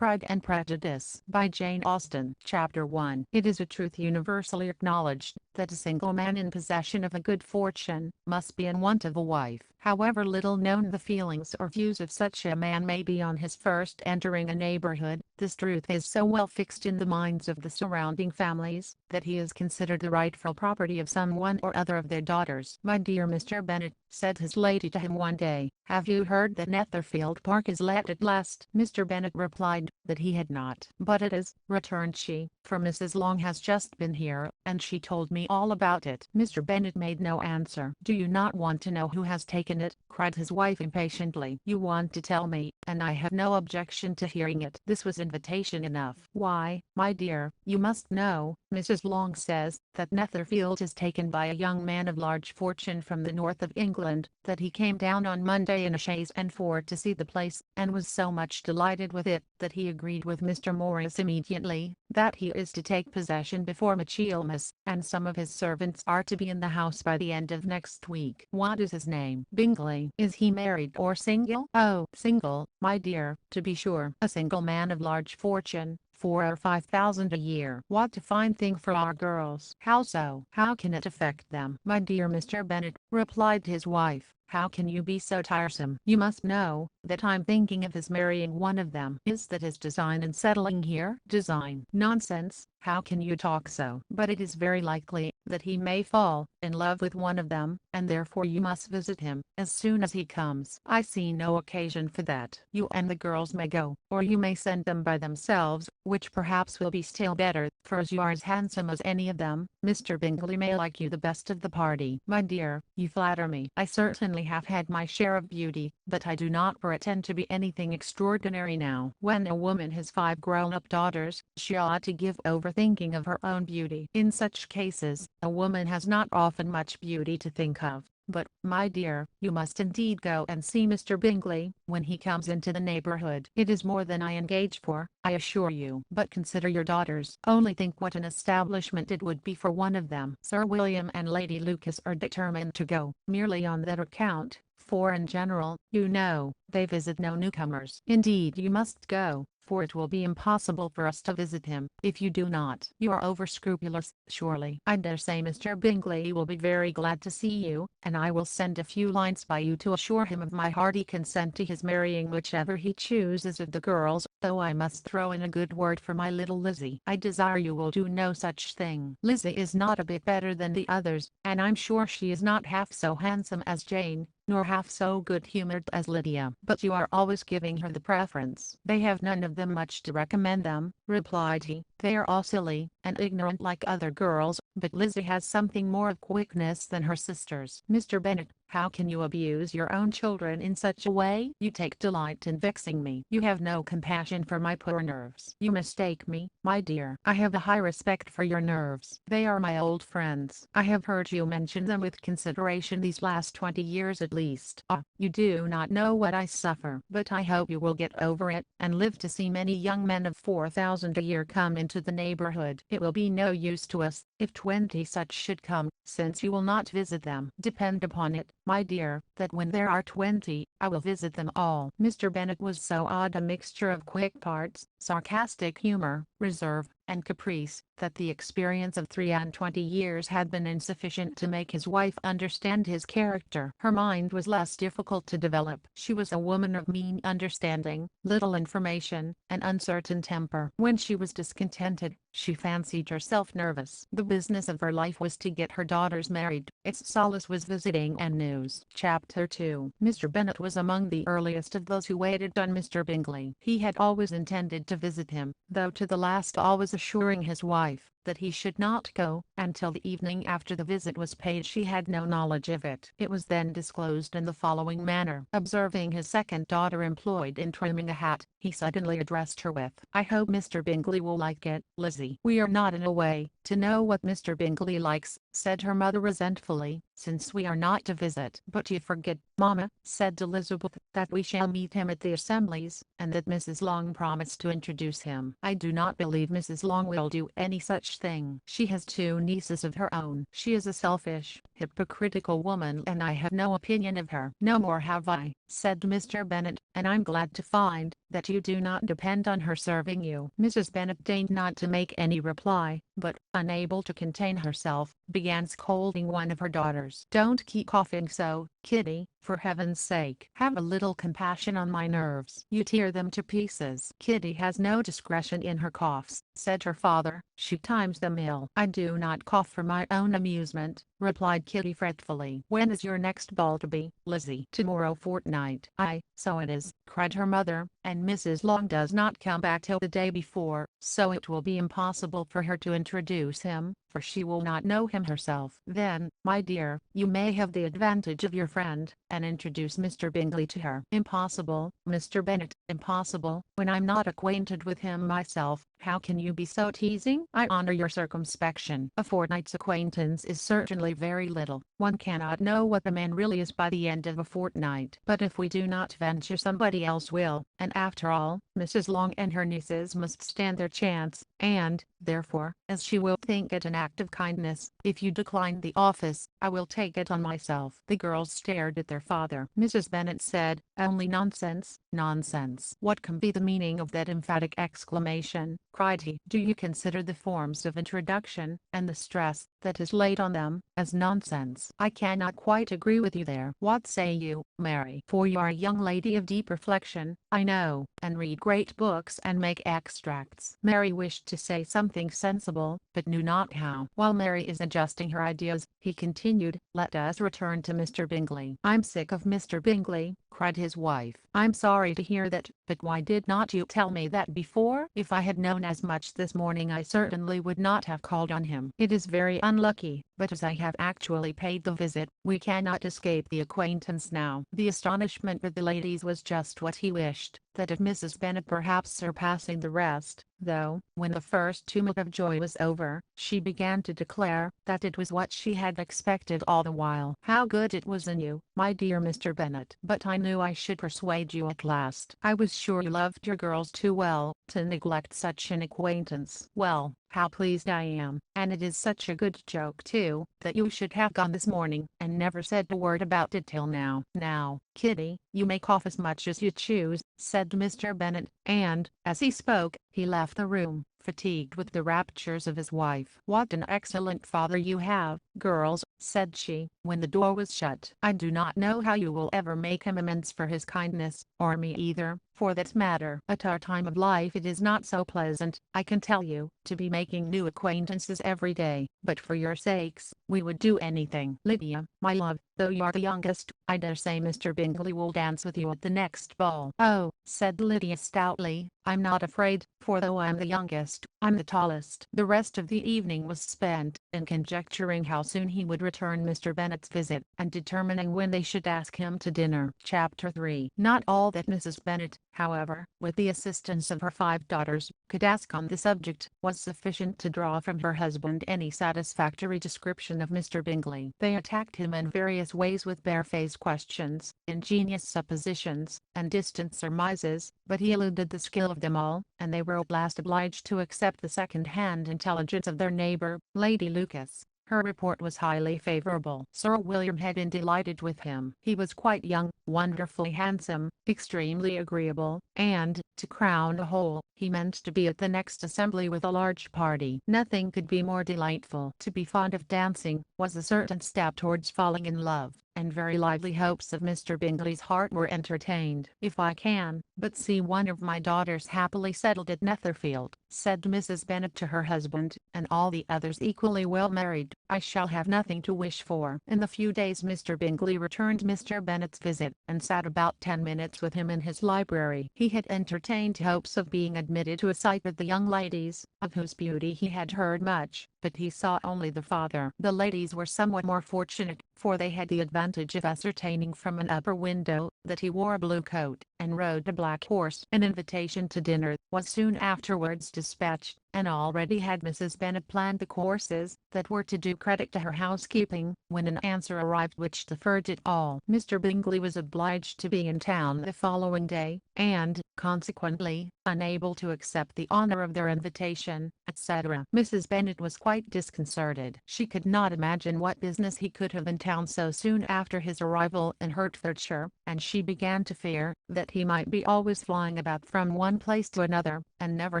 Pride and Prejudice by Jane Austen. Chapter 1. It is a truth universally acknowledged that a single man in possession of a good fortune must be in want of a wife. However little known the feelings or views of such a man may be on his first entering a neighborhood, this truth is so well fixed in the minds of the surrounding families that he is considered the rightful property of some one or other of their daughters. "My dear Mr. Bennet," said his lady to him one day, "have you heard that Netherfield Park is let at last?" Mr. Bennet replied that he had not. "But it is," returned she, "for Mrs. Long has just been here, and she told me all about it." Mr. Bennet made no answer. "Do you not want to know who has taken it?" cried his wife impatiently. "You want to tell me, and I have no objection to hearing it." This was invitation enough. "Why, my dear, you must know, Mrs. Long says that Netherfield is taken by a young man of large fortune from the north of England, that he came down on Monday in a chaise and four to see the place, and was so much delighted with it that he agreed with Mr. Morris immediately that he is to take possession before Michaelmas, and some of his servants are to be in the house by the end of next week. What is his name?" "Bingley." "Is he married or single?" "Oh, single, my dear, to be sure. A single man of large fortune, 4 or 5,000 a year." "What a fine thing for our girls." "How so?" "How can it affect them?" "My dear Mr. Bennet," replied his wife, "how can you be so tiresome? You must know that I'm thinking of his marrying one of them." "Is that his design in settling here?" "Design? Nonsense! How can you talk so?" "But it is very likely that he may fall in love with one of them, and therefore you must visit him as soon as he comes." "I see no occasion for that. You and the girls may go, or you may send them by themselves, which perhaps will be still better, for as you are as handsome as any of them, Mr. Bingley may like you the best of the party." "My dear, you flatter me. I certainly have had my share of beauty, but I do not pretend to be anything extraordinary now. When a woman has 5 grown-up daughters, she ought to give over thinking of her own beauty. In such cases, a woman has not often much beauty to think of. But, my dear, you must indeed go and see Mr. Bingley when he comes into the neighborhood. It is more than I engage for, I assure you." "But consider your daughters. Only think what an establishment it would be for one of them." "Sir William and Lady Lucas are determined to go, merely on that account, for in general, you know, they visit no newcomers." "Indeed you must go, for it will be impossible for us to visit him, if you do not." "You are over-scrupulous, surely." "I dare say Mr. Bingley will be very glad to see you, and I will send a few lines by you to assure him of my hearty consent to his marrying whichever he chooses of the girls, though I must throw in a good word for my little Lizzie." "I desire you will do no such thing. Lizzie is not a bit better than the others, and I'm sure she is not half so handsome as Jane, nor half so good-humored as Lydia. But you are always giving her the preference." "They have none of them much to recommend them," replied he. "They are all silly and ignorant like other girls, but Lizzie has something more of quickness than her sisters." "Mr. Bennet, how can you abuse your own children in such a way? You take delight in vexing me. You have no compassion for my poor nerves." "You mistake me, my dear. I have a high respect for your nerves. They are my old friends. I have heard you mention them with consideration these last 20 years at least. Ah, you do not know what I suffer. But I hope you will get over it, and live to see many young men of 4,000 a year come into the neighborhood. It will be no use to us, if 20 such should come, since you will not visit them. Depend upon it, my dear, that when there are 20, I will visit them all." Mr. Bennet was so odd a mixture of quick parts, sarcastic humor, reserve, and caprice, that the experience of 23 years had been insufficient to make his wife understand his character. Her mind was less difficult to develop. She was a woman of mean understanding, little information, and uncertain temper. When she was discontented, she fancied herself nervous. The business of her life was to get her daughters married. Its solace was visiting and news. Chapter 2. Mr. Bennet was among the earliest of those who waited on Mr. Bingley. He had always intended to visit him, though to the last always assuring his wife that he should not go until the evening after the visit was paid. She had no knowledge of it. It was then disclosed in the following manner. Observing his second daughter employed in trimming a hat, he suddenly addressed her with, "I hope Mr. Bingley will like it, Lizzie." "We are not in a way to know what Mr. Bingley likes," said her mother resentfully, "since we are not to visit." "But you forget, mamma," said Elizabeth, "that we shall meet him at the assemblies, and that Mrs. Long promised to introduce him." "I do not believe Mrs. Long will do any such thing. She has 2 nieces of her own." "She is a selfish, hypocritical woman, and I have no opinion of her." "No more have I," said Mr. Bennet, "and I'm glad to find that you do not depend on her serving you." Mrs. Bennet deigned not to make any reply, but, unable to contain herself, began scolding one of her daughters. "Don't keep coughing so, Kitty, for heaven's sake. Have a little compassion on my nerves. You tear them to pieces." "Kitty has no discretion in her coughs," said her father. "She times them ill." "I do not cough for my own amusement," replied Kitty fretfully. "When is your next ball to be, Lizzie?" "Tomorrow fortnight." "Aye, so it is," cried her mother, "and Mrs. Long does not come back till the day before, so it will be impossible for her to introduce him, for she will not know him herself." "Then, my dear, you may have the advantage of your friend, and introduce Mr. Bingley to her." "Impossible, Mr. Bennet, impossible, when I'm not acquainted with him myself." "How can you be so teasing?" "I honor your circumspection. A fortnight's acquaintance is certainly very little. One cannot know what the man really is by the end of a fortnight. But if we do not venture, somebody else will, and after all, Mrs. Long and her nieces must stand their chance, and, therefore, as she will think it an act of kindness, if you decline the office, I will take it on myself." The girls stared at their father. Mrs. Bennet said, "Only nonsense, nonsense." "What can be the meaning of that emphatic exclamation?" cried he. "Do you consider the forms of introduction, and the stress that is laid on them, as nonsense?" "I cannot quite agree with you there." "What say you, Mary? For you are a young lady of deep reflection, I know, and read great books and make extracts." Mary wished to say something sensible, but knew not how. While Mary is adjusting her ideas, he continued, "Let us return to Mr. Bingley." "I'm sick of Mr. Bingley," cried his wife. "I'm sorry to hear that, but why did not you tell me that before?" "If I had known as much this morning I certainly would not have called on him. It is very unlucky, but as I have actually paid the visit, we cannot escape the acquaintance now." The astonishment of the ladies was just what he wished, that of Mrs. Bennet perhaps surpassing the rest, though, when the first tumult of joy was over, she began to declare that it was what she had expected all the while. "How good it was in you, my dear Mr. Bennet! But I knew I should persuade you at last. I was sure you loved your girls too well to neglect such an acquaintance. Well, how pleased I am, and it is such a good joke too, that you should have gone this morning and never said a word about it till now." "Now, Kitty, you may cough as much as you choose," said Mr. Bennet, and, as he spoke, he left the room, fatigued with the raptures of his wife. "What an excellent father you have, girls," said she, when the door was shut. "I do not know how you will ever make him amends for his kindness, or me either, for that matter. At our time of life it is not so pleasant, I can tell you, to be making new acquaintances every day, but for your sakes, we would do anything." "Lydia, my love, though you are the youngest, I dare say Mr. Bingley will dance with you at the next ball." "Oh," said Lydia stoutly, "I'm not afraid, for though I'm the youngest, I'm the tallest." The rest of the evening was spent in conjecturing how soon he would return Mr. Bennet's visit, and determining when they should ask him to dinner. Chapter 3. Not all that Mrs. Bennet, however, with the assistance of her 5 daughters, could ask on the subject, was sufficient to draw from her husband any satisfactory description of Mr. Bingley. They attacked him in various ways with barefaced questions, ingenious suppositions, and distant surmises, but he eluded the skill of them all, and they were at last obliged to accept the second-hand intelligence of their neighbour, Lady Lucas. Her report was highly favourable. Sir William had been delighted with him. He was quite young, wonderfully handsome, extremely agreeable, and, to crown the whole, he meant to be at the next assembly with a large party. Nothing could be more delightful. To be fond of dancing was a certain step towards falling in love, and very lively hopes of Mr. Bingley's heart were entertained. "If I can but see one of my daughters happily settled at Netherfield," said Mrs. Bennet to her husband, "and all the others equally well married, I shall have nothing to wish for." In the few days Mr. Bingley returned Mr. Bennet's visit, and sat about 10 minutes with him in his library. He had entertained hopes of being admitted to a sight of the young ladies, of whose beauty he had heard much, but he saw only the father. The ladies were somewhat more fortunate, for they had the advantage of ascertaining from an upper window, that he wore a blue coat and rode a black horse. An invitation to dinner was soon afterwards dispatched, and already had Mrs. Bennet planned the courses that were to do credit to her housekeeping, when an answer arrived which deferred it all. Mr. Bingley was obliged to be in town the following day, and, consequently, unable to accept the honor of their invitation, etc. Mrs. Bennet was quite disconcerted. She could not imagine what business he could have in town so soon after his arrival in Hertfordshire, and she began to fear that he might be always flying about from one place to another, and never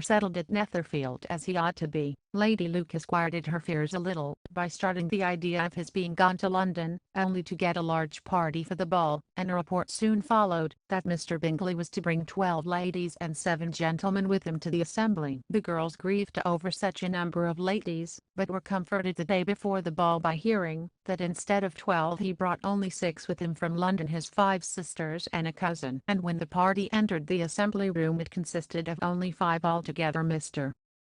settled at Netherfield as he ought to be. Lady Lucas quieted her fears a little by starting the idea of his being gone to London, only to get a large party for the ball, and a report soon followed that Mr. Bingley was to bring 12 ladies and 7 gentlemen with him to the assembly. The girls grieved over such a number of ladies, but were comforted the day before the ball by hearing that instead of 12 he brought only 6 with him from London, his 5 sisters and a cousin. And when the party entered the assembly room it consisted of only 5 altogether: Mr.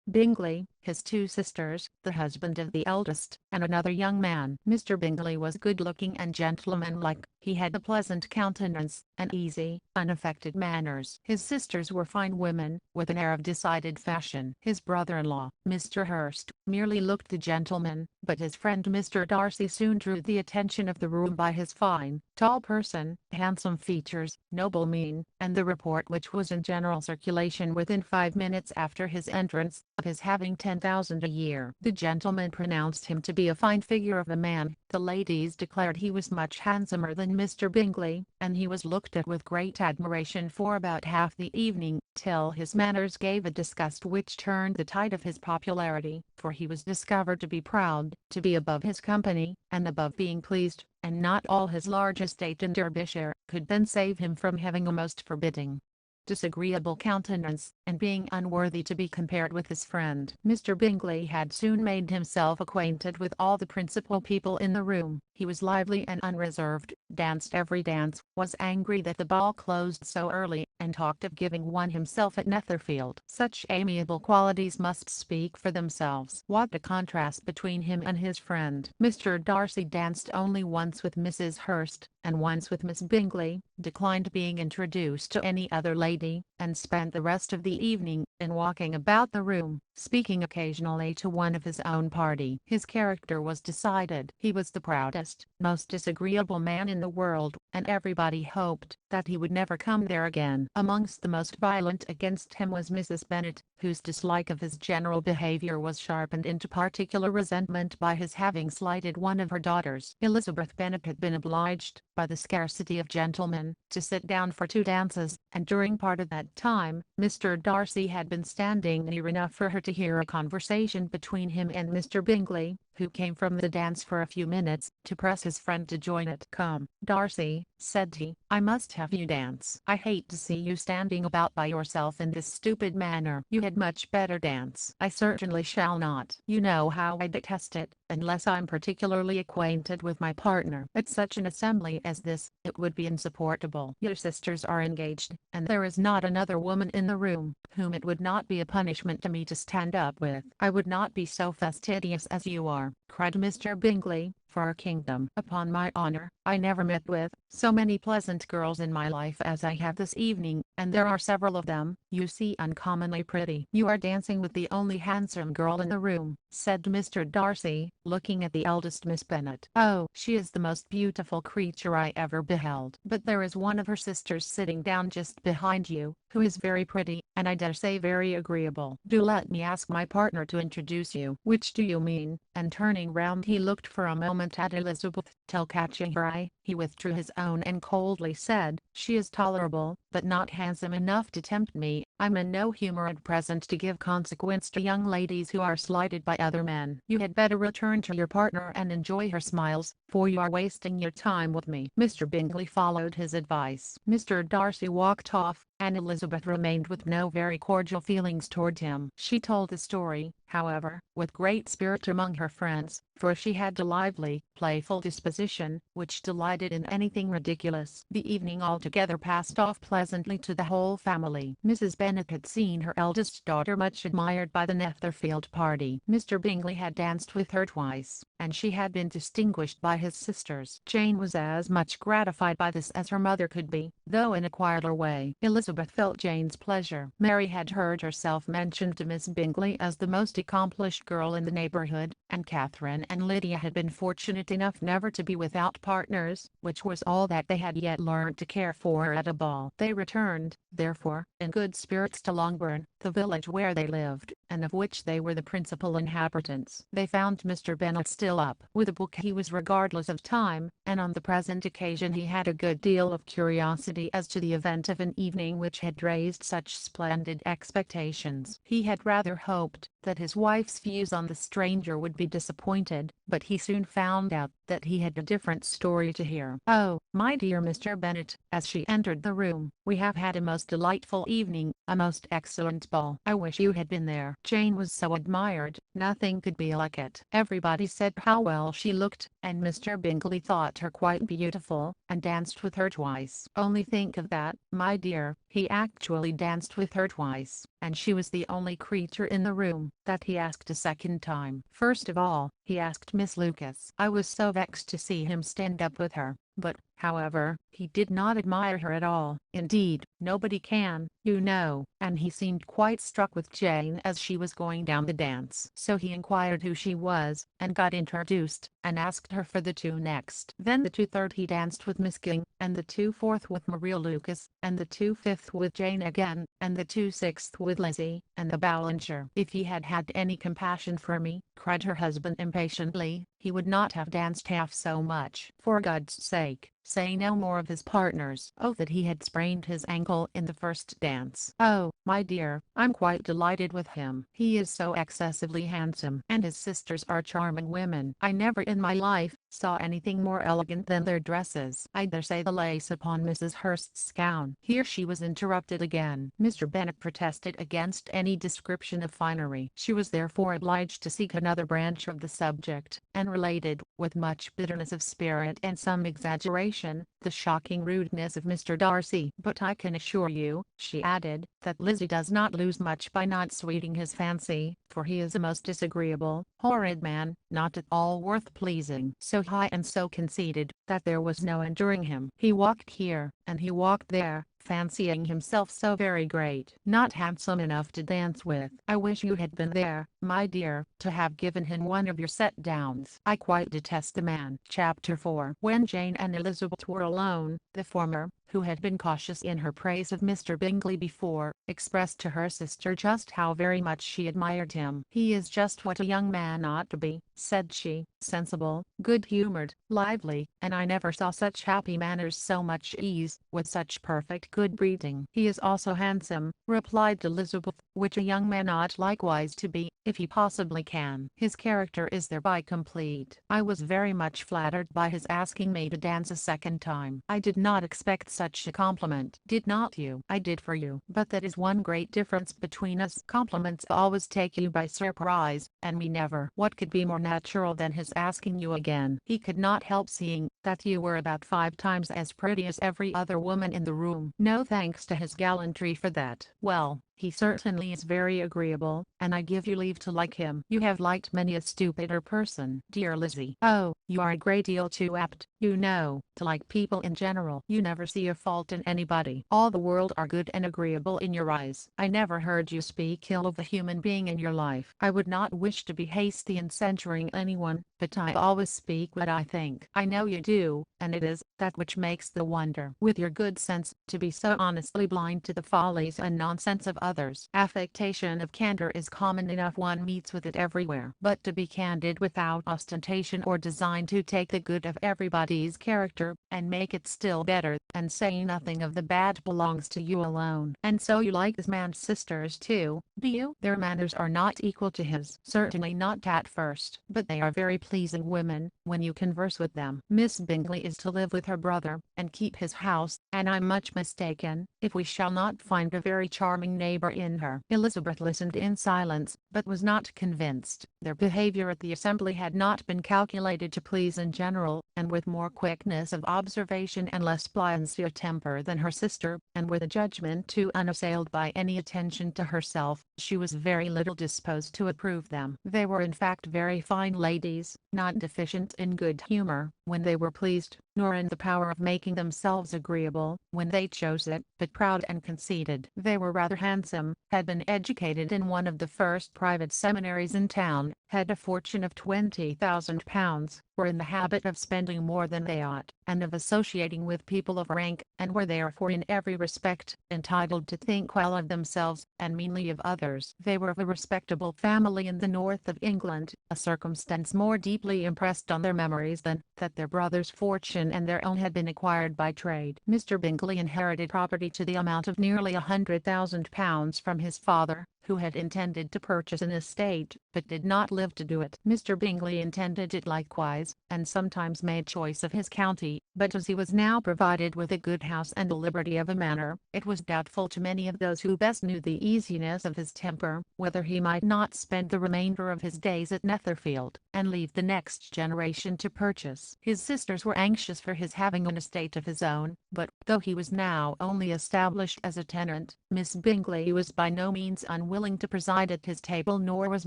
Bingley, his 2 sisters, the husband of the eldest, and another young man. Mr. Bingley was good-looking and gentlemanlike. He had a pleasant countenance, and easy, unaffected manners. His sisters were fine women, with an air of decided fashion. His brother-in-law, Mr. Hurst, merely looked the gentleman, but his friend Mr. Darcy soon drew the attention of the room by his fine, tall person, handsome features, noble mien, and the report which was in general circulation within 5 minutes after his entrance, of his having 10,000 a year. The gentleman pronounced him to be a fine figure of a man. The ladies declared he was much handsomer than Mr. Bingley, and he was looked at with great admiration for about half the evening, till his manners gave a disgust which turned the tide of his popularity, for he was discovered to be proud, to be above his company, and above being pleased, and not all his large estate in Derbyshire could then save him from having a most forbidding, disagreeable countenance, and being unworthy to be compared with his friend. Mr. Bingley had soon made himself acquainted with all the principal people in the room. He was lively and unreserved, danced every dance, was angry that the ball closed so early, and talked of giving one himself at Netherfield. Such amiable qualities must speak for themselves. What a contrast between him and his friend! Mr. Darcy danced only once with Mrs. Hurst, and once with Miss Bingley, declined being introduced to any other lady, and spent the rest of the evening in walking about the room, speaking occasionally to one of his own party. His character was decided. He was the proudest, most disagreeable man in the world, and everybody hoped that he would never come there again. Amongst the most violent against him was Mrs. Bennet, whose dislike of his general behaviour was sharpened into particular resentment by his having slighted one of her daughters. Elizabeth Bennet had been obliged, by the scarcity of gentlemen, to sit down for 2 dances, and during part of that time, Mr. Darcy had been standing near enough for her to hear a conversation between him and Mr. Bingley, who came from the dance for a few minutes, to press his friend to join it. "Come, Darcy," said he, "I must have you dance. I hate to see you standing about by yourself in this stupid manner. You had much better dance." "I certainly shall not. You know how I detest it, unless I'm particularly acquainted with my partner. At such an assembly as this, it would be insupportable. Your sisters are engaged, and there is not another woman in the room whom it would not be a punishment to me to stand up with." "I would not be so fastidious as you are," cried Mr. Bingley, "for a kingdom. Upon my honour, I never met with so many pleasant girls in my life as I have this evening, and there are several of them, you see, uncommonly pretty." "You are dancing with the only handsome girl in the room," said Mr. Darcy, looking at the eldest Miss Bennet. "Oh, she is the most beautiful creature I ever beheld. But there is one of her sisters sitting down just behind you, who is very pretty, and I dare say very agreeable. Do let me ask my partner to introduce you." "Which do you mean?" And turning round he looked for a moment at Elizabeth, till catching her eye, he withdrew his own and coldly said, "She is tolerable, but not handsome enough to tempt me. I'm in no humour at present to give consequence to young ladies who are slighted by other men. You had better return to your partner and enjoy her smiles, for you are wasting your time with me." Mr. Bingley followed his advice. Mr. Darcy walked off, and Elizabeth remained with no very cordial feelings toward him. She told the story, however, with great spirit among her friends, for she had a lively, playful disposition, which delighted in anything ridiculous. The evening altogether passed off pleasantly to the whole family. Mrs. Bennet had seen her eldest daughter much admired by the Netherfield party. Mr. Bingley had danced with her twice, and she had been distinguished by his sisters. Jane was as much gratified by this as her mother could be, though in a quieter way. Elizabeth felt Jane's pleasure. Mary had heard herself mentioned to Miss Bingley as the most accomplished girl in the neighbourhood, and Catherine and Lydia had been fortunate enough never to be without partners, which was all that they had yet learned to care for at a ball. They returned, therefore, in good spirits to Longbourn, the village where they lived, and of which they were the principal inhabitants. They found Mr. Bennet still up with a book. He was regardless of time, and on the present occasion he had a good deal of curiosity as to the event of an evening which had raised such splendid expectations. He had rather hoped that his wife's views on the stranger would be disappointed, but he soon found out that he had a different story to hear. "Oh, my dear Mr. Bennet," as she entered the room, "we have had a most delightful evening, a most excellent ball. I wish you had been there. Jane was so admired, nothing could be like it. Everybody said how well she looked, and Mr. Bingley thought her quite beautiful, and danced with her twice. Only think of that, my dear, he actually danced with her twice, and she was the only creature in the room that he asked a second time. First of all, he asked Miss Lucas. I was so vexed to see him stand up with her, but, however, he did not admire her at all. Indeed, nobody can, you know, and he seemed quite struck with Jane as she was going down the dance. So he inquired who she was, and got introduced, and asked her for the two next. Then the 2/3 he danced with Miss King, and the 2/4 with Maria Lucas, and the 2/5 with Jane again, and the 2/6 with Lizzie, and the Ballinger. If he had had any compassion for me," cried her husband impatiently, "he would not have danced half so much. For God's sake, say no more of his partners." Oh, that he had sprained his ankle in the first dance. "Oh, my dear, I'm quite delighted with him. He is so excessively handsome, and his sisters are charming women. I never in my life saw anything more elegant than their dresses. I dare say the lace upon Mrs. Hurst's gown—" Here she was interrupted again. Mr. Bennet protested against any description of finery. She was therefore obliged to seek another branch of the subject, and related, with much bitterness of spirit and some exaggeration, the shocking rudeness of Mr. Darcy. "But I can assure you," she added, "that Lizzie does not lose much by not sweeting his fancy, for he is a most disagreeable, horrid man, not at all worth pleasing, so high and so conceited, that there was no enduring him. He walked here, and he walked there, fancying himself so very great, not handsome enough to dance with. I wish you had been there, my dear, to have given him one of your set downs. I quite detest the man." Chapter 4. When Jane and Elizabeth were alone, the former, who had been cautious in her praise of Mr. Bingley before, expressed to her sister just how very much she admired him. "He is just what a young man ought to be," said she, "sensible, good-humoured, lively, and I never saw such happy manners, so much ease, with such perfect good breeding." "He is also handsome," replied Elizabeth, "which a young man ought likewise to be, if he possibly can. His character is thereby complete. I was very much flattered by his asking me to dance a second time. I did not expect such a compliment." "Did not you? I did for you. But that is one great difference between us. Compliments always take you by surprise, and me never." "What could be more natural than his asking you again? He could not help seeing that you were about 5 times as pretty as every other woman in the room." "No thanks to his gallantry for that." "Well, he certainly is very agreeable, and I give you leave to like him. You have liked many a stupider person, dear Lizzie." "Oh, you are a great deal too apt, you know, to like people in general. You never see a fault in anybody. All the world are good and agreeable in your eyes. I never heard you speak ill of a human being in your life." "I would not wish to be hasty in censuring anyone, but I always speak what I think." "I know you do, and it is that which makes the wonder, with your good sense, to be so honestly blind to the follies and nonsense of others. Affectation of candor is common enough, one meets with it everywhere. But to be candid without ostentation or design to take the good of everybody's character, and make it still better, and say nothing of the bad, belongs to you alone. And so you like this man's sisters too, do you? Their manners are not equal to his. Certainly not at first. But they are very pleasing women, when you converse with them. Miss Bingley is to live with her brother, and keep his house, and I'm much mistaken, if we shall not find a very charming neighbour in her. Elizabeth listened in silence, but was not convinced. Their behaviour at the assembly had not been calculated to please in general, and with more quickness of observation and less pliancy of temper than her sister, and with a judgment too unassailed by any attention to herself, she was very little disposed to approve them. They were in fact very fine ladies, not deficient in good humour, when they were pleased, nor in the power of making themselves agreeable, when they chose it, but proud and conceited. They were rather handsome, had been educated in one of the first private seminaries in town, had a fortune of £20,000, were in the habit of spending more than they ought, and of associating with people of rank, and were therefore in every respect entitled to think well of themselves, and meanly of others. They were of a respectable family in the north of England, a circumstance more deeply impressed on their memories than that their brother's fortune and their own had been acquired by trade. Mr. Bingley inherited property to the amount of nearly £100,000 from his father, who had intended to purchase an estate, but did not live to do it. Mr. Bingley intended it likewise, and sometimes made choice of his county, but as he was now provided with a good house and the liberty of a manor, it was doubtful to many of those who best knew the easiness of his temper, whether he might not spend the remainder of his days at Netherfield, and leave the next generation to purchase. His sisters were anxious for his having an estate of his own, but, though he was now only established as a tenant, Miss Bingley was by no means unwilling to preside at his table, nor was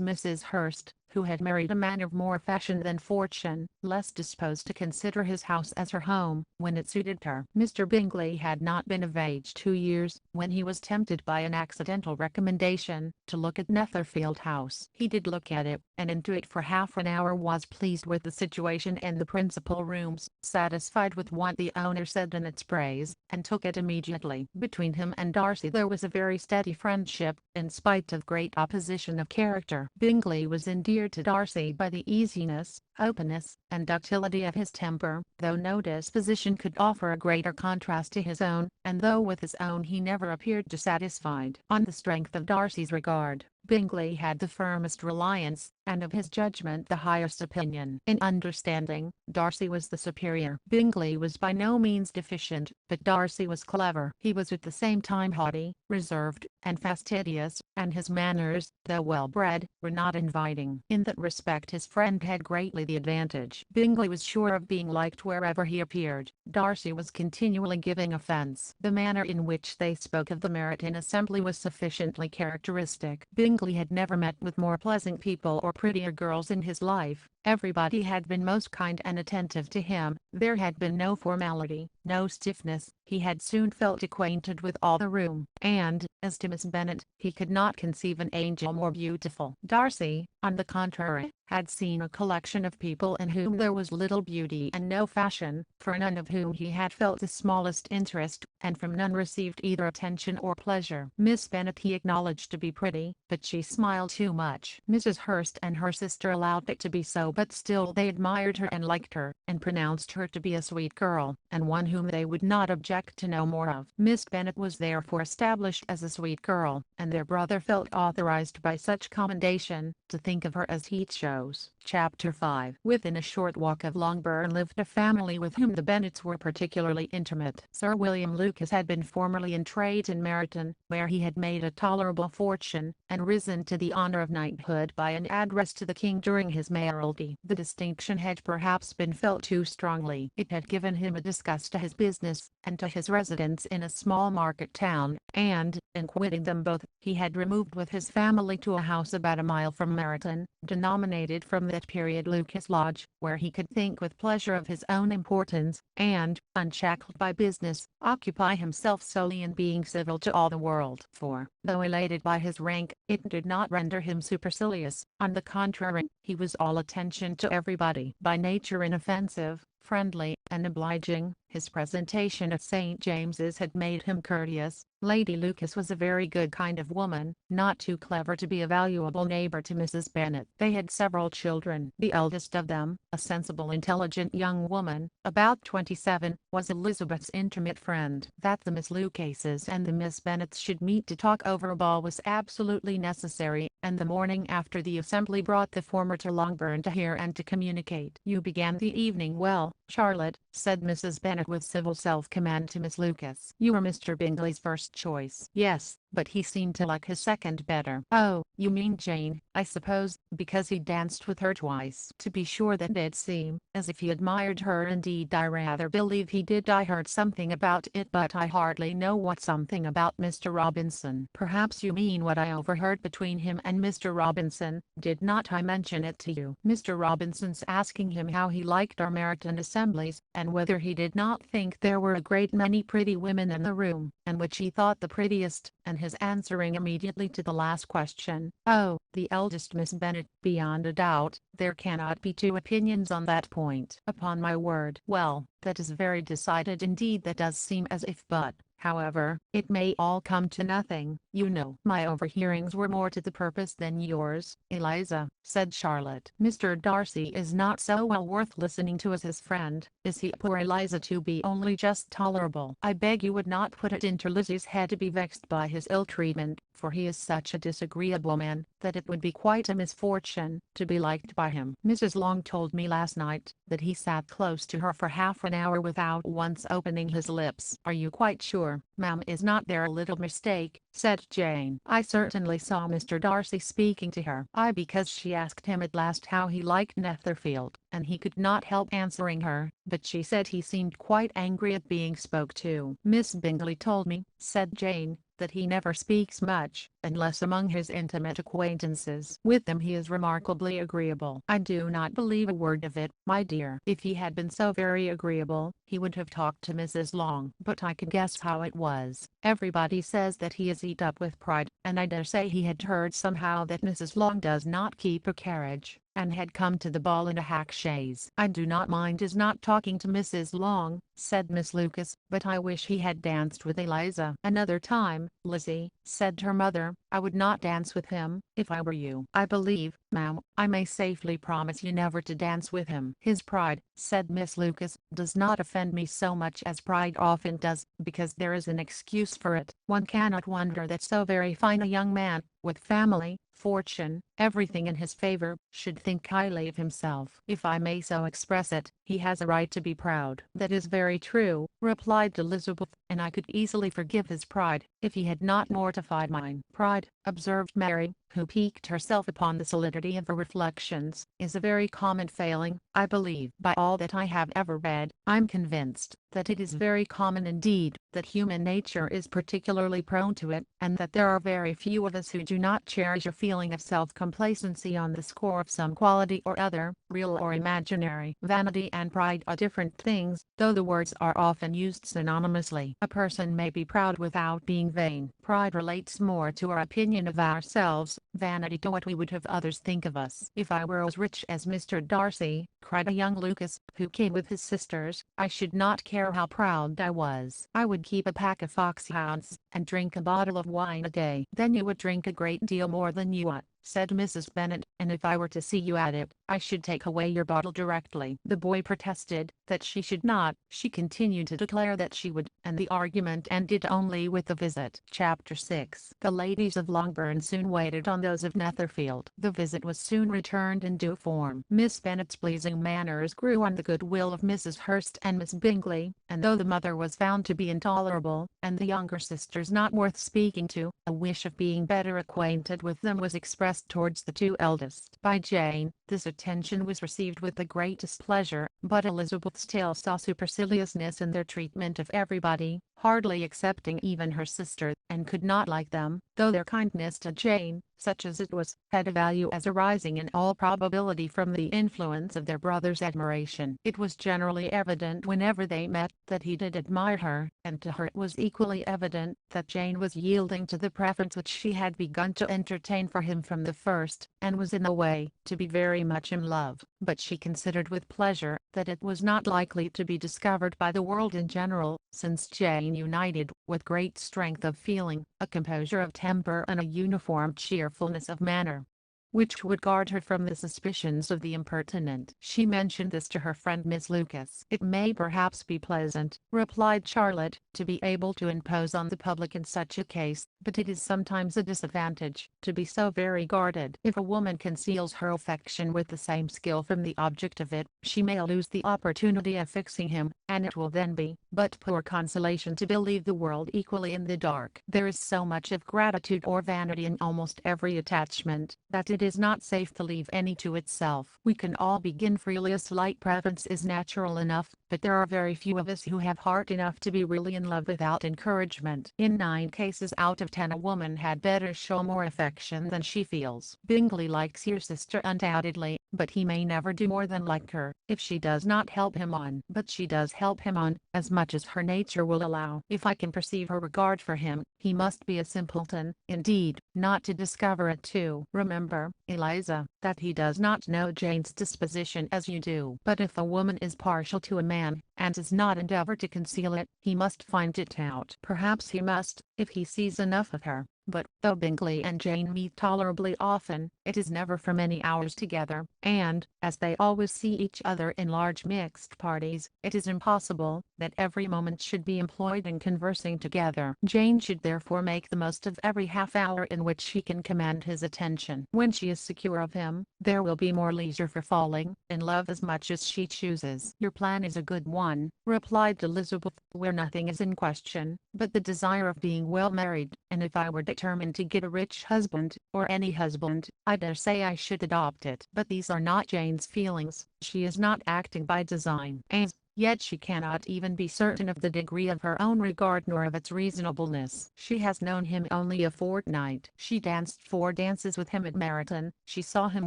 Mrs. Hurst, who had married a man of more fashion than fortune, less disposed to consider his house as her home, when it suited her. Mr. Bingley had not been of age 2 years, when he was tempted by an accidental recommendation, to look at Netherfield House. He did look at it, and into it for half an hour, was pleased with the situation and the principal rooms, satisfied with what the owner said in its praise, and took it immediately. Between him and Darcy there was a very steady friendship, in spite of great opposition of character. Bingley was endeared to Darcy by the easiness, openness, and ductility of his temper, though no disposition could offer a greater contrast to his own, and though with his own he never appeared dissatisfied. On the strength of Darcy's regard, Bingley had the firmest reliance, and of his judgment the highest opinion. In understanding, Darcy was the superior. Bingley was by no means deficient, but Darcy was clever. He was at the same time haughty, reserved, and fastidious, and his manners, though well-bred, were not inviting. In that respect his friend had greatly the advantage. Bingley was sure of being liked wherever he appeared. Darcy was continually giving offence. The manner in which they spoke of the Meryton assembly was sufficiently characteristic. Bingley had never met with more pleasant people or prettier girls in his life. Everybody had been most kind and attentive to him. There had been no formality, no stiffness. He had soon felt acquainted with all the room, and, as to Miss Bennet, he could not conceive an angel more beautiful. Darcy, on the contrary, had seen a collection of people in whom there was little beauty and no fashion, for none of whom he had felt the smallest interest, and from none received either attention or pleasure. Miss Bennet he acknowledged to be pretty, but she smiled too much. Mrs. Hurst and her sister allowed it to be so, but still they admired her and liked her, and pronounced her to be a sweet girl, and one whom they would not object to know more of. Miss Bennet was therefore established as a sweet girl, and their brother felt authorized by such commendation, to think of her as he chose. Chapter 5. Within a short walk of Longbourn lived a family with whom the Bennets were particularly intimate. Sir William Lucas had been formerly in trade in Meryton, where he had made a tolerable fortune, and risen to the honour of knighthood by an address to the king during his mayoralty. The distinction had perhaps been felt too strongly. It had given him a disgust to his business, and to his residence in a small market town, and, in quitting them both, he had removed with his family to a house about a mile from Meryton, denominated from that period Lucas Lodge, where he could think with pleasure of his own importance, and, unshackled by business, occupy himself solely in being civil to all the world. For, though elated by his rank, it did not render him supercilious. On the contrary, he was all attention to everybody. By nature inoffensive, friendly, and obliging. His presentation at St. James's had made him courteous. Lady Lucas was a very good kind of woman, not too clever to be a valuable neighbor to Mrs. Bennet. They had several children. The eldest of them, a sensible, intelligent young woman, about 27, was Elizabeth's intimate friend. That the Miss Lucases and the Miss Bennets should meet to talk over a ball was absolutely necessary, and the morning after the assembly brought the former to Longbourn to hear and to communicate. "You began the evening well, Charlotte," said Mrs. Bennet with civil self-command to Miss Lucas. "You were Mr. Bingley's first choice." "Yes, but he seemed to like his second better." "Oh, you mean Jane, I suppose, because he danced with her twice." "To be sure, that did seem as if he admired her. Indeed, I rather believe he did. I heard something about it, but I hardly know what something about Mr. Robinson." "Perhaps you mean what I overheard between him and Mr. Robinson. Did not I mention it to you? Mr. Robinson's asking him how he liked our Meryton assemblies, and whether he did not think there were a great many pretty women in the room, and which he thought the prettiest, and his answering immediately to the last question, 'Oh, the eldest Miss Bennet.' Beyond a doubt, there cannot be two opinions on that point." "Upon my word." "Well, that is very decided indeed. That does seem as if, but, however, it may all come to nothing. You know, my overhearings were more to the purpose than yours, Eliza," said Charlotte. "Mr. Darcy is not so well worth listening to as his friend, is he?" "Poor Eliza, to be only just tolerable." "I beg you would not put it into Lizzie's head to be vexed by his ill treatment, for he is such a disagreeable man, that it would be quite a misfortune to be liked by him. Mrs. Long told me last night that he sat close to her for half an hour without once opening his lips." "Are you quite sure, ma'am? Is not there a little mistake?" said Jane. "I certainly saw Mr. Darcy speaking to her." "Aye, because she asked him at last how he liked Netherfield, and he could not help answering her, but she said he seemed quite angry at being spoke to." "Miss Bingley told me," said Jane, "that he never speaks much, unless among his intimate acquaintances. With them he is remarkably agreeable." "I do not believe a word of it, my dear. If he had been so very agreeable, he would have talked to Mrs. Long. But I can guess how it was. Everybody says that he is eat up with pride, and I dare say he had heard somehow that Mrs. Long does not keep a carriage, and had come to the ball in a hack chaise." "I do not mind his not talking to Mrs. Long," said Miss Lucas, "but I wish he had danced with Eliza." "Another time, Lizzie," said her mother, "I would not dance with him, if I were you." "I believe, ma'am, I may safely promise you never to dance with him." "His pride," said Miss Lucas, "does not offend me so much as pride often does, because there is an excuse for it. One cannot wonder that so very fine a young man, with family, fortune, everything in his favor, should think highly of himself. If I may so express it, he has a right to be proud." "That is very true," replied Elizabeth, "and I could easily forgive his pride, if he had not mortified mine." "Pride," observed Mary, who piqued herself upon the solidity of her reflections, "is a very common failing, I believe. By all that I have ever read, I'm convinced that it is very common indeed, that human nature is particularly prone to it, and that there are very few of us who do not cherish a feeling of self-complacency on the score of some quality or other, real or imaginary." "Vanity and pride are different things, though the words are often used synonymously. A person may be proud without being vain. Pride relates more to our opinion of ourselves, vanity to what we would have others think of us." "If I were as rich as Mr. Darcy," cried a young Lucas, who came with his sisters, "I should not care how proud I was. I would keep a pack of foxhounds, and drink a bottle of wine a day." "Then you would drink a great deal more than you ought," said Mrs. Bennet, "and if I were to see you at it, I should take away your bottle directly." The boy protested that she should not. She continued to declare that she would, and the argument ended only with the visit. Chapter 6. The ladies of Longbourn soon waited on those of Netherfield. The visit was soon returned in due form. Miss Bennet's pleasing manners grew on the goodwill of Mrs. Hurst and Miss Bingley, and though the mother was found to be intolerable, and the younger sisters not worth speaking to, a wish of being better acquainted with them was expressed towards the two eldest by Jane. This attention was received with the greatest pleasure, but Elizabeth still saw superciliousness in their treatment of everybody, hardly excepting even her sister, and could not like them, though their kindness to Jane, such as it was, had a value as arising in all probability from the influence of their brother's admiration. It was generally evident whenever they met that he did admire her, and to her it was equally evident that Jane was yielding to the preference which she had begun to entertain for him from the first, and was in a way to be very much in love. But she considered with pleasure, that it was not likely to be discovered by the world in general, since Jane united, with great strength of feeling, a composure of temper and a uniform cheerfulness of manner, which would guard her from the suspicions of the impertinent. She mentioned this to her friend Miss Lucas. "It may perhaps be pleasant," replied Charlotte, "to be able to impose on the public in such a case, but it is sometimes a disadvantage to be so very guarded. If a woman conceals her affection with the same skill from the object of it, she may lose the opportunity of fixing him, and it will then be but poor consolation to believe the world equally in the dark. There is so much of gratitude or vanity in almost every attachment, that it is not safe to leave any to itself. We can all begin freely, a slight preference is natural enough, but there are very few of us who have heart enough to be really in love without encouragement. In 9 cases out of 10 a woman had better show more affection than she feels. Bingley likes your sister undoubtedly, but he may never do more than like her, if she does not help him on. But she does help him on, as much as her nature will allow. If I can perceive her regard for him, he must be a simpleton, indeed, not to discover it too. Remember, Eliza, that he does not know Jane's disposition as you do. But if a woman is partial to a man, and does not endeavor to conceal it, he must find it out. Perhaps he must, if he sees enough of her. But, though Bingley and Jane meet tolerably often, it is never for many hours together, and, as they always see each other in large mixed parties, it is impossible that every moment should be employed in conversing together. Jane should therefore make the most of every half-hour in which she can command his attention. When she is secure of him, there will be more leisure for falling in love as much as she chooses. "Your plan is a good one," replied Elizabeth, "where nothing is in question but the desire of being well married, and if I were determined to get a rich husband, or any husband, I dare say I should adopt it. But these are not Jane's feelings. She is not acting by design, and yet she cannot even be certain of the degree of her own regard nor of its reasonableness. She has known him only a fortnight. She danced 4 dances with him at Meryton. She saw him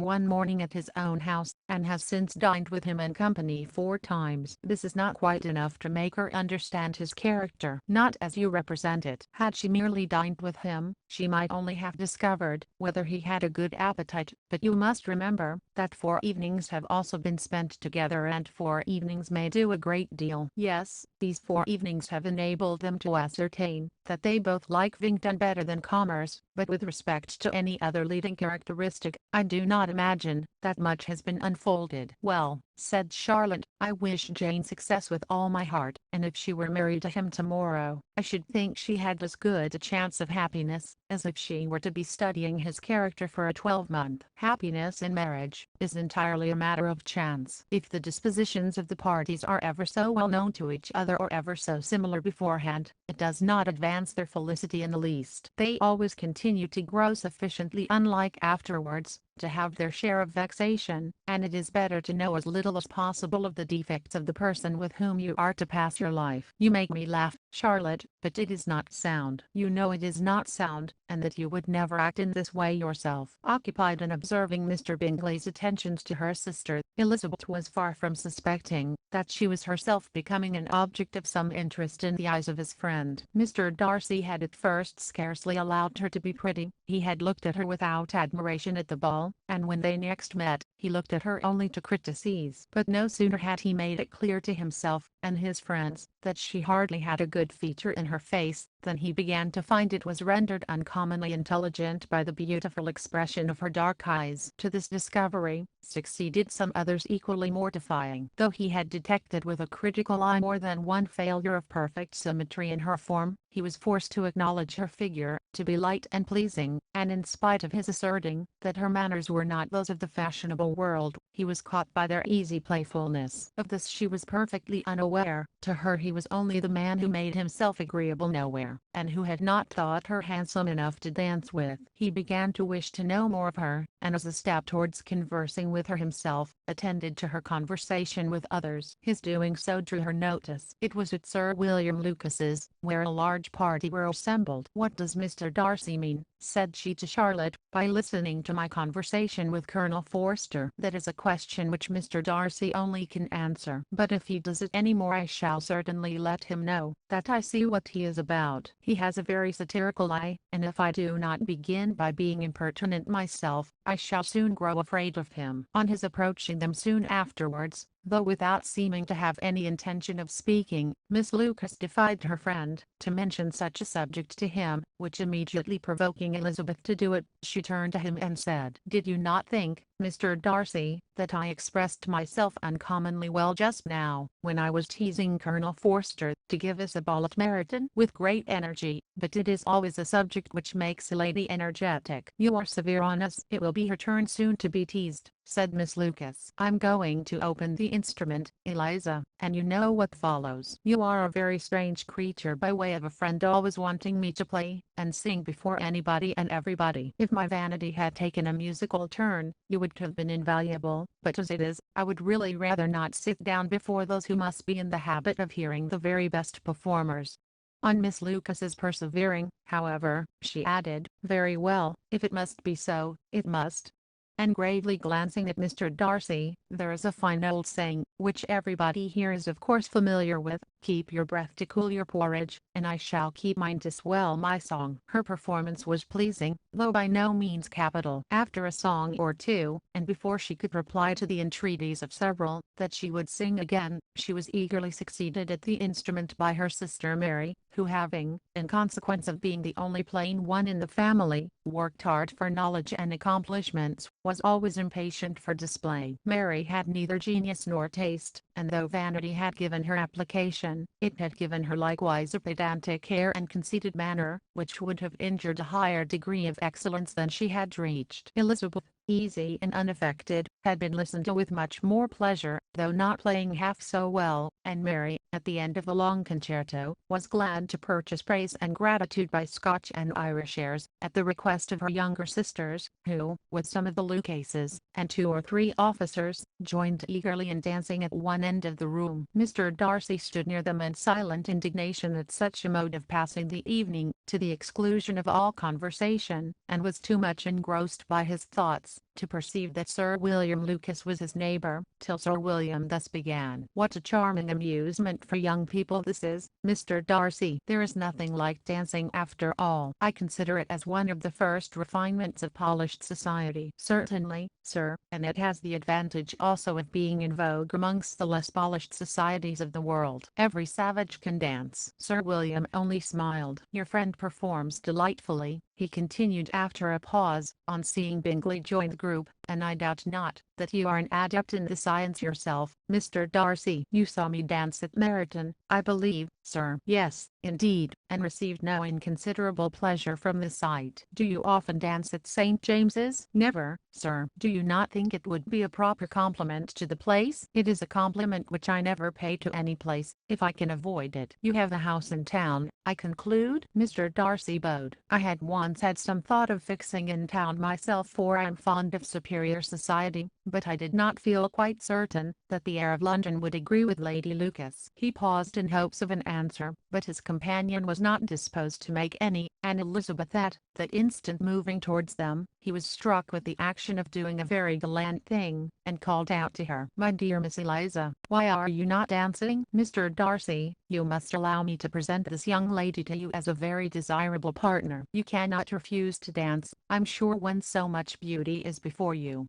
one morning at his own house, and has since dined with him in company 4 times. This is not quite enough to make her understand his character. Not as you represent it. Had she merely dined with him, she might only have discovered whether he had a good appetite. But you must remember that 4 evenings have also been spent together, and 4 evenings may do a great deal. Yes, these 4 evenings have enabled them to ascertain that they both like Vington better than commerce, but with respect to any other leading characteristic, I do not imagine that much has been unfolded. "Well," said Charlotte, "I wish Jane success with all my heart, and if she were married to him tomorrow, I should think she had as good a chance of happiness as if she were to be studying his character for a 12-month. Happiness in marriage is entirely a matter of chance. If the dispositions of the parties are ever so well known to each other or ever so similar beforehand, it does not advance their felicity in the least. They always continue to grow sufficiently unlike afterwards to have their share of vexation, and it is better to know as little as possible of the defects of the person with whom you are to pass your life. You make me laugh, Charlotte, but it is not sound. You know it is not sound, and that you would never act in this way yourself." Occupied in observing Mr. Bingley's attentions to her sister, Elizabeth was far from suspecting that she was herself becoming an object of some interest in the eyes of his friend. Mr. Darcy had at first scarcely allowed her to be pretty. He had looked at her without admiration at the ball, and when they next met, he looked at her only to criticise. But no sooner had he made it clear to himself and his friends that she hardly had a good feature in her face, than he began to find it was rendered uncommonly intelligent by the beautiful expression of her dark eyes. To this discovery succeeded some others equally mortifying. Though he had detected with a critical eye more than one failure of perfect symmetry in her form, he was forced to acknowledge her figure to be light and pleasing, and in spite of his asserting that her manners were not those of the fashionable world, he was caught by their easy playfulness. Of this she was perfectly unaware. To her he was only the man who made himself agreeable nowhere, and who had not thought her handsome enough to dance with. He began to wish to know more of her, and as a step towards conversing with her himself, attended to her conversation with others. His doing so drew her notice. It was at Sir William Lucas's, where a large party were assembled. "What does Mr. Darcy mean," said she to Charlotte, "by listening to my conversation with Colonel Forster?" "That is a question which Mr. Darcy only can answer. But if he does it any more I shall certainly let him know that I see what he is about. He has a very satirical eye, and if I do not begin by being impertinent myself, I shall soon grow afraid of him." On his approaching them soon afterwards, Though without seeming to have any intention of speaking, Miss Lucas defied her friend to mention such a subject to him, which immediately provoking Elizabeth to do it, she turned to him and said, "Did you not think, Mr. Darcy, that I expressed myself uncommonly well just now, when I was teasing Colonel Forster to give us a ball at Meryton?" "With great energy, but it is always a subject which makes a lady energetic." "You are severe on us." "It will be her turn soon to be teased," said Miss Lucas. "I'm going to open the instrument, Eliza, and you know what follows." "You are a very strange creature by way of a friend, always wanting me to play and sing before anybody and everybody." "If my vanity had taken a musical turn, you would have been invaluable, but as it is, I would really rather not sit down before those who must be in the habit of hearing the very best performers." On Miss Lucas's persevering, however, she added, "Very well, if it must be so, it must." And gravely glancing at Mr. Darcy, "There is a fine old saying, which everybody here is of course familiar with, 'Keep your breath to cool your porridge, and I shall keep mine to swell my song.'" Her performance was pleasing, though by no means capital. After a song or two, and before she could reply to the entreaties of several that she would sing again, she was eagerly succeeded at the instrument by her sister Mary, who having, in consequence of being the only plain one in the family, worked hard for knowledge and accomplishments, was always impatient for display. Mary had neither genius nor taste, and though vanity had given her application, it had given her likewise a pedantic air and conceited manner, which would have injured a higher degree of excellence than she had reached. Elizabeth, easy and unaffected, had been listened to with much more pleasure, though not playing half so well, and Mary, at the end of the long concerto, was glad to purchase praise and gratitude by Scotch and Irish airs, at the request of her younger sisters, who, with some of the Lucases, and 2 or 3 officers, joined eagerly in dancing at one end of the room. Mr. Darcy stood near them in silent indignation at such a mode of passing the evening, to the exclusion of all conversation, and was too much engrossed by his thoughts to perceive that Sir William Lucas was his neighbour, till Sir William thus began: "What a charming amusement for young people this is, Mr. Darcy. There is nothing like dancing after all. I consider it as one of the first refinements of polished society." "Certainly, sir, and it has the advantage also of being in vogue amongst the less polished societies of the world. Every savage can dance." Sir William only smiled. "Your friend performs delightfully," he continued after a pause, on seeing Bingley join the group, "and I doubt not that you are an adept in the science yourself, Mr. Darcy." "You saw me dance at Meryton, I believe, sir." "Yes, indeed, and received no inconsiderable pleasure from the sight." "Do you often dance at St. James's?" "Never, sir." "Do you not think it would be a proper compliment to the place?" "It is a compliment which I never pay to any place, if I can avoid it." "You have a house in town, I conclude?" Mr. Darcy bowed. "I had once had some thought of fixing in town myself, for I am fond of superior society, but I did not feel quite certain that the air of London would agree with Lady Lucas." He paused in hopes of an answer, but his companion was not disposed to make any, and Elizabeth at that instant moving towards them, he was struck with the action of doing a very gallant thing, and called out to her, "My dear Miss Eliza, why are you not dancing?" "Mr. Darcy, you must allow me to present this young lady to you as a very desirable partner. You cannot refuse to dance, I'm sure, when so much beauty is before you."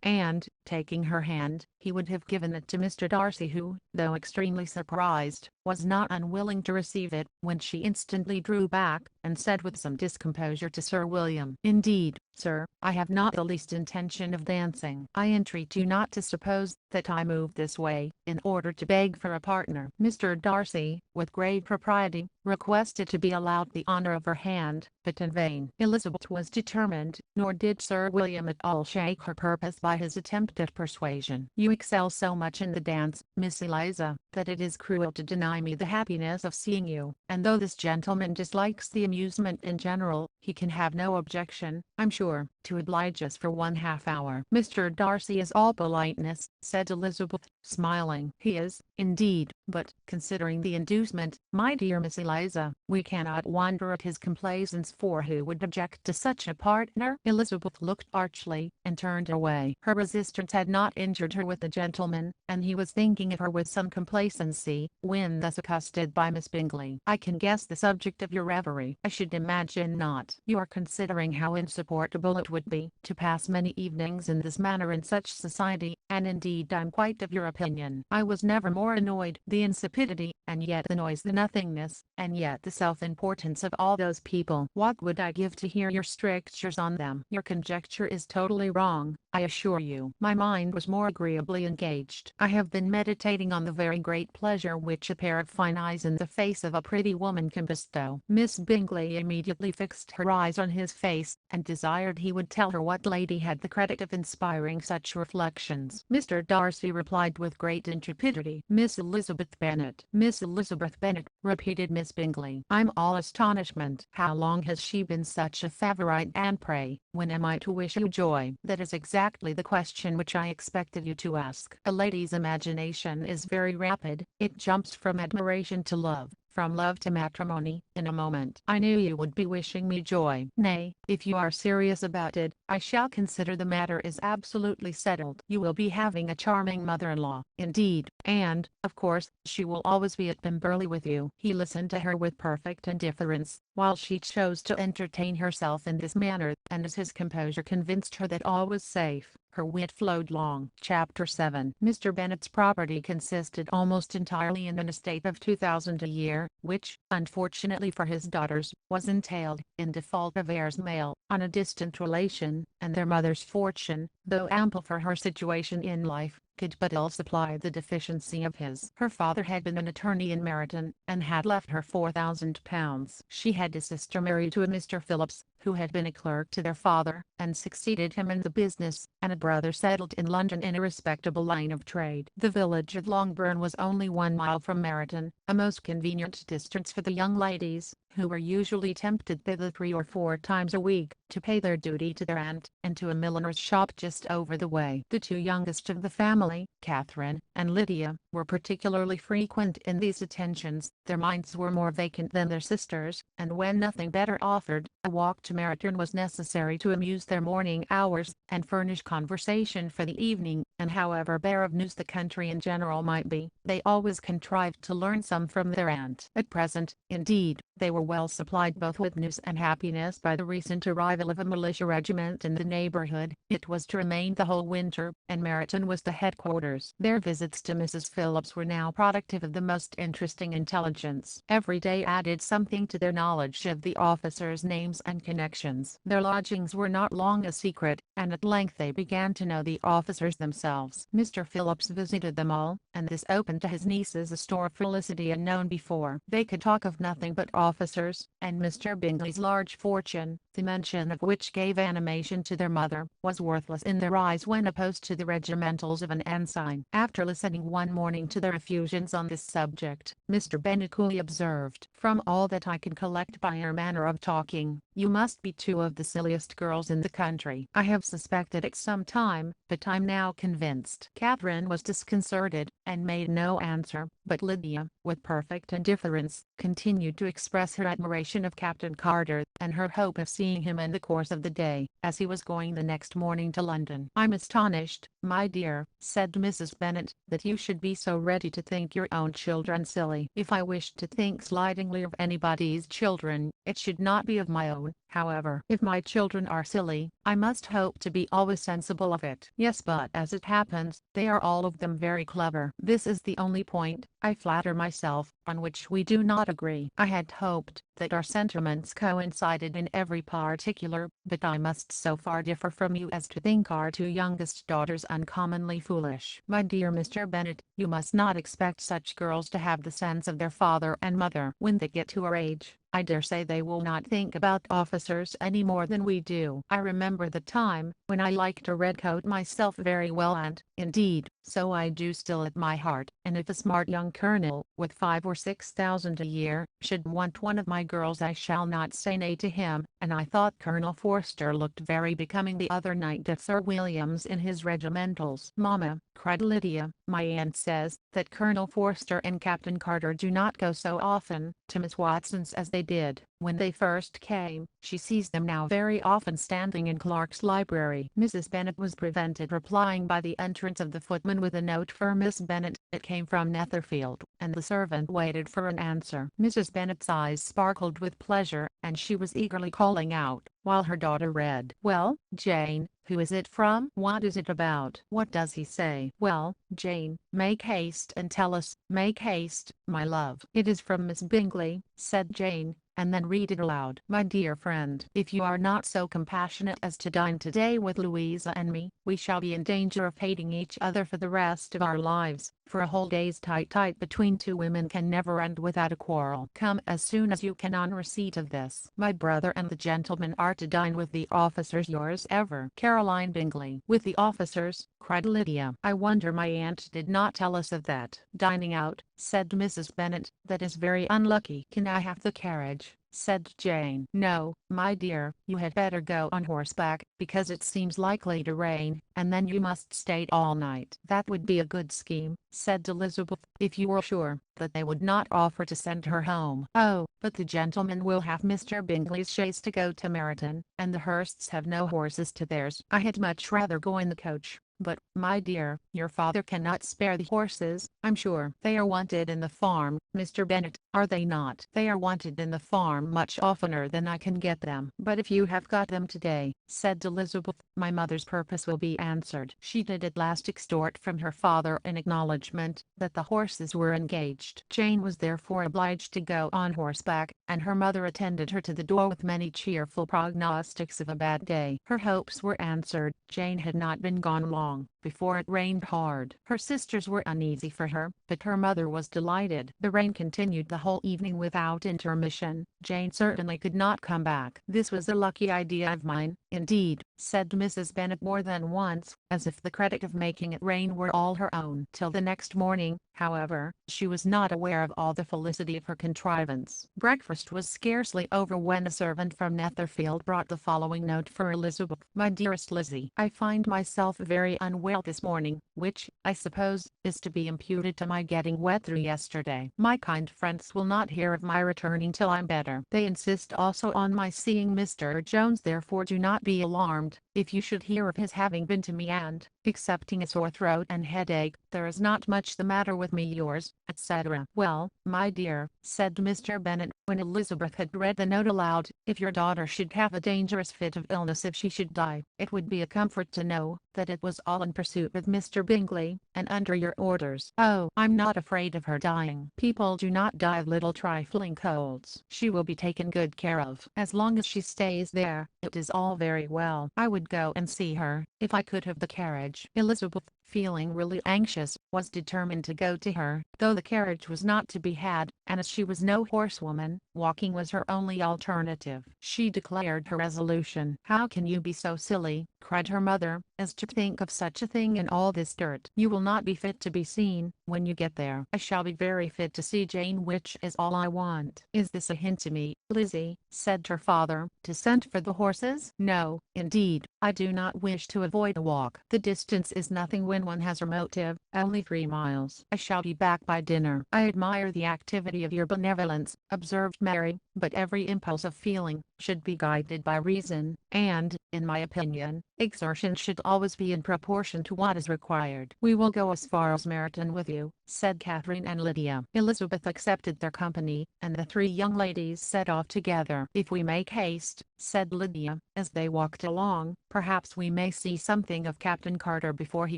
And, taking her hand, he would have given it to Mr. Darcy, who, though extremely surprised, was not unwilling to receive it, when she instantly drew back, and said with some discomposure to Sir William, "Indeed, sir, I have not the least intention of dancing. I entreat you not to suppose that I move this way in order to beg for a partner." Mr. Darcy, with great propriety, requested to be allowed the honour of her hand, but in vain. Elizabeth was determined, nor did Sir William at all shake her purpose by his attempt at persuasion. "You excel so much in the dance, Miss Eliza, that it is cruel to deny me the happiness of seeing you, and though this gentleman dislikes the amusement in general, he can have no objection, I'm sure, to oblige us for 1/2 hour." "Mr. Darcy is all politeness," said Elizabeth, smiling. "He is, indeed, but, considering the inducement, my dear Miss Eliza, we cannot wonder at his complaisance, for who would object to such a partner?" Elizabeth looked archly, and turned away. Her resistance had not injured her with the gentleman, and he was thinking of her with some complacency, when thus accosted by Miss Bingley. "I can guess the subject of your reverie." "I should imagine not. You are considering how insupportable it would be to pass many evenings in this manner in such society, and indeed I'm quite of your opinion. I was never more annoyed. The insipidity, and yet the noise, the nothingness, and yet the self-importance of all those people. What would I give to hear your strictures on them? Your conjecture is totally wrong, I assure you. My mind was more agreeably engaged. I have been meditating on the very great pleasure which a pair of fine eyes in the face of a pretty woman can bestow. Miss Bingley immediately fixed her eyes on his face, and desired he would tell her what lady had the credit of inspiring such reflections. Mr. Darcy replied with great intrepidity, "Miss Elizabeth Bennet." "Miss Elizabeth Bennet," repeated Miss Bingley. "I'm all astonishment. How long has she been such a favourite, and pray, when am I to wish you joy?" "That is exactly the question which I expected you to ask. A lady's imagination is very rapid, it jumps from admiration to love, from love to matrimony, in a moment. I knew you would be wishing me joy. Nay, if you are serious about it, I shall consider the matter is absolutely settled. You will be having a charming mother-in-law, indeed, and, of course, she will always be at Pemberley with you." He listened to her with perfect indifference, while she chose to entertain herself in this manner, and as his composure convinced her that all was safe, her wit flowed long. Chapter 7. Mr. Bennet's property consisted almost entirely in an estate of 2,000 a year, which, unfortunately for his daughters, was entailed, in default of heirs male, on a distant relation, and their mother's fortune, though ample for her situation in life, could but ill supply the deficiency of his. Her father had been an attorney in Meryton, and had left her £4,000. She had a sister married to a Mr. Phillips, who had been a clerk to their father, and succeeded him in the business, and a brother settled in London in a respectable line of trade. The village of Longbourn was only 1 mile from Meryton, a most convenient distance for the young ladies, who were usually tempted thither 3 or 4 times a week, to pay their duty to their aunt, and to a milliner's shop just over the way. The 2 youngest of the family, Catherine and Lydia, were particularly frequent in these attentions. Their minds were more vacant than their sisters', and when nothing better offered, a walk to Meryton was necessary to amuse their morning hours, and furnish conversation for the evening, and however bare of news the country in general might be, they always contrived to learn some from their aunt. At present, indeed, they were well supplied both with news and happiness by the recent arrival of a militia regiment in the neighbourhood. It was to remain the whole winter, and Meryton was the headquarters. Their visits to Mrs. Phillips were now productive of the most interesting intelligence. Every day added something to their knowledge of the officers' names and connections. Their lodgings were not long a secret, and at length they began to know the officers themselves. Mr. Phillips visited them all, and this opened to his nieces a store of felicity unknown before. They could talk of nothing but officers, and Mr. Bingley's large fortune, the mention of which gave animation to their mother, was worthless in their eyes when opposed to the regimentals of an ensign. After listening one morning to their effusions on this subject, Mr. Bennet coolly observed, "From all that I can collect by your manner of talking, you must be 2 of the silliest girls in the country. I have suspected it some time, but I'm now convinced." Catherine was disconcerted, and made no answer, but Lydia, with perfect indifference, continued to express her admiration of Captain Carter, and her hope of seeing him in the course of the day, as he was going the next morning to London. "I'm astonished, my dear," said Mrs. Bennet, "that you should be so ready to think your own children silly. If I wished to think slightingly of anybody's children, it should not be of my own. However, if my children are silly, I must hope to be always sensible of it." "Yes, but as it happens, they are all of them very clever. This is the only point, I flatter myself, on which we do not agree. I had hoped that our sentiments coincided in every particular, but I must so far differ from you as to think our 2 youngest daughters uncommonly foolish." "My dear Mr. Bennet, you must not expect such girls to have the sense of their father and mother. When they get to our age, I dare say they will not think about officers any more than we do. I remember the time when I liked a red coat myself very well, and, indeed, so I do still at my heart, and if a smart young colonel, with 5 or 6,000 a year, should want one of my girls I shall not say nay to him, and I thought Colonel Forster looked very becoming the other night to Sir William's in his regimentals." "Mamma," cried Lydia, "my aunt says that Colonel Forster and Captain Carter do not go so often to Miss Watson's as they did." when they first came. She sees them now very often standing in Clark's library. Mrs. Bennet was prevented replying by the entrance of the footman with a note for Miss Bennet. It came from Netherfield, and the servant waited for an answer. Mrs. Bennet's eyes sparkled with pleasure, and she was eagerly calling out, while her daughter read. "Well, Jane, who is it from? What is it about? What does he say?" "Well, Jane, make haste and tell us." "Make haste, my love." "It is from Miss Bingley," said Jane, and then read it aloud. "My dear friend, if you are not so compassionate as to dine today with Louisa and me, we shall be in danger of hating each other for the rest of our lives, for a whole day's tight between two women can never end without a quarrel. Come as soon as you can on receipt of this. My brother and the gentlemen are to dine with the officers. Yours ever, Caroline Bingley." "With the officers?" cried Lydia. "I wonder my aunt did not tell us of that." "Dining out," said Mrs. Bennet. "That is very unlucky." "Can I have the carriage?" said Jane. "No, my dear, you had better go on horseback, because it seems likely to rain, and then you must stay all night." "That would be a good scheme," said Elizabeth, "if you were sure that they would not offer to send her home." "Oh, but the gentlemen will have Mr. Bingley's chaise to go to Meryton, and the Hursts have no horses to theirs. I had much rather go in the coach. But, my dear, your father cannot spare the horses, I'm sure." "They are wanted in the farm, Mr. Bennet, are they not?" "They are wanted in the farm much oftener than I can get them." "But if you have got them today," said Elizabeth, "my mother's purpose will be answered." She did at last extort from her father an acknowledgment that the horses were engaged. Jane was therefore obliged to go on horseback, and her mother attended her to the door with many cheerful prognostics of a bad day. Her hopes were answered. Jane had not been gone long before it rained hard. Her sisters were uneasy for her, but her mother was delighted. The rain continued the whole evening without intermission. Jane certainly could not come back. "This was a lucky idea of mine, indeed," said Mrs. Bennet more than once, as if the credit of making it rain were all her own. Till the next morning, however, she was not aware of all the felicity of her contrivance. Breakfast was scarcely over when a servant from Netherfield brought the following note for Elizabeth. "My dearest Lizzie, I find myself very unwell this morning, which, I suppose, is to be imputed to my getting wet through yesterday. My kind friends will not hear of my returning till I'm better. They insist also on my seeing Mr. Jones, therefore do not be alarmed if you should hear of his having been to me, and, excepting a sore throat and headache, there is not much the matter with me. Yours, etc." "Well, my dear," said Mr. Bennet, when Elizabeth had read the note aloud, "if your daughter should have a dangerous fit of illness, if she should die, it would be a comfort to know that it was all in pursuit of Mr. Bingley, and under your orders." "Oh, I'm not afraid of her dying. People do not die of little trifling colds. She will be taken good care of. As long as she stays there, it is all very well. I would go and see her, if I could have the carriage." Elizabeth, feeling really anxious, was determined to go to her, though the carriage was not to be had, and as she was no horsewoman, walking was her only alternative. She declared her resolution. "How can you be so silly," cried her mother, "as to think of such a thing in all this dirt? You will not be fit to be seen, when you get there." "I shall be very fit to see Jane, which is all I want." "Is this a hint to me, Lizzie," said her father, "to send for the horses?" "No, indeed, I do not wish to avoid a walk. The distance is nothing when one has a motive, only 3 miles. I shall be back by dinner." "I admire the activity of your benevolence," observed Mary, "but every impulse of feeling should be guided by reason, and, in my opinion, exertion should always be in proportion to what is required." "We will go as far as Meryton with you," said Catherine and Lydia. Elizabeth accepted their company, and the 3 young ladies set off together. "If we make haste," said Lydia, as they walked along, "perhaps we may see something of Captain Carter before he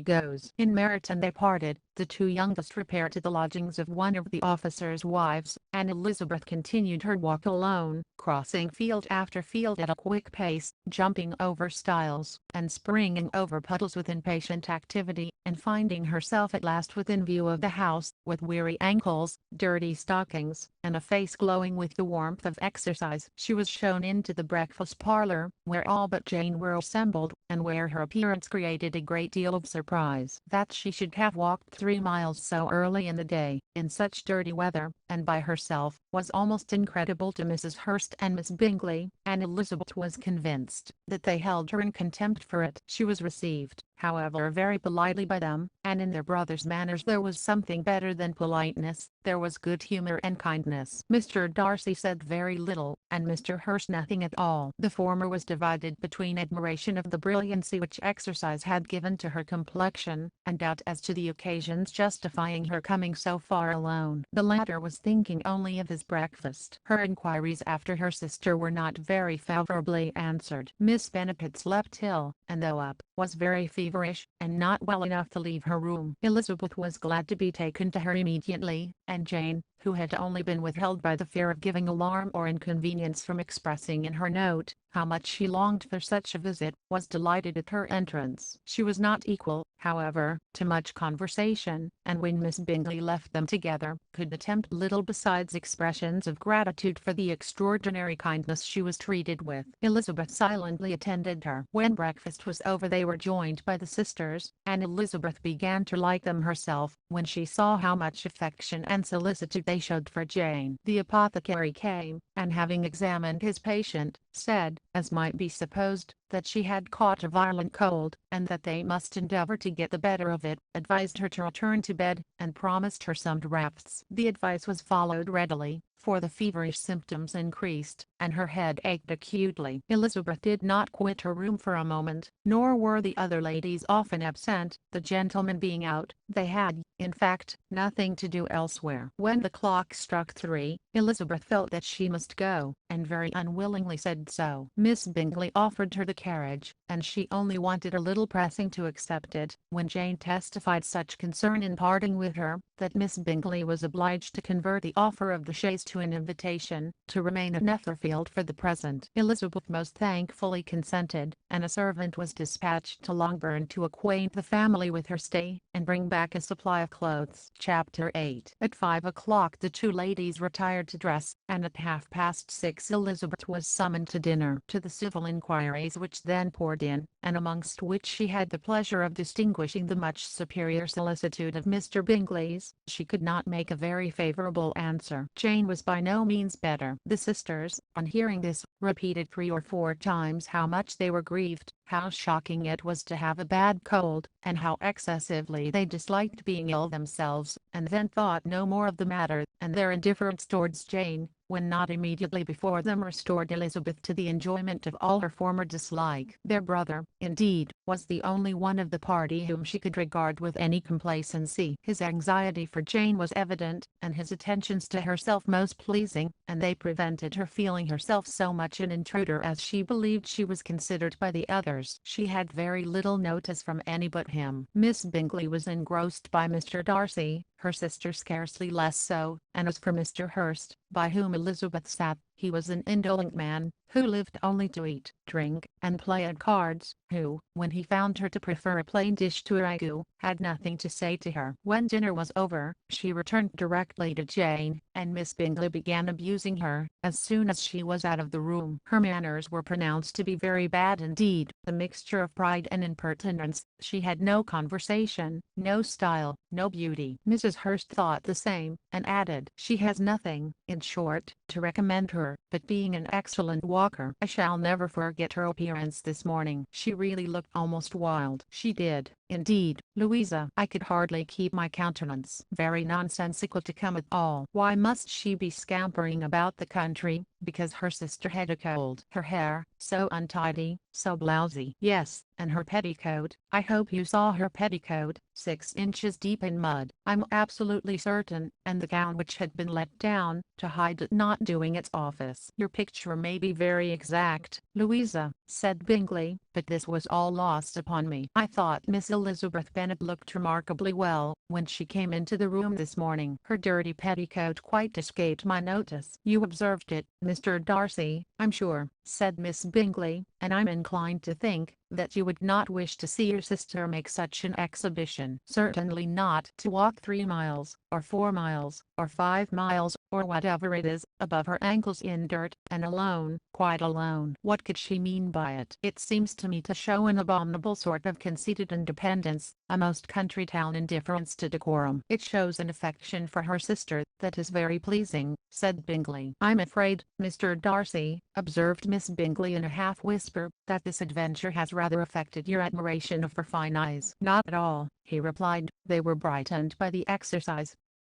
goes." In Meryton they parted. The 2 youngest repaired to the lodgings of one of the officers' wives, and Elizabeth continued her walk alone, crossing field after field at a quick pace, jumping over stiles, and springing over puddles with impatient activity, and finding herself at last within view of the house, with weary ankles, dirty stockings, and a face glowing with the warmth of exercise. She was shown into the breakfast parlor, where all but Jane were assembled, and where her appearance created a great deal of surprise. That she should have walked 3 miles so early in the day, in such dirty weather, and by herself, was almost incredible to to Mrs. Hurst and Miss Bingley, and Elizabeth was convinced that they held her in contempt for it. She was received, however, very politely by them, and in their brother's manners there was something better than politeness. There was good humor and kindness. Mr. Darcy said very little, and Mr. Hurst nothing at all. The former was divided between admiration of the brilliancy which exercise had given to her complexion, and doubt as to the occasions justifying her coming so far alone. The latter was thinking only of his breakfast. Her inquiries after her sister were not very favorably answered. Miss Bennet slept ill, and though up, was very feverish, and not well enough to leave her room. Elizabeth was glad to be taken to her immediately, and Jane, who had only been withheld by the fear of giving alarm or inconvenience from expressing in her note how much she longed for such a visit, was delighted at her entrance. She was not equal, however, to much conversation, and when Miss Bingley left them together, could attempt little besides expressions of gratitude for the extraordinary kindness she was treated with. Elizabeth silently attended her. When breakfast was over they were joined by the sisters, and Elizabeth began to like them herself, when she saw how much affection and solicitude they showed for Jane. The apothecary came, and having examined his patient, said, as might be supposed, that she had caught a violent cold, and that they must endeavor to get the better of it, advised her to return to bed, and promised her some draughts. The advice was followed readily, for the feverish symptoms increased, and her head ached acutely. Elizabeth did not quit her room for a moment, nor were the other ladies often absent, the gentlemen being out. They had, in fact, nothing to do elsewhere. When the clock struck 3, Elizabeth felt that she must go, and very unwillingly said so. Miss Bingley offered her the carriage, and she only wanted a little pressing to accept it, when Jane testified such concern in parting with her, that Miss Bingley was obliged to convert the offer of the chaise to an invitation to remain at Netherfield for the present. Elizabeth most thankfully consented, and a servant was dispatched to Longbourn to acquaint the family with her stay, and bring back a supply of clothes. Chapter 8. At 5 o'clock the two ladies retired to dress, and at 6:30 Elizabeth was summoned to dinner. To the civil inquiries which then poured in, and amongst which she had the pleasure of distinguishing the much superior solicitude of Mr. Bingley's, she could not make a very favourable answer. Jane was by no means better. The sisters, on hearing this, repeated 3 or 4 times how much they were grieved, how shocking it was to have a bad cold, and how excessively they disliked being ill themselves, and then thought no more of the matter, and their indifference towards Jane, when not immediately before them, restored Elizabeth to the enjoyment of all her former dislike. Their brother, indeed, was the only one of the party whom she could regard with any complacency. His anxiety for Jane was evident, and his attentions to herself most pleasing, and they prevented her feeling herself so much an intruder as she believed she was considered by the others. She had very little notice from any but him. Miss Bingley was engrossed by Mr. Darcy, her sister scarcely less so, and as for Mr. Hurst, by whom Elizabeth sat, he was an indolent man, who lived only to eat, drink, and play at cards, who, when he found her to prefer a plain dish to a ragout, had nothing to say to her. When dinner was over, she returned directly to Jane, and Miss Bingley began abusing her, as soon as she was out of the room. Her manners were pronounced to be very bad indeed, the mixture of pride and impertinence. She had no conversation, no style, no beauty. Mrs. Hurst thought the same, and added, "She has nothing, in short, to recommend her, but being an excellent walker. I shall never forget her appearance this morning. She really looked almost wild." "She did, indeed, Louisa. I could hardly keep my countenance. Very nonsensical to come at all. Why must she be scampering about the country, because her sister had a cold? Her hair, so untidy, so blousy." "Yes, and her petticoat. I hope you saw her petticoat, 6 inches deep in mud. I'm absolutely certain, and the gown which had been let down, to hide it not doing its office." "Your picture may be very exact, Louisa," said Bingley, "but this was all lost upon me. I thought Miss Elizabeth Bennet looked remarkably well, when she came into the room this morning. Her dirty petticoat quite escaped my notice." "You observed it, Mr. Darcy, I'm sure," said Miss Bingley, and I'm inclined to think that you would not wish to see your sister make such an exhibition. Certainly not to walk 3 miles, or 4 miles, or 5 miles, or whatever it is, above her ankles in dirt, and alone, quite alone. What could she mean by it? It seems to me to show an abominable sort of conceited independence, a most country town indifference to decorum. It shows an affection for her sister that is very pleasing, said Bingley. I'm afraid, Mr. Darcy, observed Miss Bingley in a half-whisper, that this adventure has rather affected your admiration of her fine eyes. Not at all, he replied, they were brightened by the exercise.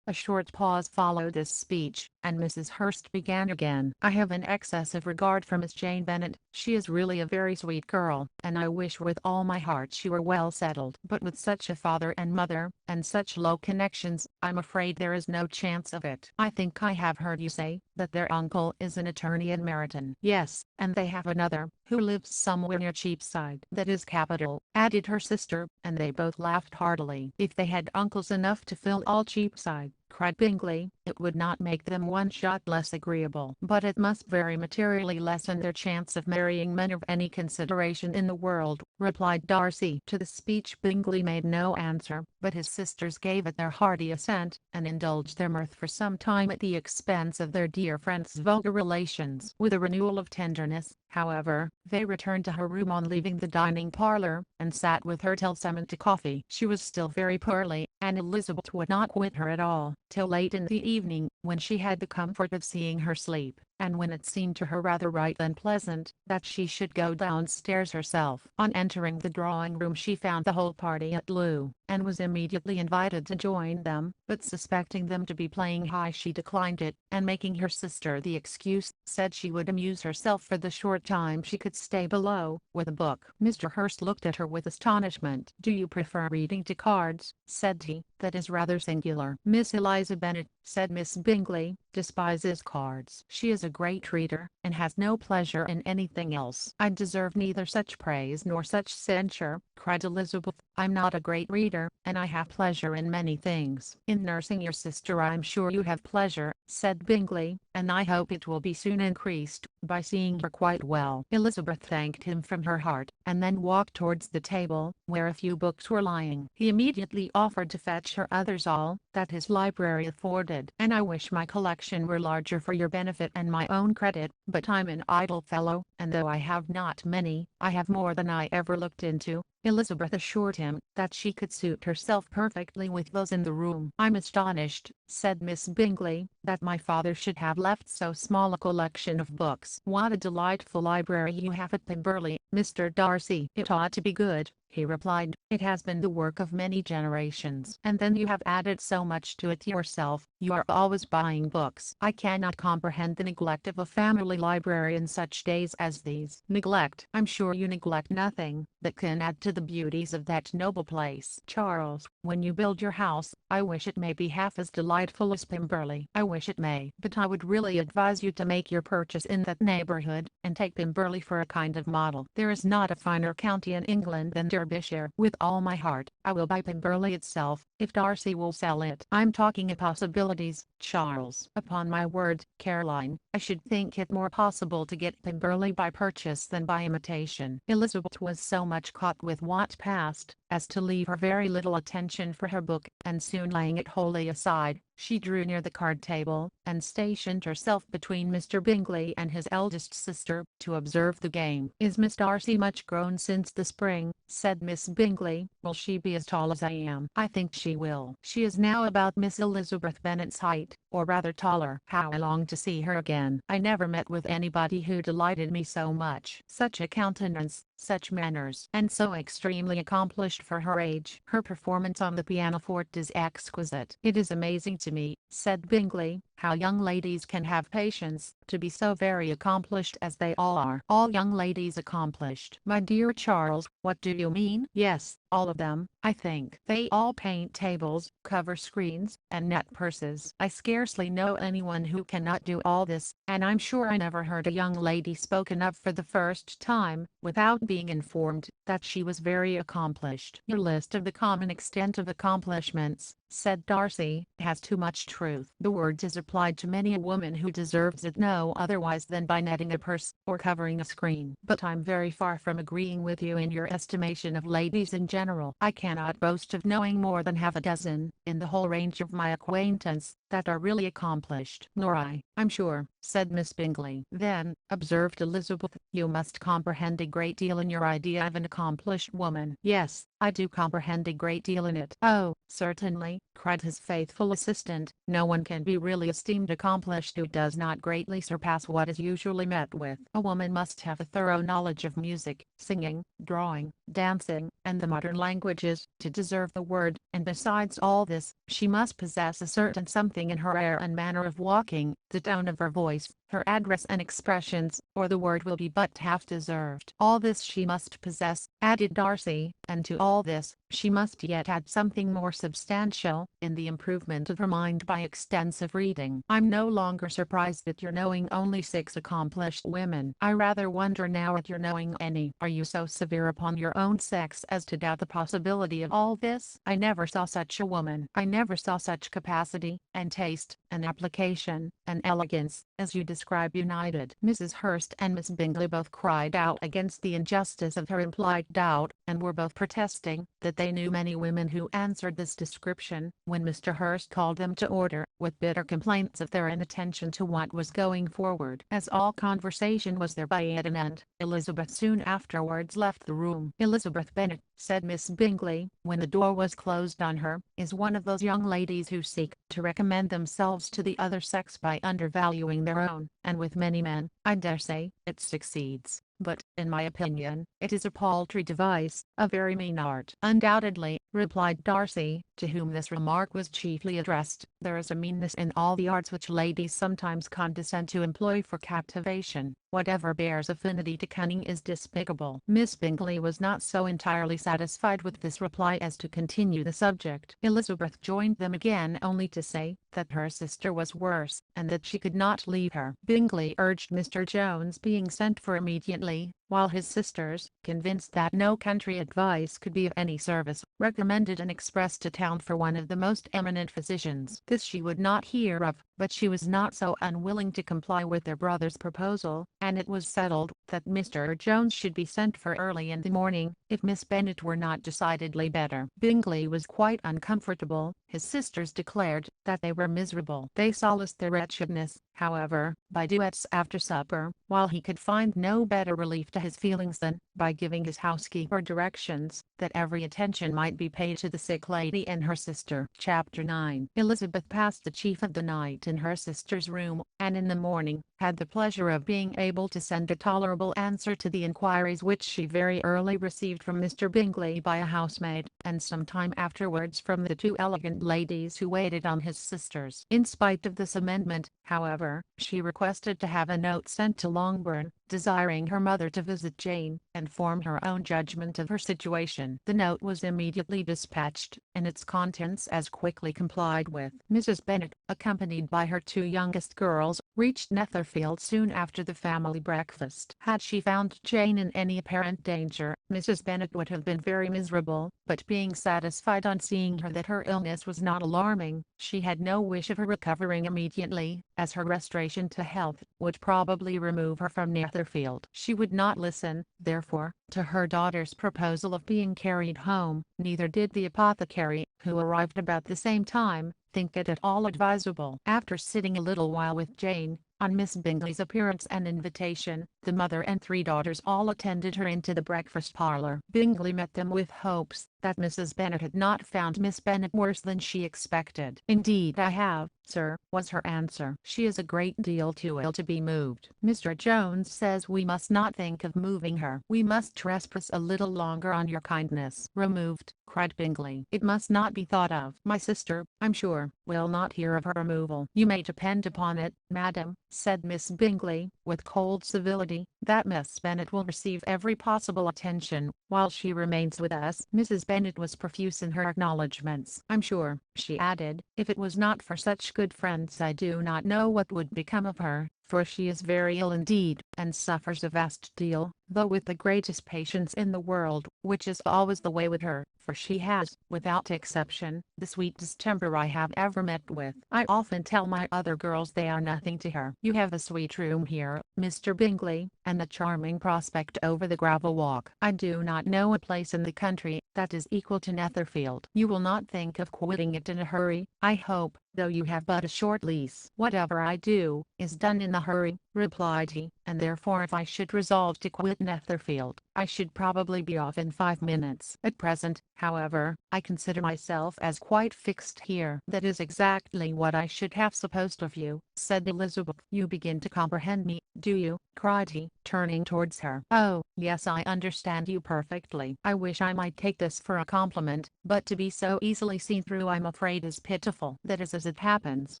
A short pause followed this speech, and Mrs. Hurst began again. I have an excessive regard for Miss Jane Bennet. She is really a very sweet girl, and I wish with all my heart she were well settled. But with such a father and mother, and such low connections, I'm afraid there is no chance of it. I think I have heard you say that their uncle is an attorney at Meryton. Yes, and they have another, who lives somewhere near Cheapside. That is capital, added her sister, and they both laughed heartily. If they had uncles enough to fill all Cheapside, cried Bingley, it would not make them one jot less agreeable. But it must very materially lessen their chance of marrying men of any consideration in the world, replied Darcy. To this speech Bingley made no answer, but his sisters gave it their hearty assent, and indulged their mirth for some time at the expense of their dear friend's vulgar relations. With a renewal of tenderness, however, they returned to her room on leaving the dining parlour, and sat with her till summoned to coffee. She was still very poorly, and Elizabeth would not quit her at all, till late in the evening, when she had the comfort of seeing her sleep, and when it seemed to her rather right than pleasant, that she should go downstairs herself. On entering the drawing-room she found the whole party at loo, and was immediately invited to join them, but suspecting them to be playing high she declined it, and making her sister the excuse, said she would amuse herself for the short time she could stay below, with a book. Mr. Hurst looked at her with astonishment. Do you prefer reading to cards? Said he. That is rather singular. Miss Eliza Bennet, said Miss Bingley, despises cards. She is a great reader, and has no pleasure in anything else. I deserve neither such praise nor such censure, cried Elizabeth. I'm not a great reader, and I have pleasure in many things. In nursing your sister I'm sure you have pleasure, said Bingley, and I hope it will be soon increased, by seeing her quite well. Elizabeth thanked him from her heart, and then walked towards the table, where a few books were lying. He immediately offered to fetch her others all that his library afforded. And I wish my collection were larger for your benefit and my own credit, but I'm an idle fellow, and though I have not many, I have more than I ever looked into. Elizabeth assured him that she could suit herself perfectly with those in the room. I'm astonished, said Miss Bingley, that my father should have left so small a collection of books. What a delightful library you have at Pemberley, Mr. Darcy. It ought to be good, he replied. It has been the work of many generations. And then you have added so much to it yourself. You are always buying books. I cannot comprehend the neglect of a family library in such days as these. Neglect? I'm sure you neglect nothing that can add to the beauties of that noble place. Charles, when you build your house, I wish it may be half as delightful as Pemberley. I wish it may. But I would really advise you to make your purchase in that neighbourhood, and take Pemberley for a kind of model. There is not a finer county in England than Derbyshire. With all my heart, I will buy Pemberley itself, if Darcy will sell it. I'm talking of possibilities, Charles. Upon my word, Caroline, I should think it more possible to get Pemberley by purchase than by imitation. Elizabeth was so much caught with what passed, as to leave her very little attention for her book, and soon laying it wholly aside, she drew near the card table, and stationed herself between Mr. Bingley and his eldest sister, to observe the game. Is Miss Darcy much grown since the spring? Said Miss Bingley. Will she be as tall as I am? I think she will. She is now about Miss Elizabeth Bennet's height, or rather taller. How I long to see her again. I never met with anybody who delighted me so much. Such a countenance, such manners, and so extremely accomplished for her age. Her performance on the pianoforte is exquisite. It is amazing to me, said Bingley, how young ladies can have patience, to be so very accomplished as they all are. All young ladies accomplished? My dear Charles, what do you mean? Yes, all of them, I think. They all paint tables, cover screens, and net purses. I scarcely know anyone who cannot do all this, and I'm sure I never heard a young lady spoken of for the first time, without being informed that she was very accomplished. Your list of the common extent of accomplishments, said Darcy, has too much truth. The word is applied to many a woman who deserves it no otherwise than by netting a purse or covering a screen. But I'm very far from agreeing with you in your estimation of ladies in general. I cannot boast of knowing more than half a dozen, in the whole range of my acquaintance, that are really accomplished. Nor I, I'm sure, said Miss Bingley. Then, observed Elizabeth, you must comprehend a great deal in your idea of an accomplished woman. Yes, I do comprehend a great deal in it. Oh, certainly, cried his faithful assistant, no one can be really esteemed accomplished who does not greatly surpass what is usually met with. A woman must have a thorough knowledge of music, singing, drawing, dancing, and the modern languages, to deserve the word, and besides all this, she must possess a certain something in her air and manner of walking, the tone of her voice, her address and expressions, or the word will be but half deserved. All this she must possess, added Darcy, and to all this, she must yet add something more substantial, in the improvement of her mind by extensive reading. I'm no longer surprised at your knowing only 6 accomplished women. I rather wonder now at your knowing any. Are you so severe upon your own sex as to doubt the possibility of all this? I never saw such a woman. I never saw such capacity, and taste, and application, and elegance, as you describe united. Mrs. Hurst and Miss Bingley both cried out against the injustice of her implied doubt, and were both protesting that they knew many women who answered this description, when Mr. Hurst called them to order, with bitter complaints of their inattention to what was going forward. As all conversation was thereby at an end, Elizabeth soon afterwards left the room. Elizabeth Bennet, said Miss Bingley, when the door was closed on her, is one of those young ladies who seek to recommend themselves to the other sex by undervaluing their own, and with many men, I dare say, it succeeds. But, in my opinion, it is a paltry device, a very mean art. Undoubtedly, replied Darcy, to whom this remark was chiefly addressed, there is a meanness in all the arts which ladies sometimes condescend to employ for captivation. Whatever bears affinity to cunning is despicable. Miss Bingley was not so entirely satisfied with this reply as to continue the subject. Elizabeth joined them again only to say that her sister was worse, and that she could not leave her. Bingley urged Mr. Jones being sent for immediately, while his sisters, convinced that no country advice could be of any service, recommended an express to town for one of the most eminent physicians. This she would not hear of, but she was not so unwilling to comply with their brother's proposal, and it was settled that Mr. Jones should be sent for early in the morning, if Miss Bennet were not decidedly better. Bingley was quite uncomfortable. His sisters declared that they were miserable. They solaced their wretchedness, however, by duets after supper, while he could find no better relief to his feelings than by giving his housekeeper directions that every attention might be paid to the sick lady and her sister. Chapter 9. Elizabeth passed the chief of the night in her sister's room, and in the morning, had the pleasure of being able to send a tolerable answer to the inquiries which she very early received from Mr. Bingley by a housemaid, and some time afterwards from the 2 elegant ladies who waited on his sisters. In spite of this amendment, however, she requested to have a note sent to Longbourn, desiring her mother to visit Jane, and form her own judgment of her situation. The note was immediately dispatched, and its contents as quickly complied with. Mrs. Bennet, accompanied by her 2 youngest girls, reached Netherfield soon after the family breakfast. Had she found Jane in any apparent danger, Mrs. Bennet would have been very miserable, but being satisfied on seeing her that her illness was not alarming, she had no wish of her recovering immediately, as her restoration to health would probably remove her from Netherfield. She would not listen, therefore, to her daughter's proposal of being carried home, neither did the apothecary, who arrived about the same time, think it at all advisable. After sitting a little while with Jane, on Miss Bingley's appearance and invitation, the mother and 3 daughters all attended her into the breakfast parlour. Bingley met them with hopes that Mrs. Bennet had not found Miss Bennet worse than she expected. "Indeed I have, sir," was her answer. "She is a great deal too ill to be moved. Mr. Jones says we must not think of moving her. We must trespass a little longer on your kindness." "Removed," cried Bingley. "It must not be thought of. My sister, I'm sure, will not hear of her removal." "You may depend upon it, madam," said Miss Bingley, with cold civility, "that Miss Bennet will receive every possible attention, while she remains with us." Mrs. Bennet was profuse in her acknowledgments. "I'm sure," she added, "if it was not for such good friends I do not know what would become of her, for she is very ill indeed, and suffers a vast deal, though with the greatest patience in the world, which is always the way with her, for she has, without exception, the sweetest temper I have ever met with. I often tell my other girls they are nothing to her. You have a sweet room here, Mr. Bingley, and a charming prospect over the gravel walk. I do not know a place in the country that is equal to Netherfield. You will not think of quitting it in a hurry, I hope, though you have but a short lease. Whatever I do, is done in a hurry, replied he, and therefore if I should resolve to quit Netherfield, I should probably be off in 5 minutes. At present, however, I consider myself as quite fixed here. That is exactly what I should have supposed of you, said Elizabeth. You begin to comprehend me, do you? Cried he, turning towards her. Oh, yes, I understand you perfectly. I wish I might take this for a compliment, but to be so easily seen through I'm afraid is pitiful. That is as it happens.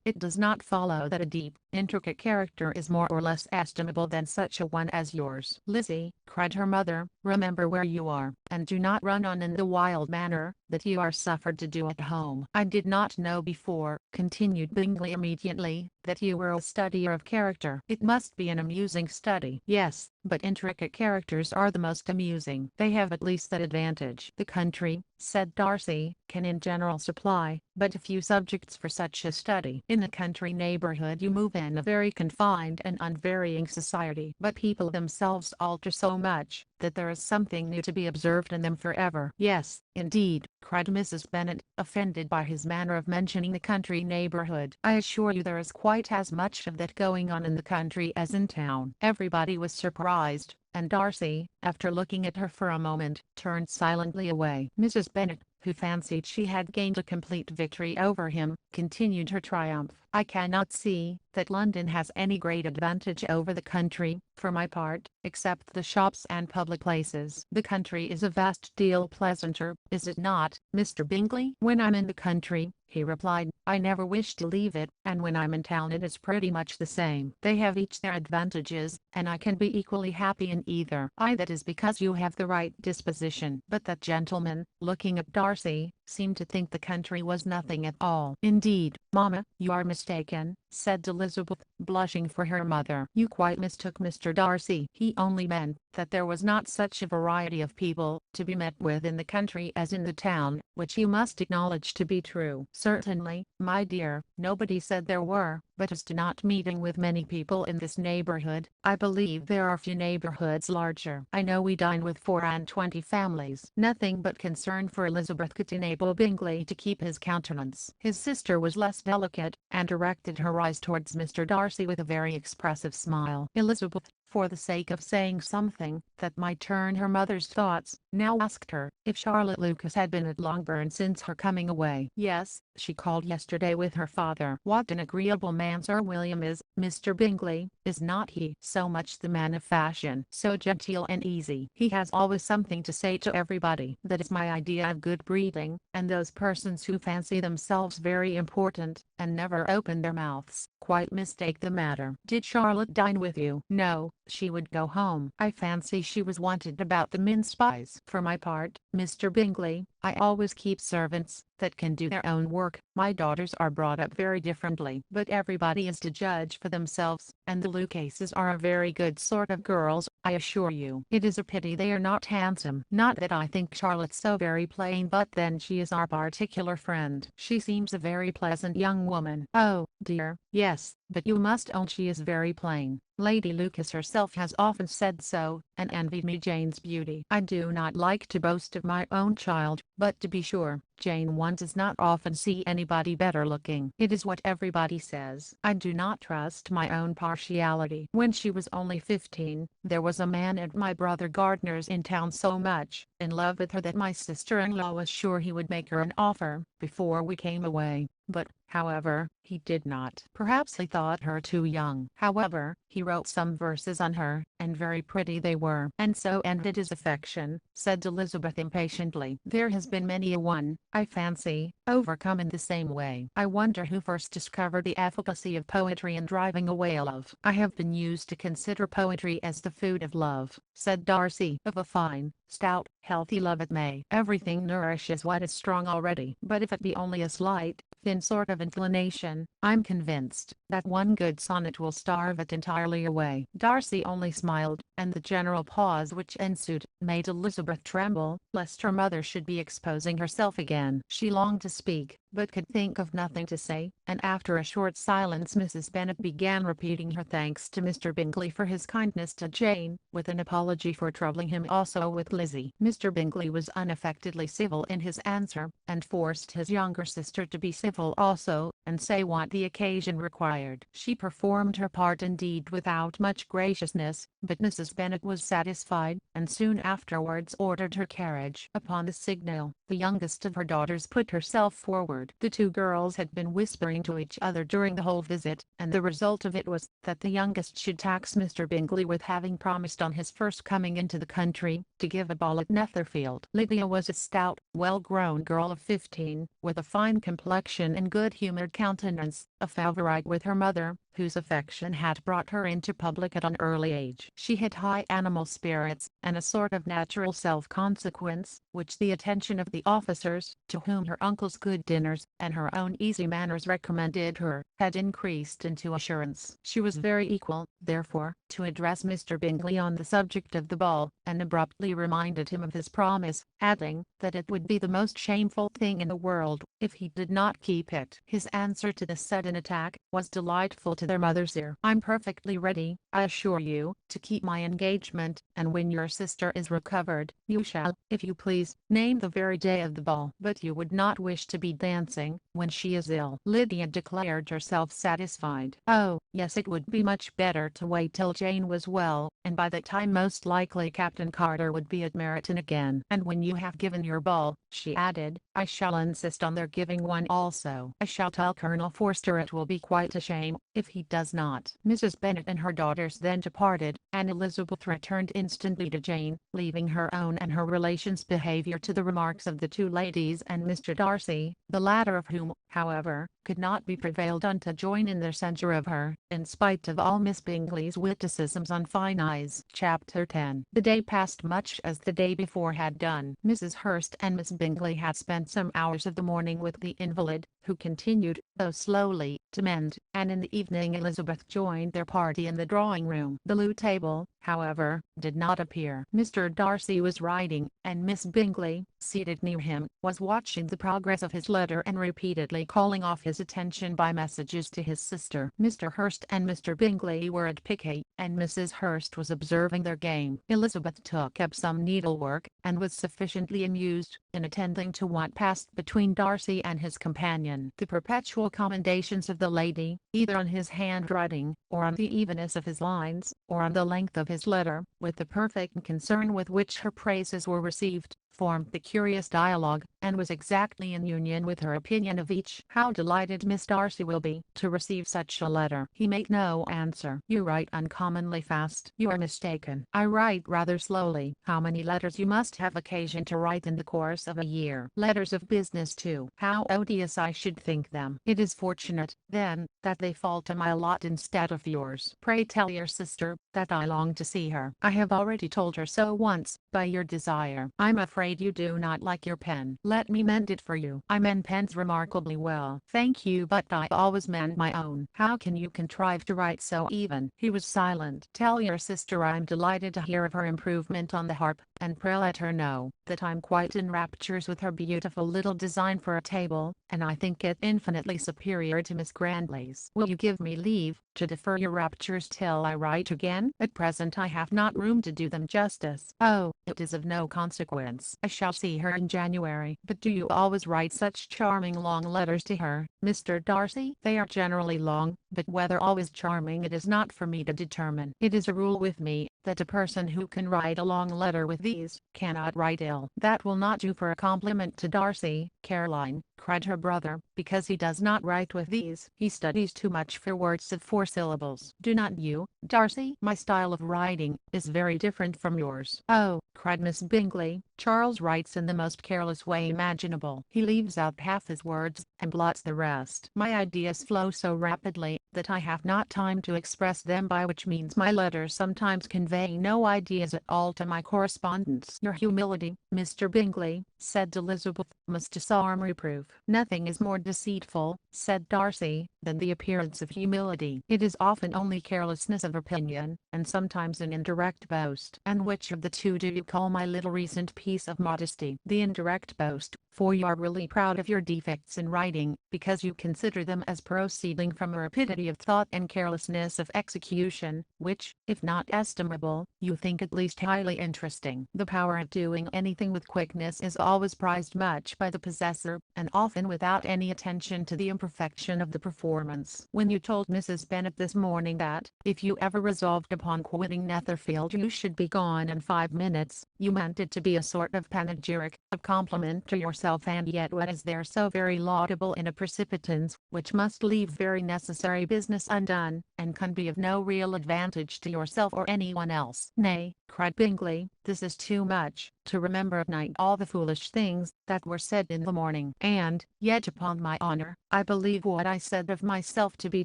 It does not follow that a deep, intricate character is more or less estimable than such a one as yours. Lizzie, cried her mother, remember where you are, and do not run on in the wild manner that you are suffered to do at home. I did not know before, continued Bingley immediately, that you were a studier of character. It must be an amusing study. Yes, but intricate characters are the most amusing. They have at least that advantage. The country, said Darcy, can in general supply but a few subjects for such a study. In the country neighborhood you move in a very confined and unvarying society, but people themselves alter so much that there is something new to be observed in them forever. Yes, indeed, cried Mrs. Bennet, offended by his manner of mentioning the country neighborhood. I assure you there is quite as much of that going on in the country as in town. Everybody was surprised, and Darcy, after looking at her for a moment, turned silently away. Mrs. Bennet, who fancied she had gained a complete victory over him, continued her triumph. I cannot see that London has any great advantage over the country, for my part, except the shops and public places. The country is a vast deal pleasanter, is it not, Mr. Bingley? When I'm in the country, he replied, I never wish to leave it, and when I'm in town it is pretty much the same. They have each their advantages, and I can be equally happy in either. That is because you have the right disposition. But that gentleman, looking at Darcy, seemed to think the country was nothing at all. Indeed, mamma, you are mistaken, said Elizabeth, blushing for her mother. You quite mistook Mr. Darcy. He only meant that there was not such a variety of people to be met with in the country as in the town, which you must acknowledge to be true. Certainly, my dear, nobody said there were, but as to not meeting with many people in this neighborhood, I believe there are few neighborhoods larger. I know we dine with 24 families. Nothing but concern for Elizabeth could enable Bingley to keep his countenance. His sister was less delicate, and directed her eyes towards Mr. Darcy with a very expressive smile. Elizabeth, for the sake of saying something that might turn her mother's thoughts, now asked her if Charlotte Lucas had been at Longbourn since her coming away. Yes, she called yesterday with her father. What an agreeable man Sir William is, Mr. Bingley, is not he? So much the man of fashion, so genteel and easy. He has always something to say to everybody. That is my idea of good breeding, and those persons who fancy themselves very important, and never open their mouths, quite mistake the matter. Did Charlotte dine with you? No, she would go home. I fancy she was wanted about the mince pies. For my part, Mr. Bingley, I always keep servants that can do their own work. My daughters are brought up very differently, but everybody is to judge for themselves, and the Lucases are a very good sort of girls, I assure you. It is a pity they are not handsome. Not that I think Charlotte so very plain, but then she is our particular friend. She seems a very pleasant young woman. Oh, dear, yes, but you must own she is very plain. Lady Lucas herself has often said so, and envied me Jane's beauty. I do not like to boast of my own child, but to be sure, Jane one does not often see anybody better looking. It is what everybody says. I do not trust my own partiality. When she was only 15, there was a man at my brother Gardner's in town so much in love with her that my sister-in-law was sure he would make her an offer before we came away. But, however, he did not. Perhaps he thought her too young. However, he wrote some verses on her, and very pretty they were. And so ended his affection, said Elizabeth impatiently. There has been many a one, I fancy, overcome in the same way. I wonder who first discovered the efficacy of poetry in driving away love. I have been used to consider poetry as the food of love, said Darcy. Of a fine, stout, healthy love it may. Everything nourishes what is strong already. But if it be only a slight, thin sort of inclination. I'm convinced that one good sonnet will starve it entirely away. Darcy only smiled, and the general pause which ensued made Elizabeth tremble, lest her mother should be exposing herself again. She longed to speak, but could think of nothing to say, and after a short silence Mrs. Bennet began repeating her thanks to Mr. Bingley for his kindness to Jane, with an apology for troubling him also with Lizzie. Mr. Bingley was unaffectedly civil in his answer, and forced his younger sister to be civil also, and say what the occasion required. She performed her part indeed without much graciousness, but Mrs. Bennet was satisfied, and soon afterwards ordered her carriage. Upon the signal, the youngest of her daughters put herself forward. The two girls had been whispering to each other during the whole visit, and the result of it was that the youngest should tax Mr. Bingley with having promised on his first coming into the country, to give a ball at Netherfield. Lydia was a stout, well-grown girl of 15, with a fine complexion and good-humoured countenance, a favourite with her mother, whose affection had brought her into public at an early age. She had high animal spirits, and a sort of natural self-consequence, which the attention of the officers, to whom her uncle's good dinners, and her own easy manners recommended her, had increased into assurance. She was very equal, therefore, to address Mr. Bingley on the subject of the ball, and abruptly reminded him of his promise, adding, that it would be the most shameful thing in the world, if he did not keep it. His answer to this sudden attack, was delightful to their mother's ear. "I'm perfectly ready, I assure you, to keep my engagement, and when your sister is recovered, you shall, if you please, name the very day of the ball. But you would not wish to be dancing, when she is ill." Lydia declared herself satisfied. "Oh, yes, it would be much better to wait till Jane was well, and by that time most likely Captain Carter would be at Meryton again. And when you have given your ball," she added, "I shall insist on their giving one also. I shall tell Colonel Forster it will be quite a shame, if he does not." Mrs. Bennet and her daughters then departed, and Elizabeth returned instantly to Jane, leaving her own and her relations' behaviour to the remarks of the two ladies and Mr. Darcy, the latter of whom, however, could not be prevailed on to join in their censure of her, in spite of all Miss Bingley's witticisms on fine eyes. Chapter 10. The day passed much as the day before had done. Mrs. Hurst and Miss Bingley had spent some hours of the morning with the invalid, who continued, though slowly, to mend, and in the evening Elizabeth joined their party in the drawing-room. The loo table, however, did not appear. Mr. Darcy was writing, and Miss Bingley, seated near him, was watching the progress of his letter and repeatedly calling off his attention by messages to his sister. Mr. Hurst and Mr. Bingley were at piquet, and Mrs. Hurst was observing their game. Elizabeth took up some needlework, and was sufficiently amused, in attending to what passed between Darcy and his companion. The perpetual commendations of the lady, either on his handwriting, or on the evenness of his lines, or on the length of his letter, with the perfect concern with which her praises were received, formed the curious dialogue, and was exactly in union with her opinion of each. "How delighted Miss Darcy will be to receive such a letter." He made no answer. "You write uncommonly fast." "You are mistaken. I write rather slowly." "How many letters you must have occasion to write in the course of a year." "Letters of business too. How odious I should think them." "It is fortunate, then, that they fall to my lot instead of yours. Pray tell your sister that I long to see her." "I have already told her so once, by your desire." "I'm afraid you do not like your pen." "Let me mend it for you. I mend pens remarkably well." "Thank you, but I always mend my own." "How can you contrive to write so even?" He was silent. "Tell your sister I'm delighted to hear of her improvement on the harp, and pray let her know that I'm quite in raptures with her beautiful little design for a table, and I think it infinitely superior to Miss Grandley's." "Will you give me leave to defer your raptures till I write again? At present I have not room to do them justice." "Oh, it is of no consequence. I shall see her in January." "But do you always write such charming long letters to her, Mr. Darcy?" "They are generally long, but whether always charming it is not for me to determine. It is a rule with me, that a person who can write a long letter with these, cannot write ill." "That will not do for a compliment to Darcy, Caroline," cried her brother, "because he does not write with these. He studies too much for words of 4 syllables." "Do not you, Darcy?" "My style of writing is very different from yours." "Oh," cried Miss Bingley, "Charles writes in the most careless way imaginable. He leaves out half his words, and blots the rest. My ideas flow so rapidly, that I have not time to express them, by which means my letters sometimes convey no ideas at all to my correspondents. Your humility, Mr. Bingley, said Elizabeth, must disarm reproof. Nothing is more deceitful, said Darcy, than the appearance of humility. It is often only carelessness of opinion, and sometimes an indirect boast. And which of the two do you call my little recent piece of modesty? The indirect boast, for you are really proud of your defects in writing, because you consider them as proceeding from a rapidity of thought and carelessness of execution, which, if not estimable, you think at least highly interesting. The power of doing anything with quickness is always prized much by the possessor, and often without any attention to the imperfection of the performance. When you told Mrs. Bennet this morning that, if you ever resolved upon quitting Netherfield you should be gone in 5 minutes, you meant it to be a sort of panegyric, a compliment to yourself, and yet what is there so very laudable in a precipitance, which must leave very necessary business undone, and can be of no real advantage to yourself or anyone else? Nay, cried Bingley, this is too much, to remember at night all the foolish things that were said in the morning. And yet upon my honour, I believe what I said of myself to be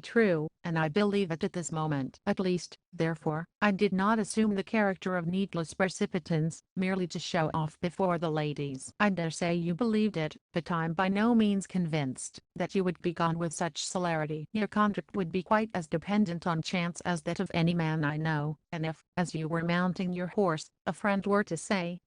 true, and I believe it at this moment. At least, therefore, I did not assume the character of needless precipitance, merely to show off before the ladies. I dare say you believed it, but I'm by no means convinced that you would be gone with such celerity. Your conduct would be quite as dependent on chance as that of any man I know, and if, as you were mounting your horse, a friend were to say,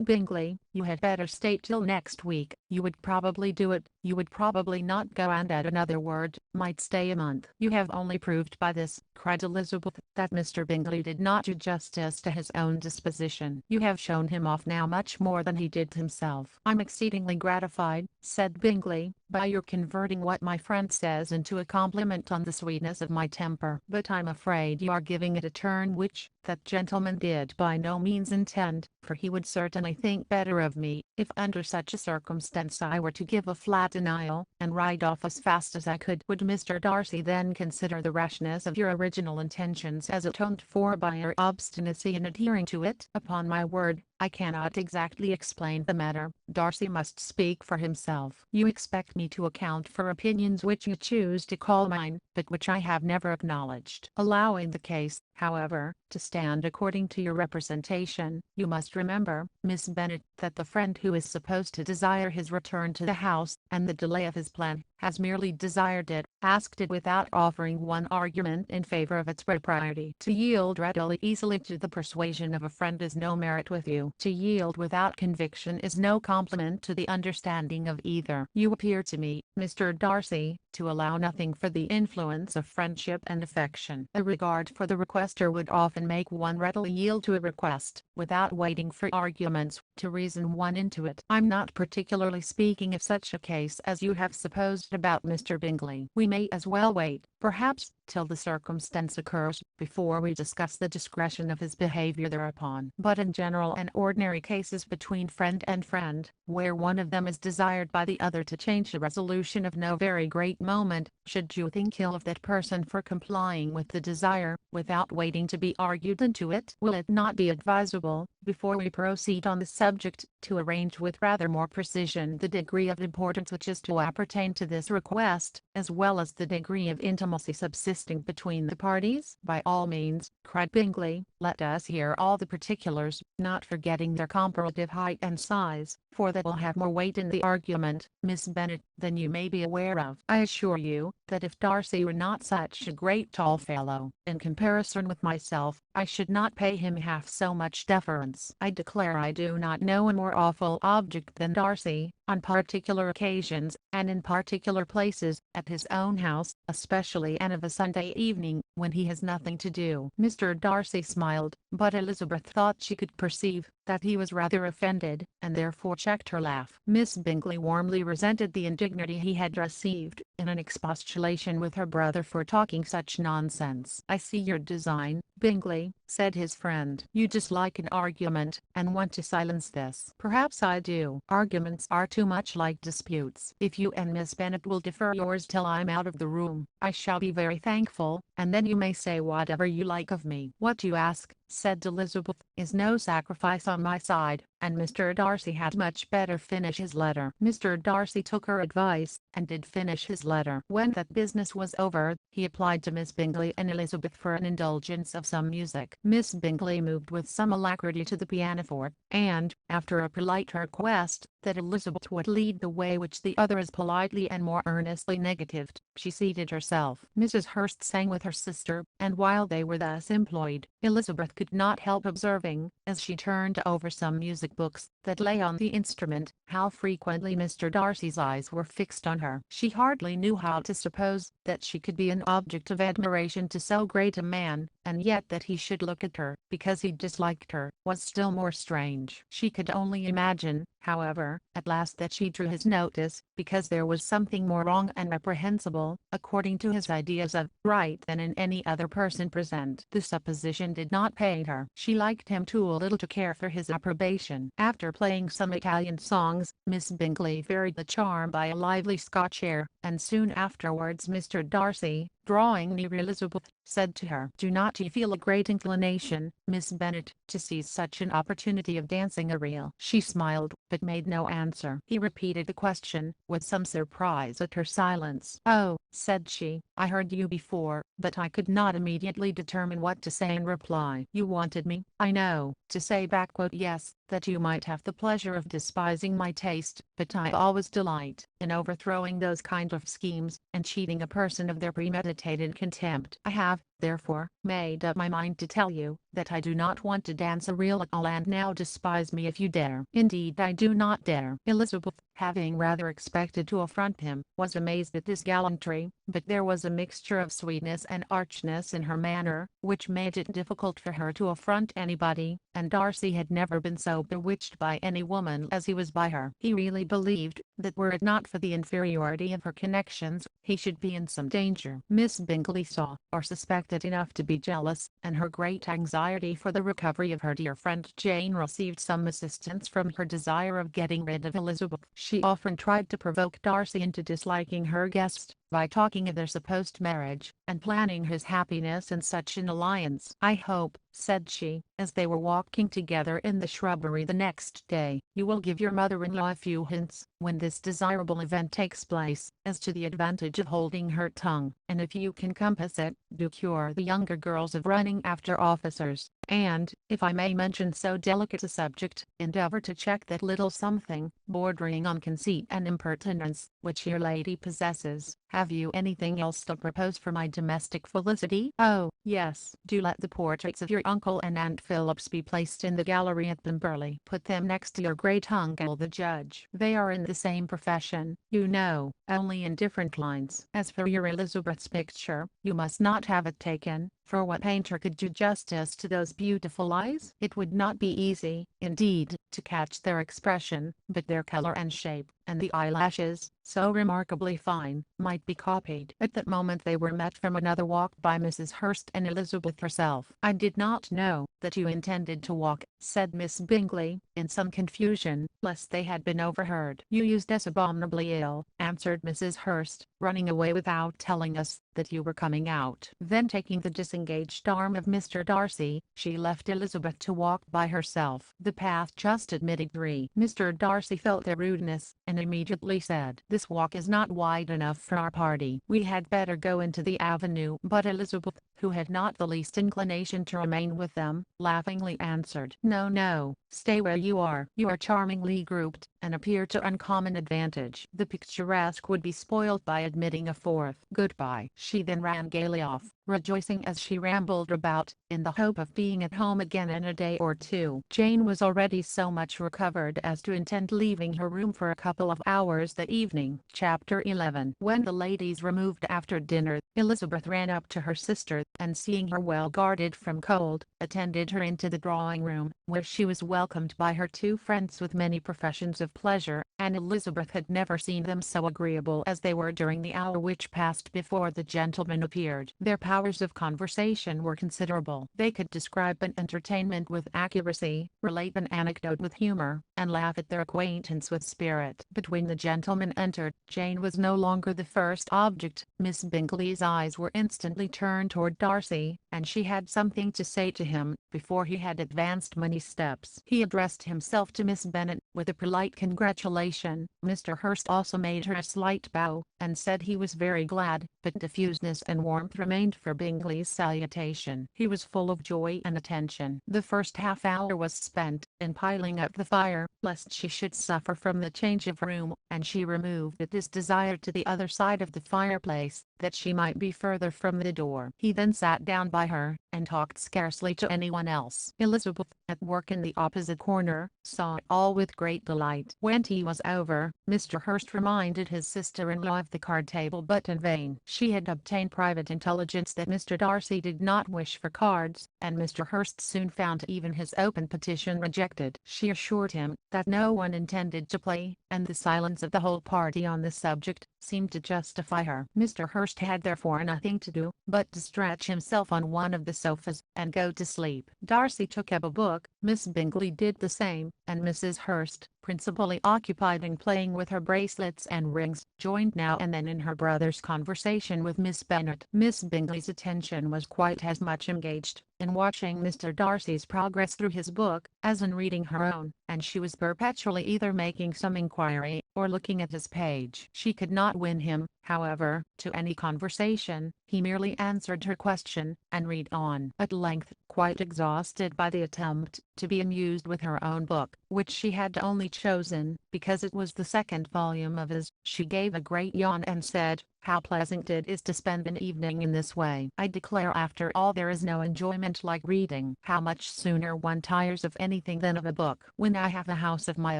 Bingley, you had better stay till next week, you would probably do it. You would probably not go, and add another word, might stay a month. You have only proved by this, cried Elizabeth, that Mr. Bingley did not do justice to his own disposition. You have shown him off now much more than he did himself. I'm exceedingly gratified, said Bingley, by your converting what my friend says into a compliment on the sweetness of my temper. But I'm afraid you are giving it a turn which that gentleman did by no means intend, for he would certainly think better of me, if under such a circumstance I were to give a flat denial, and ride off as fast as I could. Would Mr. Darcy then consider the rashness of your original intentions as atoned for by your obstinacy in adhering to it? Upon my word, I cannot exactly explain the matter. Darcy must speak for himself. You expect me to account for opinions which you choose to call mine, but which I have never acknowledged. Allowing the case, however, to stand according to your representation, you must remember, Miss Bennet, that the friend who is supposed to desire his return to the house, and the delay of his plan, has merely desired it, asked it without offering one argument in favor of its propriety. To yield readily easily to the persuasion of a friend is no merit with you. To yield without conviction is no compliment to the understanding of either. You appear to me, Mr. Darcy, to allow nothing for the influence of friendship and affection. A regard for the requester would often make one readily yield to a request, without waiting for arguments to reason one into it. I'm not particularly speaking of such a case as you have supposed about Mr. Bingley. We may as well wait, perhaps, till the circumstance occurs, before we discuss the discretion of his behavior thereupon. But in general and ordinary cases between friend and friend, where one of them is desired by the other to change a resolution of no very great moment, should you think ill of that person for complying with the desire, without waiting to be argued into it, will it not be advisable, before we proceed on the subject, to arrange with rather more precision the degree of importance which is to appertain to this request, as well as the degree of intimacy subsisting between the parties? By all means, cried Bingley, let us hear all the particulars, not forgetting their comparative height and size, for that will have more weight in the argument, Miss Bennet, than you may be aware of. I assure you, that if Darcy were not such a great tall fellow, in comparison with myself, I should not pay him half so much deference. I declare I do not know a more awful object than Darcy, on particular occasions, and in particular places, at his own house, especially and of a Sunday evening, when he has nothing to do. Mr. Darcy smiled, but Elizabeth thought she could perceive that he was rather offended, and therefore checked her laugh. Miss Bingley warmly resented the indignity he had received, in an expostulation with her brother for talking such nonsense. I see your design, Bingley, said his friend. You dislike an argument, and want to silence this. Perhaps I do. Arguments are too much like disputes. If you and Miss Bennet will defer yours till I'm out of the room, I shall be very thankful, and then you may say whatever you like of me. What you ask, said Elizabeth, "is no sacrifice on my side," and Mr. Darcy had much better finish his letter. Mr. Darcy took her advice, and did finish his letter. When that business was over, he applied to Miss Bingley and Elizabeth for an indulgence of some music. Miss Bingley moved with some alacrity to the pianoforte, and, after a polite request that Elizabeth would lead the way which the other as politely and more earnestly negatived, she seated herself. Mrs. Hurst sang with her sister, and while they were thus employed, Elizabeth could not help observing, as she turned over some music books that lay on the instrument, how frequently Mr. Darcy's eyes were fixed on her. She hardly knew how to suppose that she could be an object of admiration to so great a man, and yet that he should look at her because he disliked her was still more strange. She could only imagine, however, at last that she drew his notice because there was something more wrong and reprehensible, according to his ideas of right, than in any other person present. The supposition did not pain her. She liked him too little to care for his approbation. After playing some Italian songs, Miss Bingley varied the charm by a lively Scotch air, and soon afterwards Mr. Darcy, drawing near Elizabeth, said to her, "Do not you feel a great inclination, Miss Bennet, to seize such an opportunity of dancing a reel?" She smiled, but made no answer. He repeated the question, with some surprise at her silence. "Oh," said she, "I heard you before, but I could not immediately determine what to say in reply. You wanted me, I know, to say back, yes, that you might have the pleasure of despising my taste, but I always delight in overthrowing those kind of schemes, and cheating a person of their premeditated contempt. I have, therefore, made up my mind to tell you, that I do not want to dance a reel at all, and now despise me if you dare." "Indeed I do not dare." Elizabeth, having rather expected to affront him, was amazed at this gallantry, but there was a mixture of sweetness and archness in her manner, which made it difficult for her to affront anybody, and Darcy had never been so bewitched by any woman as he was by her. He really believed that were it not for the inferiority of her connections, he should be in some danger. Miss Bingley saw, or suspected enough to be jealous, and her great anxiety for the recovery of her dear friend Jane received some assistance from her desire of getting rid of Elizabeth. She often tried to provoke Darcy into disliking her guest, by talking of their supposed marriage, and planning his happiness in such an alliance. "I hope," said she, as they were walking together in the shrubbery the next day, "you will give your mother-in-law a few hints, when this desirable event takes place, as to the advantage of holding her tongue, and if you can compass it, do cure the younger girls of running after officers, and, if I may mention so delicate a subject, endeavor to check that little something, bordering on conceit and impertinence, which your lady possesses. Have you anything else to propose for my domestic felicity?" "Oh, yes, do let the portraits of your uncle and Aunt Phillips be placed in the gallery at Pemberley. Put them next to your great uncle the judge. They are in the same profession, you know, only in different lines. As for your Elizabeth's picture, you must not have it taken, for what painter could do justice to those beautiful eyes? It would not be easy, indeed, to catch their expression, but their color and shape, and the eyelashes, so remarkably fine, might be copied." At that moment they were met from another walk by Mrs. Hurst and Elizabeth herself. "I did not know that you intended to walk," said Miss Bingley, in some confusion, lest they had been overheard. "You used us abominably ill," answered Mrs. Hurst, "running away without telling us that you were coming out." Then taking the disengaged arm of Mr. Darcy, she left Elizabeth to walk by herself. The path just admitted 3. Mr. Darcy felt their rudeness, and immediately said, "This walk is not wide enough for our party. We had better go into the avenue." But Elizabeth, who had not the least inclination to remain with them, laughingly answered, "No, no, stay where you are. You are charmingly grouped, and appear to uncommon advantage. The picturesque would be spoilt by admitting a fourth. Goodbye." She then ran gaily off, rejoicing as she rambled about, in the hope of being at home again in a day or 2. Jane was already so much recovered as to intend leaving her room for a couple of hours that evening. Chapter 11. When the ladies removed after dinner, Elizabeth ran up to her sister, and seeing her well guarded from cold, attended her into the drawing room, where she was welcomed by her 2 friends with many professions of of pleasure, and Elizabeth had never seen them so agreeable as they were during the hour which passed before the gentleman appeared. Their powers of conversation were considerable. They could describe an entertainment with accuracy, relate an anecdote with humor, and laugh at their acquaintance with spirit. But when the gentleman entered, Jane was no longer the first object. Miss Bingley's eyes were instantly turned toward Darcy, and she had something to say to him. Before he had advanced many steps, he addressed himself to Miss Bennet with a polite congratulation. Mr. Hurst also made her a slight bow, and said he was very glad, but diffuseness and warmth remained for Bingley's salutation. He was full of joy and attention. The first half hour was spent in piling up the fire, lest she should suffer from the change of room, and she removed at his desire to the other side of the fireplace, that she might be further from the door. He then sat down by her, and talked scarcely to anyone else. Elizabeth, at work in the opposite corner, saw it all with great delight. When tea was over, Mr. Hurst reminded his sister-in-law of the card table, but in vain. She had obtained private intelligence that Mr. Darcy did not wish for cards, and Mr. Hurst soon found even his open petition rejected. She assured him that no one intended to play, and the silence of the whole party on the subject seemed to justify her. Mr. Hurst had therefore nothing to do but to stretch himself on one of the sofas and go to sleep. Darcy took up a book, Miss Bingley did the same, and Mrs. Hurst, principally occupied in playing with her bracelets and rings, joined now and then in her brother's conversation with Miss Bennet. Miss Bingley's attention was quite as much engaged in watching Mr. Darcy's progress through his book as in reading her own, and she was perpetually either making some inquiry or looking at his page. She could not win him, however, to any conversation. He merely answered her question, and read on. At length, quite exhausted by the attempt to be amused with her own book, which she had only chosen because it was the second volume of his, she gave a great yawn and said, "How pleasant it is to spend an evening in this way. I declare after all there is no enjoyment like reading. How much sooner one tires of anything than of a book. When I have a house of my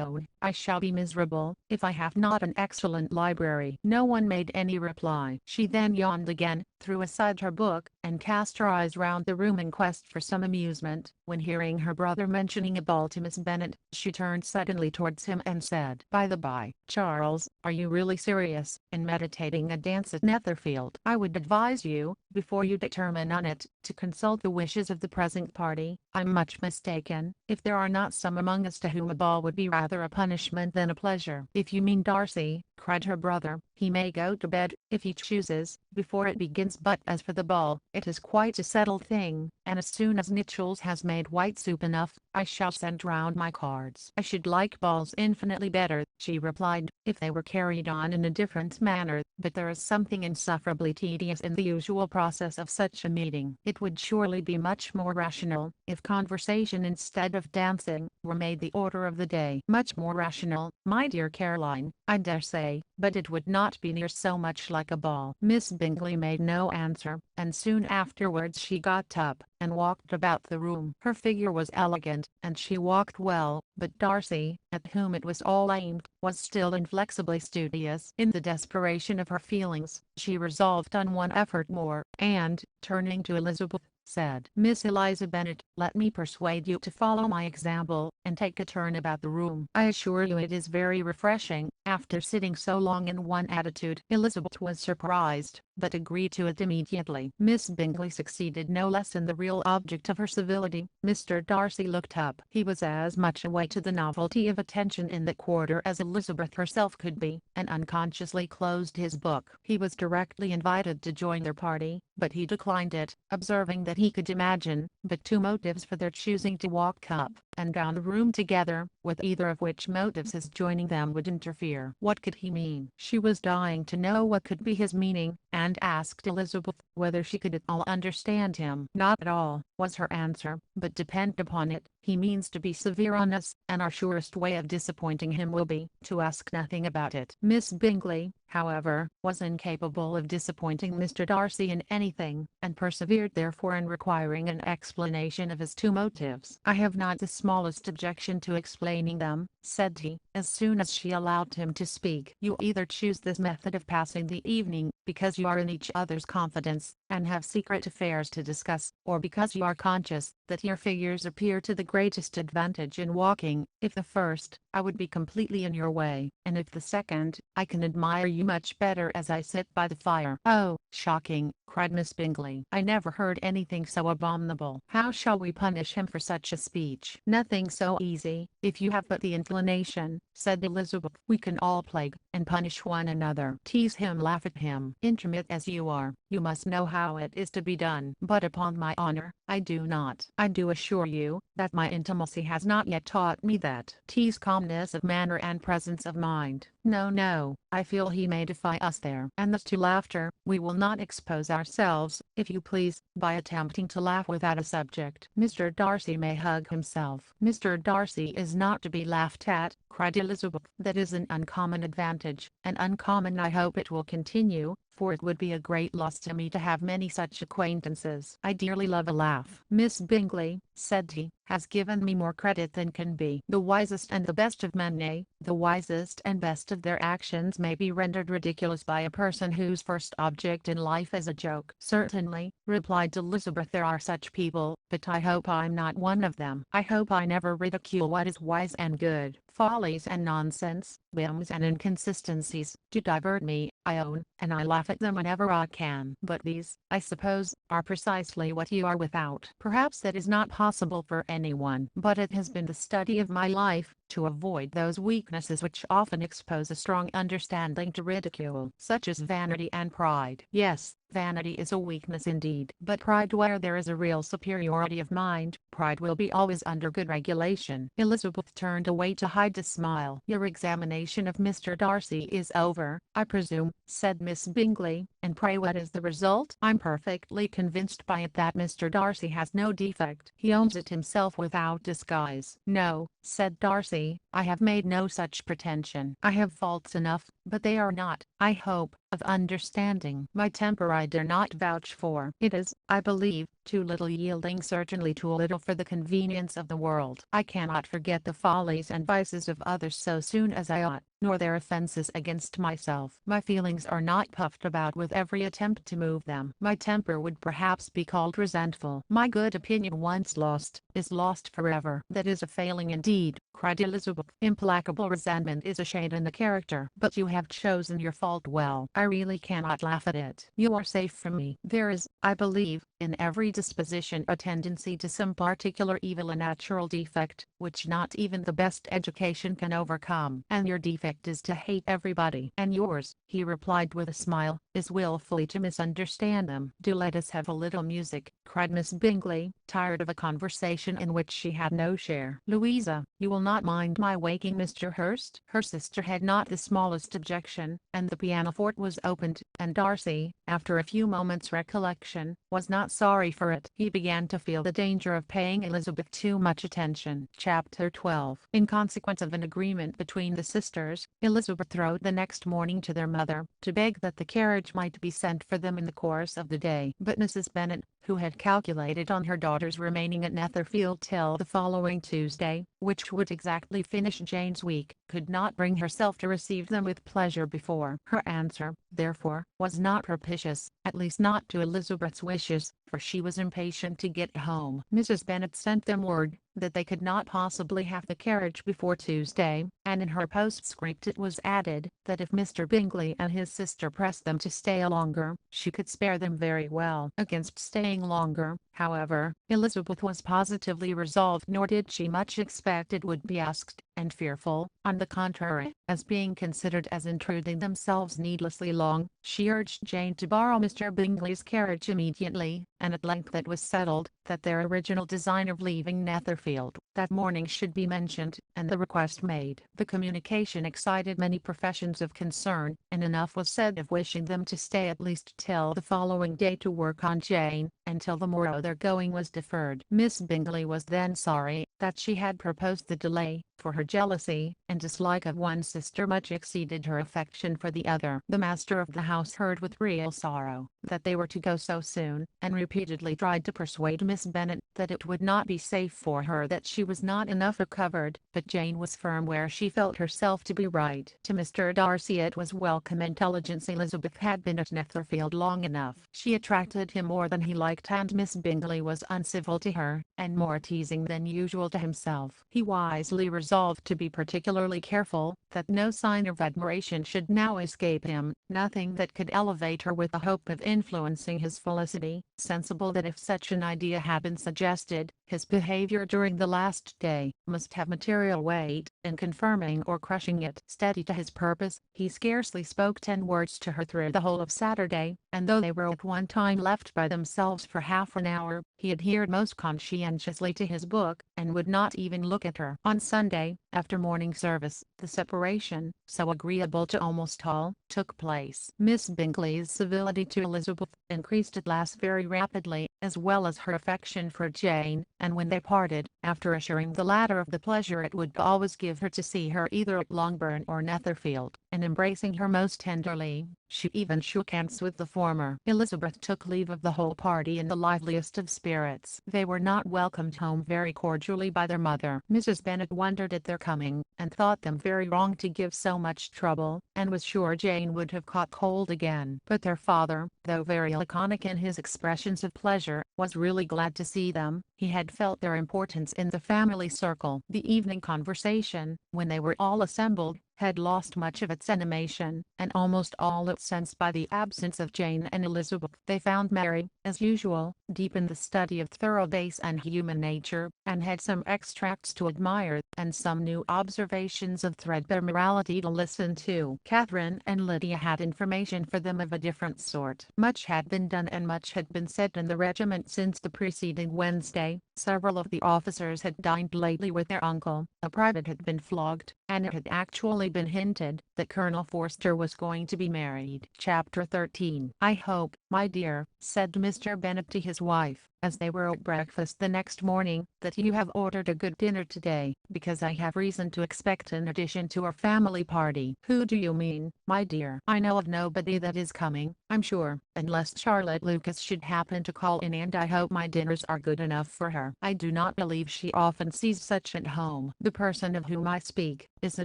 own, I shall be miserable if I have not an excellent library." No one made any reply. She then yawned again, threw aside her book, and cast her eyes round the room in quest for some amusement. When hearing her brother mentioning a ball to Miss Bennet, she turned suddenly towards him and said, "By the by, Charles, are you really serious in meditating a dance at Netherfield? I would advise you, before you determine on it, to consult the wishes of the present party. I'm much mistaken if there are not some among us to whom a ball would be rather a punishment than a pleasure." "If you mean Darcy," cried her brother, "he may go to bed, if he chooses, before it begins. But as for the ball, it is quite a settled thing, and as soon as Nicholls has made white soup enough, I shall send round my cards." "I should like balls infinitely better," she replied, "if they were carried on in a different manner, but there is something insufferably tedious in the usual process of such a meeting. It would surely be much more rational, if conversation instead of dancing were made the order of the day." "Much more rational, my dear Caroline, I dare say, but it would not be near so much like a ball." Miss Bingley made no answer, and soon afterwards she got up and walked about the room. Her figure was elegant, and she walked well, but Darcy, at whom it was all aimed, was still inflexibly studious. In the desperation of her feelings, she resolved on one effort more, and, turning to Elizabeth, said, "Miss Eliza Bennet, let me persuade you to follow my example, and take a turn about the room. I assure you it is very refreshing, after sitting so long in one attitude." Elizabeth was surprised, but agreed to it immediately. Miss Bingley succeeded no less in the real object of her civility. Mr. Darcy looked up. He was as much away to the novelty of attention in that quarter as Elizabeth herself could be, and unconsciously closed his book. He was directly invited to join their party, but he declined it, observing that he could imagine but two motives for their choosing to walk up and down the room together, with either of which motives his joining them would interfere. What could he mean? She was dying to know what could be his meaning, and asked Elizabeth whether she could at all understand him. "Not at all," was her answer, "but depend upon it, he means to be severe on us, and our surest way of disappointing him will be to ask nothing about it." Miss Bingley, however, was incapable of disappointing Mr. Darcy in anything, and persevered therefore in requiring an explanation of his two motives. "I have not the smallest objection to explaining them," said he, as soon as she allowed him to speak. "You either choose this method of passing the evening because you are in each other's confidence, and have secret affairs to discuss, or because you are conscious that your figures appear to the greatest advantage in walking. If the first, I would be completely in your way, and if the second, I can admire you much better as I sit by the fire." "Oh, shocking!" cried Miss Bingley. "I never heard anything so abominable. How shall we punish him for such a speech?" "Nothing so easy, if you have but the inclination," said Elizabeth. "We can all plague and punish one another. Tease him, laugh at him. Intimate as you are, you must know how it is to be done. But upon my honor, I do not. I do assure you, that my intimacy has not yet taught me that. Tease calmness of manner and presence of mind. No, no, I feel he may defy us there. And as to laughter, we will not expose ourselves, if you please, by attempting to laugh without a subject. Mr. Darcy may hug himself." "Mr. Darcy is not to be laughed at," cried Elizabeth. "That is an uncommon advantage, and uncommon I hope it will continue, for it would be a great loss to me to have many such acquaintances. I dearly love a laugh." "Miss Bingley," said he, "has given me more credit than can be. The wisest and the best of men, nay, the wisest and best of their actions may be rendered ridiculous by a person whose first object in life is a joke." "Certainly," replied Elizabeth, "there are such people, but I hope I'm not one of them. I hope I never ridicule what is wise and good. Follies and nonsense, whims and inconsistencies, do divert me, I own, and I laugh at them whenever I can. But these, I suppose, are precisely what you are without. Perhaps that is not possible for anyone, but it has been the study of my life, to avoid those weaknesses which often expose a strong understanding to ridicule, such as vanity and pride." "Yes, vanity is a weakness indeed. But pride, where there is a real superiority of mind, pride will be always under good regulation." Elizabeth turned away to hide a smile. "Your examination of Mr. Darcy is over, I presume," said Miss Bingley, "and pray what is the result?" "I'm perfectly convinced by it that Mr. Darcy has no defect. He owns it himself without disguise." "No," said Darcy, "I have made no such pretension. I have faults enough, but they are not, I hope, of understanding. My temper I dare not vouch for. It is, I believe, too little, yielding certainly too little for the convenience of the world. I cannot forget the follies and vices of others so soon as I ought, nor their offences against myself. My feelings are not puffed about with every attempt to move them. My temper would perhaps be called resentful. My good opinion once lost, is lost forever." "That is a failing indeed," cried Elizabeth. "Implacable resentment is a shade in the character. But you have chosen your fault well. I really cannot laugh at it. You are safe from me. There is, I believe, in every disposition a tendency to some particular evil, a natural defect, which not even the best education can overcome. And your defect is to hate everybody." "And yours," he replied with a smile, "is wilfully to misunderstand them." "Do let us have a little music," cried Miss Bingley, tired of a conversation in which she had no share. "Louisa, you will not mind my waking Mr. Hurst?" Her sister had not the smallest objection, and the pianoforte was opened, and Darcy, after a few moments' recollection, was not sorry for it. He began to feel the danger of paying Elizabeth too much attention. Chapter 12. In consequence of an agreement between the sisters, Elizabeth wrote the next morning to their mother, to beg that the carriage might be sent for them in the course of the day. But Mrs. Bennet, who had calculated on her daughter's remaining at Netherfield till the following Tuesday, which would exactly finish Jane's week, could not bring herself to receive them with pleasure before. Her answer, therefore, was not propitious, at least not to Elizabeth's wishes, for she was impatient to get home. Mrs. Bennet sent them word, that they could not possibly have the carriage before Tuesday, and in her postscript it was added, that if Mr. Bingley and his sister pressed them to stay longer, she could spare them very well. Against staying longer, however, Elizabeth was positively resolved, nor did she much expect it would be asked, and fearful, on the contrary, as being considered as intruding themselves needlessly long, she urged Jane to borrow Mr. Bingley's carriage immediately, and at length it was settled, that their original design of leaving Netherfield that morning should be mentioned, and the request made. The communication excited many professions of concern, and enough was said of wishing them to stay at least till the following day to work on Jane, and till the morrow their going was deferred. Miss Bingley was then sorry that she had proposed the delay, for her jealousy and dislike of one sister much exceeded her affection for the other. The master of the house heard with real sorrow that they were to go so soon, and repeatedly tried to persuade Miss Bennet that it would not be safe for her that she she was not enough recovered, but Jane was firm where she felt herself to be right. To Mr. Darcy it was welcome intelligence Elizabeth had been at Netherfield long enough. She attracted him more than he liked, and Miss Bingley was uncivil to her, and more teasing than usual to himself. He wisely resolved to be particularly careful that no sign of admiration should now escape him, nothing that could elevate her with the hope of influencing his felicity, sensible that if such an idea had been suggested, his behavior during the last day must have material weight in confirming or crushing it. Steady to his purpose, he scarcely spoke 10 words to her through the whole of Saturday, and though they were at one time left by themselves for half an hour, he adhered most conscientiously to his book, and would not even look at her. On Sunday, after morning service, the separation, so agreeable to almost all, took place. Miss Bingley's civility to Elizabeth increased at last very rapidly, as well as her affection for Jane, and when they parted, after assuring the latter of the pleasure it would always give her to see her either at Longbourn or Netherfield, and embracing her most tenderly, she even shook hands with the former. Elizabeth took leave of the whole party in the liveliest of spirits. They were not welcomed home very cordially by their mother. Mrs. Bennet wondered at their coming, and thought them very wrong to give so much trouble, and was sure Jane would have caught cold again. But their father, though very laconic in his expressions of pleasure, was really glad to see them. He had felt their importance in the family circle. The evening conversation, when they were all assembled, had lost much of its animation, and almost all its sense by the absence of Jane and Elizabeth. They found Mary, as usual, deep in the study of thorough base and human nature, and had some extracts to admire, and some new observations of threadbare morality to listen to. Catherine and Lydia had information for them of a different sort. Much had been done and much had been said in the regiment since the preceding Wednesday. Several of the officers had dined lately with their uncle, a private had been flogged, and it had actually been hinted that Colonel Forster was going to be married. Chapter 13. "I hope, my dear," said Mr. Bennet to his wife, as they were at breakfast the next morning, "that you have ordered a good dinner today, because I have reason to expect an addition to our family party." "Who do you mean, my dear?" "I know of nobody that is coming, I'm sure, unless Charlotte Lucas should happen to call in, and I hope my dinners are good enough for her. I do not believe she often sees such at home. The person of whom I speak is a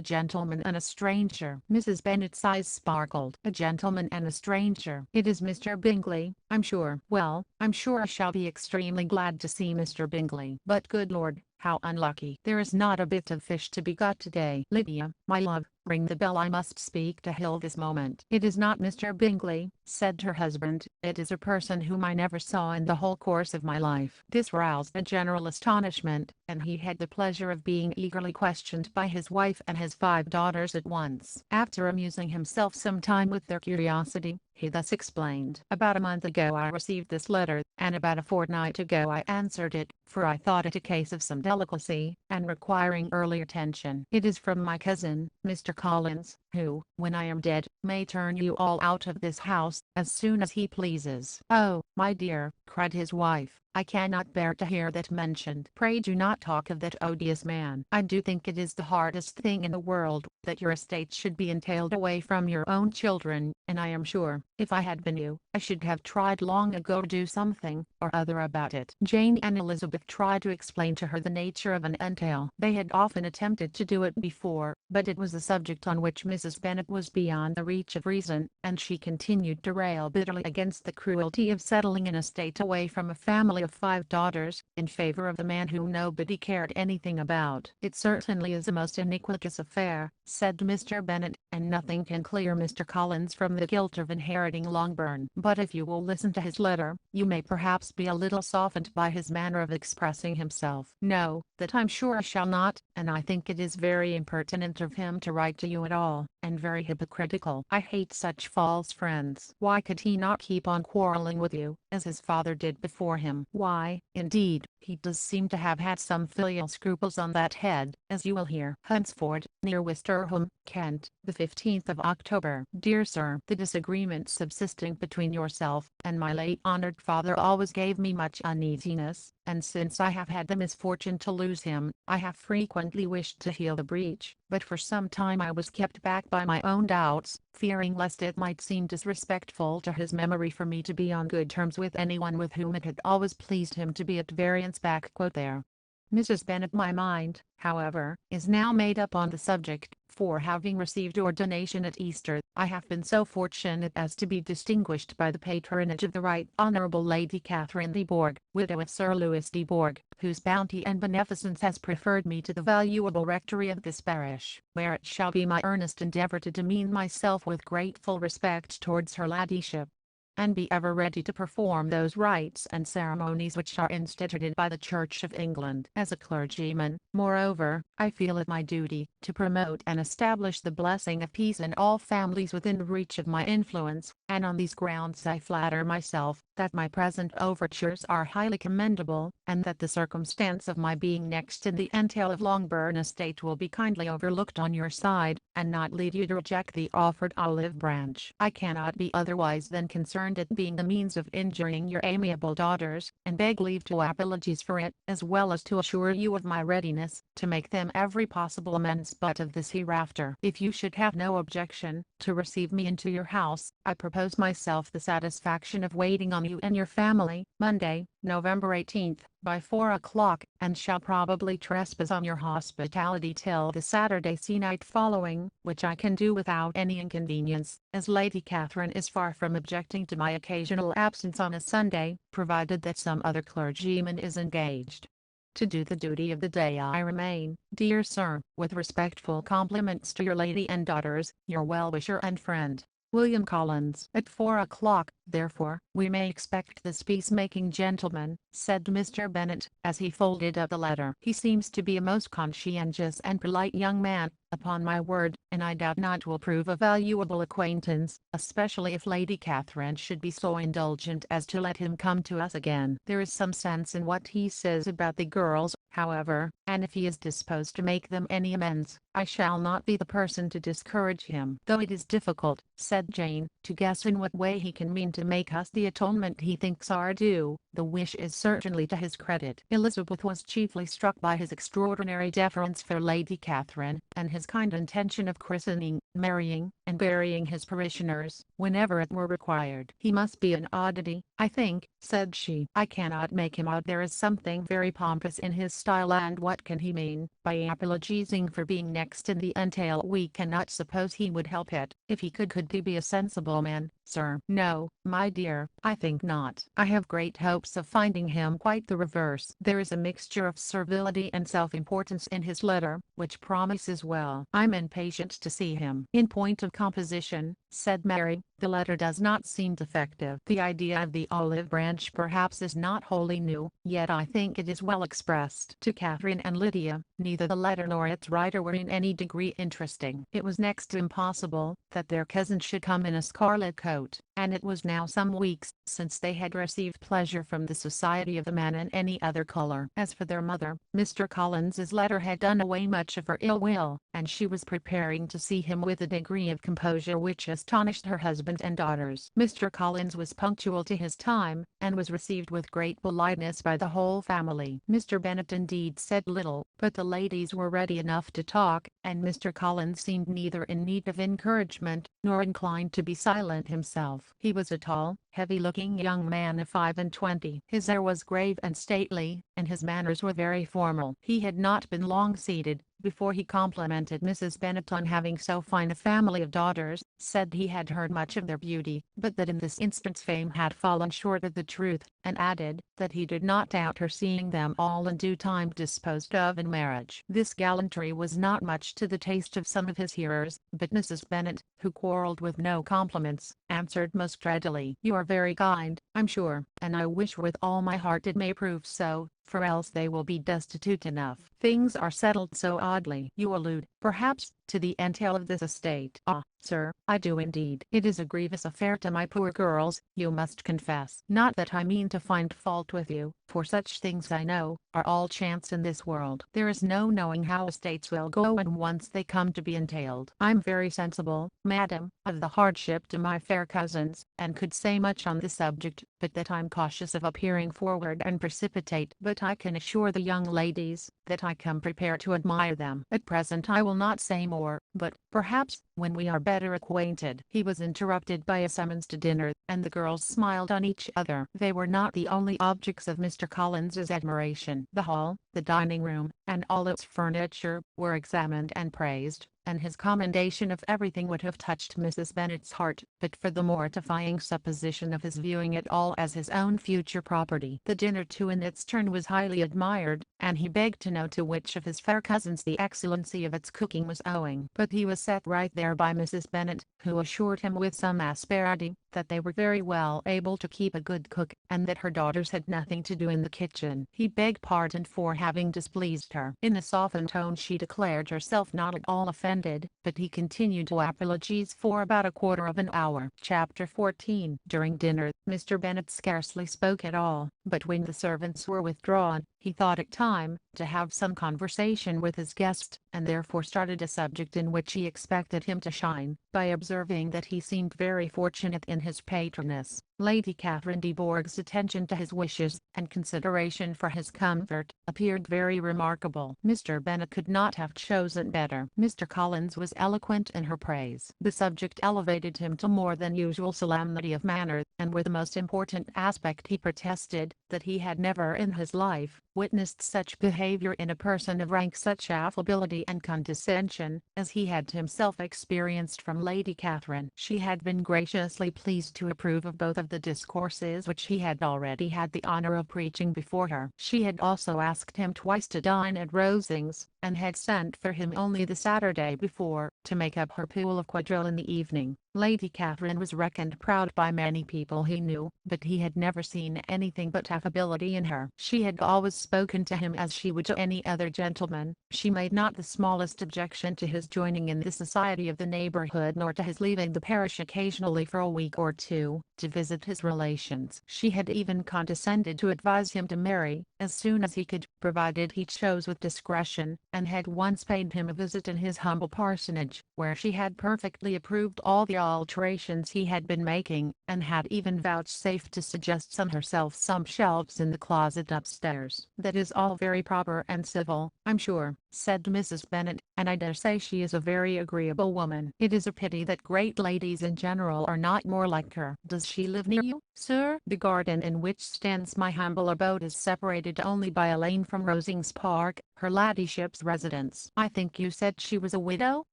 gentleman and a stranger." Mrs. Bennet's eyes sparkled. "A gentleman and a stranger. It is Mr. Bingley, I'm sure." "Well, I'm sure I shall be extremely glad to see Mr. Bingley. But good Lord, how unlucky. There is not a bit of fish to be got today. Lydia, my love, ring the bell. I must speak to Hill this moment." "It is not Mr. Bingley," said her husband. "It is a person whom I never saw in the whole course of my life." This roused a general astonishment, and he had the pleasure of being eagerly questioned by his wife and his 5 daughters at once. After amusing himself some time with their curiosity, he thus explained: "About a month ago I received this letter, and about a fortnight ago I answered it, for I thought it a case of some delicacy, and requiring early attention. It is from my cousin, Mr. Collins, who, when I am dead, may turn you all out of this house, as soon as he pleases." "Oh, my dear," cried his wife, "I cannot bear to hear that mentioned. Pray do not talk of that odious man. I do think it is the hardest thing in the world, that your estate should be entailed away from your own children, and I am sure, if I had been you, I should have tried long ago to do something or other about it." Jane and Elizabeth tried to explain to her the nature of an entail. They had often attempted to do it before, but it was a subject on which Mrs. Bennet was beyond the reach of reason, and she continued to rail bitterly against the cruelty of settling an estate away from a family of 5 daughters, in favor of the man whom nobody cared anything about. "It certainly is a most iniquitous affair," said Mr. Bennet, "and nothing can clear Mr. Collins from the guilt of inheriting Longbourn. But if you will listen to his letter, you may perhaps be a little softened by his manner of expressing himself." "No, that I'm sure I shall not, and I think it is very impertinent of him to write to you at all, and very hypocritical. I hate such false friends. Why could he not keep on quarreling with you, as his father did before him? Why, indeed, he does seem to have had some filial scruples on that head, as you will hear." "Hunsford, near Wisterham, Kent, the 15th of October. "Dear Sir, the disagreement subsisting between yourself and my late honored father always gave me much uneasiness, and since I have had the misfortune to lose him, I have frequently wished to heal the breach, but for some time I was kept back by my own doubts, fearing lest it might seem disrespectful to his memory for me to be on good terms with anyone with whom it had always pleased him to be at variance." There Mrs. Bennet. My mind, however, is now made up on the subject, for having received ordination at Easter, I have been so fortunate as to be distinguished by the patronage of the Right Honourable Lady Catherine de Bourgh, widow of Sir Louis de Bourgh, whose bounty and beneficence has preferred me to the valuable rectory of this parish, where it shall be my earnest endeavour to demean myself with grateful respect towards her ladyship, and be ever ready to perform those rites and ceremonies which are instituted by the Church of England. As a clergyman, moreover, I feel it my duty to promote and establish the blessing of peace in all families within reach of my influence, and on these grounds I flatter myself that my present overtures are highly commendable, and that the circumstance of my being next in the entail of Longbourn estate will be kindly overlooked on your side, and not lead you to reject the offered olive branch. I cannot be otherwise than concerned at being the means of injuring your amiable daughters, and beg leave to apologize for it, as well as to assure you of my readiness to make them every possible amends but of this hereafter. If you should have no objection to receive me into your house, I propose myself the satisfaction of waiting on you and your family, Monday, November 18th, by 4 o'clock, and shall probably trespass on your hospitality till the Saturday se'night following, which I can do without any inconvenience, as Lady Catherine is far from objecting to my occasional absence on a Sunday, provided that some other clergyman is engaged to do the duty of the day. I remain, dear sir, with respectful compliments to your lady and daughters, your well-wisher and friend, William Collins. At 4 o'clock, therefore, we may expect this peacemaking gentleman, said Mr. Bennet, as he folded up the letter. He seems to be a most conscientious and polite young man, upon my word, and I doubt not will prove a valuable acquaintance, especially if Lady Catherine should be so indulgent as to let him come to us again. There is some sense in what he says about the girls, however, and if he is disposed to make them any amends, I shall not be the person to discourage him. Though it is difficult, said Jane, to guess in what way he can mean to make us the atonement he thinks our due, the wish is certainly to his credit. Elizabeth was chiefly struck by his extraordinary deference for Lady Catherine, and his kind intention of christening, marrying, and burying his parishioners, whenever it were required. He must be an oddity, I think, said she. I cannot make him out. There is something very pompous in his style, and what can he mean by apologizing for being next in the entail? We cannot suppose he would help it. If he could he be a sensible man, sir? No, my dear, I think not. I have great hopes of finding him quite the reverse. There is a mixture of servility and self-importance in his letter, which promises well. I'm impatient to see him. In point of composition, said Mary, the letter does not seem defective. The idea of the olive branch perhaps is not wholly new, yet I think it is well expressed. To Catherine and Lydia, neither the letter nor its writer were in any degree interesting. It was next to impossible that their cousin should come in a scarlet coat, and it was now some weeks since they had received pleasure from the society of a man in any other color. As for their mother, Mr. Collins's letter had done away much of her ill will, and she was preparing to see him with a degree of composure which astonished her husband and daughters. Mr. Collins was punctual to his time, and was received with great politeness by the whole family. Mr. Bennet indeed said little, but the ladies were ready enough to talk, and Mr. Collins seemed neither in need of encouragement, nor inclined to be silent himself. He was a tall, heavy-looking young man of 25. His air was grave and stately, and his manners were very formal. He had not been long seated before he complimented Mrs. Bennet on having so fine a family of daughters, said he had heard much of their beauty, but that in this instance fame had fallen short of the truth, and added that he did not doubt her seeing them all in due time disposed of in marriage. This gallantry was not much to the taste of some of his hearers, but Mrs. Bennet, who quarrelled with no compliments, answered most readily, "You are very kind, I'm sure, and I wish with all my heart it may prove so, for else they will be destitute enough. Things are settled so oddly. You allude, perhaps, to the entail of this estate." "Ah, sir, I do indeed. It is a grievous affair to my poor girls, you must confess. Not that I mean to find fault with you, for such things I know, are all chance in this world. There is no knowing how estates will go when once they come to be entailed. I'm very sensible, madam, of the hardship to my fair cousins, and could say much on the subject, but that I'm cautious of appearing forward and precipitate. But I can assure the young ladies, that I come prepared to admire them. At present I will not say more, but, perhaps, when we are better acquainted." He was interrupted by a summons to dinner, and the girls smiled on each other. They were not the only objects of Mr. Collins's admiration. The hall, the dining room, and all its furniture, were examined and praised, and his commendation of everything would have touched Mrs. Bennet's heart, but for the mortifying supposition of his viewing it all as his own future property. The dinner too in its turn was highly admired, and he begged to know to which of his fair cousins the excellency of its cooking was owing. But he was set right there by Mrs. Bennet, who assured him with some asperity that they were very well able to keep a good cook, and that her daughters had nothing to do in the kitchen. He begged pardon for having displeased her. In a softened tone she declared herself not at all offended, but he continued to apologize for about a quarter of an hour. Chapter 14. During dinner, Mr. Bennet scarcely spoke at all, but when the servants were withdrawn, he thought it time to have some conversation with his guest, and therefore started a subject in which he expected him to shine, by observing that he seemed very fortunate in his patroness. Lady Catherine de Bourgh's attention to his wishes, and consideration for his comfort, appeared very remarkable. Mr. Bennet could not have chosen better. Mr. Collins was eloquent in her praise. The subject elevated him to more than usual solemnity of manner, and with the most important aspect he protested that he had never in his life witnessed such behavior in a person of rank, such affability and condescension as he had himself experienced from Lady Catherine. She had been graciously pleased to approve of both of the discourses which he had already had the honor of preaching before her. She had also asked him twice to dine at Rosings, and had sent for him only the Saturday before, to make up her pool of quadrille in the evening. Lady Catherine was reckoned proud by many people he knew, but he had never seen anything but affability in her. She had always spoken to him as she would to any other gentleman. She made not the smallest objection to his joining in the society of the neighborhood, nor to his leaving the parish occasionally for a week or two, to visit his relations. She had even condescended to advise him to marry, as soon as he could, provided he chose with discretion, and had once paid him a visit in his humble parsonage, where she had perfectly approved all the alterations he had been making, and had even vouchsafed to suggest herself some shelves in the closet upstairs. "That is all very proper and civil, I'm sure," said Mrs. Bennet, "and I dare say she is a very agreeable woman. It is a pity that great ladies in general are not more like her." "Does she live near you, sir?" "The garden in which stands my humble abode is separated only by a lane from Rosings Park, her ladyship's residence." "I think you said she was a widow,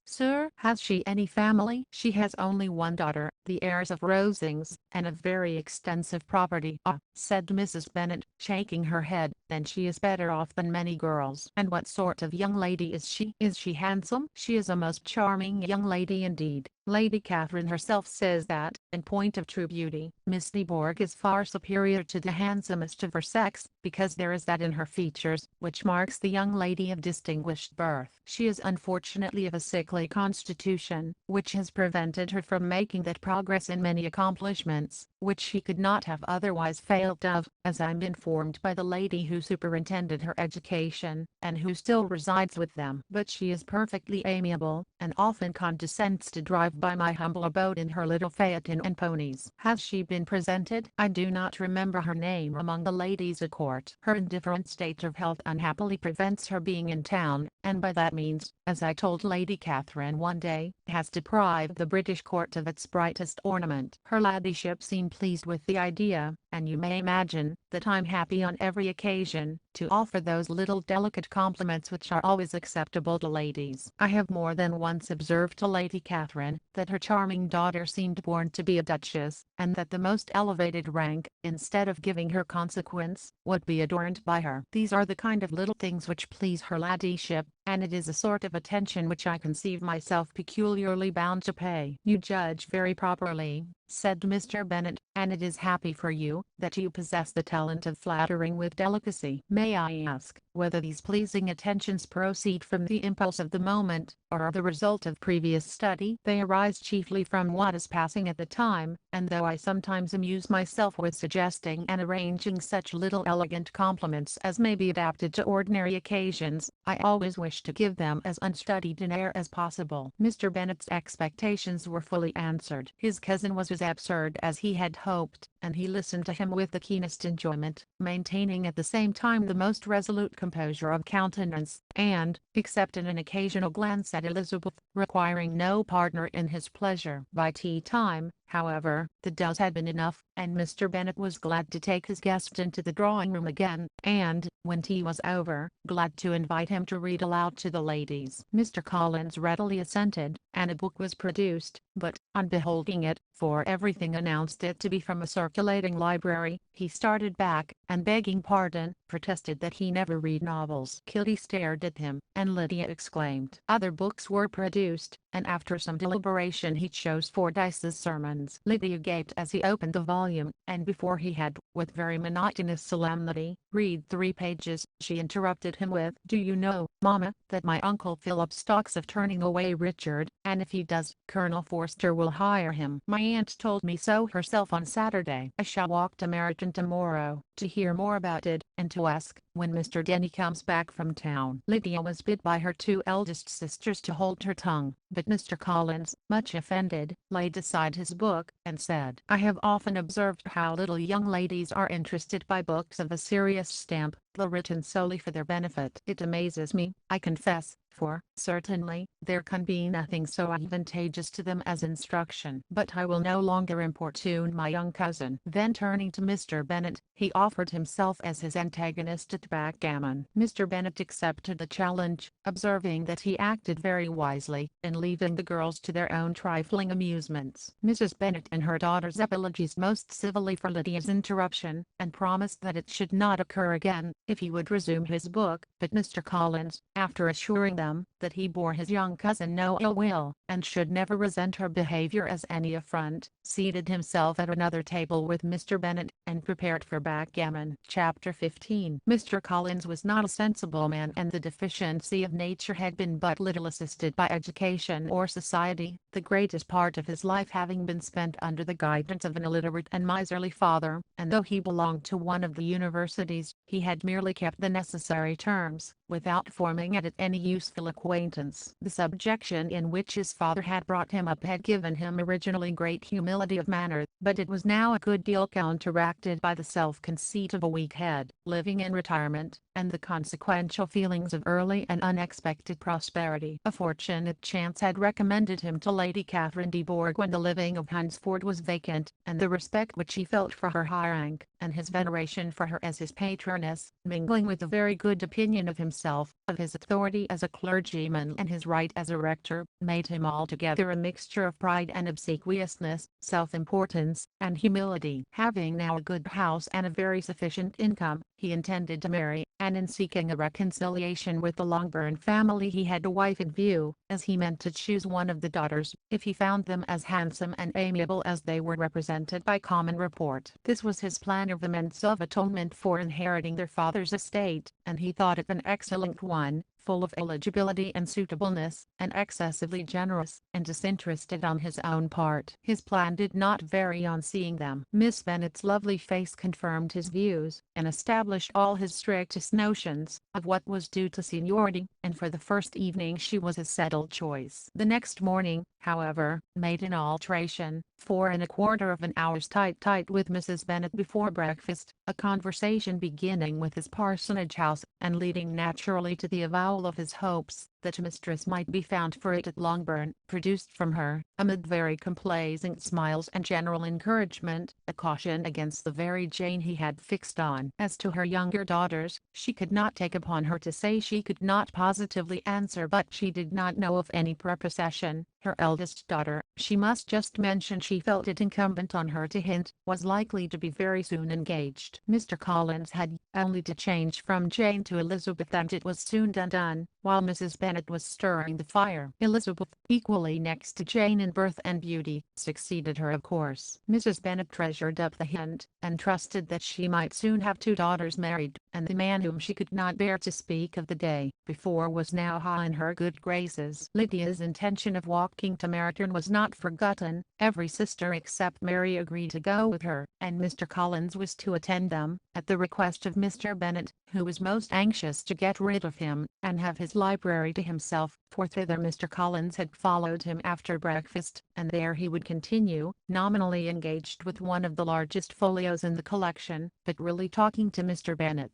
sir?" "Has she any family?" "She has only one daughter, the heirs of Rosings, and of very extensive property." "Ah," said Mrs. Bennet, shaking her head, "then she is better off than many girls." "And what sort of young lady is she?" "Is she handsome?" "She is a most charming young lady indeed. Lady Catherine herself says that, in point of true beauty, Miss de Bourgh is far superior to the handsomest of her sex, because there is that in her features which marks the young lady of distinguished birth. She is unfortunately of a sickly constitution, which has prevented her from making that progress in many accomplishments, which she could not have otherwise failed of, as I am informed by the lady who superintended her education, and who still resides with them. But she is perfectly amiable, and often condescends to drive by my humble abode in her little phaeton and ponies." "Has she been presented?" "I do not remember her name among the ladies at court. Her indifferent state of health unhappily prevents her being in town, and by that means, as I told Lady Catherine one day, has deprived the British court of its brightest ornament." "Her ladyship seemed pleased with the idea, and you may imagine that I'm happy on every occasion to offer those little delicate compliments which are always acceptable to ladies. I have more than once observed to Lady Catherine that her charming daughter seemed born to be a duchess, and that the most elevated rank, instead of giving her consequence, would be adorned by her. These are the kind of little things which please her ladyship, and it is a sort of attention which I conceive myself peculiarly bound to pay." "You judge very properly," said Mr. Bennet, "and it is happy for you that you possess the talent of flattering with delicacy. May I ask whether these pleasing attentions proceed from the impulse of the moment, or are the result of previous study?" "They arise chiefly from what is passing at the time, and though I sometimes amuse myself with suggesting and arranging such little elegant compliments as may be adapted to ordinary occasions, I always wish to give them as unstudied an air as possible." Mr. Bennet's expectations were fully answered. His cousin was as absurd as he had hoped, and he listened to him with the keenest enjoyment, maintaining at the same time the most resolute composure of countenance, and, except in an occasional glance said Elizabeth, requiring no partner in his pleasure. By tea time, however, the dose had been enough, and Mr. Bennet was glad to take his guest into the drawing-room again, and, when tea was over, glad to invite him to read aloud to the ladies. Mr. Collins readily assented, and a book was produced, but, on beholding it, for everything announced it to be from a circulating library, he started back, and begging pardon, protested that he never read novels. Kitty stared at him, and Lydia exclaimed. Other books were produced, and after some deliberation he chose Fordyce's Sermons. Lydia gaped as he opened the volume, and before he had, with very monotonous solemnity, read 3 pages, she interrupted him with, "Do you know, Mamma, that my Uncle Philip talks of turning away Richard, and if he does, Colonel Forster will hire him. My aunt told me so herself on Saturday. I shall walk to Meryton tomorrow, to hear more about it, and to ask, when Mr. Denny comes back from town." Lydia was bid by her 2 eldest sisters to hold her tongue, but Mr. Collins, much offended, laid aside his book, and said, "I have often observed how little young ladies are interested by books of a serious stamp, though written solely for their benefit. It amazes me, I confess, for, certainly, there can be nothing so advantageous to them as instruction. But I will no longer importune my young cousin." Then turning to Mr. Bennet, he offered himself as his antagonist at backgammon. Mr. Bennet accepted the challenge, observing that he acted very wisely, in leaving the girls to their own trifling amusements. Mrs. Bennet and her daughters apologized most civilly for Lydia's interruption, and promised that it should not occur again, if he would resume his book, but Mr. Collins, after assuring them that he bore his young cousin no ill will, and should never resent her behavior as any affront, seated himself at another table with Mr. Bennet, and prepared for backgammon. Chapter 15. Mr. Collins was not a sensible man, and the deficiency of nature had been but little assisted by education or society, the greatest part of his life having been spent under the guidance of an illiterate and miserly father, and though he belonged to one of the universities, he had merely kept the necessary terms, without forming at it any useful acquaintance. The subjection in which his father had brought him up had given him originally great humility of manner, but it was now a good deal counteracted by the self-conceit of a weak head, living in retirement, and the consequential feelings of early and unexpected prosperity. A fortunate chance had recommended him to Lady Catherine de Bourgh when the living of Hunsford was vacant, and the respect which he felt for her high rank, and his veneration for her as his patroness, mingling with a very good opinion of himself, of his authority as a clergyman and his right as a rector, made him altogether a mixture of pride and obsequiousness, self-importance, and humility. Having now a good house and a very sufficient income, he intended to marry, and in seeking a reconciliation with the Longbourn family he had a wife in view, as he meant to choose one of the daughters, if he found them as handsome and amiable as they were represented by common report. This was his plan of amends of atonement for inheriting their father's estate, and he thought it an excellent one, full of eligibility and suitableness, and excessively generous and disinterested on his own part. His plan did not vary on seeing them. Miss Bennet's lovely face confirmed his views, and established all his strictest notions of what was due to seniority, and for the first evening she was a settled choice. The next morning, however, made an alteration, for in a quarter of an hour's tete-a-tete with Mrs. Bennet before breakfast, a conversation beginning with his parsonage house, and leading naturally to the avowal of his hopes that a mistress might be found for it at Longbourn, produced from her, amid very complacent smiles and general encouragement, a caution against the very Jane he had fixed on. As to her younger daughters, she could not take upon her to say she could not positively answer, but she did not know of any prepossession. Her eldest daughter, she must just mention she felt it incumbent on her to hint, was likely to be very soon engaged. Mr. Collins had only to change from Jane to Elizabeth, and it was soon done, while Mrs. Bennet was stirring the fire. Elizabeth, equally next to Jane in birth and beauty, succeeded her of course. Mrs. Bennet treasured up the hint, and trusted that she might soon have 2 daughters married, and the man whom she could not bear to speak of the day before was now high in her good graces. Lydia's intention of walking to Meryton was not forgotten. Every sister except Mary agreed to go with her, and Mr. Collins was to attend them, at the request of Mr. Bennet, who was most anxious to get rid of him, and have his library to himself, for thither Mr. Collins had followed him after breakfast, and there he would continue, nominally engaged with one of the largest folios in the collection, but really talking to Mr. Bennet.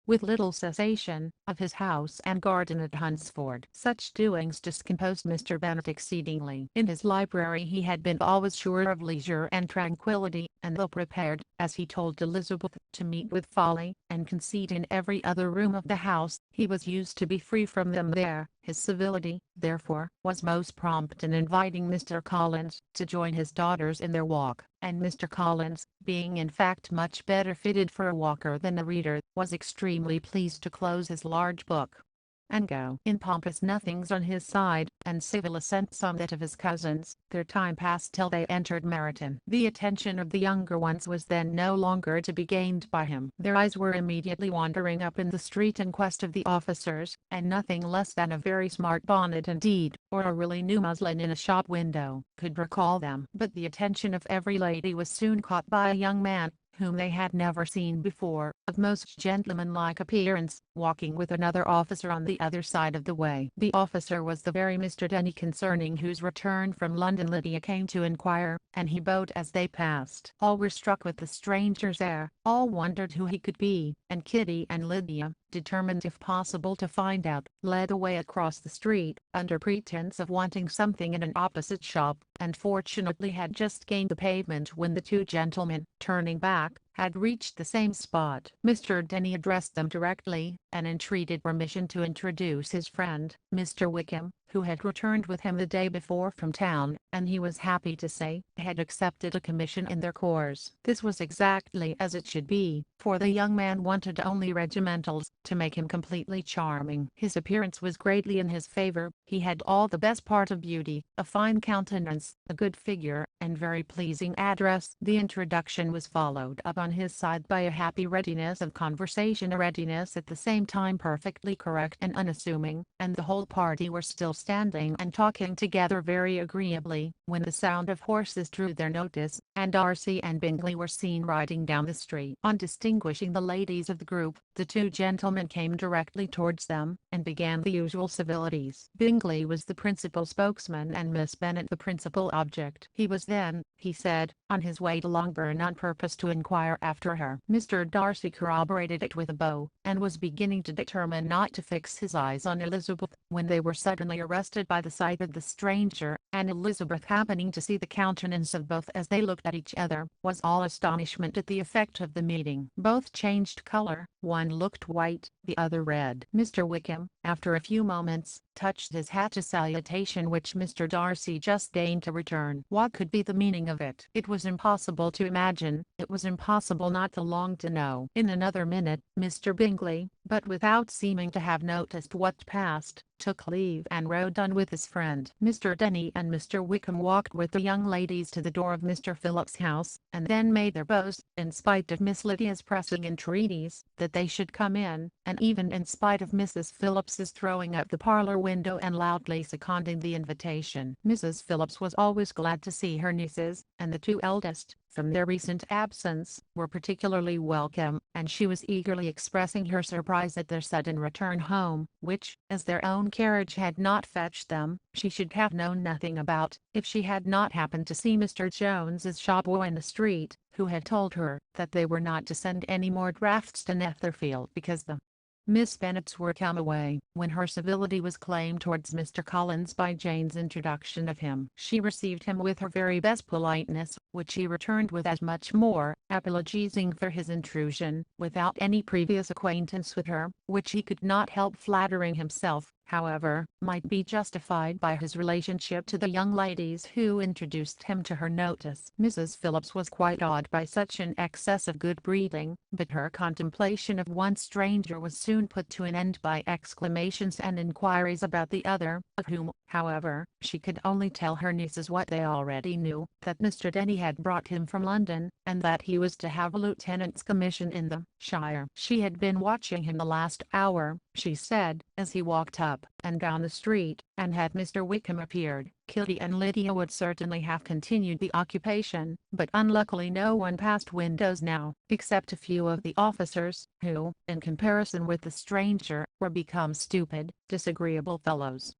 with little cessation, of his house and garden at Hunsford. Such doings discomposed Mr. Bennet exceedingly. In his library he had been always sure of leisure and tranquillity, and though prepared, as he told Elizabeth, to meet with folly and conceit in every other room of the house, he was used to be free from them there. His civility, therefore, was most prompt in inviting Mr. Collins to join his daughters in their walk, and Mr. Collins, being in fact much better fitted for a walker than a reader, was extremely pleased to close his large book and go in pompous nothings on his side, and civil assents on that of his cousins. Their time passed till they entered Meryton. The attention of the younger ones was then no longer to be gained by him. Their eyes were immediately wandering up in the street in quest of the officers, and nothing less than a very smart bonnet indeed, or a really new muslin in a shop window, could recall them. But the attention of every lady was soon caught by a young man, whom they had never seen before, of most gentlemanlike appearance, walking with another officer on the other side of the way. The officer was the very Mr. Denny concerning whose return from London Lydia came to inquire, and he bowed as they passed. All were struck with the stranger's air, all wondered who he could be, and Kitty and Lydia, determined if possible to find out, led away across the street, under pretence of wanting something in an opposite shop, and fortunately had just gained the pavement when the two gentlemen, turning back, had reached the same spot. Mr. Denny addressed them directly, and entreated permission to introduce his friend, Mr. Wickham, who had returned with him the day before from town, and he was happy to say, had accepted a commission in their corps. This was exactly as it should be, for the young man wanted only regimentals, to make him completely charming. His appearance was greatly in his favor. He had all the best part of beauty, a fine countenance, a good figure, and very pleasing address. The introduction was followed up on his side by a happy readiness of conversation, a readiness at the same time perfectly correct and unassuming, and the whole party were still standing and talking together very agreeably, when the sound of horses drew their notice, and Darcy and Bingley were seen riding down the street. On distinguishing the ladies of the group, the two gentlemen came directly towards them, and began the usual civilities. Bingley was the principal spokesman and Miss Bennet the principal object. He was then, he said, on his way to Longbourn on purpose to inquire after her. Mr. Darcy corroborated it with a bow, and was beginning to determine not to fix his eyes on Elizabeth, when they were suddenly arrested by the sight of the stranger, and Elizabeth, happening to see the countenance of both as they looked at each other, was all astonishment at the effect of the meeting. Both changed color, one looked white, the other red. Mr. Wickham, after a few moments, touched his hat to salutation which Mr. Darcy just deigned to return. What could be the meaning of it? It was impossible to imagine, it was impossible not to long to know. In another minute, Mr. Bingley, but without seeming to have noticed what passed, took leave and rode on with his friend. Mr. Denny and Mr. Wickham walked with the young ladies to the door of Mr. Phillips's house, and then made their boast, in spite of Miss Lydia's pressing entreaties, that they should come in, and even in spite of Mrs. Phillips's throwing up the parlor window and loudly seconding the invitation. Mrs. Phillips was always glad to see her nieces, and the two eldest, from their recent absence, were particularly welcome, and she was eagerly expressing her surprise at their sudden return home, which, as their own carriage had not fetched them, she should have known nothing about, if she had not happened to see Mr. Jones's shop boy in the street, who had told her that they were not to send any more drafts to Netherfield because the Miss Bennets were come away. When her civility was claimed towards Mr. Collins by Jane's introduction of him, she received him with her very best politeness, which he returned with as much more, apologizing for his intrusion, without any previous acquaintance with her, which he could not help flattering himself, however, might be justified by his relationship to the young ladies who introduced him to her notice. Mrs. Phillips was quite awed by such an excess of good breeding, but her contemplation of one stranger was soon put to an end by exclamations and inquiries about the other, of whom, however, she could only tell her nieces what they already knew, that Mr. Denny had brought him from London, and that he was to have a lieutenant's commission in the shire. She had been watching him the last hour, she said, as he walked up and down the street, and had Mr. Wickham appeared, Kitty and Lydia would certainly have continued the occupation, but unluckily no one passed windows now, except a few of the officers, who, in comparison with the stranger, were become stupid, disagreeable fellows.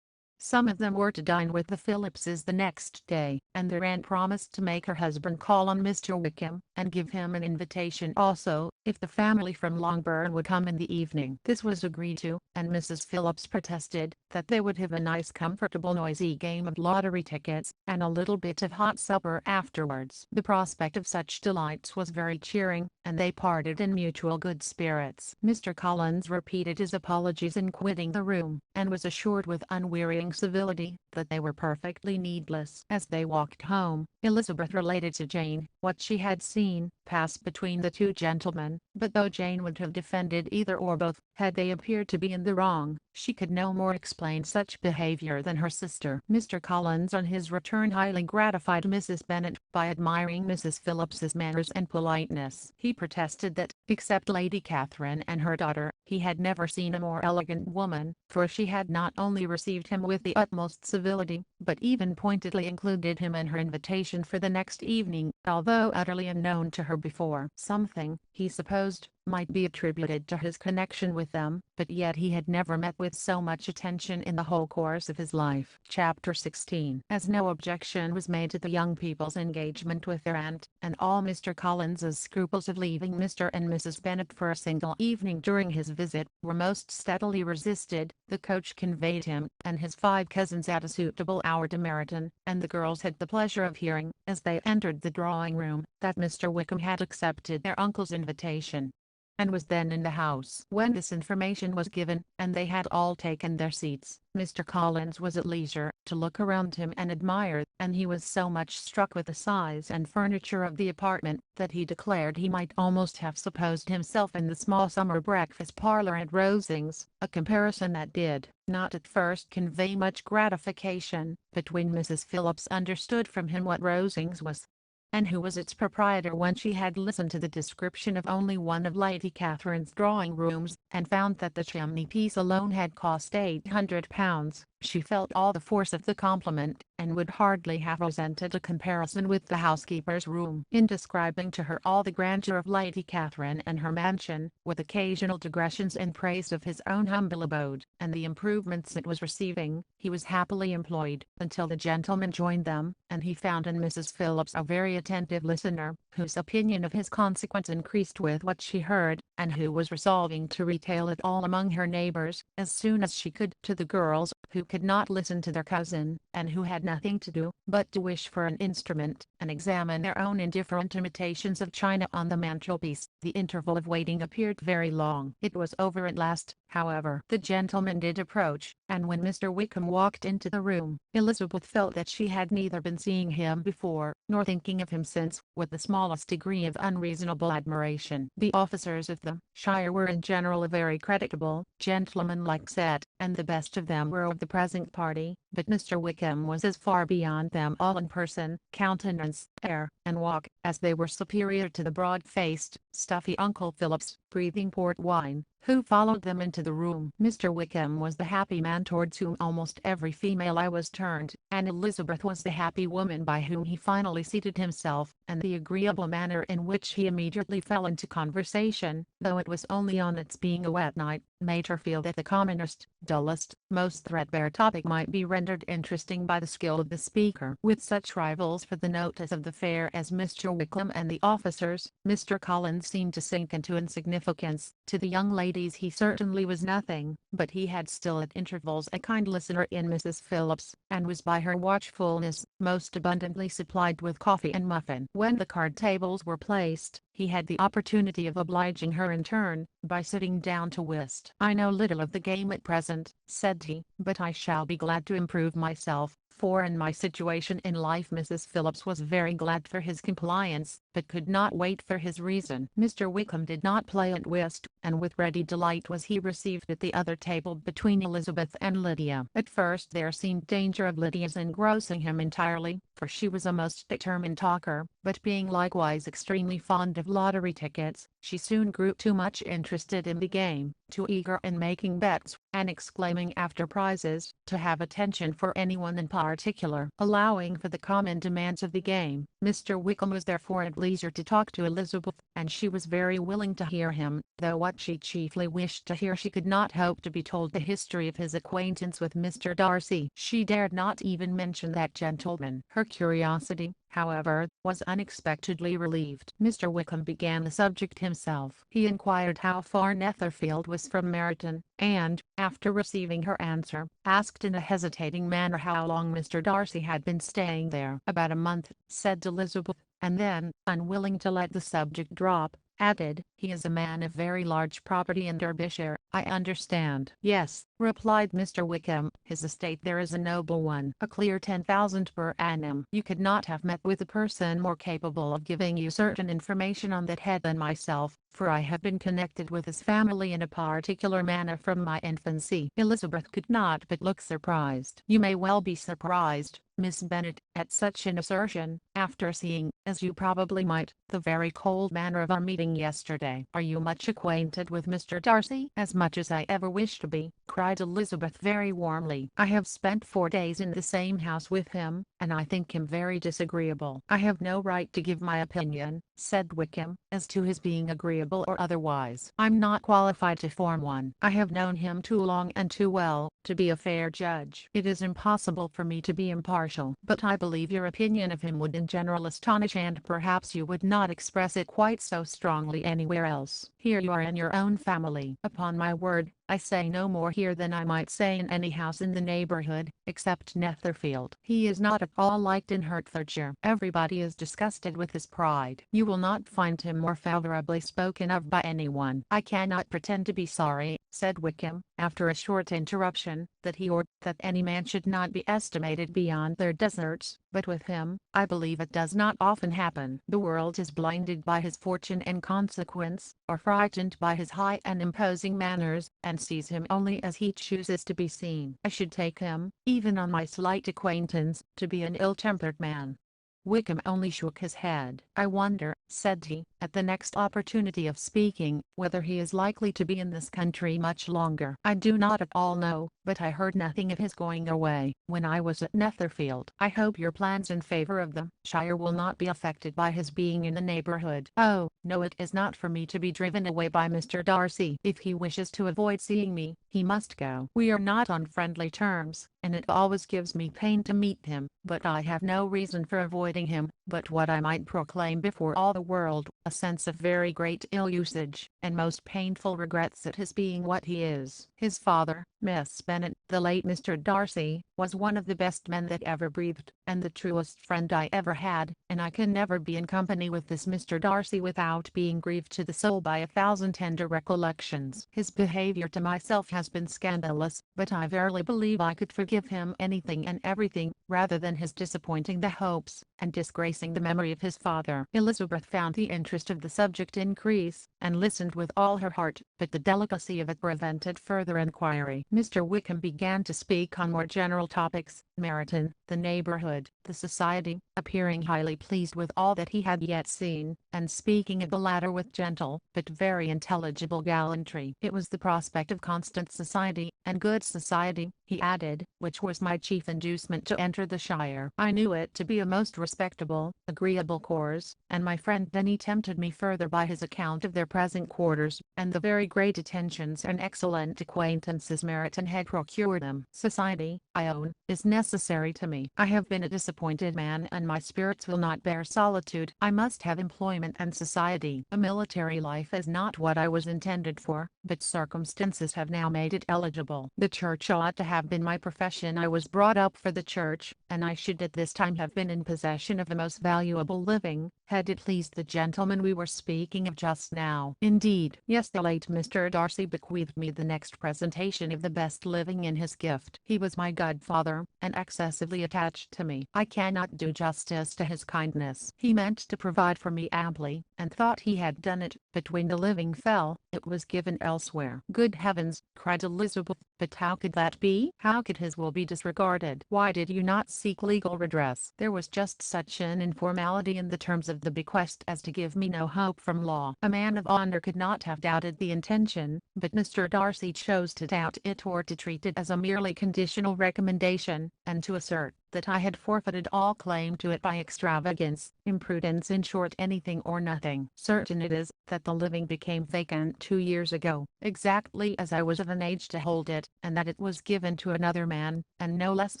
Some of them were to dine with the Phillipses the next day, and their aunt promised to make her husband call on Mr. Wickham, and give him an invitation also, if the family from Longbourn would come in the evening. This was agreed to, and Mrs. Phillips protested that they would have a nice comfortable noisy game of lottery tickets, and a little bit of hot supper afterwards. The prospect of such delights was very cheering, and they parted in mutual good spirits. Mr. Collins repeated his apologies in quitting the room, and was assured with unwearying civility that they were perfectly needless. As they walked home, Elizabeth related to Jane what she had seen pass between the two gentlemen, but though Jane would have defended either or both, had they appeared to be in the wrong, she could no more explain such behavior than her sister. Mr. Collins on his return highly gratified Mrs. Bennet by admiring Mrs. Phillips's manners and politeness. He protested that, except Lady Catherine and her daughter, he had never seen a more elegant woman, for she had not only received him with the utmost civility, but even pointedly included him in her invitation for the next evening, although utterly unknown to her before. Something, he supposed, might be attributed to his connection with them, but yet he had never met with so much attention in the whole course of his life. Chapter 16. As no objection was made to the young people's engagement with their aunt, and all Mr. Collins's scruples of leaving Mr. and Mrs. Bennet for a single evening during his visit were most steadily resisted, the coach conveyed him and his 5 cousins at a suitable hour to Meryton, and the girls had the pleasure of hearing, as they entered the drawing-room, that Mr. Wickham had accepted their uncle's invitation, and was then in the house. When this information was given, and they had all taken their seats, Mr. Collins was at leisure to look around him and admire, and he was so much struck with the size and furniture of the apartment, that he declared he might almost have supposed himself in the small summer breakfast parlour at Rosings, a comparison that did not at first convey much gratification, but when Mrs. Phillips understood from him what Rosings was, and who was its proprietor, when she had listened to the description of only one of Lady Catherine's drawing-rooms, and found that the chimney-piece alone had cost £800, she felt all the force of the compliment, and would hardly have resented a comparison with the housekeeper's room. In describing to her all the grandeur of Lady Catherine and her mansion, with occasional digressions in praise of his own humble abode, and the improvements it was receiving, he was happily employed, until the gentlemen joined them, and he found in Mrs. Phillips a very attentive listener, whose opinion of his consequence increased with what she heard, and who was resolving to retail it all among her neighbours, as soon as she could. To the girls, who could not listen to their cousin, and who had nothing to do but to wish for an instrument, and examine their own indifferent imitations of china on the mantelpiece, the interval of waiting appeared very long. It was over at last, however. The gentlemen did approach, and when Mr. Wickham walked into the room, Elizabeth felt that she had neither been seeing him before, nor thinking of him since, with the smallest degree of unreasonable admiration. The officers of the shire were in general a very creditable, gentlemanlike set, and the best of them were of the present party, but Mr. Wickham was as far beyond them all in person, countenance, air, and walk, as they were superior to the broad-faced, stuffy Uncle Phillips, breathing port wine, who followed them into the room. Mr. Wickham was the happy man towards whom almost every female eye was turned, and Elizabeth was the happy woman by whom he finally seated himself, and the agreeable manner in which he immediately fell into conversation, though it was only on its being a wet night, made her feel that the commonest, dullest, most threadbare topic might be rendered interesting by the skill of the speaker. With such rivals for the notice of the fair as Mr. Wickham and the officers, Mr. Collins seemed to sink into insignificance. To the young ladies he certainly was nothing, but he had still at intervals a kind listener in Mrs. Phillips, and was by her watchfulness most abundantly supplied with coffee and muffin. When the card tables were placed, he had the opportunity of obliging her in turn, by sitting down to whist. "I know little of the game at present," said he, "but I shall be glad to improve myself, for in my situation in life." Mrs. Phillips was very glad for his compliance, but could not wait for his reason. Mr. Wickham did not play at whist, and with ready delight was he received at the other table between Elizabeth and Lydia. At first there seemed danger of Lydia's engrossing him entirely, for she was a most determined talker, but being likewise extremely fond of lottery tickets, she soon grew too much interested in the game, too eager in making bets, and exclaiming after prizes, to have attention for anyone in particular. Allowing for the common demands of the game, Mr. Wickham was therefore at leisure to talk to Elizabeth, and she was very willing to hear him, though what she chiefly wished to hear she could not hope to be told the history of his acquaintance with Mr. Darcy. She dared not even mention that gentleman. Her curiosity, however, was unexpectedly relieved. Mr. Wickham began the subject himself. He inquired how far Netherfield was from Meryton, and, after receiving her answer, asked in a hesitating manner how long Mr. Darcy had been staying there. "About a month," said Elizabeth, and then, unwilling to let the subject drop, added, "He is a man of very large property in Derbyshire, I understand." "Yes," replied Mr. Wickham, "his estate there is a noble one, a clear 10,000 per annum. You could not have met with a person more capable of giving you certain information on that head than myself, for I have been connected with his family in a particular manner from my infancy." Elizabeth could not but look surprised. "You may well be surprised, Miss Bennet, at such an assertion, after seeing, as you probably might, the very cold manner of our meeting yesterday. Are you much acquainted with Mr. Darcy?" "As much as I ever wish to be," cried Elizabeth very warmly. "I have spent 4 days in the same house with him, and I think him very disagreeable." "I have no right to give my opinion," said Wickham, "as to his being agreeable or otherwise. I'm not qualified to form one. I have known him too long and too well, to be a fair judge. It is impossible for me to be impartial. But I believe your opinion of him would in general astonish, and perhaps you would not express it quite so strongly anywhere else. Here you are in your own family. Upon my word, I say no more here than I might say in any house in the neighbourhood, except Netherfield. He is not at all liked in Hertfordshire. Everybody is disgusted with his pride. You will not find him more favourably spoken of by anyone." "I cannot pretend to be sorry," said Wickham, after a short interruption, "that he or that any man should not be estimated beyond their deserts, but with him, I believe it does not often happen. The world is blinded by his fortune and consequence, or frightened by his high and imposing manners, and sees him only as he chooses to be seen. I should take him, even on my slight acquaintance, to be an ill-tempered man." Wickham only shook his head. "I wonder," said he, at the next opportunity of speaking, "whether he is likely to be in this country much longer. I do not at all know, but I heard nothing of his going away when I was at Netherfield. I hope your plans in favour of the shire will not be affected by his being in the neighbourhood." "Oh, no, it is not for me to be driven away by Mr. Darcy. If he wishes to avoid seeing me, he must go. We are not on friendly terms, and it always gives me pain to meet him, but I have no reason for avoiding him, but what I might proclaim before all the world, a sense of very great ill-usage, and most painful regrets at his being what he is." His father, Miss Bennet, the late Mr. Darcy, was one of the best men that ever breathed, and the truest friend I ever had, and I can never be in company with this Mr. Darcy without being grieved to the soul by 1,000 tender recollections. His behaviour to myself has been scandalous, but I verily believe I could forgive him anything and everything, rather than his disappointing the hopes, and disgracing the memory of his father. Elizabeth found the interest of the subject increase, and listened with all her heart, but the delicacy of it prevented further inquiry. Mr. Wickham began to speak on more general topics, Meryton, the neighbourhood, the society, appearing highly pleased with all that he had yet seen, and speaking of the latter with gentle, but very intelligible gallantry. "It was the prospect of constant society, and good society," he added, "which was my chief inducement to enter the shire. I knew it to be a most respectable, agreeable course, and my friend Denny tempted me further by his account of their present quarters, and the very great attentions and excellent acquaintances Meryton had procured them. Society, I own, is necessary to me. I have been a disappointed man, and my spirits will not bear solitude. I must have employment and society. A military life is not what I was intended for, but circumstances have now made it eligible. The church ought to have been my profession. I was brought up for the church, and I should at this time have been in possession of a most valuable living, had it pleased the gentleman we were speaking of just now. Indeed, yes, the late Mr. Darcy bequeathed me the next presentation of the best living in his gift. He was my godfather, and excessively attached to me. I cannot do justice to his kindness. He meant to provide for me amply, and thought he had done it, but when the living fell, it was given elsewhere." "Good heavens!" cried Elizabeth, "but how could that be? How could his will be disregarded? Why did you not seek legal redress?" "There was just such an informality in the terms of the bequest as to give me no hope from law. A man of honour could not have doubted the intention, but Mr. Darcy chose to doubt it or to treat it as a merely conditional recommendation, and to assert, that I had forfeited all claim to it by extravagance, imprudence, in short anything or nothing. Certain it is that the living became vacant 2 years ago, exactly as I was of an age to hold it, and that it was given to another man, and no less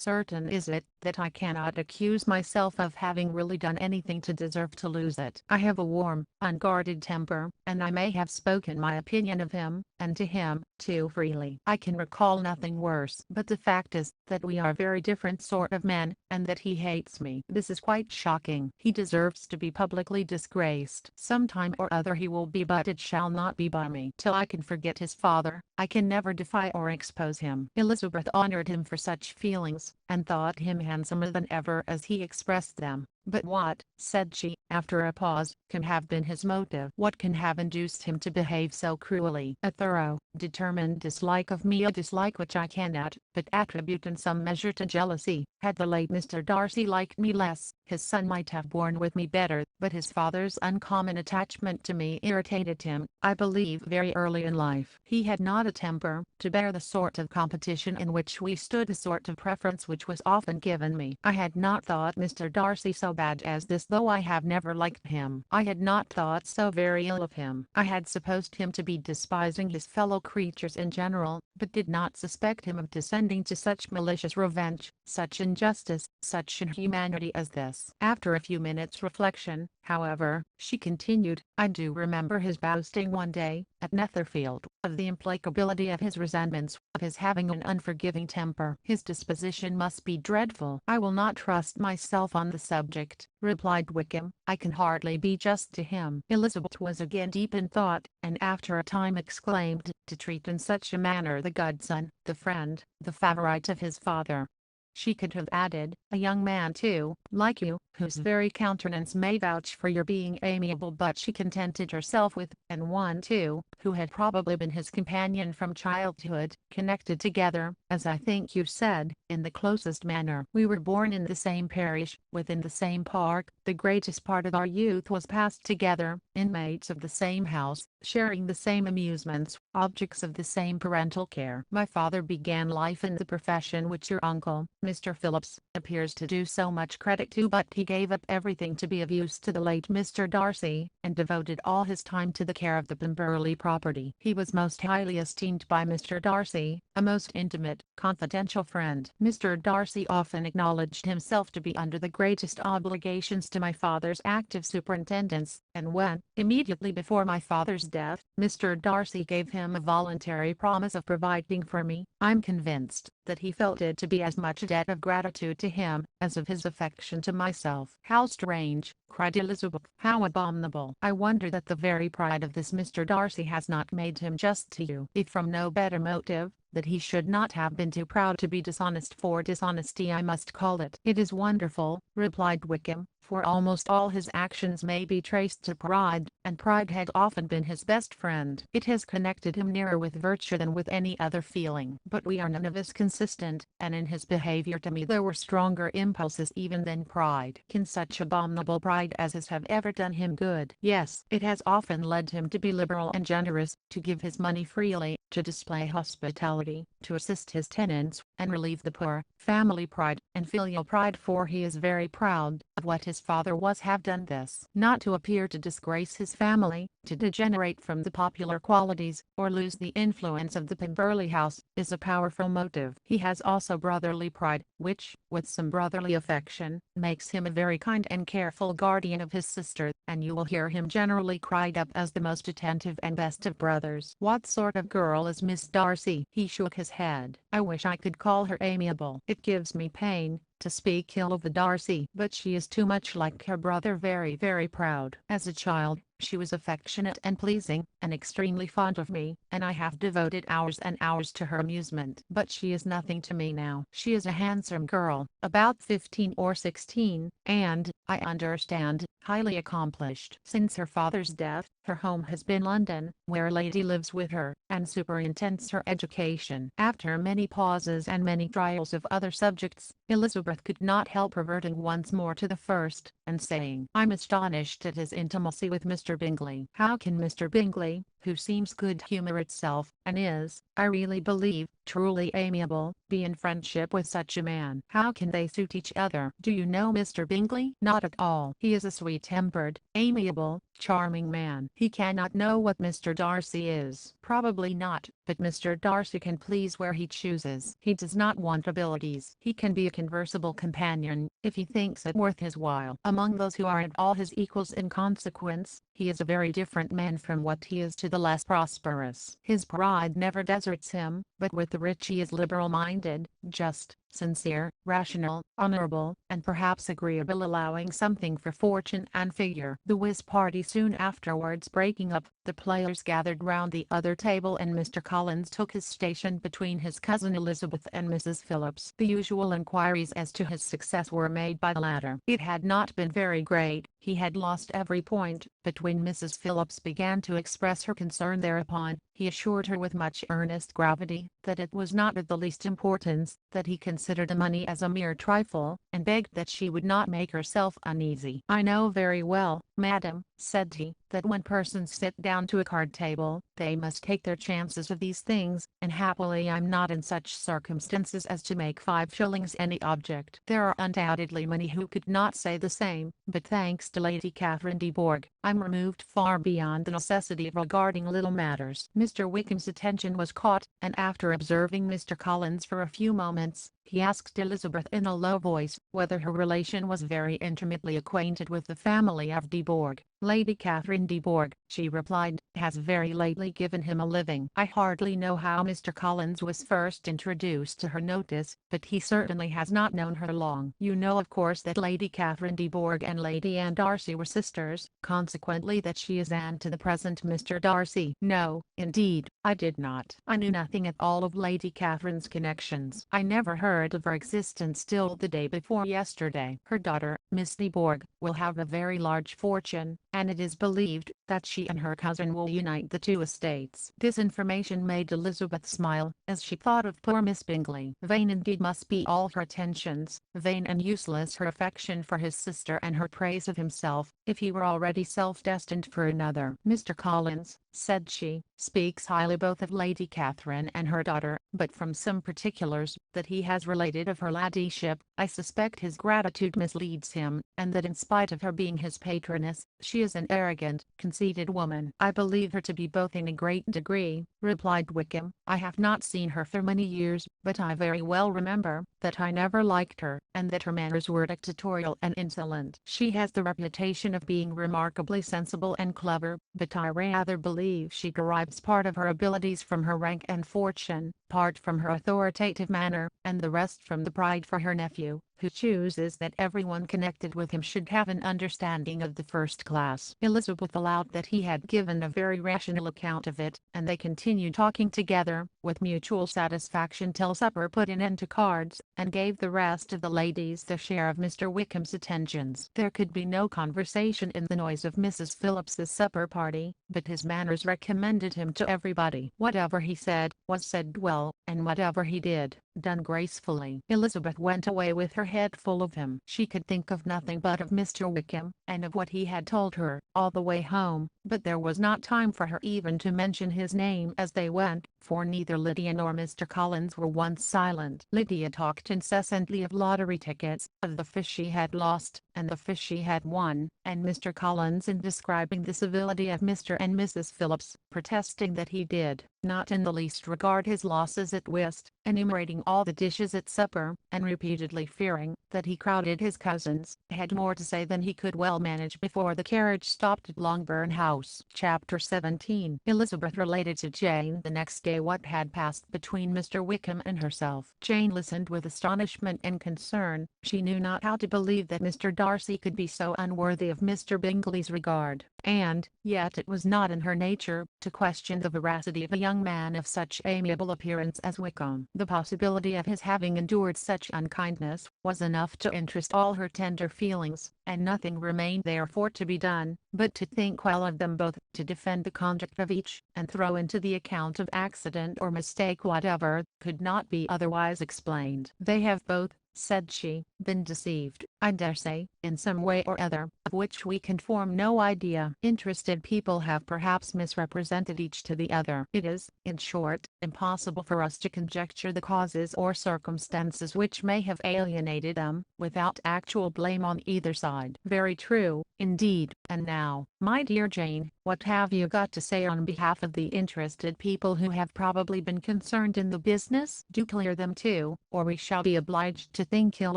certain is it that I cannot accuse myself of having really done anything to deserve to lose it. I have a warm, unguarded temper, and I may have spoken my opinion of him, and to him, too freely. I can recall nothing worse. But the fact is that we are very different sort of men, and that he hates me. This is quite shocking. He deserves to be publicly disgraced. Some time or other he will be, but it shall not be by me. Till I can forget his father, I can never defy or expose him. Elizabeth honored him for such feelings, and thought him handsomer than ever as he expressed them. But what, said she, after a pause, can have been his motive? What can have induced him to behave so cruelly? A thorough, determined dislike of me, a dislike which I cannot but attribute in some measure to jealousy. Had the late Mr. Darcy liked me less, his son might have borne with me better, but his father's uncommon attachment to me irritated him, I believe very early in life. He had not a temper to bear the sort of competition in which we stood, the sort of preference which was often given me. I had not thought Mr. Darcy so bad as this, though I have never liked him. I had not thought so very ill of him. I had supposed him to be despising his fellow creatures in general, but did not suspect him of descending to such malicious revenge, such injustice, such inhumanity as this. After a few minutes' reflection, however, she continued, I do remember his boasting one day, at Netherfield, of the implacability of his resentments, of his having an unforgiving temper. His disposition must be dreadful. I will not trust myself on the subject, replied Wickham. I can hardly be just to him. Elizabeth was again deep in thought, and after a time exclaimed, to treat in such a manner the godson, the friend, the favourite of his father. She could have added, a young man too, like you, whose very countenance may vouch for your being amiable, but she contented herself with, and one too, who had probably been his companion from childhood, connected together, as I think you said, in the closest manner. We were born in the same parish, within the same park, the greatest part of our youth was passed together, inmates of the same house, sharing the same amusements, objects of the same parental care. My father began life in the profession which your uncle, Mr. Phillips, appears to do so much credit to, but he gave up everything to be of use to the late Mr. Darcy, and devoted all his time to the care of the Pemberley property. He was most highly esteemed by Mr. Darcy, a most intimate, confidential friend. Mr. Darcy often acknowledged himself to be under the greatest obligations to my father's active superintendence, and when, immediately before my father's death, Mr. Darcy gave him a voluntary promise of providing for me, I'm convinced that he felt it to be as much a debt of gratitude to him, as of his affection to myself. How strange, cried Elizabeth, how abominable. I wonder that the very pride of this Mr. Darcy has not made him just to you, if from no better motive, that he should not have been too proud to be dishonest, for dishonesty I must call it. It is wonderful, replied Wickham, for almost all his actions may be traced to pride, and pride had often been his best friend. It has connected him nearer with virtue than with any other feeling. But we are none of us consistent, and in his behavior to me there were stronger impulses even than pride. Can such abominable pride as his have ever done him good? Yes, it has often led him to be liberal and generous, to give his money freely, to display hospitality, to assist his tenants, and relieve the poor. Family pride, and filial pride, for he is very proud of what his father was, have done this. Not to appear to disgrace his family, to degenerate from the popular qualities, or lose the influence of the Pemberley house, is a powerful motive. He has also brotherly pride, which, with some brotherly affection, makes him a very kind and careful guardian of his sister, and you will hear him generally cried up as the most attentive and best of brothers. What sort of girl is Miss Darcy? He shook his head. I wish I could call her amiable. It gives me pain to speak ill of the Darcy, but she is too much like her brother, very, very proud. As a child, she was affectionate and pleasing, and extremely fond of me, and I have devoted hours and hours to her amusement. But she is nothing to me now. She is a handsome girl, about 15 or 16, and, I understand, highly accomplished. Since her father's death, her home has been London, where a lady lives with her, and superintends her education. After many pauses and many trials of other subjects, Elizabeth could not help reverting once more to the first, and saying, I'm astonished at his intimacy with Mr. Bingley. How can Mr. Bingley, who seems good humor itself, and is, I really believe, truly amiable, be in friendship with such a man? How can they suit each other? Do you know Mr. Bingley? Not at all. He is a sweet-tempered, amiable, charming man. He cannot know what Mr. Darcy is. Probably not, but Mr. Darcy can please where he chooses. He does not want abilities. He can be a conversable companion, if he thinks it worth his while. Among those who aren't all his equals in consequence, he is a very different man from what he is to the less prosperous. His pride never deserts him, but with the rich he is liberal-minded, just, sincere, rational, honorable, and perhaps agreeable, allowing something for fortune and figure. The whist party soon afterwards breaking up, the players gathered round the other table and Mr. Collins took his station between his cousin Elizabeth and Mrs. Phillips. The usual inquiries as to his success were made by the latter. It had not been very great, he had lost every point, but when Mrs. Phillips began to express her concern thereupon, he assured her with much earnest gravity that it was not of the least importance, that he considered the money as a mere trifle, and begged that she would not make herself uneasy. "I know very well, madam," said he, "that when persons sit down to a card table, they must take their chances of these things, and happily I'm not in such circumstances as to make 5 shillings any object. There are undoubtedly many who could not say the same, but thanks to Lady Catherine de Bourgh, I'm removed far beyond the necessity of regarding little matters." Mr. Wickham's attention was caught, and after observing Mr. Collins for a few moments, he asked Elizabeth in a low voice whether her relation was very intimately acquainted with the family of de Bourgh. "Lady Catherine de Bourgh," she replied, "has very lately given him a living. I hardly know how Mr. Collins was first introduced to her notice, but he certainly has not known her long. You know of course that Lady Catherine de Bourgh and Lady Anne Darcy were sisters, consequently that she is aunt to the present Mr. Darcy." "No, indeed, I did not. I knew nothing at all of Lady Catherine's connections. I never heard of her existence till the day before yesterday. Her daughter, Miss de Bourgh, will have a very large fortune, and it is believed that she and her cousin will unite the two estates." This information made Elizabeth smile, as she thought of poor Miss Bingley. Vain indeed must be all her attentions, vain and useless her affection for his sister and her praise of himself, if he were already self-destined for another. "Mr. Collins," said she, "speaks highly both of Lady Catherine and her daughter, but from some particulars that he has related of her ladyship, I suspect his gratitude misleads him, and that in spite of her being his patroness, she is an arrogant, conceited woman." "I believe her to be both in a great degree," replied Wickham. "I have not seen her for many years, but I very well remember that I never liked her, and that her manners were dictatorial and insolent. She has the reputation of being remarkably sensible and clever, but I rather believe she derives part of her abilities from her rank and fortune, part from her authoritative manner, and the rest from the pride for her nephew, who chooses that everyone connected with him should have an understanding of the first class." Elizabeth allowed that he had given a very rational account of it, and they continued talking together, with mutual satisfaction till supper put an end to cards, and gave the rest of the ladies their share of Mr. Wickham's attentions. There could be no conversation in the noise of Mrs. Phillips's supper party, but his manners recommended him to everybody. Whatever he said, was said well, and whatever he did, done gracefully. Elizabeth went away with her head full of him. She could think of nothing but of Mr. Wickham, and of what he had told her, all the way home, but there was not time for her even to mention his name as they went, for neither Lydia nor Mr. Collins were once silent. Lydia talked incessantly of lottery tickets, of the fish she had lost, and the fish she had won, and Mr. Collins in describing the civility of Mr. and Mrs. Phillips, protesting that he did not in the least regard his losses at whist, enumerating all the dishes at supper, and repeatedly fearing that he crowded his cousins, had more to say than he could well manage before the carriage stopped at Longbourn House. Chapter 17. Elizabeth related to Jane the next day what had passed between Mr. Wickham and herself. Jane listened with astonishment and concern. She knew not how to believe that Mr. Darcy could be so unworthy of Mr. Bingley's regard, and yet it was not in her nature to question the veracity of a young man of such amiable appearance as Wickham. The possibility of his having endured such unkindness was enough to interest all her tender feelings, and nothing remained therefore to be done, but to think well of them both, to defend the conduct of each, and throw into the account of accident or mistake whatever could not be otherwise explained. "They have both," said she, "been deceived, I dare say, in some way or other, of which we can form no idea. Interested people have perhaps misrepresented each to the other. It is, in short, impossible for us to conjecture the causes or circumstances which may have alienated them, without actual blame on either side." "Very true, indeed. And now, my dear Jane, what have you got to say on behalf of the interested people who have probably been concerned in the business? Do clear them too, or we shall be obliged to think ill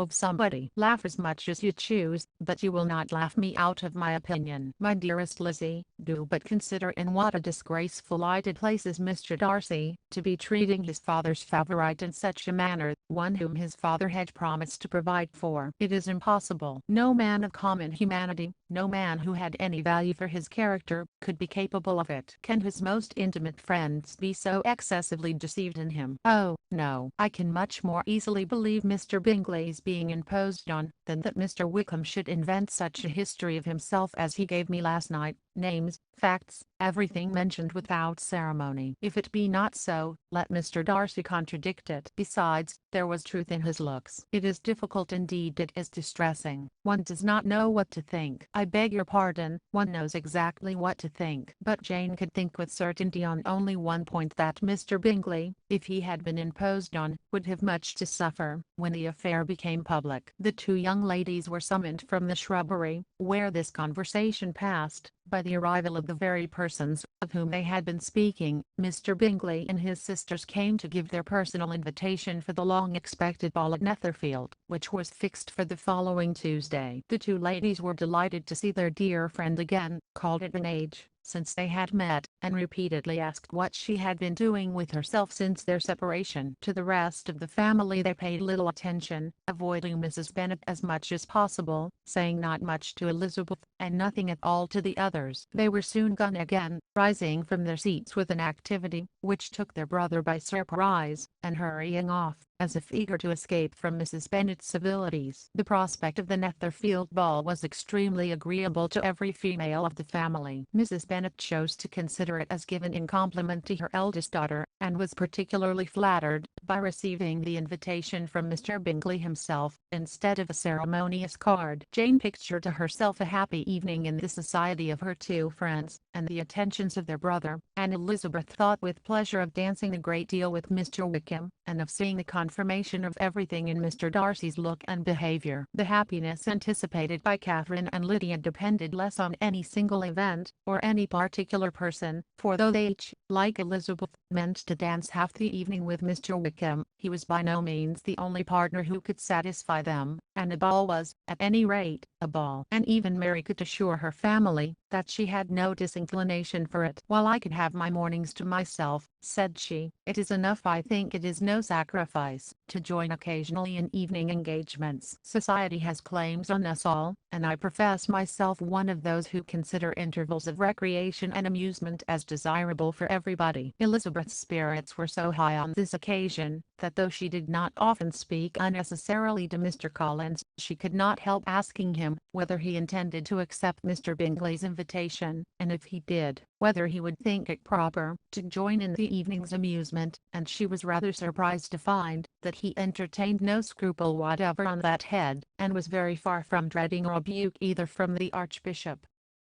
of somebody." "Laugh as much as you choose, but you will not laugh me out of my opinion." "My dearest Lizzie, do but consider in what a disgraceful light it places Mr. Darcy, to be treating his father's favourite in such a manner, one whom his father had promised to provide for. It is impossible. No man of common humanity, no man who had any value for his character, could be capable of it. Can his most intimate friends be so excessively deceived in him? Oh, no. I can much more easily believe Mr. Bingley's being imposed on, than that Mr. Wickham should invent such a history of himself as he gave me last night. Names, facts, everything mentioned without ceremony. If it be not so, let Mr. Darcy contradict it. Besides, there was truth in his looks. It is difficult indeed, it is distressing. One does not know what to think." "I beg your pardon, one knows exactly what to think." But Jane could think with certainty on only one point, that Mr. Bingley, if he had been imposed on, would have much to suffer. When the affair became public, the two young ladies were summoned from the shrubbery, where this conversation passed, by the arrival of the very persons of whom they had been speaking. Mr. Bingley and his sisters came to give their personal invitation for the long-expected ball at Netherfield, which was fixed for the following Tuesday. The two ladies were delighted to see their dear friend again, called it an age since they had met, and repeatedly asked what she had been doing with herself since their separation. To the rest of the family they paid little attention, avoiding Mrs. Bennet as much as possible, saying not much to Elizabeth, and nothing at all to the others. They were soon gone again, rising from their seats with an activity which took their brother by surprise, and hurrying off, as if eager to escape from Mrs. Bennet's civilities. The prospect of the Netherfield ball was extremely agreeable to every female of the family. Mrs. Bennet chose to consider it as given in compliment to her eldest daughter, and was particularly flattered by receiving the invitation from Mr. Bingley himself, instead of a ceremonious card. Jane pictured to herself a happy evening in the society of her two friends, and the attentions of their brother, and Elizabeth thought with pleasure of dancing a great deal with Mr. Wickham, and of seeing the confirmation of everything in Mr. Darcy's look and behaviour. The happiness anticipated by Catherine and Lydia depended less on any single event, or any particular person, for though they each, like Elizabeth, meant to dance half the evening with Mr. Wickham, he was by no means the only partner who could satisfy them, and a ball was, at any rate, a ball. And even Mary could assure her family that she had no disinclination for it. "While I could have my mornings to myself," said she, "it is enough. I think it is no sacrifice to join occasionally in evening engagements. Society has claims on us all, and I profess myself one of those who consider intervals of recreation and amusement as desirable for everybody." Elizabeth's spirits were so high on this occasion, that though she did not often speak unnecessarily to Mr. Collins, she could not help asking him whether he intended to accept Mr. Bingley's invitation, and if he did, whether he would think it proper to join in the evening's amusement, and she was rather surprised to find that he entertained no scruple whatever on that head, and was very far from dreading rebuke either from the Archbishop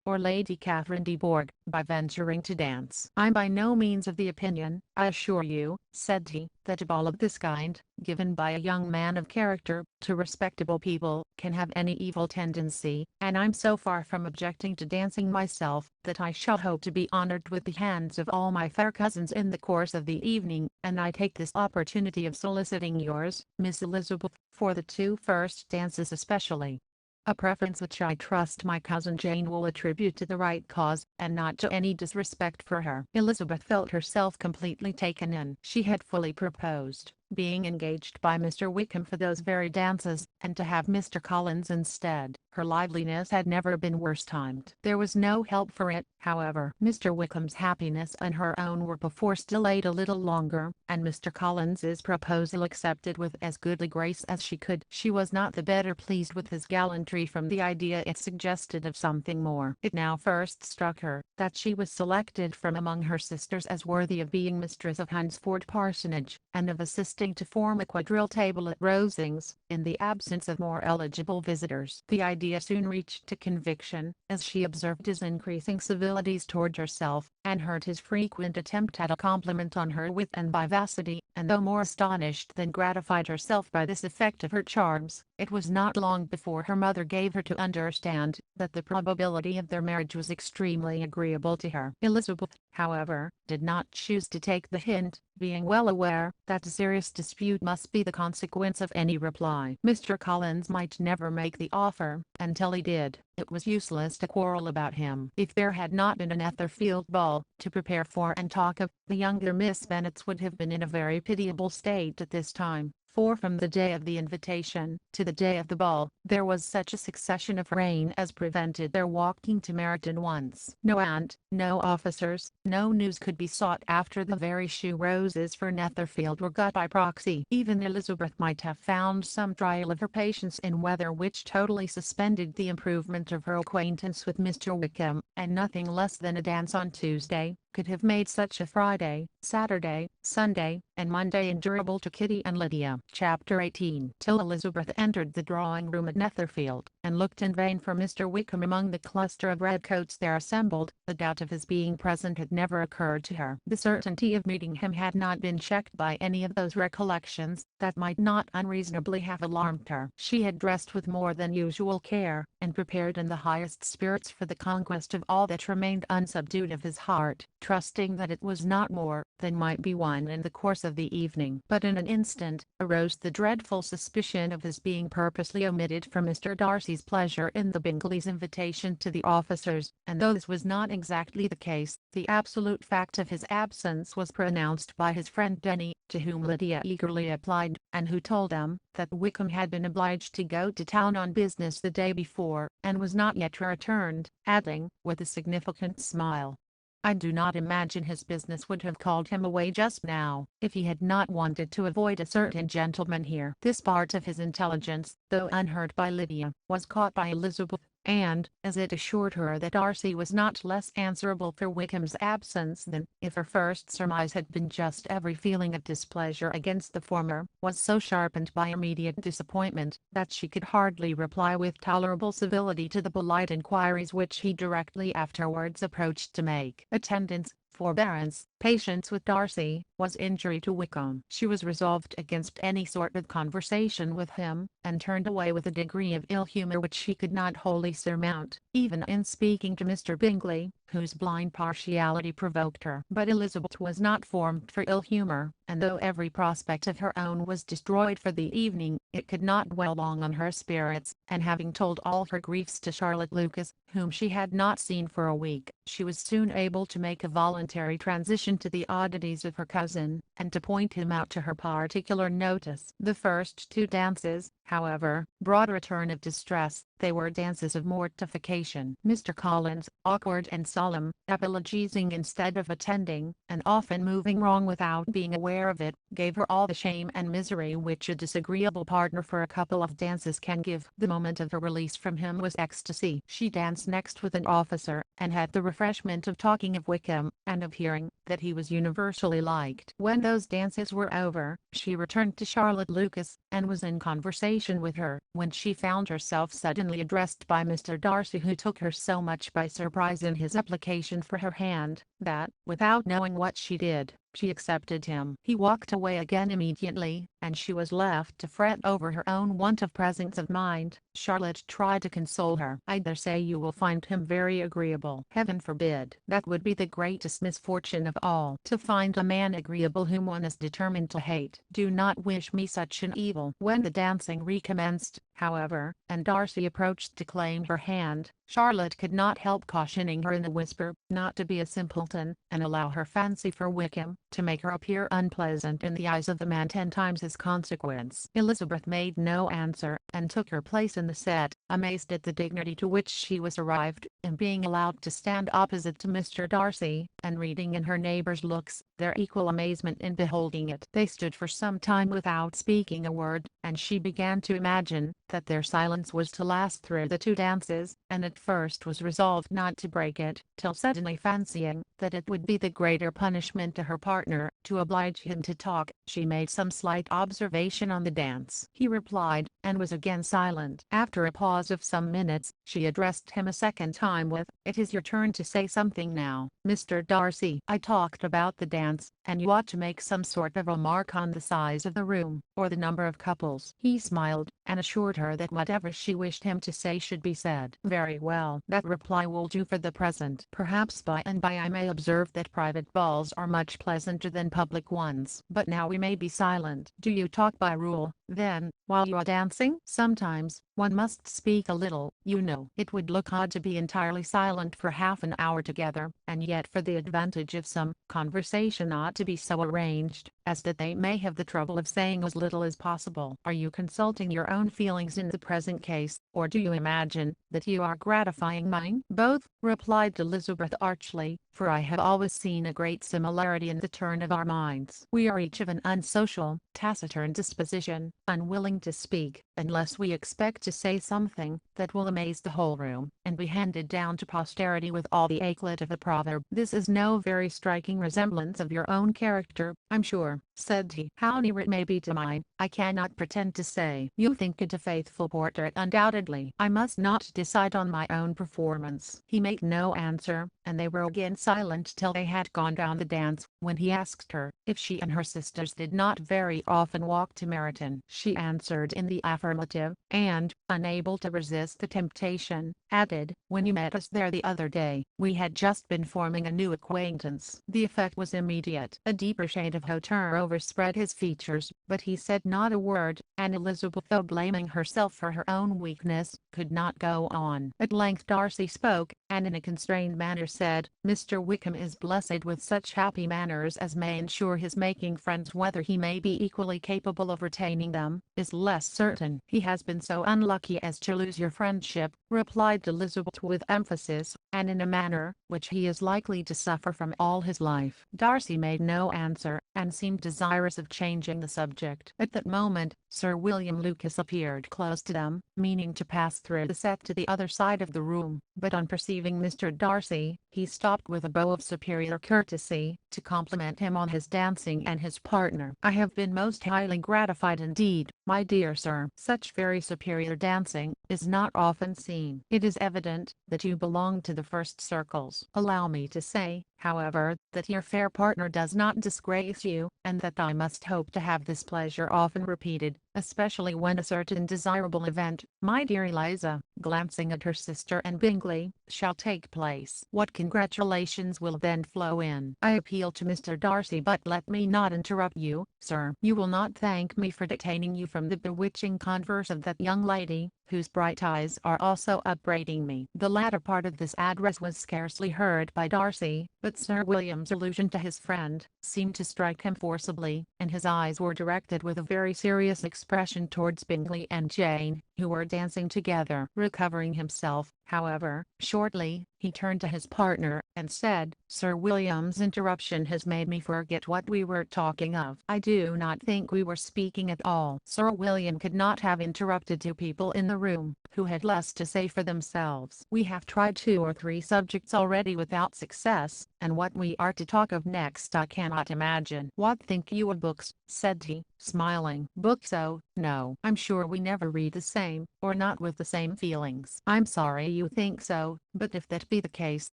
or Lady Catherine de Bourgh, by venturing to dance. "I'm by no means of the opinion, I assure you," said he, "that a ball of this kind, given by a young man of character, to respectable people, can have any evil tendency, and I'm so far from objecting to dancing myself, that I shall hope to be honoured with the hands of all my fair cousins in the course of the evening, and I take this opportunity of soliciting yours, Miss Elizabeth, for the two first dances especially. A preference which I trust my cousin Jane will attribute to the right cause, and not to any disrespect for her." Elizabeth felt herself completely taken in. She had fully proposed being engaged by Mr. Wickham for those very dances, and to have Mr. Collins instead. Her liveliness had never been worse timed. There was no help for it, however. Mr. Wickham's happiness and her own were perforce delayed a little longer, and Mr. Collins's proposal accepted with as good a grace as she could. She was not the better pleased with his gallantry from the idea it suggested of something more. It now first struck her that she was selected from among her sisters as worthy of being mistress of Hunsford Parsonage, and of assisting to form a quadrille table at Rosings, in the absence of more eligible visitors. The idea soon reached to conviction, as she observed his increasing civilities toward herself, and heard his frequent attempt at a compliment on her wit and vivacity, and though more astonished than gratified herself by this effect of her charms, it was not long before her mother gave her to understand that the probability of their marriage was extremely agreeable to her. Elizabeth, however, did not choose to take the hint, being well aware that a serious dispute must be the consequence of any reply. Mr. Collins might never make the offer, until he did. It was useless to quarrel about him. If there had not been an Netherfield ball to prepare for and talk of, the younger Miss Bennets would have been in a very pitiable state at this time, for from the day of the invitation to the day of the ball, there was such a succession of rain as prevented their walking to Meryton once. No aunt, no officers, no news could be sought after. The very shoe roses for Netherfield were got by proxy. Even Elizabeth might have found some trial of her patience in weather which totally suspended the improvement of her acquaintance with Mr. Wickham, and nothing less than a dance on Tuesday could have made such a Friday, Saturday, Sunday, and Monday endurable to Kitty and Lydia. Chapter 18. Till Elizabeth entered the drawing-room at Netherfield, and looked in vain for Mr. Wickham among the cluster of redcoats there assembled, the doubt of his being present had never occurred to her. The certainty of meeting him had not been checked by any of those recollections that might not unreasonably have alarmed her. She had dressed with more than usual care, and prepared in the highest spirits for the conquest of all that remained unsubdued of his heart, trusting that it was not more than might be won in the course of the evening. But in an instant arose the dreadful suspicion of his being purposely omitted from Mr. Darcy's pleasure in the Bingleys' invitation to the officers, and though this was not exactly the case, the absolute fact of his absence was pronounced by his friend Denny, to whom Lydia eagerly applied, and who told them that Wickham had been obliged to go to town on business the day before, and was not yet returned, adding, with a significant smile, "I do not imagine his business would have called him away just now, if he had not wanted to avoid a certain gentleman here." This part of his intelligence, though unheard by Lydia, was caught by Elizabeth, and, as it assured her that Darcy was not less answerable for Wickham's absence than, if her first surmise had been just, every feeling of displeasure against the former was so sharpened by immediate disappointment, that she could hardly reply with tolerable civility to the polite inquiries which he directly afterwards approached to make. Attendance, forbearance, patience with Darcy, was injury to Wickham. She was resolved against any sort of conversation with him, and turned away with a degree of ill humour which she could not wholly surmount, even in speaking to Mr. Bingley, whose blind partiality provoked her. But Elizabeth was not formed for ill humour, and though every prospect of her own was destroyed for the evening, it could not dwell long on her spirits, and having told all her griefs to Charlotte Lucas, whom she had not seen for a week, she was soon able to make a voluntary transition to the oddities of her cousin, and to point him out to her particular notice. The first two dances, however, brought a return of distress. They were dances of mortification. Mr. Collins, awkward and solemn, apologizing instead of attending, and often moving wrong without being aware of it, gave her all the shame and misery which a disagreeable partner for a couple of dances can give. The moment of her release from him was ecstasy. She danced next with an officer, and had the refreshment of talking of Wickham, and of hearing that he was universally liked. When those dances were over, she returned to Charlotte Lucas, and was in conversation with her, when she found herself suddenly addressed by Mr. Darcy, who took her so much by surprise in his application for her hand, that, without knowing what she did, she accepted him. He walked away again immediately, and she was left to fret over her own want of presence of mind. Charlotte tried to console her. "I dare say you will find him very agreeable." "Heaven forbid! That would be the greatest misfortune of all, to find a man agreeable whom one is determined to hate. Do not wish me such an evil." When the dancing recommenced, however, and Darcy approached to claim her hand, Charlotte could not help cautioning her in a whisper not to be a simpleton, and allow her fancy for Wickham to make her appear unpleasant in the eyes of the man 10 times his consequence. Elizabeth made no answer, and took her place in the set, amazed at the dignity to which she was arrived, in being allowed to stand opposite to Mr. Darcy, and reading in her neighbours' looks their equal amazement in beholding it. They stood for some time without speaking a word, and she began to imagine that their silence was to last through the 2 dances, and at first was resolved not to break it, till suddenly fancying that it would be the greater punishment to her partner to oblige him to talk. She made some slight observation on the dance. He replied, and was again silent. After a pause of some minutes, she addressed him a second time with, "It is your turn to say something now, Mr. Darcy. I talked about the dance, and you ought to make some sort of remark on the size of the room, or the number of couples." He smiled, and assured her that whatever she wished him to say should be said. "Very well, that reply will do for the present. Perhaps by and by I may observe that private balls are much pleasanter than public ones. But now we may be silent." "Do you talk by rule, then, while you are dancing?" "Sometimes. One must speak a little, you know. It would look odd to be entirely silent for half an hour together, and yet for the advantage of some, conversation ought to be so arranged as that they may have the trouble of saying as little as possible." "Are you consulting your own feelings in the present case, or do you imagine that you are gratifying mine?" "Both," replied Elizabeth archly, "for I have always seen a great similarity in the turn of our minds. We are each of an unsocial, taciturn disposition, unwilling to speak, unless we expect to say something that will amaze the whole room, and be handed down to posterity with all the éclat of a proverb." "This is no very striking resemblance of your own character, I'm sure," said he. "How near it may be to mine, I cannot pretend to say." "You think it a faithful portrait undoubtedly." "I must not decide on my own performance." He made no answer, and they were again silent till they had gone down the dance, when he asked her if she and her sisters did not very often walk to Meryton. She answered in the affirmative, and, unable to resist the temptation, added, "When you met us there the other day, we had just been forming a new acquaintance." The effect was immediate. A deeper shade of hauteur overspread his features, but he said not a word, and Elizabeth, though blaming herself for her own weakness, could not go on. At length Darcy spoke, and in a constrained manner said, "Mr. Wickham is blessed with such happy manners as may ensure his making friends. Whether he may be equally capable of retaining them, is less certain." "He has been so unlucky as to lose your friendship," replied Elizabeth with emphasis, "and in a manner which he is likely to suffer from all his life." Darcy made no answer, and seemed desirous of changing the subject. At that moment, Sir William Lucas appeared close to them, meaning to pass through the set to the other side of the room, but on perceiving Mr. Darcy, he stopped with a bow of superior courtesy, to compliment him on his dancing and his partner. "I have been most highly gratified indeed, my dear sir. Such very superior dancing is not often seen. It is evident that you belong to the first circles. Allow me to say, however, that your fair partner does not disgrace you, and that I must hope to have this pleasure often repeated, especially when a certain desirable event, my dear Eliza," glancing at her sister and Bingley, "shall take place. What congratulations will then flow in." "I appeal to Mr. Darcy, but let me not interrupt you, sir. You will not thank me for detaining you from the bewitching converse of that young lady, whose bright eyes are also upbraiding me." The latter part of this address was scarcely heard by Darcy, but Sir William's allusion to his friend seemed to strike him forcibly, and his eyes were directed with a very serious expression towards Bingley and Jane, who were dancing together. Recovering himself, however, shortly, he turned to his partner, and said, "Sir William's interruption has made me forget what we were talking of." "I do not think we were speaking at all." Sir William could not have interrupted two people in the room, who had less to say for themselves. "We have tried 2 or 3 subjects already without success, and what we are to talk of next I cannot imagine." "What think you of books?" said he, smiling. "Books? Oh, no. I'm sure we never read the same, or not with the same feelings." "I'm sorry you think so, but if that be the case,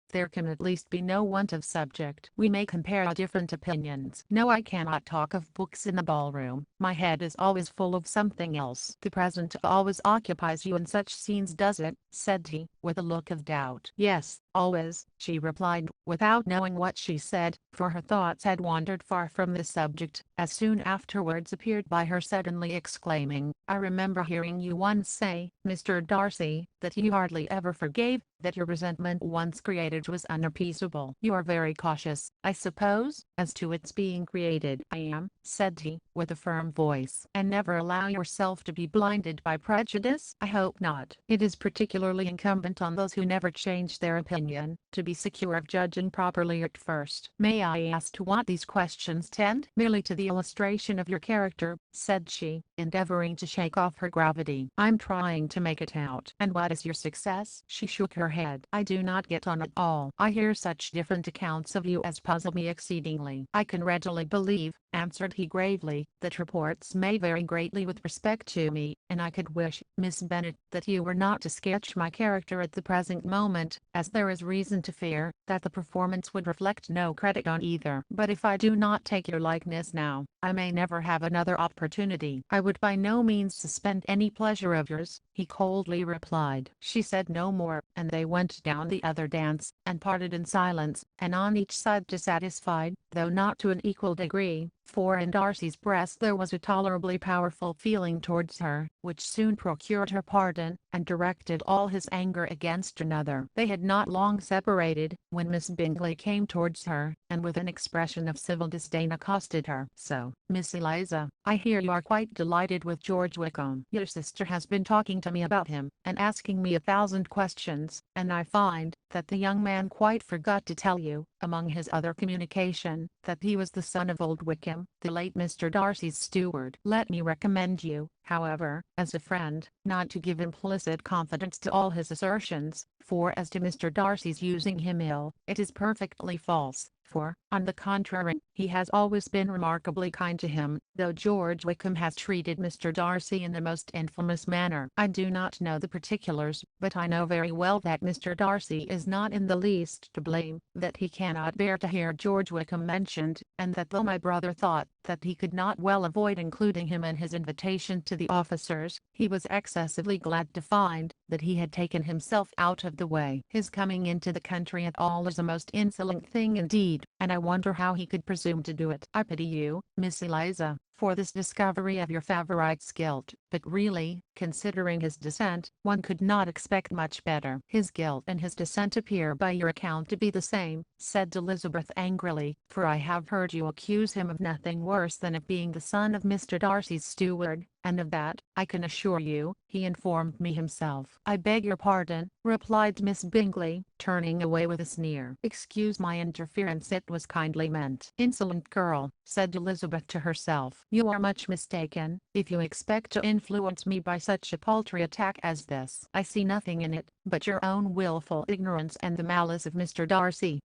there can at least be no want of subject. We may compare different opinions." "No, I cannot talk of books in the ballroom. My head is always full of something else." "The present always occupies you in such scenes, does it?" said he, with a look of doubt. "Yes, always," she replied, without knowing what she said, for her thoughts had wandered far from the subject, as soon afterwards appeared by her suddenly exclaiming, "I remember hearing you once say, Mr. Darcy, that you hardly ever forgave, that your resentment once created was unappeasable." "You are very cautious, I suppose, as to its being created." "I am," said he, with a firm voice. "And never allow yourself to be blinded by prejudice?" "I hope not. It is particularly incumbent on those who never change their opinion, to be secure of judging properly at first." "May I ask to what these questions tend?" "Merely to the illustration of your character," said she, endeavoring to shake off her gravity. "I'm trying to make it out." "And what is your success?" She shook her her head. "I do not get on at all. I hear such different accounts of you as puzzle me exceedingly." "I can readily believe," answered he gravely, "that reports may vary greatly with respect to me, and I could wish, Miss Bennet, that you were not to sketch my character at the present moment, as there is reason to fear that the performance would reflect no credit on either. But if I do not take your likeness now, I may never have another opportunity." "I would by no means suspend any pleasure of yours," he coldly replied. She said no more, and they went down the other dance, and parted in silence, and on each side dissatisfied, though not to an equal degree, for in Darcy's breast there was a tolerably powerful feeling towards her, which soon procured her pardon, and directed all his anger against another. They had not long separated, when Miss Bingley came towards her, and with an expression of civil disdain accosted her. "So, Miss Eliza, I hear you are quite delighted with George Wickham. Your sister has been talking to me about him, and asking me 1,000 questions, and I find that the young man quite forgot to tell you, among his other communication, that he was the son of old Wickham, the late Mr. Darcy's steward. Let me recommend you, however, as a friend, not to give implicit confidence to all his assertions, for as to Mr. Darcy's using him ill, it is perfectly false, for, on the contrary, he has always been remarkably kind to him, though George Wickham has treated Mr. Darcy in the most infamous manner. I do not know the particulars, but I know very well that Mr. Darcy is not in the least to blame, that he cannot bear to hear George Wickham mentioned, and that though my brother thought that he could not well avoid including him in his invitation to the officers, he was excessively glad to find that he had taken himself out of the way. His coming into the country at all is a most insolent thing indeed, and I wonder how he could presume to do it. I pity you, Miss Eliza, for this discovery of your favorite's guilt, but really, considering his descent, one could not expect much better." "His guilt and his descent appear by your account to be the same," said Elizabeth angrily, "for I have heard you accuse him of nothing worse than of being the son of Mr. Darcy's steward, and of that, I can assure you, he informed me himself." "I beg your pardon," replied Miss Bingley, turning away with a sneer. "Excuse my interference, it was kindly meant." "Insolent girl," said Elizabeth to herself. "You are much mistaken, if you expect to influence me by such a paltry attack as this. I see nothing in it, but your own wilful ignorance and the malice of Mr. Darcy."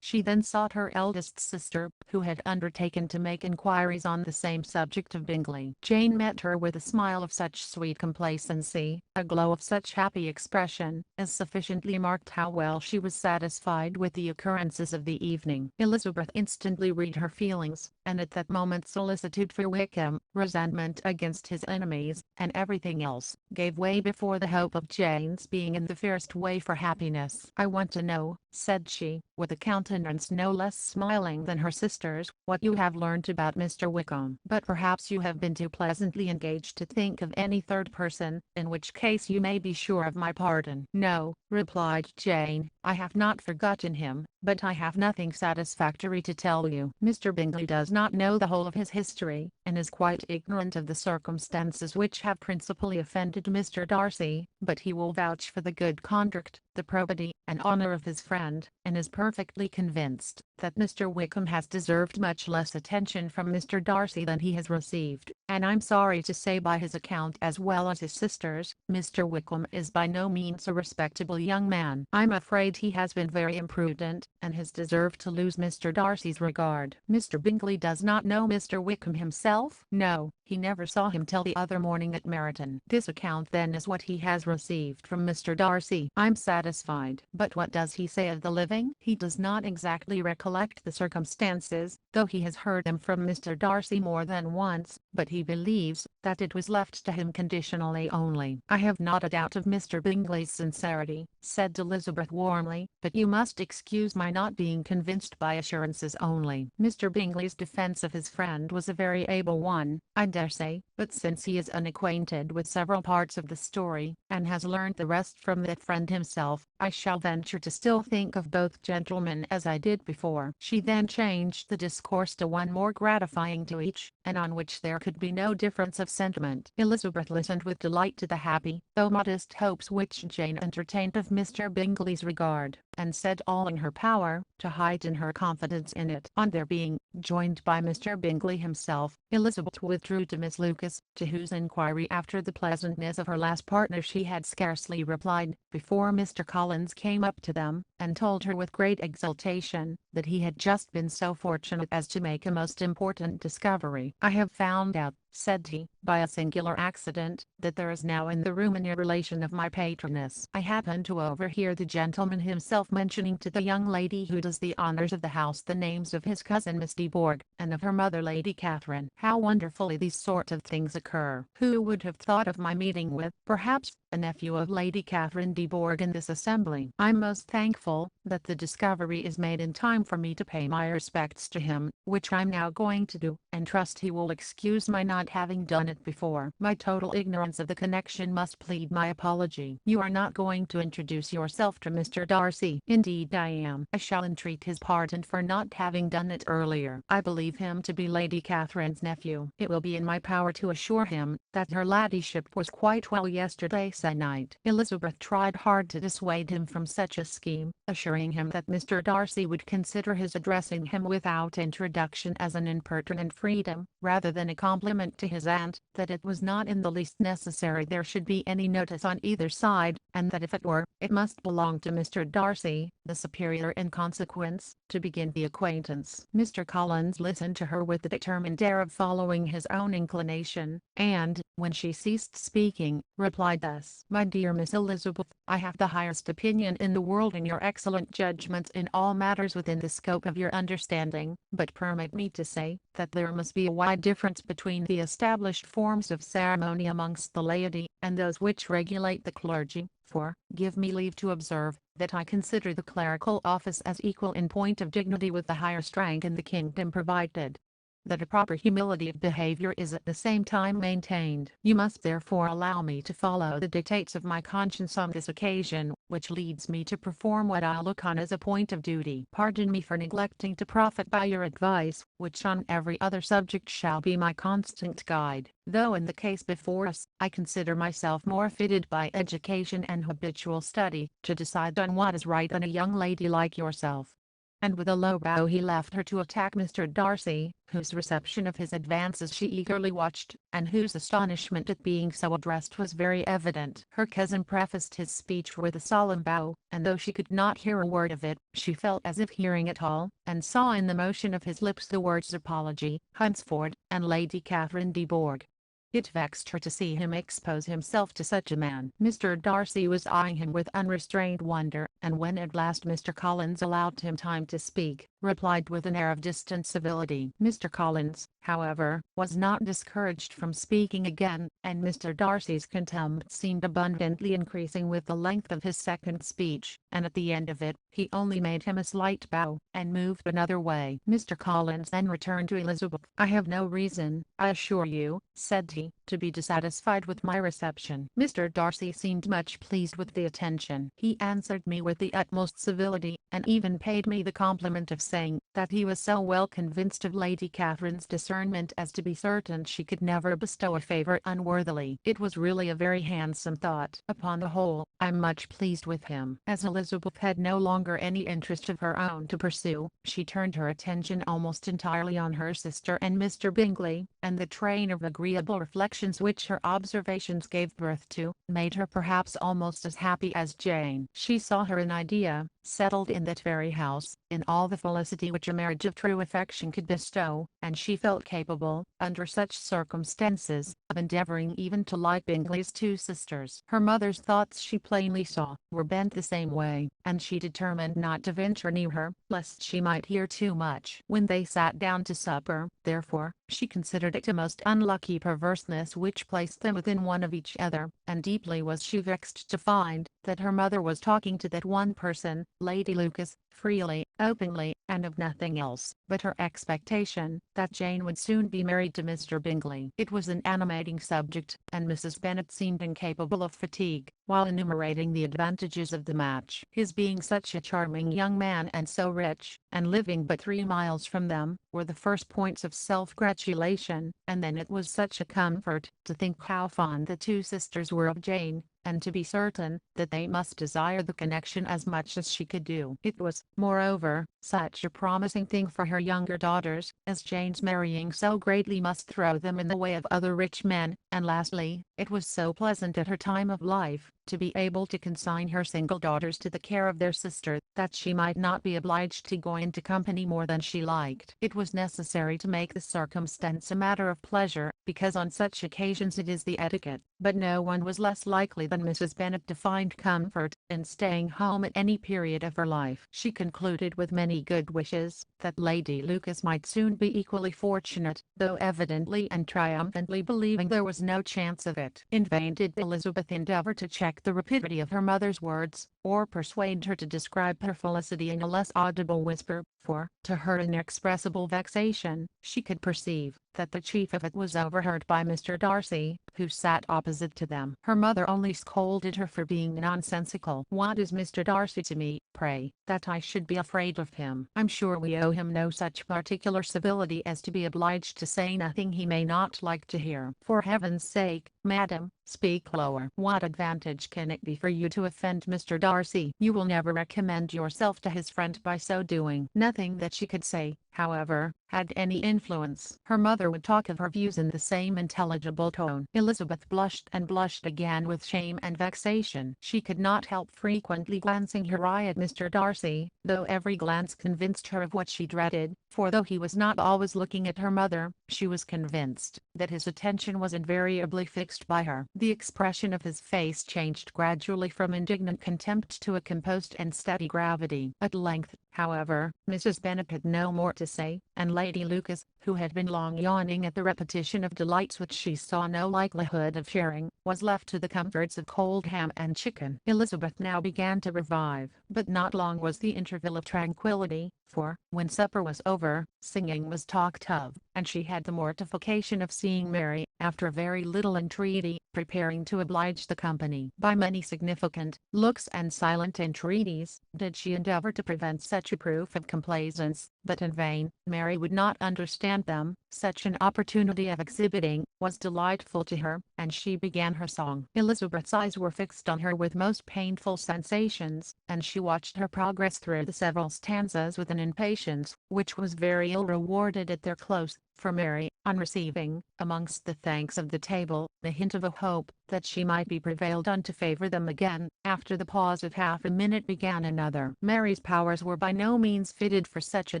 She then sought her eldest sister, who had undertaken to make inquiries on the same subject of Bingley. Jane met her with a smile of such sweet complacency, a glow of such happy expression, as sufficiently marked how well she was satisfied with the occurrences of the evening. Elizabeth instantly read her feelings, and at that moment solicitude for Wickham, resentment against his enemies, and everything else, gave way before the hope of Jane's being in the fairest way for happiness. "I want to know," said she, with a countenance no less smiling than her sister's, "what you have learned about Mr. Wickham. But perhaps you have been too pleasantly engaged to think of any third person, in which case you may be sure of my pardon." "No," replied Jane, "I have not forgotten him, but I have nothing satisfactory to tell you. Mr. Bingley does not know the whole of his history, and is quite ignorant of the circumstances which have principally offended Mr. Darcy, but he will vouch for the good conduct, the probity, and honor of his friend, and is perfectly convinced that Mr. Wickham has deserved much less attention from Mr. Darcy than he has received, and I'm sorry to say by his account as well as his sister's, Mr. Wickham is by no means a respectable young man. I'm afraid he has been very imprudent, and has deserved to lose Mr. Darcy's regard." "Mr. Bingley does not know Mr. Wickham himself?" "No, he never saw him till the other morning at Meryton." "This account then is what he has received from Mr. Darcy. I'm satisfied. But what does he say of the living?" "He does not exactly recollect the circumstances, though he has heard them from Mr. Darcy more than once, but he believes that it was left to him conditionally only." "I have not a doubt of Mr. Bingley's sincerity," said Elizabeth warmly, "but you must excuse my not being convinced by assurances only." Mr. Bingley's defence of his friend was a very able one, I dare say, but since he is unacquainted with several parts of the story, and has learned the rest from that friend himself, I shall venture to still think of both gentlemen as I did before. She then changed the discourse to one more gratifying to each, and on which there could be no difference of sentiment. Elizabeth listened with delight to the happy, though modest hopes which Jane entertained of Mr. Bingley's regard, and said all in her power to heighten her confidence in it. On their being joined by Mr. Bingley himself, Elizabeth withdrew to Miss Lucas's Lucas, to whose inquiry after the pleasantness of her last partner she had scarcely replied, before Mr. Collins came up to them, and told her with great exultation, that he had just been so fortunate as to make a most important discovery. "I have found out," said he, "by a singular accident, that there is now in the room a near relation of my patroness. I happened to overhear the gentleman himself mentioning to the young lady who does the honors of the house the names of his cousin Miss de Bourgh, and of her mother Lady Catherine. How wonderfully these sort of things occur! Who would have thought of my meeting with, perhaps, a nephew of Lady Catherine de Bourgh in this assembly? I'm most thankful that the discovery is made in time for me to pay my respects to him, which I'm now going to do, and trust he will excuse my not having done it before. My total ignorance of the connection must plead my apology. You are not going to introduce yourself to Mr. Darcy?" "Indeed I am. I shall entreat his pardon for not having done it earlier. I believe him to be Lady Catherine's nephew. It will be in my power to assure him that her ladyship was quite well yesterday se'nnight." Elizabeth tried hard to dissuade him from such a scheme, assuring him that Mr. Darcy would consider his addressing him without introduction as an impertinent freedom, rather than a compliment to his aunt, that it was not in the least necessary there should be any notice on either side, and that if it were, it must belong to Mr. Darcy, the superior in consequence, to begin the acquaintance. Mr. Collins listened to her with the determined air of following his own inclination, and, when she ceased speaking, replied thus: "My dear Miss Elizabeth, I have the highest opinion in the world in your excellent judgments in all matters within the scope of your understanding, but permit me to say, that there must be a wide difference between the established forms of ceremony amongst the laity, and those which regulate the clergy, for, give me leave to observe, that I consider the clerical office as equal in point of dignity with the highest rank in the kingdom, provided that a proper humility of behavior is at the same time maintained. You must therefore allow me to follow the dictates of my conscience on this occasion, which leads me to perform what I look on as a point of duty. Pardon me for neglecting to profit by your advice, which on every other subject shall be my constant guide, though in the case before us, I consider myself more fitted by education and habitual study, to decide on what is right in a young lady like yourself." And with a low bow he left her to attack Mr. Darcy, whose reception of his advances she eagerly watched, and whose astonishment at being so addressed was very evident. Her cousin prefaced his speech with a solemn bow, and though she could not hear a word of it, she felt as if hearing it all, and saw in the motion of his lips the words apology, Hunsford, and Lady Catherine de Bourgh. It vexed her to see him expose himself to such a man. Mr. Darcy was eyeing him with unrestrained wonder, and when at last Mr. Collins allowed him time to speak, replied with an air of distant civility. Mr. Collins, however, was not discouraged from speaking again, and Mr. Darcy's contempt seemed abundantly increasing with the length of his second speech, and at the end of it, he only made him a slight bow, and moved another way. Mr. Collins then returned to Elizabeth. "I have no reason, I assure you," said he, "to be dissatisfied with my reception." Mr. Darcy seemed much pleased with the attention. He answered me with the utmost civility, and even paid me the compliment of saying, that he was so well convinced of Lady Catherine's discernment as to be certain she could never bestow a favour unworthily. It was really a very handsome thought. Upon the whole, I'm much pleased with him. As Elizabeth had no longer any interest of her own to pursue, she turned her attention almost entirely on her sister and Mr. Bingley, and the train of agreeable reflections which her observations gave birth to, made her perhaps almost as happy as Jane. She saw her in idea, settled in that very house, in all the felicity which a marriage of true affection could bestow, and she felt capable, under such circumstances, of endeavouring even to like Bingley's two sisters. Her mother's thoughts she plainly saw, were bent the same way, and she determined not to venture near her, lest she might hear too much. When they sat down to supper, therefore, she considered it a most unlucky perverseness which placed them within one of each other, and deeply was she vexed to find, that her mother was talking to that one person, Lady Lucas, freely, openly, and of nothing else but her expectation that Jane would soon be married to Mr. Bingley. It was an animating subject, and Mrs. Bennet seemed incapable of fatigue, while enumerating the advantages of the match. His being such a charming young man and so rich, and living but 3 miles from them, were the first points of self-gratulation, and then it was such a comfort to think how fond the two sisters were of Jane, and to be certain that they must desire the connection as much as she could do. It was, moreover, such a promising thing for her younger daughters, as Jane's marrying so greatly must throw them in the way of other rich men, and lastly, it was so pleasant at her time of life, to be able to consign her single daughters to the care of their sister, that she might not be obliged to go into company more than she liked. It was necessary to make the circumstance a matter of pleasure, because on such occasions it is the etiquette, but no one was less likely than Mrs. Bennet to find comfort in staying home at any period of her life. She concluded with many good wishes, that Lady Lucas might soon be equally fortunate, though evidently and triumphantly believing there was no chance of it. In vain did Elizabeth endeavour to check the rapidity of her mother's words, or persuade her to describe her felicity in a less audible whisper, for, to her inexpressible vexation, she could perceive that the chief of it was overheard by Mr. Darcy, who sat opposite to them. Her mother only scolded her for being nonsensical. "What is Mr. Darcy to me, pray, that I should be afraid of him? I'm sure we owe him no such particular civility as to be obliged to say nothing he may not like to hear. For heaven's sake, madam, speak lower. What advantage can it be for you to offend Mr. Darcy? You will never recommend yourself to his friend by so doing." Nothing that she could say, however, had any influence. Her mother would talk of her views in the same intelligible tone. Elizabeth blushed and blushed again with shame and vexation. She could not help frequently glancing her eye at Mr. Darcy, though every glance convinced her of what she dreaded, for though he was not always looking at her mother, she was convinced that his attention was invariably fixed by her. The expression of his face changed gradually from indignant contempt to a composed and steady gravity. At length, however, Mrs. Bennet had no more to say, and Lady Lucas, who had been long yawning at the repetition of delights which she saw no likelihood of sharing, was left to the comforts of cold ham and chicken. Elizabeth now began to revive, but not long was the interval of tranquillity, for, when supper was over, singing was talked of, and she had the mortification of seeing Mary, after a very little entreaty, preparing to oblige the company. By many significant looks and silent entreaties did she endeavour to prevent such a proof of complaisance, but in vain. Mary would not understand them. Such an opportunity of exhibiting was delightful to her, and she began her song. Elizabeth's eyes were fixed on her with most painful sensations, and she watched her progress through the several stanzas with an impatience which was very ill rewarded at their close, for Mary, on receiving, amongst the thanks of the table, the hint of a hope that she might be prevailed on to favour them again, after the pause of half a minute began another. Mary's powers were by no means fitted for such a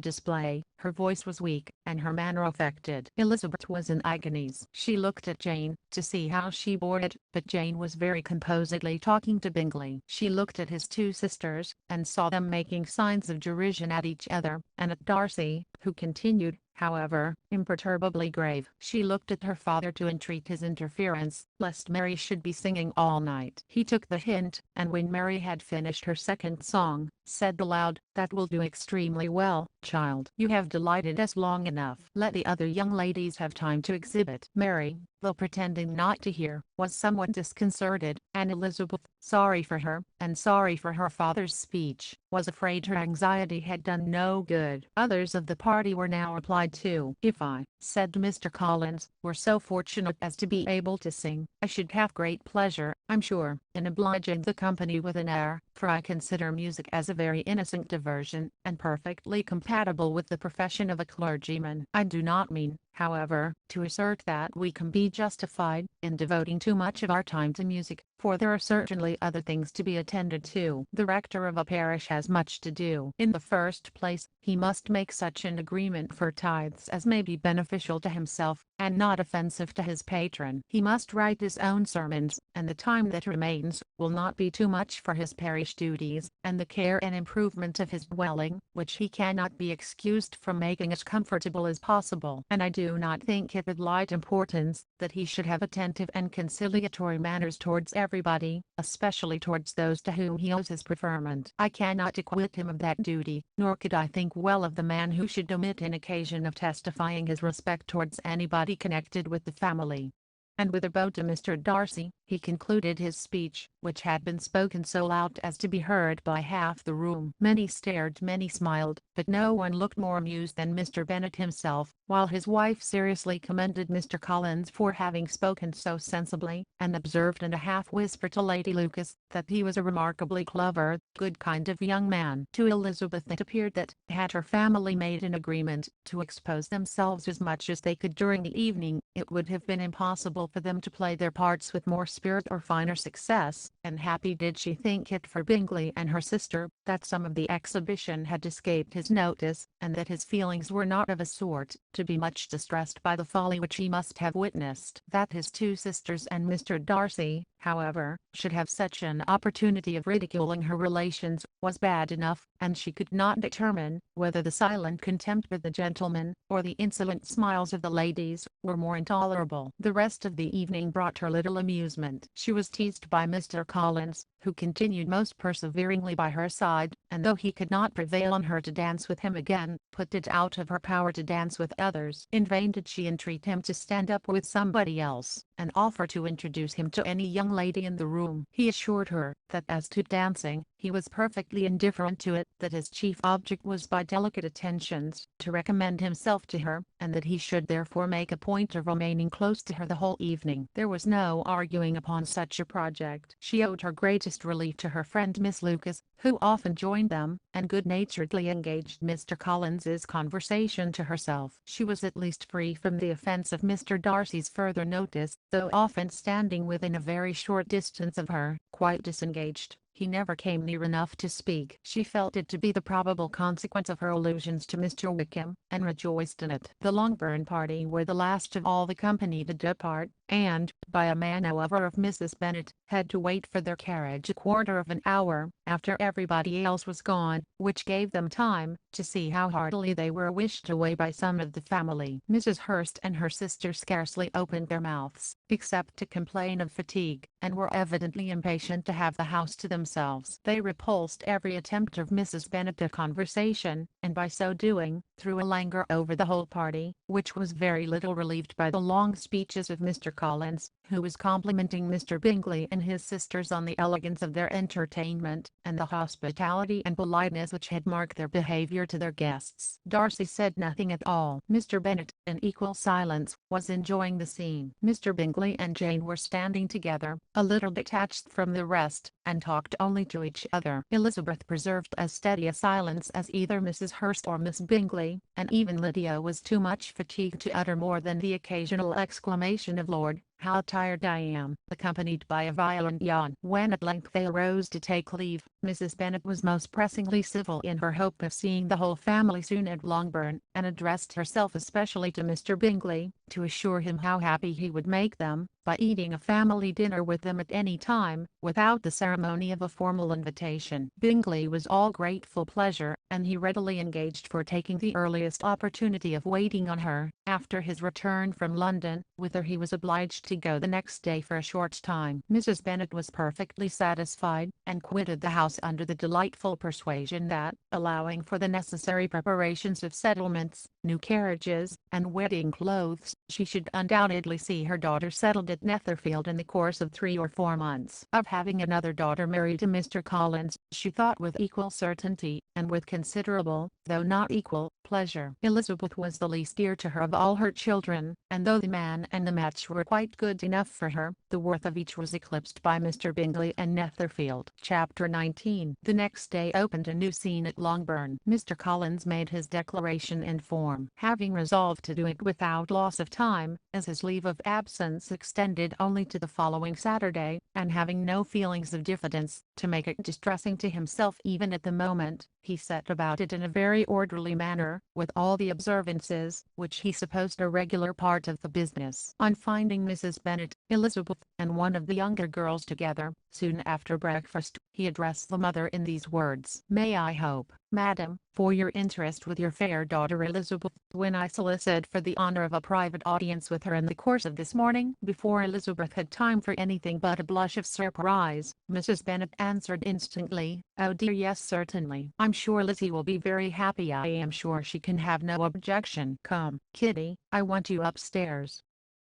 display. Her voice was weak, and her manner affected. Elizabeth was in agonies. She looked at Jane, to see how she bore it, but Jane was very composedly talking to Bingley. She looked at his two sisters, and saw them making signs of derision at each other, and at Darcy, who continued, however, imperturbably grave. She looked at her father to entreat his interference, lest Mary should be singing all night. He took the hint, and when Mary had finished her second song, said aloud, "That will do extremely well, child. You have delighted us long enough. Let the other young ladies have time to exhibit." Mary, though pretending not to hear, was somewhat disconcerted, and Elizabeth, sorry for her, and sorry for her father's speech, was afraid her anxiety had done no good. Others of the party were now applied to. "If I," said Mr. Collins, "were so fortunate as to be able to sing, I should have great pleasure, I'm sure, in obliging the company with an air, for I consider music as a very innocent diversion, and perfectly compatible with the profession of a clergyman. I do not mean, however, to assert that we can be justified in devoting too much of our time to music, for there are certainly other things to be attended to. The rector of a parish has much to do. In the first place, he must make such an agreement for tithes as may be beneficial to himself, and not offensive to his patron. He must write his own sermons, and the time that remains will not be too much for his parish duties, and the care and improvement of his dwelling, which he cannot be excused from making as comfortable as possible. And I do not think it of light importance that he should have attentive and conciliatory manners towards everybody, especially towards those to whom he owes his preferment. I cannot acquit him of that duty, nor could I think well of the man who should omit an occasion of testifying his respect towards anybody connected with the family. and with a bow to Mr. Darcy, he concluded his speech, which had been spoken so loud as to be heard by half the room. Many stared, many smiled, but no one looked more amused than Mr. Bennet himself, while his wife seriously commended Mr. Collins for having spoken so sensibly, and observed in a half-whisper to Lady Lucas that he was a remarkably clever, good kind of young man. To Elizabeth it appeared that, had her family made an agreement to expose themselves as much as they could during the evening, it would have been impossible for them to play their parts with more spirit or finer success, and happy did she think it for Bingley and her sister, that some of the exhibition had escaped his notice, and that his feelings were not of a sort to be much distressed by the folly which he must have witnessed. That his two sisters and Mr. Darcy, however, should have such an opportunity of ridiculing her relations, was bad enough, and she could not determine whether the silent contempt of the gentlemen, or the insolent smiles of the ladies, were more intolerable. The rest of the evening brought her little amusement. She was teased by Mr. Collins, who continued most perseveringly by her side, and though he could not prevail on her to dance with him again, put it out of her power to dance with others. In vain did she entreat him to stand up with somebody else, and offer to introduce him to any young lady in the room. He assured her that as to dancing, he was perfectly indifferent to it, that his chief object was by delicate attentions to recommend himself to her, and that he should therefore make a point of remaining close to her the whole evening. There was no arguing upon such a project. She owed her greatest relief to her friend Miss Lucas, who often joined them, and good-naturedly engaged Mr. Collins's conversation to herself. She was at least free from the offence of Mr. Darcy's further notice, though often standing within a very short distance of her, quite disengaged. He never came near enough to speak. She felt it to be the probable consequence of her allusions to Mr. Wickham, and rejoiced in it. The Longbourn party were the last of all the company to depart, and, by a manoeuvre of Mrs. Bennet, had to wait for their carriage a quarter of an hour after everybody else was gone, which gave them time to see how heartily they were wished away by some of the family. Mrs. Hurst and her sister scarcely opened their mouths, except to complain of fatigue, and were evidently impatient to have the house to themselves. They repulsed every attempt of Mrs. Bennet at conversation, and by so doing, threw a languor over the whole party, which was very little relieved by the long speeches of Mr. Collins, who was complimenting Mr. Bingley and his sisters on the elegance of their entertainment, and the hospitality and politeness which had marked their behaviour to their guests. Darcy said nothing at all. Mr. Bennet, in equal silence, was enjoying the scene. Mr. Bingley and Jane were standing together, a little detached from the rest, and talked only to each other. Elizabeth preserved as steady a silence as either Mrs. Hurst or Miss Bingley, and even Lydia was too much fatigued to utter more than the occasional exclamation of "Lord, how tired I am," accompanied by a violent yawn. When at length they arose to take leave, Mrs. Bennet was most pressingly civil in her hope of seeing the whole family soon at Longbourn, and addressed herself especially to Mr. Bingley, to assure him how happy he would make them, by eating a family dinner with them at any time, without the ceremony of a formal invitation. Bingley was all grateful pleasure, and he readily engaged for taking the earliest opportunity of waiting on her. After his return from London, whither he was obliged to go the next day for a short time, Mrs. Bennet was perfectly satisfied, and quitted the house under the delightful persuasion that, allowing for the necessary preparations of settlements, new carriages, and wedding clothes, she should undoubtedly see her daughter settled at Netherfield in the course of 3 or 4 months. Of having another daughter married to Mr. Collins, she thought with equal certainty, and with considerable, though not equal, pleasure. Elizabeth was the least dear to her of all her children, and though the man and the match were quite good enough for her, the worth of each was eclipsed by Mr. Bingley and Netherfield. Chapter 19. The next day opened a new scene at Longbourn. Mr. Collins made his declaration in form, having resolved to do it without loss of time, as his leave of absence extended only to the following Saturday, and having no feelings of diffidence, to make it distressing to himself even at the moment, he set about it in a very orderly manner, with all the observances which he supposed a regular part of the business. On finding Mrs. Bennet, Elizabeth, and one of the younger girls together, soon after breakfast, he addressed the mother in these words: "May I hope, madam, for your interest with your fair daughter Elizabeth, when I solicited for the honour of a private audience with her in the course of this morning?" Before Elizabeth had time for anything but a blush of surprise, Mrs. Bennet answered instantly, "Oh dear yes, certainly. I'm sure Lizzie will be very happy. I am sure she can have no objection. Come, Kitty, I want you upstairs."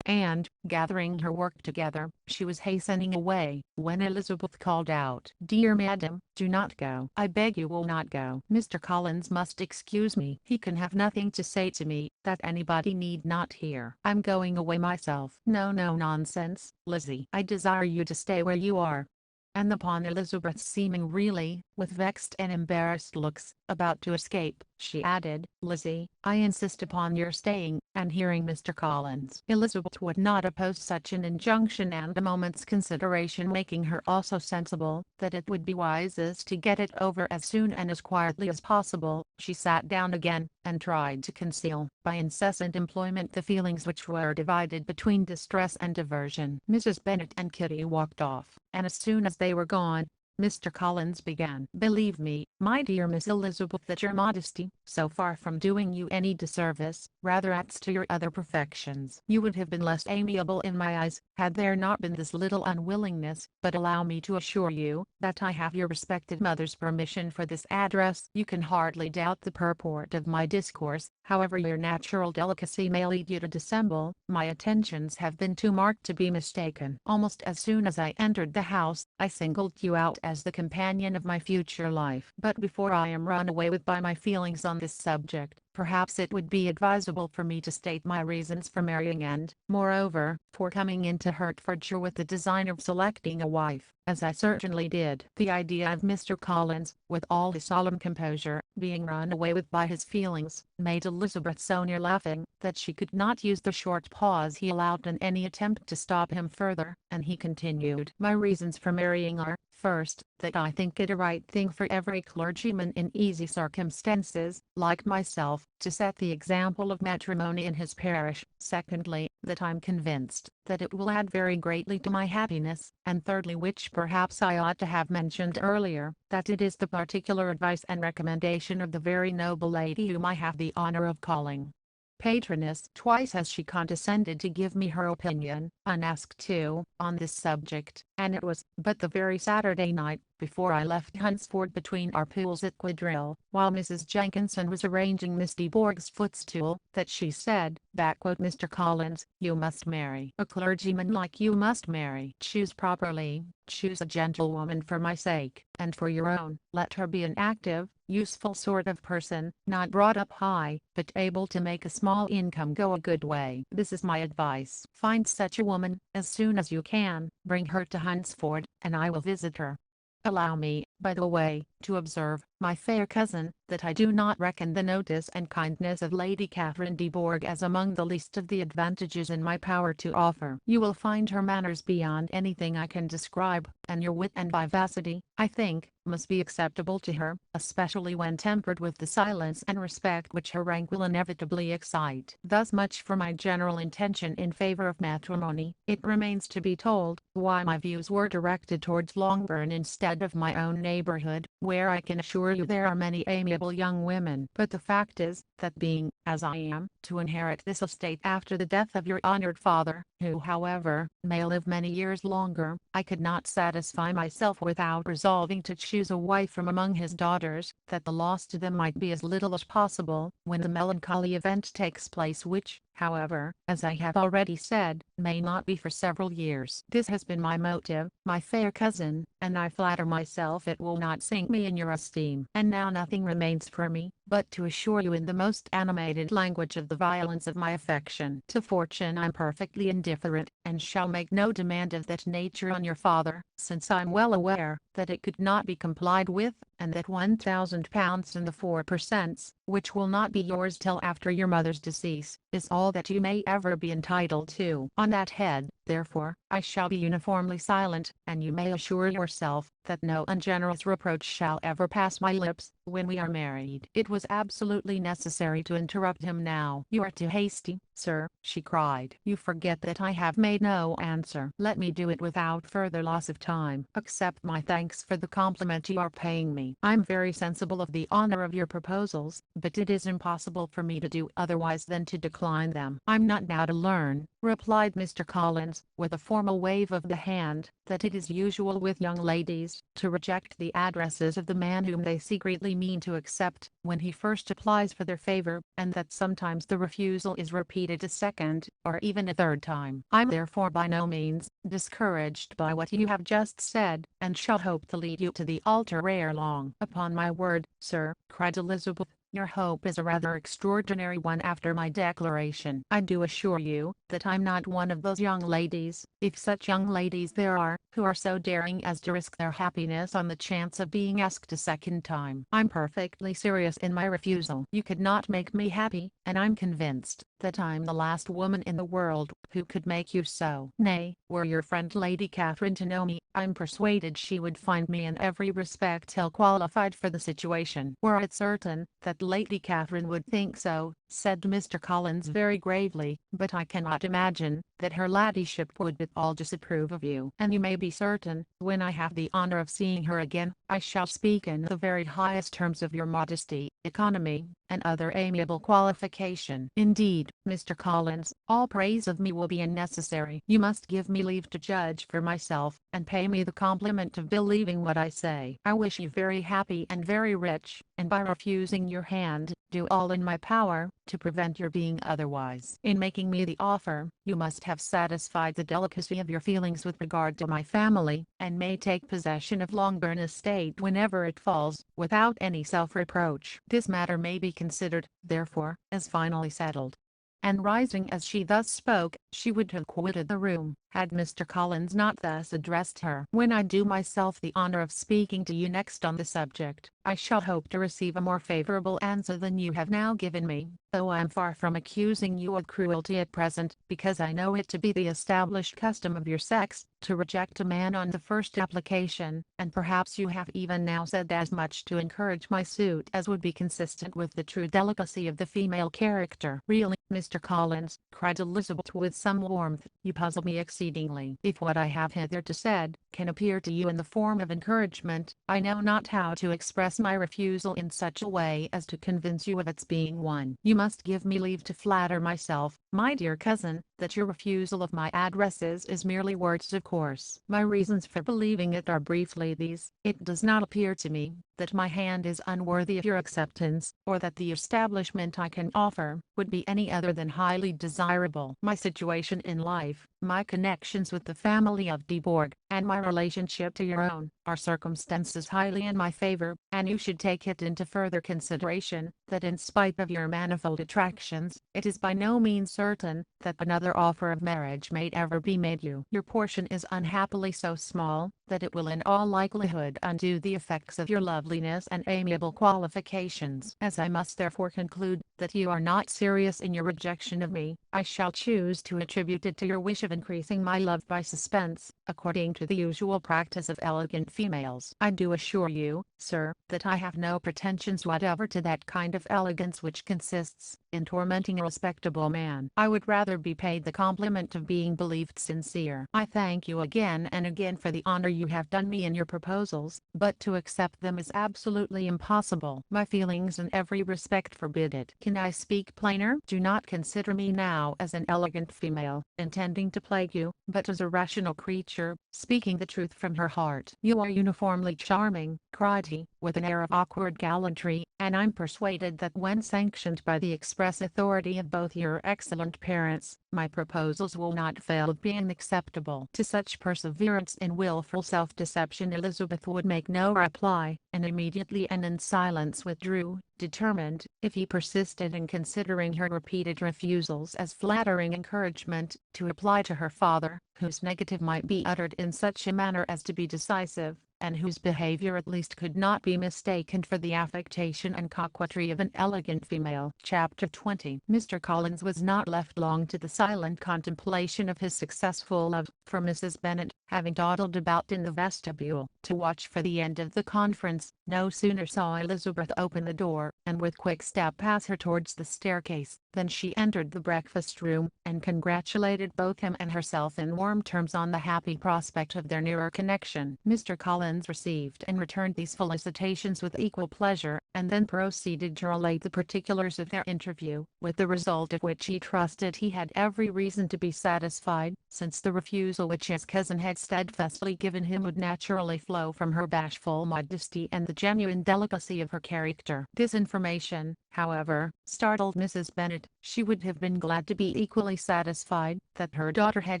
and, gathering her work together, she was hastening away, when Elizabeth called out, "Dear madam, do not go. I beg you will not go. Mr. Collins must excuse me. He can have nothing to say to me that anybody need not hear. I'm going away myself." "No, no, nonsense, Lizzie. I desire you to stay where you are." And upon Elizabeth seeming really, with vexed and embarrassed looks, about to escape, she added, "Lizzie, I insist upon your staying, and hearing Mr. Collins." Elizabeth would not oppose such an injunction, and a moment's consideration making her also sensible that it would be wisest to get it over as soon and as quietly as possible, she sat down again, and tried to conceal, by incessant employment, the feelings which were divided between distress and aversion. Mrs. Bennet and Kitty walked off, and as soon as they were gone, Mr. Collins began. "Believe me, my dear Miss Elizabeth, that your modesty, so far from doing you any disservice, rather adds to your other perfections. You would have been less amiable in my eyes, had there not been this little unwillingness, but allow me to assure you, that I have your respected mother's permission for this address. You can hardly doubt the purport of my discourse, however your natural delicacy may lead you to dissemble. My attentions have been too marked to be mistaken. Almost as soon as I entered the house, I singled you out as the companion of my future life. But before I am run away with by my feelings on this subject, perhaps it would be advisable for me to state my reasons for marrying and, moreover, for coming into Hertfordshire with the design of selecting a wife, as I certainly did." The idea of Mr. Collins, with all his solemn composure, being run away with by his feelings, made Elizabeth so near laughing, that she could not use the short pause he allowed in any attempt to stop him further, and he continued, "My reasons for marrying are, first, that I think it a right thing for every clergyman in easy circumstances, like myself, to set the example of matrimony in his parish; secondly, that I'm convinced that it will add very greatly to my happiness; and thirdly, which perhaps I ought to have mentioned earlier, that it is the particular advice and recommendation of the very noble lady whom I have the honor of calling patroness." Twice has she condescended to give me her opinion, unasked too, on this subject, and it was but the very Saturday night, before I left Hunsford between our pools at quadrille, while Mrs. Jenkinson was arranging Miss de Bourgh's footstool, that she said, "Mr. Collins, you must marry. A clergyman like you must marry. Choose properly, choose a gentlewoman for my sake, and for your own. Let her be an active, useful sort of person, not brought up high, but able to make a small income go a good way. This is my advice. Find such a woman, as soon as you can, bring her to Hunsford, and I will visit her. Allow me, by the way, to observe, my fair cousin, that I do not reckon the notice and kindness of Lady Catherine de Bourgh as among the least of the advantages in my power to offer. You will find her manners beyond anything I can describe, and your wit and vivacity, I think, must be acceptable to her, especially when tempered with the silence and respect which her rank will inevitably excite. Thus much for my general intention in favor of matrimony. It remains to be told why my views were directed towards Longbourn instead of my own neighborhood, where I can assure you there are many amiable young women. But the fact is, that being, as I am, to inherit this estate after the death of your honored father, who however, may live many years longer, I could not satisfy myself without resolving to choose a wife from among his daughters, that the loss to them might be as little as possible, when the melancholy event takes place which, however, as I have already said, may not be for several years. This has been my motive, my fair cousin, and I flatter myself it will not sink me in your esteem. And now nothing remains for me, but to assure you in the most animated language of the violence of my affection. To fortune I'm perfectly indifferent, and shall make no demand of that nature on your father, since I'm well aware that it could not be complied with, and that £1,000 and the 4 per cents, which will not be yours till after your mother's decease, is all that you may ever be entitled to. On that head, therefore, I shall be uniformly silent, and you may assure yourself that no ungenerous reproach shall ever pass my lips when we are married." It was absolutely necessary to interrupt him now. "You are too hasty, sir," she cried. "You forget that I have made no answer. Let me do it without further loss of time. Accept my thanks thanks for the compliment you are paying me. I'm very sensible of the honor of your proposals, but it is impossible for me to do otherwise than to decline them." "I'm not now to learn," replied Mr. Collins, with a formal wave of the hand, "that it is usual with young ladies to reject the addresses of the man whom they secretly mean to accept, when he first applies for their favor, and that sometimes the refusal is repeated a second, or even a third time. I'm therefore by no means discouraged by what you have just said, and shall hope to lead you to the altar ere long." "Upon my word, sir," cried Elizabeth, "your hope is a rather extraordinary one after my declaration. I do assure you that I'm not one of those young ladies, if such young ladies there are, who are so daring as to risk their happiness on the chance of being asked a second time. I'm perfectly serious in my refusal. You could not make me happy, and I'm convinced that I'm the last woman in the world who could make you so. Nay, were your friend Lady Catherine to know me, I'm persuaded she would find me in every respect ill qualified for the situation." "Were it certain that Lady Catherine would think so," said Mr. Collins very gravely, "but I cannot imagine that her ladyship would at all disapprove of you. And you may be certain, when I have the honor of seeing her again, I shall speak in the very highest terms of your modesty, economy, and other amiable qualification. Indeed, Mr. Collins, all praise of me will be unnecessary. You must give me leave to judge for myself, and pay me the compliment of believing what I say. I wish you very happy and very rich, and by refusing your hand, do all in my power to prevent your being otherwise. In making me the offer, you must have satisfied the delicacy of your feelings with regard to my family, and may take possession of Longbourn estate whenever it falls, without any self-reproach. This matter may be considered, therefore, as finally settled." And rising as she thus spoke, she would have quitted the room, had Mr. Collins not thus addressed her. "When I do myself the honor of speaking to you next on the subject, I shall hope to receive a more favorable answer than you have now given me, though I am far from accusing you of cruelty at present, because I know it to be the established custom of your sex, to reject a man on the first application, and perhaps you have even now said as much to encourage my suit as would be consistent with the true delicacy of the female character." "Really, Mr. Collins," cried Elizabeth with some warmth, "you puzzle me exceedingly. If what I have hitherto said can appear to you in the form of encouragement, I know not how to express my refusal in such a way as to convince you of its being one. You must give me leave to flatter myself, my dear cousin, that your refusal of my addresses is merely words of course. My reasons for believing it are briefly these: it does not appear to me that my hand is unworthy of your acceptance, or that the establishment I can offer would be any other than highly desirable. My situation in life, my connections with the family of de Bourgh, and my relationship to your own, are circumstances highly in my favor, and you should take it into further consideration, that in spite of your manifold attractions, it is by no means certain that another offer of marriage may ever be made you. Your portion is unhappily so small, that it will in all likelihood undo the effects of your loveliness and amiable qualifications. As I must therefore conclude that you are not serious in your rejection of me, I shall choose to attribute it to your wish of increasing my love by suspense, according to the usual practice of elegant females. I do assure you, sir, that I have no pretensions whatever to that kind of elegance which consists in tormenting a respectable man. I would rather be paid the compliment of being believed sincere. I thank you again and again for the honor you have done me in your proposals, but to accept them is absolutely impossible. My feelings in every respect forbid it. Can I speak plainer? Do not consider me now as an elegant female, intending to plague you, but as a rational creature, speaking the truth from her heart. You are uniformly charming," cried he, with an air of awkward gallantry, "and I'm persuaded that when sanctioned by the express authority of both your excellent parents, my proposals will not fail of being acceptable." To such perseverance in wilful self-deception Elizabeth would make no reply, and immediately and in silence withdrew, determined, if he persisted in considering her repeated refusals as flattering encouragement, to apply to her father, whose negative might be uttered in such a manner as to be decisive, and whose behavior at least could not be mistaken for the affectation and coquetry of an elegant female. Chapter 20. Mr. Collins was not left long to the silent contemplation of his successful love, for Mrs. Bennet, having dawdled about in the vestibule, to watch for the end of the conference, No sooner saw Elizabeth open the door, and with quick step pass her towards the staircase, than she entered the breakfast room, and congratulated both him and herself in warm terms on the happy prospect of their nearer connection. Mr. Collins received and returned these felicitations with equal pleasure, and then proceeded to relate the particulars of their interview, with the result of which he trusted he had every reason to be satisfied, since the refusal which his cousin had steadfastly given him would naturally flow from her bashful modesty and the genuine delicacy of her character. This information, however, startled Mrs. Bennet. She would have been glad to be equally satisfied that her daughter had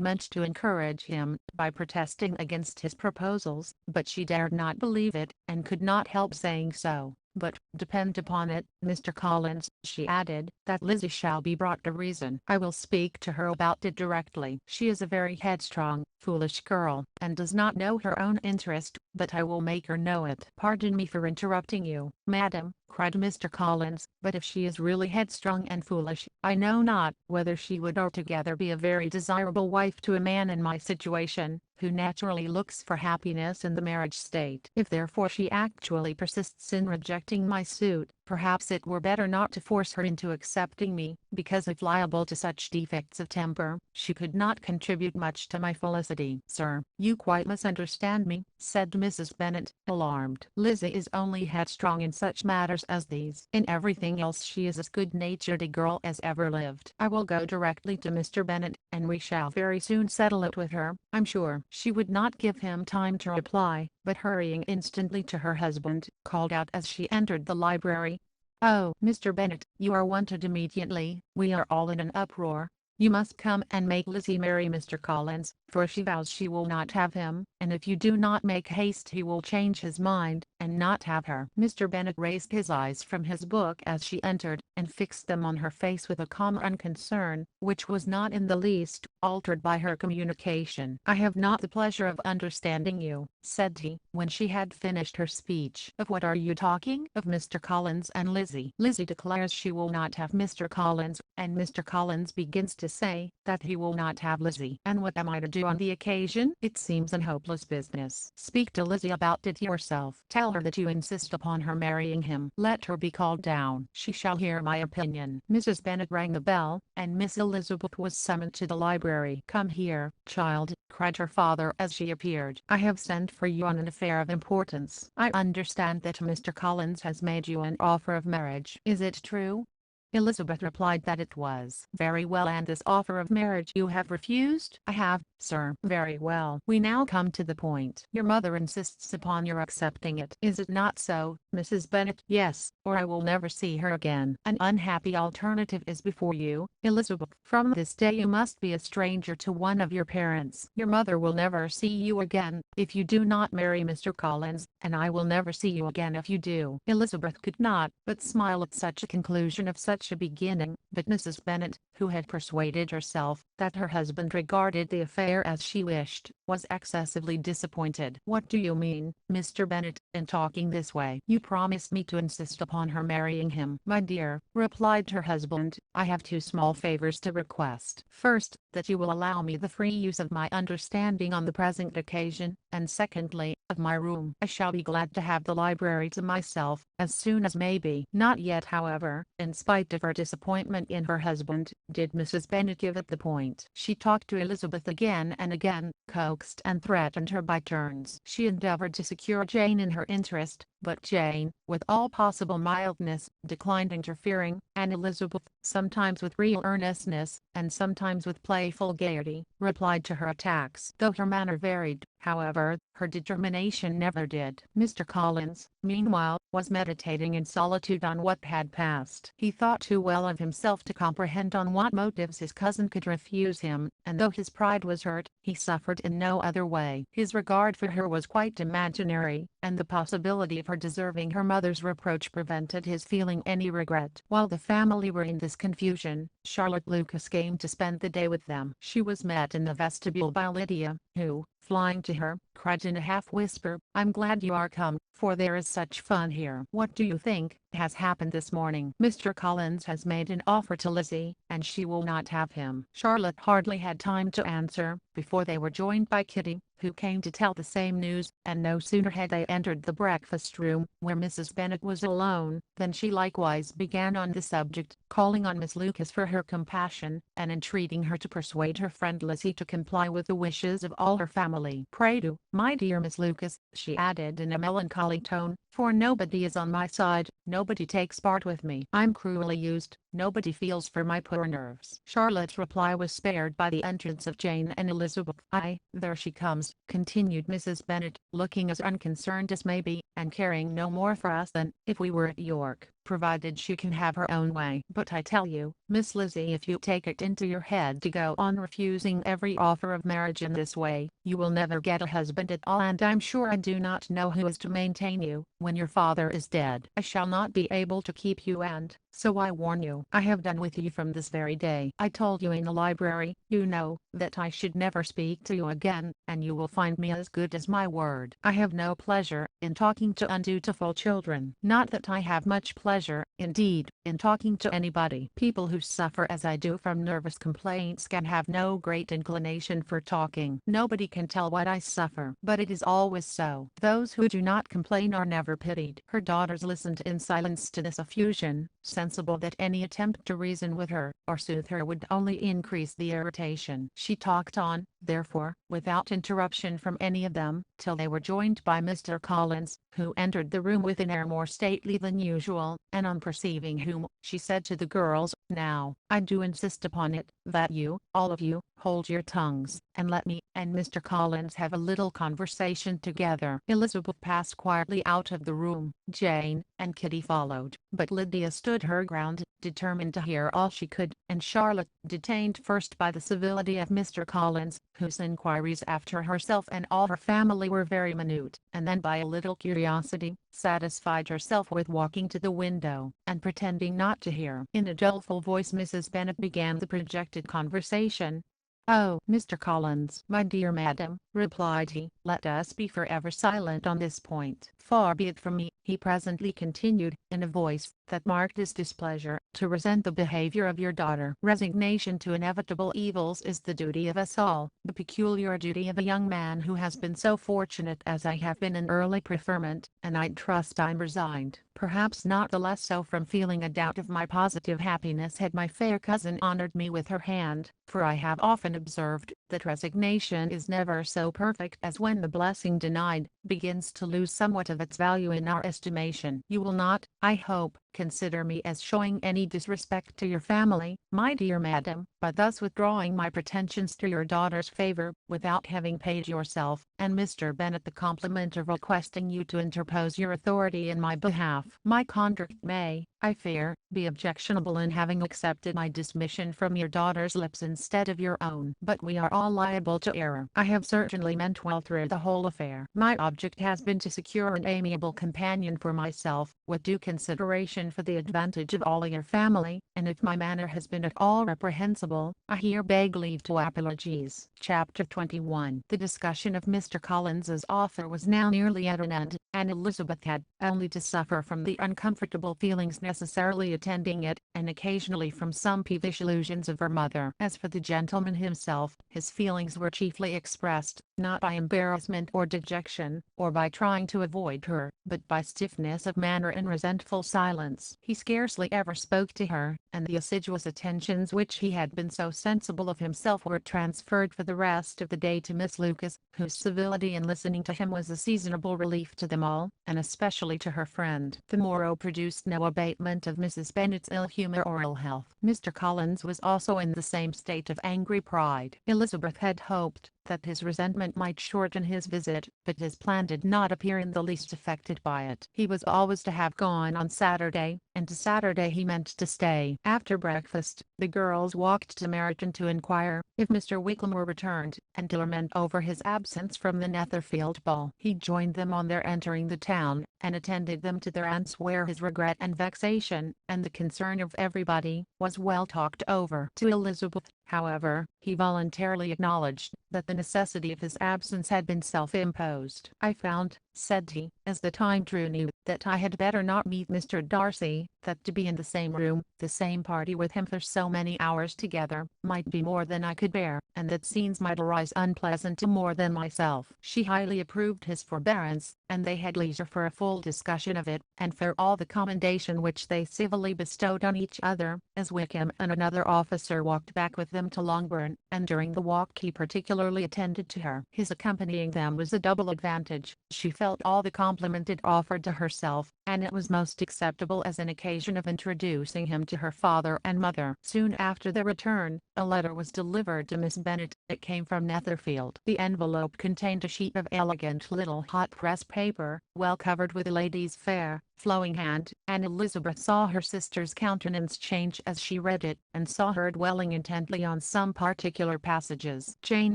meant to encourage him by protesting against his proposals, but she dared not believe it, and could not help saying so. But, depend upon it, Mr. Collins, she added, that Lizzie shall be brought to reason. I will speak to her about it directly. She is a very headstrong, foolish girl, and does not know her own interest, but I will make her know it. Pardon me for interrupting you, madam, cried Mr. Collins, but if she is really headstrong and foolish, I know not whether she would altogether be a very desirable wife to a man in my situation, who naturally looks for happiness in the marriage state. If therefore she actually persists in rejecting my suit, perhaps it were better not to force her into accepting me, because if liable to such defects of temper, she could not contribute much to my felicity. Sir, you quite misunderstand me, said Mrs. Bennet, alarmed. Lizzie is only headstrong in such matters as these. In everything else she is as good-natured a girl as ever lived. I will go directly to Mr. Bennet, and we shall very soon settle it with her, I'm sure. She would not give him time to reply, but hurrying instantly to her husband, called out as she entered the library, "Oh, Mr. Bennet, you are wanted immediately. We are all in an uproar. You must come and make Lizzie marry Mr. Collins, for she vows she will not have him, and if you do not make haste he will change his mind, and not have her." Mr. Bennet raised his eyes from his book as she entered, and fixed them on her face with a calm unconcern, which was not in the least altered by her communication. "I have not the pleasure of understanding you," said he, when she had finished her speech. "Of what are you talking?" "Of Mr. Collins and Lizzie. Lizzie declares she will not have Mr. Collins, and Mr. Collins begins to say that he will not have Lizzie. And what am I to do on the occasion? It seems an hopeless business. Speak to Lizzie about it yourself. Tell her that you insist upon her marrying him. Let her be called down. She shall hear my opinion." Mrs. Bennet rang the bell, and Miss Elizabeth was summoned to the library. "Come here, child," cried her father as she appeared. "I have sent for you on an affair of importance. I understand that Mr. Collins has made you an offer of marriage. Is it true?" Elizabeth replied that it was. "Very well, and this offer of marriage you have refused?" "I have, sir." "Very well. We now come to the point. Your mother insists upon your accepting it. Is it not so, Mrs. Bennet?" "Yes, or I will never see her again." "An unhappy alternative is before you, Elizabeth. From this day you must be a stranger to one of your parents. Your mother will never see you again, if you do not marry Mr. Collins, and I will never see you again if you do." Elizabeth could not but smile at such a conclusion of such a beginning, but Mrs. Bennet, who had persuaded herself that her husband regarded the affair as she wished, was excessively disappointed. "What do you mean, Mr. Bennet, in talking this way? You promised me to insist upon her marrying him." "My dear," replied her husband, "I have two small favors to request. First, that you will allow me the free use of my understanding on the present occasion, and secondly, of my room. I shall be glad to have the library to myself, as soon as may be." Not yet, however, in spite of her disappointment in her husband, did Mrs. Bennet give at the point. She talked to Elizabeth again and again, coaxed and threatened her by turns. She endeavored to secure Jane in her interest, but Jane, with all possible mildness, declined interfering, and Elizabeth, sometimes with real earnestness, and sometimes with playful gaiety, replied to her attacks. Though her manner varied, however, her determination never did. Mr. Collins, meanwhile, was meditating in solitude on what had passed. He thought too well of himself to comprehend on what motives his cousin could refuse him, and though his pride was hurt, he suffered in no other way. His regard for her was quite imaginary, and the possibility of her deserving her mother's reproach prevented his feeling any regret. While the family were in this confusion, Charlotte Lucas came to spend the day with them. She was met in the vestibule by Lydia, who, flying to her, cried in a half-whisper, "I'm glad you are come, for there is such fun here." "What do you think has happened this morning?" "Mr. Collins has made an offer to Lizzie, and she will not have him." Charlotte hardly had time to answer, before they were joined by Kitty, who came to tell the same news, and no sooner had they entered the breakfast room, where Mrs. Bennet was alone, than she likewise began on the subject, calling on Miss Lucas for her compassion, and entreating her to persuade her friend Lizzie to comply with the wishes of all her family. "Pray do, my dear Miss Lucas," she added in a melancholy tone, "for nobody is on my side, nobody takes part with me. I'm cruelly used, nobody feels for my poor nerves." Charlotte's reply was spared by the entrance of Jane and Elizabeth. "Aye, there she comes," continued Mrs. Bennet, looking as unconcerned as may be, and caring no more for us than if we were at York, provided she can have her own way. "But I tell you, Miss Lizzie, if you take it into your head to go on refusing every offer of marriage in this way, you will never get a husband at all, and I'm sure I do not know who is to maintain you when your father is dead. I shall not be able to keep you, and so I warn you. I have done with you from this very day. I told you in the library, you know, that I should never speak to you again, and you will find me as good as my word. I have no pleasure in talking to undutiful children. Not that I have much pleasure, indeed, in talking to anybody. People who suffer as I do from nervous complaints can have no great inclination for talking. Nobody can tell what I suffer, but it is always so. Those who do not complain are never pitied." Her daughters listened in silence to this effusion, sensible that any attempt to reason with her or soothe her would only increase the irritation. She talked on, therefore, without interruption from any of them, till they were joined by Mr. Collins, who entered the room with an air more stately than usual, and on perceiving whom, she said to the girls, "Now, I do insist upon it, that you, all of you, hold your tongues, and let me and Mr. Collins have a little conversation together." Elizabeth passed quietly out of the room. Jane and Kitty followed, but Lydia stood her ground, determined to hear all she could, and Charlotte, detained first by the civility of Mr. Collins, whose inquiries after herself and all her family were very minute, and then by a little curiosity, satisfied herself with walking to the window, and pretending not to hear. In a doleful voice Mrs. Bennet began the projected conversation. "Oh, Mr. Collins, my dear madam," replied he, "let us be forever silent on this point. Far be it from me," he presently continued, in a voice that marked his displeasure, "to resent the behavior of your daughter. Resignation to inevitable evils is the duty of us all, the peculiar duty of a young man who has been so fortunate as I have been in early preferment, and I trust I'm resigned, perhaps not the less so from feeling a doubt of my positive happiness had my fair cousin honored me with her hand, for I have often observed that resignation is never so perfect as when the blessing denied begins to lose somewhat of its value in our estimation. You will not, I hope, consider me as showing any disrespect to your family, my dear madam, by thus withdrawing my pretensions to your daughter's favor, without having paid yourself and Mr. Bennet the compliment of requesting you to interpose your authority in my behalf. My conduct may, I fear, be objectionable in having accepted my dismission from your daughter's lips instead of your own, but we are all liable to error. I have certainly meant well through the whole affair. My object has been to secure an amiable companion for myself, with due consideration for the advantage of all your family, and if my manner has been at all reprehensible, I here beg leave to apologize. Chapter 21. The discussion of Mr. Collins's offer was now nearly at an end, and Elizabeth had only to suffer from the uncomfortable feelings necessarily attending it, and occasionally from some peevish allusions of her mother. As for the gentleman himself, his feelings were chiefly expressed, not by embarrassment or dejection, or by trying to avoid her, but by stiffness of manner and resentful silence. He scarcely ever spoke to her, and the assiduous attentions which he had been so sensible of himself were transferred for the rest of the day to Miss Lucas, whose civility in listening to him was a seasonable relief to them all, and especially to her friend. The morrow produced no abatement of Mrs. Bennet's ill humor or ill health. Mr. Collins was also in the same state of angry pride. Elizabeth had hoped that his resentment might shorten his visit, but his plan did not appear in the least affected by it. He was always to have gone on Saturday, and to Saturday he meant to stay. After breakfast, the girls walked to Meryton to inquire if Mr. Wickham were returned, and to lament over his absence from the Netherfield ball. He joined them on their entering the town, and attended them to their aunts, where his regret and vexation, and the concern of everybody, was well talked over. To Elizabeth, however, he voluntarily acknowledged that the necessity of his absence had been self-imposed. "I found," said he, as the time drew near, that I had better not meet Mr. Darcy, that to be in the same room, the same party with him for so many hours together, might be more than I could bear, and that scenes might arise unpleasant to more than myself. She highly approved his forbearance, and they had leisure for a full discussion of it, and for all the commendation which they civilly bestowed on each other, as Wickham and another officer walked back with them to Longbourn, and during the walk he particularly attended to her. His accompanying them was a double advantage. She felt all the compliment it offered to herself, and it was most acceptable as an occasion of introducing him to her father and mother. Soon after their return, a letter was delivered to Miss Bennet. It came from Netherfield. The envelope contained a sheet of elegant little hot-press paper, well covered with a lady's fair, flowing hand, and Elizabeth saw her sister's countenance change as she read it, and saw her dwelling intently on some particular passages. Jane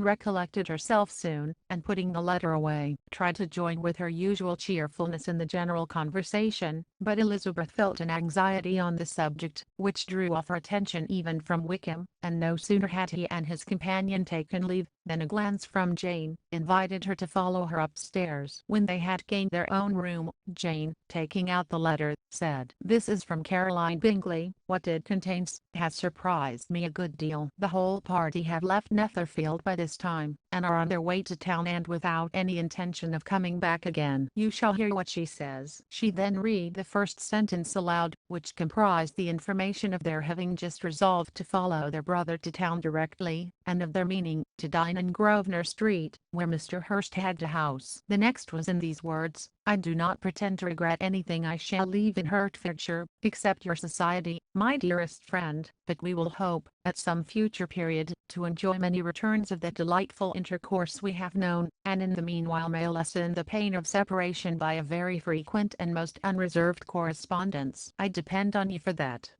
recollected herself soon, and putting the letter away, tried to join with her usual cheerfulness in the general conversation, but Elizabeth felt an anxiety on the subject, which drew off her attention even from Wickham, and no sooner had he and his companion taken leave, than a glance from Jane invited her to follow her upstairs. When they had gained their own room, Jane, taking out the letter, said, "This is from Caroline Bingley. What it contains has surprised me a good deal." The whole party have left Netherfield by this time, and are on their way to town, and without any intention of coming back again. You shall hear what she says. She then read the first sentence aloud, which comprised the information of their having just resolved to follow their brother to town directly, and of their meaning to dine in Grosvenor Street, where Mr. Hurst had a house. The next was in these words: "I do not pretend to regret anything I shall leave in Hertfordshire, except your society, my dearest friend, but we will hope, at some future period, to enjoy many returns of that delightful intercourse we have known, and in the meanwhile may lessen the pain of separation by a very frequent and most unreserved correspondence. I depend on you for that."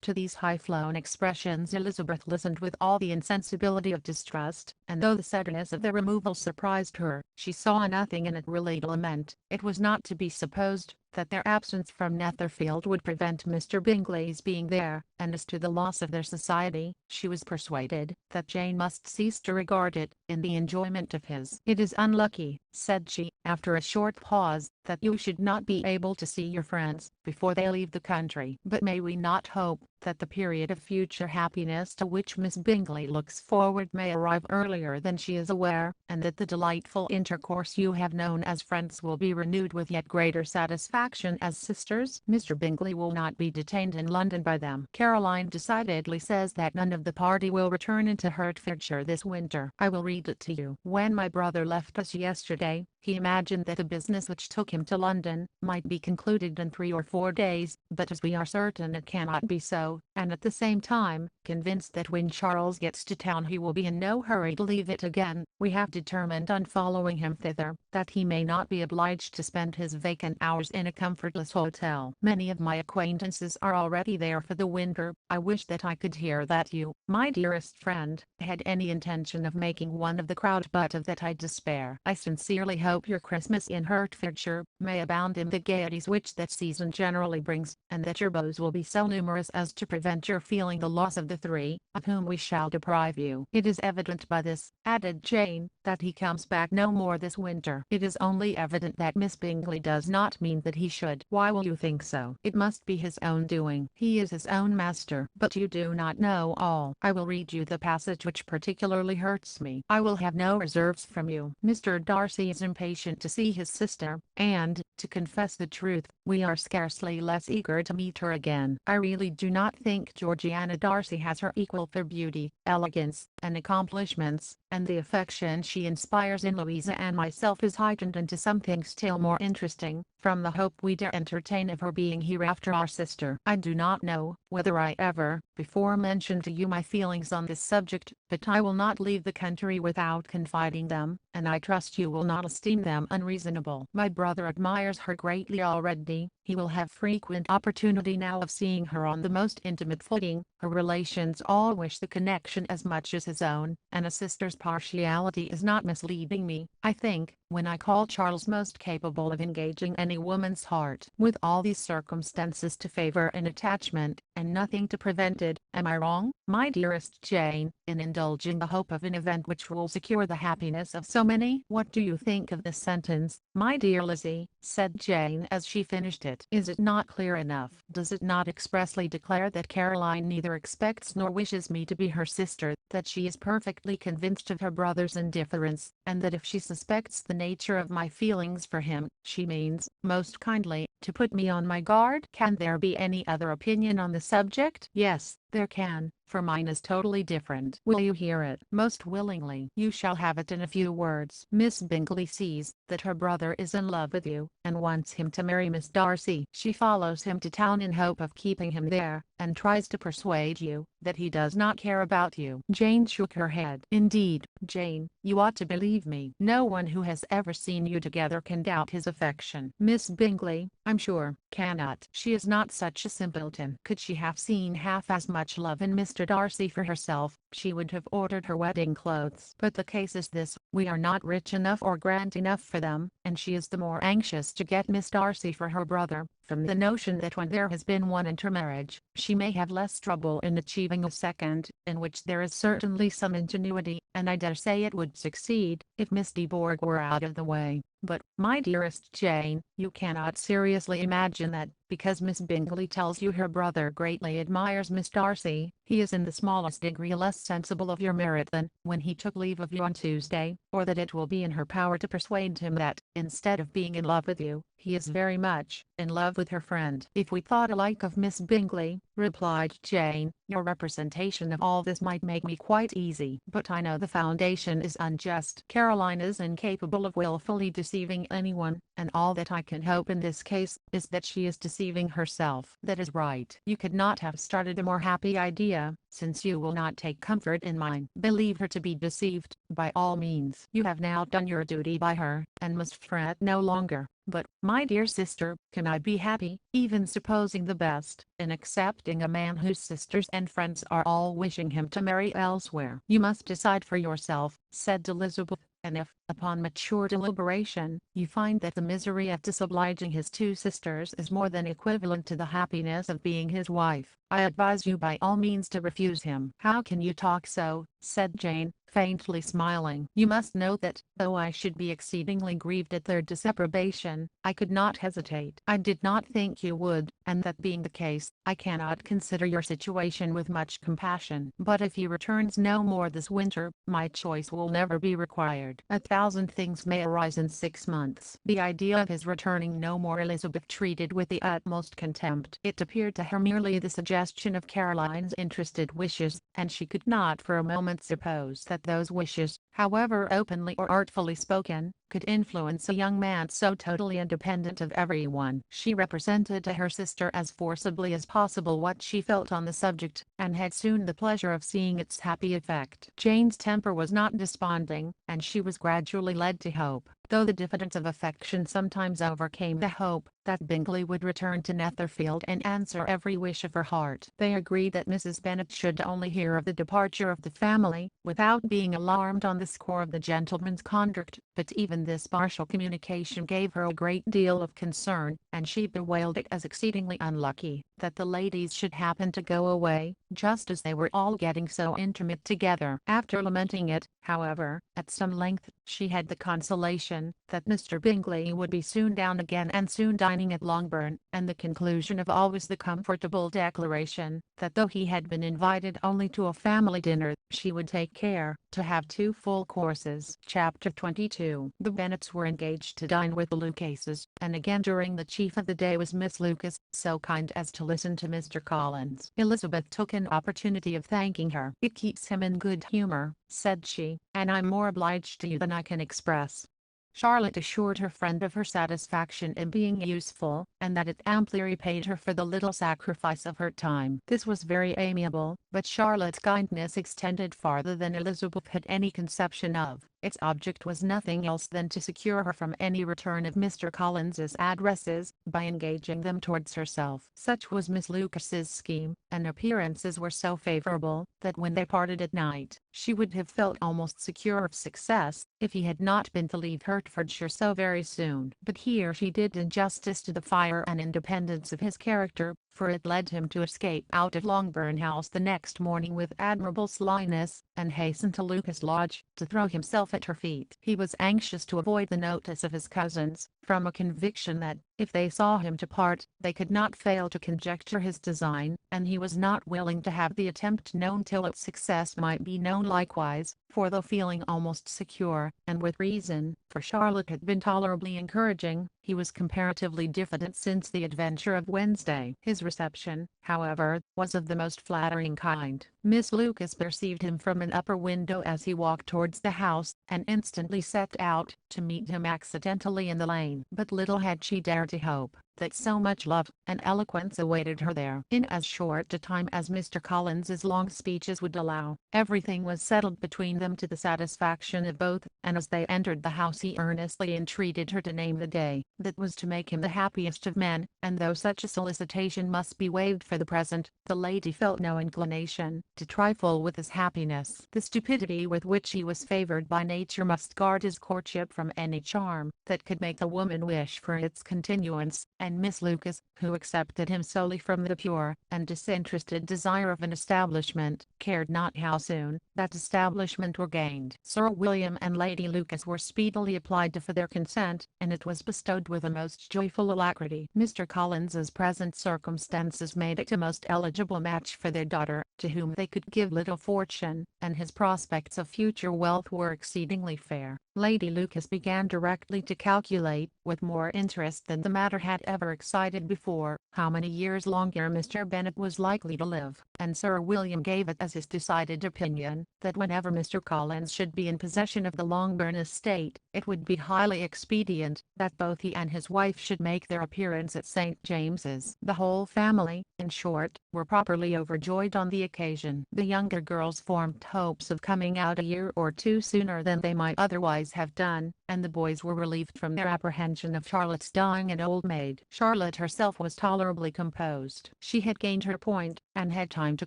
To these high-flown expressions Elizabeth listened with all the insensibility of distrust, and though the suddenness of the removal surprised her, she saw nothing in it really to lament. It was not to be supposed that their absence from Netherfield would prevent Mr. Bingley's being there, and as to the loss of their society, she was persuaded that Jane must cease to regard it in the enjoyment of his. "It is unlucky," said she, after a short pause, "that you should not be able to see your friends before they leave the country. But may we not hope that the period of future happiness to which Miss Bingley looks forward may arrive earlier than she is aware, and that the delightful intercourse you have known as friends will be renewed with yet greater satisfaction as sisters? Mr. Bingley will not be detained in London by them. Caroline decidedly says that none of the party will return into Hertfordshire this winter. I will read it to you. When my brother left us yesterday, he imagined that the business which took him to London might be concluded in 3 or 4 days, but as we are certain it cannot be so, and at the same time convinced that when Charles gets to town he will be in no hurry to leave it again, we have determined on following him thither, that he may not be obliged to spend his vacant hours in a comfortless hotel. Many of my acquaintances are already there for the winter. I wish that I could hear that you, my dearest friend, had any intention of making one of the crowd, but of that I despair. I sincerely hope your Christmas in Hertfordshire may abound in the gaieties which that season generally brings, and that your beaux will be so numerous as to prevent your feeling the loss of the 3, of whom we shall deprive you. It is evident by this," added Jane, "that he comes back no more this winter. It is only evident that Miss Bingley does not mean that he should." "Why will you think so? It must be his own doing. He is his own master. But you do not know all. I will read you the passage which particularly hurts me. I will have no reserves from you. Mr. Darcy is impatient to see his sister, and, to confess the truth, we are scarcely less eager to meet her again. I really do not think Georgiana Darcy has her equal for beauty, elegance, and accomplishments, and the affection she inspires in Louisa and myself is heightened into something still more interesting, from the hope we dare entertain of her being hereafter our sister. I do not know whether I ever before mentioned to you my feelings on this subject, but I will not leave the country without confiding them, and I trust you will not esteem them unreasonable. My brother admires her greatly already. He will have frequent opportunity now of seeing her on the most intimate footing, her relations all wish the connection as much as his own, and a sister's partiality is not misleading me. I think, when I call Charles most capable of engaging any woman's heart. With all these circumstances to favor an attachment, and nothing to prevent it, am I wrong, my dearest Jane, in indulging the hope of an event which will secure the happiness of so many? What do you think of this sentence, my dear Lizzie? Said Jane as she finished it. Is it not clear enough? Does it not expressly declare that Caroline neither expects nor wishes me to be her sister, that she is perfectly convinced of her brother's indifference, and that if she suspects the nature of my feelings for him, she means, most kindly, to put me on my guard? Can there be any other opinion on the subject? Yes, there can, for mine is totally different. Will you hear it? Most willingly. You shall have it in a few words. Miss Bingley sees that her brother is in love with you, and wants him to marry Miss Darcy. She follows him to town in hope of keeping him there, and tries to persuade you that he does not care about you. Jane shook her head. Indeed, Jane, you ought to believe me. No one who has ever seen you together can doubt his affection. Miss Bingley, I'm sure, cannot. She is not such a simpleton. Could she have seen half as much love in Mr. Darcy for herself, she would have ordered her wedding clothes. But the case is this, we are not rich enough or grand enough for them, and she is the more anxious to get Miss Darcy for her brother, from the notion that when there has been one intermarriage, she may have less trouble in achieving a second, in which there is certainly some ingenuity, and I dare say it would succeed, if Miss de Bourgh were out of the way. But, my dearest Jane, you cannot seriously imagine that, because Miss Bingley tells you her brother greatly admires Miss Darcy, he is in the smallest degree less sensible of your merit than when he took leave of you on Tuesday, or that it will be in her power to persuade him that, instead of being in love with you, he is very much in love with her friend. If we thought alike of Miss Bingley, replied Jane, your representation of all this might make me quite easy. But I know the foundation is unjust. Caroline is incapable of wilfully deceiving anyone, and all that I can hope in this case is that she is deceiving herself. That is right. You could not have started a more happy idea, since you will not take comfort in mine. Believe her to be deceived, by all means. You have now done your duty by her, and must fret no longer. But, my dear sister, can I be happy, even supposing the best, in accepting a man whose sisters and friends are all wishing him to marry elsewhere? You must decide for yourself, said Elizabeth, and if, upon mature deliberation, you find that the misery of disobliging his two sisters is more than equivalent to the happiness of being his wife, I advise you by all means to refuse him. How can you talk so? Said Jane, faintly smiling. You must know that, though I should be exceedingly grieved at their disapprobation, I could not hesitate. I did not think you would, and that being the case, I cannot consider your situation with much compassion. But if he returns no more this winter, my choice will never be required. 1,000 things may arise in 6 months. The idea of his returning no more Elizabeth treated with the utmost contempt. It appeared to her merely the suggestion of Caroline's interested wishes, and she could not for a moment suppose that those wishes, however openly or artfully spoken, could influence a young man so totally independent of everyone. She represented to her sister as forcibly as possible what she felt on the subject, and had soon the pleasure of seeing its happy effect. Jane's temper was not desponding, and she was gradually led to hope, though the diffidence of affection sometimes overcame the hope, that Bingley would return to Netherfield and answer every wish of her heart. They agreed that Mrs. Bennet should only hear of the departure of the family, without being alarmed on the score of the gentleman's conduct, but even this partial communication gave her a great deal of concern, and she bewailed it as exceedingly unlucky, that the ladies should happen to go away, just as they were all getting so intimate together. After lamenting it, however, at some length, she had the consolation that Mr. Bingley would be soon down again and soon dining at Longbourn, and the conclusion of all was the comfortable declaration, that though he had been invited only to a family dinner, she would take care to have 2 full courses. Chapter 22. The Bennets were engaged to dine with the Lucases, and again during the chief of the day was Miss Lucas, so kind as to listen to Mr. Collins. Elizabeth took an opportunity of thanking her. It keeps him in good humour, said she, and I'm more obliged to you than I can express. Charlotte assured her friend of her satisfaction in being useful, and that it amply repaid her for the little sacrifice of her time. This was very amiable, but Charlotte's kindness extended farther than Elizabeth had any conception of. Its object was nothing else than to secure her from any return of Mr. Collins's addresses, by engaging them towards herself. Such was Miss Lucas's scheme, and appearances were so favorable, that when they parted at night, she would have felt almost secure of success, if he had not been to leave Hertfordshire so very soon. But here she did injustice to the fire and independence of his character, for it led him to escape out of Longbourn House the next morning with admirable slyness, and hasten to Lucas Lodge, to throw himself at her feet. He was anxious to avoid the notice of his cousins, from a conviction that, if they saw him depart, they could not fail to conjecture his design, and he was not willing to have the attempt known till its success might be known likewise, for though feeling almost secure, and with reason, for Charlotte had been tolerably encouraging, he was comparatively diffident since the adventure of Wednesday. His reception, however, was of the most flattering kind. Miss Lucas perceived him from an upper window as he walked towards the house, and instantly set out to meet him accidentally in the lane. But little had she dared to hope that so much love and eloquence awaited her there. In as short a time as Mr. Collins's long speeches would allow, everything was settled between them to the satisfaction of both, and as they entered the house he earnestly entreated her to name the day that was to make him the happiest of men, and though such a solicitation must be waived for the present, the lady felt no inclination to trifle with his happiness. The stupidity with which he was favoured by nature must guard his courtship from any charm that could make a woman wish for its continuance, and Miss Lucas, who accepted him solely from the pure and disinterested desire of an establishment, cared not how soon that establishment were gained. Sir William and Lady Lucas were speedily applied to for their consent, and it was bestowed with a most joyful alacrity. Mr. Collins's present circumstances made it a most eligible match for their daughter, to whom they could give little fortune, and his prospects of future wealth were exceedingly fair. Lady Lucas began directly to calculate, with more interest than the matter had ever excited before, how many years longer Mr. Bennet was likely to live, and Sir William gave it as his decided opinion, that whenever Mr. Collins should be in possession of the Longbourn estate, it would be highly expedient that both he and his wife should make their appearance at St. James's. The whole family, in short, were properly overjoyed on the occasion. The younger girls formed hopes of coming out a year or two sooner than they might otherwise have done, and the boys were relieved from their apprehension of Charlotte's dying an old maid. Charlotte herself was tolerably composed. She had gained her point, and had time to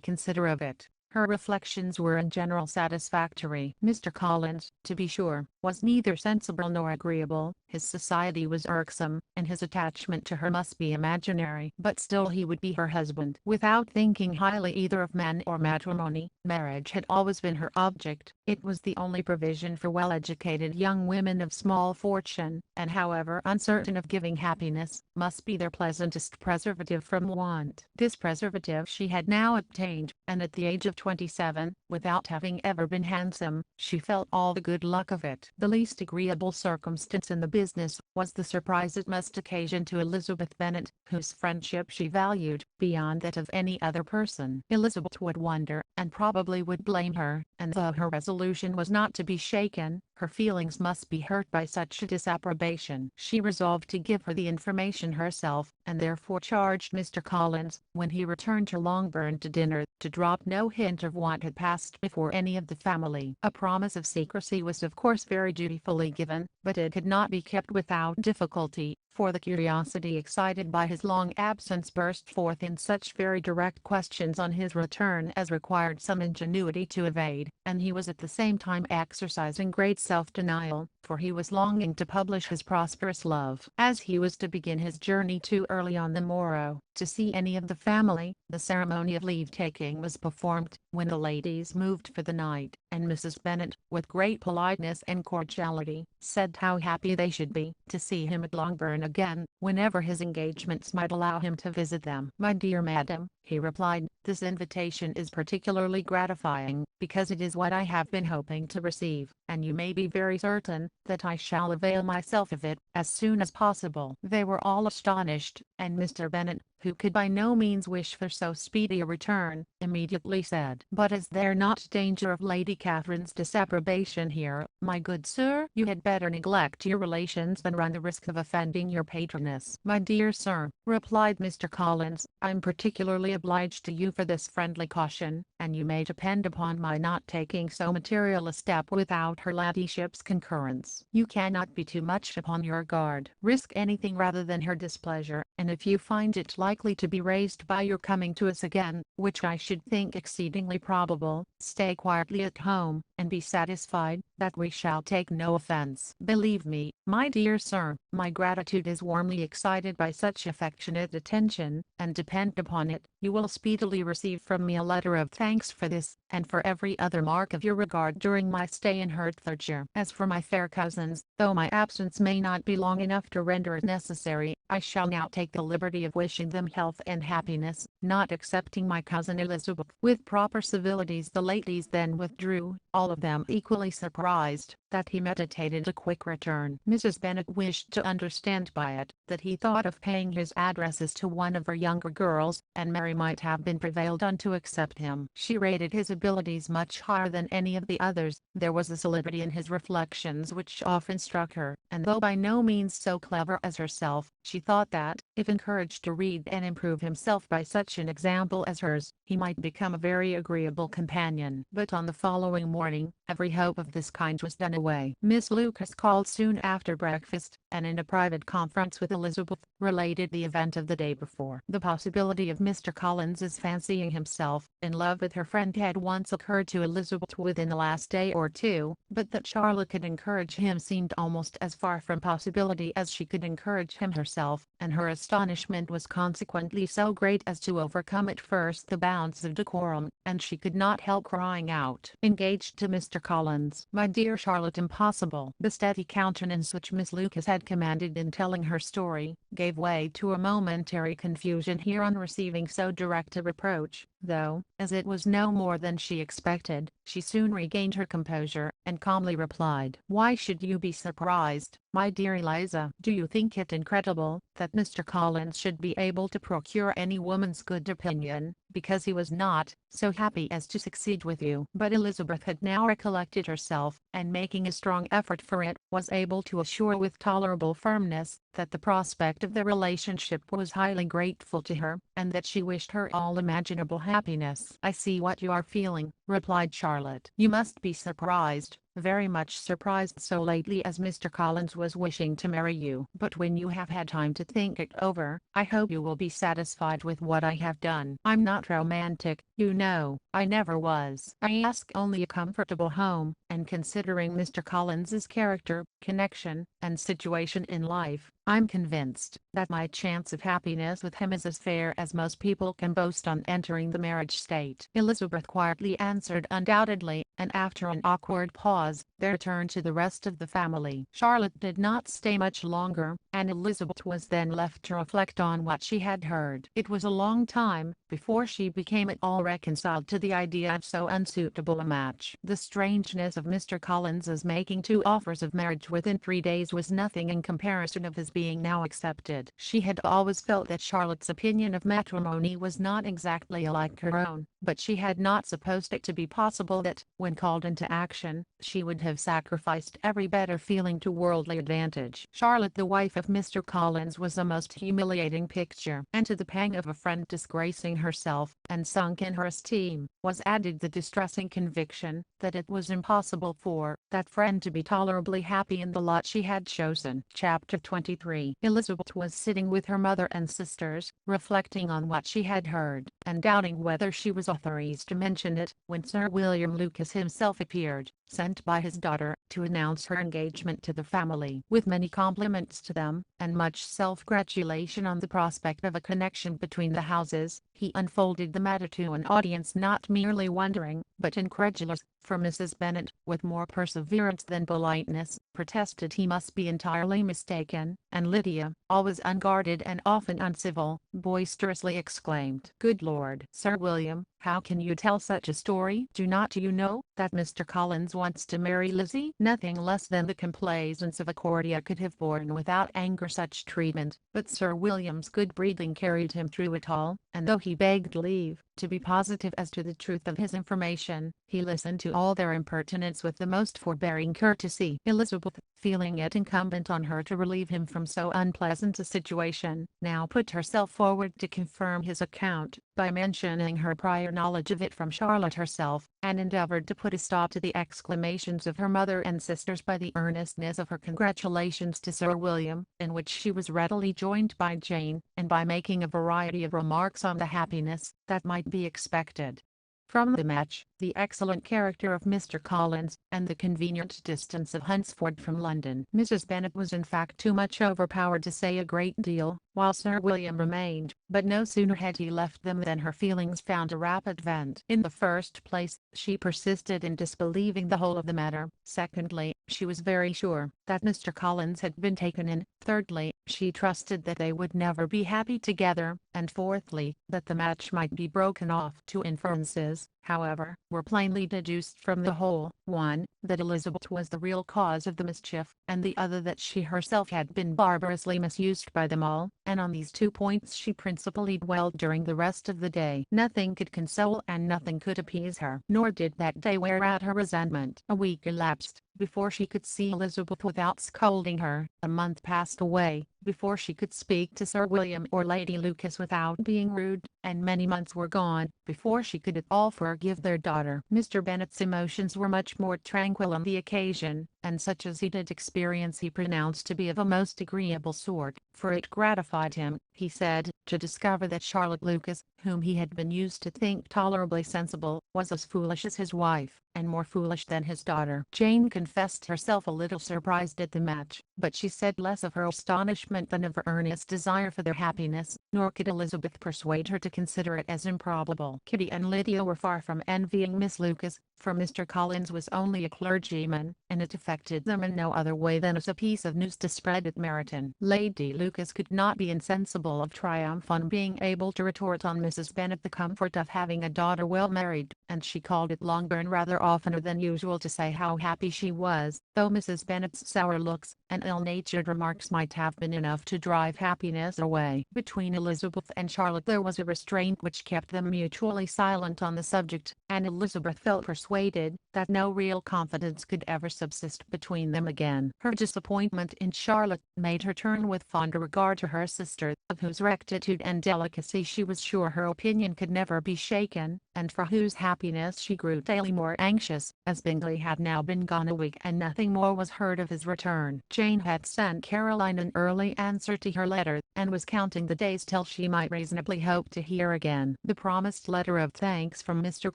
consider of it. Her reflections were in general satisfactory. Mr. Collins, to be sure, was neither sensible nor agreeable, his society was irksome, and his attachment to her must be imaginary. But still he would be her husband. Without thinking highly either of man or matrimony, marriage had always been her object. It was the only provision for well-educated young women of small fortune, and however uncertain of giving happiness, must be their pleasantest preservative from want. This preservative she had now obtained, and at the age of 27, without having ever been handsome, she felt all the good luck of it. The least agreeable circumstance in the business was the surprise it must occasion to Elizabeth Bennet, whose friendship she valued beyond that of any other person. Elizabeth would wonder, and probably would blame her, and though her resolution was not to be shaken, her feelings must be hurt by such a disapprobation. She resolved to give her the information herself, and therefore charged Mr. Collins, when he returned to Longbourn to dinner, to drop no hint of what had passed before any of the family. A promise of secrecy was of course very dutifully given, but it could not be kept without difficulty, for the curiosity excited by his long absence burst forth in such very direct questions on his return as required some ingenuity to evade, and he was at the same time exercising great self-denial, for he was longing to publish his prosperous love. As he was to begin his journey too early on the morrow, to see any of the family, the ceremony of leave-taking was performed, when the ladies moved for the night, and Mrs. Bennet, with great politeness and cordiality, said how happy they should be to see him at Longbourn again, whenever his engagements might allow him to visit them. "My dear madam," he replied, "this invitation is particularly gratifying, because it is what I have been hoping to receive, and you may be very certain that I shall avail myself of it as soon as possible." They were all astonished, and Mr. Bennet, who could by no means wish for so speedy a return, immediately said, "But is there not danger of Lady Catherine's disapprobation here, my good sir? You had better neglect your relations than run the risk of offending your patroness." "My dear sir," replied Mr. Collins, "I'm particularly eternally obliged to you for this friendly caution, and you may depend upon my not taking so material a step without her ladyship's concurrence. You cannot be too much upon your guard. Risk anything rather than her displeasure, and if you find it likely to be raised by your coming to us again, which I should think exceedingly probable, stay quietly at home, and be satisfied that we shall take no offense. Believe me, my dear sir, my gratitude is warmly excited by such affectionate attention, and depend upon it, you will speedily receive from me a letter of thanks for this, and for every other mark of your regard during my stay in Hertfordshire. As for my fair cousins, though my absence may not be long enough to render it necessary, I shall now take the liberty of wishing them health and happiness, not excepting my cousin Elizabeth. With proper civilities the ladies then withdrew, all of them equally surprised that he meditated a quick return. Mrs. Bennet wished to understand by it that he thought of paying his addresses to one of her younger girls, and Mary might have been prevailed on to accept him. She rated his abilities much higher than any of the others. There was a solidity in his reflections which often struck her, and though by no means so clever as herself, she thought that, if encouraged to read and improve himself by such an example as hers, he might become a very agreeable companion. But on the following morning, every hope of this kind was done away. Miss Lucas called soon after breakfast, and in a private conference with Elizabeth, related the event of the day before. The possibility of Mr. Collins's fancying himself in love with her friend had once occurred to Elizabeth within the last day or two, but that Charlotte could encourage him seemed almost as far from possibility as she could encourage him herself, and her astonishment was consequently so great as to overcome at first the bounds of decorum, and she could not help crying out, "Engaged to Mr. Collins, my dear Charlotte, impossible!" The steady countenance which Miss Lucas had commanded in telling her story, gave way to a momentary confusion here on receiving so direct a reproach, though, as it was no more than she expected, she soon regained her composure, and calmly replied, "Why should you be surprised, my dear Eliza? Do you think it incredible that Mr. Collins should be able to procure any woman's good opinion, because he was not so happy as to succeed with you?" But Elizabeth had now recollected herself, and making a strong effort for it, was able to assure with tolerable firmness that the prospect of the relationship was highly grateful to her, and that she wished her all imaginable happiness. "I see what you are feeling," replied Charlotte. "You must be surprised, very much surprised, so lately as Mr. Collins was wishing to marry you. But when you have had time to think it over, I hope you will be satisfied with what I have done. I'm not romantic, you know, I never was. I ask only a comfortable home, and considering Mr. Collins's character, connection, and situation in life, I'm convinced that my chance of happiness with him is as fair as most people can boast on entering the marriage state." Elizabeth quietly answered undoubtedly, and after an awkward pause, there turned to the rest of the family. Charlotte did not stay much longer, and Elizabeth was then left to reflect on what she had heard. It was a long time before she became at all reconciled to the idea of so unsuitable a match. The strangeness of Mr. Collins's making 2 offers of marriage within 3 days was nothing in comparison of his being now accepted. She had always felt that Charlotte's opinion of matrimony was not exactly alike her own, but she had not supposed it to be possible that, when called into action, she would have sacrificed every better feeling to worldly advantage. Charlotte, the wife of Mr. Collins, was a most humiliating picture, and to the pang of a friend disgracing herself and sunk in her esteem, was added the distressing conviction that it was impossible for that friend to be tolerably happy in the lot she had chosen. Chapter 23. Elizabeth was sitting with her mother and sisters, reflecting on what she had heard, and doubting whether she was authorized to mention it, when Sir William Lucas himself appeared, sent by his daughter, to announce her engagement to the family. With many compliments to them, and much self-gratulation on the prospect of a connection between the houses, he unfolded the matter to an audience not merely wondering, but incredulous, for Mrs. Bennet, with more perseverance than politeness, protested he must be entirely mistaken, and Lydia, always unguarded and often uncivil, boisterously exclaimed, "Good Lord, Sir William, how can you tell such a story? Do not you know that Mr. Collins wants to marry Lizzie?" Nothing less than the complaisance of a courtier could have borne without anger such treatment, but Sir William's good breeding carried him through it all, and though he begged leave to be positive as to the truth of his information, he listened to all their impertinence with the most forbearing courtesy. Elizabeth, feeling it incumbent on her to relieve him from so unpleasant a situation, now put herself forward to confirm his account, by mentioning her prior knowledge of it from Charlotte herself, and endeavored to put a stop to the exclamations of her mother and sisters by the earnestness of her congratulations to Sir William, in which she was readily joined by Jane, and by making a variety of remarks on the happiness that might be expected from the match, the excellent character of Mr. Collins, and the convenient distance of Hunsford from London. Mrs. Bennet was in fact too much overpowered to say a great deal, while Sir William remained, but no sooner had he left them than her feelings found a rapid vent. In the first place, she persisted in disbelieving the whole of the matter. Secondly, she was very sure that Mr. Collins had been taken in. Thirdly, she trusted that they would never be happy together, and fourthly, that the match might be broken off. Two inferences, however, were plainly deduced from the whole: one, that Elizabeth was the real cause of the mischief, and the other that she herself had been barbarously misused by them all, and on these two points she principally dwelled during the rest of the day. Nothing could console and nothing could appease her, nor did that day wear out her resentment. A week elapsed before she could see Elizabeth without scolding her. A month passed away before she could speak to Sir William or Lady Lucas without being rude, and many months were gone before she could at all forgive their daughter. Mr. Bennet's emotions were much more tranquil on the occasion, and such as he did experience he pronounced to be of a most agreeable sort, for it gratified him, he said, to discover that Charlotte Lucas, whom he had been used to think tolerably sensible, was as foolish as his wife, and more foolish than his daughter. Jane confessed herself a little surprised at the match, but she said less of her astonishment than of her earnest desire for their happiness, nor could Elizabeth persuade her to consider it as improbable. Kitty and Lydia were far from envying Miss Lucas, for Mr. Collins was only a clergyman, and it affected them in no other way than as a piece of news to spread at Meryton. Lady Lucas could not be insensible of triumph on being able to retort on Mrs. Bennet the comfort of having a daughter well married, and she called at Longbourn rather oftener than usual to say how happy she was, though Mrs. Bennet's sour looks and ill-natured remarks might have been enough to drive happiness away. Between Elizabeth and Charlotte there was a restraint which kept them mutually silent on the subject, and Elizabeth felt persuaded that no real confidence could ever subsist between them again. Her disappointment in Charlotte made her turn with fonder regard to her sister, of whose rectitude and delicacy she was sure her opinion could never be shaken, and for whose happiness she grew daily more anxious, as Bingley had now been gone a week and nothing more was heard of his return. Jane had sent Caroline an early answer to her letter, and was counting the days till she might reasonably hope to hear again. The promised letter of thanks from Mr.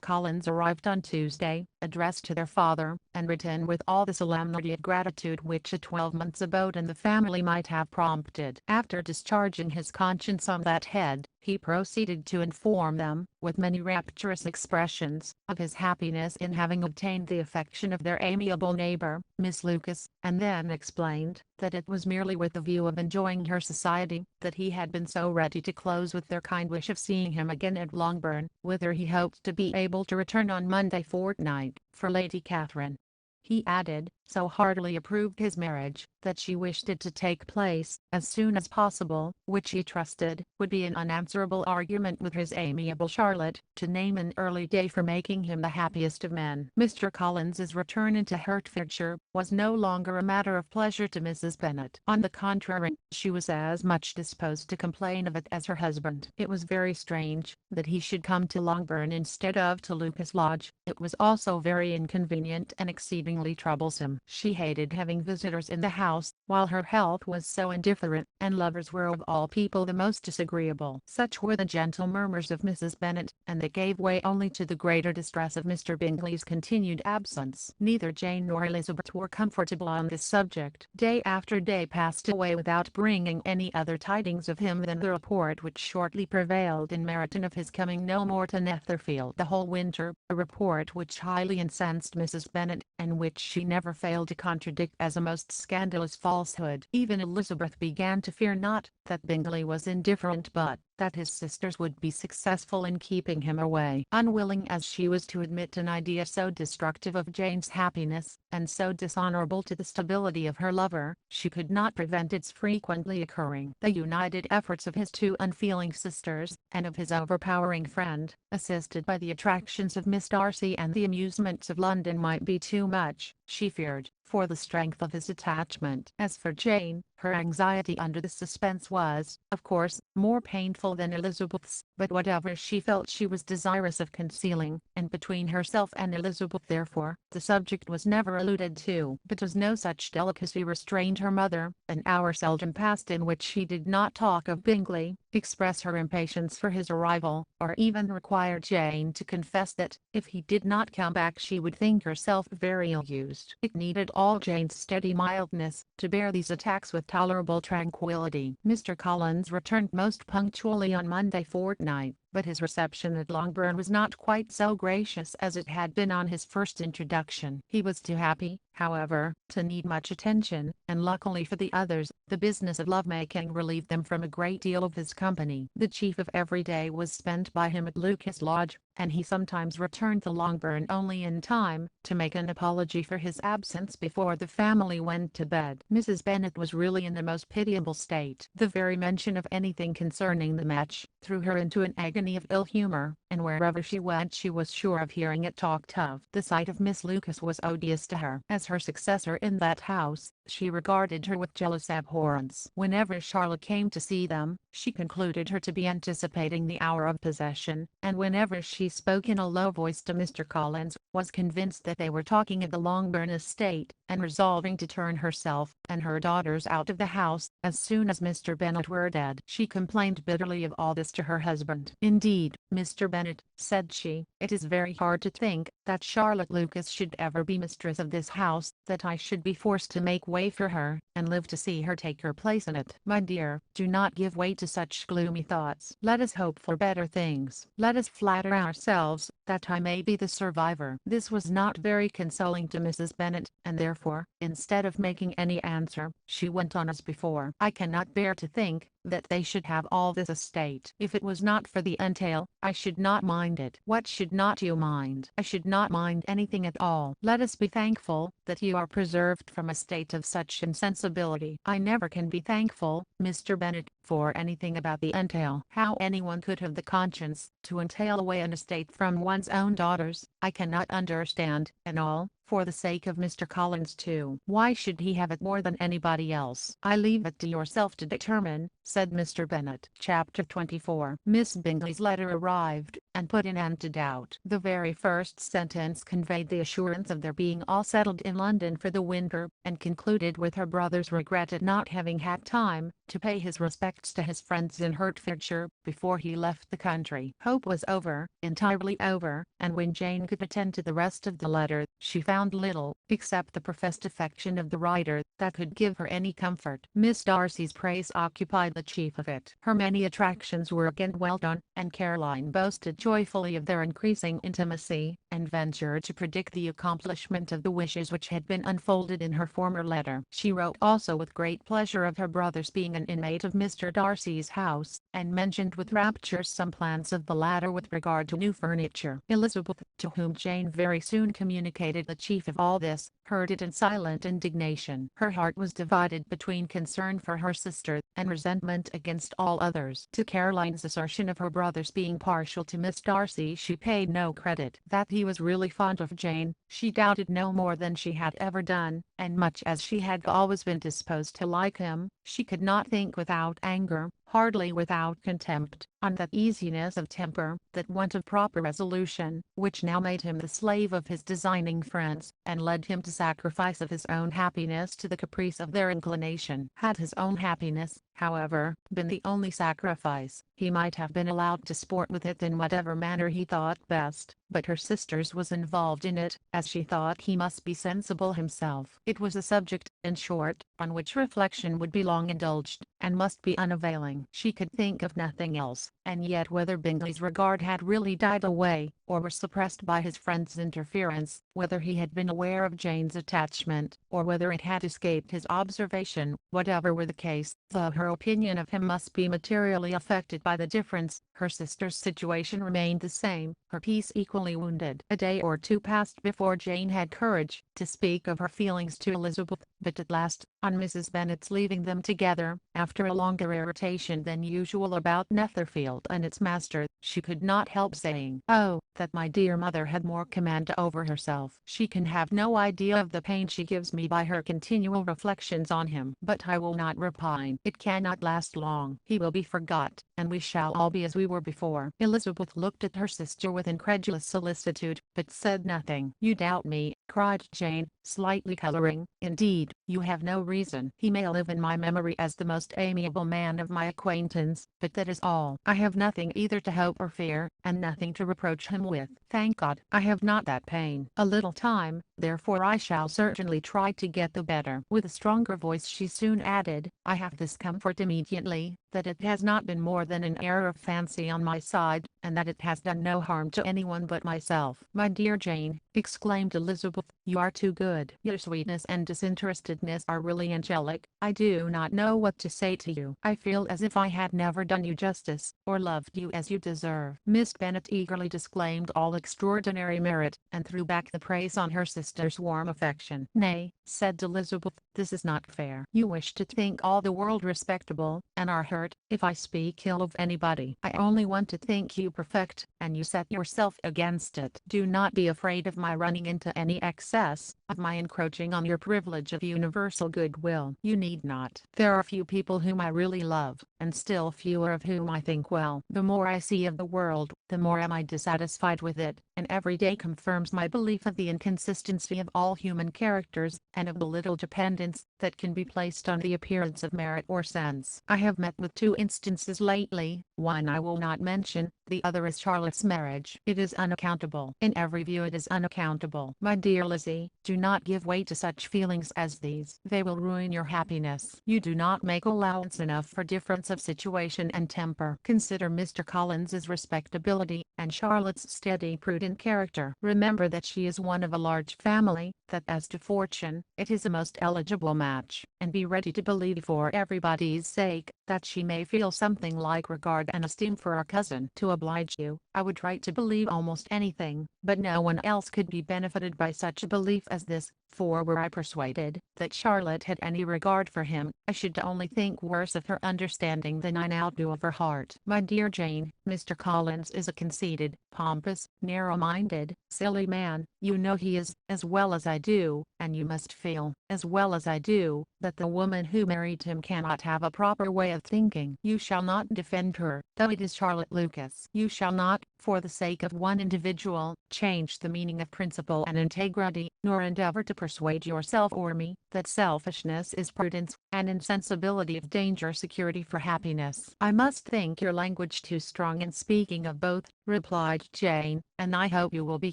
Collins arrived on Tuesday, addressed to their father, and written with all the solemnity of gratitude which a 12 month's abode in the family might have prompted. After discharging his conscience on that head, he proceeded to inform them, with many rapturous expressions, of his happiness in having obtained the affection of their amiable neighbour, Miss Lucas, and then explained that it was merely with the view of enjoying her society that he had been so ready to close with their kind wish of seeing him again at Longbourn, whither he hoped to be able to return on Monday fortnight, for Lady Catherine. He added, so heartily approved his marriage, that she wished it to take place as soon as possible, which he trusted would be an unanswerable argument with his amiable Charlotte, to name an early day for making him the happiest of men. Mr. Collins's return into Hertfordshire was no longer a matter of pleasure to Mrs. Bennet. On the contrary, she was as much disposed to complain of it as her husband. It was very strange that he should come to Longbourn instead of to Lucas Lodge. It was also very inconvenient and exceedingly troublesome. She hated having visitors in the house, while her health was so indifferent, and lovers were of all people the most disagreeable. Such were the gentle murmurs of Mrs. Bennet, and they gave way only to the greater distress of Mr. Bingley's continued absence. Neither Jane nor Elizabeth were comfortable on this subject. Day after day passed away without bringing any other tidings of him than the report which shortly prevailed in Meryton of his coming no more to Netherfield the whole winter, a report which highly incensed Mrs. Bennet, and which she never failed to contradict as a most scandalous falsehood. Even Elizabeth began to fear not that Bingley was indifferent but that his sisters would be successful in keeping him away. Unwilling as she was to admit an idea so destructive of Jane's happiness, and so dishonourable to the stability of her lover, she could not prevent its frequently occurring. The united efforts of his two unfeeling sisters, and of his overpowering friend, assisted by the attractions of Miss Darcy and the amusements of London, might be too much, she feared, for the strength of his attachment. As for Jane, her anxiety under the suspense was, of course, more painful than Elizabeth's, but whatever she felt she was desirous of concealing, and between herself and Elizabeth therefore, the subject was never alluded to. But as no such delicacy restrained her mother, an hour seldom passed in which she did not talk of Bingley, express her impatience for his arrival, or even require Jane to confess that, if he did not come back, she would think herself very ill-used. It needed all Jane's steady mildness to bear these attacks with tolerable tranquillity. Mr. Collins returned most punctually on Monday fortnight, but his reception at Longbourn was not quite so gracious as it had been on his first introduction. He was too happy, however, to need much attention, and luckily for the others, the business of love-making relieved them from a great deal of his company. The chief of every day was spent by him at Lucas Lodge, and he sometimes returned to Longbourn only in time to make an apology for his absence before the family went to bed. Mrs. Bennet was really in the most pitiable state. The very mention of anything concerning the match threw her into an agony of ill humor, and wherever she went she was sure of hearing it talked of. The sight of Miss Lucas was odious to her. As her successor in that house, she regarded her with jealous abhorrence. Whenever Charlotte came to see them, she concluded her to be anticipating the hour of possession, and whenever she spoke in a low voice to Mr. Collins, was convinced that they were talking of the Longbourn estate, and resolving to turn herself and her daughters out of the house as soon as Mr. Bennet were dead. She complained bitterly of all this to her husband. "Indeed, Mr. Bennet," said she, "it is very hard to think that Charlotte Lucas should ever be mistress of this house, that I should be forced to make way for her, and live to see her take her place in it. My dear, do not give way to such gloomy thoughts. Let us hope for better things. Let us flatter ourselves that I may be the survivor." This was not very consoling to Mrs. Bennet, and therefore, instead of making any answer, she went on as before. "I cannot bear to think that they should have all this estate. If it was not for the entail, I should not mind it." "What should not you mind?" "I should not mind anything at all. Let us be thankful that you are preserved from a state of such insensibility." "I never can be thankful, Mr. Bennet, for anything about the entail. How anyone could have the conscience to entail away an estate from one's own daughters, I cannot understand, and all, for the sake of Mr. Collins too. Why should he have it more than anybody else?" "I leave it to yourself to determine," said Mr. Bennet. Chapter 24. Miss Bingley's letter arrived, and put an end to doubt. The very first sentence conveyed the assurance of their being all settled in London for the winter, and concluded with her brother's regret at not having had time to pay his respects to his friends in Hertfordshire before he left the country. Hope was over, entirely over, and when Jane could attend to the rest of the letter, she found little, except the professed affection of the writer, that could give her any comfort. Miss Darcy's praise occupied the chief of it. Her many attractions were again well done, and Caroline boasted joyfully of their increasing intimacy, and ventured to predict the accomplishment of the wishes which had been unfolded in her former letter. She wrote also with great pleasure of her brother's being an inmate of Mr. Darcy's house, and mentioned with rapture some plans of the latter with regard to new furniture. Elizabeth, to whom Jane very soon communicated the chief of all this, heard it in silent indignation. Her heart was divided between concern for her sister, and resentment against all others. To Caroline's assertion of her brother's being partial to Miss Darcy she paid no credit. That he was really fond of Jane, she doubted no more than she had ever done, and much as she had always been disposed to like him, she could not think without anger, hardly without contempt, on that easiness of temper, that want of proper resolution, which now made him the slave of his designing friends, and led him to sacrifice of his own happiness to the caprice of their inclination. Had his own happiness, however, been the only sacrifice, he might have been allowed to sport with it in whatever manner he thought best, but her sister's was involved in it, as she thought he must be sensible himself. It was a subject, in short, on which reflection would be long indulged, and must be unavailing. She could think of nothing else, and yet whether Bingley's regard had really died away, or were suppressed by his friend's interference, whether he had been aware of Jane's attachment, or whether it had escaped his observation, whatever were the case, though her opinion of him must be materially affected by the difference, her sister's situation remained the same, her peace equally wounded. A day or two passed before Jane had courage to speak of her feelings to Elizabeth, but at last, On Mrs. Bennet's leaving them together, after a longer irritation than usual about Netherfield and its master, she could not help saying, "Oh, that my dear mother had more command over herself. She can have no idea of the pain she gives me by her continual reflections on him. But I will not repine. It cannot last long. He will be forgot, and we shall all be as we were before." Elizabeth looked at her sister with incredulous solicitude, but said nothing. "You doubt me," cried Jane, slightly coloring. "Indeed, you have no reason. He may live in my memory as the most amiable man of my acquaintance, but that is all. I have nothing either to hope or fear, and nothing to reproach him with. Thank God, I have not that pain. A little time, therefore I shall certainly try to get the better." With a stronger voice she soon added, "I have this comfort immediately, that it has not been more than an error of fancy on my side, and that it has done no harm to anyone but myself." "My dear Jane," exclaimed Elizabeth, "you are too good. Your sweetness and disinterestedness are really angelic. I do not know what to say to you. I feel as if I had never done you justice, or loved you as you deserve." Miss Bennet eagerly disclaimed all extraordinary merit, and threw back the praise on her sister's warm affection. "Nay," said Elizabeth, "this is not fair. You wish to think all the world respectable, and are hurt if I speak ill of anybody. I only want to think you perfect, and you set yourself against it. Do not be afraid of my running into any excess, of my encroaching on your privilege of universal goodwill. You need not. There are few people whom I really love, and still fewer of whom I think well. The more I see of the world, the more am I dissatisfied with it, and every day confirms my belief of the inconsistency of all human characters, and of the little dependence that can be placed on the appearance of merit or sense. I have met with two instances lately, one I will not mention, the other is Charlotte's marriage. It is unaccountable. In every view it is unaccountable. My dear Lizzie, do not give way to such feelings as these. They will ruin your happiness. You do not make allowance enough for difference of situation and temper. Consider Mr. Collins's respectability, and Charlotte's steady prudent character. Remember that she is one of a large family, that as to fortune, it is a most eligible match, and be ready to believe for everybody's sake, that she may feel something like regard and esteem for our cousin. To oblige you, I would try to believe almost anything, but no one else could be benefited by such a belief as this, for were I persuaded that Charlotte had any regard for him, I should only think worse of her understanding than I now do of her heart. My dear Jane, Mr. Collins is a conceited, pompous, narrow-minded, silly man. You know he is, as well as I do, and you must feel, as well as I do, that the woman who married him cannot have a proper way of thinking. You shall not defend her, though it is Charlotte Lucas. You shall not, for the sake of one individual, change the meaning of principle and integrity, nor endeavor to persuade yourself or me, that selfishness is prudence, and insensibility of danger security for happiness. I must think your language too strong in speaking of both, replied Jane, and I hope you will be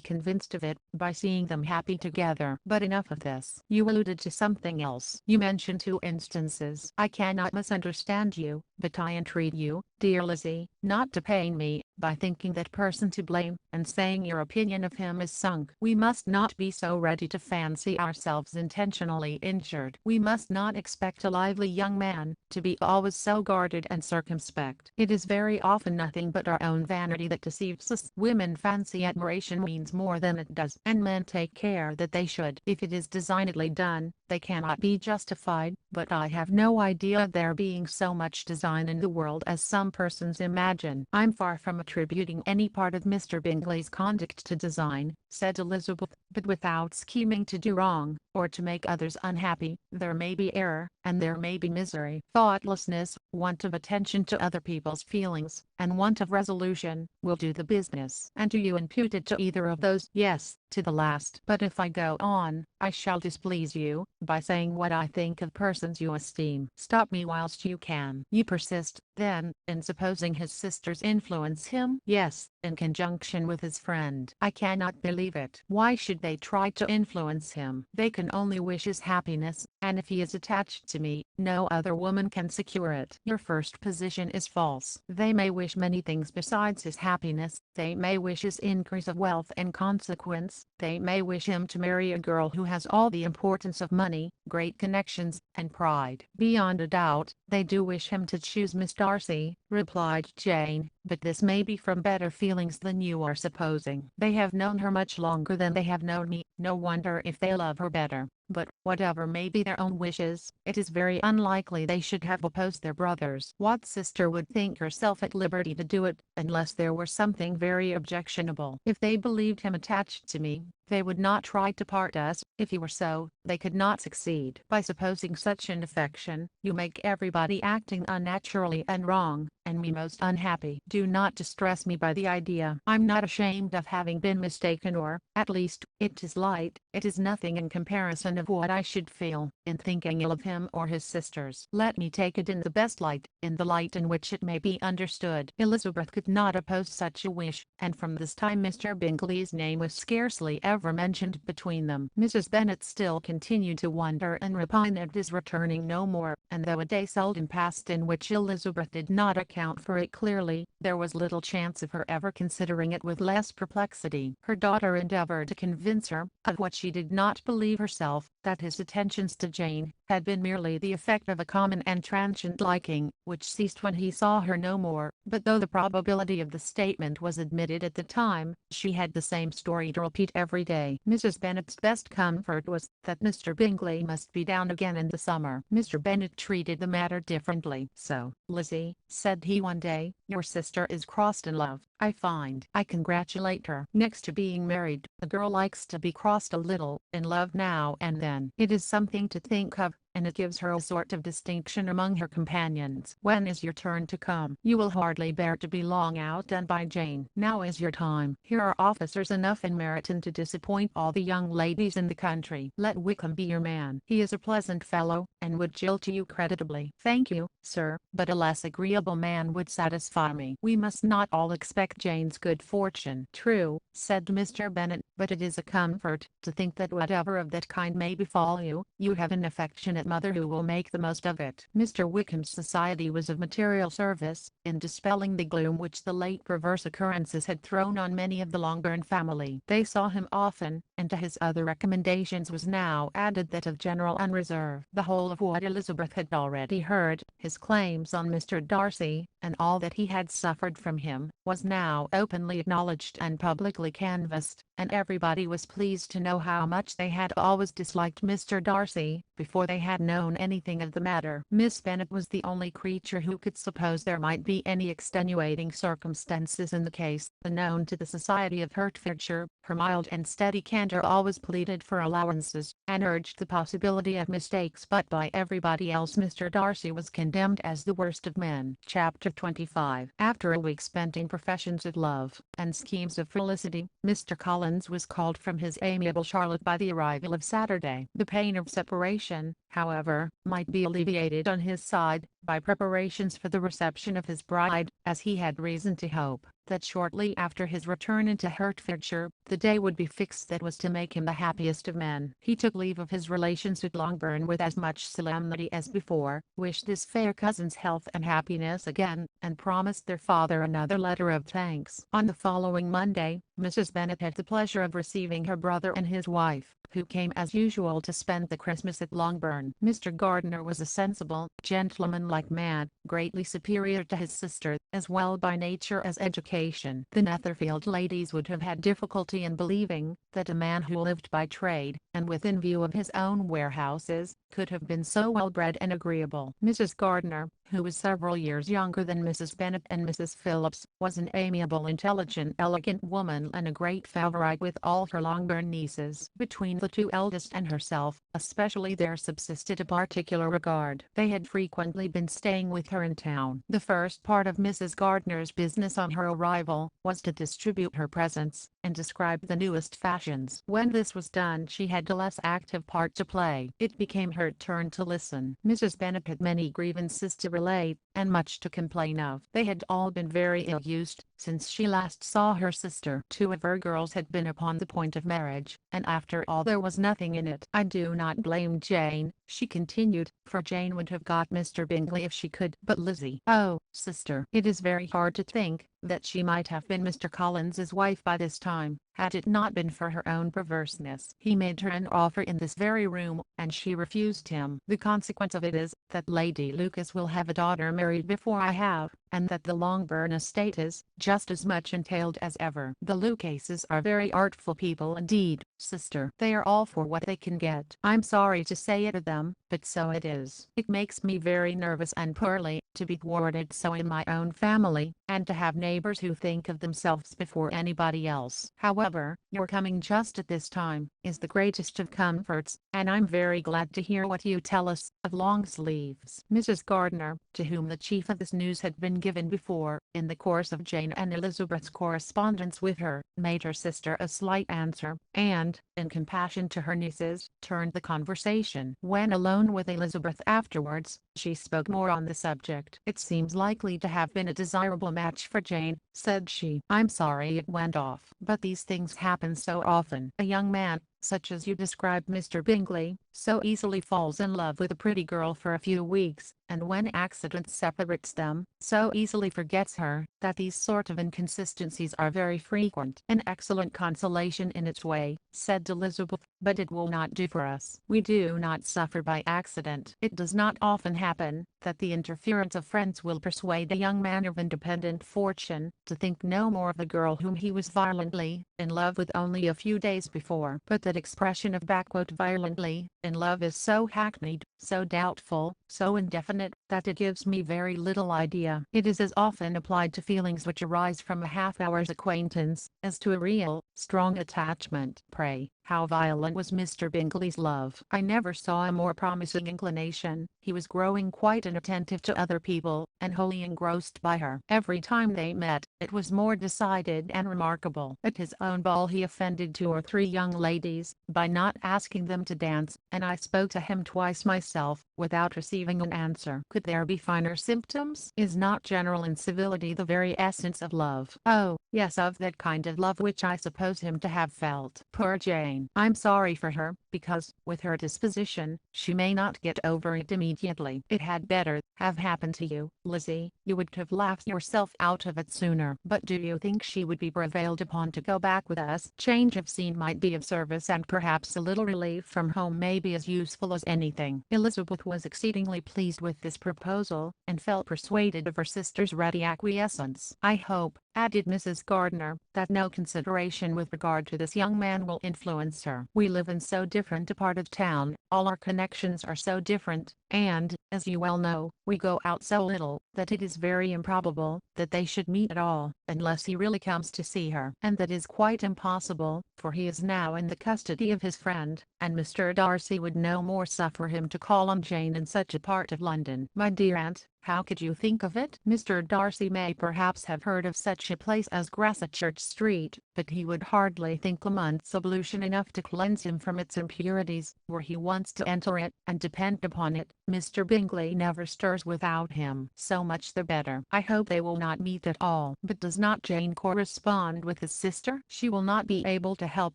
convinced of it, by seeing them happy together. But enough of this. You alluded to something else. You mentioned two instances. I cannot misunderstand you, but I entreat you, dear Lizzie, not to pain me, by thinking that person to blame, and saying your opinion of him is sunk. We must not be so ready to fancy ourselves intentionally injured. We must not expect a lively young man, to be always so guarded and circumspect. It is very often nothing but our own vanity that deceives us. Women fancy admiration means more than it does, and men take care that they should. If it is designedly done, they cannot be justified, but I have no idea of there being so much design in the world as some persons imagine. I'm far from attributing any part of Mr. Bingley's conduct to design, said Elizabeth, but without scheming to do wrong, or to make others unhappy, there may be error, and there may be misery. Thoughtlessness, want of attention to other people's feelings, and want of resolution, will do the business. And do you impute it to either of those? Yes, to the last. But if I go on, I shall displease you, by saying what I think of persons you esteem. Stop me whilst you can. You persist, then, in supposing his sisters influence him? Yes, in conjunction with his friend. I cannot believe it. Why should they try to influence him? They can only wish his happiness, and if he is attached to me, no other woman can secure it. Your first position is false. They may wish many things besides his happiness. They may wish his increase of wealth and consequence. They may wish him to marry a girl who has all the importance of money, great connections, and pride. Beyond a doubt, they do wish him to choose Miss Darcy, replied Jane, but this may be from better feelings than you are supposing. They have known her much longer than they have known me, no wonder if they love her better. But, whatever may be their own wishes, it is very unlikely they should have opposed their brothers. What sister would think herself at liberty to do it, unless there were something very objectionable? If they believed him attached to me, they would not try to part us. If he were so, they could not succeed. By supposing such an affection, you make everybody acting unnaturally and wrong, and me most unhappy. Do not distress me by the idea. I'm not ashamed of having been mistaken, or, at least, it is light. It is nothing in comparison of what I should feel in thinking ill of him or his sisters. Let me take it in the best light, in the light in which it may be understood. Elizabeth could not oppose such a wish, and from this time Mr. Bingley's name was scarcely ever mentioned between them. Mrs. Bennet still continued to wonder and repine at his returning no more, and though a day seldom passed in which Elizabeth did not account for it clearly, there was little chance of her ever considering it with less perplexity. Her daughter endeavoured to convince her, of what she did not believe herself, that his attentions to Jane had been merely the effect of a common and transient liking, which ceased when he saw her no more. But though the probability of the statement was admitted at the time, she had the same story to repeat every day. Mrs. Bennet's best comfort was that Mr. Bingley must be down again in the summer. Mr. Bennet treated the matter differently. "So, Lizzie," said he one day, "your sister is crossed in love, I find. I congratulate her. Next to being married, a girl likes to be crossed a little in love now and then. It is something to think of, and it gives her a sort of distinction among her companions. When is your turn to come? You will hardly bear to be long outdone by Jane. Now is your time. Here are officers enough in Meryton to disappoint all the young ladies in the country. Let Wickham be your man. He is a pleasant fellow, and would jilt you creditably." "Thank you, sir, but a less agreeable man would satisfy me. We must not all expect Jane's good fortune." "True," said Mr. Bennet, "but it is a comfort to think that whatever of that kind may befall you, you have an affectionate mother who will make the most of it." Mr. Wickham's society was of material service in dispelling the gloom which the late perverse occurrences had thrown on many of the Longbourn family. They saw him often, and to his other recommendations was now added that of general unreserve. The whole of what Elizabeth had already heard, his claims on Mr. Darcy, and all that he had suffered from him, was now openly acknowledged and publicly canvassed, and everybody was pleased to know how much they had always disliked Mr. Darcy, before they had known anything of the matter. Miss Bennet was the only creature who could suppose there might be any extenuating circumstances in the case. Unknown to the society of Hertfordshire, her mild and steady candour always pleaded for allowances, and urged the possibility of mistakes, but by everybody else Mr. Darcy was condemned as the worst of men. Chapter 25. After a week spent in professions of love and schemes of felicity, Mr. Collins was called from his amiable Charlotte by the arrival of Saturday. The pain of separation, however, might be alleviated on his side, by preparations for the reception of his bride, as he had reason to hope that shortly after his return into Hertfordshire, the day would be fixed that was to make him the happiest of men. He took leave of his relations at Longbourn with as much solemnity as before, wished his fair cousin's health and happiness again, and promised their father another letter of thanks. On the following Monday, Mrs. Bennet had the pleasure of receiving her brother and his wife, who came as usual to spend the Christmas at Longbourn. Mr. Gardiner was a sensible, gentlemanlike man, greatly superior to his sister, as well by nature as education. The Netherfield ladies would have had difficulty in believing that a man who lived by trade, and within view of his own warehouses, could have been so well bred and agreeable. Mrs. Gardiner, who was several years younger than Mrs. Bennet and Mrs. Phillips, was an amiable, intelligent, elegant woman and a great favourite with all her Longbourn nieces. Between the two eldest and herself, especially, there subsisted a particular regard. They had frequently been staying with her in town. The first part of Mrs. Gardiner's business on her arrival was to distribute her presents, and describe the newest fashions. When this was done she had a less active part to play. It became her turn to listen. Mrs. Bennet had many grievances to relate, and much to complain of. They had all been very ill-used, since she last saw her sister. Two of her girls had been upon the point of marriage, and after all there was nothing in it. "I do not blame Jane," she continued, "for Jane would have got Mr. Bingley if she could. But Lizzie, oh, sister, it is very hard to think that she might have been Mr. Collins's wife by this time, had it not been for her own perverseness. He made her an offer in this very room, and she refused him. The consequence of it is, that Lady Lucas will have a daughter married before I have, and that the Longbourn estate is just as much entailed as ever. The Lucases are very artful people indeed, sister. They are all for what they can get. I'm sorry to say it to them, but so it is. It makes me very nervous and poorly, to be thwarted so in my own family, and to have neighbors who think of themselves before anybody else. However, your coming just at this time is the greatest of comforts, and I'm very glad to hear what you tell us of long sleeves. Mrs. Gardiner, to whom the chief of this news had been given before, in the course of Jane and Elizabeth's correspondence with her, made her sister a slight answer, and, in compassion to her nieces, turned the conversation. When alone with Elizabeth afterwards, she spoke more on the subject. "It seems likely to have been a desirable match for Jane," said she. "I'm sorry it went off. But these things happen so often. A young man, such as you described Mr. Bingley, so easily falls in love with a pretty girl for a few weeks, and when accident separates them, so easily forgets her, that these sort of inconsistencies are very frequent." "An excellent consolation in its way," said Elizabeth, "but it will not do for us. We do not suffer by accident. It does not often happen that the interference of friends will persuade a young man of independent fortune to think no more of the girl whom he was violently in love with only a few days before. But that expression of violently in love is so hackneyed, so doubtful, so indefinite, that it gives me very little idea. It is as often applied to feelings which arise from a half-hour's acquaintance, as to a real, strong attachment. Pray, how violent was Mr. Bingley's love?" "I never saw a more promising inclination. He was growing quite inattentive to other people, and wholly engrossed by her. Every time they met, it was more decided and remarkable. At his own ball he offended 2 or 3 young ladies, by not asking them to dance, and I spoke to him twice myself, without receiving an answer. Could there be finer symptoms? Is not general incivility the very essence of love?" "Oh, yes, of that kind of love which I suppose him to have felt. Poor Jane! I'm sorry for her, because, with her disposition, she may not get over it immediately. It had better have happened to you, Lizzie. You would have laughed yourself out of it sooner." "But do you think she would be prevailed upon to go back with us? Change of scene might be of service, and perhaps a little relief from home may be as useful as anything." Elizabeth was exceedingly pleased with this proposal, and felt persuaded of her sister's ready acquiescence. "I hope," added Mrs. Gardiner, "that no consideration with regard to this young man will influence her. We live in so different a part of town, all our connections are so different, and, as you well know, we go out so little, that it is very improbable that they should meet at all, unless he really comes to see her. And that is quite impossible, for he is now in the custody of his friend, and Mr. Darcy would no more suffer him to call on Jane in such a part of London." "My dear aunt, how could you think of it? Mr. Darcy may perhaps have heard of such a place as Gracechurch Street, but he would hardly think a month's ablution enough to cleanse him from its impurities, were he once to enter it, and depend upon it, Mr. Bingley never stirs without him." "So much the better. I hope they will not meet at all." "But does not Jane correspond with his sister?" "She will not be able to help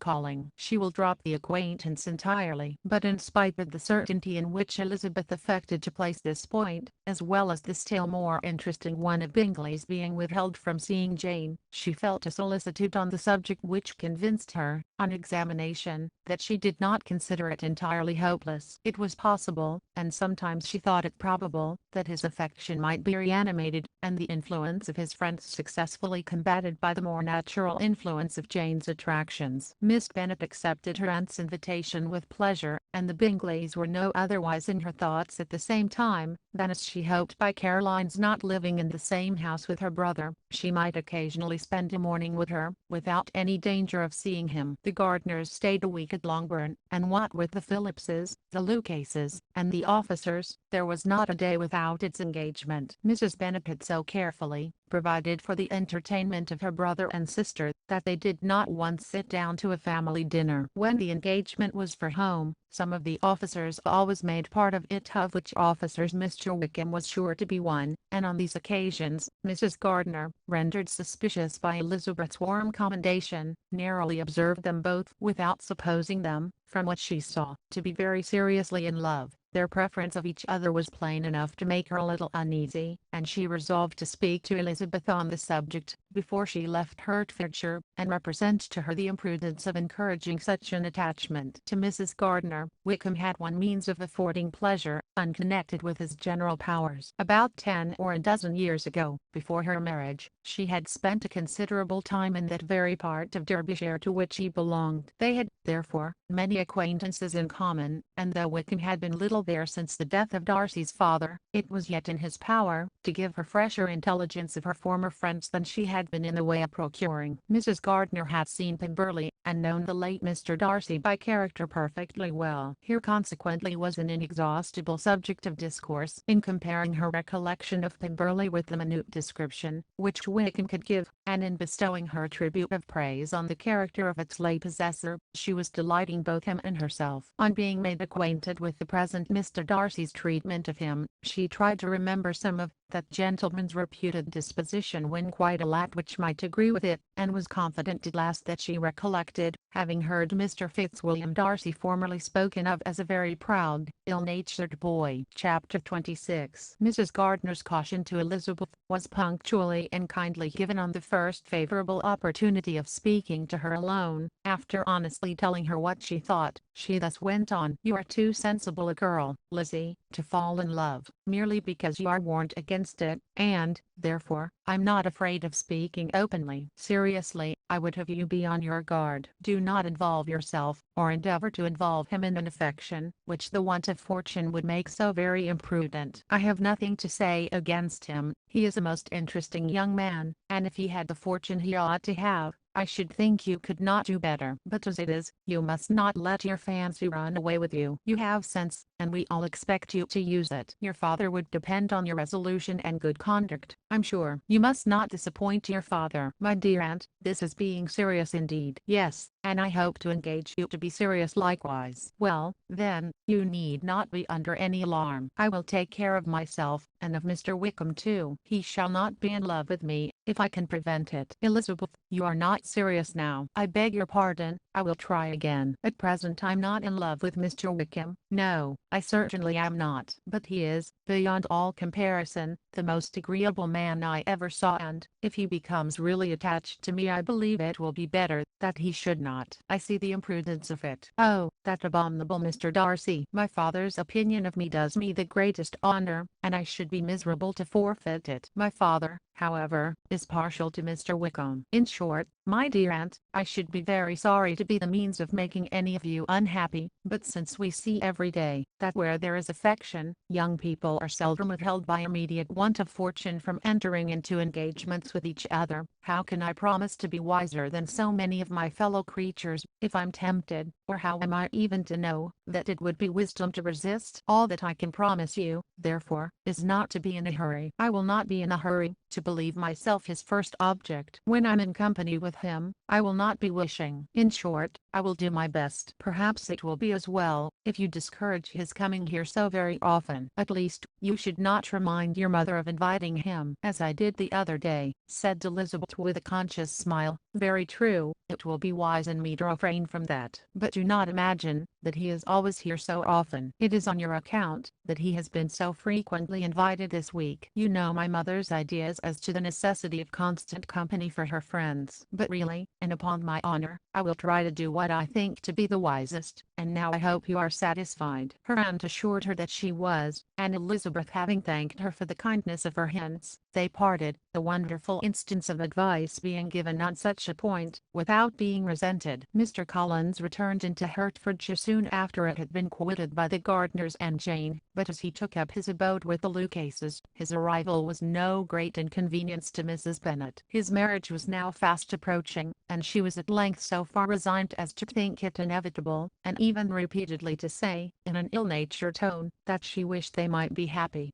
calling. She will drop the acquaintance entirely." But in spite of the certainty in which Elizabeth affected to place this point, as well as the still more interesting one of Bingley's being withheld from seeing Jane, she felt a solicitude on the subject which convinced her, on examination, that she did not consider it entirely hopeless. It was possible, and sometimes she thought it probable, that his affection might be reanimated, and the influence of his friends successfully combated by the more natural influence of Jane's attractions. Miss Bennet accepted her aunt's invitation with pleasure, and the Bingleys were no otherwise in her thoughts at the same time, than as she hoped by Caroline's not living in the same house with her brother, she might occasionally spend a morning with her, without any danger of seeing him. The Gardiners stayed a week at Longbourn, and what with the Phillipses, the Lucases, and the officers, there was not a day without its engagement. Mrs. Bennet had so carefully provided for the entertainment of her brother and sister, that they did not once sit down to a family dinner. When the engagement was for home, some of the officers always made part of it, of which officers Mr. Wickham was sure to be one, and on these occasions, Mrs. Gardiner, rendered suspicious by Elizabeth's warm commendation, narrowly observed them both, without supposing them, from what she saw, to be very seriously in love. Their preference of each other was plain enough to make her a little uneasy, and she resolved to speak to Elizabeth on the subject, before she left Hertfordshire, and represent to her the imprudence of encouraging such an attachment to Mrs. Gardiner. Wickham had one means of affording pleasure, unconnected with his general powers. About 10 or a dozen years ago, before her marriage, she had spent a considerable time in that very part of Derbyshire to which he belonged. They had, therefore, many acquaintances in common, and though Wickham had been little there since the death of Darcy's father, it was yet in his power to give her fresher intelligence of her former friends than she had been in the way of procuring. Mrs. Gardiner had seen Pemberley, and known the late Mr. Darcy by character perfectly well. Here consequently was an inexhaustible subject of discourse in comparing her recollection of Pemberley with the minute description which Wickham could give, and in bestowing her tribute of praise on the character of its late possessor. She was delighting both him and herself. On being made acquainted with the present Mr. Darcy's treatment of him, she tried to remember some of that gentleman's reputed disposition when quite a lad which might agree with it, and was confident at last that she recollected having heard Mr. Fitzwilliam Darcy formerly spoken of as a very proud, ill-natured boy. Chapter 26. Mrs. Gardiner's caution to Elizabeth was punctually and kindly given on the first favourable opportunity of speaking to her alone. After honestly telling her what she thought, she thus went on: "You are too sensible a girl, Lizzie, to fall in love, merely because you are warned against it, and, therefore, I'm not afraid of speaking openly. Seriously, I would have you be on your guard. Do not involve yourself, or endeavour to involve him in an affection, which the want of fortune would make so very imprudent. I have nothing to say against him, he is a most interesting young man, and if he had the fortune he ought to have, I should think you could not do better. But as it is, you must not let your fancy run away with you. You have sense, and we all expect you to use it. Your father would depend on your resolution and good conduct, I'm sure. You must not disappoint your father." "My dear aunt, this is being serious indeed." "Yes, and I hope to engage you to be serious likewise." "Well, then, you need not be under any alarm. I will take care of myself, and of Mr. Wickham too. He shall not be in love with me, if I can prevent it." "Elizabeth, you are not serious now." "I beg your pardon, I will try again. At present I'm not in love with Mr. Wickham. No, I certainly am not. But he is, beyond all comparison, the most agreeable man I ever saw, and, if he becomes really attached to me, I believe it will be better that he should not. I see the imprudence of it. Oh, that abominable Mr. Darcy! My father's opinion of me does me the greatest honour, and I should be miserable to forfeit it. My father, however, is partial to Mr. Wickham. In short, my dear aunt, I should be very sorry to be the means of making any of you unhappy, but since we see every day that where there is affection, young people are seldom withheld by immediate want of fortune from entering into engagements with each other, how can I promise to be wiser than so many of my fellow creatures, if I'm tempted, or how am I even to know that it would be wisdom to resist? All that I can promise you, therefore, is not to be in a hurry. I will not be in a hurry to believe myself his first object. When I'm in company with him, I will not be wishing. In short, I will do my best. Perhaps it will be as well if you discourage his coming here so very often. At least, you should not remind your mother of inviting him, as I did the other day," said Elizabeth with a conscious smile. "Very true, it will be wise in me to refrain from that. But do not imagine that he is always here so often. It is on your account that he has been so frequently invited this week. You know my mother's ideas as to the necessity of constant company for her friends. But really, and upon my honour, I will try to do what I think to be the wisest, and now I hope you are satisfied." Her aunt assured her that she was, and Elizabeth having thanked her for the kindness of her hints, they parted, the wonderful instance of advice being given on such a point, without being resented. Mr. Collins returned into Hertfordshire soon after it had been quitted by the Gardiners and Jane, but as he took up his abode with the Lucases, his arrival was no great inconvenience to Mrs. Bennet. His marriage was now fast approaching, and she was at length so far resigned as to think it inevitable, and even repeatedly to say, in an ill-natured tone, that she wished they might be happy.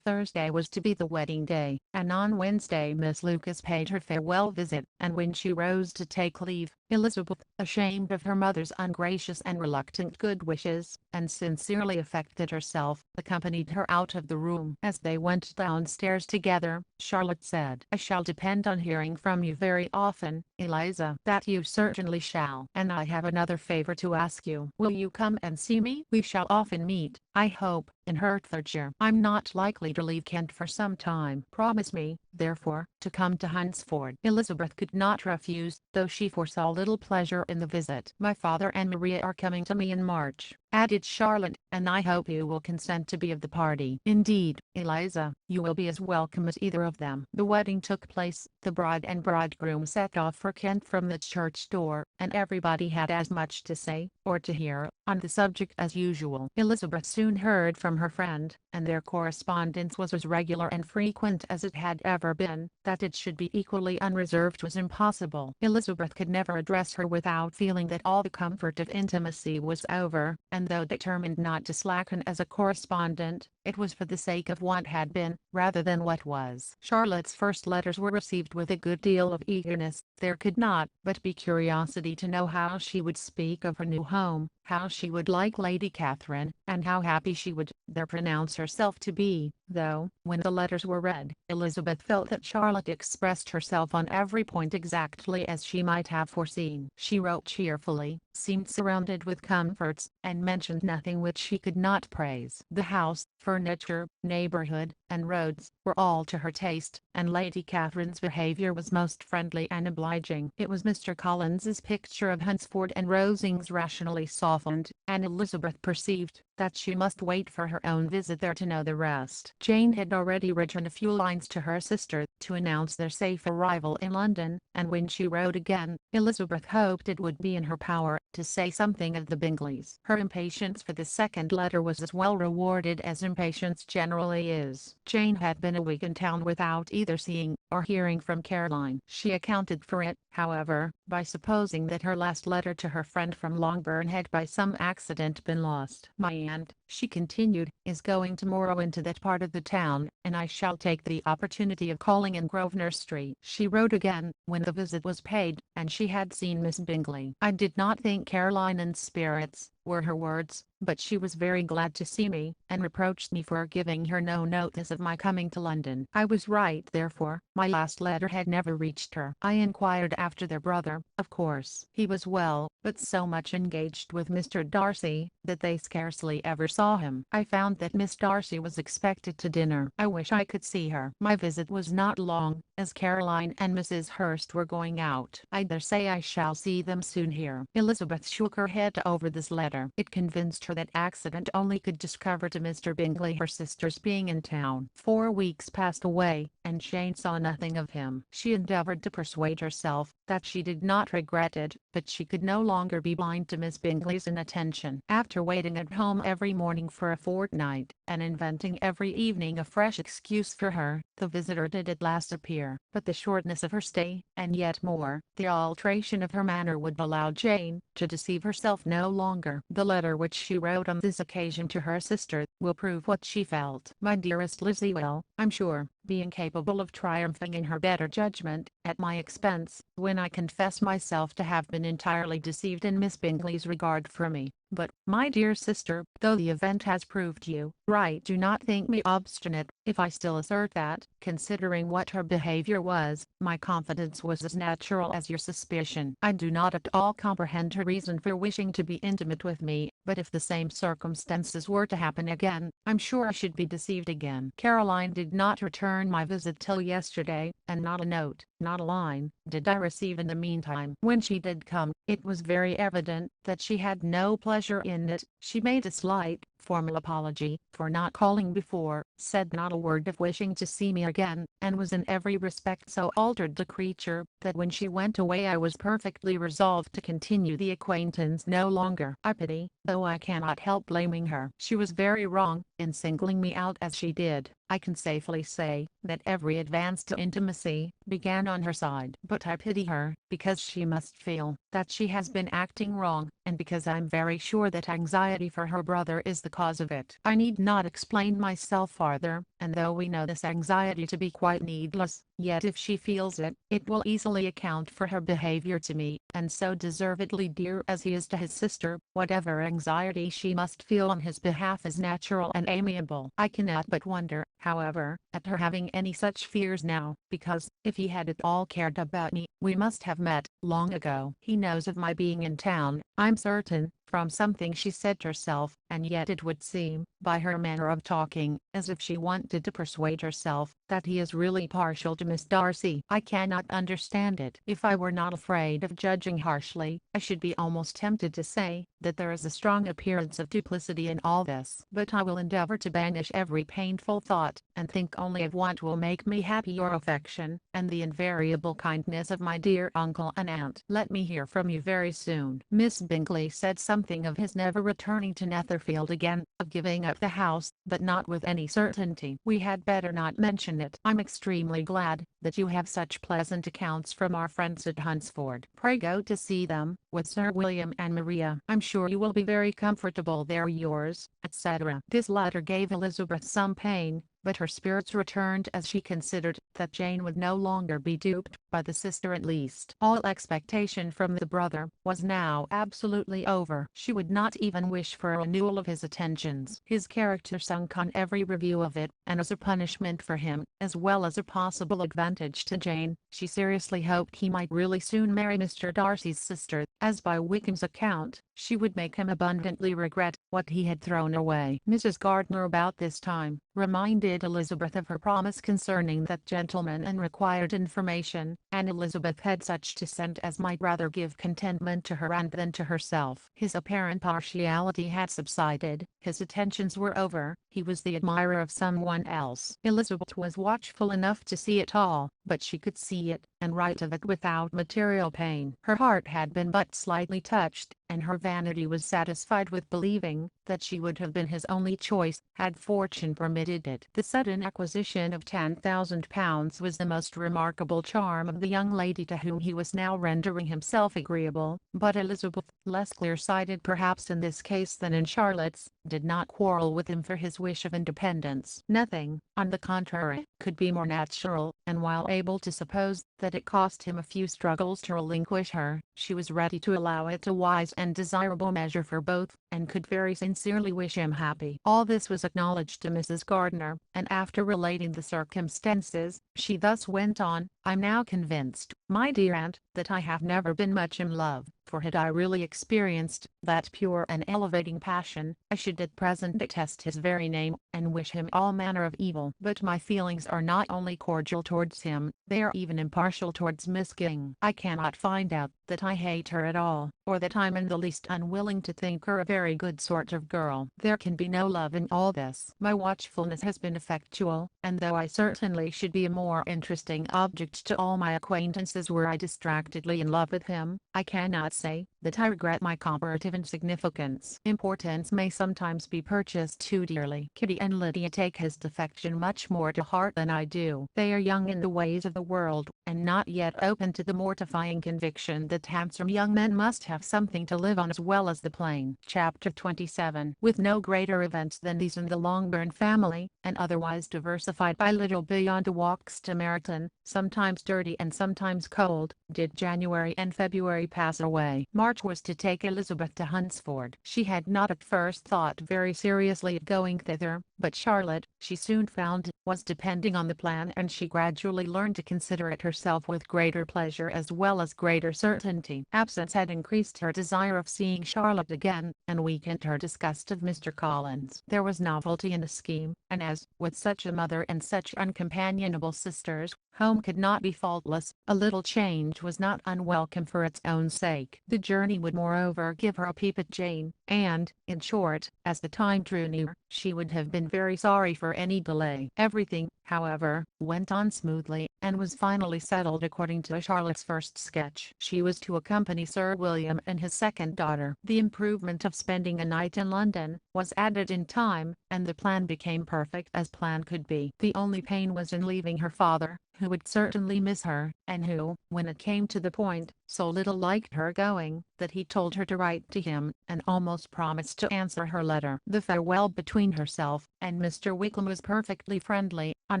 Thursday was to be the wedding day, and on Wednesday Miss Lucas paid her farewell visit, and when she rose to take leave, Elizabeth, ashamed of her mother's ungracious and reluctant good wishes, and sincerely affected herself, accompanied her out of the room. As they went downstairs together, Charlotte said, "I shall depend on hearing from you very often, Eliza." "That you certainly shall. And I have another favor to ask you. Will you come and see me? We shall often meet, I hope, in Hertfordshire. I'm not likely to leave Kent for some time. Promise me, therefore, to come to Hunsford." Elizabeth could not refuse, though she foresaw little pleasure in the visit. "My father and Maria are coming to me in March," added Charlotte, "and I hope you will consent to be of the party." "Indeed, Eliza, you will be as welcome as either of them." The wedding took place. The bride and bridegroom set off for Kent from the church door, and everybody had as much to say, or to hear, on the subject as usual. Elizabeth soon heard from her friend, and their correspondence was as regular and frequent as it had ever been. That it should be equally unreserved was impossible. Elizabeth could never address her without feeling that all the comfort of intimacy was over, and though determined not to slacken as a correspondent, it was for the sake of what had been, rather than what was. Charlotte's first letters were received with a good deal of eagerness. There could not but be curiosity to know how she would speak of her new home, how she would like Lady Catherine, and how happy she would there pronounce herself to be, though, when the letters were read, Elizabeth felt that Charlotte expressed herself on every point exactly as she might have foreseen. She wrote cheerfully, seemed surrounded with comforts, and mentioned nothing which she could not praise. The house, furniture, neighborhood, and roads, were all to her taste, and Lady Catherine's behavior was most friendly and obliging. It was Mr. Collins's picture of Hunsford and Rosings rationally softened, and Elizabeth perceived that she must wait for her own visit there to know the rest. Jane had already written a few lines to her sister, to announce their safe arrival in London, and when she wrote again, Elizabeth hoped it would be in her power to say something of the Bingleys. Her impatience for the second letter was as well rewarded as impatience generally is. Jane had been a week in town without either seeing or hearing from Caroline. She accounted for it, however, by supposing that her last letter to her friend from Longbourn had by some accident been lost. "My aunt," she continued, "is going tomorrow into that part of the town, and I shall take the opportunity of calling in Grosvenor Street." She wrote again, when the visit was paid, and she had seen Miss Bingley. "I did not think Caroline in spirits," were her words, "but she was very glad to see me, and reproached me for giving her no notice of my coming to London. I was right therefore, my last letter had never reached her. I inquired after their brother. Of course he was well, but so much engaged with Mr. Darcy, that they scarcely ever saw him. I found that Miss Darcy was expected to dinner. I wish I could see her." My visit was not long, as Caroline and Mrs. Hurst were going out. "I dare say I shall see them soon here." Elizabeth shook her head over this letter. It convinced her that accident only could discover to Mr. Bingley her sister's being in town. 4 weeks passed away, and Jane saw nothing of him. She endeavored to persuade herself that she did not regret it, but she could no longer be blind to Miss Bingley's inattention. After waiting at home every morning for a fortnight, and inventing every evening a fresh excuse for her, the visitor did at last appear. But the shortness of her stay, and yet more, the alteration of her manner, would allow Jane to deceive herself no longer. The letter which she wrote on this occasion to her sister will prove what she felt. "My dearest Lizzie will, I'm sure, be incapable of triumphing in her better judgment, at my expense, when I confess myself to have been entirely deceived in Miss Bingley's regard for me. But, my dear sister, though the event has proved you right, do not think me obstinate, if I still assert that, considering what her behavior was, my confidence was as natural as your suspicion. I do not at all comprehend her reason for wishing to be intimate with me, but if the same circumstances were to happen again, I'm sure I should be deceived again. Caroline did not return my visit till yesterday, and not a note, not a line, did I receive in the meantime. When she did come, it was very evident that she had no pleasure in it. She made a slight, formal apology for not calling before, said not a word of wishing to see me again, and was in every respect so altered a creature, that when she went away I was perfectly resolved to continue the acquaintance no longer. I pity, though I cannot help blaming her. She was very wrong in singling me out as she did. I can safely say that every advance to intimacy began on her side. But I pity her, because she must feel that she has been acting wrong, and because I'm very sure that anxiety for her brother is the cause of it. I need not explain myself farther, and though we know this anxiety to be quite needless, yet if she feels it, it will easily account for her behavior to me, and so deservedly dear as he is to his sister, whatever anxiety she must feel on his behalf is natural and amiable. I cannot but wonder, however, at her having any such fears now, because, if he had at all cared about me, we must have met long ago. He knows of my being in town, I'm certain, from something she said herself, and yet it would seem, by her manner of talking, as if she wanted to persuade herself that he is really partial to Miss Darcy. I cannot understand it. If I were not afraid of judging harshly, I should be almost tempted to say that there is a strong appearance of duplicity in all this. But I will endeavor to banish every painful thought, and think only of what will make me happy: your affection, and the invariable kindness of my dear uncle and aunt. Let me hear from you very soon. Miss Bingley said something of his never returning to Netherfield again, of giving up the house, but not with any certainty. We had better not mention it. I'm extremely glad that you have such pleasant accounts from our friends at Hunsford. Pray go to see them, with Sir William and Maria. I'm sure you will be very comfortable there. Yours, etc. This letter gave Elizabeth some pain, but her spirits returned as she considered that Jane would no longer be duped, by the sister at least. All expectation from the brother was now absolutely over. She would not even wish for a renewal of his attentions. His character sunk on every review of it, and as a punishment for him, as well as a possible advantage to Jane, she seriously hoped he might really soon marry Mr. Darcy's sister, as by Wickham's account, she would make him abundantly regret what he had thrown away. Mrs. Gardiner about this time reminded Elizabeth of her promise concerning that gentleman and required information, and Elizabeth had such to send as might rather give contentment to her aunt than to herself. His apparent partiality had subsided, his attentions were over, he was the admirer of someone else. Elizabeth was watchful enough to see it all, but she could see it, and write of it without material pain. Her heart had been but slightly touched, and her vanity was satisfied with believing that she would have been his only choice, had fortune permitted it. The sudden acquisition of £10,000 was the most remarkable charm of the young lady to whom he was now rendering himself agreeable, but Elizabeth, less clear-sighted perhaps in this case than in Charlotte's, did not quarrel with him for his wish of independence. Nothing, on the contrary, could be more natural, and while able to suppose that it cost him a few struggles to relinquish her, she was ready to allow it a wise and desirable measure for both, and could very sincerely wish him happy. All this was acknowledged to Mrs. Gardiner, and after relating the circumstances, she thus went on: I'm now convinced, my dear aunt, that I have never been much in love, for had I really experienced that pure and elevating passion, I should at present detest his very name, and wish him all manner of evil. But my feelings are not only cordial towards him, they are even impartial towards Miss King. I cannot find out that I hate her at all, or that I'm in the least unwilling to think her a very good sort of girl. There can be no love in all this. My watchfulness has been effectual, and though I certainly should be a more interesting object to all my acquaintances were I distractedly in love with him, I cannot say that I regret my comparative insignificance. Importance may sometimes be purchased too dearly. Kitty and Lydia take his defection much more to heart than I do. They are young in the ways of the world, and not yet open to the mortifying conviction that handsome young men must have something to live on as well as the plain. Chapter 27. With no greater events than these in the Longbourn family, and otherwise diversified by little beyond the walks to Meryton, sometimes dirty and sometimes cold, did January and February pass away. March was to take Elizabeth to Hunsford. She had not at first thought very seriously of going thither, but Charlotte, she soon found, was depending on the plan, and she gradually learned to consider it herself with greater pleasure as well as greater certainty. Absence had increased her desire of seeing Charlotte again, and weakened her disgust of Mr. Collins. There was novelty in the scheme, and as, with such a mother and such uncompanionable sisters, home could not be faultless, a little change was not unwelcome for its own sake. The journey would moreover give her a peep at Jane, and, in short, as the time drew near, she would have been very sorry for any delay. Everything, however, went on smoothly, and was finally settled according to Charlotte's first sketch. She was to accompany Sir William and his second daughter. The improvement of spending a night in London was added in time, and the plan became perfect as plan could be. The only pain was in leaving her father, who would certainly miss her, and who, when it came to the point, so little liked her going, that he told her to write to him, and almost promised to answer her letter. The farewell between herself and Mr. Wickham was perfectly friendly, on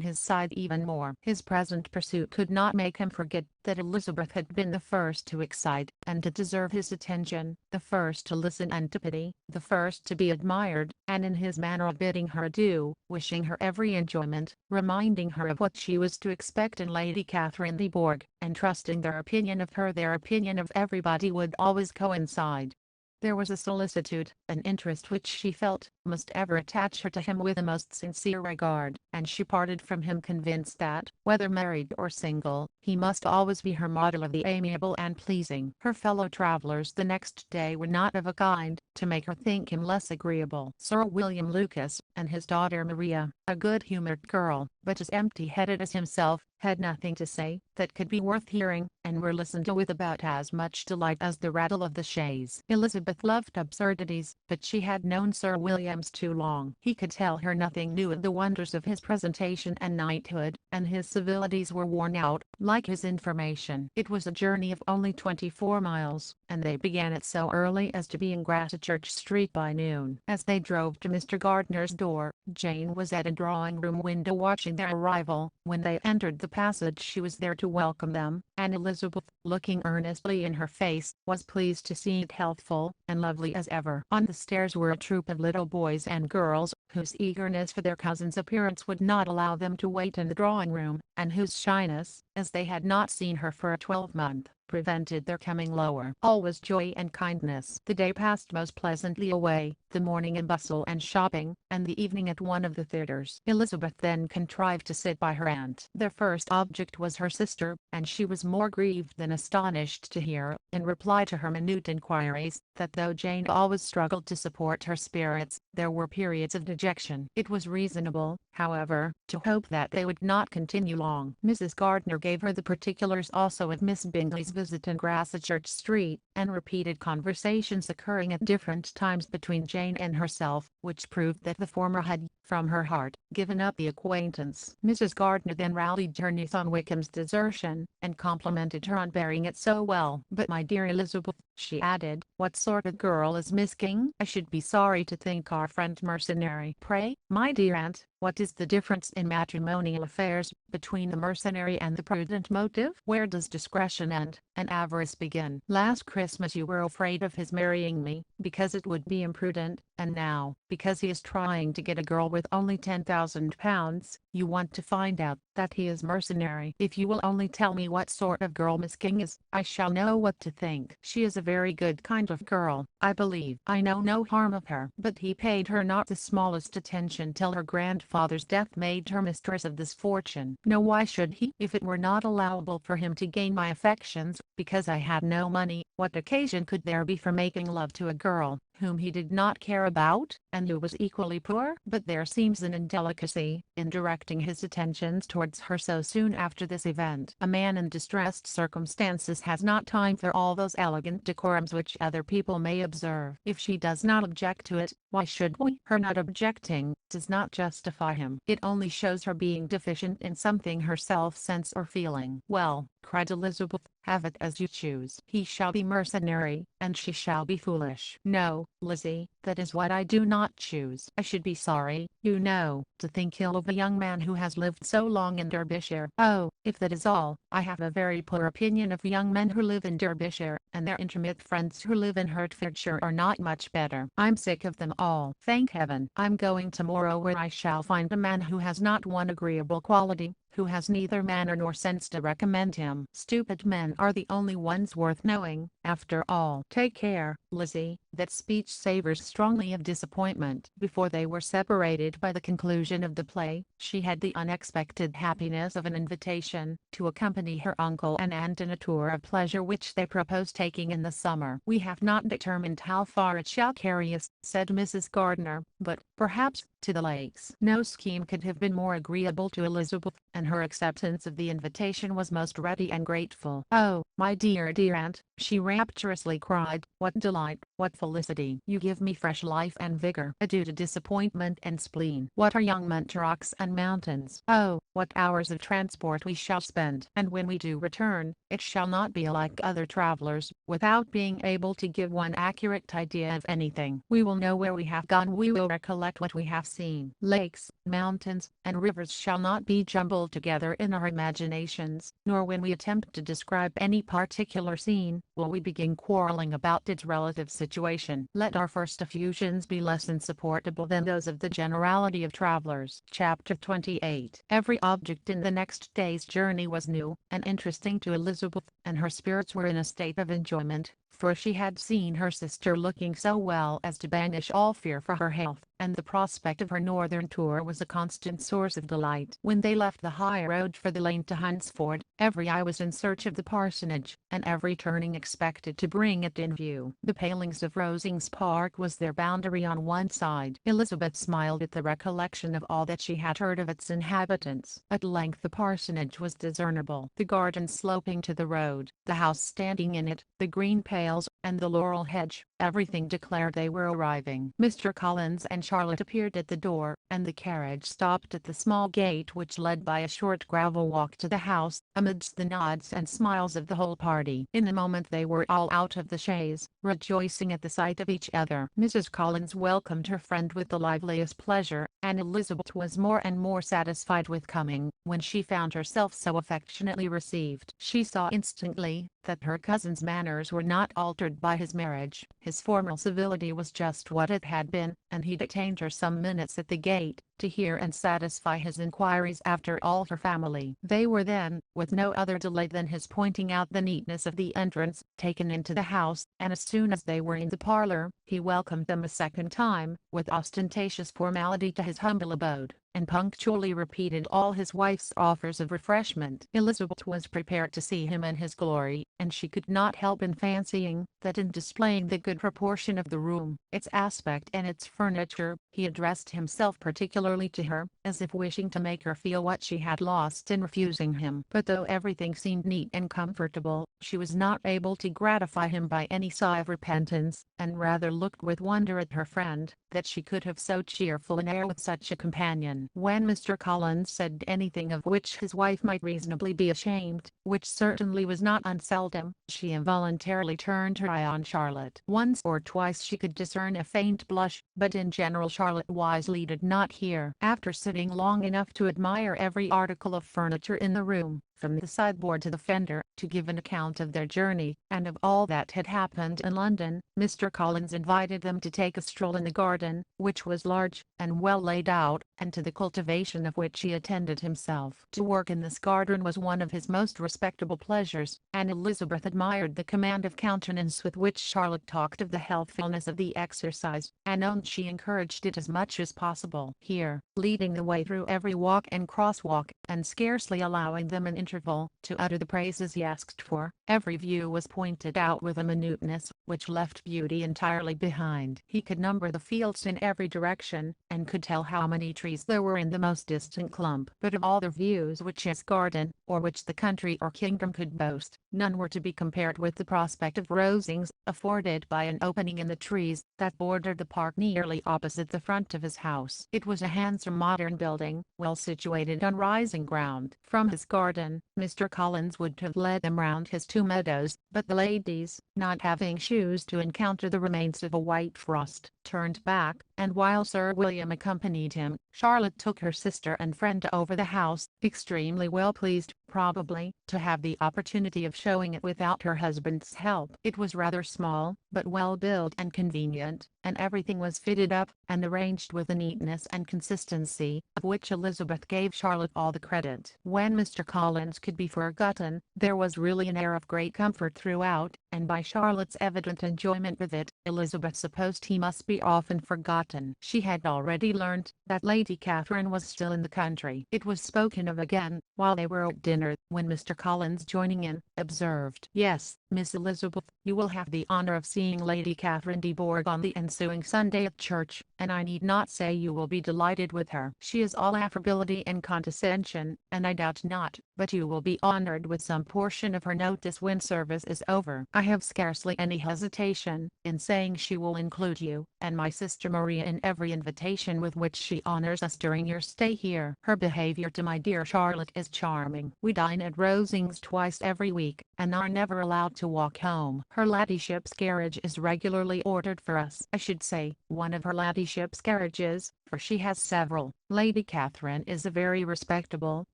his side even more. His present pursuit could not make him forget that Elizabeth had been the first to excite and to deserve his attention, the first to listen and to pity, the first to be admired, and in his manner of bidding her adieu, wishing her every enjoyment, reminding her of what she was to expect in Lady Catherine de Bourgh, and trusting their opinion of her their opinion of everybody would always coincide. There was a solicitude, an interest which she felt, must ever attach her to him with the most sincere regard, and she parted from him convinced that, whether married or single, he must always be her model of the amiable and pleasing. Her fellow travellers the next day were not of a kind to make her think him less agreeable. Sir William Lucas, and his daughter Maria, a good-humoured girl, but as empty-headed as himself, had nothing to say that could be worth hearing, and were listened to with about as much delight as the rattle of the chaise. Elizabeth loved absurdities, but she had known Sir William's too long. He could tell her nothing new of the wonders of his presentation and knighthood, and his civilities were worn out, like his information. It was a journey of only 24 miles, and they began it so early as to be in Gracechurch Street by noon. As they drove to Mr. Gardner's door, Jane was at a drawing-room window watching their arrival. When they entered the passage she was there to welcome them, and Elizabeth, looking earnestly in her face, was pleased to see it healthful and lovely as ever. On the stairs were a troop of little boys and girls, whose eagerness for their cousin's appearance would not allow them to wait in the drawing-room, and whose shyness, as they had not seen her for a 12-month, prevented their coming lower. All was joy and kindness. The day passed most pleasantly away, the morning in bustle and shopping, and the evening at one of the theatres. Elizabeth then contrived to sit by her aunt. Their first object was her sister, and she was more grieved than astonished to hear, in reply to her minute inquiries, that though Jane always struggled to support her spirits, there were periods of dejection. It was reasonable, however, to hope that they would not continue long. Mrs. Gardner gave her the particulars also of Miss Bingley's visit in Gracechurch Street, and repeated conversations occurring at different times between Jane and herself, which proved that the former had, from her heart, given up the acquaintance. Mrs. Gardner then rallied her niece on Wickham's desertion, and complimented her on bearing it so well. "But my dear Elizabeth," she added, "what sort of girl is Miss King? I should be sorry to think our friend mercenary." "Pray, my dear aunt, what is the difference in matrimonial affairs, between the mercenary and the prudent motive? Where does discretion end, and avarice begin? Last Christmas you were afraid of his marrying me, because it would be imprudent, and now, because he is trying to get a girl with only £10,000, you want to find out that he is mercenary. If you will only tell me what sort of girl Miss King is, I shall know what to think. She is a very good kind of girl, I believe. I know no harm of her." But he paid her not the smallest attention till her grandfather's death made her mistress of this fortune. "No, why should he? If it were not allowable for him to gain my affections, because I had no money, what occasion could there be for making love to a girl whom he did not care about, and who was equally poor? But there seems an indelicacy in directing his attentions towards her so soon after this event. A man in distressed circumstances has not time for all those elegant decorums which other people may observe. If she does not object to it, why should we? Her not objecting does not justify him. It only shows her being deficient in something herself, sense or feeling." "Well," cried Elizabeth, "have it as you choose. He shall be mercenary, and she shall be foolish." "No, Lizzie, that is what I do not choose. I should be sorry, you know, to think ill of a young man who has lived so long in Derbyshire." "Oh, if that is all, I have a very poor opinion of young men who live in Derbyshire, and their intimate friends who live in Hertfordshire are not much better. I'm sick of them all. Thank heaven, I'm going tomorrow where I shall find a man who has not one agreeable quality, who has neither manner nor sense to recommend him. Stupid men are the only ones worth knowing, after all. Take care, Lizzie." That speech savors strongly of disappointment. Before they were separated by the conclusion of the play, she had the unexpected happiness of an invitation to accompany her uncle and aunt in a tour of pleasure which they proposed taking in the summer. "We have not determined how far it shall carry us," said Mrs. Gardiner, "but, perhaps, to the lakes." No scheme could have been more agreeable to Elizabeth, and her acceptance of the invitation was most ready and grateful. "Oh, my dear aunt," she rapturously cried, "what delight, what felicity! You give me fresh life and vigor. Adieu to disappointment and spleen. What are young rocks and mountains? Oh, what hours of transport we shall spend! And when we do return, it shall not be like other travelers, without being able to give one accurate idea of anything. We will know where we have gone, we will recollect what we have seen. Lakes, mountains, and rivers shall not be jumbled together in our imaginations, nor when we attempt to describe any particular scene, will we begin quarreling about its relative situation. Let our first effusions be less insupportable than those of the generality of travelers." Chapter 28. Every object in the next day's journey was new and interesting to Elizabeth, and her spirits were in a state of enjoyment, for she had seen her sister looking so well as to banish all fear for her health, and the prospect of her northern tour was a constant source of delight. When they left the high road for the lane to Hunsford, every eye was in search of the parsonage, and every turning expected to bring it in view. The palings of Rosings Park was their boundary on one side. Elizabeth smiled at the recollection of all that she had heard of its inhabitants. At length the parsonage was discernible, the garden sloping to the road, the house standing in it, the green pails, and the laurel hedge. Everything declared they were arriving. Mr. Collins and Charlotte appeared at the door, and the carriage stopped at the small gate which led by a short gravel walk to the house, amidst the nods and smiles of the whole party. In a moment they were all out of the chaise, rejoicing at the sight of each other. Mrs. Collins welcomed her friend with the liveliest pleasure, and Elizabeth was more and more satisfied with coming, when she found herself so affectionately received. She saw instantly that her cousin's manners were not altered by his marriage. His formal civility was just what it had been, and he detained her some minutes at the gate, to hear and satisfy his inquiries after all her family. They were then, with no other delay than his pointing out the neatness of the entrance, taken into the house, and as soon as they were in the parlor, he welcomed them a second time, with ostentatious formality to his humble abode, and punctually repeated all his wife's offers of refreshment. Elizabeth was prepared to see him in his glory, and she could not help in fancying that in displaying the good proportion of the room, its aspect and its furniture, he addressed himself particularly to her, as if wishing to make her feel what she had lost in refusing him. But though everything seemed neat and comfortable, she was not able to gratify him by any sigh of repentance, and rather looked with wonder at her friend, that she could have so cheerful an air with such a companion. When Mr. Collins said anything of which his wife might reasonably be ashamed, which certainly was not unseldom, she involuntarily turned her eye on Charlotte. Once or twice she could discern a faint blush, but in general Charlotte wisely did not hear. After sitting long enough to admire every article of furniture in the room, from the sideboard to the fender, to give an account of their journey, and of all that had happened in London, Mr. Collins invited them to take a stroll in the garden, which was large, and well laid out, and to the cultivation of which he attended himself. To work in this garden was one of his most respectable pleasures, and Elizabeth admired the command of countenance with which Charlotte talked of the healthfulness of the exercise, and owned she encouraged it as much as possible. Here, leading the way through every walk and crosswalk, and scarcely allowing them an interval to utter the praises he asked for, every view was pointed out with a minuteness which left beauty entirely behind. He could number the fields in every direction, and could tell how many trees there were in the most distant clump. But of all the views which his garden, or which the country or kingdom could boast, none were to be compared with the prospect of Rosings, afforded by an opening in the trees that bordered the park nearly opposite the front of his house. It was a handsome modern building, well situated on rising ground. From his garden, Mr. Collins would have led them round his two meadows, but the ladies, not having shoes to encounter the remains of a white frost, turned back, and while Sir William accompanied him, Charlotte took her sister and friend over the house, extremely well pleased, probably, to have the opportunity of showing it without her husband's help. It was rather small, but well built and convenient, and everything was fitted up and arranged with a neatness and consistency, of which Elizabeth gave Charlotte all the credit. When Mr. Collins could be forgotten, there was really an air of great comfort throughout, and by Charlotte's evident enjoyment with it, Elizabeth supposed he must be often forgotten. She had already learnt that Lady Catherine was still in the country. It was spoken of again, while they were at dinner, when Mr. Collins, joining in, observed, "Yes, Miss Elizabeth, you will have the honour of seeing Lady Catherine de Bourgh on the ensuing Sunday at church, and I need not say you will be delighted with her. She is all affability and condescension, and I doubt not but you will be honoured with some portion of her notice when service is over. I have scarcely any hesitation in saying she will include you and my sister Maria in every invitation with which she honours us during your stay here. Her behaviour to my dear Charlotte is charming. We dine at Rosings twice every week, and are never allowed to walk home. Her ladyship's carriage is regularly ordered for us. I should say, one of her ladyship's carriages, for she has several. Lady Catherine is a very respectable,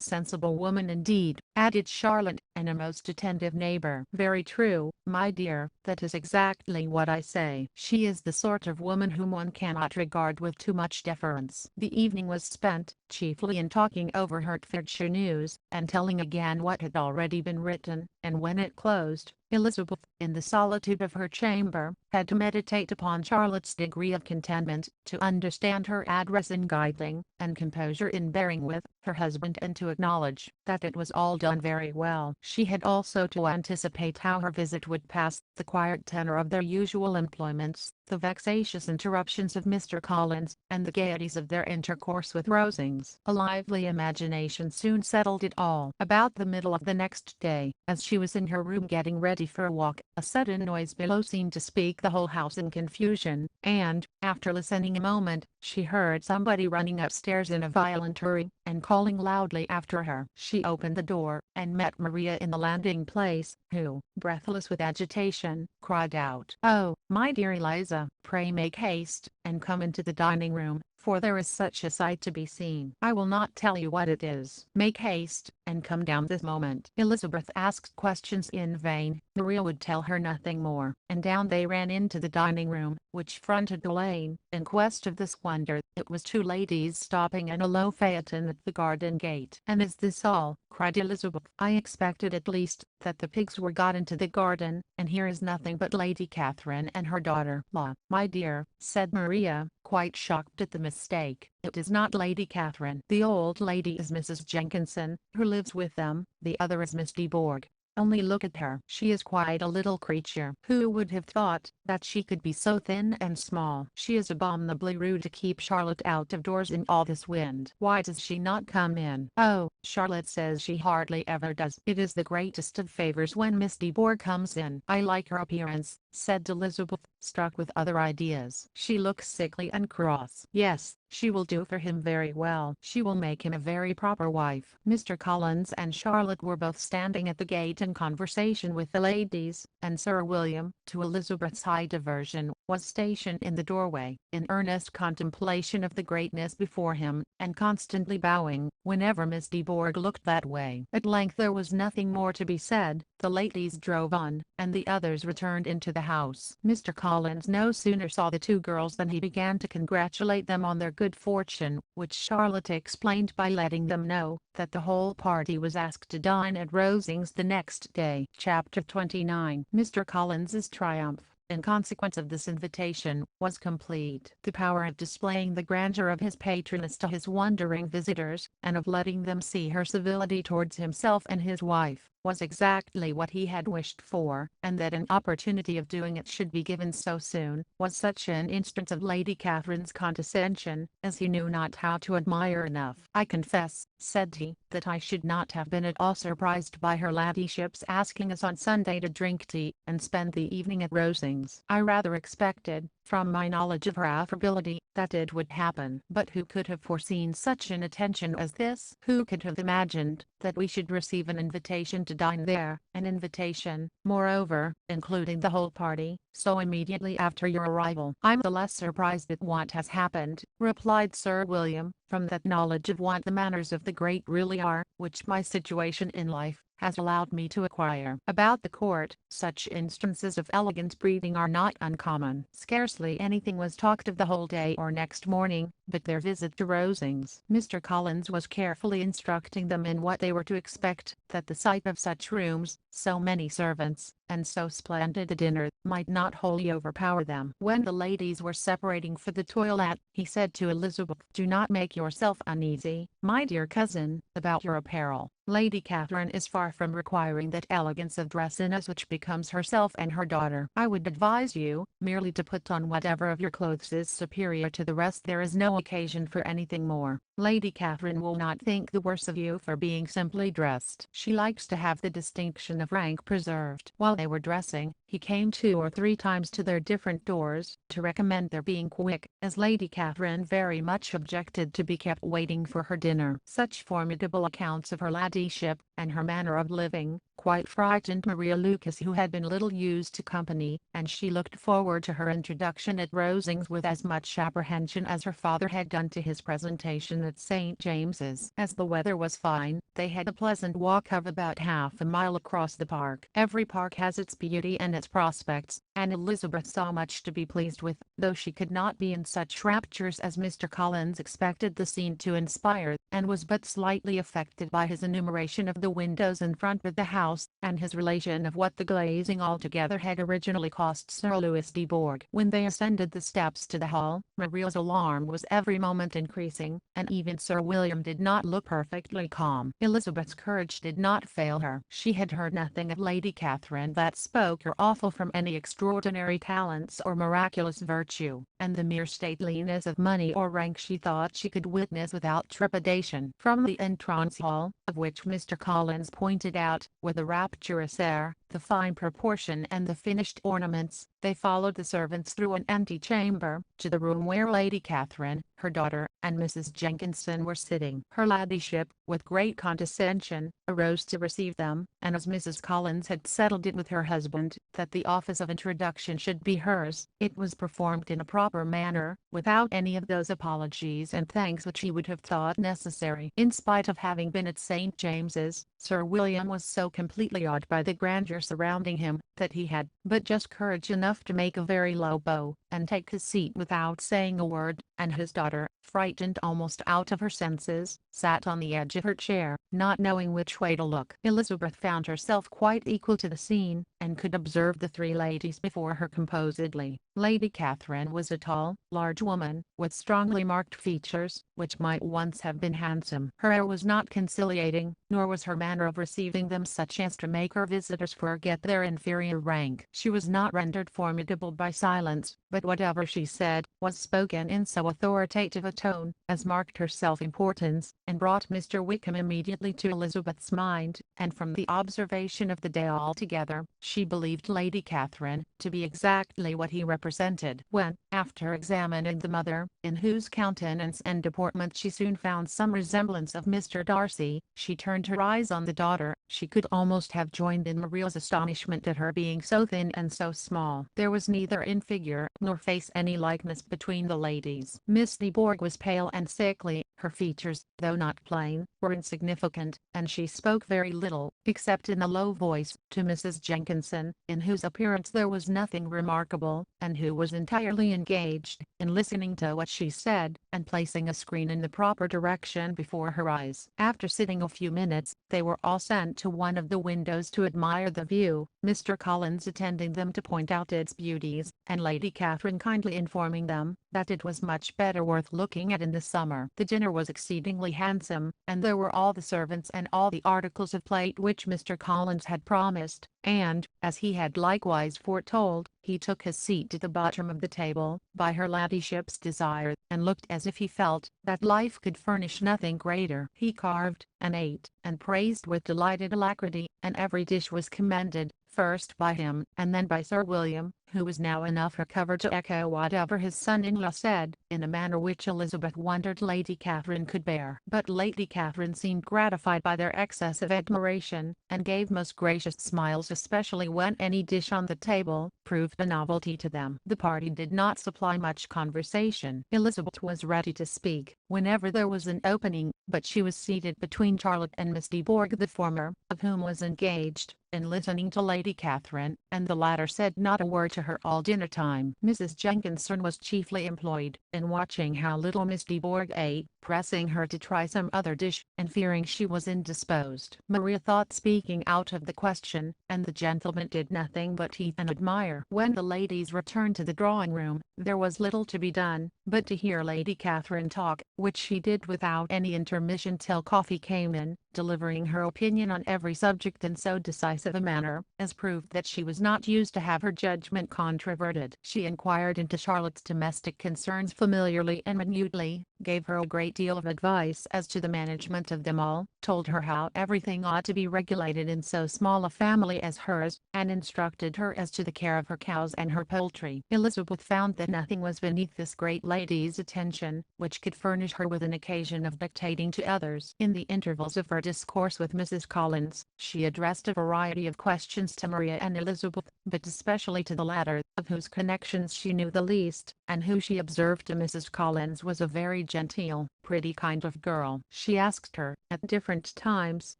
sensible woman indeed," added Charlotte, "and a most attentive neighbour." "Very true, my dear, that is exactly what I say. She is the sort of woman whom one cannot regard with too much deference." The evening was spent, chiefly in talking over Hertfordshire news, and telling again what had already been written, and when it closed, Elizabeth, in the solitude of her chamber, had to meditate upon Charlotte's degree of contentment, to understand her address in guiding, and composure in bearing with, her husband, and to acknowledge that it was all done very well. She had also to anticipate how her visit would pass, the quiet tenor of their usual employments, the vexatious interruptions of Mr. Collins, and the gaieties of their intercourse with Rosings. A lively imagination soon settled it all. About the middle of the next day, as she was in her room getting ready for a walk, a sudden noise below seemed to speak the whole house in confusion, and, after listening a moment, she heard somebody running upstairs in a violent hurry, and calling loudly after her. She opened the door, and met Maria in the landing place, who, breathless with agitation, cried out, "Oh, my dear Eliza, pray make haste, and come into the dining room, for there is such a sight to be seen. I will not tell you what it is. Make haste, and come down this moment." Elizabeth asked questions in vain. Maria would tell her nothing more, and down they ran into the dining room, which fronted the lane, in quest of this wonder. It was two ladies stopping in a low phaeton at the garden gate. "And is this all?" cried Elizabeth. "I expected at least that the pigs were got into the garden, and here is nothing but Lady Catherine and her daughter." "La, my dear," said Maria, quite shocked at the mistake, "it is not Lady Catherine. The old lady is Mrs. Jenkinson, who lives with them, the other is Miss de Bourgh. Only look at her. She is quite a little creature. Who would have thought that she could be so thin and small? She is abominably rude to keep Charlotte out of doors in all this wind. Why does she not come in?" "Oh, Charlotte says she hardly ever does. It is the greatest of favours when Miss de Bourgh comes in." "I like her appearance," said Elizabeth, struck with other ideas. "She looks sickly and cross." "Yes, she will do for him very well. She will make him a very proper wife." Mr. Collins and Charlotte were both standing at the gate in conversation with the ladies, and Sir William, to Elizabeth's high diversion, was stationed in the doorway, in earnest contemplation of the greatness before him, and constantly bowing, whenever Miss de Bourgh looked that way. At length there was nothing more to be said, the ladies drove on, and the others returned into the house. Mr. Collins no sooner saw the two girls than he began to congratulate them on their good fortune, which Charlotte explained by letting them know that the whole party was asked to dine at Rosings the next day. Chapter 29. Mr. Collins's triumph, in consequence of this invitation, was complete. The power of displaying the grandeur of his patroness to his wondering visitors, and of letting them see her civility towards himself and his wife, was exactly what he had wished for, and that an opportunity of doing it should be given so soon, was such an instance of Lady Catherine's condescension, as he knew not how to admire enough. "I confess," said he, "that I should not have been at all surprised by her ladyship's asking us on Sunday to drink tea, and spend the evening at Rosings. I rather expected, from my knowledge of her affability, that it would happen. But who could have foreseen such an attention as this? Who could have imagined that we should receive an invitation to dine there, an invitation, moreover, including the whole party, so immediately after your arrival?" "I'm the less surprised at what has happened," replied Sir William, "from that knowledge of what the manners of the great really are, which my situation in life has allowed me to acquire. About the court, such instances of elegant breeding are not uncommon. Scarcely anything was talked of the whole day or next morning, but their visit to Rosings. Mr. Collins was carefully instructing them in what they were to expect, that the sight of such rooms, so many servants, and so splendid a dinner, might not wholly overpower them. When the ladies were separating for the toilet, he said to Elizabeth, "Do not make yourself uneasy, my dear cousin, about your apparel. Lady Catherine is far from requiring that elegance of dress in us which becomes herself and her daughter. I would advise you, merely to put on whatever of your clothes is superior to the rest. There is no occasion for anything more. Lady Catherine will not think the worse of you for being simply dressed. She likes to have the distinction of rank preserved." While they were dressing, he came 2 or 3 times to their different doors, to recommend their being quick, as Lady Catherine very much objected to be kept waiting for her dinner. Such formidable accounts of her ladyship, and her manner of living, quite frightened Maria Lucas, who had been little used to company, and she looked forward to her introduction at Rosings with as much apprehension as her father had done to his presentation at St. James's. As the weather was fine, they had a pleasant walk of about half a mile across the park. Every park has its beauty and its prospects, and Elizabeth saw much to be pleased with, though she could not be in such raptures as Mr. Collins expected the scene to inspire, and was but slightly affected by his enumeration of the windows in front of the house, and his relation of what the glazing altogether had originally cost Sir Louis de Bourgh. When they ascended the steps to the hall, Maria's alarm was every moment increasing, and even Sir William did not look perfectly calm. Elizabeth's courage did not fail her. She had heard nothing of Lady Catherine that spoke or awful from any extraordinary talents or miraculous virtue, and the mere stateliness of money or rank she thought she could witness without trepidation. From the entrance hall, of which Mr. Collins pointed out, with a rapturous air, the fine proportion and the finished ornaments, they followed the servants through an antechamber, to the room where Lady Catherine, her daughter, and Mrs. Jenkinson were sitting. Her ladyship, with great condescension, arose to receive them, and as Mrs. Collins had settled it with her husband, that the office of introduction should be hers, it was performed in a proper manner, without any of those apologies and thanks which he would have thought necessary. In spite of having been at St. James's, Sir William was so completely awed by the grandeur surrounding him, that he had but just courage enough to make a very low bow, and take his seat without saying a word, and his daughter, frightened almost out of her senses, sat on the edge of her chair, not knowing which way to look. Elizabeth found herself quite equal to the scene, and could observe the 3 ladies before her composedly. Lady Catherine was a tall, large woman, with strongly marked features, which might once have been handsome. Her air was not conciliating, nor was her manner of receiving them such as to make her visitors forget their inferior rank. She was not rendered formidable by silence, but whatever she said, was spoken in so authoritative a tone, as marked her self-importance, and brought Mr. Wickham immediately to Elizabeth's mind, and from the observation of the day altogether, she believed Lady Catherine to be exactly what he represented. When, after examining the mother, in whose countenance and deportment she soon found some resemblance of Mr. Darcy, she turned her eyes on the daughter, she could almost have joined in Maria's astonishment at her being so thin and so small. There was neither in figure nor face any likeness between the ladies. Miss de Bourgh was pale and sickly, her features, though not plain, were insignificant, and she spoke very little, except in a low voice, to Mrs. Jenkinson, in whose appearance there was nothing remarkable, and who was entirely engaged in listening to what she said, and placing a screen in the proper direction before her eyes. After sitting a few minutes, they were all sent to one of the windows to admire the view, Mr. Collins attending them to point out its beauties, and Lady Catherine kindly informing them that it was much better worth looking at in the summer. The dinner was exceedingly handsome, and there were all the servants and all the articles of plate which Mr. Collins had promised, and, as he had likewise foretold, he took his seat at the bottom of the table, by her ladyship's desire, and looked as if he felt that life could furnish nothing greater. He carved, and ate, and praised with delighted alacrity, and every dish was commended, first by him, and then by Sir William, who was now enough recovered to echo whatever his son-in-law said, in a manner which Elizabeth wondered Lady Catherine could bear. But Lady Catherine seemed gratified by their excess of admiration, and gave most gracious smiles, especially when any dish on the table proved a novelty to them. The party did not supply much conversation. Elizabeth was ready to speak whenever there was an opening, but she was seated between Charlotte and Miss de Bourgh, the former of whom was engaged in listening to Lady Catherine, and the latter said not a word to her all dinner time. Mrs. Jenkinson was chiefly employed in watching how little Miss de Bourgh ate, pressing her to try some other dish, and fearing she was indisposed. Maria thought speaking out of the question, and the gentlemen did nothing but eat and admire. When the ladies returned to the drawing-room, there was little to be done, but to hear Lady Catherine talk, which she did without any intermission till coffee came in, delivering her opinion on every subject in so decisive a manner, as proved that she was not used to have her judgment controverted. She inquired into Charlotte's domestic concerns familiarly and minutely, gave her a great deal of advice as to the management of them all, told her how everything ought to be regulated in so small a family as hers, and instructed her as to the care of her cows and her poultry. Elizabeth found that nothing was beneath this great lady's attention, which could furnish her with an occasion of dictating to others. In the intervals of her discourse with Mrs. Collins, she addressed a variety of questions to Maria and Elizabeth, but especially to the latter, of whose connections she knew the least, and who she observed to Mrs. Collins was a very genteel, pretty kind of girl. She asked her, at different times,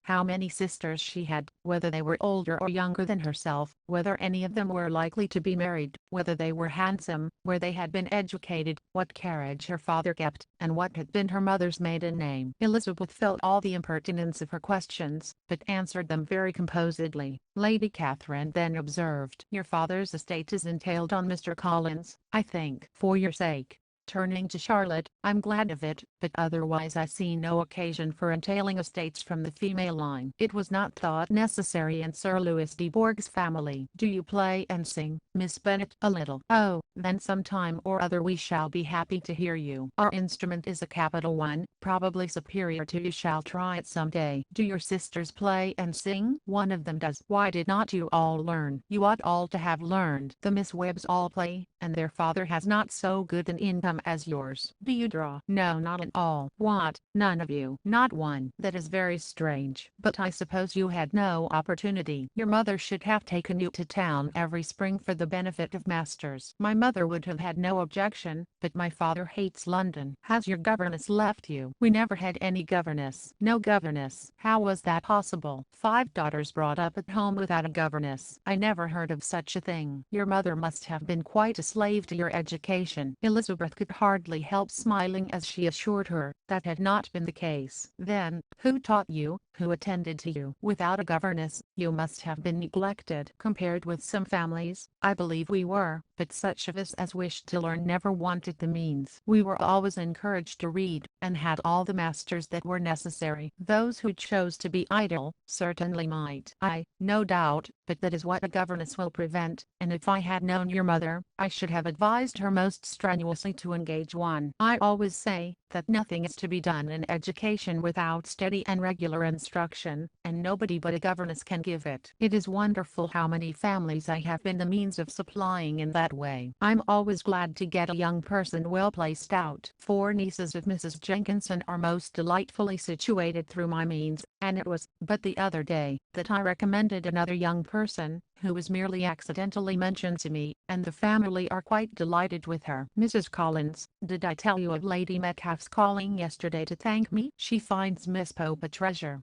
how many sisters she had, whether they were older or younger than herself, whether any of them were likely to be married, whether they were handsome, where they had been educated, what carriage her father kept, and what had been her mother's maiden name. Elizabeth felt all the impertinence of her questions, but answered them very composedly. Lady Catherine then observed, "Your father's estate is entailed on Mr. Collins, I think. For your sake," turning to Charlotte, "I'm glad of it, but otherwise I see no occasion for entailing estates from the female line. It was not thought necessary in Sir Louis de Bourgh's family." "Do you play and sing, Miss Bennet?" "A little." "Oh, then some time or other we shall be happy to hear you. Our instrument is a capital one, probably superior to you. Shall try it some day." "Do your sisters play and sing?" "One of them does." "Why did not you all learn?" "You ought all to have learned. The Miss Webbs all play, and their father has not so good an income as yours." "Do you draw?" "No, not at all." "What, none of you?" "Not one." "That is very strange. But I suppose you had no opportunity. Your mother should have taken you to town every spring for the benefit of masters." "My mother would have had no objection, but my father hates London." "Has your governess left you?" "We never had any governess." "No governess? How was that possible? 5 daughters brought up at home without a governess? I never heard of such a thing." "Your mother must have been quite a slave to your education." Elizabeth could hardly help smiling as she assured her that had not been the case. "Then, who taught you, who attended to you? Without a governess, you must have been neglected." "Compared with some families, I believe we were, but such of us as wished to learn never wanted the means. We were always encouraged to read, and had all the masters that were necessary. Those who chose to be idle, certainly might." "I, no doubt, but that is what a governess will prevent, and if I had known your mother, I should have advised her most strenuously to engage one. I always say that nothing is to be done in education without steady and regular instruction, and nobody but a governess can give it. It is wonderful how many families I have been the means of supplying in that way. I'm always glad to get a young person well placed out. 4 nieces of Mrs. Jenkinson are most delightfully situated through my means, and it was but the other day that I recommended another young person, who was merely accidentally mentioned to me, and the family are quite delighted with her." "Mrs. Collins, did I tell you of Lady Metcalfe's calling yesterday to thank me? She finds Miss Pope a treasure."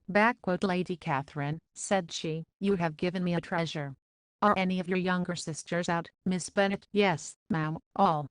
Lady Catherine, said she, "you have given me a treasure." "Are any of your younger sisters out, Miss Bennet?" "Yes, ma'am, all."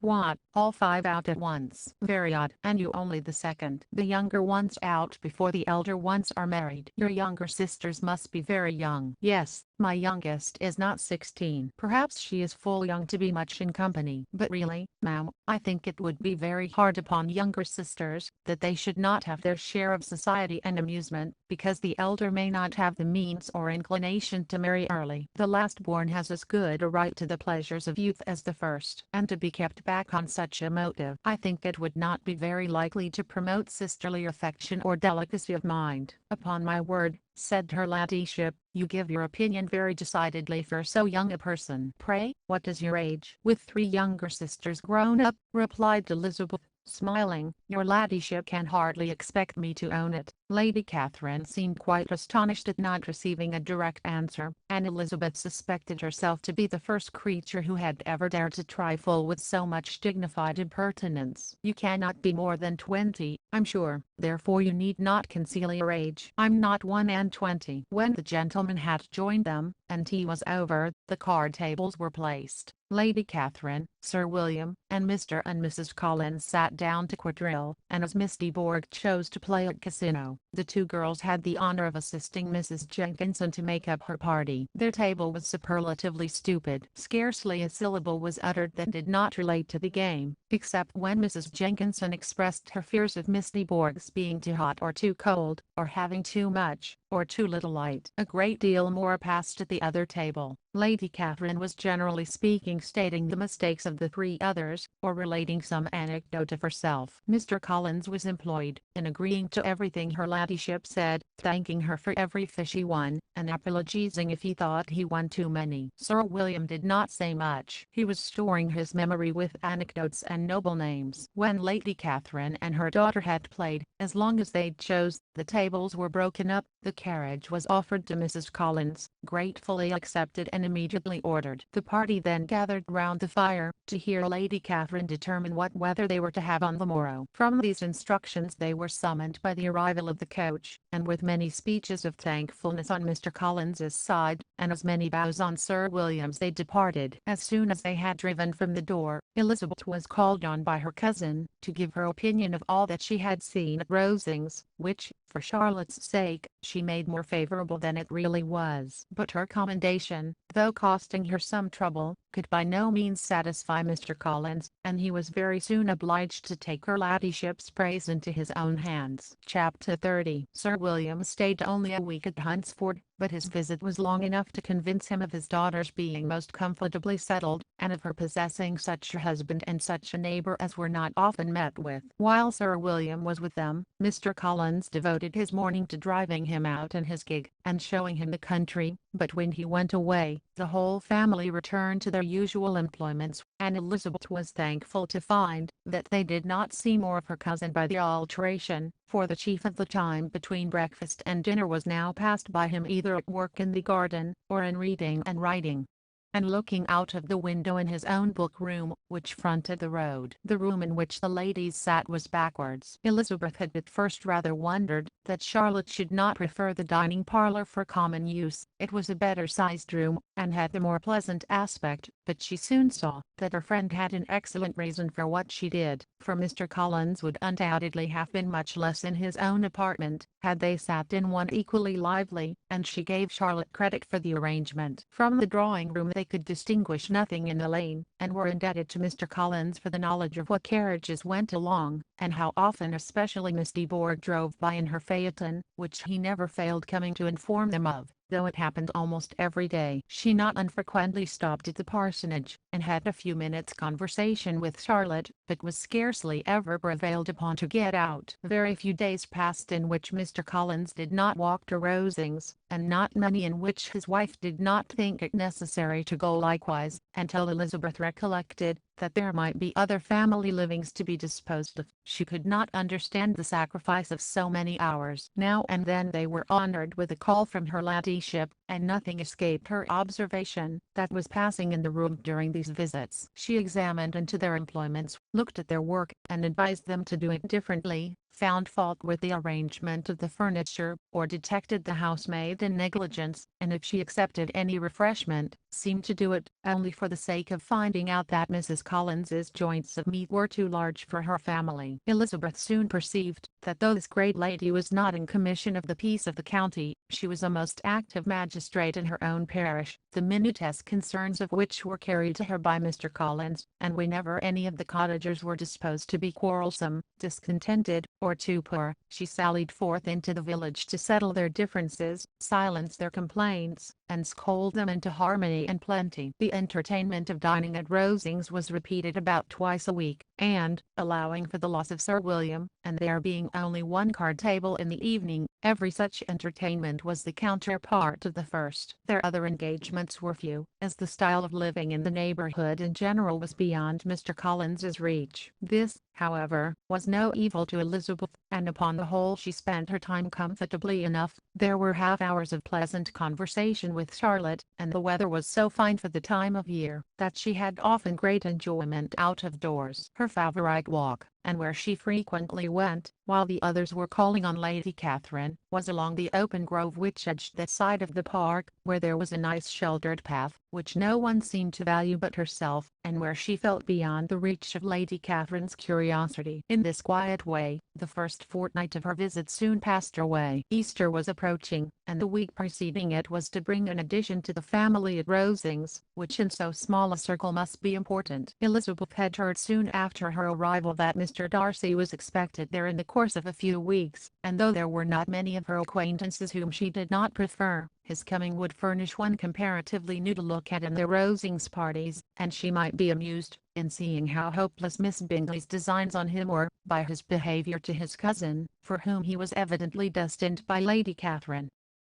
"What, all 5 out at once? Very odd. And you only the second." "The younger ones out before the elder ones are married." "Your younger sisters must be very young." "Yes, my youngest is not 16. Perhaps she is full young to be much in company. But really, ma'am, I think it would be very hard upon younger sisters, that they should not have their share of society and amusement, because the elder may not have the means or inclination to marry early. The last born has as good a right to the pleasures of youth as the first, and to be kept back on such a motive, I think it would not be very likely to promote sisterly affection or delicacy of mind." "Upon my word," said her ladyship, "you give your opinion very decidedly for so young a person." "Pray, what is your age?" "With 3 younger sisters grown up," replied Elizabeth, smiling, "your ladyship can hardly expect me to own it." Lady Catherine seemed quite astonished at not receiving a direct answer, and Elizabeth suspected herself to be the first creature who had ever dared to trifle with so much dignified impertinence. "You cannot be more than 20, I'm sure, therefore you need not conceal your age." "I'm not 21." When the gentlemen had joined them, and tea was over, the card tables were placed. Lady Catherine, Sir William, and Mr. and Mrs. Collins sat down to quadrille, and as Miss de Bourgh chose to play at casino, the two girls had the honor of assisting Mrs. Jenkinson to make up her party. Their table was superlatively stupid. Scarcely a syllable was uttered that did not relate to the game, except when Mrs. Jenkinson expressed her fears of Miss de Bourgh's being too hot or too cold, or having too much, or too little light. A great deal more passed at the other table. Lady Catherine was generally speaking stating the mistakes of the three others, or relating some anecdote of herself. Mr. Collins was employed in agreeing to everything her ladyship said, thanking her for every fish he won, and apologizing if he thought he won too many. Sir William did not say much. He was storing his memory with anecdotes and noble names. When Lady Catherine and her daughter had played, as long as they chose, the tables were broken up, the carriage was offered to Mrs. Collins, gratefully accepted and immediately ordered. The party then gathered round the fire, to hear Lady Catherine determine what weather they were to have on the morrow. From these instructions they were summoned by the arrival of the coach, and with many speeches of thankfulness on Mr. Collins's side, and as many bows on Sir William's, they departed. As soon as they had driven from the door, Elizabeth was called on by her cousin, to give her opinion of all that she had seen at Rosings, which, for Charlotte's sake, she made more favourable than it really was. But her commendation, though costing her some trouble, could by no means satisfy Mr. Collins, and he was very soon obliged to take her ladyship's praise into his own hands. Chapter 30. Sir William stayed only a week at Hunsford, but his visit was long enough to convince him of his daughter's being most comfortably settled, and of her possessing such a husband and such a neighbour as were not often met with. While Sir William was with them, Mr. Collins devoted his morning to driving him out in his gig, and showing him the country, but when he went away, the whole family returned to their usual employments, and Elizabeth was thankful to find that they did not see more of her cousin by the alteration, for the chief of the time between breakfast and dinner was now passed by him either at work in the garden, or in reading and writing, and looking out of the window in his own book-room, which fronted the road. The room in which the ladies sat was backwards. Elizabeth had at first rather wondered that Charlotte should not prefer the dining parlour for common use. It was a better-sized room, and had the more pleasant aspect, but she soon saw that her friend had an excellent reason for what she did, for Mr. Collins would undoubtedly have been much less in his own apartment, had they sat in one equally lively, and she gave Charlotte credit for the arrangement. From the drawing-room they could distinguish nothing in the lane, and were indebted to Mr. Collins for the knowledge of what carriages went along, and how often especially Miss de Bourgh drove by in her phaeton, which he never failed coming to inform them of, though it happened almost every day. She not unfrequently stopped at the parsonage, and had a few minutes' conversation with Charlotte, but was scarcely ever prevailed upon to get out. Very few days passed in which Mr. Collins did not walk to Rosings, and not many in which his wife did not think it necessary to go likewise, until Elizabeth recollected that there might be other family livings to be disposed of. She could not understand the sacrifice of so many hours. Now and then they were honoured with a call from her ladyship, and nothing escaped her observation that was passing in the room during these visits. She examined into their employments, looked at their work, and advised them to do it differently, found fault with the arrangement of the furniture, or detected the housemaid in negligence, and if she accepted any refreshment, seemed to do it only for the sake of finding out that Mrs. Collins's joints of meat were too large for her family. Elizabeth soon perceived that though this great lady was not in commission of the peace of the county, she was a most active magistrate in her own parish, the minutest concerns of which were carried to her by Mr. Collins, and whenever any of the cottagers were disposed to be quarrelsome, discontented, or too poor, she sallied forth into the village to settle their differences, silence their complaints, and scold them into harmony and plenty. The entertainment of dining at Rosings was repeated about twice a week, and, allowing for the loss of Sir William, and there being only one card table in the evening, every such entertainment was the counterpart of the first. Their other engagements were few, as the style of living in the neighborhood in general was beyond Mr. Collins's reach. This, however, was no evil to Elizabeth, and upon the whole she spent her time comfortably enough. There were half hours of pleasant conversation with Charlotte, and the weather was so fine for the time of year, that she had often great enjoyment out of doors. Her favourite walk, and where she frequently went, while the others were calling on Lady Catherine, was along the open grove which edged that side of the park, where there was a nice sheltered path, which no one seemed to value but herself, and where she felt beyond the reach of Lady Catherine's curiosity. In this quiet way, the first fortnight of her visit soon passed away. Easter was approaching, and the week preceding it was to bring an addition to the family at Rosings, which in so small a circle must be important. Elizabeth had heard soon after her arrival that Mr. Darcy was expected there in the course of a few weeks, and though there were not many of her acquaintances whom she did not prefer, his coming would furnish one comparatively new to look at in the Rosings parties, and she might be amused, in seeing how hopeless Miss Bingley's designs on him were, by his behaviour to his cousin, for whom he was evidently destined by Lady Catherine,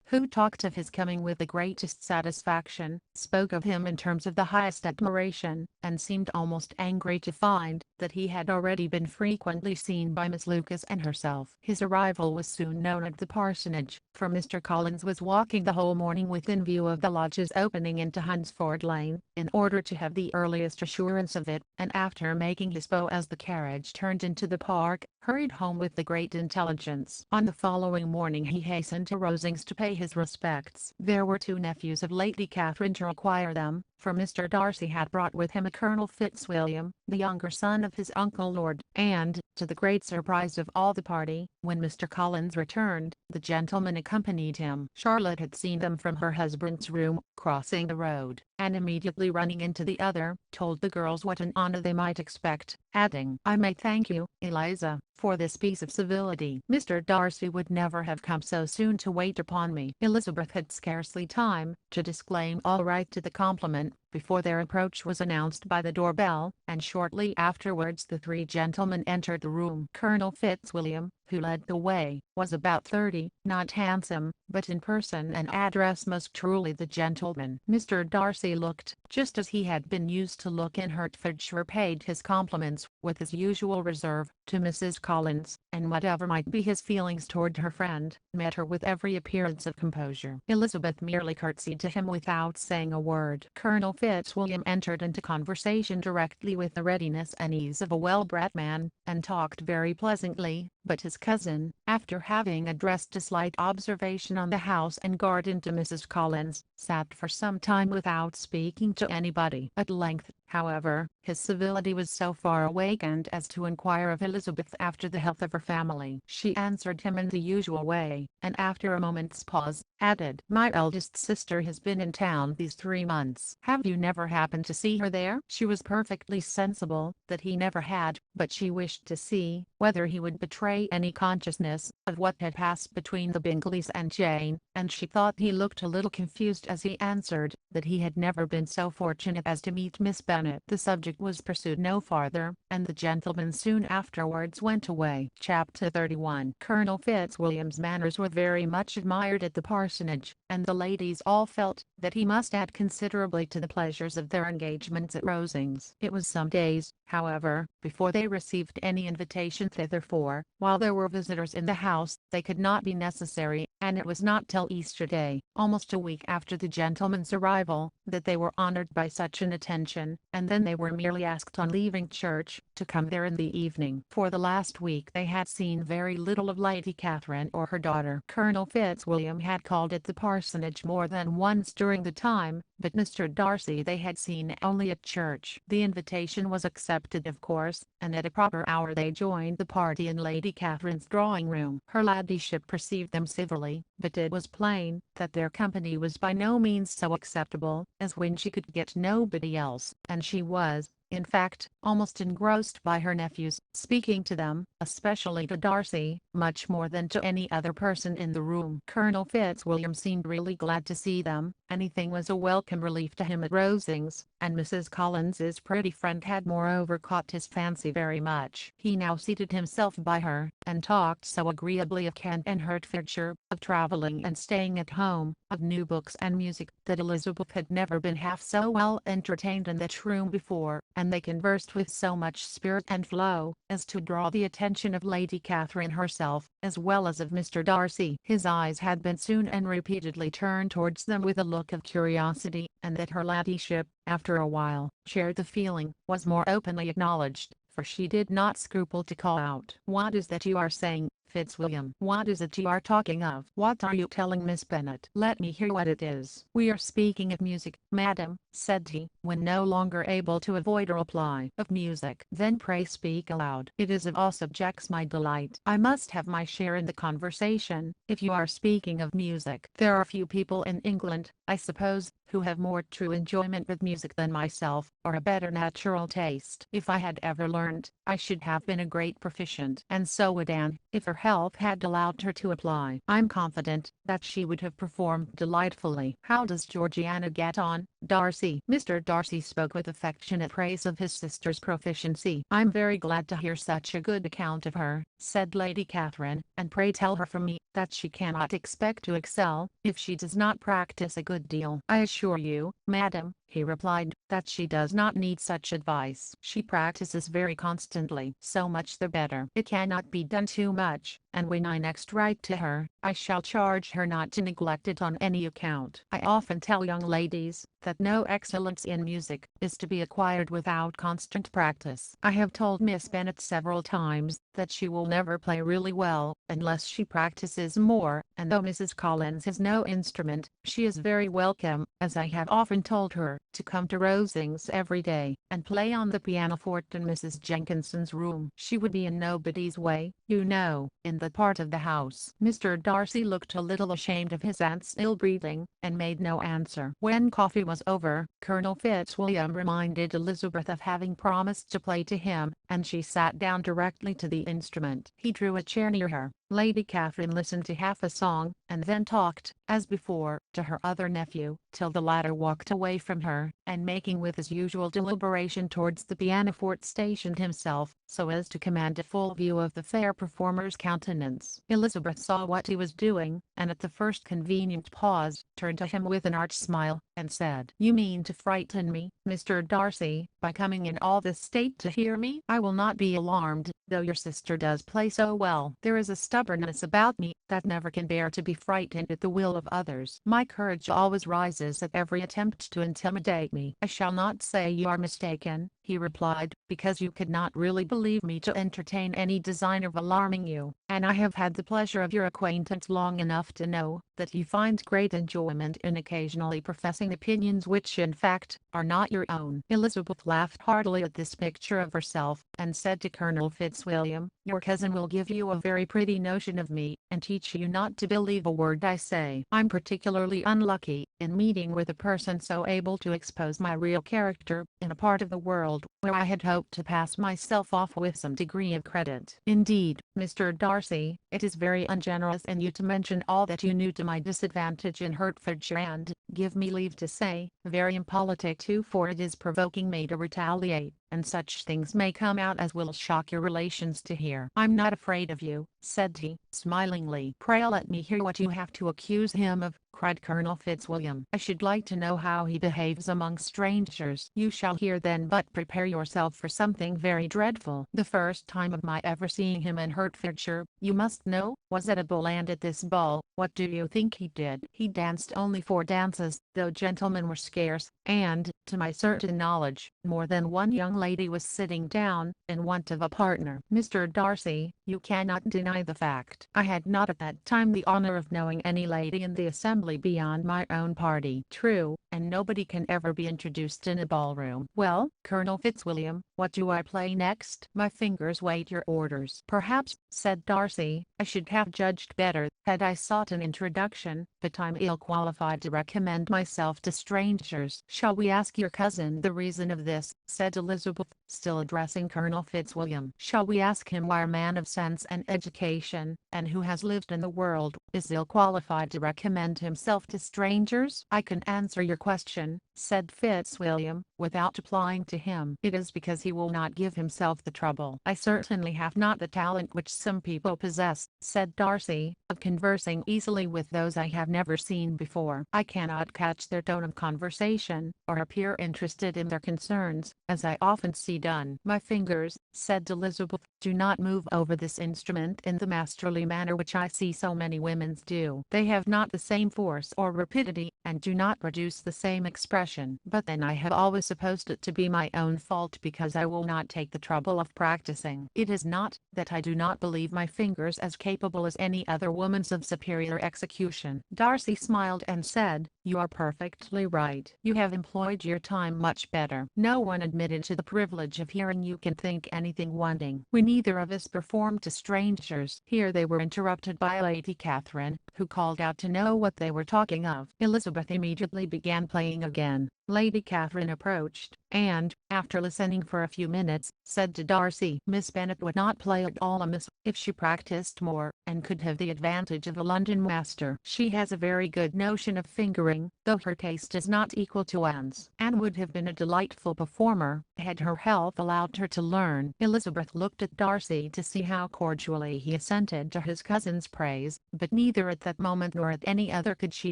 who talked of his coming with the greatest satisfaction, spoke of him in terms of the highest admiration, and seemed almost angry to find that he had already been frequently seen by Miss Lucas and herself. His arrival was soon known at the parsonage, for Mr. Collins was walking the whole morning within view of the lodges opening into Hunsford Lane, in order to have the earliest assurance of it, and after making his bow as the carriage turned into the park, hurried home with the great intelligence. On the following morning he hastened to Rosings to pay his respects. There were two nephews of Lady Catherine to require them, for Mr. Darcy had brought with him a Colonel Fitzwilliam, the younger son of his uncle Lord, and, to the great surprise of all the party, when Mr. Collins returned, the gentleman accompanied him. Charlotte had seen them from her husband's room, crossing the road, and immediately running into the other, told the girls what an honour they might expect, adding, "I may thank you, Eliza, for this piece of civility. Mr. Darcy would never have come so soon to wait upon me." Elizabeth had scarcely time to disclaim all right to the compliment, before their approach was announced by the door-bell, and shortly afterwards the three gentlemen entered the room. Colonel Fitzwilliam, who led the way, was about 30, not handsome, but in person and address most truly the gentleman. Mr. Darcy looked just as he had been used to look in Hertfordshire, paid his compliments, with his usual reserve, to Mrs. Collins, and whatever might be his feelings toward her friend, met her with every appearance of composure. Elizabeth merely curtsied to him without saying a word. Colonel Fitzwilliam entered into conversation directly with the readiness and ease of a well-bred man, and talked very pleasantly, but his cousin, after having addressed a slight observation on the house and garden to Mrs. Collins, sat for some time without speaking to anybody. At length, however, his civility was so far awakened as to inquire of Elizabeth after the health of her family. She answered him in the usual way, and after a moment's pause, added, "My eldest sister has been in town these 3 months. Have you never happened to see her there?" She was perfectly sensible that he never had, but she wished to see whether he would betray any consciousness of what had passed between the Bingleys and Jane, and she thought he looked a little confused as he answered that he had never been so fortunate as to meet Miss Bennet. The subject was pursued no farther, and the gentlemen soon afterwards went away. Chapter 31. Colonel Fitzwilliam's manners were very much admired at the parsonage, and the ladies all felt that he must add considerably to the pleasures of their engagements at Rosings. It was some days, however, before they received any invitation thither, for, while there were visitors in the house, they could not be necessary, and it was not till Easter Day, almost a week after the gentlemen's arrival, that they were honoured by such an attention, and then they were merely asked on leaving church, to come there in the evening. For the last week they had seen very little of Lady Catherine or her daughter. Colonel Fitzwilliam had called at the parsonage more than once during the time, but Mr. Darcy they had seen only at church. The invitation was accepted of course, and at a proper hour they joined the party in Lady Catherine's drawing-room. Her ladyship received them civilly, but it was plain that their company was by no means so acceptable as when she could get nobody else, and she was, in fact, almost engrossed by her nephews, speaking to them, especially to Darcy, much more than to any other person in the room. Colonel Fitzwilliam seemed really glad to see them. Anything was a welcome relief to him at Rosings, and Mrs. Collins's pretty friend had moreover caught his fancy very much. He now seated himself by her, and talked so agreeably of Kent and Hertfordshire, of travelling and staying at home, of new books and music, that Elizabeth had never been half so well entertained in that room before, and they conversed with so much spirit and flow, as to draw the attention of Lady Catherine herself, as well as of Mr. Darcy. His eyes had been soon and repeatedly turned towards them with a look of curiosity, and that her ladyship, after a while, shared the feeling, was more openly acknowledged, for she did not scruple to call out. "What is that you are saying, Fitzwilliam? What is it you are talking of? What are you telling Miss Bennet? Let me hear what it is." "We are speaking of music, madam," said he, when no longer able to avoid a reply. "Of music? Then pray speak aloud. It is of all subjects my delight. I must have my share in the conversation, if you are speaking of music. There are few people in England, I suppose, who have more true enjoyment with music than myself, or a better natural taste. If I had ever learned, I should have been a great proficient, and so would Anne, if her health had allowed her to apply. I'm confident that she would have performed delightfully. How does Georgiana get on, Darcy?" Mr. Darcy spoke with affectionate praise of his sister's proficiency. "I'm very glad to hear such a good account of her," said Lady Catherine, "and pray tell her from me, that she cannot expect to excel, if she does not practice a good deal." "I assure you, madam," he replied, "that she does not need such advice. She practices very constantly. So much the better. It cannot be done too much, and when I next write to her, I shall charge her not to neglect it on any account. I often tell young ladies, that no excellence in music is to be acquired without constant practice. I have told Miss Bennet several times, that she will never play really well, unless she practices more, and though Mrs. Collins has no instrument, she is very welcome, as I have often told her, to come to Rosings every day, and play on the pianoforte in Mrs. Jenkinson's room. She would be in nobody's way, you know, in that part of the house." Mr. Darcy looked a little ashamed of his aunt's ill-breeding, and made no answer. When coffee was over, Colonel Fitzwilliam reminded Elizabeth of having promised to play to him, and she sat down directly to the instrument. He drew a chair near her. Lady Catherine listened to half a song, and then talked, as before, to her other nephew, till the latter walked away from her, and making with his usual deliberation towards the pianoforte stationed himself, so as to command a full view of the fair performer's countenance. Elizabeth saw what he was doing, and at the first convenient pause, turned to him with an arch smile, and said, "You mean to frighten me, Mr. Darcy, by coming in all this state to hear me? I will not be alarmed, though your sister does play so well. There is a stubbornness about me, that never can bear to be frightened at the will of others. My courage always rises at every attempt to intimidate me." "I shall not say you are mistaken," he replied, "because you could not really believe me to entertain any design of alarming you, and I have had the pleasure of your acquaintance long enough to know, that you find great enjoyment in occasionally professing opinions which in fact, are not your own." Elizabeth laughed heartily at this picture of herself, and said to Colonel Fitzwilliam, "Your cousin will give you a very pretty notion of me, and teach you not to believe a word I say. I'm particularly unlucky, in meeting with a person so able to expose my real character, in a part of the world, where I had hoped to pass myself off with some degree of credit. Indeed, Mr. Darcy, it is very ungenerous in you to mention all that you knew to my disadvantage in Hertfordshire, and, give me leave to say, very impolitic too, for it is provoking me to retaliate, and such things may come out as will shock your relations to hear." "I'm not afraid of you," said he, smilingly. "Pray let me hear what you have to accuse him of," cried Colonel Fitzwilliam. "I should like to know how he behaves among strangers." "You shall hear then, but prepare yourself for something very dreadful. The first time of my ever seeing him in Hertfordshire, you must know, was at a ball, and at this ball, what do you think he did? He danced only 4 dances, though gentlemen were scarce, and, to my certain knowledge, more than one young lady was sitting down, in want of a partner. Mr. Darcy, you cannot deny the fact. I had not at that time the honor of knowing any lady in the assembly, only beyond my own party. True, and nobody can ever be introduced in a ballroom. Well, Colonel Fitzwilliam, what do I play next? My fingers wait your orders. Perhaps, said Darcy, I should have judged better had I sought an introduction, but I'm ill qualified to recommend myself to strangers. Shall we ask your cousin the reason of this? Said Elizabeth, still addressing Colonel Fitzwilliam. Shall we ask him why a man of sense and education, and who has lived in the world, is ill qualified to recommend himself to strangers? I can answer your question, said Fitzwilliam, without applying to him. It is because he will not give himself the trouble. I certainly have not the talent which some people possess, said Darcy, of conversing easily with those I have never seen before. I cannot catch their tone of conversation, or appear interested in their concerns, as I often see done. My fingers, said Elizabeth, do not move over this instrument in the masterly manner which I see so many women's do. They have not the same force or rapidity, and do not produce the same expression. But then I have always supposed it to be my own fault because I will not take the trouble of practicing. It is not that I do not believe my fingers as capable as any other woman's of superior execution. Darcy smiled and said, you are perfectly right. You have employed your time much better. No one admitted to the privilege of hearing you can think anything wanting. We neither of us performed to strangers. Here they were interrupted by Lady Catherine, who called out to know what they were talking of. Elizabeth immediately began playing again. Lady Catherine approached, and, after listening for a few minutes, said to Darcy, Miss Bennet would not play at all amiss, if she practiced more, and could have the advantage of a London master. She has a very good notion of fingering, though her taste is not equal to Anne's. Anne would have been a delightful performer, had her health allowed her to learn. Elizabeth looked at Darcy to see how cordially he assented to his cousin's praise, but neither at that moment nor at any other could she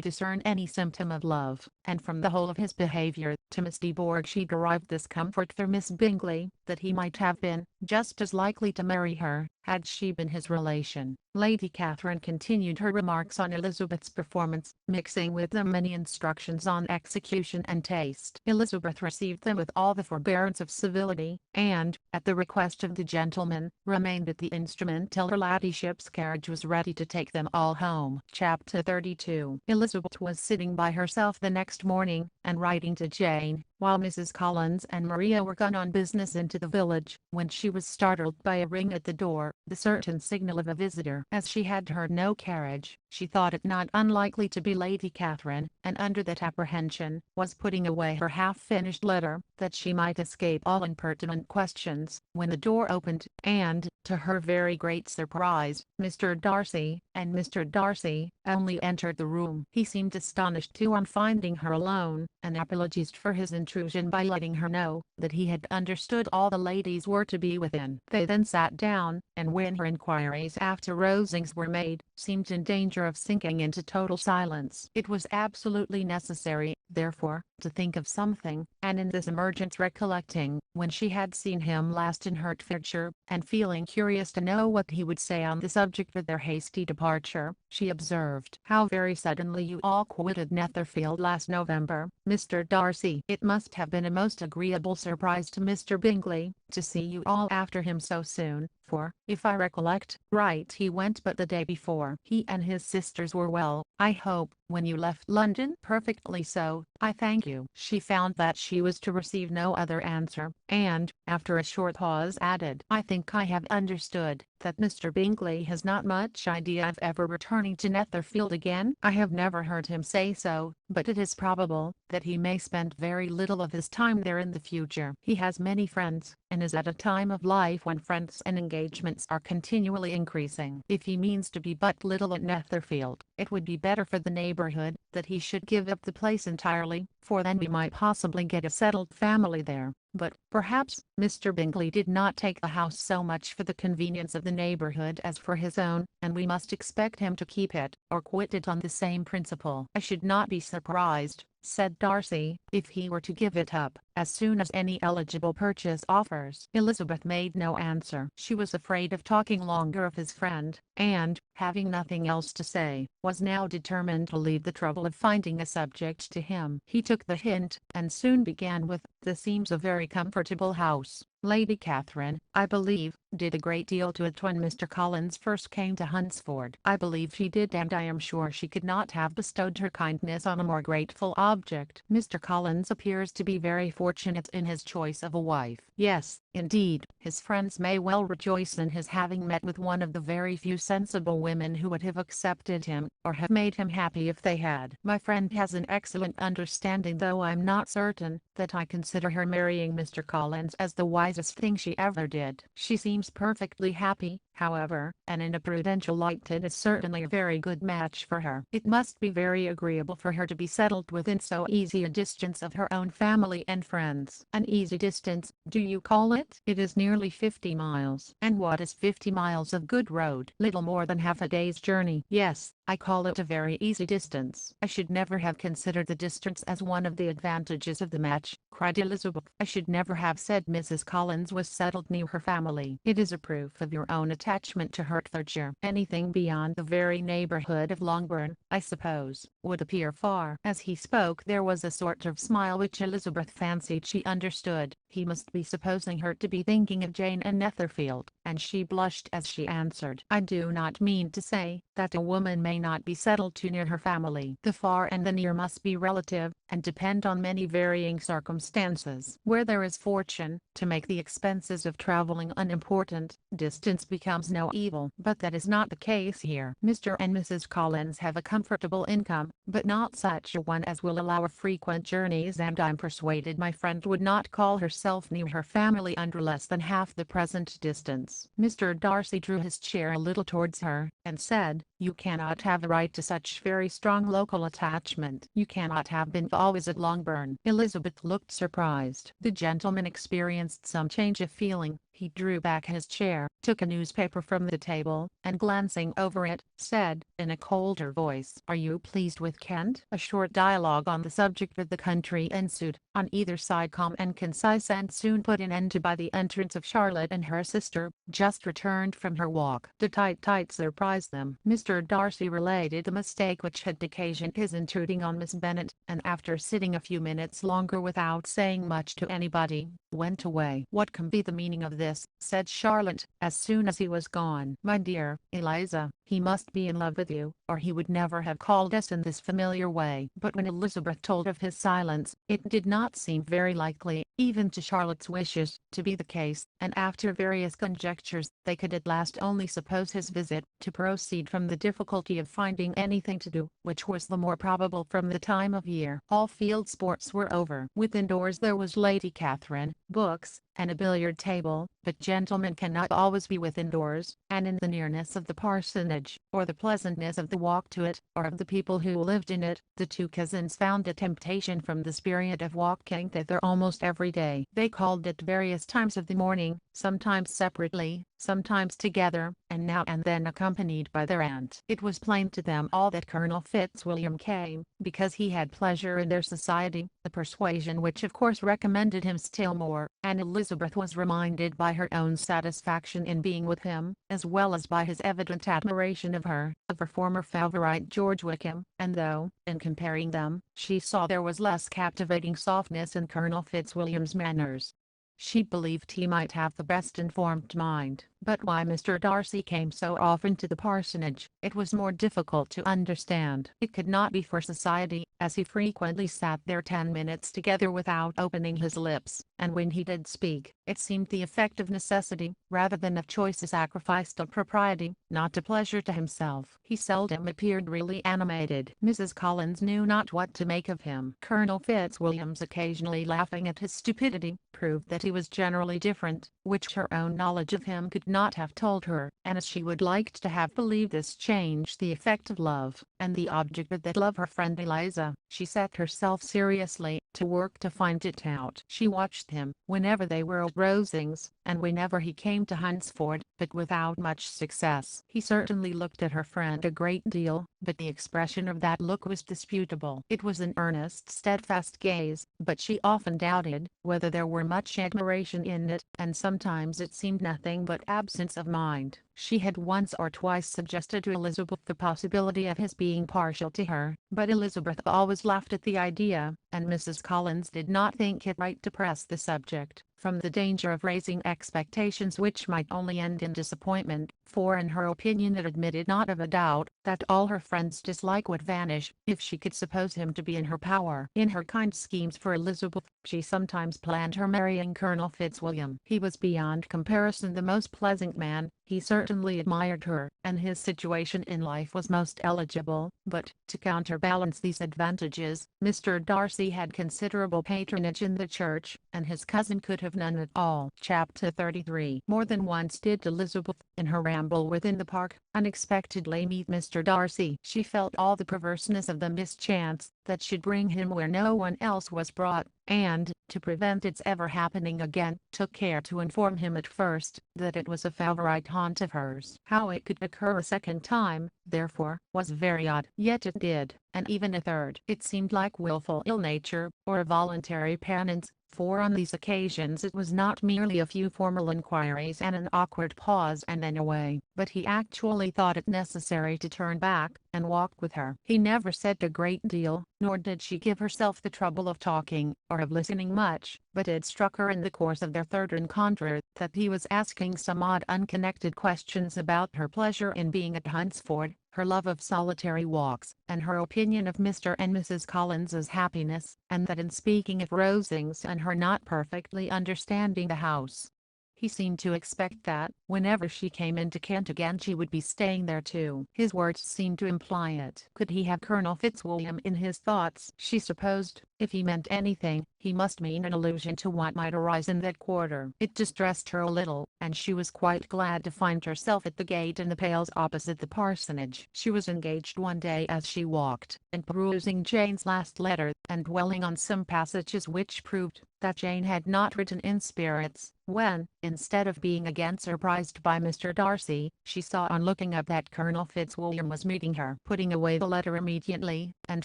discern any symptom of love, and from the whole of his behaviour to Miss de Bourgh she derived this comfort for Miss Bingley, that he might have been just as likely to marry her, had she been his relation. Lady Catherine continued her remarks on Elizabeth's performance, mixing with them many instructions on execution and taste. Elizabeth received them with all the forbearance of civility, and, at the request of the gentleman, remained at the instrument till her ladyship's carriage was ready to take them all home. Chapter 32. Elizabeth was sitting by herself the next morning, and writing to Jane, while Mrs. Collins and Maria were gone on business into the village, when she was startled by a ring at the door, the certain signal of a visitor. As she had heard no carriage, she thought it not unlikely to be Lady Catherine, and under that apprehension, was putting away her half-finished letter, that she might escape all impertinent questions, when the door opened, and, to her very great surprise, Mr. Darcy, and Mr. Darcy, only entered the room. He seemed astonished too on finding her alone, and apologized for his intrusion by letting her know that he had understood all the ladies were to be within. They then sat down, and when her inquiries after Rosings were made, seemed in danger of sinking into total silence. It was absolutely necessary, therefore, to think of something, and in this emergence recollecting, when she had seen him last in Hertfordshire, and feeling curious to know what he would say on the subject of their hasty departure, she observed, "How very suddenly you all quitted Netherfield last November, Mr. Darcy. It must have been a most agreeable surprise to Mr. Bingley, to see you all after him so soon, for, if I recollect right, he went but the day before. He and his sisters were well, I hope, when you left London?" "Perfectly so, I thank you." She found that she was to receive no other answer, and, after a short pause added, "I think I have understood that Mr. Bingley has not much idea of ever returning to Netherfield again?" "I have never heard him say so, but it is probable that he may spend very little of his time there in the future. He has many friends, and is at a time of life when friends and engagements are continually increasing. If he means to be but little at Netherfield, it would be better for the neighbourhood that he should give up the place entirely, for then we might possibly get a settled family there. But, perhaps, Mr. Bingley did not take the house so much for the convenience of the neighbourhood as for his own, and we must expect him to keep it, or quit it on the same principle." "I should not be surprised," said Darcy, "if he were to give it up, as soon as any eligible purchase offers." Elizabeth made no answer. She was afraid of talking longer of his friend, and, having nothing else to say, was now determined to leave the trouble of finding a subject to him. He took the hint, and soon began with, "This seems a very comfortable house. Lady Catherine, I believe, did a great deal to it when Mr. Collins first came to Hunsford. I believe she did, and I am sure she could not have bestowed her kindness on a more grateful object. Mr. Collins appears to be very fortunate in his choice of a wife. Yes, indeed, his friends may well rejoice in his having met with one of the very few sensible women who would have accepted him, or have made him happy if they had. My friend has an excellent understanding, though I'm not certain that I consider her marrying Mr. Collins as the wisest thing she ever did. She seems perfectly happy, however, and in a prudential light it is certainly a very good match for her. It must be very agreeable for her to be settled within so easy a distance of her own family and friends. An easy distance, do you call it? It is nearly 50 miles. And what is 50 miles of good road? Little more than half a day's journey. Yes, I call it a very easy distance. I should never have considered the distance as one of the advantages of the match, cried Elizabeth. I should never have said Mrs. Collins was settled near her family. It is a proof of your own attachment to Hertfordshire. Anything beyond the very neighbourhood of Longbourn, I suppose, would appear far. As he spoke there was a sort of smile which Elizabeth fancied she understood. He must be supposing her to be thinking of Jane and Netherfield, and she blushed as she answered, I do not mean to say that a woman may not be settled too near her family. The far and the near must be relative, and depend on many varying circumstances. Where there is fortune to make the expenses of travelling unimportant, distance becomes no evil. But that is not the case here. Mr. and Mrs. Collins have a comfortable income, but not such a one as will allow of frequent journeys, and I'm persuaded my friend would not call herself near her family under less than half the present distance. Mr. Darcy drew his chair a little towards her, and said, you cannot have a right to such very strong local attachment. You cannot have been always at Longbourn. Elizabeth looked surprised. The gentleman experienced some change of feeling. He drew back his chair, took a newspaper from the table, and glancing over it, said, in a colder voice, are you pleased with Kent? A short dialogue on the subject of the country ensued, on either side calm and concise, and soon put an end to by the entrance of Charlotte and her sister, just returned from her walk. The tight surprised them. Mr. Darcy related the mistake which had occasioned his intruding on Miss Bennet, and after sitting a few minutes longer without saying much to anybody, went away. What can be the meaning of this? Said Charlotte, as soon as he was gone. My dear Eliza, he must be in love with you, or he would never have called us in this familiar way. But when Elizabeth told of his silence, it did not seem very likely, even to Charlotte's wishes, to be the case, and after various conjectures, they could at last only suppose his visit to proceed from the difficulty of finding anything to do, which was the more probable from the time of year. All field sports were over. Within doors there was Lady Catherine, books, and a billiard table, but gentlemen cannot always be within doors, and in the nearness of the parsonage, or the pleasantness of the walk to it, or of the people who lived in it, the two cousins found a temptation from the spirit of walking thither almost every day. They called at various times of the morning, sometimes separately, sometimes together, and now and then accompanied by their aunt. It was plain to them all that Colonel Fitzwilliam came, because he had pleasure in their society, a persuasion which of course recommended him still more, and Elizabeth was reminded by her own satisfaction in being with him, as well as by his evident admiration of her former favourite George Wickham, and though, in comparing them, she saw there was less captivating softness in Colonel Fitzwilliam's manners, she believed he might have the best informed mind. But why Mr. Darcy came so often to the parsonage, it was more difficult to understand. It could not be for society, as he frequently sat there 10 minutes together without opening his lips, and when he did speak, it seemed the effect of necessity, rather than of choice sacrifice to propriety, not to pleasure to himself. He seldom appeared really animated. Mrs. Collins knew not what to make of him. Colonel Fitzwilliam's occasionally laughing at his stupidity, proved that he was generally different, which her own knowledge of him could not have told her, and as she would like to have believed this changed the effect of love, and the object of that love her friend Eliza, she set herself seriously to work to find it out. She watched him, whenever they were at Rosings, and whenever he came to Hunsford, but without much success. He certainly looked at her friend a great deal, but the expression of that look was disputable. It was an earnest, steadfast gaze, but she often doubted whether there were much admiration in it, and sometimes it seemed nothing but absence of mind. She had once or twice suggested to Elizabeth the possibility of his being partial to her, but Elizabeth always laughed at the idea, and Mrs. Collins did not think it right to press the subject. from the danger of raising expectations which might only end in disappointment, for in her opinion it admitted not of a doubt that all her friend's dislike would vanish if she could suppose him to be in her power. In her kind schemes for Elizabeth, she sometimes planned her marrying Colonel Fitzwilliam. He was beyond comparison the most pleasant man, he certainly admired her, and his situation in life was most eligible, but, to counterbalance these advantages, Mr. Darcy had considerable patronage in the church, and his cousin could have none at all. Chapter 33. More than once did Elizabeth, in her ramble within the park, unexpectedly meet Mr. Darcy. She felt all the perverseness of the mischance that should bring him where no one else was brought, and, to prevent its ever happening again, took care to inform him at first that it was a favourite haunt of hers. How it could occur a second time, therefore, was very odd. Yet it did, and even a third. It seemed like wilful ill-nature, or a voluntary penance, for on these occasions it was not merely a few formal inquiries and an awkward pause and then away, but he actually thought it necessary to turn back and walk with her. He never said a great deal, nor did she give herself the trouble of talking, or of listening much, but it struck her in the course of their third rencontre that he was asking some odd unconnected questions about her pleasure in being at Hunsford, her love of solitary walks, and her opinion of Mr. and Mrs. Collins's happiness, and that in speaking of Rosings and her not perfectly understanding the house, he seemed to expect that, whenever she came into Kent again, she would be staying there too. His words seemed to imply it. Could he have Colonel Fitzwilliam in his thoughts? She supposed, if he meant anything, he must mean an allusion to what might arise in that quarter. It distressed her a little, and she was quite glad to find herself at the gate in the Pales opposite the parsonage. She was engaged one day as she walked, in perusing Jane's last letter, and dwelling on some passages which proved that Jane had not written in spirits, when, instead of being again surprised by Mr. Darcy, she saw on looking up that Colonel Fitzwilliam was meeting her. Putting away the letter immediately, and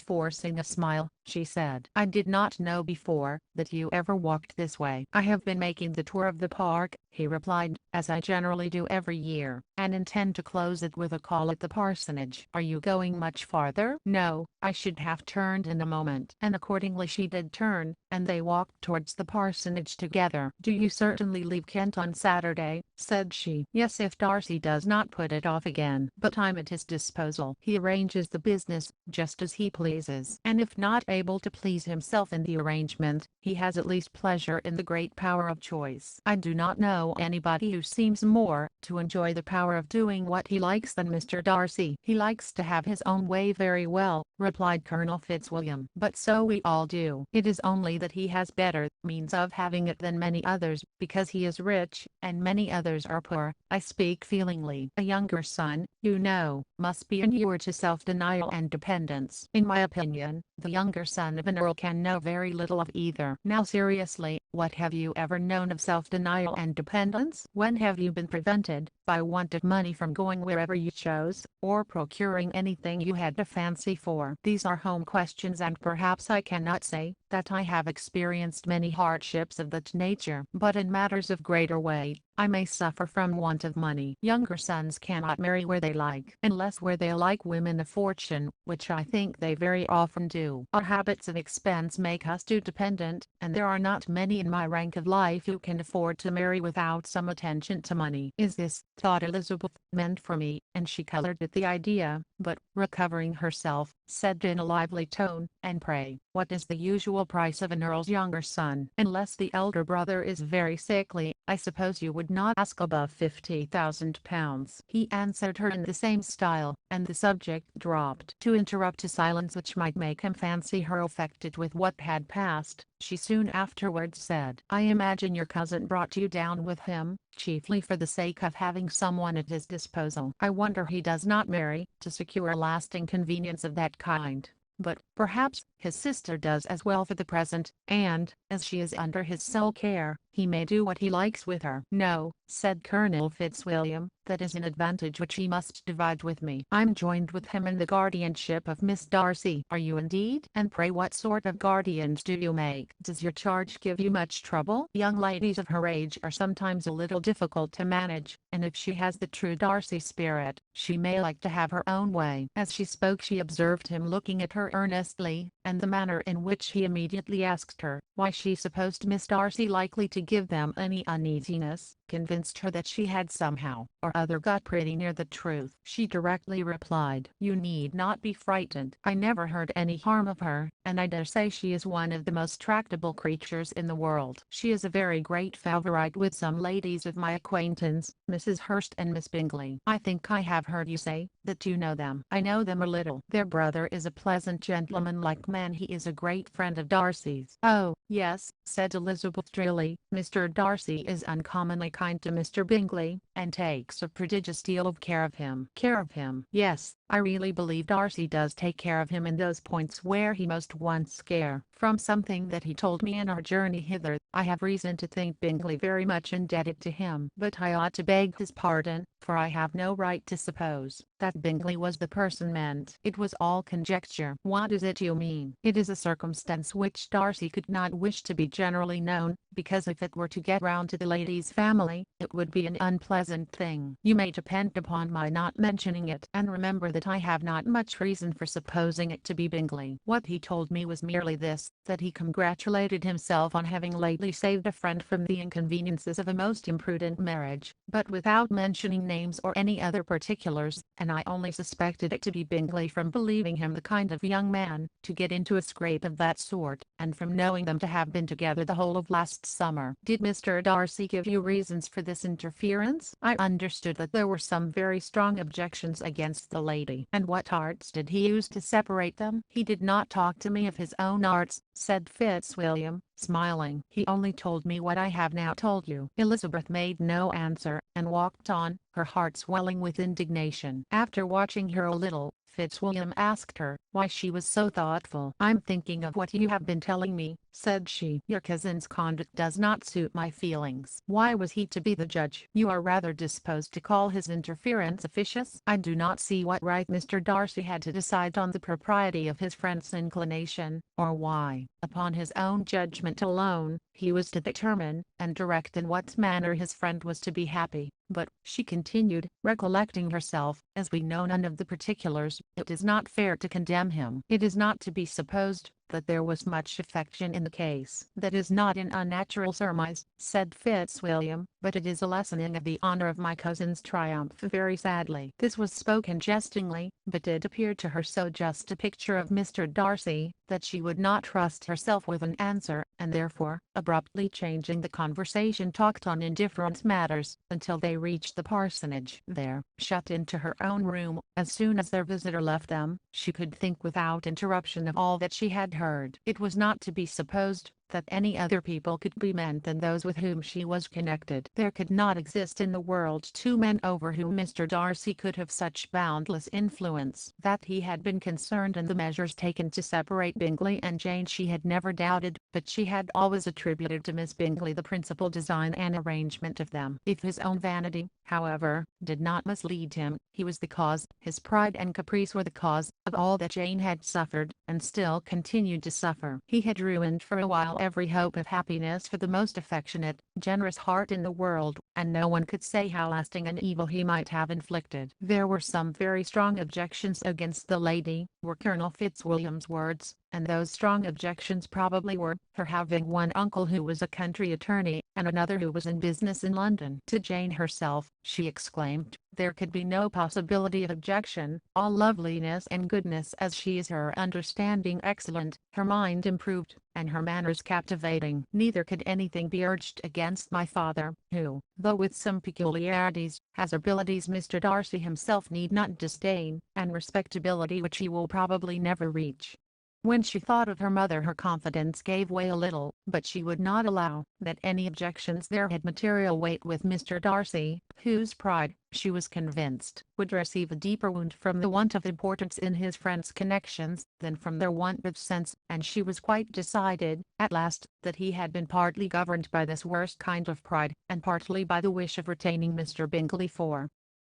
forcing a smile, she said, "I did not know before that you ever walked this way." "I have been making the tour of the park," he replied, "as I generally do every year, and intend to close it with a call at the parsonage." "Are you going much farther?" "No, I should have turned in a moment." And accordingly she did turn, and they walked towards the parsonage together. "Do you certainly leave Kent on Saturday?" said she. "Yes, if Darcy does not put it off again. But I'm at his disposal. He arranges the business just as he pleases, and if not able to please himself in the arrangement, he has at least pleasure in the great power of choice. I do not know anybody who seems more to enjoy the power of doing what he likes than Mr. Darcy." "He likes to have his own way very well," replied Colonel Fitzwilliam. "But so we all do. It is only that he has better means of having it than many others, because he is rich, and many others are poor. I speak feelingly. A younger son, you know, must be inured to self-denial and dependence. In my opinion, the younger son of an earl can know very little of either. Now seriously, what have you ever known of self-denial and dependence? When have you been prevented, by want of money, from going wherever you chose, or procuring anything you had a fancy for? These are home questions, and perhaps I cannot say that I have experienced many hardships of that nature, but in matters of greater weight, I may suffer from want of money. Younger sons cannot marry where they like, unless where they like women of fortune, which I think they very often do. Our habits of expense make us too dependent, and there are not many in my rank of life who can afford to marry without some attention to money." "Is this," thought Elizabeth, "meant for me?" and she colored at the idea, but, recovering herself, said in a lively tone, "And pray, what is the usual price of an earl's younger son?" "Unless the elder brother is very sickly, I suppose you would not ask above £50,000. He answered her in the same style, and the subject dropped. To interrupt a silence which might make him fancy her affected with what had passed, she soon afterwards said, "I imagine your cousin brought you down with him, chiefly for the sake of having someone at his disposal. I wonder he does not marry, to secure a lasting convenience of that kind. But, perhaps, his sister does as well for the present, and, as she is under his sole care, he may do what he likes with her." "No," said Colonel Fitzwilliam, "that is an advantage which he must divide with me. I'm joined with him in the guardianship of Miss Darcy." "Are you indeed? And pray what sort of guardians do you make? Does your charge give you much trouble?" "Young ladies of her age are sometimes a little difficult to manage, and if she has the true Darcy spirit, she may like to have her own way." As she spoke she observed him looking at her earnestly, and the manner in which he immediately asked her, why she supposed Miss Darcy likely to give them any uneasiness, convinced her that she had somehow or other got pretty near the truth. She directly replied, "You need not be frightened. I never heard any harm of her, and I dare say she is one of the most tractable creatures in the world. She is a very great favourite with some ladies of my acquaintance, Mrs. Hurst and Miss Bingley. I think I have heard you say that you know them." "I know them a little. Their brother is a pleasant gentleman-like man. He is a great friend of Darcy's." "Oh, yes," said Elizabeth drearily, "Mr. Darcy is uncommonly kind to Mr. Bingley, and takes a prodigious deal of care of him." "Care of him?" "Yes, I really believe Darcy does take care of him in those points where he most wants care. From something that he told me in our journey hither, I have reason to think Bingley very much indebted to him. But I ought to beg his pardon, for I have no right to suppose that Bingley was the person meant. It was all conjecture." "What is it you mean?" "It is a circumstance which Darcy could not wish to be generally known, because if it were to get round to the lady's family, it would be an unpleasant thing. You may depend upon my not mentioning it. And remember that I have not much reason for supposing it to be Bingley. What he told me was merely this, that he congratulated himself on having lately saved a friend from the inconveniences of a most imprudent marriage, but without mentioning names or any other particulars, and I only suspected it to be Bingley from believing him the kind of young man to get into a scrape of that sort, and from knowing them to have been together the whole of last summer." "Did Mr. Darcy give you reasons for this interference?" "I understood that there were some very strong objections against the lady." "And what arts did he use to separate them?" "He did not talk to me of his own arts," said Fitzwilliam, smiling. "He only told me what I have now told you." Elizabeth made no answer, and walked on, her heart swelling with indignation. After watching her a little, Fitzwilliam asked her why she was so thoughtful. "I'm thinking of what you have been telling me," said she. "Your cousin's conduct does not suit my feelings." "Why was he to be the judge?" "You are rather disposed to call his interference officious." "I do not see what right Mr. Darcy had to decide on the propriety of his friend's inclination, or why, upon his own judgment alone, he was to determine and direct in what manner his friend was to be happy. But," she continued, recollecting herself, "as we know none of the particulars, it is not fair to condemn him. It is not to be supposed that there was much affection in the case." "That is not an unnatural surmise," said Fitzwilliam, "but it is a lessening of the honour of my cousin's triumph very sadly." This was spoken jestingly, but it appeared to her so just a picture of Mr. Darcy, that she would not trust herself with an answer, and therefore, abruptly changing the conversation, talked on indifferent matters, until they reached the parsonage. There, shut into her own room, as soon as their visitor left them, she could think without interruption of all that she had heard. It was not to be supposed that any other people could be meant than those with whom she was connected. There could not exist in the world two men over whom Mr. Darcy could have such boundless influence. That he had been concerned in the measures taken to separate Bingley and Jane she had never doubted, but she had always attributed to Miss Bingley the principal design and arrangement of them. If his own vanity, however, did not mislead him, he was the cause, his pride and caprice were the cause, of all that Jane had suffered, and still continued to suffer. He had ruined for a while every hope of happiness for the most affectionate, generous heart in the world, and no one could say how lasting an evil he might have inflicted. There were some very strong objections against the lady, were Colonel Fitzwilliam's words, and those strong objections probably were, her having one uncle who was a country attorney, and another who was in business in London. To Jane herself, she exclaimed, there could be no possibility of objection. All loveliness and goodness as she is, her understanding excellent, her mind improved, and her manners captivating. Neither could anything be urged against my father, who, though with some peculiarities, has abilities Mr. Darcy himself need not disdain, and respectability which he will probably never reach. When she thought of her mother, her confidence gave way a little, but she would not allow that any objections there had material weight with Mr. Darcy, whose pride, she was convinced, would receive a deeper wound from the want of importance in his friend's connections than from their want of sense, and she was quite decided, at last, that he had been partly governed by this worst kind of pride, and partly by the wish of retaining Mr. Bingley for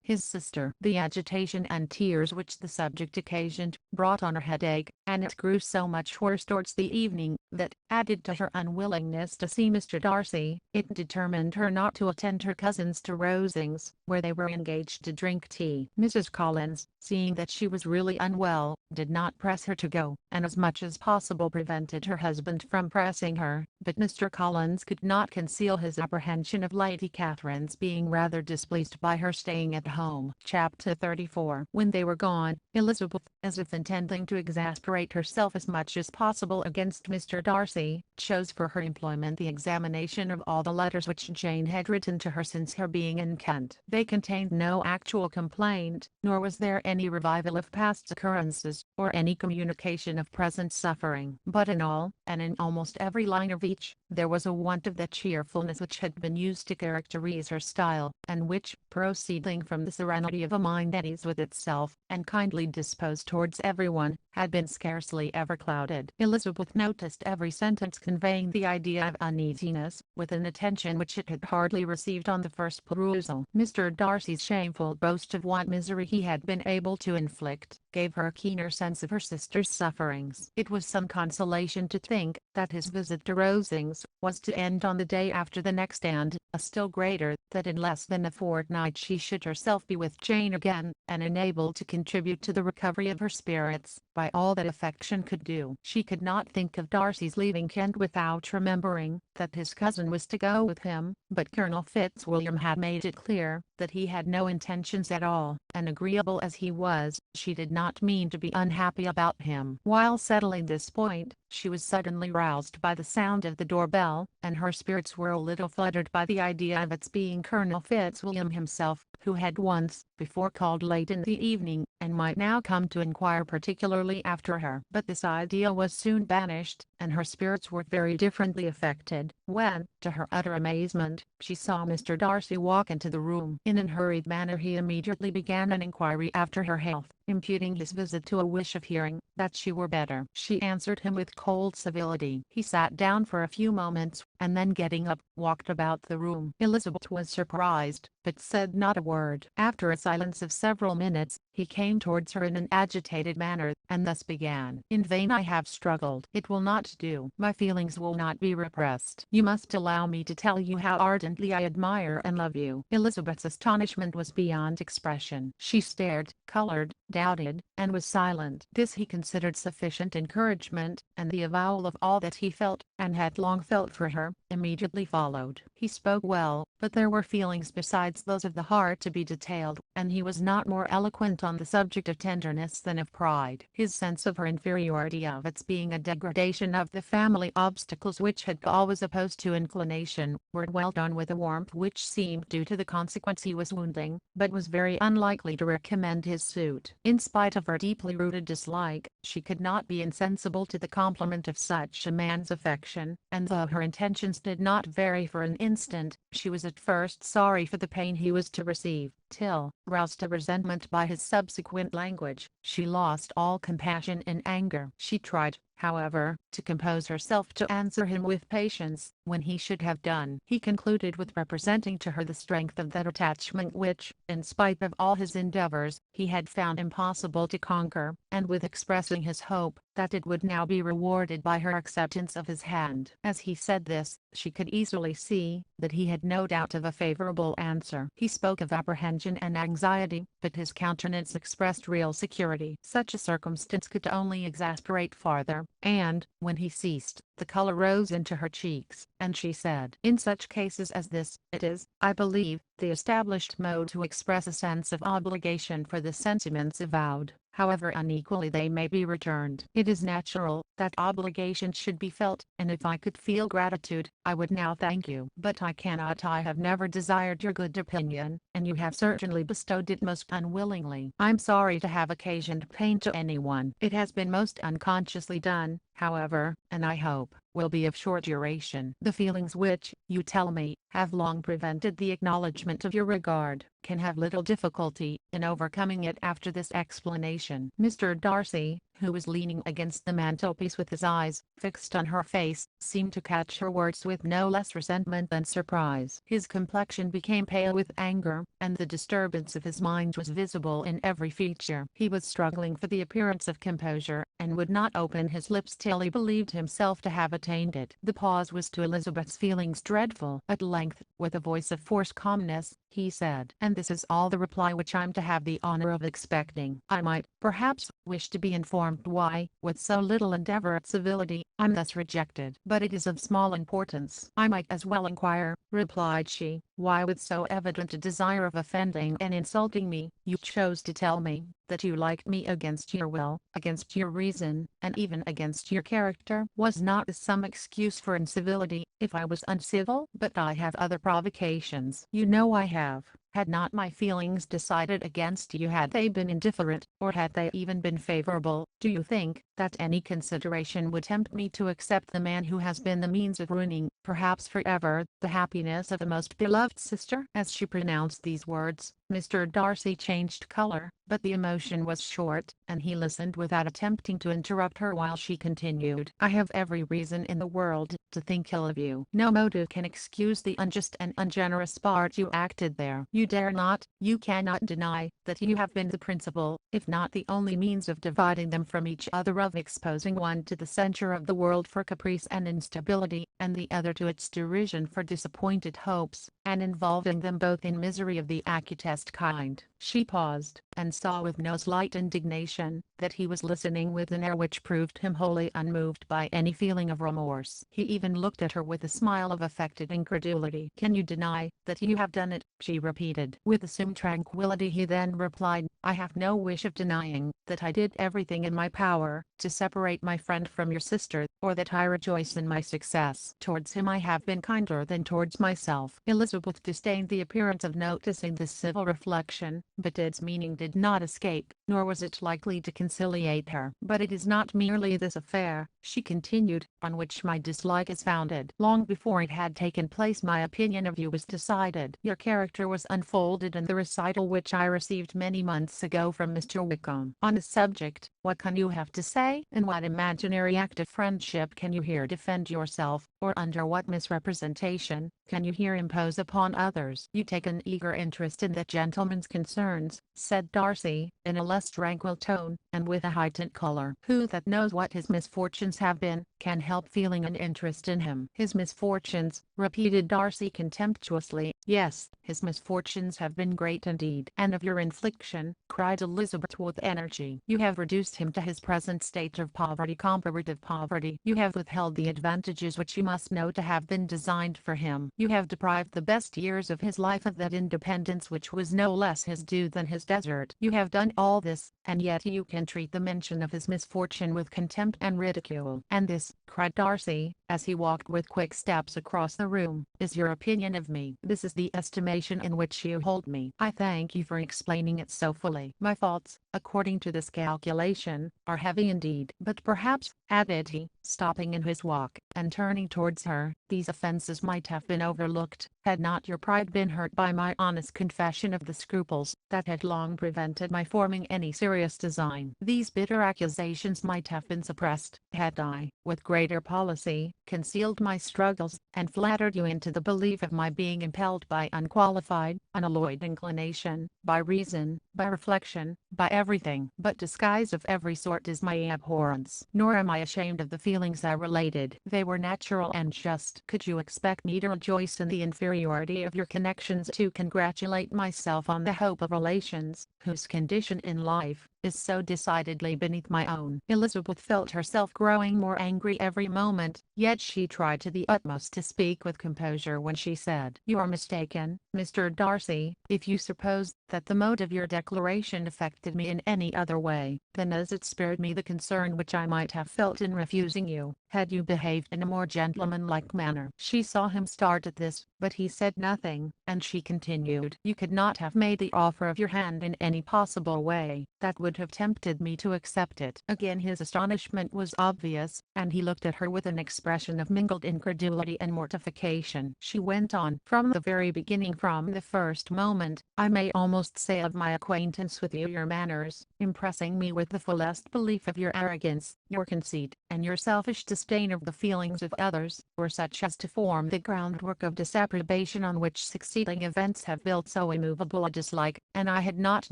his sister. The agitation and tears which the subject occasioned brought on a headache, and it grew so much worse towards the evening that, added to her unwillingness to see Mr. Darcy, it determined her not to attend her cousins to Rosings, where they were engaged to drink tea. Mrs. Collins, seeing that she was really unwell, did not press her to go, and as much as possible prevented her husband from pressing her, but Mr. Collins could not conceal his apprehension of Lady Catherine's being rather displeased by her staying at home. Chapter 34. When they were gone, Elizabeth, as if intending to exasperate herself as much as possible against Mr. Darcy, chose for her employment the examination of all the letters which Jane had written to her since her being in Kent. They contained no actual complaint, nor was there any revival of past occurrences, or any communication of present suffering. But in all, and in almost every line of each, there was a want of that cheerfulness which had been used to characterize her style, and which, proceeding from the serenity of a mind at ease with itself, and kindly disposed towards everyone, had been scarcely ever clouded. Elizabeth noticed every sentence conveying the idea of uneasiness, with an attention which it had hardly received on the first perusal. Mr. Darcy's shameful boast of what misery he had been able to inflict, gave her a keener sense of her sister's sufferings. It was some consolation to think that his visit to Rosings was to end on the day after the next, and, a still greater, that in less than a fortnight she should herself be with Jane again, and enabled to contribute to the recovery of her spirits, by all that affection could do. She could not think of Darcy's leaving Kent without remembering that his cousin was to go with him, but Colonel Fitzwilliam had made it clear that he had no intentions at all, and agreeable as he was, she did not mean to be unhappy about him. While settling this point, she was suddenly roused by the sound of the doorbell, and her spirits were a little fluttered by the idea of its being Colonel Fitzwilliam himself, who had once before called late in the evening, and might now come to inquire particularly after her. But this idea was soon banished, and her spirits were very differently affected, when, to her utter amazement, she saw Mr. Darcy walk into the room. In an hurried manner he immediately began an inquiry after her health, imputing his visit to a wish of hearing that she were better. She answered him with cold civility. He sat down for a few moments, and then getting up, walked about the room. Elizabeth was surprised, but said not a word. After a silence of several minutes, he came towards her in an agitated manner, and thus began. "In vain I have struggled. It will not do. My feelings will not be repressed. You must allow me to tell you how ardently I admire and love you." Elizabeth's astonishment was beyond expression. She stared, colored, doubted, and was silent. This he considered sufficient encouragement, and the avowal of all that he felt, and had long felt for her, immediately followed. He spoke well, but there were feelings besides those of the heart to be detailed, and he was not more eloquent on the subject of tenderness than of pride. His sense of her inferiority, of its being a degradation of the family obstacles which had always opposed to inclination, were dwelt on with a warmth which seemed due to the consequence he was wounding, but was very unlikely to recommend his suit. In spite of her deeply rooted dislike, she could not be insensible to the compliment of such a man's affection, and though her intentions did not vary for an instant, she was at first sorry for the pain he was to receive, till, roused to resentment by his subsequent language, she lost all compassion in anger. She tried, however, to compose herself to answer him with patience, when he should have done. He concluded with representing to her the strength of that attachment which, in spite of all his endeavors, he had found impossible to conquer, and with expressing his hope that it would now be rewarded by her acceptance of his hand. As he said this, she could easily see that he had no doubt of a favorable answer. He spoke of apprehension and anxiety, but his countenance expressed real security. Such a circumstance could only exasperate farther, and, when he ceased, the color rose into her cheeks, and she said, "In such cases as this, it is, I believe, the established mode to express a sense of obligation for the sentiments avowed, however unequally they may be returned. It is natural that obligation should be felt, and if I could feel gratitude, I would now thank you. But I cannot. I have never desired your good opinion, and you have certainly bestowed it most unwillingly. I'm sorry to have occasioned pain to anyone. It has been most unconsciously done, however, and I hope will be of short duration. The feelings which, you tell me, have long prevented the acknowledgment of your regard, can have little difficulty in overcoming it after this explanation." Mr. Darcy, who was leaning against the mantelpiece with his eyes fixed on her face, seemed to catch her words with no less resentment than surprise. His complexion became pale with anger, and the disturbance of his mind was visible in every feature. He was struggling for the appearance of composure, and would not open his lips till he believed himself to have attained it. The pause was to Elizabeth's feelings dreadful. At length, with a voice of forced calmness, he said, "And this is all the reply which I'm to have the honor of expecting. I might, perhaps, wish to be informed why, with so little endeavor at civility, I'm thus rejected. But it is of small importance." "I might as well inquire," replied she, "why with so evident a desire of offending and insulting me, you chose to tell me that you liked me against your will, against your reason, and even against your character? Was not this some excuse for incivility, if I was uncivil? But I have other provocations. You know I have. Had not my feelings decided against you, had they been indifferent, or had they even been favorable, do you think that any consideration would tempt me to accept the man who has been the means of ruining, perhaps forever, the happiness of a most beloved sister?" As she pronounced these words, Mr. Darcy changed color, but the emotion was short, and he listened without attempting to interrupt her while she continued. "I have every reason in the world to think ill of you. No motive can excuse the unjust and ungenerous part you acted there. You dare not, you cannot deny, that you have been the principal, if not the only means of dividing them from each other, of exposing one to the censure of the world for caprice and instability, and the other to its derision for disappointed hopes, and involving them both in misery of the acutest kind." She paused, and saw with no slight indignation, that he was listening with an air which proved him wholly unmoved by any feeling of remorse. He even looked at her with a smile of affected incredulity. "Can you deny that you have done it?" she repeated. With assumed tranquillity he then replied, "I have no wish of denying that I did everything in my power to separate my friend from your sister, or that I rejoice in my success. Towards him I have been kinder than towards myself." Elizabeth disdained the appearance of noticing this civil reflection, but its meaning did not escape, nor was it likely to conciliate her. "But it is not merely this affair," she continued, "on which my dislike is founded. Long before it had taken place my opinion of you was decided. Your character was unfolded in the recital which I received many months ago from Mr. Wickham. On the subject, what can you have to say? In what imaginary act of friendship can you here defend yourself, or under what misrepresentation can you here impose upon others?" "You take an eager interest in that gentleman's concerns," said Darcy, in a less tranquil tone, and with a heightened color. "Who that knows what his misfortunes have been, can help feeling an interest in him?" "His misfortunes," repeated Darcy contemptuously. "Yes, his misfortunes have been great indeed." "And of your infliction," cried Elizabeth with energy. "You have reduced him to his present state of poverty, comparative poverty. You have withheld the advantages which you must know to have been designed for him. You have deprived the best years of his life of that independence which was no less his due than his desert. You have done all this, and yet you can treat the mention of his misfortune with contempt and ridicule." "And this," cried Darcy, as he walked with quick steps across the room, "is your opinion of me. This is the estimation in which you hold me. I thank you for explaining it so fully. My faults, according to this calculation, are heavy indeed. But perhaps," added he, stopping in his walk, and turning towards her, "these offences might have been overlooked, had not your pride been hurt by my honest confession of the scruples that had long prevented my forming any serious design. These bitter accusations might have been suppressed, had I, with greater policy, concealed my struggles, and flattered you into the belief of my being impelled by unqualified, unalloyed inclination, by reason, by reflection, by everything. But disguise of every sort is my abhorrence. Nor am I ashamed of the feelings I related. They were natural and just. Could you expect me to rejoice in the inferiority of your connections, to congratulate myself on the hope of relations, whose condition in life is so decidedly beneath my own?" Elizabeth felt herself growing more angry every moment, yet she tried to the utmost to speak with composure when she said, "You are mistaken, Mr. Darcy, if you suppose that the mode of your declaration affected me in any other way than as it spared me the concern which I might have felt in refusing you. Had you behaved in a more gentlemanlike manner?" She saw him start at this, but he said nothing, and she continued, "You could not have made the offer of your hand in any possible way that would have tempted me to accept it." Again his astonishment was obvious, and he looked at her with an expression of mingled incredulity and mortification. She went on, "From the very beginning, from the first moment, I may almost say of my acquaintance with you, your manners, impressing me with the fullest belief of your arrogance, your conceit, and your selfish disdain of the feelings of others, were such as to form the groundwork of disapprobation on which succeeding events have built so immovable a dislike, and I had not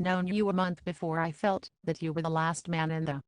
known you a month before I felt that you were the last man in the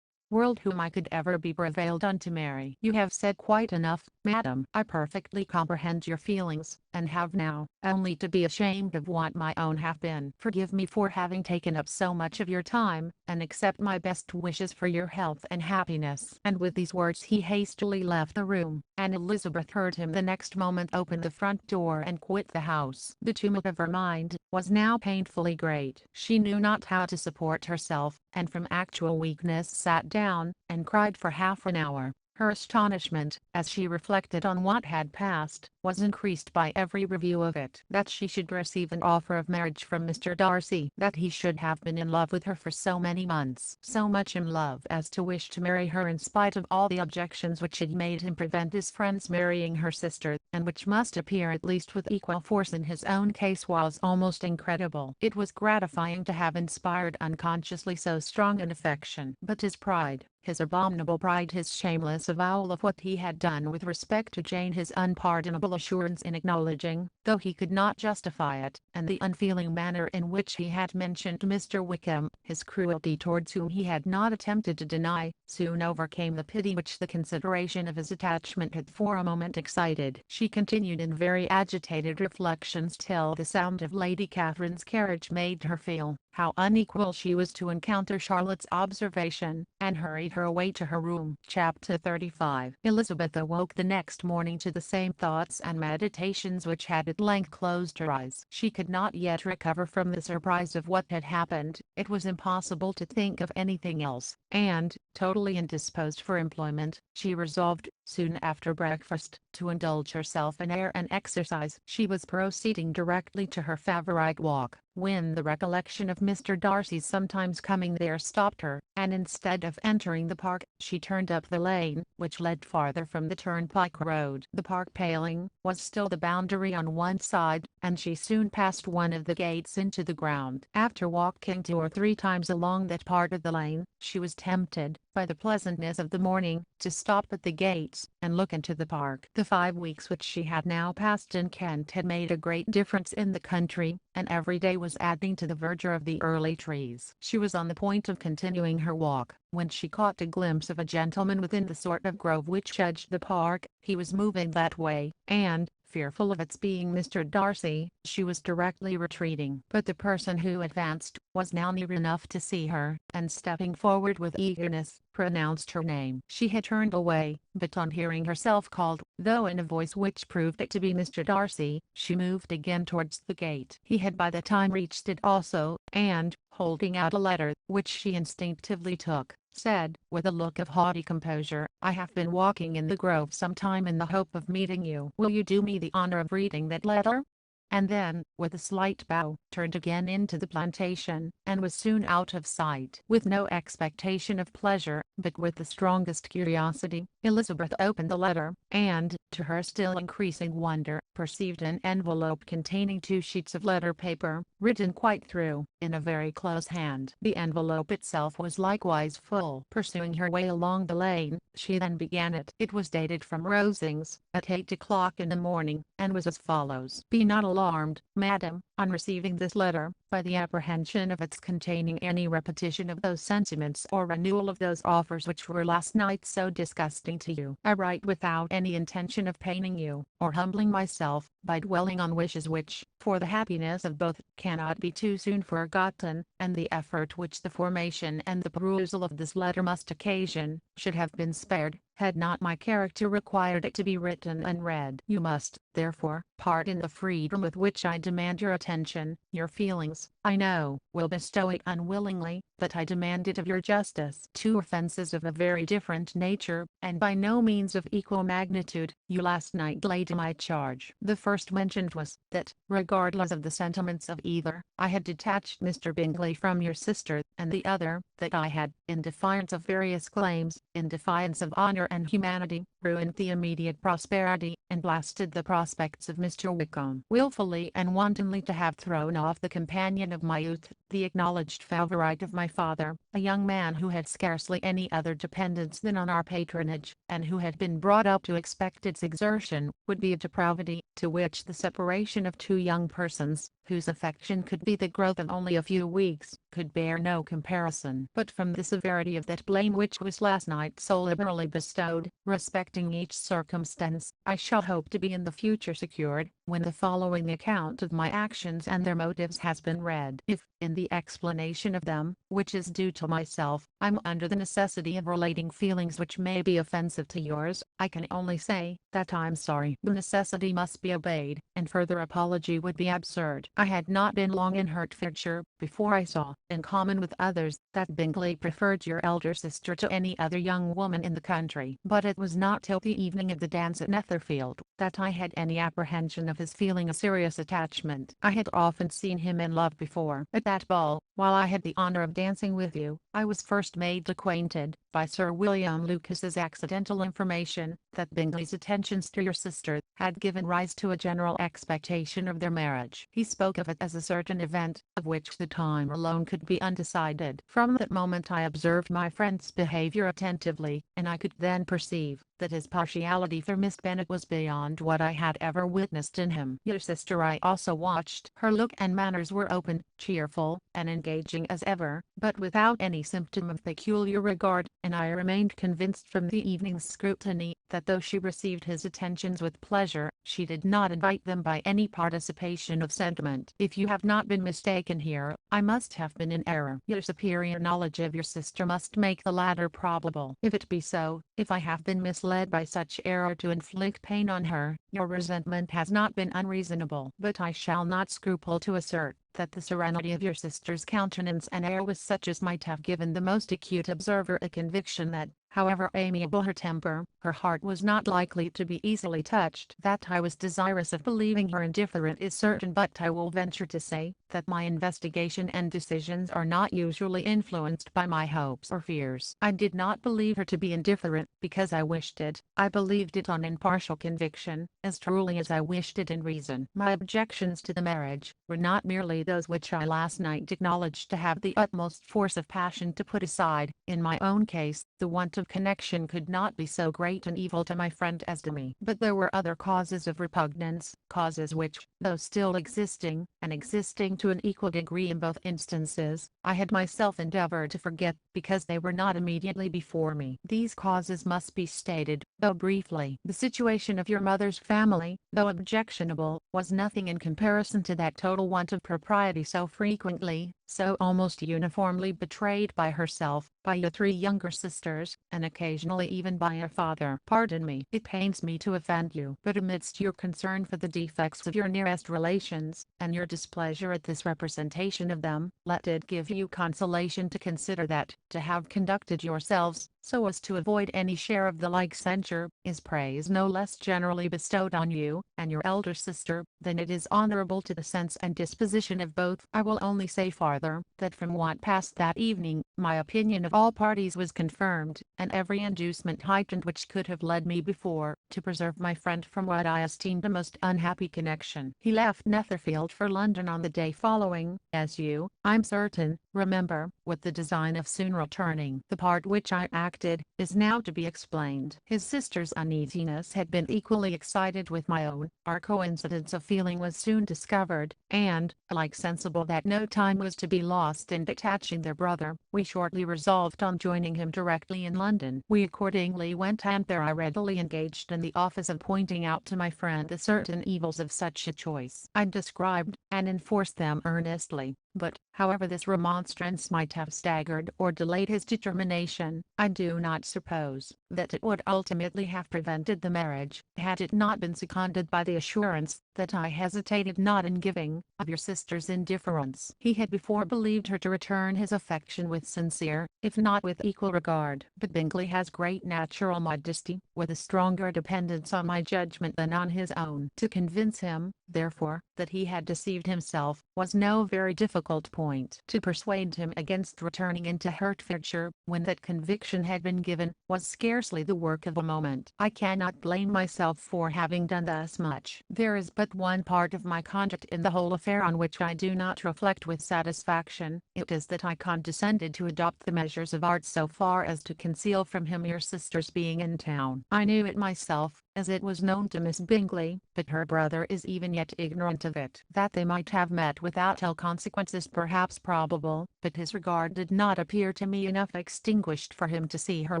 world whom I could ever be prevailed on to marry." "You have said quite enough, madam. I perfectly comprehend your feelings, and have now only to be ashamed of what my own have been. Forgive me for having taken up so much of your time, and accept my best wishes for your health and happiness." And with these words he hastily left the room, and Elizabeth heard him the next moment open the front door and quit the house. The tumult of her mind was now painfully great. She knew not how to support herself, and from actual weakness sat down, and cried for half an hour. Her astonishment, as she reflected on what had passed, was increased by every review of it. That she should receive an offer of marriage from Mr. Darcy, that he should have been in love with her for so many months, so much in love as to wish to marry her in spite of all the objections which had made him prevent his friends marrying her sister, and which must appear at least with equal force in his own case, was almost incredible. It was gratifying to have inspired unconsciously so strong an affection, but his pride, his abominable pride, his shameless avowal of what he had done with respect to Jane, his unpardonable assurance in acknowledging, though he could not justify it, and the unfeeling manner in which he had mentioned Mr. Wickham, his cruelty towards whom he had not attempted to deny, soon overcame the pity which the consideration of his attachment had for a moment excited. She continued in very agitated reflections till the sound of Lady Catherine's carriage made her feel how unequal she was to encounter Charlotte's observation, and hurried her away to her room. Chapter 35. Elizabeth awoke the next morning to the same thoughts and meditations which had at length closed her eyes. She could not yet recover from the surprise of what had happened. It was impossible to think of anything else, and, totally indisposed for employment, she resolved, soon after breakfast, to indulge herself in air and exercise. She was proceeding directly to her favorite walk, when the recollection of Mr. Darcy's sometimes coming there stopped her, and instead of entering the park, she turned up the lane, which led farther from the turnpike road. The park paling was still the boundary on one side, and she soon passed one of the gates into the ground. After walking 2 or 3 times along that part of the lane, she was tempted, by the pleasantness of the morning, to stop at the gates, and look into the park. The 5 weeks which she had now passed in Kent had made a great difference in the country, and every day was adding to the verdure of the early trees. She was on the point of continuing her walk, when she caught a glimpse of a gentleman within the sort of grove which edged the park. He was moving that way, and, fearful of its being Mr. Darcy, she was directly retreating. But the person who advanced was now near enough to see her, and stepping forward with eagerness, pronounced her name. She had turned away, but on hearing herself called, though in a voice which proved it to be Mr. Darcy, she moved again towards the gate. He had by the time reached it also, and, holding out a letter, which she instinctively took, said, with a look of haughty composure, "I have been walking in the grove some time in the hope of meeting you. Will you do me the honor of reading that letter?" And then, with a slight bow, turned again into the plantation, and was soon out of sight. With no expectation of pleasure, but with the strongest curiosity, Elizabeth opened the letter, and, to her still increasing wonder, perceived an envelope containing 2 sheets of letter paper, written quite through, in a very close hand. The envelope itself was likewise full. Pursuing her way along the lane, she then began it. It was dated from Rosings, at 8 o'clock in the morning, and was as follows: "Be not alarmed, madam, on receiving this letter, by the apprehension of its containing any repetition of those sentiments or renewal of those offers which were last night so disgusting to you. I write without any intention of paining you, or humbling myself, by dwelling on wishes which, for the happiness of both, cannot be too soon forgotten, and the effort which the formation and the perusal of this letter must occasion, should have been spared, had not my character required it to be written and read. You must, therefore, pardon the freedom with which I demand your attention. Your feelings, I know, will bestow it unwillingly, but I demand it of your justice. Two offences of a very different nature, and by no means of equal magnitude, you last night laid to my charge. The first mentioned was, that, regardless of the sentiments of either, I had detached Mr. Bingley from your sister, and the other, that I had, in defiance of various claims, in defiance of honour and humanity, ruined the immediate prosperity, and blasted the prospects of Mr. Wickham. Wilfully and wantonly to have thrown off the companion of my youth, the acknowledged favourite of my father, a young man who had scarcely any other dependence than on our patronage, and who had been brought up to expect its exertion, would be a depravity, to which the separation of two young persons, whose affection could be the growth of only a few weeks, could bear no comparison. But from the severity of that blame which was last night so liberally bestowed, respecting each circumstance, I shall hope to be in the future secured, when the following account of my actions and their motives has been read. If, in the explanation of them, which is due to myself, I'm under the necessity of relating feelings which may be offensive to yours, I can only say, that I'm sorry. The necessity must be obeyed, and further apology would be absurd. I had not been long in Hertfordshire, before I saw, in common with others, that Bingley preferred your elder sister to any other young woman in the country. But it was not till the evening of the dance at Netherfield, that I had any apprehension of his feeling a serious attachment. I had often seen him in love before. At that ball, while I had the honour of dancing with you, I was first made acquainted, by Sir William Lucas's accidental information, that Bingley's attentions to your sister had given rise to a general expectation of their marriage. He spoke of it as a certain event, of which the time alone could be undecided. From that moment I observed my friend's behaviour attentively, and I could then perceive that his partiality for Miss Bennet was beyond what I had ever witnessed in him. Your sister I also watched. Her look and manners were open, cheerful, and engaging as ever, but without any symptom of peculiar regard, and I remained convinced from the evening's scrutiny, that though she received his attentions with pleasure, she did not invite them by any participation of sentiment. If you have not been mistaken here, I must have been in error. Your superior knowledge of your sister must make the latter probable. If it be so, if I have been misled by such error to inflict pain on her, your resentment has not been unreasonable. But I shall not scruple to assert, that the serenity of your sister's countenance and air was such as might have given the most acute observer a conviction that, however amiable her temper, her heart was not likely to be easily touched. That I was desirous of believing her indifferent is certain, but I will venture to say, that my investigation and decisions are not usually influenced by my hopes or fears. I did not believe her to be indifferent, because I wished it. I believed it on impartial conviction, as truly as I wished it in reason. My objections to the marriage were not merely those which I last night acknowledged to have the utmost force of passion to put aside. In my own case, the want of connection could not be so great an evil to my friend as to me. But there were other causes of repugnance, causes which, though still existing, and existing to an equal degree in both instances, I had myself endeavoured to forget, because they were not immediately before me. These causes must be stated, though briefly. The situation of your mother's family, though objectionable, was nothing in comparison to that total want of propriety so frequently, so almost uniformly betrayed by herself, by your three younger sisters, and occasionally even by your father. Pardon me, it pains me to offend you, but amidst your concern for the defects of your nearest relations, and your displeasure at this representation of them, let it give you consolation to consider that, to have conducted yourselves, so as to avoid any share of the like censure, is praise no less generally bestowed on you, and your elder sister, than it is honourable to the sense and disposition of both. I will only say farther, that from what passed that evening, my opinion of all parties was confirmed, and every inducement heightened which could have led me before, to preserve my friend from what I esteemed a most unhappy connection. He left Netherfield for London on the day following, as you, I'm certain, remember, with the design of soon returning. The part which I acted, is now to be explained. His sister's uneasiness had been equally excited with my own, our coincidence of feeling was soon discovered, and, like sensible that no time was to be lost in detaching their brother, we shortly resolved on joining him directly in London. We accordingly went, and there I readily engaged in the office of pointing out to my friend the certain evils of such a choice. I described and enforced them earnestly, but, however this remonstrance might have staggered or delayed his determination, I do not suppose that it would ultimately have prevented the marriage, had it not been seconded by the assurance that I hesitated not in giving, of your sister's indifference. He had before believed her to return his affection with sincere, if not with equal regard. But Bingley has great natural modesty, with a stronger dependence on my judgment than on his own. To convince him, therefore, that he had deceived himself, was no very difficult point. To persuade him against returning into Hertfordshire, when that conviction had been given, was scarcely the work of a moment. I cannot blame myself for having done thus much. There is but one part of my conduct in the whole affair on which I do not reflect with satisfaction. It is that I condescended to adopt the measures of art so far as to conceal from him your sister's being in town. I knew it myself, as it was known to Miss Bingley, but her brother is even yet ignorant of it. That they might have met without ill consequences perhaps probable, but his regard did not appear to me enough extinguished for him to see her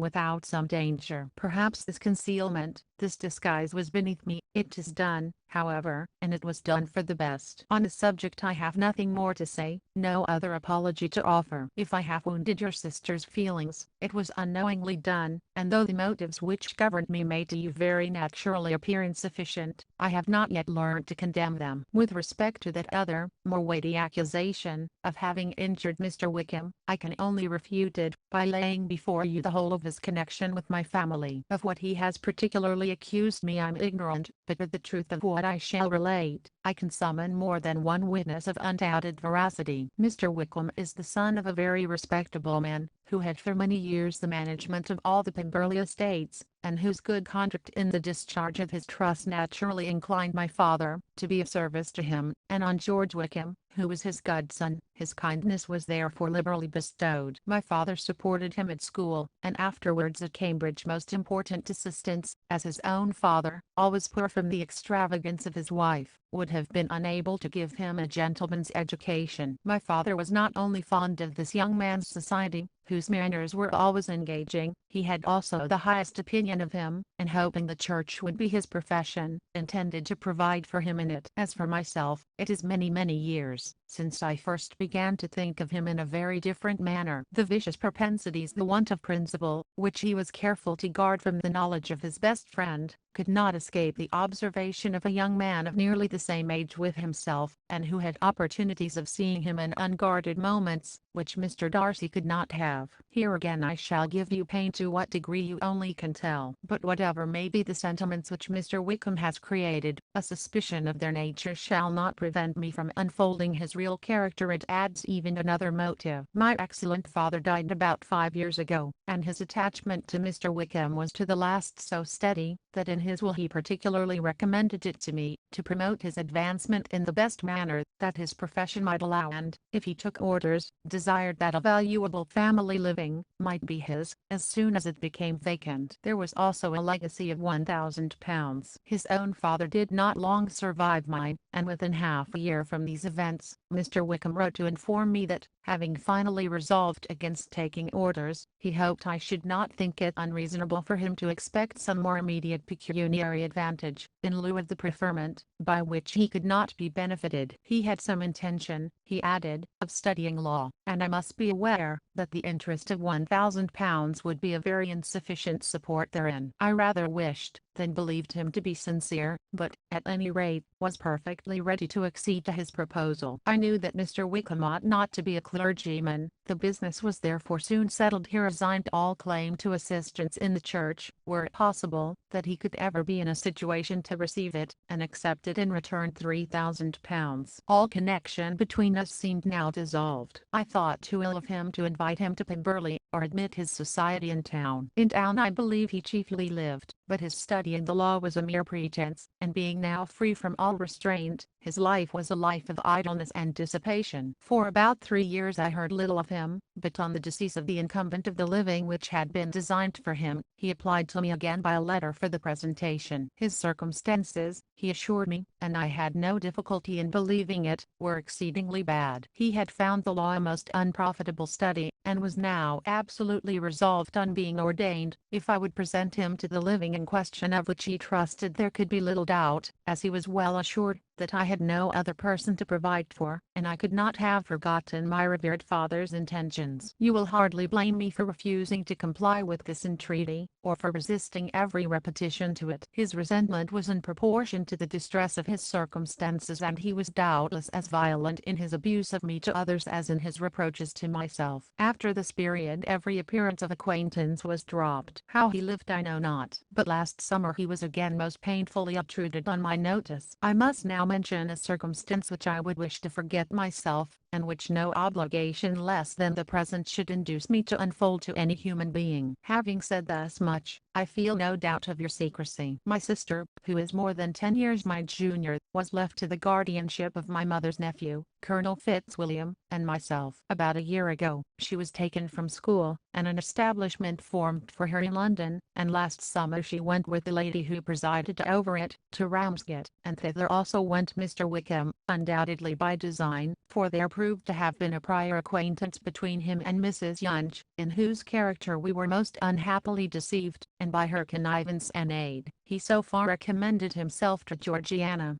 without some danger. Perhaps this concealment, this disguise was beneath me. It is done, however, and it was done for the best. On the subject I have nothing more to say, no other apology to offer. If I have wounded your sister's feelings, it was unknowingly done, and though the motives which governed me may to you very naturally appear insufficient, I have not yet learned to condemn them. With respect to that other, more weighty accusation, of having injured Mr. Wickham, I can only refute it, by laying before you the whole of his connection with my family. Of what he has particularly accused me I am ignorant, but for the truth of what I shall relate, I can summon more than one witness of undoubted veracity. Mr. Wickham is the son of a very respectable man, who had for many years the management of all the Pemberley estates, and whose good conduct in the discharge of his trust naturally inclined my father to be of service to him, and on George Wickham, who was his godson, his kindness was therefore liberally bestowed. My father supported him at school, and afterwards at Cambridge, most important assistance, as his own father, always poor from the extravagance of his wife, would have been unable to give him a gentleman's education. My father was not only fond of this young man's society, whose manners were always engaging, he had also the highest opinion of him, and hoping the church would be his profession, intended to provide for him in it. As for myself, it is many years since I first began to think of him in a very different manner. The vicious propensities, the want of principle, which he was careful to guard from the knowledge of his best friend, could not escape the observation of a young man of nearly the same age with himself, and who had opportunities of seeing him in unguarded moments, which Mr. Darcy could not have. Here again I shall give you pain to what degree you only can tell. But whatever may be the sentiments which Mr. Wickham has created, a suspicion of their nature shall not prevent me from unfolding his real character. It adds even another motive. My excellent father died about 5 years ago, and his attachment to Mr. Wickham was to the last so steady, that in his will he particularly recommended it to me, to promote his advancement in the best manner that his profession might allow, and, if he took orders, desired that a valuable family living might be his, as soon as it became vacant. There was also a legacy of £1,000. His own father did not long survive mine, and within half a year from these events, Mr. Wickham wrote to inform me that, having finally resolved against taking orders, he hoped I should not think it unreasonable for him to expect some more immediate pecuniary advantage, in lieu of the preferment, by which he could not be benefited. He had some intention, he added, of studying law, and I must be aware that the interest of £1,000 would be a very insufficient support therein. I rather wished than believed him to be sincere, but, at any rate, was perfectly ready to accede to his proposal. I knew that Mr. Wickham ought not to be a clergyman. The business was therefore soon settled. He resigned all claim to assistance in the church, were it possible that he could ever be in a situation to receive it, and accepted in return £3,000. All connection between us seemed now dissolved. I thought too ill of him to invite him to Pemberley, or admit his society in town. In town I believe he chiefly lived, but his study in the law was a mere pretense, and being now free from all restraint, his life was a life of idleness and dissipation. For about 3 years I heard little of him, but on the decease of the incumbent of the living which had been designed for him, he applied to me again by a letter for the presentation. His circumstances, he assured me, and I had no difficulty in believing it, were exceedingly bad. He had found the law a most unprofitable study, and was now absolutely resolved on being ordained, if I would present him to the living in question, of which he trusted there could be little doubt, as he was well assured that I had no other person to provide for, and I could not have forgotten my revered father's intentions. You will hardly blame me for refusing to comply with this entreaty, or for resisting every repetition to it. His resentment was in proportion to the distress of his circumstances, and he was doubtless as violent in his abuse of me to others as in his reproaches to myself. After this period every appearance of acquaintance was dropped. How he lived I know not, but last summer he was again most painfully obtruded on my notice. I must now mention a circumstance which I would wish to forget myself, and which no obligation less than the present should induce me to unfold to any human being. Having said thus much, I feel no doubt of your secrecy. My sister, who is more than 10 years my junior, was left to the guardianship of my mother's nephew, Colonel Fitzwilliam, and myself. About a year ago, she was taken from school, and an establishment formed for her in London, and last summer she went with the lady who presided over it, to Ramsgate, and thither also went Mr. Wickham, undoubtedly by design, for there proved to have been a prior acquaintance between him and Mrs. Yonge, in whose character we were most unhappily deceived, and by her connivance and aid, he so far recommended himself to Georgiana,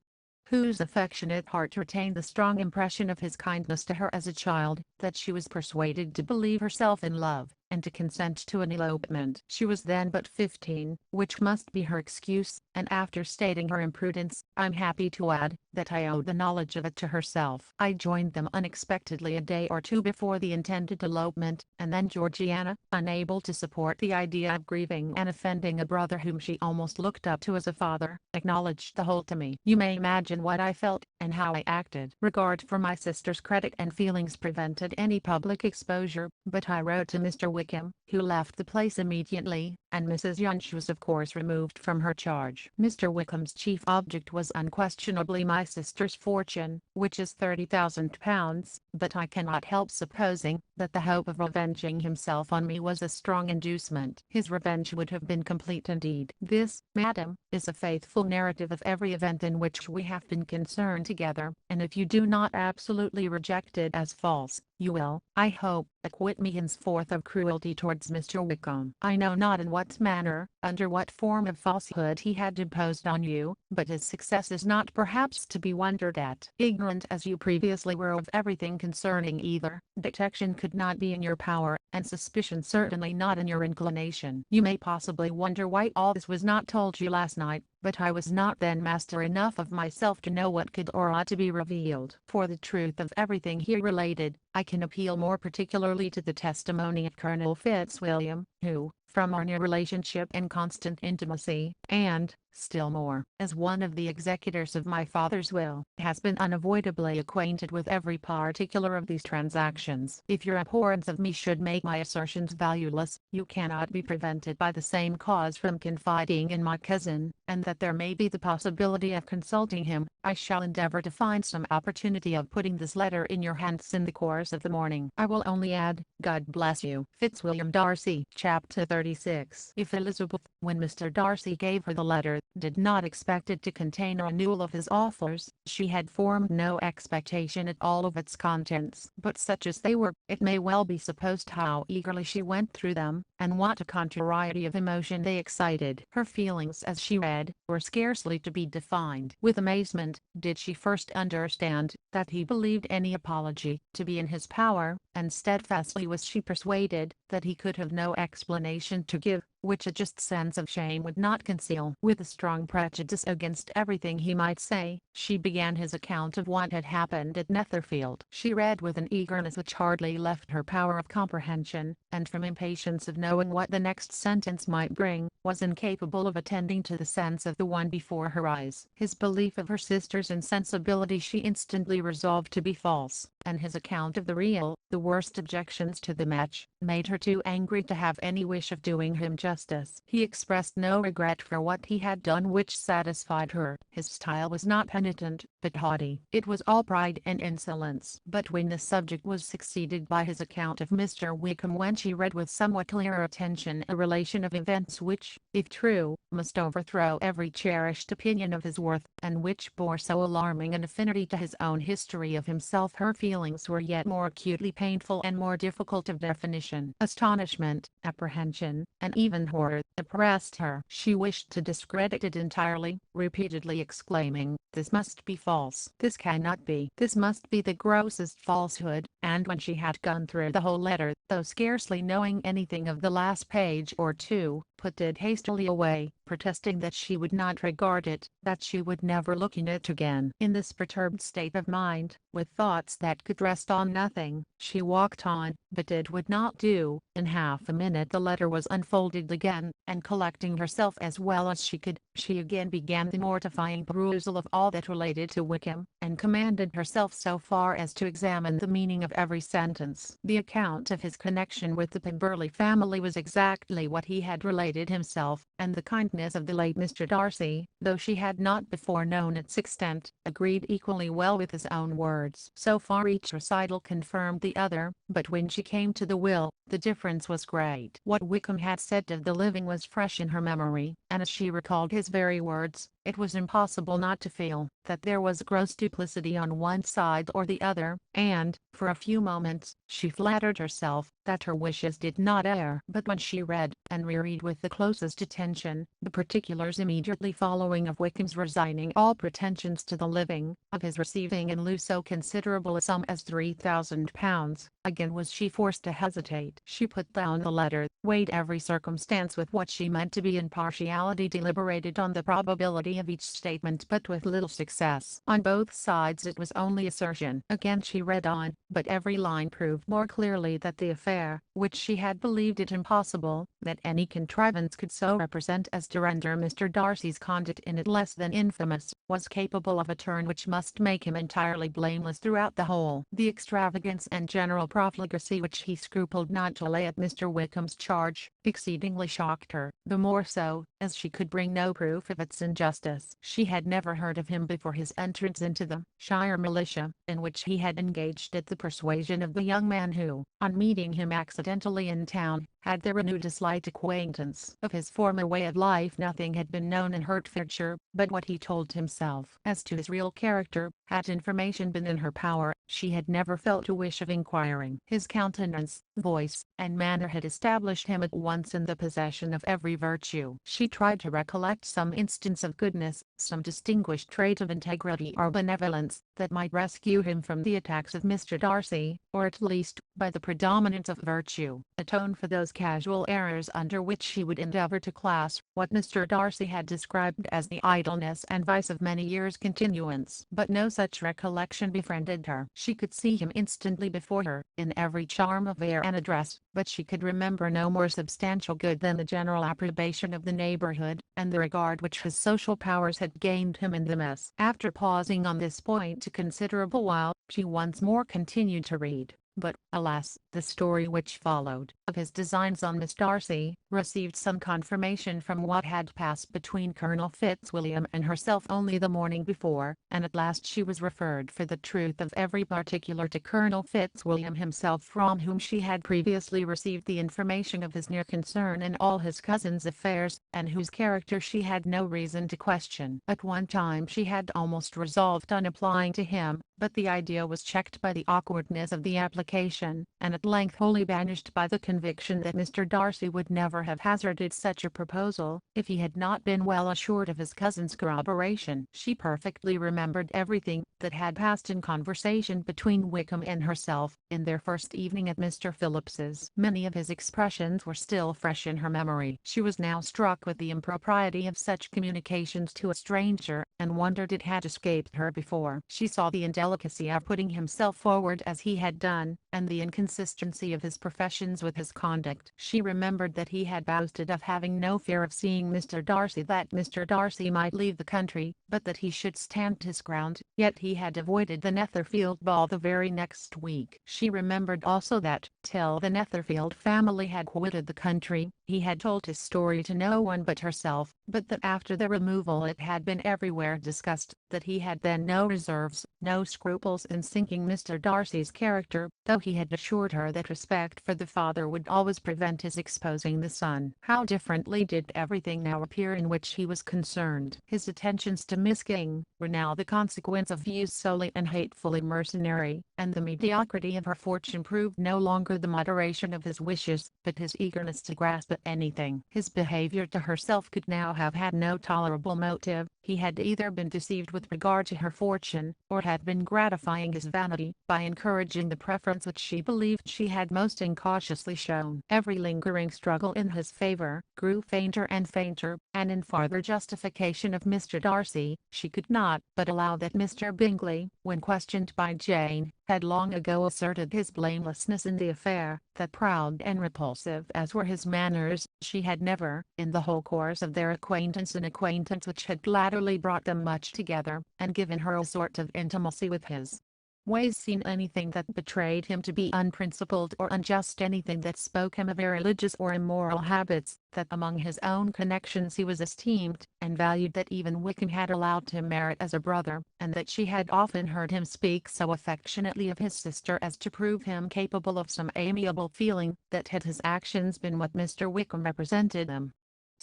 whose affectionate heart retained the strong impression of his kindness to her as a child, that she was persuaded to believe herself in love, and to consent to an elopement. She was then but 15, which must be her excuse, and after stating her imprudence, I'm happy to add, that I owed the knowledge of it to herself. I joined them unexpectedly a day or two before the intended elopement, and then Georgiana, unable to support the idea of grieving and offending a brother whom she almost looked up to as a father, acknowledged the whole to me. You may imagine what I felt, and how I acted. Regard for my sister's credit and feelings prevented any public exposure, but I wrote to Mr. Wickham, who left the place immediately, and Mrs. Yonge was of course removed from her charge. Mr. Wickham's chief object was unquestionably my sister's fortune, which is £30,000, but I cannot help supposing that the hope of avenging himself on me was a strong inducement. His revenge would have been complete indeed. This, madam, is a faithful narrative of every event in which we have been concerned together, and if you do not absolutely reject it as false, you will, I hope, acquit me henceforth of cruelty towards Mr. Wickham. I know not in what manner, under what form of falsehood he had imposed on you, but his success is not perhaps to be wondered at. Ignorant as you previously were of everything concerning either, detection could not be in your power, and suspicion certainly not in your inclination. You may possibly wonder why all this was not told you last night, but I was not then master enough of myself to know what could or ought to be revealed. For the truth of everything here related, I can appeal more particularly to the testimony of Colonel Fitzwilliam, who, from our near relationship and constant intimacy, and, still more, as one of the executors of my father's will, has been unavoidably acquainted with every particular of these transactions. If your abhorrence of me should make my assertions valueless, you cannot be prevented by the same cause from confiding in my cousin, and that there may be the possibility of consulting him, I shall endeavor to find some opportunity of putting this letter in your hands in the course of the morning. I will only add, God bless you. Fitzwilliam Darcy. Chapter 36. If Elizabeth, when Mr. Darcy gave her the letter, did not expect it to contain a renewal of his offers, she had formed no expectation at all of its contents. But such as they were, it may well be supposed how eagerly she went through them, and what a contrariety of emotion they excited. Her feelings as she read, were scarcely to be defined. With amazement, did she first understand, that he believed any apology to be in his power, and steadfastly was she persuaded, that he could have no explanation to give, which a just sense of shame would not conceal. With a strong prejudice against everything he might say, she began his account of what had happened at Netherfield. She read with an eagerness which hardly left her power of comprehension, and from impatience of knowing what the next sentence might bring, was incapable of attending to the sense of the one before her eyes. His belief of her sister's insensibility she instantly resolved to be false, and his account of the real, the worst objections to the match, made her too angry to have any wish of doing him justice. He expressed no regret for what he had done, which satisfied her. His style was not penitent, but haughty. It was all pride and insolence. But when the subject was succeeded by his account of Mr. Wickham, when she read with somewhat clearer attention a relation of events which, if true, must overthrow every cherished opinion of his worth, and which bore so alarming an affinity to his own history of himself, her feelings were yet more acutely painful and more difficult of definition. Astonishment, apprehension, and even horror oppressed her. She wished to discredit it entirely, repeatedly exclaiming, "This must be false. This cannot be. This must be the grossest falsehood." And when she had gone through the whole letter, though scarcely knowing anything of the last page or two, put it hastily away, protesting that she would not regard it, that she would never look in it again. In this perturbed state of mind, with thoughts that could rest on nothing, she walked on, but it would not do. In half a minute the letter was unfolded again, and collecting herself as well as she could, she again began the mortifying perusal of all that related to Wickham, and commanded herself so far as to examine the meaning of every sentence. The account of his connection with the Pemberley family was exactly what he had related himself, and the kindness of the late Mr. Darcy, though she had not before known its extent, agreed equally well with his own words. So far each recital confirmed the other, but when she came to the will, the difference was great. What Wickham had said of the living was fresh in her memory, and as she recalled his very words, it was impossible not to feel that there was gross duplicity on one side or the other, and, for a few moments, she flattered herself that her wishes did not err. But when she read, and reread with the closest attention, the particulars immediately following of Wickham's resigning all pretensions to the living, of his receiving in lieu so considerable a sum as £3,000, again was she forced to hesitate. She put down the letter, weighed every circumstance with what she meant to be impartiality, deliberated on the probability of each statement, but with little success. On both sides it was only assertion. Again she read on, but every line proved more clearly that the affair, which she had believed it impossible that any contrivance could so represent as to render Mr. Darcy's conduct in it less than infamous, was capable of a turn which must make him entirely blameless throughout the whole. The extravagance and general profligacy which he scrupled not to lay at Mr. Wickham's charge, exceedingly shocked her, the more so, as she could bring no proof of its injustice. She had never heard of him before his entrance into the shire militia, in which he had engaged at the persuasion of the young man who, on meeting him accidentally in town, had there renewed a slight acquaintance. Of his former way of life nothing had been known in Hertfordshire, but what he told himself. As to his real character, had information been in her power, she had never felt a wish of inquiring. His countenance, voice, and manner had established him at once in the possession of every virtue. She tried to recollect some instance of goodness, some distinguished trait of integrity or benevolence, that might rescue him from the attacks of Mr. Darcy, or at least, by the predominance of virtue, atone for those casual errors under which she would endeavor to class what Mr. Darcy had described as the idleness and vice of many years' continuance. But no such recollection befriended her. She could see him instantly before her, in every charm of air and address, but she could remember no more substantial good than the general approbation of the neighborhood, and the regard which his social powers had gained him in the mess. After pausing on this point a considerable while, she once more continued to read. But, alas, the story which followed, of his designs on Miss Darcy, received some confirmation from what had passed between Colonel Fitzwilliam and herself only the morning before, and at last she was referred for the truth of every particular to Colonel Fitzwilliam himself, from whom she had previously received the information of his near concern in all his cousin's affairs, and whose character she had no reason to question. At one time she had almost resolved on applying to him, but the idea was checked by the awkwardness of the application, and at length wholly banished by the conviction that Mr. Darcy would never have hazarded such a proposal, if he had not been well assured of his cousin's corroboration. She perfectly remembered everything that had passed in conversation between Wickham and herself, in their first evening at Mr. Phillips's. Many of his expressions were still fresh in her memory. She was now struck with the impropriety of such communications to a stranger, and wondered it had escaped her before. She saw the indelicacy of putting himself forward as he had done, and the inconsistency of his professions with his conduct. She remembered that he had boasted of having no fear of seeing Mr. Darcy, that Mr. Darcy might leave the country, but that he should stand his ground, yet he had avoided the Netherfield ball the very next week. She remembered also that, till the Netherfield family had quitted the country, he had told his story to no one but herself, but that after the removal it had been everywhere discussed, that he had then no reserves, no scruples in sinking Mr. Darcy's character, though he had assured her that respect for the father would always prevent his exposing the son. How differently did everything now appear in which he was concerned. His attentions to Miss King were now the consequence of views solely and hatefully mercenary, and the mediocrity of her fortune proved no longer the moderation of his wishes, but his eagerness to grasp at anything. His behavior to herself could now have had no tolerable motive. He had either been deceived with regard to her fortune, or had been gratifying his vanity, by encouraging the preference which she believed she had most incautiously shown. Every lingering struggle in his favor grew fainter and fainter, and in farther justification of Mr. Darcy, she could not but allow that Mr. Bingley, when questioned by Jane, had long ago asserted his blamelessness in the affair, that proud and repulsive as were his manners, she had never, in the whole course of their acquaintance, an acquaintance which had latterly brought them much together, and given her a sort of intimacy with his ways, seen anything that betrayed him to be unprincipled or unjust, anything that spoke him of irreligious or immoral habits, that among his own connections he was esteemed and valued, that even Wickham had allowed him merit as a brother, and that she had often heard him speak so affectionately of his sister as to prove him capable of some amiable feeling, that had his actions been what Mr. Wickham represented them,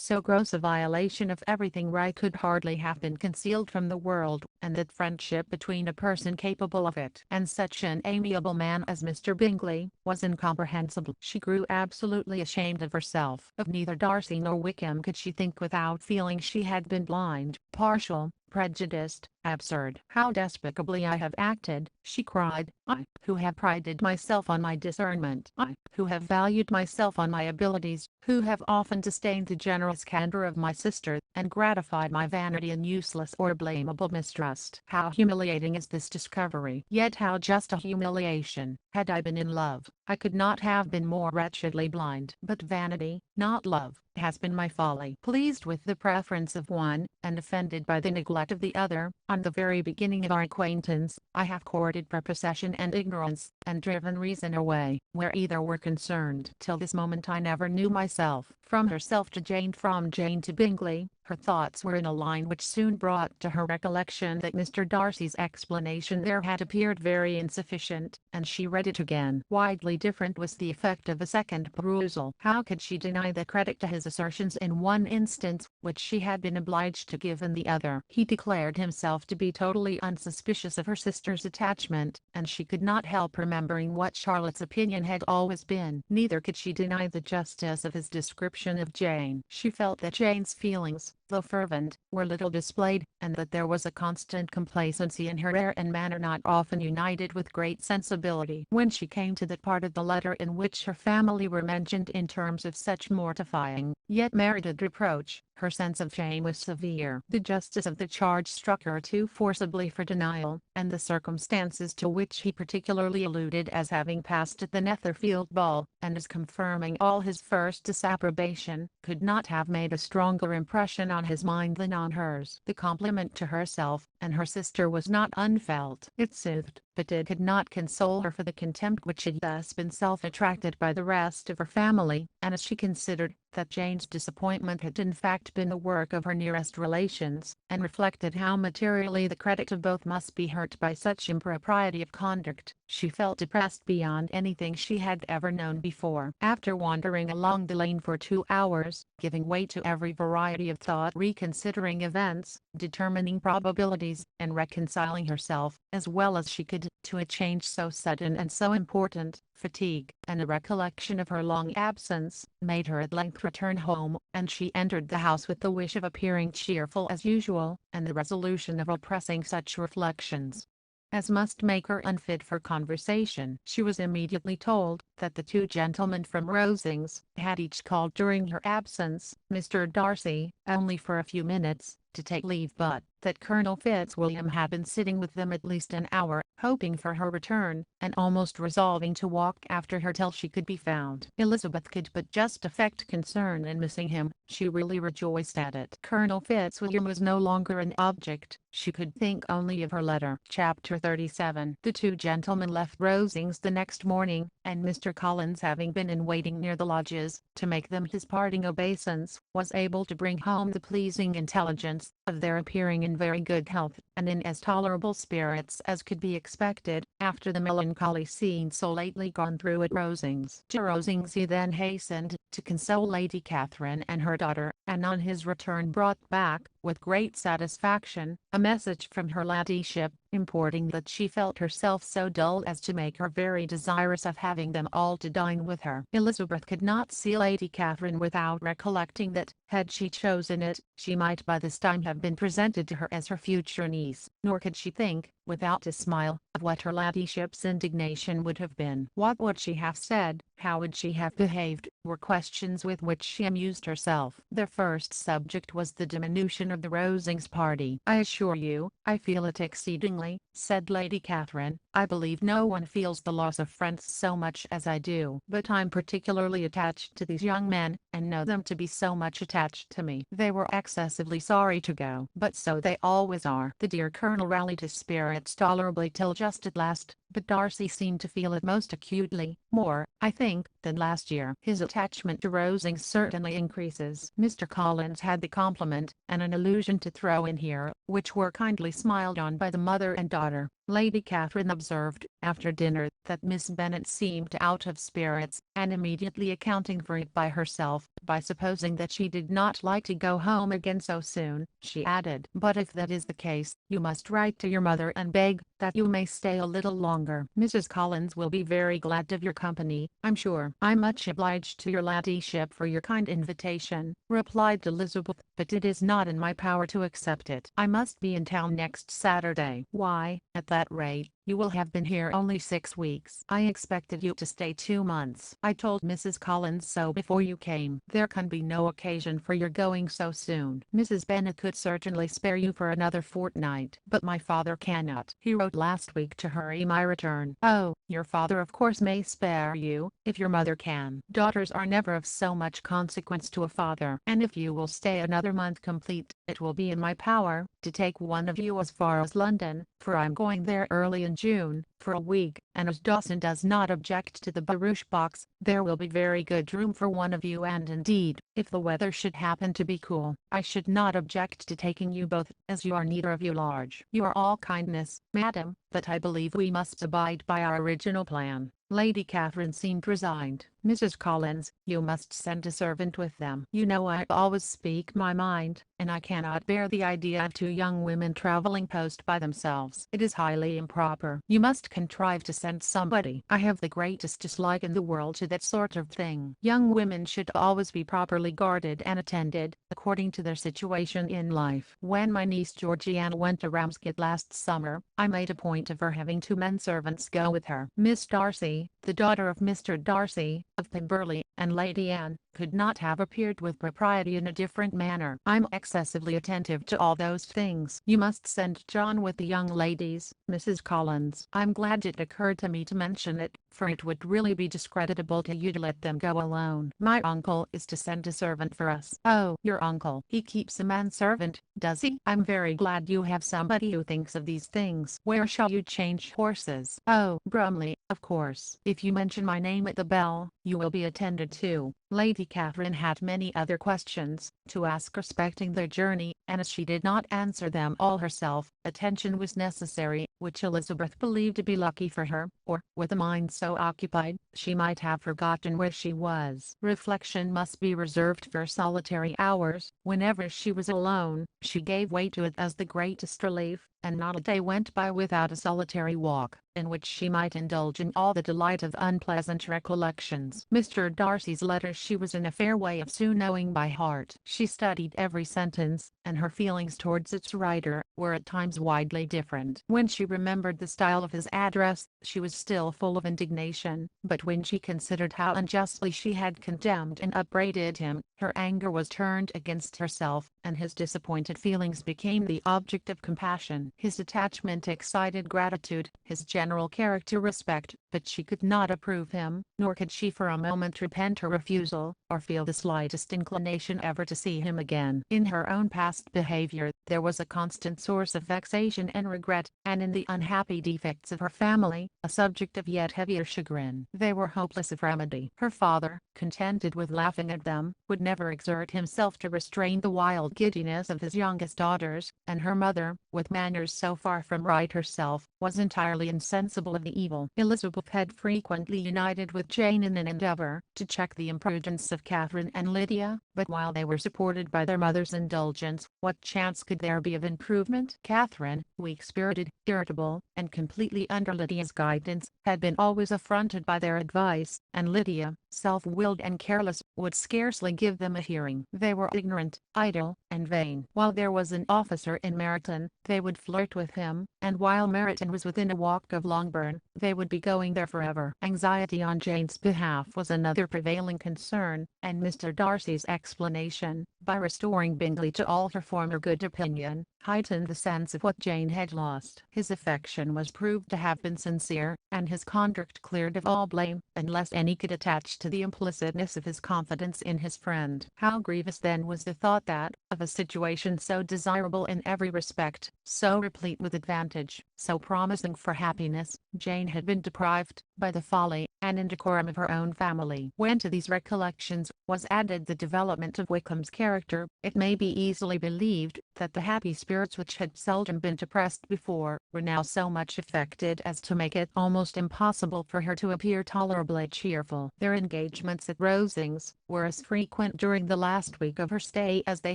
so gross a violation of everything right could hardly have been concealed from the world, and that friendship between a person capable of it, and such an amiable man as Mr. Bingley, was incomprehensible. She grew absolutely ashamed of herself. Of neither Darcy nor Wickham could she think without feeling she had been blind, partial, prejudiced, absurd. How despicably I have acted, she cried. I, who have prided myself on my discernment, I, who have valued myself on my abilities, who have often disdained the generous candor of my sister, and gratified my vanity in useless or blamable mistrust. How humiliating is this discovery! Yet how just a humiliation! Had I been in love, I could not have been more wretchedly blind. But vanity, not love, has been my folly. Pleased with the preference of one, and offended by the neglect of the other, on the very beginning of our acquaintance, I have courted prepossession and ignorance, and driven reason away, where either were concerned. Till this moment I never knew myself. From herself to Jane, from Jane to Bingley, her thoughts were in a line which soon brought to her recollection that Mr. Darcy's explanation there had appeared very insufficient, and she read it again. Widely different was the effect of a second perusal. How could she deny the credit to his assertions in one instance, which she had been obliged to give in the other? He declared himself to be totally unsuspicious of her sister's attachment, and she could not help remembering what Charlotte's opinion had always been. Neither could she deny the justice of his description of Jane. She felt that Jane's feelings, though fervent, were little displayed, and that there was a constant complacency in her air and manner not often united with great sensibility. When she came to that part of the letter in which her family were mentioned in terms of such mortifying, yet merited reproach, her sense of shame was severe. The justice of the charge struck her too forcibly for denial, and the circumstances to which he particularly alluded as having passed at the Netherfield ball, and as confirming all his first disapprobation, could not have made a stronger impression on his mind than on hers. The compliment to herself and her sister was not unfelt. It soothed, but it could not console her for the contempt which had thus been self-attracted by the rest of her family, and as she considered that Jane's disappointment had in fact been the work of her nearest relations, and reflected how materially the credit of both must be hurt by such impropriety of conduct, she felt depressed beyond anything she had ever known before. After wandering along the lane for 2 hours, giving way to every variety of thought, reconsidering events, determining probabilities, and reconciling herself, as well as she could, to a change so sudden and so important, fatigue, and a recollection of her long absence, made her at length return home, and she entered the house with the wish of appearing cheerful as usual, and the resolution of oppressing such reflections as must make her unfit for conversation. She was immediately told that the 2 gentlemen from Rosings had each called during her absence. Mr. Darcy, only for a few minutes, to take leave, but that Colonel Fitzwilliam had been sitting with them at least an hour, hoping for her return, and almost resolving to walk after her till she could be found. Elizabeth could but just affect concern in missing him. She really rejoiced at it. Colonel Fitzwilliam was no longer an object. She could think only of her letter. Chapter 37. The two gentlemen left Rosings the next morning, and Mr. Collins, having been in waiting near the lodges, to make them his parting obeisance, was able to bring home the pleasing intelligence of their appearing in very good health, and in as tolerable spirits as could be expected, after the melancholy scene so lately gone through at Rosings. To Rosings he then hastened, to console Lady Catherine and her daughter, and on his return brought back, with great satisfaction, a message from her ladyship, importing that she felt herself so dull as to make her very desirous of having them all to dine with her. Elizabeth could not see Lady Catherine without recollecting that, had she chosen it, she might by this time have been presented to her as her future niece, nor could she think, without a smile, of what her ladyship's indignation would have been. What would she have said, how would she have behaved, were questions with which she amused herself. Their first subject was the diminution of the Rosings party. "I assure you, I feel it exceedingly," said Lady Catherine. "I believe no one feels the loss of friends so much as I do. But I'm particularly attached to these young men, and know them to be so much attached to me. They were excessively sorry to go, but so they always are." The dear Colonel rallied his spirits tolerably till just at last, but Darcy seemed to feel it most acutely, more, I think, than last year. His attachment to Rosings certainly increases. Mr. Collins had the compliment, and an allusion to throw in here, which were kindly smiled on by the mother and daughter. Lady Catherine observed, after dinner, that Miss Bennet seemed out of spirits, and immediately accounting for it by herself, by supposing that she did not like to go home again so soon, she added, "But if that is the case, you must write to your mother and beg that you may stay a little longer. Mrs. Collins will be very glad of your company, I'm sure." "I'm much obliged to your ladyship for your kind invitation," replied Elizabeth, "but it is not in my power to accept it. I must be in town next Saturday." "Why, at that rate, you will have been here only 6 weeks. I expected you to stay 2 months. I told Mrs. Collins so before you came. There can be no occasion for your going so soon. Mrs. Bennet could certainly spare you for another fortnight, but my father cannot. He wrote last week to hurry my return." "Oh, your father of course may spare you, if your mother can. Daughters are never of so much consequence to a father. And if you will stay another month complete, it will be in my power to take one of you as far as London, for I'm going there early in June, for a week, and as Dawson does not object to the barouche box, there will be very good room for one of you, and indeed, if the weather should happen to be cool, I should not object to taking you both, as you are neither of you large. You are all kindness, madam, but I believe we must abide by our original plan." Lady Catherine seemed resigned. "Mrs. Collins, you must send a servant with them. You know I always speak my mind, and I cannot bear the idea of 2 young women traveling post by themselves. It is highly improper. You must contrive to send somebody. I have the greatest dislike in the world to that sort of thing. Young women should always be properly guarded and attended, according to their situation in life. When my niece Georgiana went to Ramsgate last summer, I made a point of her having 2 men servants go with her. Miss Darcy, the daughter of Mr. Darcy, of Pemberley, and Lady Anne, could not have appeared with propriety in a different manner. I'm excessively attentive to all those things. You must send John with the young ladies, Mrs. Collins. I'm glad it occurred to me to mention it, for it would really be discreditable to you to let them go alone. My uncle is to send a servant for us." "Oh, your uncle. He keeps a manservant, does he? I'm very glad you have somebody who thinks of these things. Where shall you change horses?" "Oh, Brumley, of course. If you mention my name at the bell, you will be attended to." Lady Catherine had many other questions to ask respecting their journey, and as she did not answer them all herself, attention was necessary, which Elizabeth believed to be lucky for her, or, with a mind so occupied, she might have forgotten where she was. Reflection must be reserved for solitary hours. Whenever she was alone, she gave way to it as the greatest relief, and not a day went by without a solitary walk, in which she might indulge in all the delight of unpleasant recollections. Mr. Darcy's letter she was in a fair way of soon knowing by heart. She studied every sentence, and her feelings towards its writer were at times widely different. When she remembered the style of his address, she was still full of indignation, but when she considered how unjustly she had condemned and upbraided him, Her anger was turned against herself, and his disappointed feelings became the object of compassion. His attachment excited gratitude, his general character respect, but she could not approve him, nor could she for a moment repent her refusal, or feel the slightest inclination ever to see him again. In her own past behavior, there was a constant source of vexation and regret, and in the unhappy defects of her family, a subject of yet heavier chagrin. They were hopeless of remedy. Her father, contented with laughing at them, would never exert himself to restrain the wild giddiness of his youngest daughters, and her mother, with manners so far from right herself, was entirely insensible of the evil. Elizabeth had frequently united with Jane in an endeavour to check the imprudence of Catherine and Lydia, but while they were supported by their mother's indulgence, what chance could there be of improvement? Catherine, weak-spirited, irritable, and completely under Lydia's guidance, had been always affronted by their advice, and Lydia, self-willed and careless, would scarcely give them a hearing. They were ignorant, idle, and vain. While there was an officer in Meryton, they would flirt with him, and while Meryton was within a walk of Longbourn, they would be going there forever. Anxiety on Jane's behalf was another prevailing concern, and Mr. Darcy's explanation, by restoring Bingley to all her former good opinion, heightened the sense of what Jane had lost. His affection was proved to have been sincere, and his conduct cleared of all blame, unless any could attach to the implicitness of his confidence in his friend. How grievous then was the thought that, of a situation so desirable in every respect, so replete with advantage, so promising for happiness, Jane had been deprived, by the folly and indecorum of her own family. When to these recollections was added the development of Wickham's character, it may be easily believed that the happy spirits which had seldom been depressed before, were now so much affected as to make it almost impossible for her to appear tolerably cheerful. Their engagements at Rosings were as frequent during the last week of her stay as they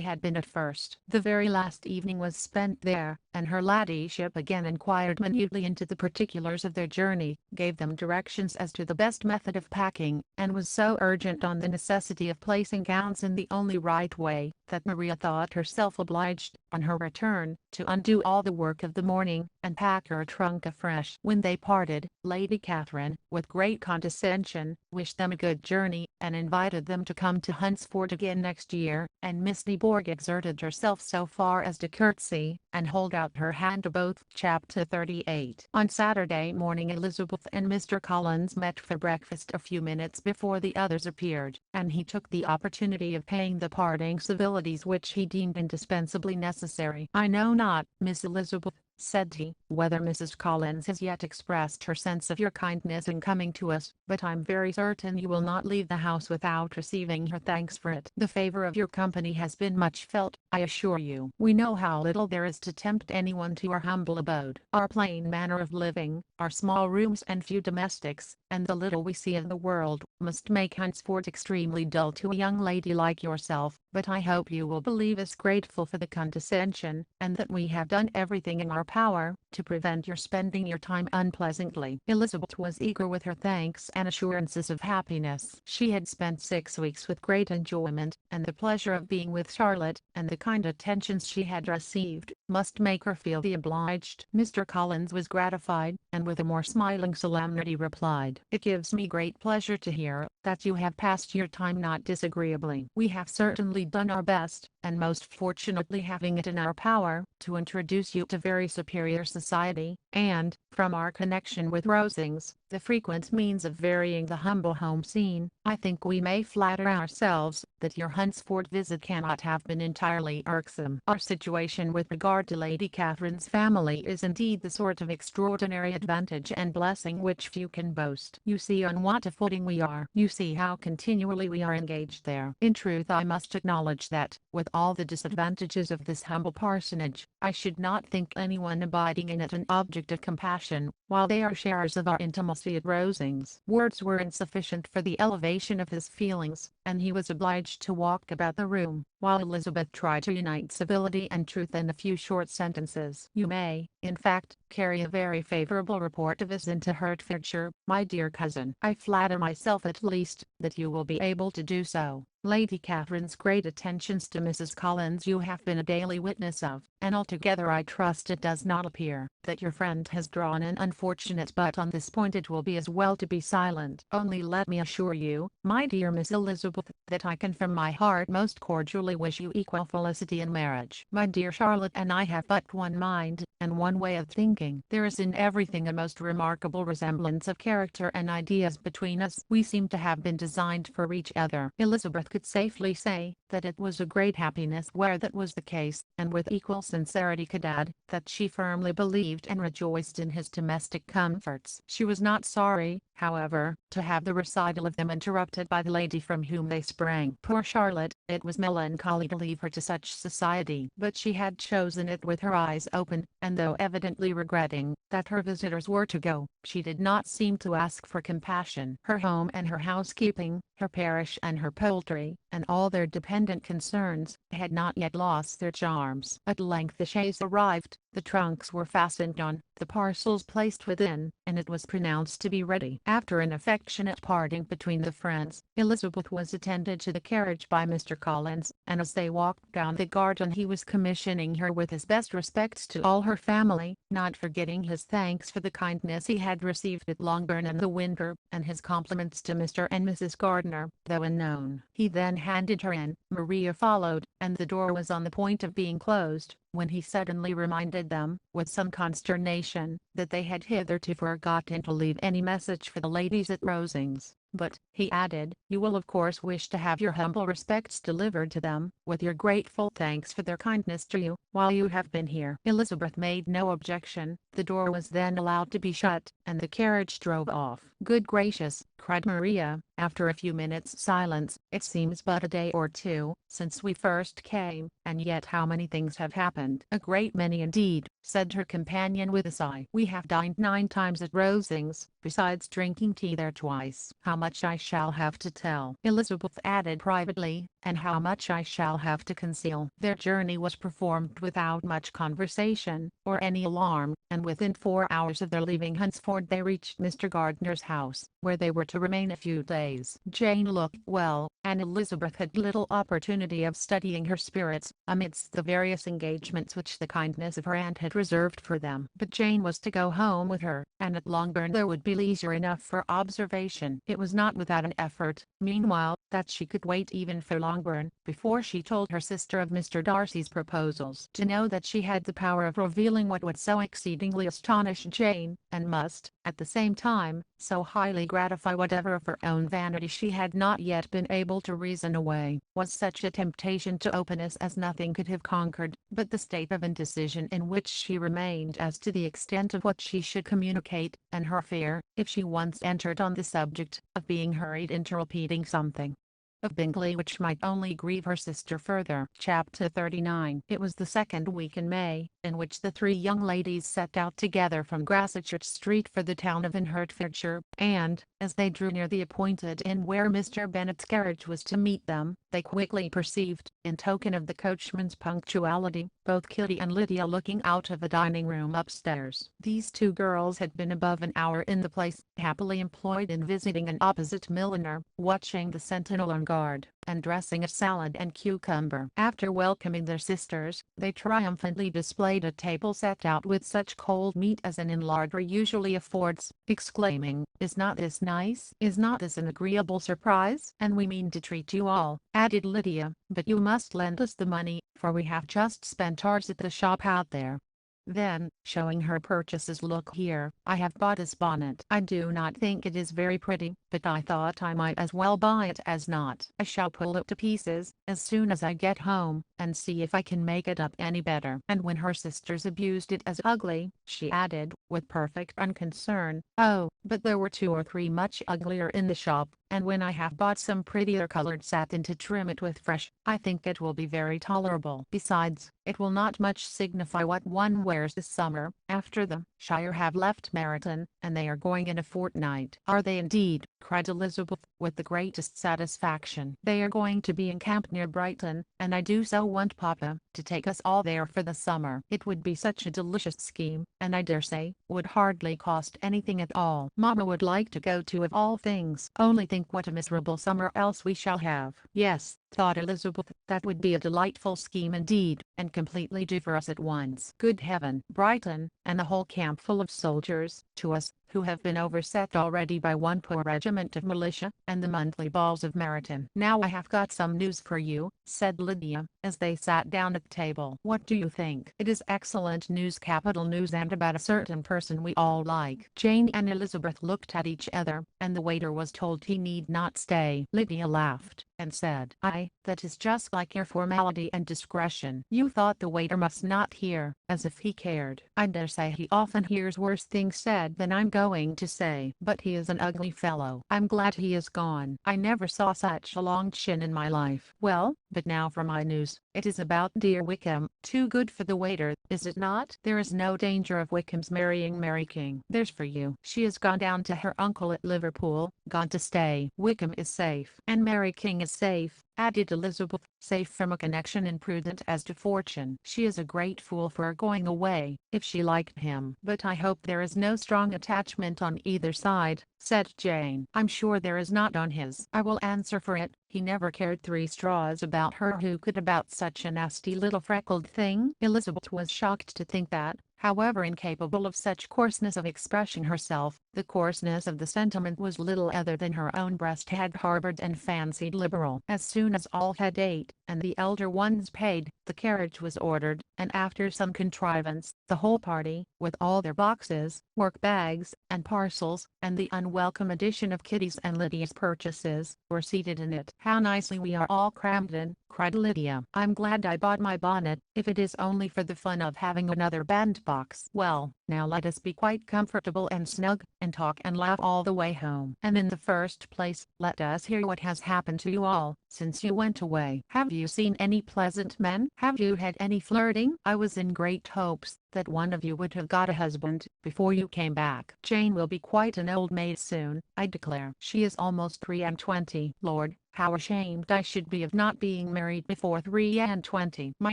had been at first. The very last evening was spent there, and her ladyship again inquired minutely into the particulars of their journey, gave them directions as to the best method of packing, and was so urgent on the necessity of placing gowns in the only right way, that Maria thought herself obliged, on her return, to undo all the work of the morning, and pack her trunk afresh. When they parted, Lady Catherine, with great condescension, wished them a good journey, and invited them to come to Hunsford again next year, and Miss Neborg exerted herself so far as to curtsy, and hold out her hand to both. Chapter 38. On Saturday morning Elizabeth and Mr. Collins met for breakfast a few minutes before the others appeared, and he took the opportunity of paying the parting civilities which he deemed indispensably necessary. "I know not, Miss Elizabeth," said he, "whether Mrs. Collins has yet expressed her sense of your kindness in coming to us, but I'm very certain you will not leave the house without receiving her thanks for it. The favor of your company has been much felt, I assure you. We know how little there is to tempt anyone to our humble abode. Our plain manner of living, our small rooms and few domestics, and the little we see of the world, must make Hunsford extremely dull to a young lady like yourself, but I hope you will believe us grateful for the condescension, and that we have done everything in our power, to prevent your spending your time unpleasantly." Elizabeth was eager with her thanks and assurances of happiness. She had spent 6 weeks with great enjoyment, and the pleasure of being with Charlotte, and the kind attentions she had received, must make her feel the obliged. Mr. Collins was gratified, and with a more smiling solemnity replied, "It gives me great pleasure to hear that you have passed your time not disagreeably. We have certainly done our best, and most fortunately having it in our power, to introduce you to very superior society, and, from our connection with Rosings, the frequent means of varying the humble home scene, I think we may flatter ourselves that your Hunsford visit cannot have been entirely irksome. Our situation with regard to Lady Catherine's family is indeed the sort of extraordinary advantage and blessing which few can boast. You see on what a footing we are. You see how continually we are engaged there. In truth I must acknowledge that, with all the disadvantages of this humble parsonage, I should not think anyone abiding in it an object of compassion, while they are sharers of our intimacy at Rosings." Words were insufficient for the elevation of his feelings, and he was obliged to walk about the room, while Elizabeth tried to unite civility and truth in a few short sentences. "You may, in fact, carry a very favourable report of us into Hertfordshire, my dear cousin. I flatter myself at least, that you will be able to do so. Lady Catherine's great attentions to Mrs. Collins you have been a daily witness of, and altogether I trust it does not appear that your friend has drawn an unfortunate, but on this point it will be as well to be silent. Only let me assure you, my dear Miss Elizabeth, that I can from my heart most cordially wish you equal felicity in marriage. My dear Charlotte and I have but one mind, and one way of thinking. There is in everything a most remarkable resemblance of character and ideas between us. We seem to have been designed for each other. Elizabeth could safely say that it was a great happiness where that was the case, and with equal sincerity could add that she firmly believed and rejoiced in his domestic comforts. She was not sorry, however, to have the recital of them interrupted by the lady from whom they sprang. Poor Charlotte, it was melancholy to leave her to such society, but she had chosen it with her eyes open, and though evidently regretting that her visitors were to go, she did not seem to ask for compassion. Her home and her housekeeping, her parish and her poultry, and all their dependent concerns, had not yet lost their charms. At length the chaise arrived, the trunks were fastened on, the parcels placed within, and it was pronounced to be ready. After an affectionate parting between the friends, Elizabeth was attended to the carriage by Mr. Collins, and as they walked down the garden he was commissioning her with his best respects to all her family, not forgetting his thanks for the kindness he had received at Longbourn in the winter, and his compliments to Mr. and Mrs. Gardiner, though unknown. He then handed her in, Maria followed, and the door was on the point of being closed, when he suddenly reminded them, with some consternation, that they had hitherto forgotten to leave any message for the ladies at Rosings. But, he added, you will of course wish to have your humble respects delivered to them, with your grateful thanks for their kindness to you, while you have been here. Elizabeth made no objection, the door was then allowed to be shut, and the carriage drove off. Good gracious, cried Maria, after a few minutes' silence, it seems but a day or two since we first came, and yet how many things have happened. A great many indeed, said her companion with a sigh. We have dined 9 times at Rosings, besides drinking tea there twice. How much I shall have to tell, Elizabeth added privately, and how much I shall have to conceal. Their journey was performed without much conversation, or any alarm, and within 4 hours of their leaving Hunsford they reached Mr. Gardiner's house, where they were to remain a few days. Jane looked well, and Elizabeth had little opportunity of studying her spirits, amidst the various engagements which the kindness of her aunt had reserved for them. But Jane was to go home with her, and at Longbourn there would be leisure enough for observation. It was not without an effort, meanwhile, that she could wait even for Longbourn, before she told her sister of Mr. Darcy's proposals. To know that she had the power of revealing what would so exceedingly astonish Jane, and must, at the same time, so highly gratify whatever of her own vanity she had not yet been able to reason away, was such a temptation to openness as nothing could have conquered. But the state of indecision in which she remained as to the extent of what she should communicate, and her fear, if she once entered on the subject, of being hurried into repeating something of Bingley which might only grieve her sister further. Chapter 39. It was the 2nd week in May, in which the 3 young ladies set out together from Gracechurch Street for the town of in Hertfordshire, and, as they drew near the appointed inn where Mr. Bennet's carriage was to meet them, they quickly perceived, in token of the coachman's punctuality, both Kitty and Lydia looking out of a dining-room upstairs. These 2 girls had been above an hour in the place, happily employed in visiting an opposite milliner, watching the sentinel on guard, and dressing a salad and cucumber. After welcoming their sisters, they triumphantly displayed a table set out with such cold meat as an inn larder usually affords, exclaiming, "Is not this nice? Is not this an agreeable surprise? And we mean to treat you all," added Lydia, "but you must lend us the money, for we have just spent ours at the shop out there." Then, showing her purchases, "Look here, I have bought this bonnet. I do not think it is very pretty, but I thought I might as well buy it as not. I shall pull it to pieces, as soon as I get home, and see if I can make it up any better." And when her sisters abused it as ugly, she added, with perfect unconcern, "Oh, but there were 2 or 3 much uglier in the shop, and when I have bought some prettier colored satin to trim it with fresh, I think it will be very tolerable. Besides, it will not much signify what one wears this summer, after the Shire have left Meryton, and they are going in a fortnight." "Are they indeed?" cried Elizabeth, with the greatest satisfaction. "They are going to be encamped near Brighton, and I do so want papa, to take us all there for the summer. It would be such a delicious scheme, and I dare say, would hardly cost anything at all. Mama would like to go too of all things. Only think what a miserable summer else we shall have. Yes, thought Elizabeth, that would be a delightful scheme indeed, and completely do for us at once. Good heaven! Brighton, and a whole camp full of soldiers, to us, who have been overset already by one poor regiment of militia, and the monthly balls of Meryton. Now I have got some news for you, said Lydia, as they sat down at table. What do you think? It is excellent news, capital news, and about a certain person we all like. Jane and Elizabeth looked at each other, and the waiter was told he need not stay. Lydia laughed, and said, "Aye, that is just like your formality and discretion. You thought the waiter must not hear, as if he cared. I dare say he often hears worse things said than I'm going to say. But he is an ugly fellow. I'm glad he is gone. I never saw such a long chin in my life. Well, but now for my news. It is about dear Wickham. Too good for the waiter, is it not? There is no danger of Wickham's marrying Mary King. There's for you. She has gone down to her uncle at Liverpool, gone to stay. Wickham is safe, and Mary King is safe, added Elizabeth, safe from a connection, and prudent as to fortune. She is a great fool for going away, if she liked him. But I hope there is no strong attachment on either side, said Jane. I'm sure there is not on his. I will answer for it, he never cared 3 straws about her. Who could about such a nasty little freckled thing? Elizabeth was shocked to think that, however incapable of such coarseness of expressing herself, the coarseness of the sentiment was little other than her own breast had harbored and fancied liberal. As soon as all had ate, and the elder ones paid, the carriage was ordered, and after some contrivance, the whole party, with all their boxes, work-bags, and parcels, and the unwelcome addition of Kitty's and Lydia's purchases, were seated in it. "How nicely we are all crammed in," cried Lydia. "I'm glad I bought my bonnet, if it is only for the fun of having another bandbox. Well, now let us be quite comfortable and snug, and talk and laugh all the way home. And in the first place, let us hear what has happened to you all, since you went away. Have you seen any pleasant men? Have you had any flirting? I was in great hopes that one of you would have got a husband before you came back. Jane will be quite an old maid soon, I declare. She is almost 23. Lord, how ashamed I should be of not being married before 23. My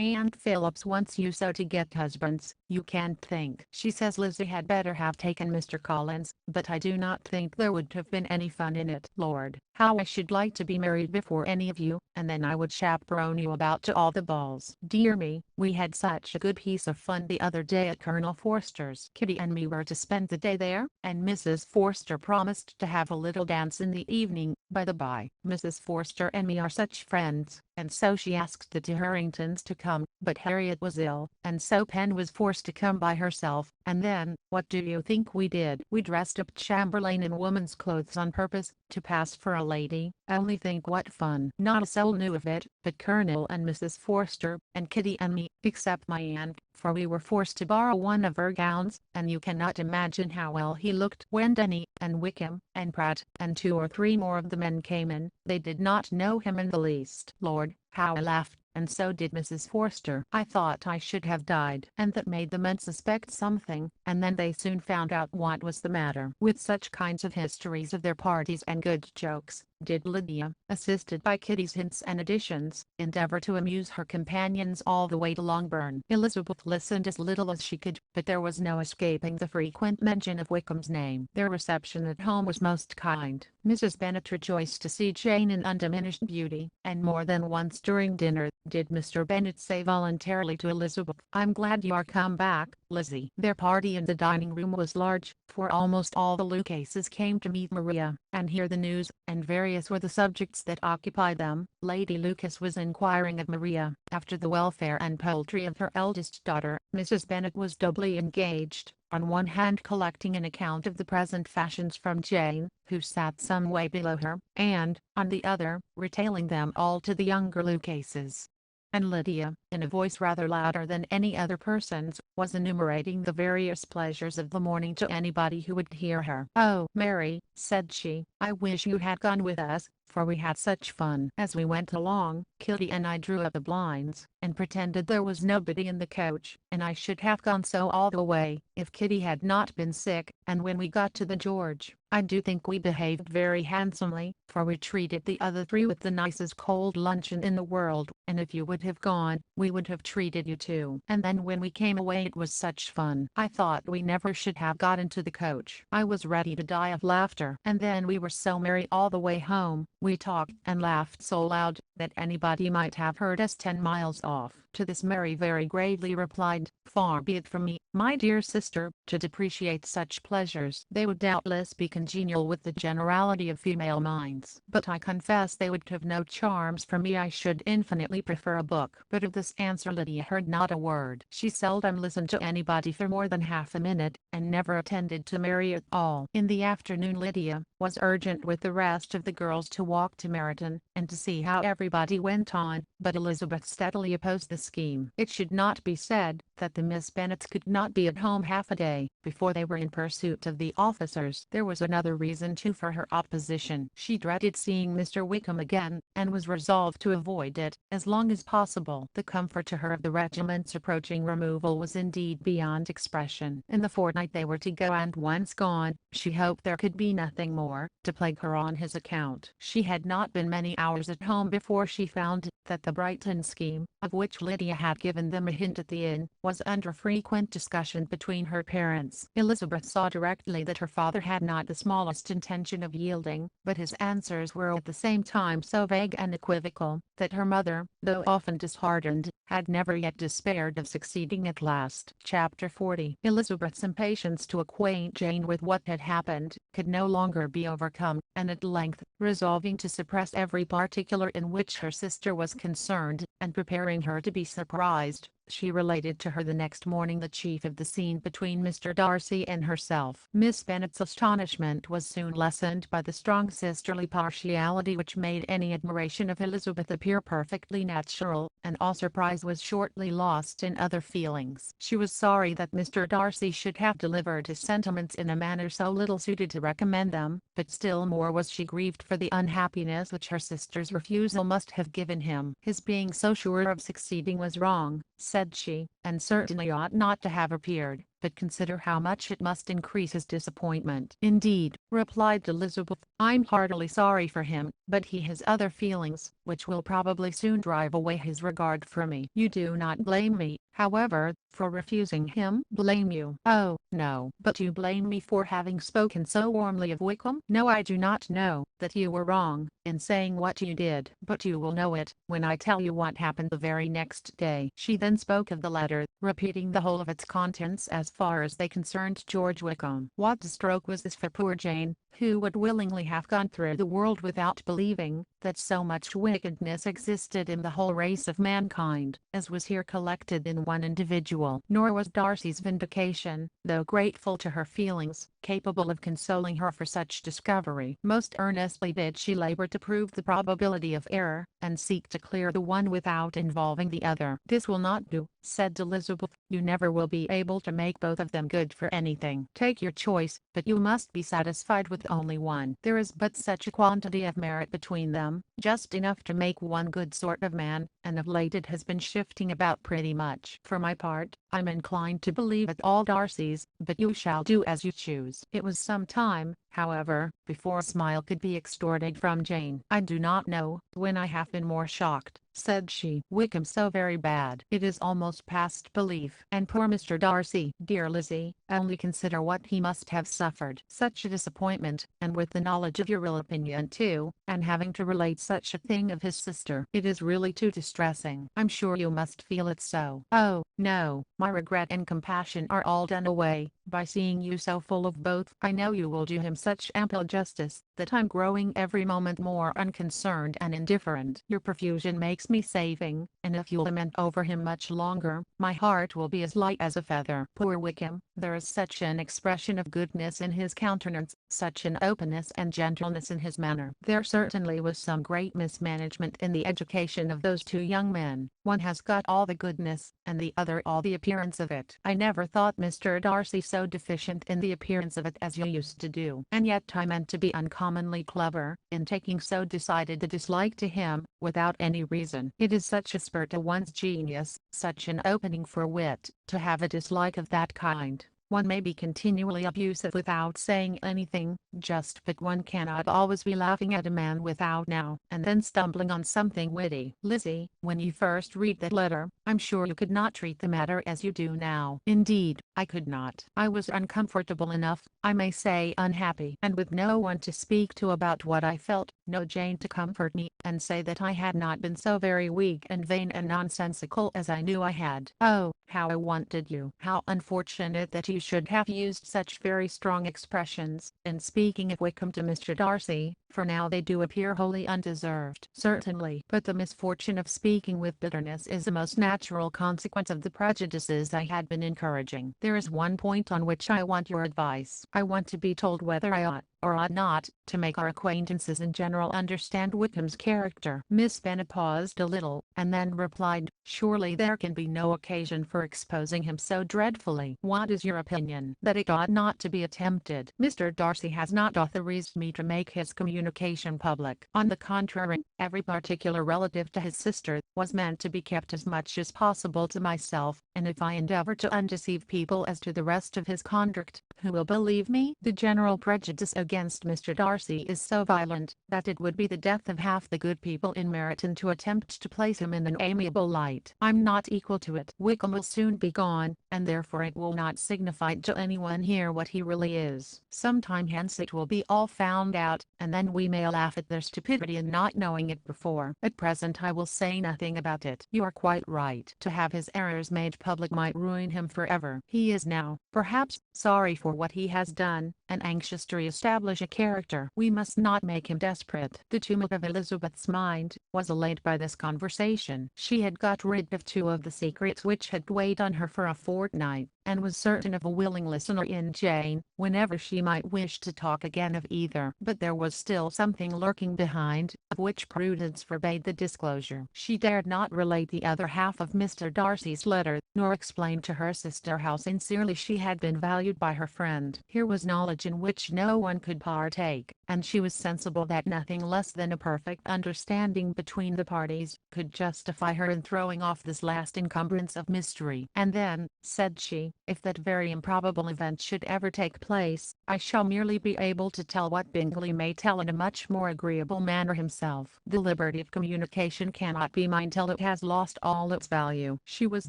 Aunt Phillips wants you so to get husbands, you can't think. She says Lizzie had better have taken Mr. Collins, but I do not think there would have been any fun in it. Lord, how I should like to be married before any of you, and then I would chaperone you about to all the balls. Dear me, we had such a good piece of fun the other day at Colonel Forster's. Kitty and me were to spend the day there, and Mrs. Forster promised to have a little dance in the evening. By the by, Mrs. Forster and me are such friends, and so she asked the Harringtons to come, but Harriet was ill, and so Pen was forced to come by herself. And then, what do you think we did? We dressed up Chamberlain in woman's clothes on purpose, to pass for a lady. Only think what fun. Not a soul knew of it, but Colonel and Mrs. Forster, and Kitty and me, except my aunt, for we were forced to borrow one of her gowns, and you cannot imagine how well he looked. When Denny, and Wickham, and Pratt, and 2 or 3 more of the men came in, they did not know him in the least. Lord, how I laughed, and so did Mrs. Forster. I thought I should have died, and that made the men suspect something, and then they soon found out what was the matter. With such kinds of histories of their parties and good jokes, did Lydia, assisted by Kitty's hints and additions, endeavor to amuse her companions all the way to Longbourn. Elizabeth listened as little as she could, but there was no escaping the frequent mention of Wickham's name. Their reception at home was most kind. Mrs. Bennet rejoiced to see Jane in undiminished beauty, and more than once during dinner did Mr. Bennet say voluntarily to Elizabeth, "I'm glad you are come back, Lizzie." Their party in the dining room was large, for almost all the Lucases came to meet Maria, and hear the news, and various were the subjects that occupied them. Lady Lucas was inquiring of Maria after the welfare and poultry of her eldest daughter. Mrs. Bennet was doubly engaged, on one hand collecting an account of the present fashions from Jane, who sat some way below her, and, on the other, retailing them all to the younger Lucases. And Lydia, in a voice rather louder than any other person's, was enumerating the various pleasures of the morning to anybody who would hear her. "Oh, Mary," said she, "I wish you had gone with us, for we had such fun. As we went along, Kitty and I drew up the blinds, and pretended there was nobody in the coach, and I should have gone so all the way, if Kitty had not been sick. And when we got to the George, I do think we behaved very handsomely, for we treated the other three with the nicest cold luncheon in the world, and if you would have gone, we would have treated you too. And then when we came away it was such fun. I thought we never should have got into the coach. I was ready to die of laughter. And then we were so merry all the way home, we talked and laughed so loud, that anybody might have heard us 10 miles off. To this Mary very gravely replied, "Far be it from me, my dear sister, to depreciate such pleasures. They would doubtless be congenial with the generality of female minds, but I confess they would have no charms for me. I should infinitely prefer a book." But of this answer Lydia heard not a word. She seldom listened to anybody for more than half a minute, and never attended to Mary at all. In the afternoon Lydia was urgent with the rest of the girls to walk to Meryton, and to see how everybody went on, but Elizabeth steadily opposed the scheme. It should not be said that the Miss Bennets could not be at home half a day before they were in pursuit of the officers. There was another reason too for her opposition. She dreaded seeing Mr. Wickham again, and was resolved to avoid it as long as possible. The comfort to her of the regiment's approaching removal was indeed beyond expression. In the fortnight they were to go, and once gone, she hoped there could be nothing more to plague her on his account. She had not been many hours at home before she found that the Brighton scheme, of which Lydia had given them a hint at the inn, was under frequent discussion between her parents. Elizabeth saw directly that her father had not the smallest intention of yielding, but his answers were at the same time so vague and equivocal, that her mother, though often disheartened, had never yet despaired of succeeding at last. Chapter 40. Elizabeth's impatience to acquaint Jane with what had happened could no longer be overcome, and at length, resolving to suppress every particular in which her sister was concerned, and preparing her to be surprised, she related to her the next morning the chief of the scene between Mr. Darcy and herself. Miss Bennet's astonishment was soon lessened by the strong sisterly partiality which made any admiration of Elizabeth appear perfectly natural, and all surprise was shortly lost in other feelings. She was sorry that Mr. Darcy should have delivered his sentiments in a manner so little suited to recommend them, but still more was she grieved for the unhappiness which her sister's refusal must have given him. His being so sure of succeeding was wrong, said she, and certainly ought not to have appeared, but consider how much it must increase his disappointment. Indeed, replied Elizabeth, I'm heartily sorry for him, but he has other feelings, which will probably soon drive away his regard for me. You do not blame me, however, for refusing him? Blame you? Oh, no. But you blame me for having spoken so warmly of Wickham? No, I do not know that you were wrong in saying what you did, but you will know it when I tell you what happened the very next day. She then spoke of the letter, repeating the whole of its contents as far as they concerned George Wickham. What a stroke was this for poor Jane, who would willingly have gone through the world without believing that so much wickedness existed in the whole race of mankind, as was here collected in one individual. Nor was Darcy's vindication, though grateful to her feelings, capable of consoling her for such discovery. Most earnestly did she labor to prove the probability of error, and seek to clear the one without involving the other. This will not do, said Elizabeth. You never will be able to make both of them good for anything. Take your choice, but you must be satisfied with only one. There is but such a quantity of merit between them, just enough to make one good sort of man, and of late it has been shifting about pretty much. For my part, I'm inclined to believe it all Darcy's, but you shall do as you choose. It was some time, however, before a smile could be extorted from Jane. I do not know when I have been more shocked, said she. Wickham so very bad. It is almost past belief. And poor Mr. Darcy. Dear Lizzie, only consider what he must have suffered. Such a disappointment, and with the knowledge of your ill opinion too, and having to relate such a thing of his sister. It is really too distressing. I'm sure you must feel it so. Oh, no, my regret and compassion are all done away by seeing you so full of both. I know you will do him such ample justice, that I'm growing every moment more unconcerned and indifferent. Your profusion makes me saving, and if you lament over him much longer, my heart will be as light as a feather. Poor Wickham, there is such an expression of goodness in his countenance, such an openness and gentleness in his manner. There certainly was some great mismanagement in the education of those two young men. One has got all the goodness, and the other all the appearance of it. I never thought Mr. Darcy so deficient in the appearance of it as you used to do. and yet I meant to be uncommonly clever in taking so decided a dislike to him, without any reason. It is such a spur to one's genius, such an opening for wit, to have a dislike of that kind. One may be continually abusive without saying anything, but one cannot always be laughing at a man without now and then stumbling on something witty. Lizzie, when you first read that letter, I'm sure you could not treat the matter as you do now. Indeed, I could not. I was uncomfortable enough, I may say unhappy, and with no one to speak to about what I felt, no Jane to comfort me, and say that I had not been so very weak and vain and nonsensical as I knew I had. Oh, how I wanted you! How unfortunate that you should have used such very strong expressions in speaking of Wickham to Mr. Darcy, for now they do appear wholly undeserved. Certainly, but the misfortune of speaking with bitterness is a most natural consequence of the prejudices I had been encouraging. There is one point on which I want your advice. I want to be told whether I ought, or ought not, to make our acquaintances in general understand Wickham's character. Miss Bennet paused a little, and then replied, "Surely there can be no occasion for exposing him so dreadfully." "What is your opinion?" "That it ought not to be attempted. Mr. Darcy has not authorized me to make his communication public. On the contrary, every particular relative to his sister was meant to be kept as much as possible to myself, and if I endeavor to undeceive people as to the rest of his conduct, who will believe me? The general prejudice against Mr. Darcy is so violent, that it would be the death of half the good people in Meryton to attempt to place him in an amiable light. I'm not equal to it. Wickham will soon be gone, and therefore it will not signify to anyone here what he really is. Some time hence it will be all found out, and then we may laugh at their stupidity in not knowing it before. At present I will say nothing about it. You are quite right. To have his errors made public might ruin him forever. He is now, perhaps, sorry for what he has done, and anxious to re-establish a character. We must not make him desperate." The tumult of Elizabeth's mind was allayed by this conversation. She had got rid of two of the secrets which had weighed on her for a fortnight, and was certain of a willing listener in Jane, whenever she might wish to talk again of either. But there was still something lurking behind, of which prudence forbade the disclosure. She dared not relate the other half of Mr. Darcy's letter, nor explain to her sister how sincerely she had been valued by her friend. Here was knowledge in which no one could partake, and she was sensible that nothing less than a perfect understanding between the parties could justify her in throwing off this last encumbrance of mystery. "And then," said she, "if that very improbable event should ever take place, I shall merely be able to tell what Bingley may tell in a much more agreeable manner himself. The liberty of communication cannot be mine till it has lost all its value." She was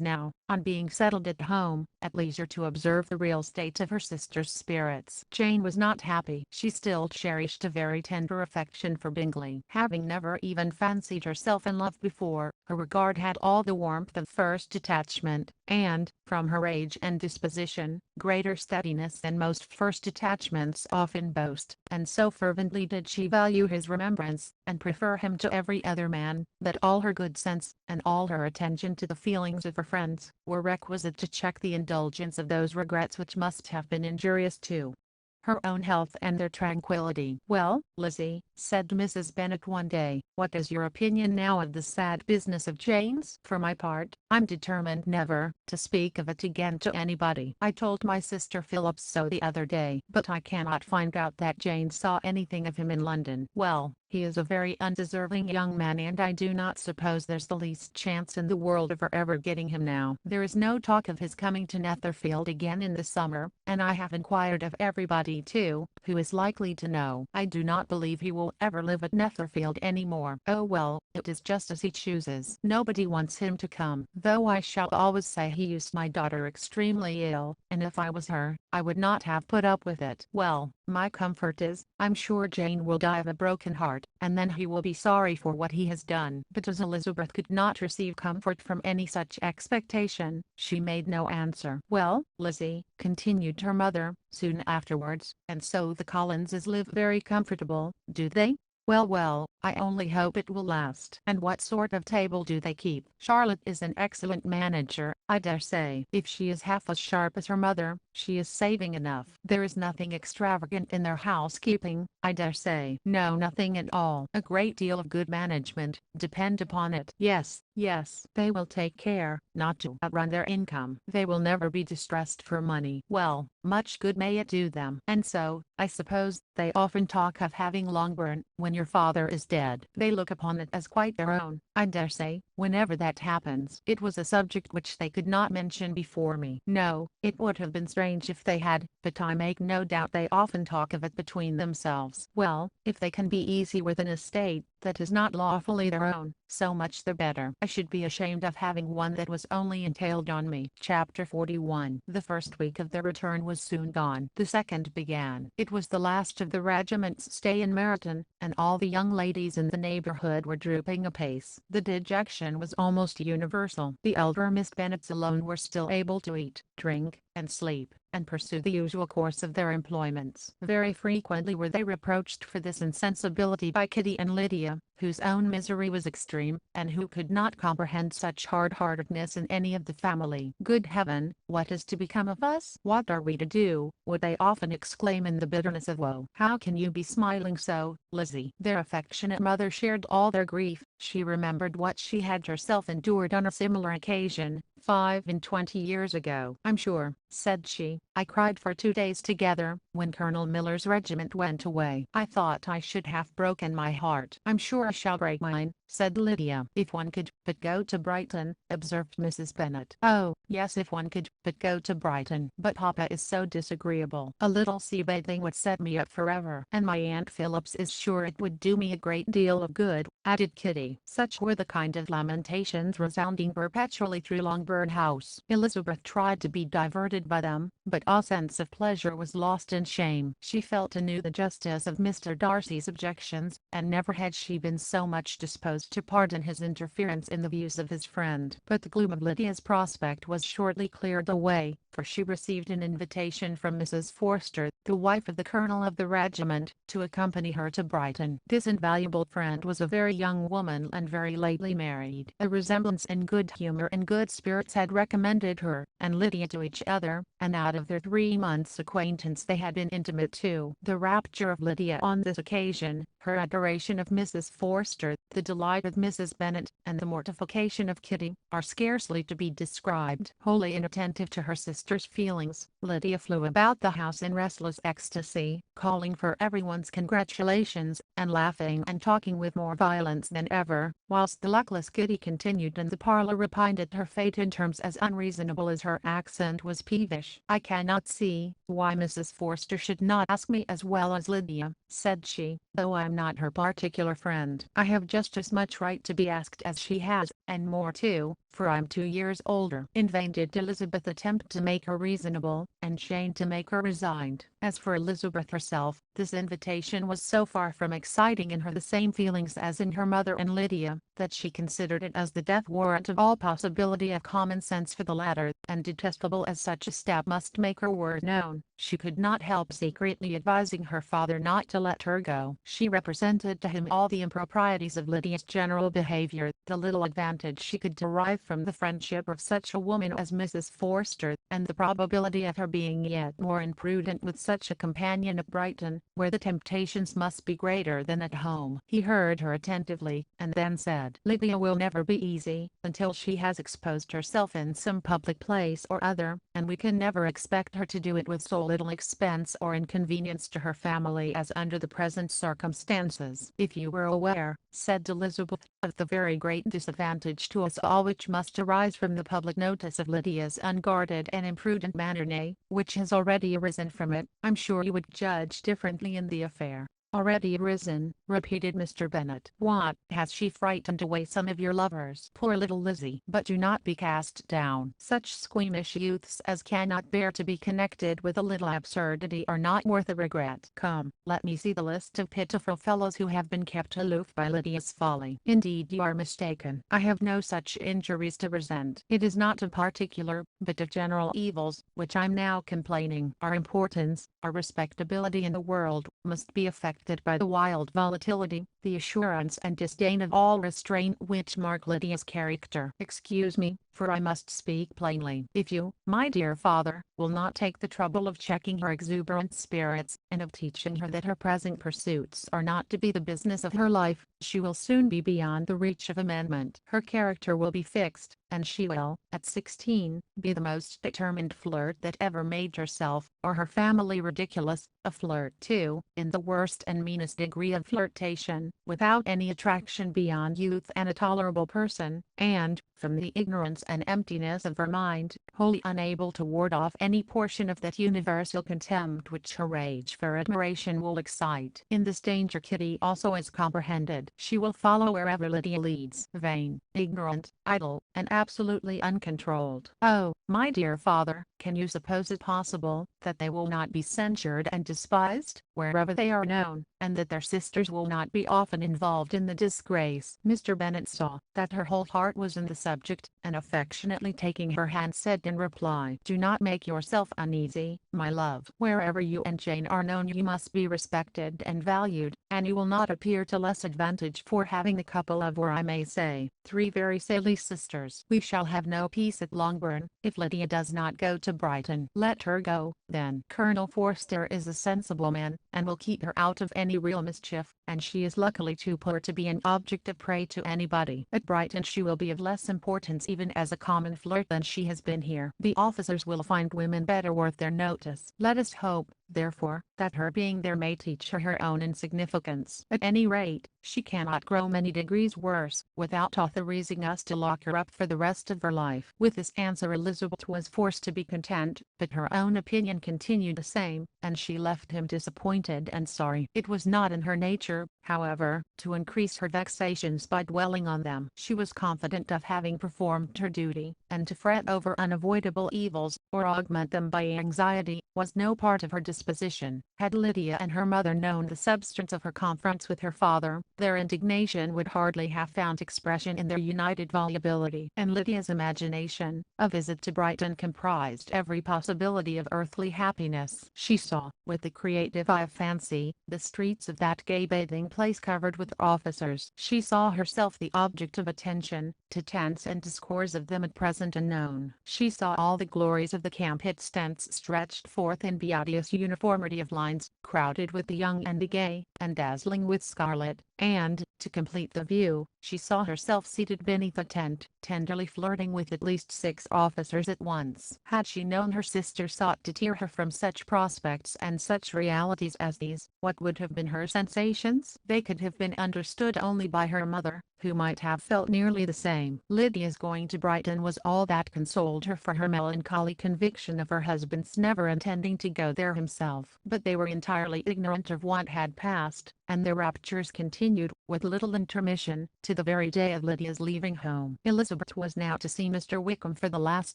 now, on being settled at home, at leisure to observe the real state of her sister's spirits. Jane was not happy. She still cherished a very tender affection for Bingley. Having never even fancied herself in love before, her regard had all the warmth of first attachment, and, from her age and disposition, greater steadiness than most first attachments often boast, and so fervently did she value his remembrance, and prefer him to every other man, that all her good sense, and all her attention to the feelings of her friends, were requisite to check the indulgence of those regrets which must have been injurious to her own health and their tranquillity. "Well, Lizzie," said Mrs. Bennet one day, "what is your opinion now of the sad business of Jane's? For my part, I'm determined never to speak of it again to anybody. I told my sister Phillips so the other day, but I cannot find out that Jane saw anything of him in London. Well, he is a very undeserving young man, and I do not suppose there's the least chance in the world of her ever getting him now. There is no talk of his coming to Netherfield again in the summer, and I have inquired of everybody too, who is likely to know. I do not believe he will ever live at Netherfield any more. Oh well, it is just as he chooses. Nobody wants him to come, though I shall always say he used my daughter extremely ill, and if I was her, I would not have put up with it. Well, my comfort is, I'm sure Jane will die of a broken heart, and then he will be sorry for what he has done." But as Elizabeth could not receive comfort from any such expectation, she made no answer. "Well, Lizzie," continued her mother, soon afterwards, "and so the Collinses live very comfortable, do they?" "Well, well, I only hope it will last. And what sort of table do they keep? Charlotte is an excellent manager, I dare say. If she is half as sharp as her mother, she is saving enough. There is nothing extravagant in their housekeeping, I dare say. No, nothing at all. A great deal of good management, depend upon it. Yes, yes, they will take care not to outrun their income. They will never be distressed for money. Well, much good may it do them. And so, I suppose, they often talk of having Longbourn, when your father is dead. They look upon it as quite their own, I dare say, whenever that happens. It was a subject which they could not mention before me. No, it would have been strange if they had, but I make no doubt they often talk of it between themselves. Well, if they can be easy with an estate that is not lawfully their own, so much the better. I should be ashamed of having one that was only entailed on me. Chapter 41. The first week of their return was soon gone. The second began. It was the last of the regiment's stay in Meryton, and all the young ladies in the neighbourhood were drooping apace. The dejection was almost universal. The elder Miss Bennets alone were still able to eat, drink, and sleep, and pursue the usual course of their employments. Very frequently were they reproached for this insensibility by Kitty and Lydia, whose own misery was extreme, and who could not comprehend such hard-heartedness in any of the family. "Good heaven, what is to become of us? What are we to do?" would they often exclaim in the bitterness of woe. "How can you be smiling so, Lizzie?" Their affectionate mother shared all their grief. She remembered what she had herself endured on a similar occasion, 25 years ago. "I'm sure," said she, "I cried for 2 days together, when Colonel Miller's regiment went away. I thought I should have broken my heart." "I'm sure I shall break mine," said Lydia. "If one could but go to Brighton," observed Mrs. Bennet. "Oh, yes, if one could but go to Brighton. But papa is so disagreeable. A little sea bathing would set me up forever. And my Aunt Phillips is sure it would do me a great deal of good," added Kitty. Such were the kind of lamentations resounding perpetually through Longbourn House. Elizabeth tried to be diverted by them, but all sense of pleasure was lost in shame. She felt anew the justice of Mr. Darcy's objections, and never had she been so much disposed to pardon his interference in the views of his friend. But the gloom of Lydia's prospect was shortly cleared away, for she received an invitation from Mrs. Forster, the wife of the colonel of the regiment, to accompany her to Brighton. This invaluable friend was a very young woman and very lately married. A resemblance in good humour and good spirits had recommended her and Lydia to each other, and out of their 3 months' acquaintance they had been intimate too. The rapture of Lydia on this occasion, her adoration of Mrs. Forster, the delight of Mrs. Bennet, and the mortification of Kitty, are scarcely to be described. Wholly inattentive to her sister's feelings, Lydia flew about the house in restless ecstasy, calling for everyone's congratulations, and laughing and talking with more violence than ever, whilst the luckless Kitty continued in the parlour repined at her fate in terms as unreasonable as her accent was peevish. "I cannot see why Mrs. Forster should not ask me as well as Lydia," said she, "though I am not her particular friend. I have just as much right to be asked as she has, and more too, for I'm 2 years older." In vain did Elizabeth attempt to make her reasonable, and Jane to make her resigned. As for Elizabeth herself, this invitation was so far from exciting in her the same feelings as in her mother and Lydia, that she considered it as the death warrant of all possibility of common sense for the latter, and detestable as such a step must make her word known, she could not help secretly advising her father not to let her go. She represented to him all the improprieties of Lydia's general behaviour, the little advantage she could derive from the friendship of such a woman as Mrs. Forster, and the probability of her being yet more imprudent with such a companion at Brighton, where the temptations must be greater than at home. He heard her attentively, and then said, "Lydia will never be easy, until she has exposed herself in some public place or other, and we can never expect her to do it with so little expense or inconvenience to her family as under the present circumstances." "If you were aware," said Elizabeth, "of the very great disadvantage to us all which must arise from the public notice of Lydia's unguarded and imprudent manner, nay, which has already arisen from it, I'm sure you would judge differently in the affair." "Already arisen," repeated Mr. Bennet. "What, has she frightened away some of your lovers?" "Poor little Lizzie! But do not be cast down. Such squeamish youths as cannot bear to be connected with a little absurdity are not worth a regret. Come, let me see the list of pitiful fellows who have been kept aloof by Lydia's folly." "Indeed you are mistaken. I have no such injuries to resent. It is not of particular, but of general evils, which I'm now complaining. Our importance, our respectability in the world, must be affected by the wild volatility, the assurance and disdain of all restraint which mark Lydia's character. "Excuse me, for I must speak plainly. If you, my dear father, will not take the trouble of checking her exuberant spirits, and of teaching her that her present pursuits are not to be the business of her life, she will soon be beyond the reach of amendment. Her character will be fixed, and she will, at 16, be the most determined flirt that ever made herself, or her family ridiculous, a flirt too, in the worst and meanest degree of flirtation, without any attraction beyond youth and a tolerable person, and, from the ignorance and emptiness of her mind, wholly unable to ward off any portion of that universal contempt which her rage for admiration will excite. In this danger Kitty also is comprehended. She will follow wherever Lydia leads, vain, ignorant, idle, and absolutely uncontrolled. Oh, my dear father, can you suppose it possible that they will not be censured and despised, wherever they are known, and that their sisters will not be often involved in the disgrace?" Mr. Bennet saw that her whole heart was in the subject, and affectionately taking her hand said in reply, "Do not make yourself uneasy, my love. Wherever you and Jane are known you must be respected and valued, and you will not appear to less advantage for having the couple of, or I may say, 3 very silly sisters. We shall have no peace at Longbourn, if Lydia does not go to Brighton. Let her go, then. Colonel Forster is a sensible man, and will keep her out of any real mischief, and she is luckily too poor to be an object of prey to anybody. At Brighton she will be of less importance even as a common flirt than she has been here. The officers will find women better worth their notice. Let us hope, therefore, that her being there may teach her her own insignificance. At any rate, she cannot grow many degrees worse, without authorizing us to lock her up for the rest of her life." With this answer Elizabeth was forced to be content, but her own opinion continued the same, and she left him disappointed and sorry. It was not in her nature, however, to increase her vexations by dwelling on them. She was confident of having performed her duty, and to fret over unavoidable evils, or augment them by anxiety, was no part of her disposition. Had Lydia and her mother known the substance of her conference with her father, their indignation would hardly have found expression in their united volubility. In Lydia's imagination, a visit to Brighton comprised every possibility of earthly happiness. She saw, with the creative eye of fancy, the streets of that gay bathing place covered with officers. She saw herself the object of attention, to tens and to scores of them at present unknown. She saw all the glories of the camp its tents stretched forth in beauteous uniformity of lines, crowded with the young and the gay, and dazzling with scarlet, and, to complete the view, she saw herself seated beneath a tent, tenderly flirting with at least 6 officers at once. Had she known her sister sought to tear her from such prospects and such realities as these, what would have been her sensations? They could have been understood only by her mother, who might have felt nearly the same. Lydia's going to Brighton was all that consoled her for her melancholy conviction of her husband's never intending to go there himself. But they were entirely ignorant of what had passed, and their raptures continued, with little intermission, to the very day of Lydia's leaving home. Elizabeth was now to see Mr. Wickham for the last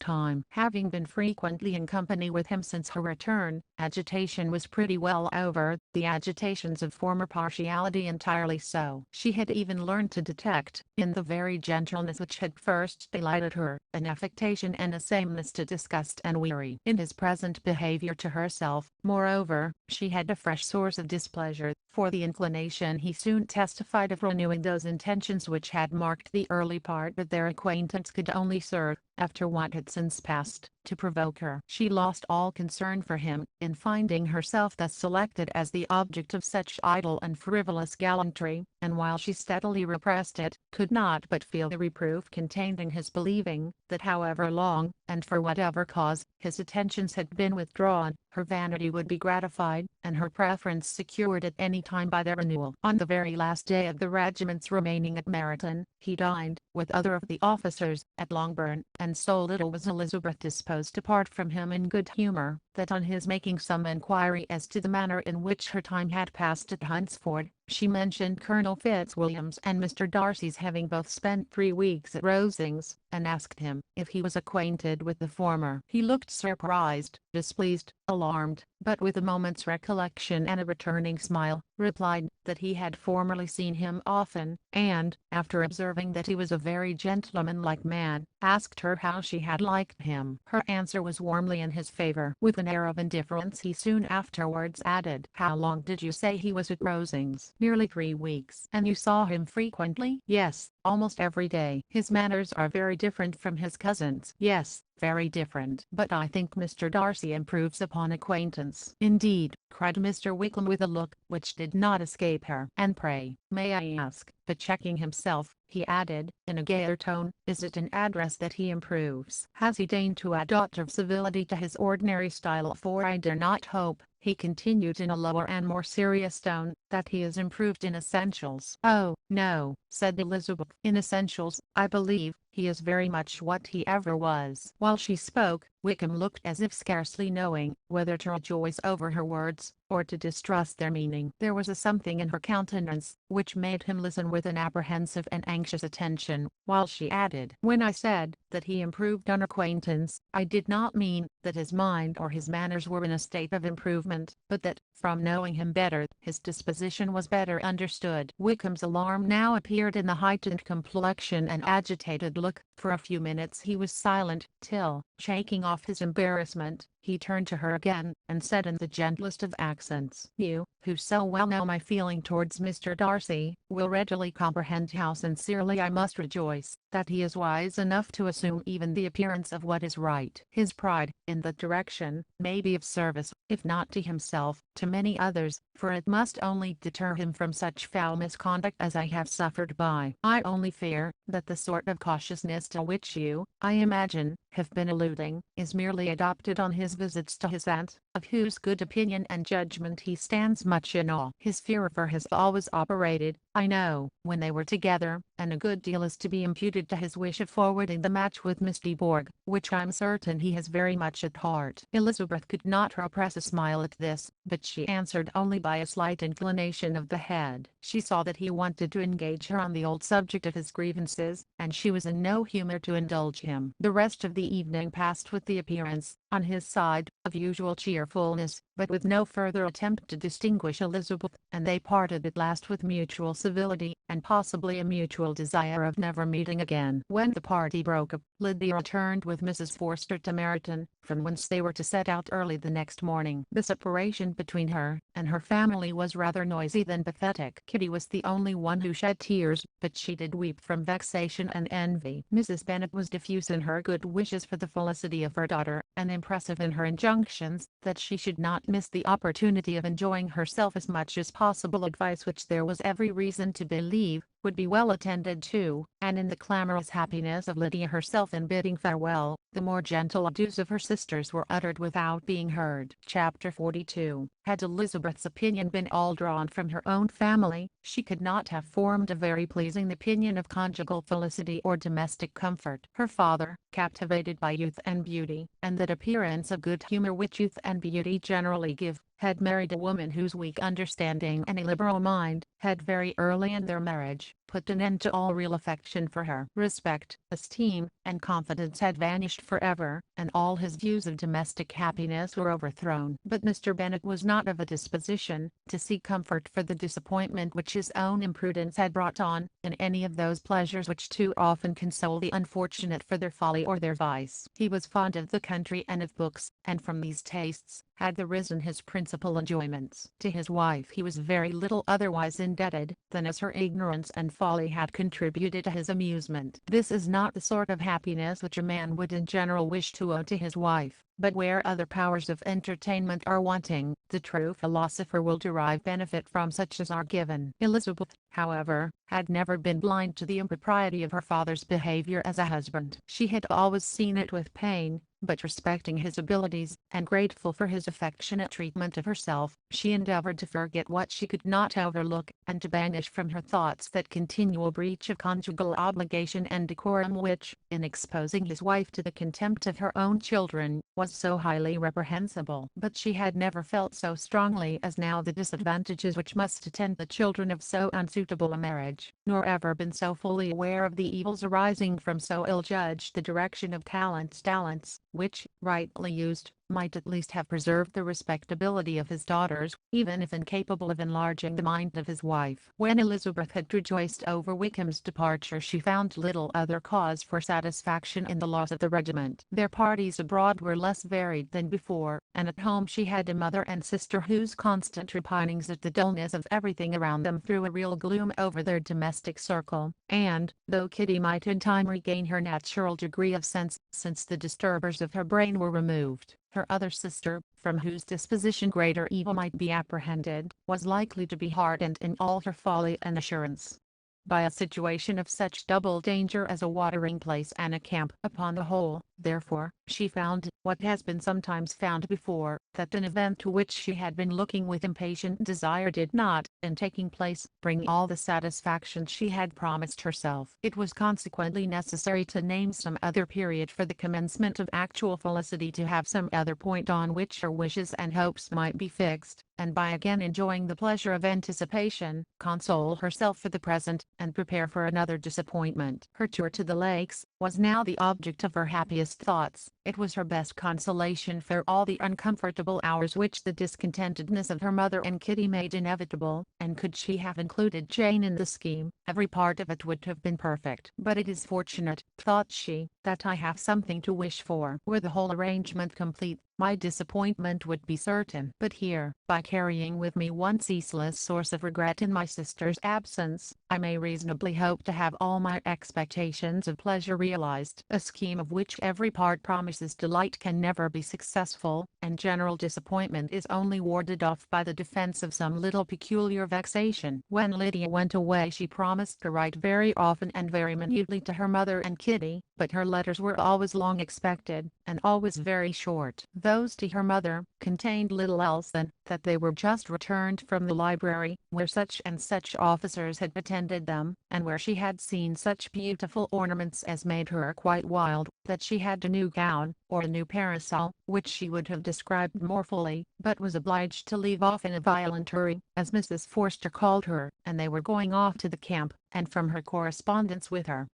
time. Having been frequently in company with him since her return, agitation was pretty well over, the agitations of former partiality entirely so. She had even learned to detect, in the very gentleness which had first delighted her, an affectation and a sameness to disgust and weary. In his present behaviour to herself, moreover, she had a fresh source of displeasure, for the inclination he soon testified of renewing those intentions which had marked the early part of their acquaintance could only serve, after what had since passed, to provoke her. She lost all concern for him, in finding herself thus selected as the object of such idle and frivolous gallantry, and while she steadily repressed it, could not but feel the reproof contained in his believing, that however long, and for whatever cause, his attentions had been withdrawn, her vanity would be gratified, and her preference secured at any time by their renewal. On the very last day of the regiment's remaining at Meryton, he dined, with other of the officers, at Longbourn, and so little was Elizabeth disposed to part from him in good humour, that on his making some inquiry as to the manner in which her time had passed at Hunsford, she mentioned Colonel Fitzwilliam's and Mr. Darcy's having both spent 3 weeks at Rosings, and asked him if he was acquainted with the former. He looked surprised, displeased, alarmed, but with a moment's recollection and a returning smile, replied that he had formerly seen him often, and, after observing that he was a very gentlemanlike man, asked her how she had liked him. Her answer was warmly in his favour. With an air of indifference he soon afterwards added, "How long did you say he was at Rosings?" Nearly 3 weeks. And you saw him frequently? Yes, almost every day. His manners are very different from his cousins. Yes, very different. But I think Mr. Darcy improves upon acquaintance. Indeed, cried Mr. Wickham with a look which did not escape her. And pray, may I ask, but checking himself, he added, in a gayer tone, is it an address that he improves? Has he deigned to add aught of civility to his ordinary style? For I dare not hope, he continued in a lower and more serious tone, that he is improved in essentials. Oh, no, said Elizabeth. In essentials, I believe, he is very much what he ever was. While she spoke, Wickham looked as if scarcely knowing whether to rejoice over her words, or to distrust their meaning. There was a something in her countenance, which made him listen with an apprehensive and anxious attention, while she added, when I said that he improved on acquaintance, I did not mean that his mind or his manners were in a state of improvement, but that, from knowing him better, his disposition was better understood. Wickham's alarm now appeared in the heightened complexion and agitated look. For a few minutes he was silent, till, shaking off his embarrassment, he turned to her again, and said in the gentlest of accents, you, who so well know my feeling towards Mr. Darcy, will readily comprehend how sincerely I must rejoice, that he is wise enough to assume even the appearance of what is right. His pride, in that direction, may be of service, if not to himself, to many others, for it must only deter him from such foul misconduct as I have suffered by. I only fear, that the sort of cautiousness to which you, I imagine, have been alluding, is merely adopted on his visits to his aunt, of whose good opinion and judgment he stands much in awe. His fear of her has always operated, I know, when they were together, and a good deal is to be imputed to his wish of forwarding the match with Miss de Bourgh, which I'm certain he has very much at heart. Elizabeth could not repress a smile at this, but she answered only by a slight inclination of the head. She saw that he wanted to engage her on the old subject of his grievances, and she was in no humor to indulge him. The rest of the evening passed with the appearance, on his side, of usual cheerfulness, but with no further attempt to distinguish Elizabeth, and they parted at last with mutual civility, and possibly a mutual desire of never meeting again. When the party broke up, Lydia returned with Mrs. Forster to Meryton, from whence they were to set out early the next morning. The separation between her and her family was rather noisy than pathetic. Kitty was the only one who shed tears, but she did weep from vexation and envy. Mrs. Bennet was diffuse in her good wishes for the felicity of her daughter, and impressive in her injunctions, that she should not miss the opportunity of enjoying herself as much as possible, advice which there was every reason to believe would be well attended to, and in the clamorous happiness of Lydia herself in bidding farewell, the more gentle adieus of her sisters were uttered without being heard. Chapter 42. Had Elizabeth's opinion been all drawn from her own family, she could not have formed a very pleasing opinion of conjugal felicity or domestic comfort. Her father, captivated by youth and beauty, and that appearance of good humor which youth and beauty generally give, had married a woman whose weak understanding and illiberal mind, had very early in their marriage, put an end to all real affection for her. Respect, esteem, and confidence had vanished forever, and all his views of domestic happiness were overthrown. But Mr. Bennet was not of a disposition to seek comfort for the disappointment which his own imprudence had brought on, in any of those pleasures which too often console the unfortunate for their folly or their vice. He was fond of the country and of books, and from these tastes had arisen his principal enjoyments. To his wife he was very little otherwise indebted than as her ignorance and folly had contributed to his amusement. This is not the sort of happiness which a man would in general wish to owe to his wife, but where other powers of entertainment are wanting, the true philosopher will derive benefit from such as are given. Elizabeth, however, had never been blind to the impropriety of her father's behavior as a husband. She had always seen it with pain, but respecting his abilities, and grateful for his affectionate treatment of herself, she endeavored to forget what she could not overlook, and to banish from her thoughts that continual breach of conjugal obligation and decorum which, in exposing his wife to the contempt of her own children, was so highly reprehensible. But she had never felt so strongly as now the disadvantages which must attend the children of so unsuitable a marriage, nor ever been so fully aware of the evils arising from so ill-judged the direction of talents, which, rightly used, might at least have preserved the respectability of his daughters, even if incapable of enlarging the mind of his wife. When Elizabeth had rejoiced over Wickham's departure, she found little other cause for satisfaction in the loss of the regiment. Their parties abroad were less varied than before, and at home she had a mother and sister whose constant repinings at the dullness of everything around them threw a real gloom over their domestic circle, and, though Kitty might in time regain her natural degree of sense, since the disturbers of her brain were removed, her other sister, from whose disposition greater evil might be apprehended, was likely to be hardened in all her folly and assurance by a situation of such double danger as a watering place and a camp. Upon the whole, therefore, she found, what has been sometimes found before, that an event to which she had been looking with impatient desire did not, in taking place, bring all the satisfaction she had promised herself. It was consequently necessary to name some other period for the commencement of actual felicity, to have some other point on which her wishes and hopes might be fixed, and by again enjoying the pleasure of anticipation, console herself for the present, and prepare for another disappointment. Her tour to the lakes was now the object of her happiest thoughts. It was her best consolation for all the uncomfortable hours which the discontentedness of her mother and Kitty made inevitable, and could she have included Jane in the scheme, every part of it would have been perfect. But it is fortunate, thought she, that I have something to wish for. Were the whole arrangement complete, my disappointment would be certain. But here, by carrying with me one ceaseless source of regret in my sister's absence, I may reasonably hope to have all my expectations of pleasure realized. A scheme of which every part promises delight can never be successful, and general disappointment is only warded off by the defense of some little peculiar vexation. When Lydia went away she promised to write very often and very minutely to her mother and Kitty, but her letters were always long expected, and always very short. Those to her mother contained little else than that they were just returned from the library, where such and such officers had attended them, and where she had seen such beautiful ornaments as made her quite wild, that she had a new gown, or a new parasol, which she would have described more fully, but was obliged to leave off in a violent hurry, as Mrs. Forster called her, and they were going off to the camp, and from her correspondence with her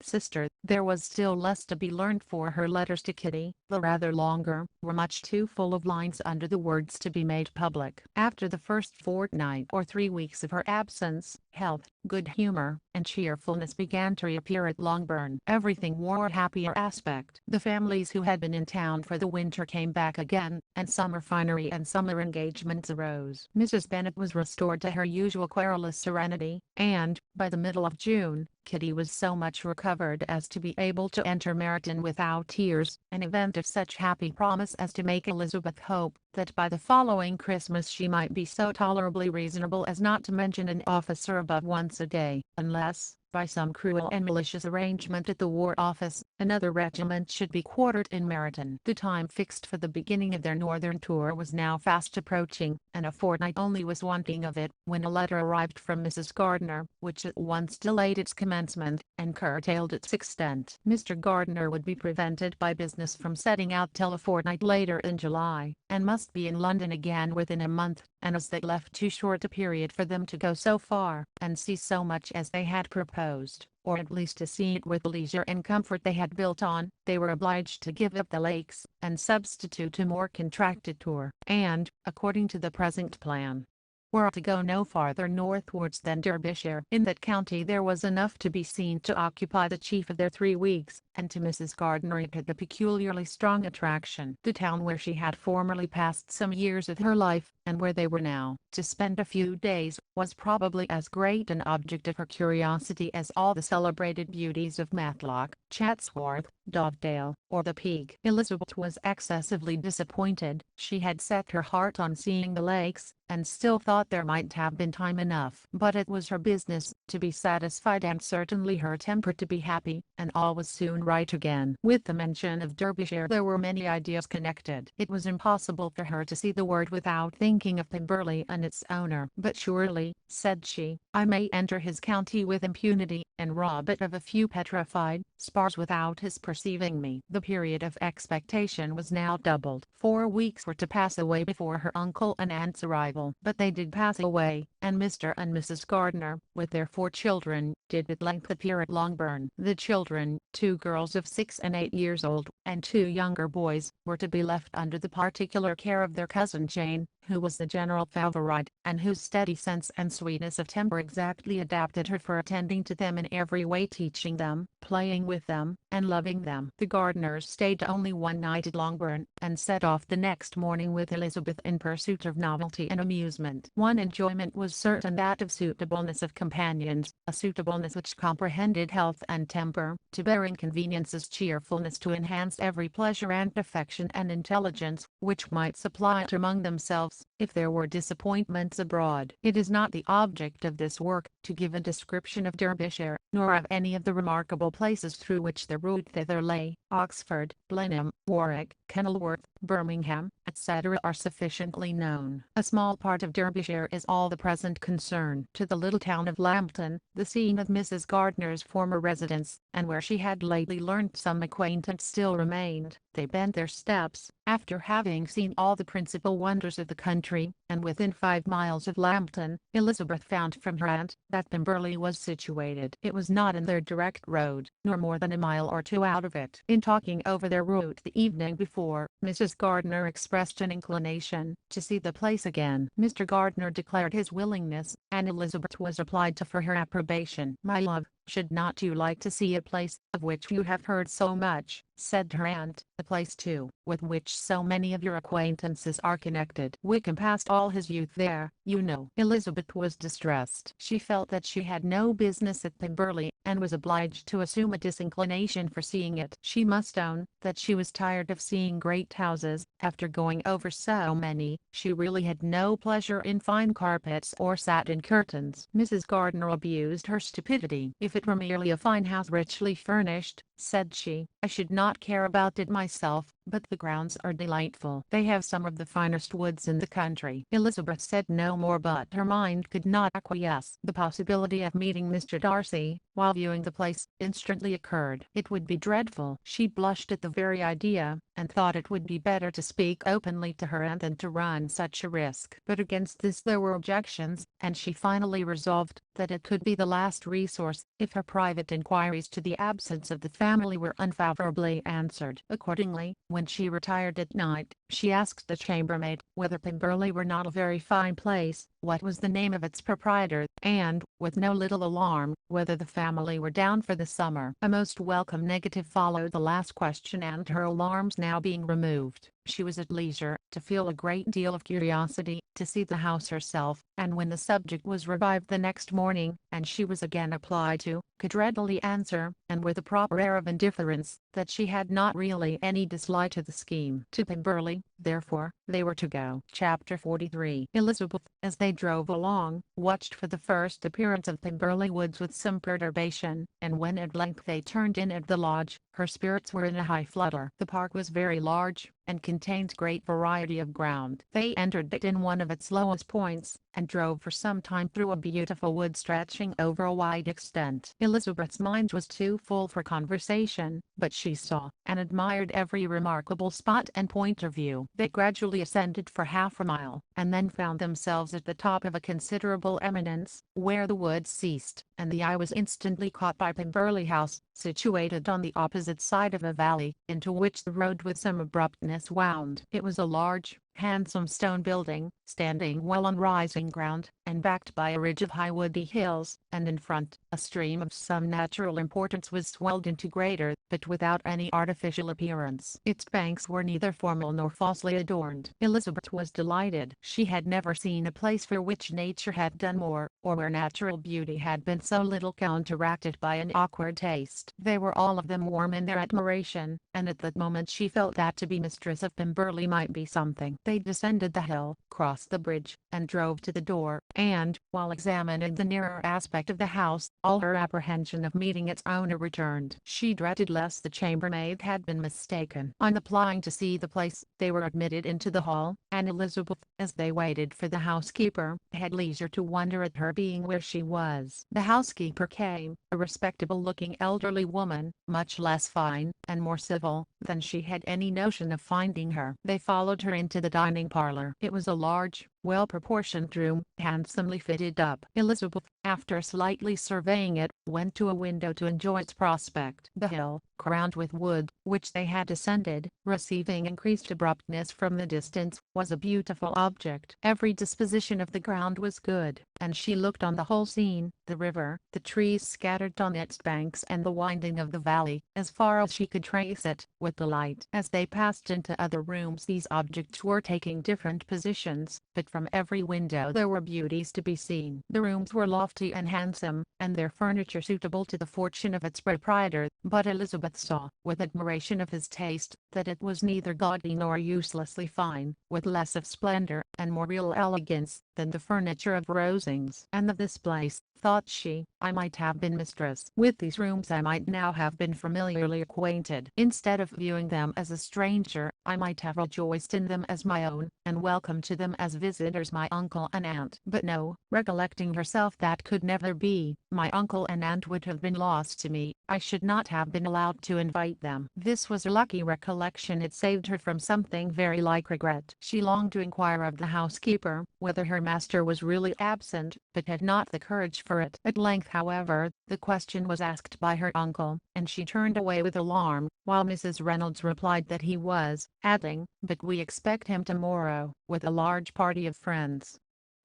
sister, there was still less to be learned, for her letters to Kitty, though rather longer, were much too full of lines under the words to be made public. After the first fortnight or 3 weeks of her absence, health, good humor, and cheerfulness began to reappear at Longbourn. Everything wore a happier aspect. The families who had been in town for the winter came back again, and summer finery and summer engagements arose. Mrs. Bennet was restored to her usual querulous serenity, and, by the middle of June, Kitty was so much recovered as to be able to enter Meryton without tears, an event of such happy promise as to make Elizabeth hope that by the following Christmas she might be so tolerably reasonable as not to mention an officer above once a day, unless, by some cruel and malicious arrangement at the War Office, another regiment should be quartered in Meryton. The time fixed for the beginning of their northern tour was now fast approaching, and a fortnight only was wanting of it, when a letter arrived from Mrs. Gardiner, which at once delayed its commencement, and curtailed its extent. Mr. Gardiner would be prevented by business from setting out till a fortnight later in July, and must be in London again within a month, and as that left too short a period for them to go so far, and see so much as they had proposed, or at least to see it with the leisure and comfort they had built on, they were obliged to give up the lakes, and substitute a more contracted tour, and, according to the present plan, were to go no farther northwards than Derbyshire. In that county there was enough to be seen to occupy the chief of their 3 weeks, and to Mrs. Gardiner it had a peculiarly strong attraction. The town where she had formerly passed some years of her life, and where they were now to spend a few days, was probably as great an object of her curiosity as all the celebrated beauties of Matlock, Chatsworth, Dovedale, or the Peak. Elizabeth was excessively disappointed. She had set her heart on seeing the lakes, and still thought there might have been time enough. But it was her business to be satisfied, and certainly her temper to be happy, and all was soon right again. With the mention of Derbyshire there were many ideas connected. It was impossible for her to see the word without thinking of Pemberley and its owner. But surely, said she, I may enter his county with impunity, and rob it of a few petrified spars without his perceiving me. The period of expectation was now doubled. 4 weeks were to pass away before her uncle and aunt's arrival. But they did pass away, and Mr. and Mrs. Gardiner, with their 4 children, did at length appear at Longbourn. The children, 2 girls of 6 and 8 years old, and 2 younger boys, were to be left under the particular care of their cousin Jane, who was the general favorite, and whose steady sense and sweetness of temper exactly adapted her for attending to them in every way, teaching them, playing with them, and loving them. The Gardiners stayed only one night at Longbourn, and set off the next morning with Elizabeth in pursuit of novelty and amusement. One enjoyment was certain, that of suitableness of companions, a suitableness which comprehended health and temper, to bear inconveniences, cheerfulness to enhance every pleasure, and affection and intelligence, which might supply it among themselves, if there were disappointments abroad. It is not the object of this work to give a description of Derbyshire, nor of any of the remarkable places through which the route thither lay. Oxford, Blenheim, Warwick, Kenilworth, Birmingham, etc. are sufficiently known. A small part of Derbyshire is all the present concern. To the little town of Lambton, the scene of Mrs. Gardiner's former residence, and where she had lately learnt some acquaintance still remained, they bent their steps, after having seen all the principal wonders of the country, and within 5 miles of Lambton, Elizabeth found from her aunt that Pemberley was situated. It was not in their direct road, nor more than a mile or 2 out of it. In talking over their route the evening before, Mrs. Gardiner expressed an inclination to see the place again. Mr. Gardiner declared his willingness, and Elizabeth was applied to for her approbation. "My love, should not you like to see a place of which you have heard so much?" said her aunt. "A place too, with which so many of your acquaintances are connected. Wickham passed all his youth there, you know." Elizabeth was distressed. She felt that she had no business at Pemberley, and was obliged to assume a disinclination for seeing it. She must own that she was tired of seeing great houses. After going over so many, she really had no pleasure in fine carpets or satin curtains. Mrs. Gardiner abused her stupidity. "If it were merely a fine house richly furnished," said she, "I should not care about it myself, but the grounds are delightful. They have some of the finest woods in the country." Elizabeth said no more, but her mind could not acquiesce. The possibility of meeting Mr. Darcy, while viewing the place, instantly occurred. It would be dreadful. She blushed at the very idea, and thought it would be better to speak openly to her aunt than to run such a risk. But against this there were objections, and she finally resolved that it could be the last resource, if her private inquiries to the absence of the family were unfavorably answered. Accordingly, when she retired at night, she asked the chambermaid whether Pemberley were not a very fine place, what was the name of its proprietor, and, with no little alarm, whether the family were down for the summer. A most welcome negative followed the last question, and her alarms now being removed, she was at leisure to feel a great deal of curiosity to see the house herself, and when the subject was revived the next morning, and she was again applied to, could readily answer, and with a proper air of indifference, that she had not really any dislike to the scheme. To Pemberley, therefore, they were to go. Chapter 43. Elizabeth, as they drove along, watched for the first appearance of Pemberley Woods with some perturbation, and when at length they turned in at the lodge, her spirits were in a high flutter. The park was very large, and contained great variety of ground. They entered it in one of its lowest points, and drove for some time through a beautiful wood stretching over a wide extent. Elizabeth's mind was too full for conversation, but she saw and admired every remarkable spot and point of view. They gradually ascended for half a mile, and then found themselves at the top of a considerable eminence, where the wood ceased, and the eye was instantly caught by Pemberley House, situated on the opposite side of a valley, into which the road with some abruptness wound. It was a large, handsome stone building, standing well on rising ground, and backed by a ridge of high woody hills, and in front, a stream of some natural importance was swelled into greater, but without any artificial appearance. Its banks were neither formal nor falsely adorned. Elizabeth was delighted. She had never seen a place for which nature had done more, or where natural beauty had been so little counteracted by an awkward taste. They were all of them warm in their admiration, and at that moment she felt that to be mistress of Pemberley might be something. They descended the hill, crossed the bridge, and drove to the door, and, while examining the nearer aspect of the house, all her apprehension of meeting its owner returned. She dreaded lest the chambermaid had been mistaken. On applying to see the place, they were admitted into the hall, and Elizabeth, as they waited for the housekeeper, had leisure to wonder at her being where she was. The housekeeper came, a respectable-looking elderly woman, much less fine, and more civil, than she had any notion of finding her. They followed her into the dining parlour. It was a large, well-proportioned room, handsomely fitted up. Elizabeth, after slightly surveying it, went to a window to enjoy its prospect. The hill, crowned with wood, which they had ascended, receiving increased abruptness from the distance, was a beautiful object. Every disposition of the ground was good, and she looked on the whole scene, the river, the trees scattered on its banks and the winding of the valley, as far as she could trace it, with delight. As they passed into other rooms these objects were taking different positions, but from every window there were beauties to be seen. The rooms were lofty and handsome, and their furniture suitable to the fortune of its proprietor, but Elizabeth saw, with admiration of his taste, that it was neither gaudy nor uselessly fine, with less of splendor, and more real elegance, than the furniture of Rosings. And of this place, thought she, I might have been mistress. With these rooms I might now have been familiarly acquainted. Instead of viewing them as a stranger, I might have rejoiced in them as my own, and welcomed to them as visitors my uncle and aunt. But no, recollecting herself that could never be, my uncle and aunt would have been lost to me, I should not have been allowed to invite them. This was a lucky recollection. It saved her from something very like regret. She longed to inquire of the housekeeper, whether her master was really absent, but had not the courage for it. At length, however, the question was asked by her uncle, and she turned away with alarm, while Mrs. Reynolds replied that he was, adding, but we expect him tomorrow, with a large party of friends.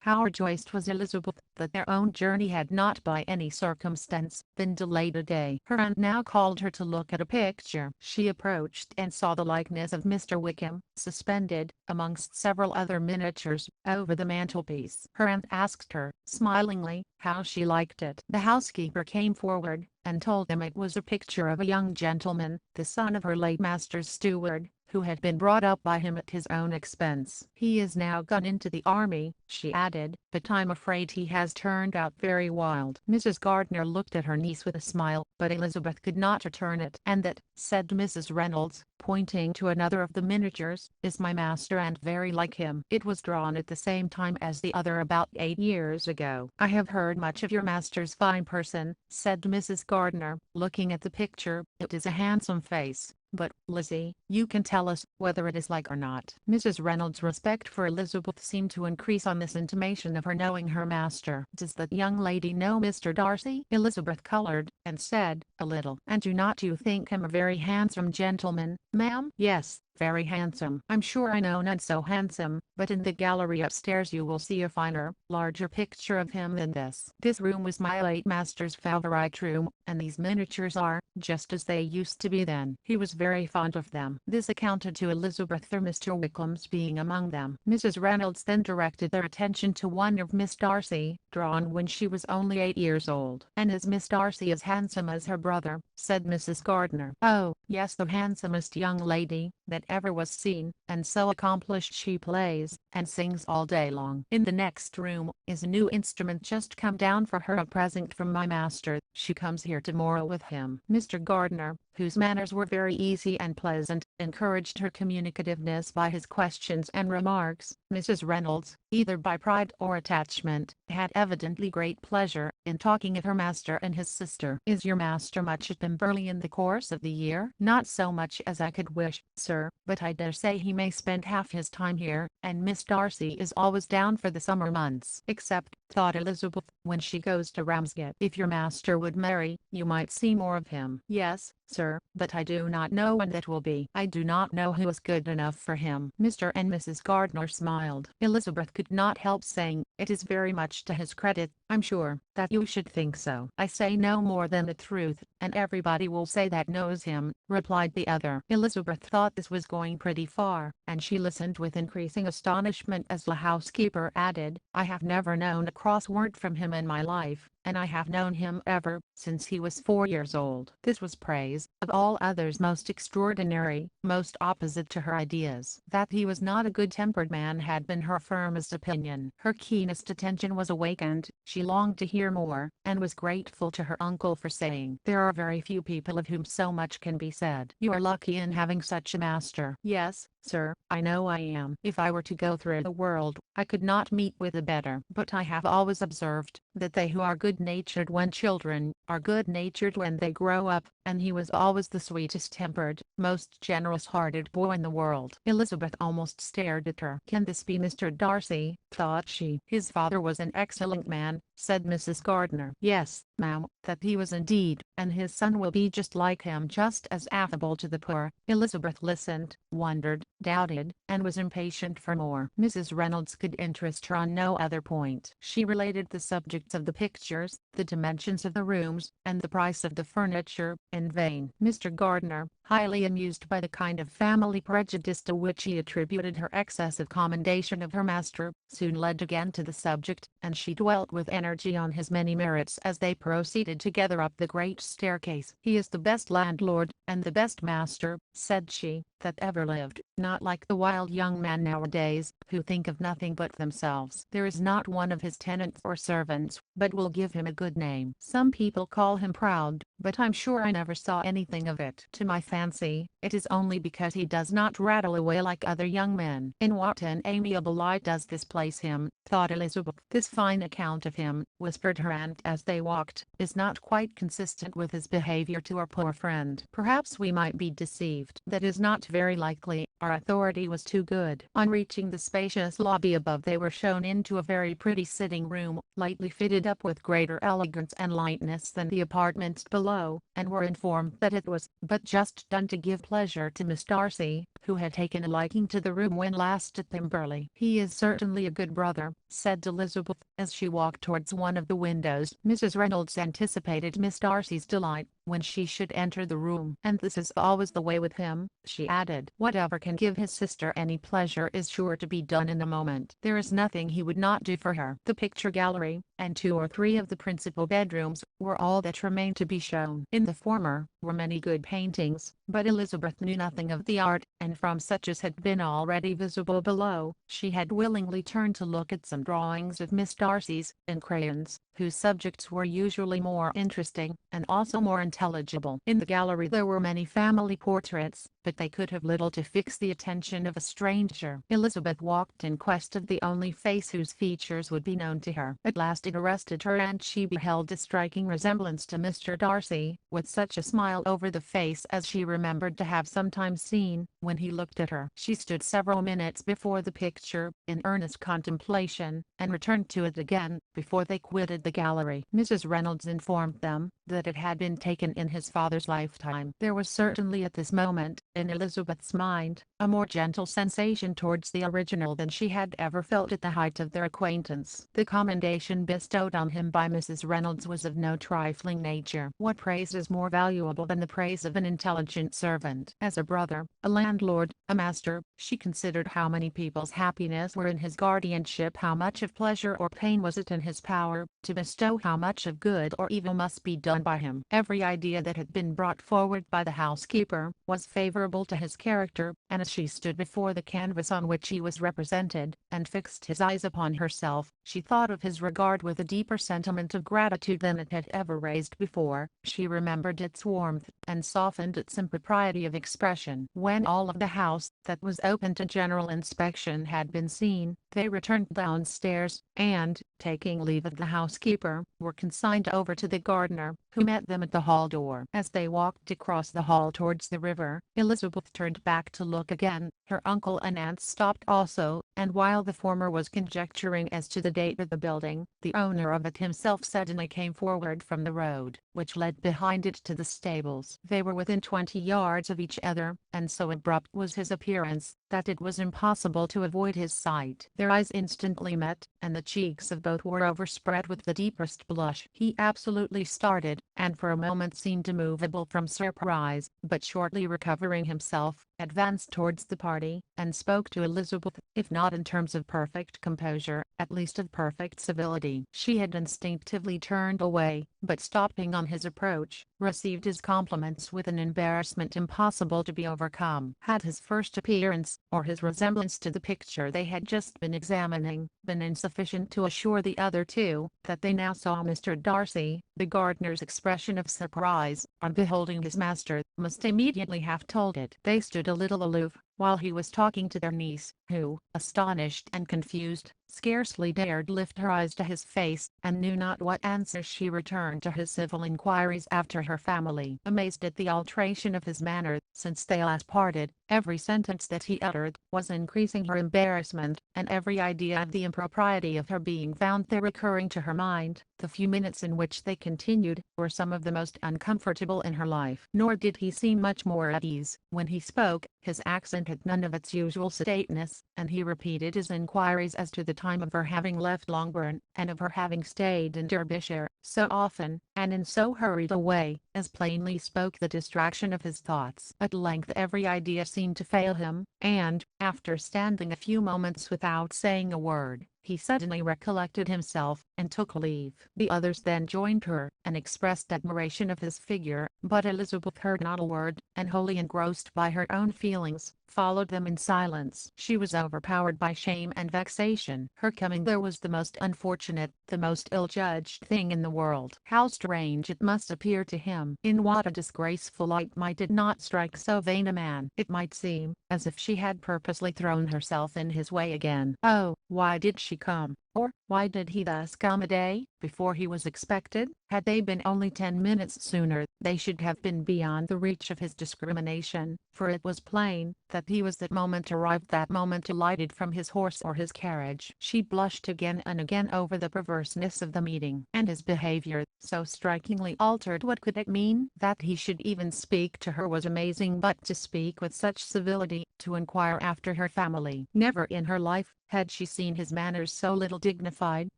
How rejoiced was Elizabeth that their own journey had not by any circumstance been delayed a day. Her aunt now called her to look at a picture. She approached and saw the likeness of Mr. Wickham, suspended, amongst several other miniatures, over the mantelpiece. Her aunt asked her, smilingly, how she liked it. The housekeeper came forward, and told them it was a picture of a young gentleman, the son of her late master's steward, who had been brought up by him at his own expense. He is now gone into the army, she added, but I'm afraid he has turned out very wild. Mrs. Gardiner looked at her niece with a smile, but Elizabeth could not return it. And that, said Mrs. Reynolds, pointing to another of the miniatures, is my master and very like him. It was drawn at the same time as the other about 8 years ago. I have heard much of your master's fine person, said Mrs. Gardiner, looking at the picture. It is a handsome face. But, Lizzie, you can tell us whether it is like or not. Mrs. Reynolds' respect for Elizabeth seemed to increase on this intimation of her knowing her master. Does that young lady know Mr. Darcy? Elizabeth colored, and said, a little. And do not you think him a very handsome gentleman, ma'am? Yes, very handsome. I'm sure I know none so handsome, but in the gallery upstairs you will see a finer, larger picture of him than this. This room was my late master's favourite room, and these miniatures are, just as they used to be then. He was very fond of them. This accounted to Elizabeth for Mr. Wickham's being among them. Mrs. Reynolds then directed their attention to one of Miss Darcy, drawn when she was only 8 years old. And is Miss Darcy as handsome as her brother? Said Mrs. Gardiner. Oh, yes, the handsomest young lady that ever was seen, and so accomplished she plays, and sings all day long. In the next room, is a new instrument just come down for her, a present from my master. She comes here tomorrow with him. Mr. Gardiner, whose manners were very easy and pleasant, encouraged her communicativeness by his questions and remarks. Mrs. Reynolds, either by pride or attachment, had evidently great pleasure in talking of her master and his sister. Is your master much at Pemberley in the course of the year? Not so much as I could wish, sir, but I dare say he may spend half his time here, and Miss Darcy is always down for the summer months. Except, thought Elizabeth, when she goes to Ramsgate. If your master would marry, you might see more of him. Yes, sir, but I do not know when that will be. I do not know who is good enough for him. Mr. and Mrs. Gardiner smiled. Elizabeth could not help saying, it is very much to his credit, I'm sure, that you should think so. I say no more than the truth, and everybody will say that knows him, replied the other. Elizabeth thought this was going pretty far, and she listened with increasing astonishment as the housekeeper added, I have never known a cross word from him in my life, and I have known him ever since he was 4 years old." This was praise, of all others most extraordinary, most opposite to her ideas. That he was not a good-tempered man had been her firmest opinion. Her keenest attention was awakened, she longed to hear more, and was grateful to her uncle for saying, "There are very few people of whom so much can be said. You are lucky in having such a master." "Yes, sir, I know I am. If I were to go through the world, I could not meet with a better. But I have always observed that they who are good-natured when children, are good-natured when they grow up," and he was always the sweetest-tempered, most generous-hearted boy in the world. Elizabeth almost stared at her. "Can this be Mr. Darcy?" thought she. "His father was an excellent man," said Mrs. Gardiner. "Yes, ma'am, that he was indeed, and his son will be just like him, just as affable to the poor." Elizabeth listened, wondered, doubted, and was impatient for more. Mrs. Reynolds could interest her on no other point. She related the subjects of the pictures, the dimensions of the rooms, and the price of the furniture, in vain. Mr. Gardiner, highly amused by the kind of family prejudice to which he attributed her excessive commendation of her master, soon led again to the subject, and she dwelt with energy on his many merits as they proceeded together up the great staircase. "He is the best landlord, and the best master," said she, "that ever lived. Not like the wild young men nowadays, who think of nothing but themselves. There is not one of his tenants or servants but will give him a good name. Some people call him proud, but I'm sure I never saw anything of it. To my fancy, it is only because he does not rattle away like other young men." "In what an amiable light does this place him," thought Elizabeth. "This fine account of him," whispered her aunt as they walked, "is not quite consistent with his behavior to our poor friend. Perhaps we might be deceived." "That is not very likely, our authority was too good." On reaching the spacious lobby above, they were shown into a very pretty sitting room, lightly fitted up with greater elegance and lightness than the apartments below, and were informed that it was but just done to give pleasure to Miss Darcy, who had taken a liking to the room when last at Pemberley. "He is certainly a good brother," said Elizabeth, as she walked towards one of the windows. Mrs. Reynolds anticipated Miss Darcy's delight when she should enter the room. "And this is always the way with him," she added. "Whatever can give his sister any pleasure is sure to be done in a moment. There is nothing he would not do for her." The picture gallery, and 2 or 3 of the principal bedrooms, were all that remained to be shown. In the former, were many good paintings, but Elizabeth knew nothing of the art, and from such as had been already visible below, she had willingly turned to look at some drawings of Miss Darcy's, in crayons, whose subjects were usually more interesting, and also more intelligible. In the gallery there were many family portraits, but they could have little to fix the attention of a stranger. Elizabeth walked in quest of the only face whose features would be known to her. At last it arrested her, and she beheld a striking resemblance to Mr. Darcy, with such a smile over the face as she remembered to have sometimes seen, when he looked at her. She stood several minutes before the picture, in earnest contemplation, and returned to it again, before they quitted the gallery. Mrs. Reynolds informed them, that it had been taken in his father's lifetime. There was certainly at this moment, in Elizabeth's mind, a more gentle sensation towards the original than she had ever felt at the height of their acquaintance. The commendation bestowed on him by Mrs. Reynolds was of no trifling nature. What praise is more valuable than the praise of an intelligent servant? As a brother, a landlord, a master, she considered how many people's happiness were in his guardianship, how much of pleasure or pain was it in his power to bestow, how much of good or evil must be done by him. Every idea that had been brought forward by the housekeeper was favorable to his character, and as she stood before the canvas on which he was represented, and fixed his eyes upon herself, she thought of his regard with a deeper sentiment of gratitude than it had ever raised before. She remembered its warmth, and softened its impropriety of expression. When all of the house that was open to general inspection had been seen, they returned downstairs, and, taking leave of the housekeeper, were consigned over to the gardener, who met them at the hall door. As they walked across the hall towards the river, Elizabeth turned back to look again. Her uncle and aunt stopped also, and while the former was conjecturing as to the date of the building, the owner of it himself suddenly came forward from the road, which led behind it to the stables. They were within 20 yards of each other, and so abrupt was his appearance, that it was impossible to avoid his sight. Their eyes instantly met, and the cheeks of both were overspread with the deepest blush. He absolutely started, and for a moment seemed immovable from surprise, but shortly recovering himself, advanced towards the party, and spoke to Elizabeth, if not in terms of perfect composure, at least of perfect civility. She had instinctively turned away, but stopping on his approach, received his compliments with an embarrassment impossible to be overcome. Had his first appearance, or his resemblance to the picture they had just been examining, been insufficient to assure the other two that they now saw Mr. Darcy, the gardener's expression of surprise on beholding his master must immediately have told it. They stood a little aloof, while he was talking to their niece, who, astonished and confused, scarcely dared lift her eyes to his face, and knew not what answer she returned to his civil inquiries after her family. Amazed at the alteration of his manner since they last parted, every sentence that he uttered was increasing her embarrassment, and every idea of the impropriety of her being found there recurring to her mind, the few minutes in which they continued were some of the most uncomfortable in her life. Nor did he seem much more at ease. When he spoke, his accent had none of its usual sedateness, and he repeated his inquiries as to the time of her having left Longbourn, and of her having stayed in Derbyshire so often, and in so hurried a way, as plainly spoke the distraction of his thoughts. At length every idea seemed to fail him, and, after standing a few moments without saying a word, he suddenly recollected himself, and took leave. The others then joined her, and expressed admiration of his figure, but Elizabeth heard not a word, and wholly engrossed by her own feelings, followed them in silence. She was overpowered by shame and vexation. Her coming there was the most unfortunate, the most ill-judged thing in the world. How strange it must appear to him! In what a disgraceful light might it not strike so vain a man! It might seem as if she had purposely thrown herself in his way again. Oh, why did she come? Or, why did he thus come a day before he was expected? Had they been only 10 minutes sooner, they should have been beyond the reach of his discrimination, for it was plain that he was that moment arrived, that moment alighted from his horse or his carriage. She blushed again and again over the perverseness of the meeting, and his behavior, so strikingly altered. What could it mean? That he should even speak to her was amazing, but to speak with such civility, to inquire after her family. Never in her life had she seen his manners so little dignified,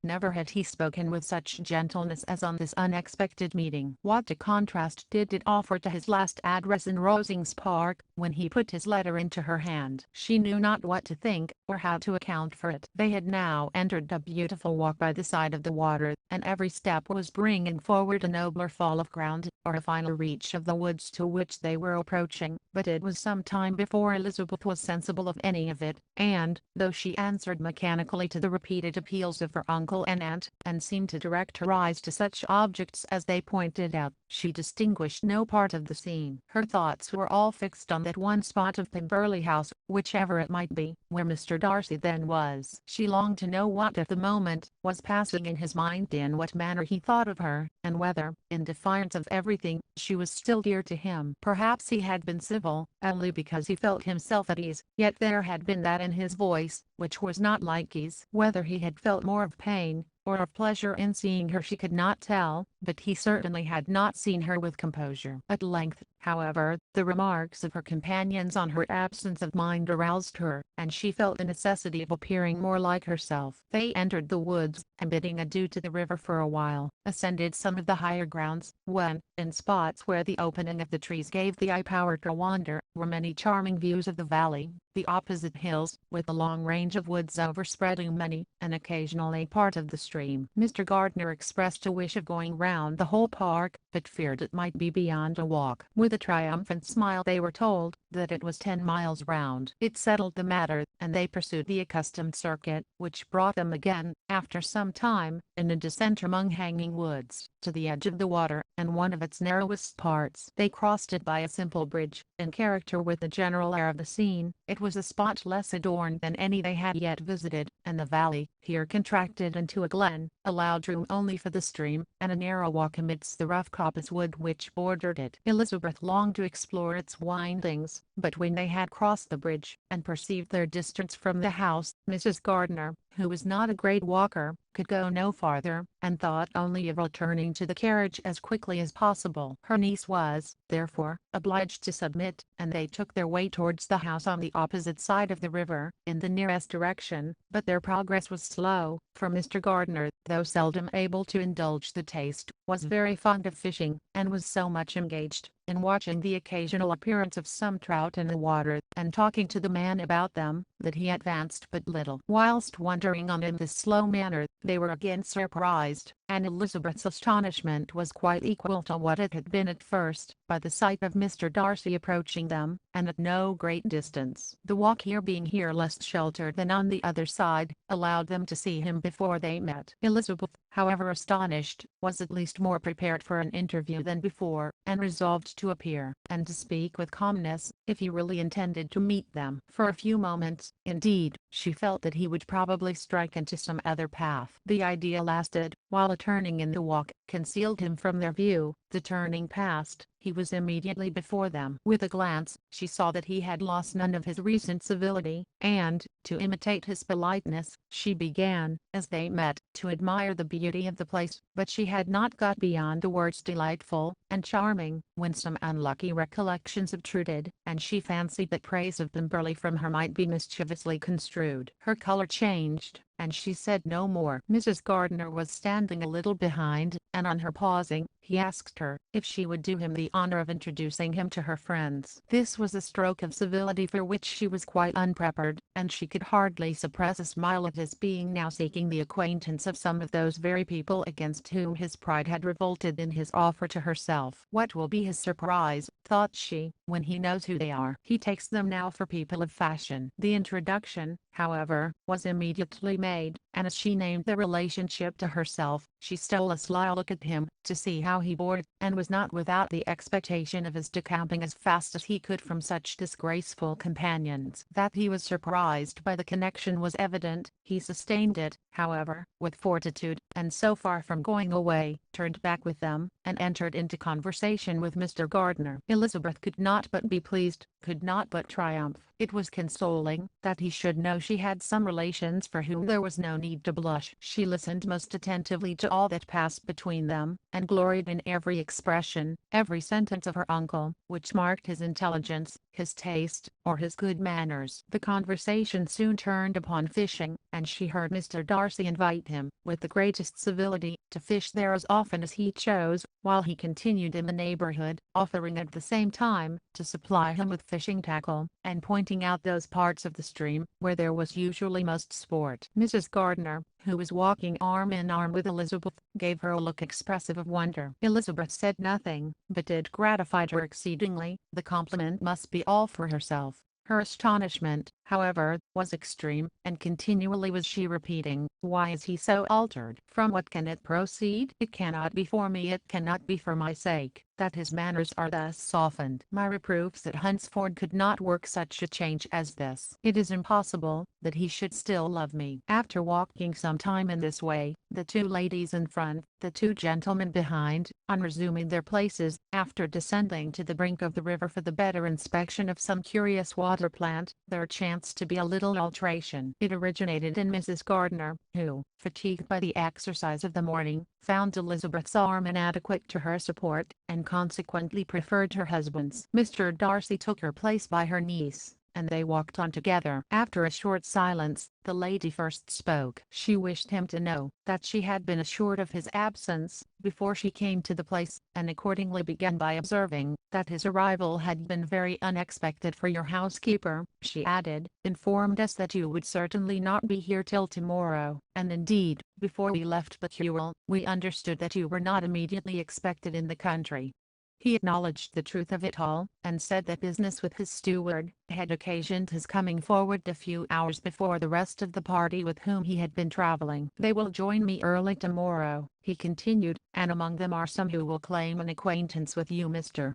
never had he spoken with such gentleness as on this unexpected meeting. What a contrast did it offer to his last address in Rosings Park, when he put his letter into her hand. She knew not what to think, or how to account for it. They had now entered a beautiful walk by the side of the water, and every step was bringing forward a nobler fall of ground, or a final reach of the woods to which they were approaching. But it was some time before Elizabeth was sensible of any of it, and, though she answered mechanically to the repeated appeals of her uncle and aunt, and seemed to direct her eyes to such objects as they pointed out, she distinguished no part of the scene. Her thoughts were all fixed on that one spot of Pemberley House, whichever it might be, where Mr. Darcy then was. She longed to know what at the moment was passing in his mind, in what manner he thought of her, and whether, in defiance of everything, she was still dear to him. Perhaps he had been civil, only because he felt himself at ease, yet there had been that in his voice, which was not like ease. Whether he had felt more of pain, or of pleasure in seeing her, she could not tell, but he certainly had not seen her with composure. At length, however, the remarks of her companions on her absence of mind aroused her, and she felt the necessity of appearing more like herself. They entered the woods, and bidding adieu to the river for a while, ascended some of the higher grounds, when, in spots where the opening of the trees gave the eye power to wander, were many charming views of the valley, the opposite hills, with a long range of woods overspreading many, and occasionally part of the stream. Mr. Gardiner expressed a wish of going round the whole park, but feared it might be beyond a walk. With a triumphant smile they were told that it was 10 miles round. It settled the matter, and they pursued the accustomed circuit, which brought them again, after some time, in a descent among hanging woods, to the edge of the water, and one of its narrowest parts. They crossed it by a simple bridge, in character with the general air of the scene. It was a spot less adorned than any they had yet visited, and the valley, here contracted into a glen, allowed room only for the stream, and a narrow walk amidst the rough coppicewood which bordered it. Elizabeth longed to explore its windings, but when they had crossed the bridge, and perceived their distance from the house, Mrs. Gardiner, who was not a great walker, could go no farther, and thought only of returning to the carriage as quickly as possible. Her niece was, therefore, obliged to submit, and they took their way towards the house on the opposite side of the river, in the nearest direction, but their progress was slow, for Mr. Gardiner, though seldom able to indulge the taste, was very fond of fishing, and was so much engaged, in watching the occasional appearance of some trout in the water, and talking to the man about them, that he advanced but little. Whilst wondering on in this slow manner, they were again surprised, and Elizabeth's astonishment was quite equal to what it had been at first, by the sight of Mr. Darcy approaching them, and at no great distance. The walk here being less sheltered than on the other side, allowed them to see him before they met. Elizabeth, however astonished, was at least more prepared for an interview than before, and resolved to appear, and to speak with calmness, if he really intended to meet them. For a few moments, indeed, she felt that he would probably strike into some other path. The idea lasted, while a turning in the walk concealed him from their view. The turning past, he was immediately before them. With a glance, she saw that he had lost none of his recent civility, and, to imitate his politeness, she began, as they met, to admire the beauty of the place. But she had not got beyond the words delightful and charming, when some unlucky recollections obtruded, and she fancied that praise of Pemberley from her might be mischievously construed. Her color changed, and she said no more. Mrs. Gardiner was standing a little behind, and on her pausing, he asked her if she would do him the honor of introducing him to her friends. This was a stroke of civility for which she was quite unprepared, and she could hardly suppress a smile at his being now seeking the acquaintance of some of those very people against whom his pride had revolted in his offer to herself. What will be his surprise, thought she, when he knows who they are. He takes them now for people of fashion. The introduction, however, was immediately made, and as she named the relationship to herself, she stole a sly look at him, to see how he bore it, and was not without the expectation of his decamping as fast as he could from such disgraceful companions. That he was surprised by the connection was evident. He sustained it, however, with fortitude, and so far from going away, turned back with them, and entered into conversation with Mr. Gardiner. Elizabeth could not but be pleased, could not but triumph. It was consoling that he should know she had some relations for whom there was no need to blush. She listened most attentively to all that passed between them, and gloried in every expression, every sentence of her uncle, which marked his intelligence, his taste, or his good manners. The conversation soon turned upon fishing, and she heard Mr. Darcy invite him, with the greatest civility, to fish there as often as he chose, while he continued in the neighborhood, offering at the same time to supply him with fishing tackle, and pointing out those parts of the stream where there was usually most sport. Mrs. Gardiner, who was walking arm in arm with Elizabeth, gave her a look expressive of wonder. Elizabeth said nothing, but it gratified her exceedingly. The compliment must be all for herself. Her astonishment, however, was extreme, and continually was she repeating, "Why is he so altered? From what can it proceed? It cannot be for me, it cannot be for my sake, that his manners are thus softened. My reproofs that Hunsford could not work such a change as this. It is impossible that he should still love me." After walking some time in this way, the two ladies in front, the two gentlemen behind, on resuming their places, after descending to the brink of the river for the better inspection of some curious water plant, there chanced to be a little alteration. It originated in Mrs. Gardiner, who, fatigued by the exercise of the morning, found Elizabeth's arm inadequate to her support, and consequently preferred her husband's. Mr. Darcy took her place by her niece, and they walked on together. After a short silence, the lady first spoke. She wished him to know that she had been assured of his absence before she came to the place, and accordingly began by observing that his arrival had been very unexpected. For your housekeeper, she added, informed us that you would certainly not be here till tomorrow, and indeed, before we left Bethuel, we understood that you were not immediately expected in the country. He acknowledged the truth of it all, and said that business with his steward had occasioned his coming forward a few hours before the rest of the party with whom he had been traveling. "They will join me early tomorrow," he continued, "and among them are some who will claim an acquaintance with you, Mr.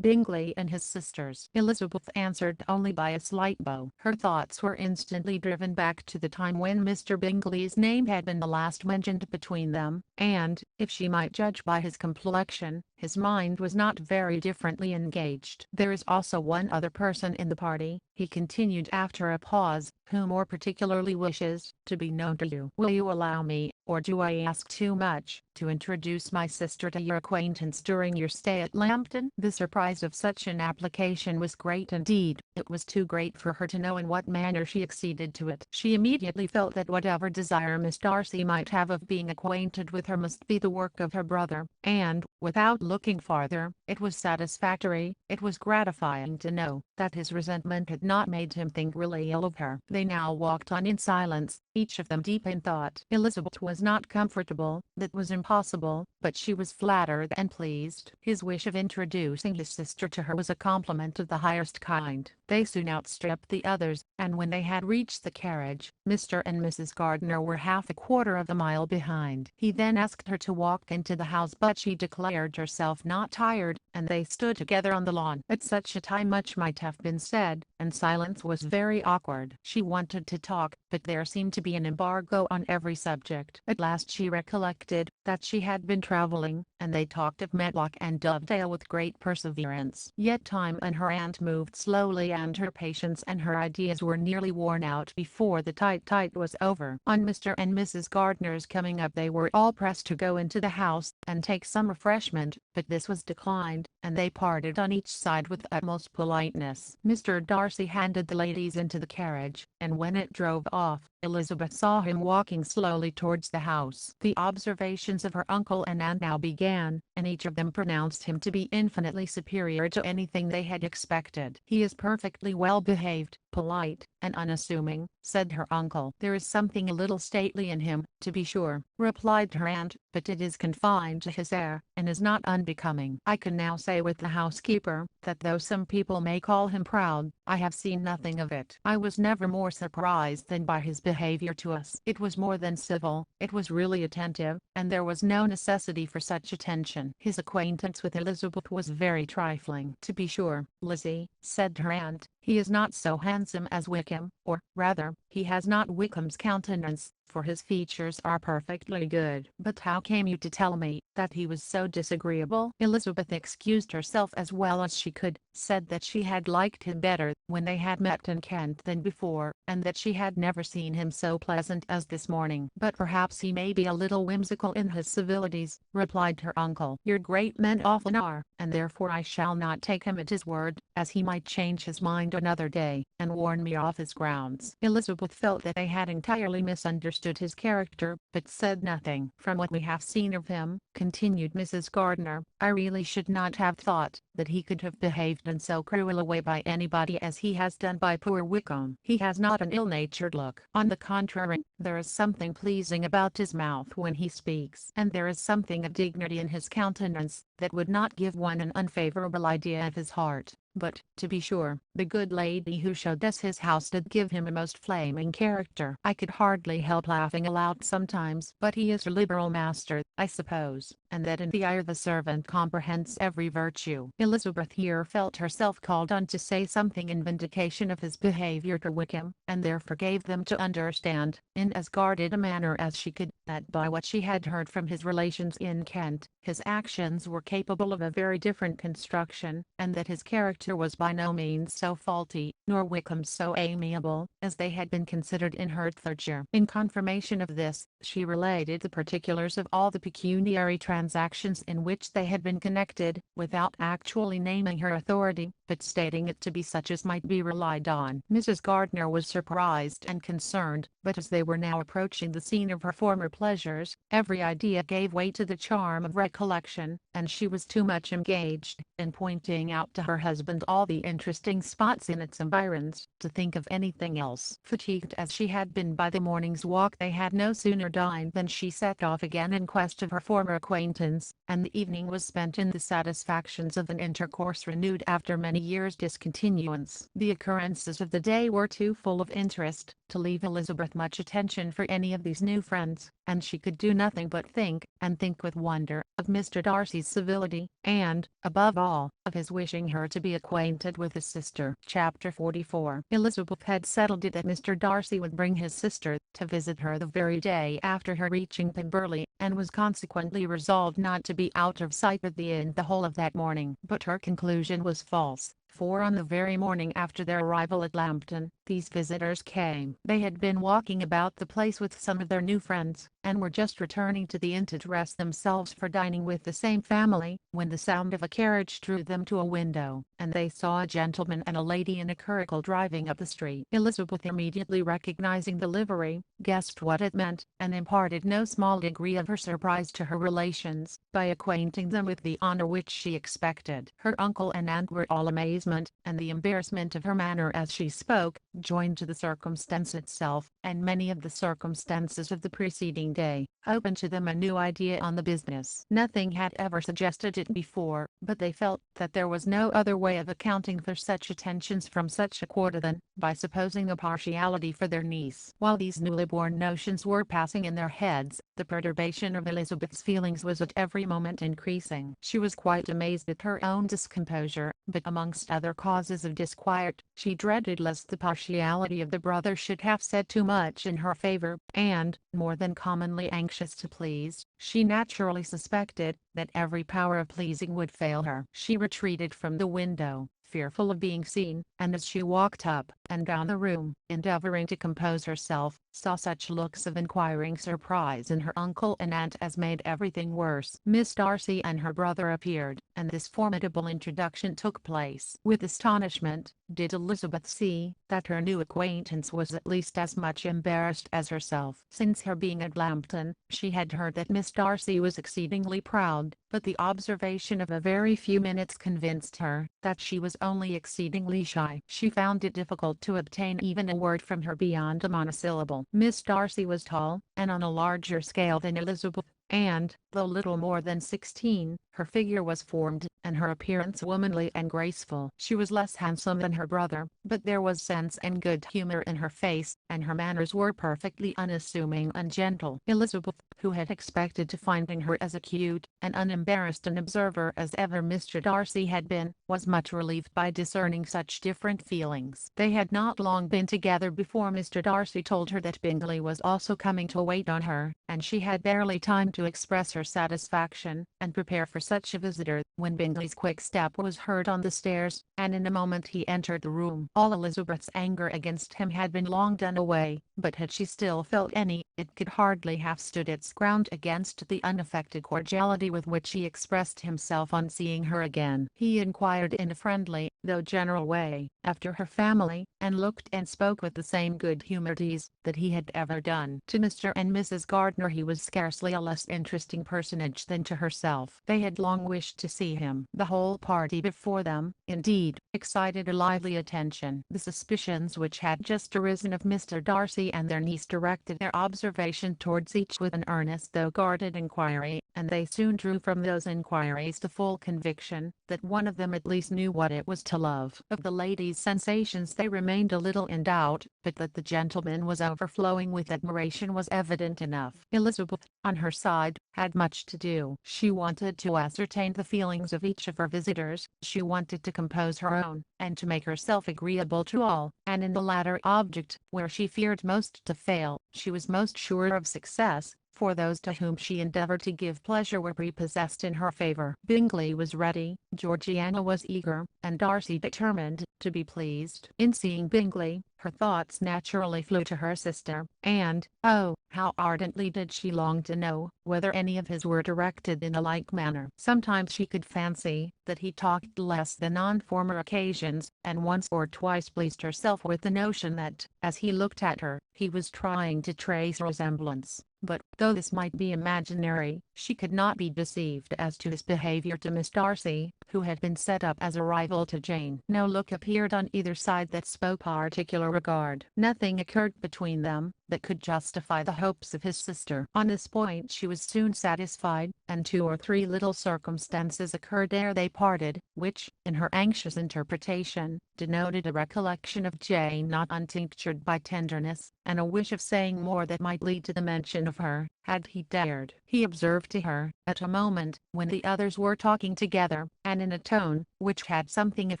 Bingley and his sisters." Elizabeth answered only by a slight bow. Her thoughts were instantly driven back to the time when Mr. Bingley's name had been the last mentioned between them, and, if she might judge by his complexion, his mind was not very differently engaged. "There is also one other person in the party," he continued after a pause, "who more particularly wishes to be known to you. Will you allow me, or do I ask too much, to introduce my sister to your acquaintance during your stay at Lambton?" The surprise of such an application was great indeed. It was too great for her to know in what manner she acceded to it. She immediately felt that whatever desire Miss Darcy might have of being acquainted with her must be the work of her brother, and, without looking farther, it was satisfactory, it was gratifying to know that his resentment had not made him think really ill of her. They now walked on in silence, each of them deep in thought. Elizabeth was not comfortable, that was impossible, but she was flattered and pleased. His wish of introducing his sister to her was a compliment of the highest kind. They soon outstripped the others, and when they had reached the carriage, Mr. and Mrs. Gardiner were half a quarter of a mile behind. He then asked her to walk into the house, but she declared herself not tired, and they stood together on the lawn. At such a time much might have been said, and silence was very awkward. She wanted to talk, but there seemed to be an embargo on every subject. At last she recollected that she had been traveling, and they talked of Medlock and Dovedale with great perseverance. Yet time and her aunt moved slowly, and her patience and her ideas were nearly worn out before the tight was over. On Mr. and Mrs. Gardiner's coming up, they were all pressed to go into the house and take some refreshment, but this was declined, and they parted on each side with utmost politeness. Mr. Darcy handed the ladies into the carriage, and when it drove off, Elizabeth saw him walking slowly towards the house. The observations of her uncle and aunt now began, and each of them pronounced him to be infinitely superior to anything they had expected. "He is perfectly well behaved, polite, and unassuming," said her uncle. "There is something a little stately in him, to be sure," replied her aunt, "but it is confined to his air, and is not unbecoming. I can now say with the housekeeper, that though some people may call him proud, I have seen nothing of it. I was never more surprised than by his behavior to us. It was more than civil, it was really attentive, and there was no necessity for such attention." His acquaintance with Elizabeth was very trifling. "To be sure, Lizzie," said her aunt, "he is not so handsome as Wickham, or, rather, he has not Wickham's countenance, for his features are perfectly good." "But how came you to tell me that he was so disagreeable?" Elizabeth excused herself as well as she could, said that she had liked him better when they had met in Kent than before, and that she had never seen him so pleasant as this morning. "But perhaps he may be a little whimsical in his civilities," replied her uncle. "Your great men often are, and therefore I shall not take him at his word, as he might change his mind another day, and warn me off his grounds." Elizabeth felt that they had entirely misunderstood his character, but said nothing. "From what we have seen of him," continued Mrs. Gardiner, "I really should not have thought that he could have behaved in so cruel a way by anybody as he has done by poor Wickham. He has not an ill-natured look. On the contrary, there is something pleasing about his mouth when he speaks, and there is something of dignity in his countenance, that would not give one an unfavorable idea of his heart. But, to be sure, the good lady who showed us his house did give him a most flaming character. I could hardly help laughing aloud sometimes. But he is a liberal master, I suppose, and that in the eye of the servant comprehends every virtue." Elizabeth here felt herself called on to say something in vindication of his behavior to Wickham, and therefore gave them to understand, in as guarded a manner as she could, that by what she had heard from his relations in Kent, his actions were capable of a very different construction, and that his character was by no means so faulty, nor Wickham so amiable, as they had been considered in Hertfordshire. In confirmation of this, she related the particulars of all the pecuniary transactions in which they had been connected, without actually naming her authority, but stating it to be such as might be relied on. Mrs. Gardiner was surprised and concerned, but as they were now approaching the scene of her former pleasures, every idea gave way to the charm of recollection, and she was too much engaged in pointing out to her husband all the interesting spots in its environs, to think of anything else. Fatigued as she had been by the morning's walk, they had no sooner dined than she set off again in quest of her former acquaintance, and the evening was spent in the satisfactions of an intercourse renewed after many years' discontinuance. The occurrences of the day were too full of interest to leave Elizabeth much attention for any of these new friends, and she could do nothing but think, and think with wonder, of Mr. Darcy's civility, and, above all, of his wishing her to be acquainted with his sister. Chapter 44. Elizabeth had settled it that Mr. Darcy would bring his sister to visit her the very day after her reaching Pemberley, and was consequently resolved not to be out of sight of the inn the whole of that morning. But her conclusion was false, for on the very morning after their arrival at Lambton, these visitors came. They had been walking about the place with some of their new friends, and were just returning to the inn to dress themselves for dining with the same family, when the sound of a carriage drew them to a window, and they saw a gentleman and a lady in a curricle driving up the street. Elizabeth, immediately recognizing the livery, guessed what it meant, and imparted no small degree of her surprise to her relations, by acquainting them with the honor which she expected. Her uncle and aunt were all amazement, and the embarrassment of her manner as she spoke, joined to the circumstance itself, and many of the circumstances of the preceding day, opened to them a new idea on the business. Nothing had ever suggested it before, but they felt that there was no other way of accounting for such attentions from such a quarter than by supposing a partiality for their niece. While these newly born notions were passing in their heads, the perturbation of Elizabeth's feelings was at every moment increasing. She was quite amazed at her own discomposure, but amongst other causes of disquiet, she dreaded lest the partiality of the brother should have said too much in her favor, and, more than commonly anxious to please, she naturally suspected that every power of pleasing would fail her. She retreated from the window, fearful of being seen, and as she walked up and down the room, endeavoring to compose herself, saw such looks of inquiring surprise in her uncle and aunt as made everything worse. Miss Darcy and her brother appeared, and this formidable introduction took place. With astonishment, did Elizabeth see that her new acquaintance was at least as much embarrassed as herself. Since her being at Lambton, she had heard that Miss Darcy was exceedingly proud, but the observation of a very few minutes convinced her that she was only exceedingly shy. She found it difficult to obtain even a word from her beyond a monosyllable. Miss Darcy was tall, and on a larger scale than Elizabeth, and, though little more than 16, her figure was formed, and her appearance womanly and graceful. She was less handsome than her brother, but there was sense and good humor in her face, and her manners were perfectly unassuming and gentle. Elizabeth, who had expected to find in her as acute and unembarrassed an observer as ever Mr. Darcy had been, was much relieved by discerning such different feelings. They had not long been together before Mr. Darcy told her that Bingley was also coming to wait on her, and she had barely time to express her satisfaction and prepare for such a visitor, when Bingley's quick step was heard on the stairs, and in a moment he entered the room. All Elizabeth's anger against him had been long done away, but had she still felt any, it could hardly have stood its ground against the unaffected cordiality with which he expressed himself on seeing her again. He inquired in a friendly, though general way, after her family, and looked and spoke with the same good-humoured ease that he had ever done. To Mr. and Mrs. Gardiner he was scarcely a less interesting personage than to herself. They had long wished to see him. The whole party before them, indeed, excited a lively attention. The suspicions which had just arisen of Mr. Darcy and their niece directed their observation towards each with an earnest though guarded inquiry, and they soon drew from those inquiries the full conviction that one of them at least knew what it was to love. Of the lady's sensations they remained a little in doubt, but that the gentleman was overflowing with admiration was evident enough. Elizabeth, on her side, had much to do. She wanted to ascertain the feelings of each of her visitors, she wanted to compose her own, and to make herself agreeable to all, and in the latter object, where she feared most to fail, she was most sure of success, for those to whom she endeavored to give pleasure were prepossessed in her favor. Bingley was ready, Georgiana was eager, and Darcy determined to be pleased. In seeing Bingley, her thoughts naturally flew to her sister, and, oh, how ardently did she long to know whether any of his were directed in a like manner. Sometimes she could fancy that he talked less than on former occasions, and once or twice pleased herself with the notion that, as he looked at her, he was trying to trace a resemblance. But, though this might be imaginary, she could not be deceived as to his behavior to Miss Darcy, who had been set up as a rival to Jane. No look appeared on either side that spoke particular regard. Nothing occurred between them that could justify the hopes of his sister. On this point she was soon satisfied, and 2 or 3 little circumstances occurred ere they parted, which, in her anxious interpretation, denoted a recollection of Jane not untinctured by tenderness, and a wish of saying more that might lead to the mention of her, had he dared. He observed to her, at a moment when the others were talking together, and in a tone which had something of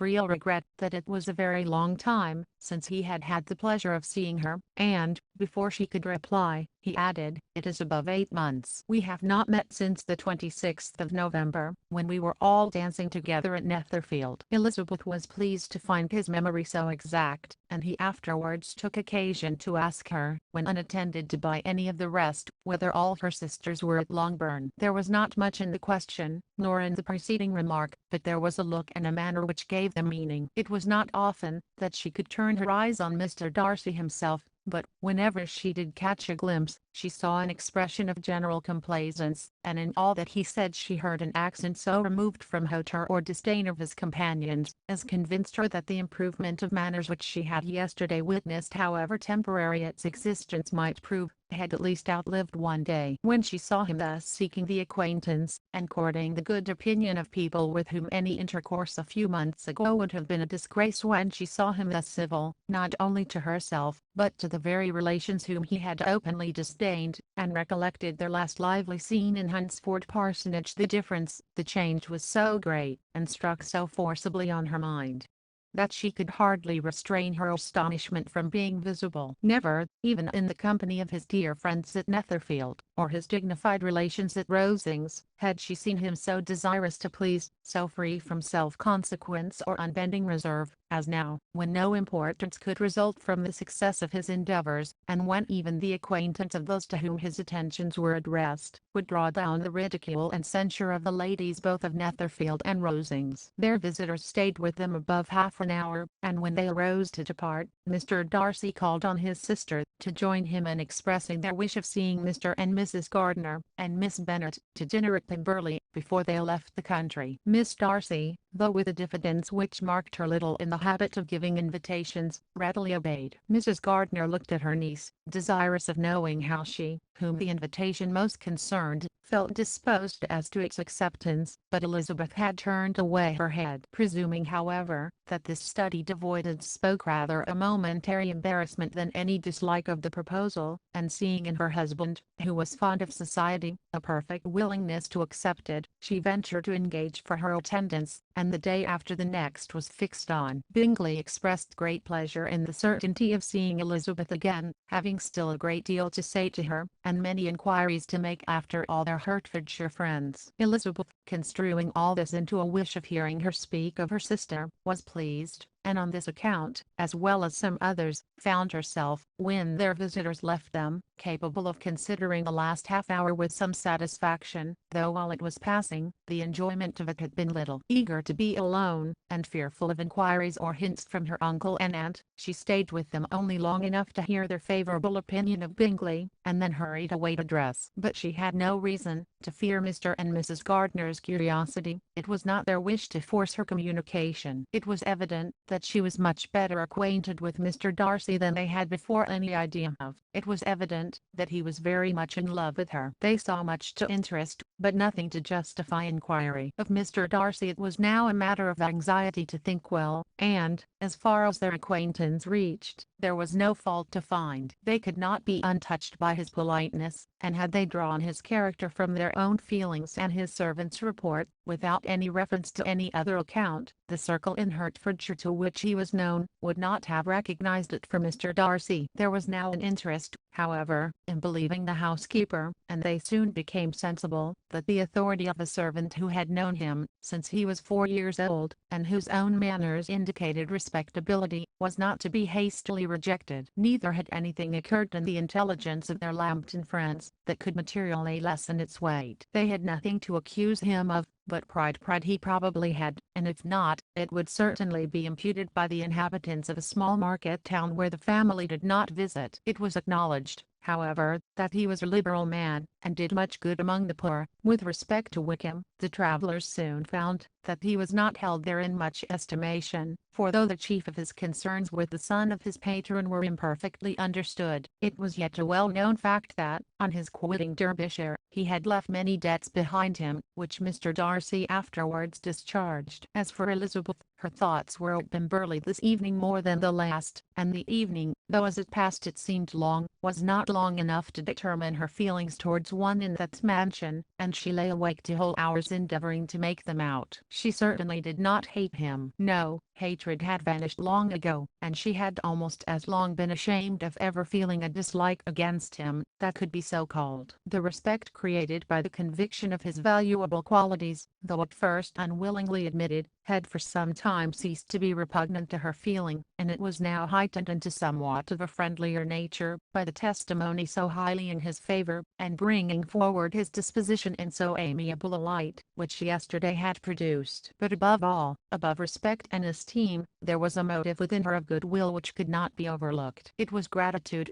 real regret that it was a very long time since he had had the pleasure of seeing her, and, before she could reply, he added, "It is above 8 months. We have not met since the 26th of November, when we were all dancing together at Netherfield." Elizabeth was pleased to find his memory so exact, and he afterwards took occasion to ask her, when unattended by any of the rest, whether all her sisters were at Longbourn. There was not much in the question, nor in the preceding remark, but there was a look and a manner which gave them meaning. It was not often that she could turn her eyes on Mr. Darcy himself, but whenever she did catch a glimpse, she saw an expression of general complaisance, and in all that he said she heard an accent so removed from hauteur or disdain of his companions, as convinced her that the improvement of manners which she had yesterday witnessed, however temporary its existence might prove, had at least outlived one day. When she saw him thus seeking the acquaintance, and courting the good opinion of people with whom any intercourse a few months ago would have been a disgrace, when she saw him thus civil, not only to herself, but to the very relations whom he had openly disdained, and recollected their last lively scene in Hunsford Parsonage, the change was so great, and struck so forcibly on her mind, that she could hardly restrain her astonishment from being visible. Never, even in the company of his dear friends at Netherfield, or his dignified relations at Rosings, had she seen him so desirous to please, so free from self-consequence or unbending reserve, as now, when no importance could result from the success of his endeavours, and when even the acquaintance of those to whom his attentions were addressed, would draw down the ridicule and censure of the ladies both of Netherfield and Rosings. Their visitors stayed with them above half an hour, and when they arose to depart, Mr. Darcy called on his sister to join him in expressing their wish of seeing Mr. and Mrs. Gardiner and Miss Bennet to dinner at Pemberley before they left the country. Miss Darcy, though with a diffidence which marked her little in the habit of giving invitations, readily obeyed. Mrs. Gardiner looked at her niece, desirous of knowing how she, whom the invitation most concerned, felt disposed as to its acceptance, but Elizabeth had turned away her head. Presuming, however, that this studied avoidance spoke rather a momentary embarrassment than any dislike of the proposal, and seeing in her husband, who was fond of society, a perfect willingness to accept it, she ventured to engage for her attendance, and the day after the next was fixed on. Bingley expressed great pleasure in the certainty of seeing Elizabeth again, having still a great deal to say to her, and many inquiries to make after all their Hertfordshire friends. Elizabeth, construing all this into a wish of hearing her speak of her sister, was pleased, and on this account, as well as some others, found herself, when their visitors left them, capable of considering the last half hour with some satisfaction, though while it was passing, the enjoyment of it had been little. Eager to be alone, and fearful of inquiries or hints from her uncle and aunt, she stayed with them only long enough to hear their favourable opinion of Bingley, and then hurried away to dress. But she had no reason to fear Mr. and Mrs. Gardiner's curiosity. It was not their wish to force her communication. It was evident that she was much better acquainted with Mr. Darcy than they had before any idea of. It was evident that he was very much in love with her. They saw much to interest, but nothing to justify inquiry. Of Mr. Darcy it was now a matter of anxiety to think well, and, as far as their acquaintance reached, there was no fault to find. They could not be untouched by his politeness, and had they drawn his character from their own feelings and his servant's report, without any reference to any other account, the circle in Hertfordshire to which he was known, would not have recognized it for Mr. Darcy. There was now an interest, however, in believing the housekeeper, and they soon became sensible that the authority of a servant who had known him since he was 4 years old, and whose own manners indicated respectability, was not to be hastily rejected. Neither had anything occurred in the intelligence of their Lambton friends that could materially lessen its weight. They had nothing to accuse him of, but pride he probably had, and if not, it would certainly be imputed by the inhabitants of a small market town where the family did not visit. It was acknowledged, however, that he was a liberal man, and did much good among the poor. With respect to Wickham, the travellers soon found that he was not held there in much estimation, for though the chief of his concerns with the son of his patron were imperfectly understood, it was yet a well-known fact that, on his quitting Derbyshire, he had left many debts behind him, which Mr. Darcy afterwards discharged. As for Elizabeth, Her thoughts were at Pemberley this evening more than the last, and the evening, though as it passed it seemed long, was not long enough to determine her feelings towards one in that mansion, and she lay awake to whole hours endeavoring to make them out. She certainly did not hate him. No, hatred had vanished long ago, and she had almost as long been ashamed of ever feeling a dislike against him that could be so called. The respect created by the conviction of his valuable qualities, though at first unwillingly admitted, had for some time ceased to be repugnant to her feeling, and it was now heightened into somewhat of a friendlier nature by the testimony so highly in his favor, and bringing forward his disposition in so amiable a light, which yesterday had produced. But above all, above respect and esteem, there was a motive within her of goodwill which could not be overlooked. It was gratitude,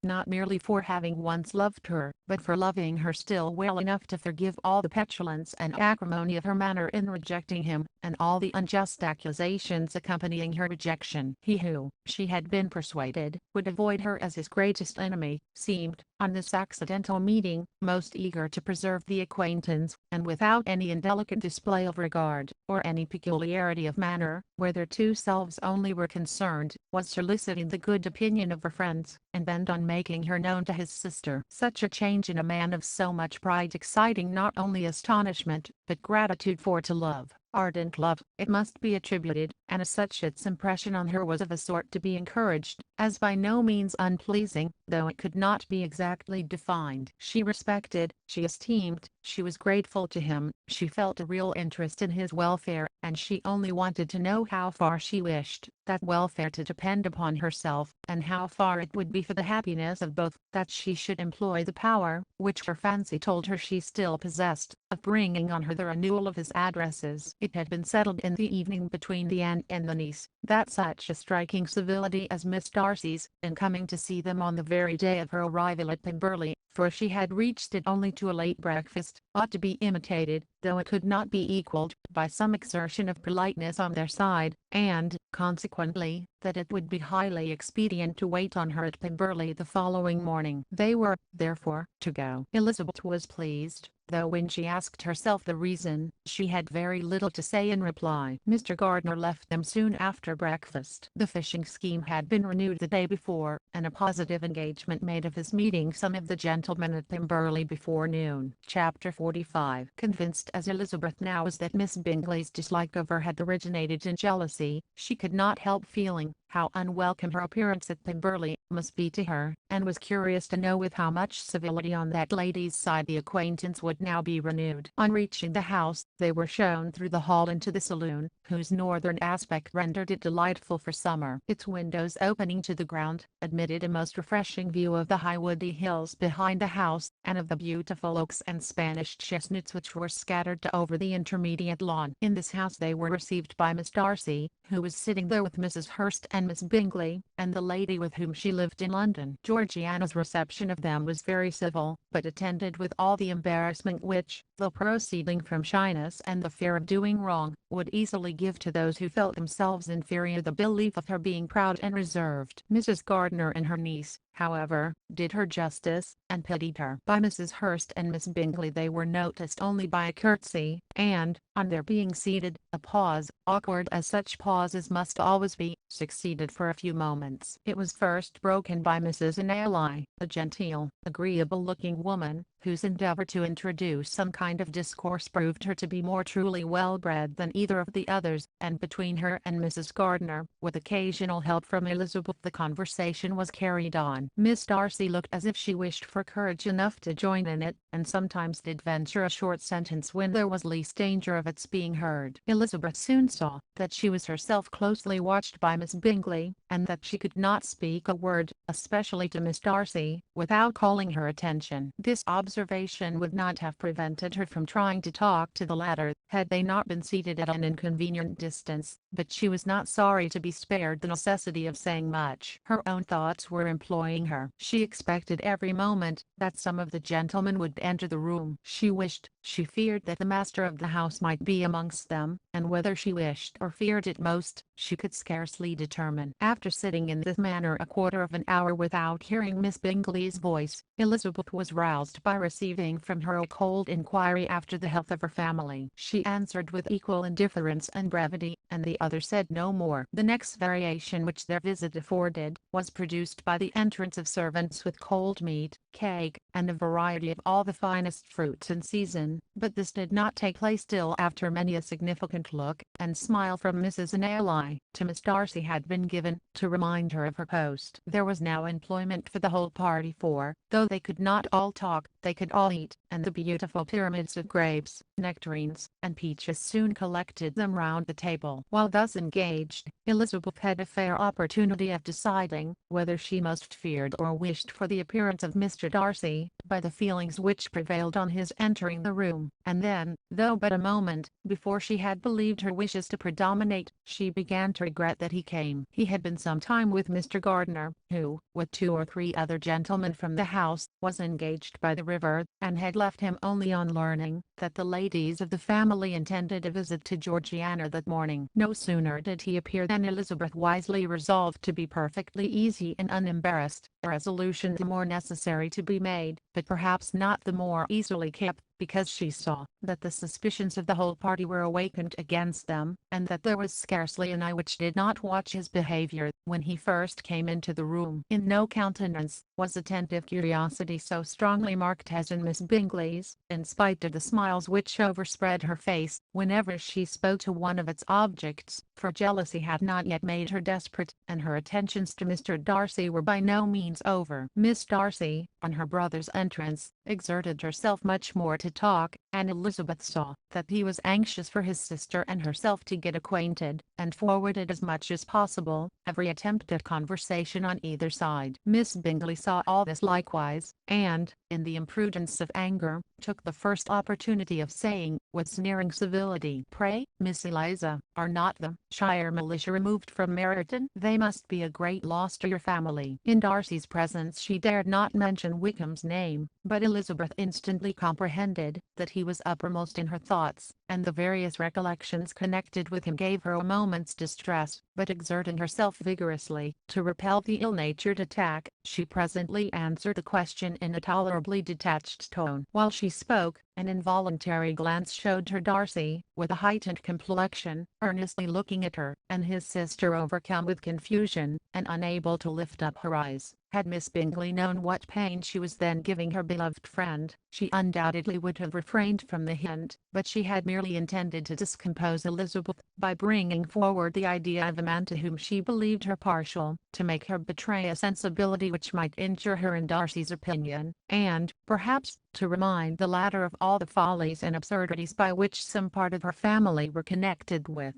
not merely for having once loved her, but for loving her still well enough to forgive all the petulance and acrimony of her manner in rejecting him, and all the unjust accusations accompanying her rejection. He who, she had been persuaded, would avoid her as his greatest enemy, seemed, on this accidental meeting, most eager to preserve the acquaintance, and without any indelicate display of regard, or any peculiarity of manner, where their two selves only were concerned, was soliciting the good opinion of her friends, and bent on making her known to his sister. Such a change in a man of so much pride exciting not only astonishment, but gratitude, for to love, ardent love, it must be attributed, and as such its impression on her was of a sort to be encouraged, as by no means unpleasing, though it could not be exactly defined. She respected, she esteemed, she was grateful to him, she felt a real interest in his welfare, and she only wanted to know how far she wished that welfare to depend upon herself, and how far it would be for the happiness of both, that she should employ the power, which her fancy told her she still possessed, of bringing on her the renewal of his addresses. It had been settled in the evening between the aunt and the niece, that such a striking civility as Miss Darcy's, in coming to see them on the very day of her arrival at Pemberley, for she had reached it only to a late breakfast, ought to be imitated, though it could not be equalled, by some exertion of politeness on their side, and, consequently, that it would be highly expedient to wait on her at Pemberley the following morning. They were, therefore, to go. Elizabeth was pleased, though when she asked herself the reason, she had very little to say in reply. Mr. Gardiner left them soon after breakfast. The fishing scheme had been renewed the day before, and a positive engagement made of his meeting some of the gentlemen at Pemberley before noon. Chapter 45. Convinced as Elizabeth now was that Miss Bingley's dislike of her had originated in jealousy, she could not help feeling how unwelcome her appearance at Pemberley must be to her, and was curious to know with how much civility on that lady's side the acquaintance would now be renewed. On reaching the house, they were shown through the hall into the saloon, whose northern aspect rendered it delightful for summer. Its windows opening to the ground, admitted a most refreshing view of the high woody hills behind the house, and of the beautiful oaks and Spanish chestnuts which were scattered over the intermediate lawn. In this house they were received by Miss Darcy, who was sitting there with Mrs. Hurst and Miss Bingley, and the lady with whom she lived in London. Georgiana's reception of them was very civil, but attended with all the embarrassment which, though proceeding from shyness and the fear of doing wrong, would easily give to those who felt themselves inferior the belief of her being proud and reserved. Mrs. Gardiner and her niece, however, did her justice, and pitied her. By Mrs. Hurst and Miss Bingley they were noticed only by a curtsy, and, on their being seated, a pause, awkward as such pauses must always be, succeeded for a few moments. It was first broken by Mrs. Annaly, a genteel, agreeable-looking woman, whose endeavour to introduce some kind of discourse proved her to be more truly well-bred than either of the others, and between her and Mrs. Gardiner, with occasional help from Elizabeth, the conversation was carried on. Miss Darcy looked as if she wished for courage enough to join in it, and sometimes did venture a short sentence when there was least danger of its being heard. Elizabeth soon saw that she was herself closely watched by Miss Bingley, and that she could not speak a word, especially to Miss Darcy, without calling her attention. This observation would not have prevented her from trying to talk to the latter, had they not been seated at an inconvenient distance, but she was not sorry to be spared the necessity of saying much. Her own thoughts were employing her. She expected every moment that some of the gentlemen would enter the room. She wished, She feared that the master of the house might be amongst them, and whether she wished or feared it most, she could scarcely determine. After sitting in this manner a quarter of an hour without hearing Miss Bingley's voice, Elizabeth was roused by receiving from her a cold inquiry after the health of her family. She answered with equal indifference and brevity, and the other said no more. The next variation which their visit afforded, was produced by the entrance of servants with cold meat, cake, and a variety of all the finest fruits in season, but this did not take place till after many a significant look and smile from Mrs. Annaly to Miss Darcy had been given, to remind her of her post. There was now employment for the whole party, for, though they could not all talk, they could all eat, and the beautiful pyramids of grapes, nectarines, and peaches soon collected them round the table. While thus engaged, Elizabeth had a fair opportunity of deciding whether she most feared or wished for the appearance of Mr. Darcy, by the feelings which prevailed on his entering the room, and then, though but a moment before she had believed her wishes to predominate, she began to regret that he came. He had been some time with Mr. Gardiner, who, with 2 or 3 other gentlemen from the house, was engaged by the river, and had left him only on learning that the ladies of the family intended a visit to Georgiana that morning. No sooner did he appear than Elizabeth wisely resolved to be perfectly easy and unembarrassed, a resolution the more necessary to be made, but perhaps not the more easily kept, because she saw that the suspicions of the whole party were awakened against them, and that there was scarcely an eye which did not watch his behavior. When he first came into the room, in no countenance was attentive curiosity so strongly marked as in Miss Bingley's, in spite of the smiles which overspread her face whenever she spoke to one of its objects, for jealousy had not yet made her desperate, and her attentions to Mr. Darcy were by no means over. Miss Darcy, on her brother's entrance, exerted herself much more to talk, and Elizabeth saw that he was anxious for his sister and herself to get acquainted, and forwarded as much as possible every attempt at conversation on either side. Miss Bingley saw all this likewise, and, in the imprudence of anger, took the first opportunity of saying, with sneering civility, "Pray, Miss Eliza, are not the Shire militia removed from Meryton? They must be a great loss to your family." In Darcy's presence she dared not mention Wickham's name, but Elizabeth instantly comprehended that he was uppermost in her thoughts, and the various recollections connected with him gave her a moment's distress, but exerting herself vigorously to repel the ill-natured attack, she presently answered the question in a tolerably detached tone. While she spoke, an involuntary glance showed her Darcy, with a heightened complexion, earnestly looking at her, and his sister overcome with confusion, and unable to lift up her eyes. Had Miss Bingley known what pain she was then giving her beloved friend, she undoubtedly would have refrained from the hint, but she had merely intended to discompose Elizabeth, by bringing forward the idea of a man to whom she believed her partial, to make her betray a sensibility which might injure her in Darcy's opinion, and, perhaps, to remind the latter of all the follies and absurdities by which some part of her family were connected with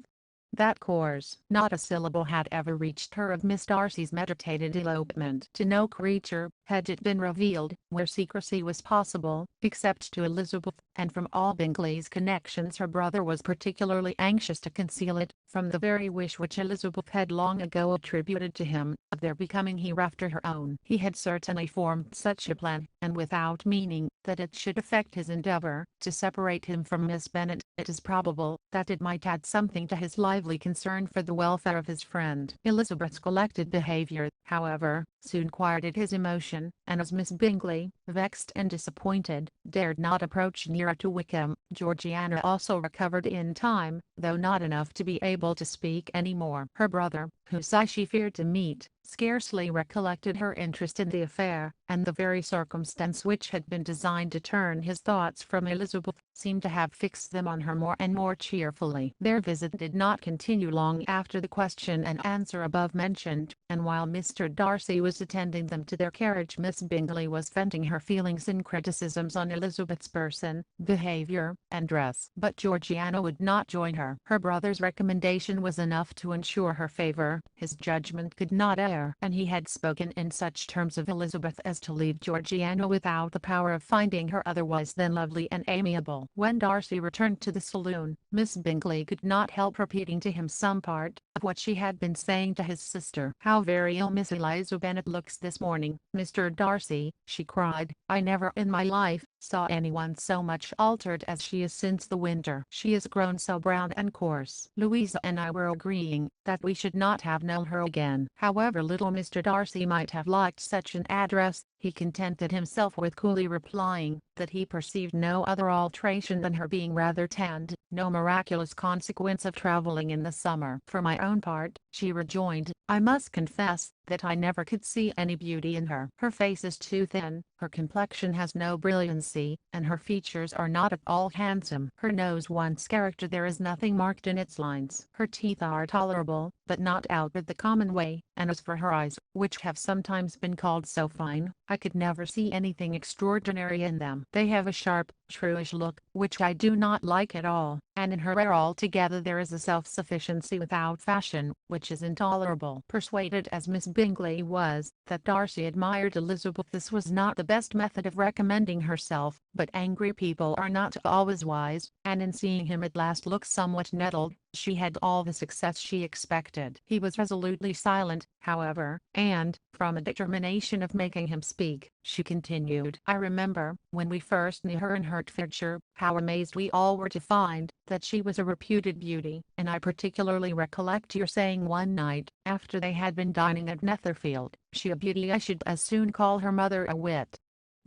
that course. Not a syllable had ever reached her of Miss Darcy's meditated elopement. To no creature had it been revealed, where secrecy was possible, except to Elizabeth, and from all Bingley's connections her brother was particularly anxious to conceal it, from the very wish which Elizabeth had long ago attributed to him, of their becoming hereafter her own. He had certainly formed such a plan, and without meaning that it should affect his endeavour to separate him from Miss Bennet. It is probable that it might add something to his lively concern for the welfare of his friend. Elizabeth's collected behaviour, however, soon quieted his emotion, and as Miss Bingley, vexed and disappointed, dared not approach nearer to Wickham, Georgiana also recovered in time, though not enough to be able to speak any more. Her brother, whose eye she feared to meet, scarcely recollected her interest in the affair, and the very circumstance which had been designed to turn his thoughts from Elizabeth, seemed to have fixed them on her more and more cheerfully. Their visit did not continue long after the question and answer above mentioned, and while Mr. Darcy was attending them to their carriage, Miss Bingley was venting her feelings in criticisms on Elizabeth's person, behaviour, and dress. But Georgiana would not join her. Her brother's recommendation was enough to ensure her favour. His judgment could not err, and he had spoken in such terms of Elizabeth as to leave Georgiana without the power of finding her otherwise than lovely and amiable. When Darcy returned to the saloon, Miss Bingley could not help repeating to him some part of what she had been saying to his sister. "How very ill Miss Eliza Bennet looks this morning, Mr. Darcy," she cried. "I never in my life saw anyone so much altered as she is since the winter. She has grown so brown and coarse. Louisa and I were agreeing that we should not have known her again. However little Mr. Darcy might have liked such an address, he contented himself with coolly replying that he perceived no other alteration than her being rather tanned, no miraculous consequence of traveling in the summer. For my own part, she rejoined, I must confess that I never could see any beauty in her. Her face is too thin, her complexion has no brilliancy, and her features are not at all handsome. Her nose wants character, there is nothing marked in its lines. Her teeth are tolerable, but not out of the common way, and as for her eyes, which have sometimes been called so fine, I could never see anything extraordinary in them. They have a sharp, shrewish look, which I do not like at all, and in her air altogether there is a self-sufficiency without fashion, which is intolerable. Persuaded as Miss Bingley was, that Darcy admired Elizabeth, this was not the best method of recommending herself, but angry people are not always wise, and in seeing him at last look somewhat nettled, she had all the success she expected. He was resolutely silent, however, and, from a determination of making him speak, she continued, I remember, when we first knew her in Hertfordshire, how amazed we all were to find that she was a reputed beauty, and I particularly recollect your saying one night, after they had been dining at Netherfield, she a beauty, I should as soon call her mother a wit.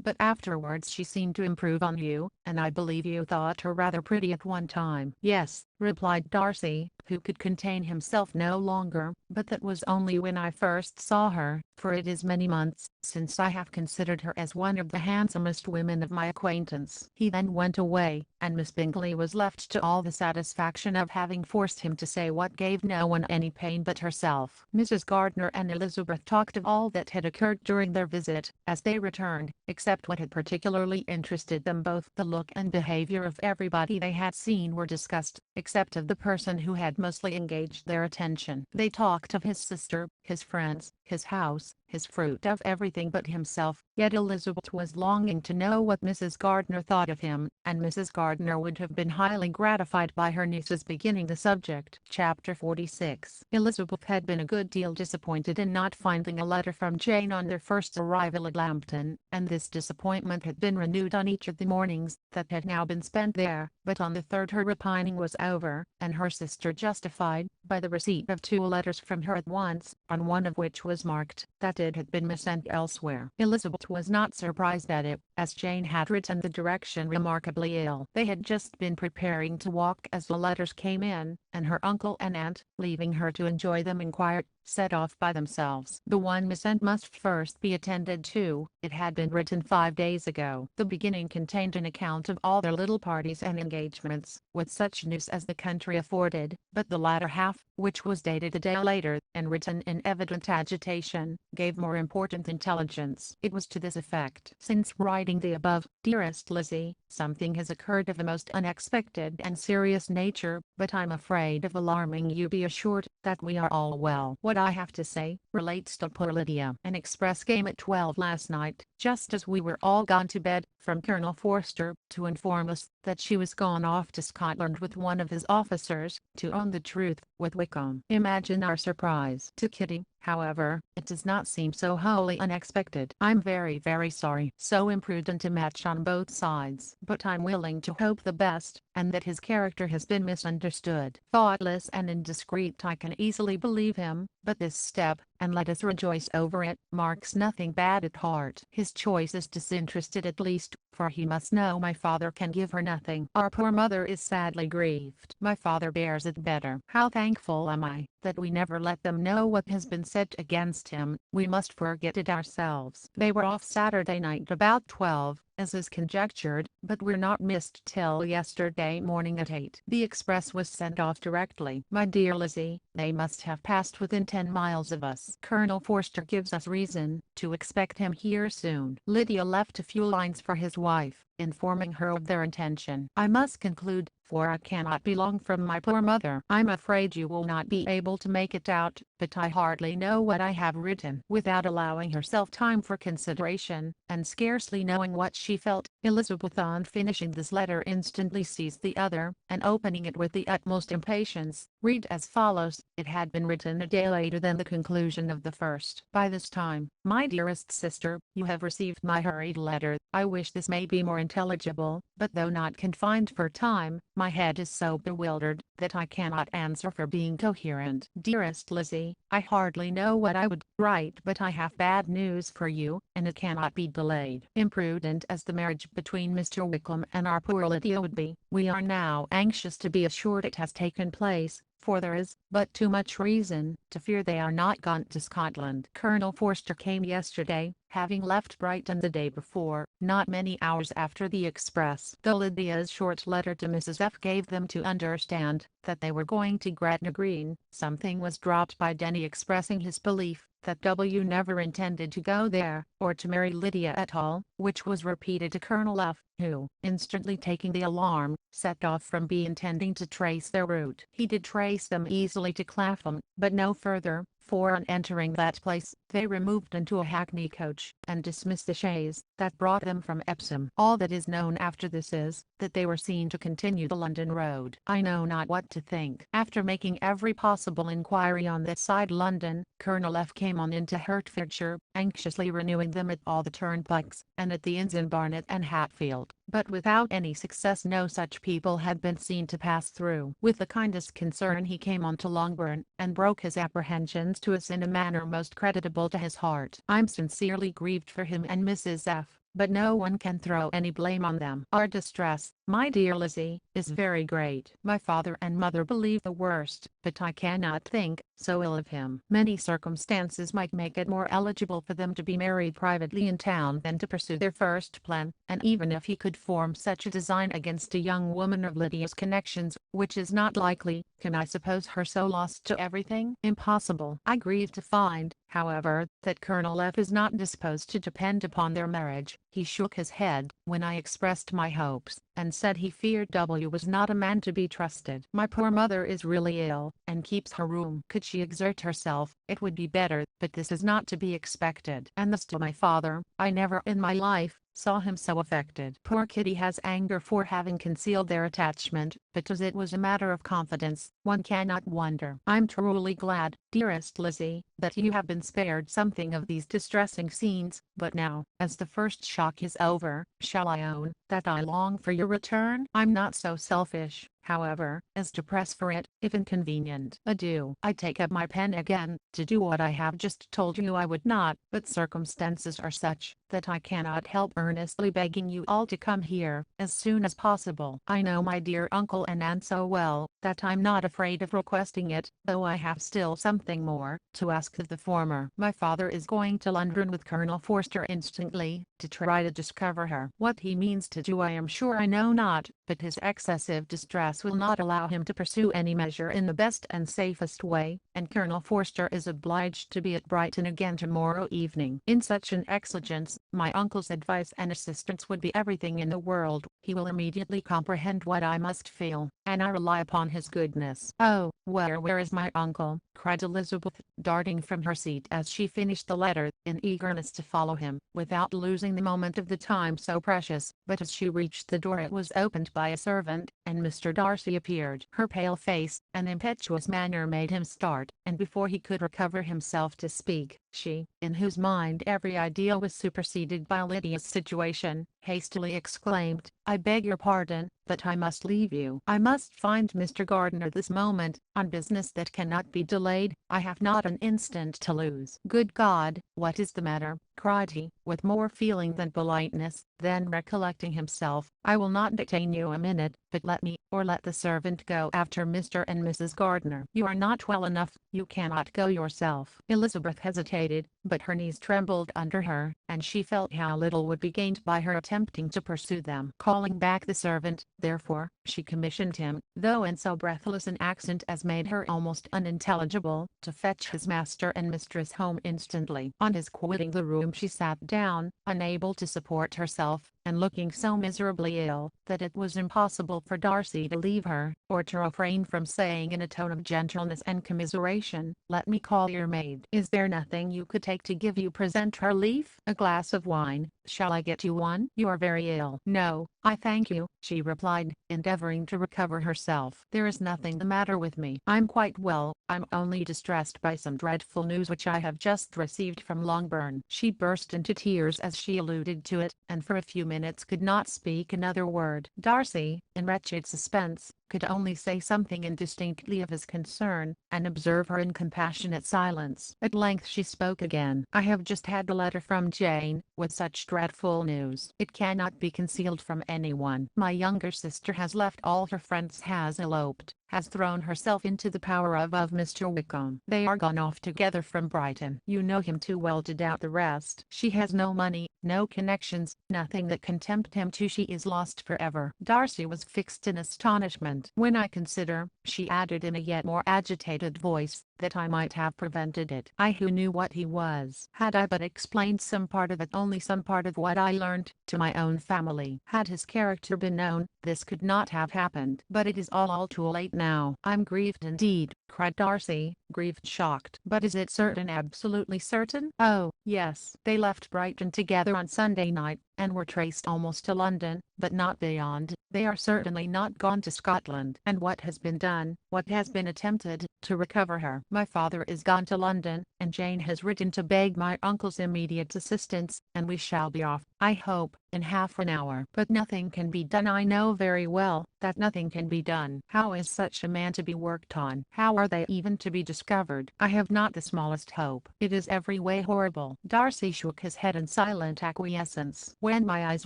But afterwards she seemed to improve on you, and I believe you thought her rather pretty at one time. Yes, replied Darcy, who could contain himself no longer, but that was only when I first saw her, for it is many months since I have considered her as one of the handsomest women of my acquaintance. He then went away, and Miss Bingley was left to all the satisfaction of having forced him to say what gave no one any pain but herself. Mrs. Gardiner and Elizabeth talked of all that had occurred during their visit, as they returned, except what had particularly interested them both. The look and behavior of everybody they had seen were discussed, except of the person who had mostly engaged their attention. They talked of his sister, his friends, his house, his fruit, of everything but himself, yet Elizabeth was longing to know what Mrs. Gardiner thought of him, and Mrs. Gardiner would have been highly gratified by her niece's beginning the subject. Chapter 46. Elizabeth had been a good deal disappointed in not finding a letter from Jane on their first arrival at Lambton, and this disappointment had been renewed on each of the mornings that had now been spent there, but on the third her repining was over, and her sister justified, by the receipt of 2 letters from her at once, on one of which was marked that it had been sent elsewhere. Elizabeth was not surprised at it, as Jane had written the direction remarkably ill. They had just been preparing to walk as the letters came in, and her uncle and aunt, leaving her to enjoy them in quiet, set off by themselves. The one sent must first be attended to. It had been written 5 days ago. The beginning contained an account of all their little parties and engagements, with such news as the country afforded, but the latter half, which was dated a day later, and written in evident agitation, gave more important intelligence. It was to this effect: since writing the above, dearest Lizzie, something has occurred of the most unexpected and serious nature, but I'm afraid of alarming you. Be assured that we are all well. What I have to say relates to poor Lydia. An express came at 12 last night, just as we were all gone to bed, from Colonel Forster, to inform us that she was gone off to Scotland with one of his officers, to own the truth, with Wickham. Imagine our surprise. To Kitty, however, it does not seem so wholly unexpected. I'm very sorry. So imprudent a match on both sides. But I'm willing to hope the best, and that his character has been misunderstood. Thoughtless and indiscreet, I can easily believe him, but this step, and let us rejoice over it, marks nothing bad at heart. His choice is disinterested at least, for he must know my father can give her nothing. Our poor mother is sadly grieved. My father bears it better. How thankful am I, that we never let them know what has been said against him. We must forget it ourselves. They were off Saturday night about 12, as is conjectured, but were not missed till yesterday morning at 8. The express was sent off directly. My dear Lizzie, they must have passed within 10 miles of us. Colonel Forster gives us reason to expect him here soon. Lydia left a few lines for his wife, informing her of their intention. I must conclude for I cannot be long from my poor mother. I'm afraid you will not be able to make it out, but I hardly know what I have written." Without allowing herself time for consideration, and scarcely knowing what she felt, Elizabeth on finishing this letter instantly seized the other, and opening it with the utmost impatience, read as follows. It had been written a day later than the conclusion of the first. "By this time, my dearest sister, you have received my hurried letter. I wish this may be more intelligible, but though not confined for time, my head is so bewildered that I cannot answer for being coherent. Dearest Lizzie, I hardly know what I would write, but I have bad news for you, and it cannot be delayed. Imprudent as the marriage between Mr. Wickham and our poor Lydia would be, we are now anxious to be assured it has taken place, for there is but too much reason to fear they are not gone to Scotland. Colonel Forster came yesterday, having left Brighton the day before, not many hours after the express. Though Lydia's short letter to Mrs. F. gave them to understand that they were going to Gretna Green, something was dropped by Denny expressing his belief that W. never intended to go there, or to marry Lydia at all, which was repeated to Colonel F., who, instantly taking the alarm, set off from B intending to trace their route. He did trace them easily to Clapham, but no further, for on entering that place, they removed into a hackney coach, and dismissed the chaise that brought them from Epsom. All that is known after this is, that they were seen to continue the London road. I know not what to think. After making every possible inquiry on that side London, Colonel F. came on into Hertfordshire, anxiously renewing them at all the turnpikes, and at the inns in Barnet and Hatfield, but without any success. No such people had been seen to pass through. With the kindest concern he came on to Longbourn, and broke his apprehensions to us in a manner most creditable to his heart. I'm sincerely grieved for him and Mrs. F., but no one can throw any blame on them. Our distress, my dear Lizzie, is very great. My father and mother believe the worst, but I cannot think so ill of him. Many circumstances might make it more eligible for them to be married privately in town than to pursue their first plan, and even if he could form such a design against a young woman of Lydia's connections, which is not likely, can I suppose her so lost to everything? Impossible. I grieve to find, however, that Colonel F. is not disposed to depend upon their marriage. He shook his head when I expressed my hopes, and said he feared W. was not a man to be trusted. My poor mother is really ill, and keeps her room. Could she exert herself, it would be better, but this is not to be expected. And as to my father, I never in my life saw him so affected. Poor Kitty has anger for having concealed their attachment, but as it was a matter of confidence, one cannot wonder. I'm truly glad, dearest Lizzie, that you have been spared something of these distressing scenes, but now, as the first shock is over, shall I own that I long for your return? I'm not so selfish, however, as to press for it, if inconvenient. Adieu. I take up my pen again, to do what I have just told you I would not, but circumstances are such, that I cannot help earnestly begging you all to come here, as soon as possible. I know my dear uncle and aunt so well, that I'm not afraid of requesting it, though I have still something more to ask of the former. My father is going to London with Colonel Forster instantly, to try to discover her. What he means to do I am sure I know not, but his excessive distress will not allow him to pursue any measure in the best and safest way, and Colonel Forster is obliged to be at Brighton again tomorrow evening. In such an exigence, my uncle's advice and assistance would be everything in the world. He will immediately comprehend what I must feel, and I rely upon his goodness. Oh, where is my uncle? Cried Elizabeth, darting from her seat as she finished the letter, in eagerness to follow him, without losing the moment of the time so precious. But as she reached the door it was opened by a servant, and Mr. Darcy appeared. Her pale face and impetuous manner made him start, and before he could recover himself to speak, she, in whose mind every idea was superseded by Lydia's situation, hastily exclaimed, "I beg your pardon, but I must leave you. I must find Mr. Gardiner this moment, on business that cannot be delayed. I have not an instant to lose." "Good God, what is the matter?" cried he, with more feeling than politeness. Then recollecting himself, "I will not detain you a minute, but let me, or let the servant go after Mr. and Mrs. Gardiner." "You are not well enough, you cannot go yourself." Elizabeth hesitated, but her knees trembled under her, and she felt how little would be gained by her attempting to pursue them. Calling back the servant, therefore, she commissioned him, though in so breathless an accent as made her almost unintelligible, to fetch his master and mistress home instantly. On his quitting the room she sat down, unable to support herself, and looking so miserably ill that it was impossible for Darcy to leave her, or to refrain from saying in a tone of gentleness and commiseration, "Let me call your maid. Is there nothing you could take to give you present relief? A glass of wine, shall I get you one? You are very ill." "No, I thank you," she replied, endeavoring to recover herself. "There is nothing the matter with me. I'm quite well. I'm only distressed by some dreadful news which I have just received from Longbourn." She burst into tears as she alluded to it, and for a few minutes could not speak another word. Darcy, in wretched suspense, could only say something indistinctly of his concern, and observe her in compassionate silence. At length she spoke again. "I have just had a letter from Jane, with such dreadful news. It cannot be concealed from anyone. My younger sister has left all her friends, has eloped, has thrown herself into the power of Mr. Wickham. They are gone off together from Brighton. You know him too well to doubt the rest. She has no money, no connections, nothing that can tempt him to. She is lost forever." Darcy was fixed in astonishment. "When I consider," she added in a yet more agitated voice, "that I might have prevented it. I who knew what he was. Had I but explained some part of it, only some part of what I learned, to my own family. Had his character been known, this could not have happened. But it is all too late now." "I'm grieved indeed," cried Darcy, grieved, shocked. "But is it certain, absolutely certain?" "Oh, yes. They left Brighton together on Sunday night, and were traced almost to London, but not beyond. They are certainly not gone to Scotland." "And what has been done, what has been attempted, to recover her?" "My father is gone to London, and Jane has written to beg my uncle's immediate assistance, and we shall be off, I hope, in half an hour." "But nothing can be done." "I know very well that nothing can be done. How is such a man to be worked on? How are they even to be discovered? I have not the smallest hope. It is every way horrible." Darcy shook his head in silent acquiescence. "When my eyes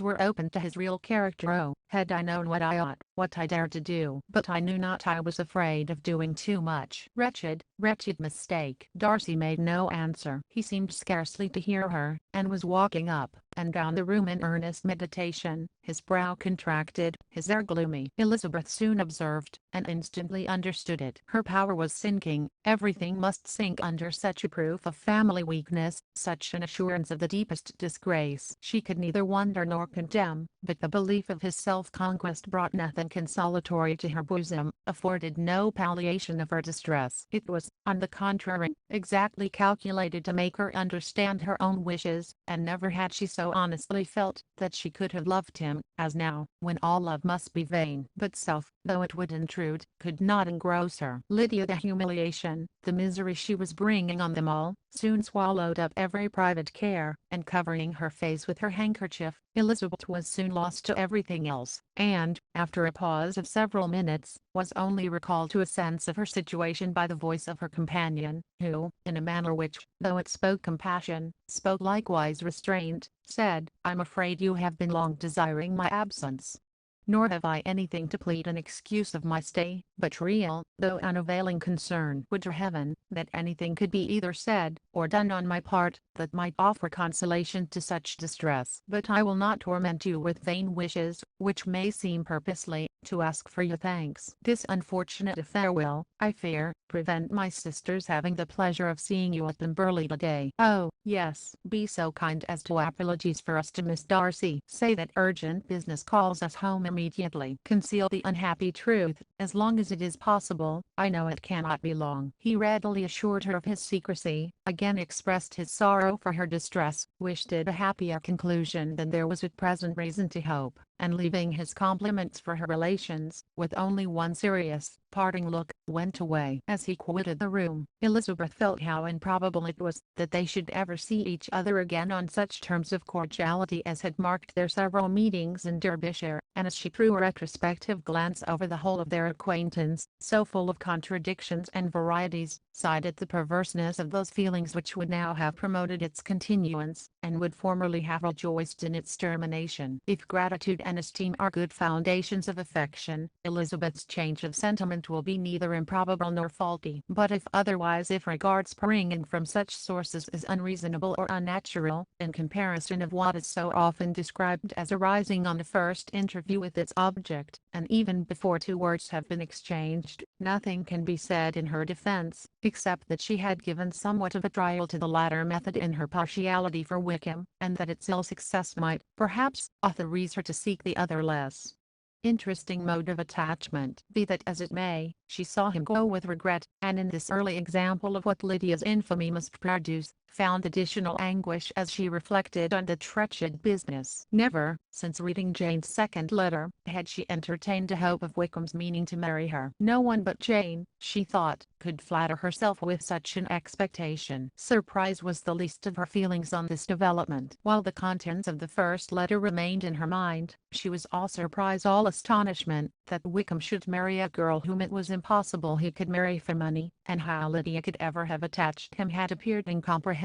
were opened to his real character, oh, had I known what I ought, what I dared to do, but I knew not. I was afraid of doing too much." "Wretched, wretched mistake." Darcy made no answer. He seemed scarcely to hear her, and was walking up and down the room in earnest meditation, his brow contracted, his air gloomy. Elizabeth soon observed, and instantly understood it. Her power was sinking. Everything must sink under such a proof of family weakness, such an assurance of the deepest disgrace. She could neither wonder nor condemn, but the belief of his self-conquest brought nothing consolatory to her bosom, afforded no palliation of her distress. It was, on the contrary, exactly calculated to make her understand her own wishes, and never had she so honestly felt that she could have loved him, as now, when all love must be vain. But self, though it would intrude, could not engross her. Lydia, the humiliation, the misery she was bringing on them all, soon swallowed up every private care, and covering her face with her handkerchief, Elizabeth was soon lost to everything else, and, after a pause of several minutes, was only recalled to a sense of her situation by the voice of her companion, who, in a manner which, though it spoke compassion, spoke likewise restraint, said, "I'm afraid you have been long desiring my absence. Nor have I anything to plead in excuse of my stay, but real, though unavailing concern. Would to heaven, that anything could be either said, or done on my part, that might offer consolation to such distress. But I will not torment you with vain wishes, which may seem purposely, to ask for your thanks. This unfortunate affair will, I fear, prevent my sister's having the pleasure of seeing you at Pemberley today. Oh, yes, be so kind as to apologize for us to Miss Darcy. Say that urgent business calls us home immediately. Conceal the unhappy truth, as long as it is possible. I know it cannot be long." He readily assured her of his secrecy, again expressed his sorrow for her distress, wished it a happier conclusion than there was at present reason to hope, and leaving his compliments for her relations, with only one serious, parting look, went away. As he quitted the room, Elizabeth felt how improbable it was that they should ever see each other again on such terms of cordiality as had marked their several meetings in Derbyshire, and as she threw a retrospective glance over the whole of their acquaintance, so full of contradictions and varieties, sighed at the perverseness of those feelings which would now have promoted its continuance, and would formerly have rejoiced in its termination. If gratitude and esteem are good foundations of affection, Elizabeth's change of sentiment will be neither improbable nor faulty. But if otherwise, if regard springing from such sources is unreasonable or unnatural, in comparison of what is so often described as arising on the first interview with its object, and even before two words have have been exchanged. Nothing can be said in her defense, except that she had given somewhat of a trial to the latter method in her partiality for Wickham, and that its ill success might, perhaps, authorize her to seek the other less interesting mode of attachment. Be that as it may, she saw him go with regret, and in this early example of what Lydia's infamy must produce, found additional anguish as she reflected on the wretched business. Never, since reading Jane's second letter, had she entertained a hope of Wickham's meaning to marry her. No one but Jane, she thought, could flatter herself with such an expectation. Surprise was the least of her feelings on this development. While the contents of the first letter remained in her mind, she was all surprise, all astonishment, that Wickham should marry a girl whom it was impossible he could marry for money, and how Lydia could ever have attached him had appeared incomprehensible.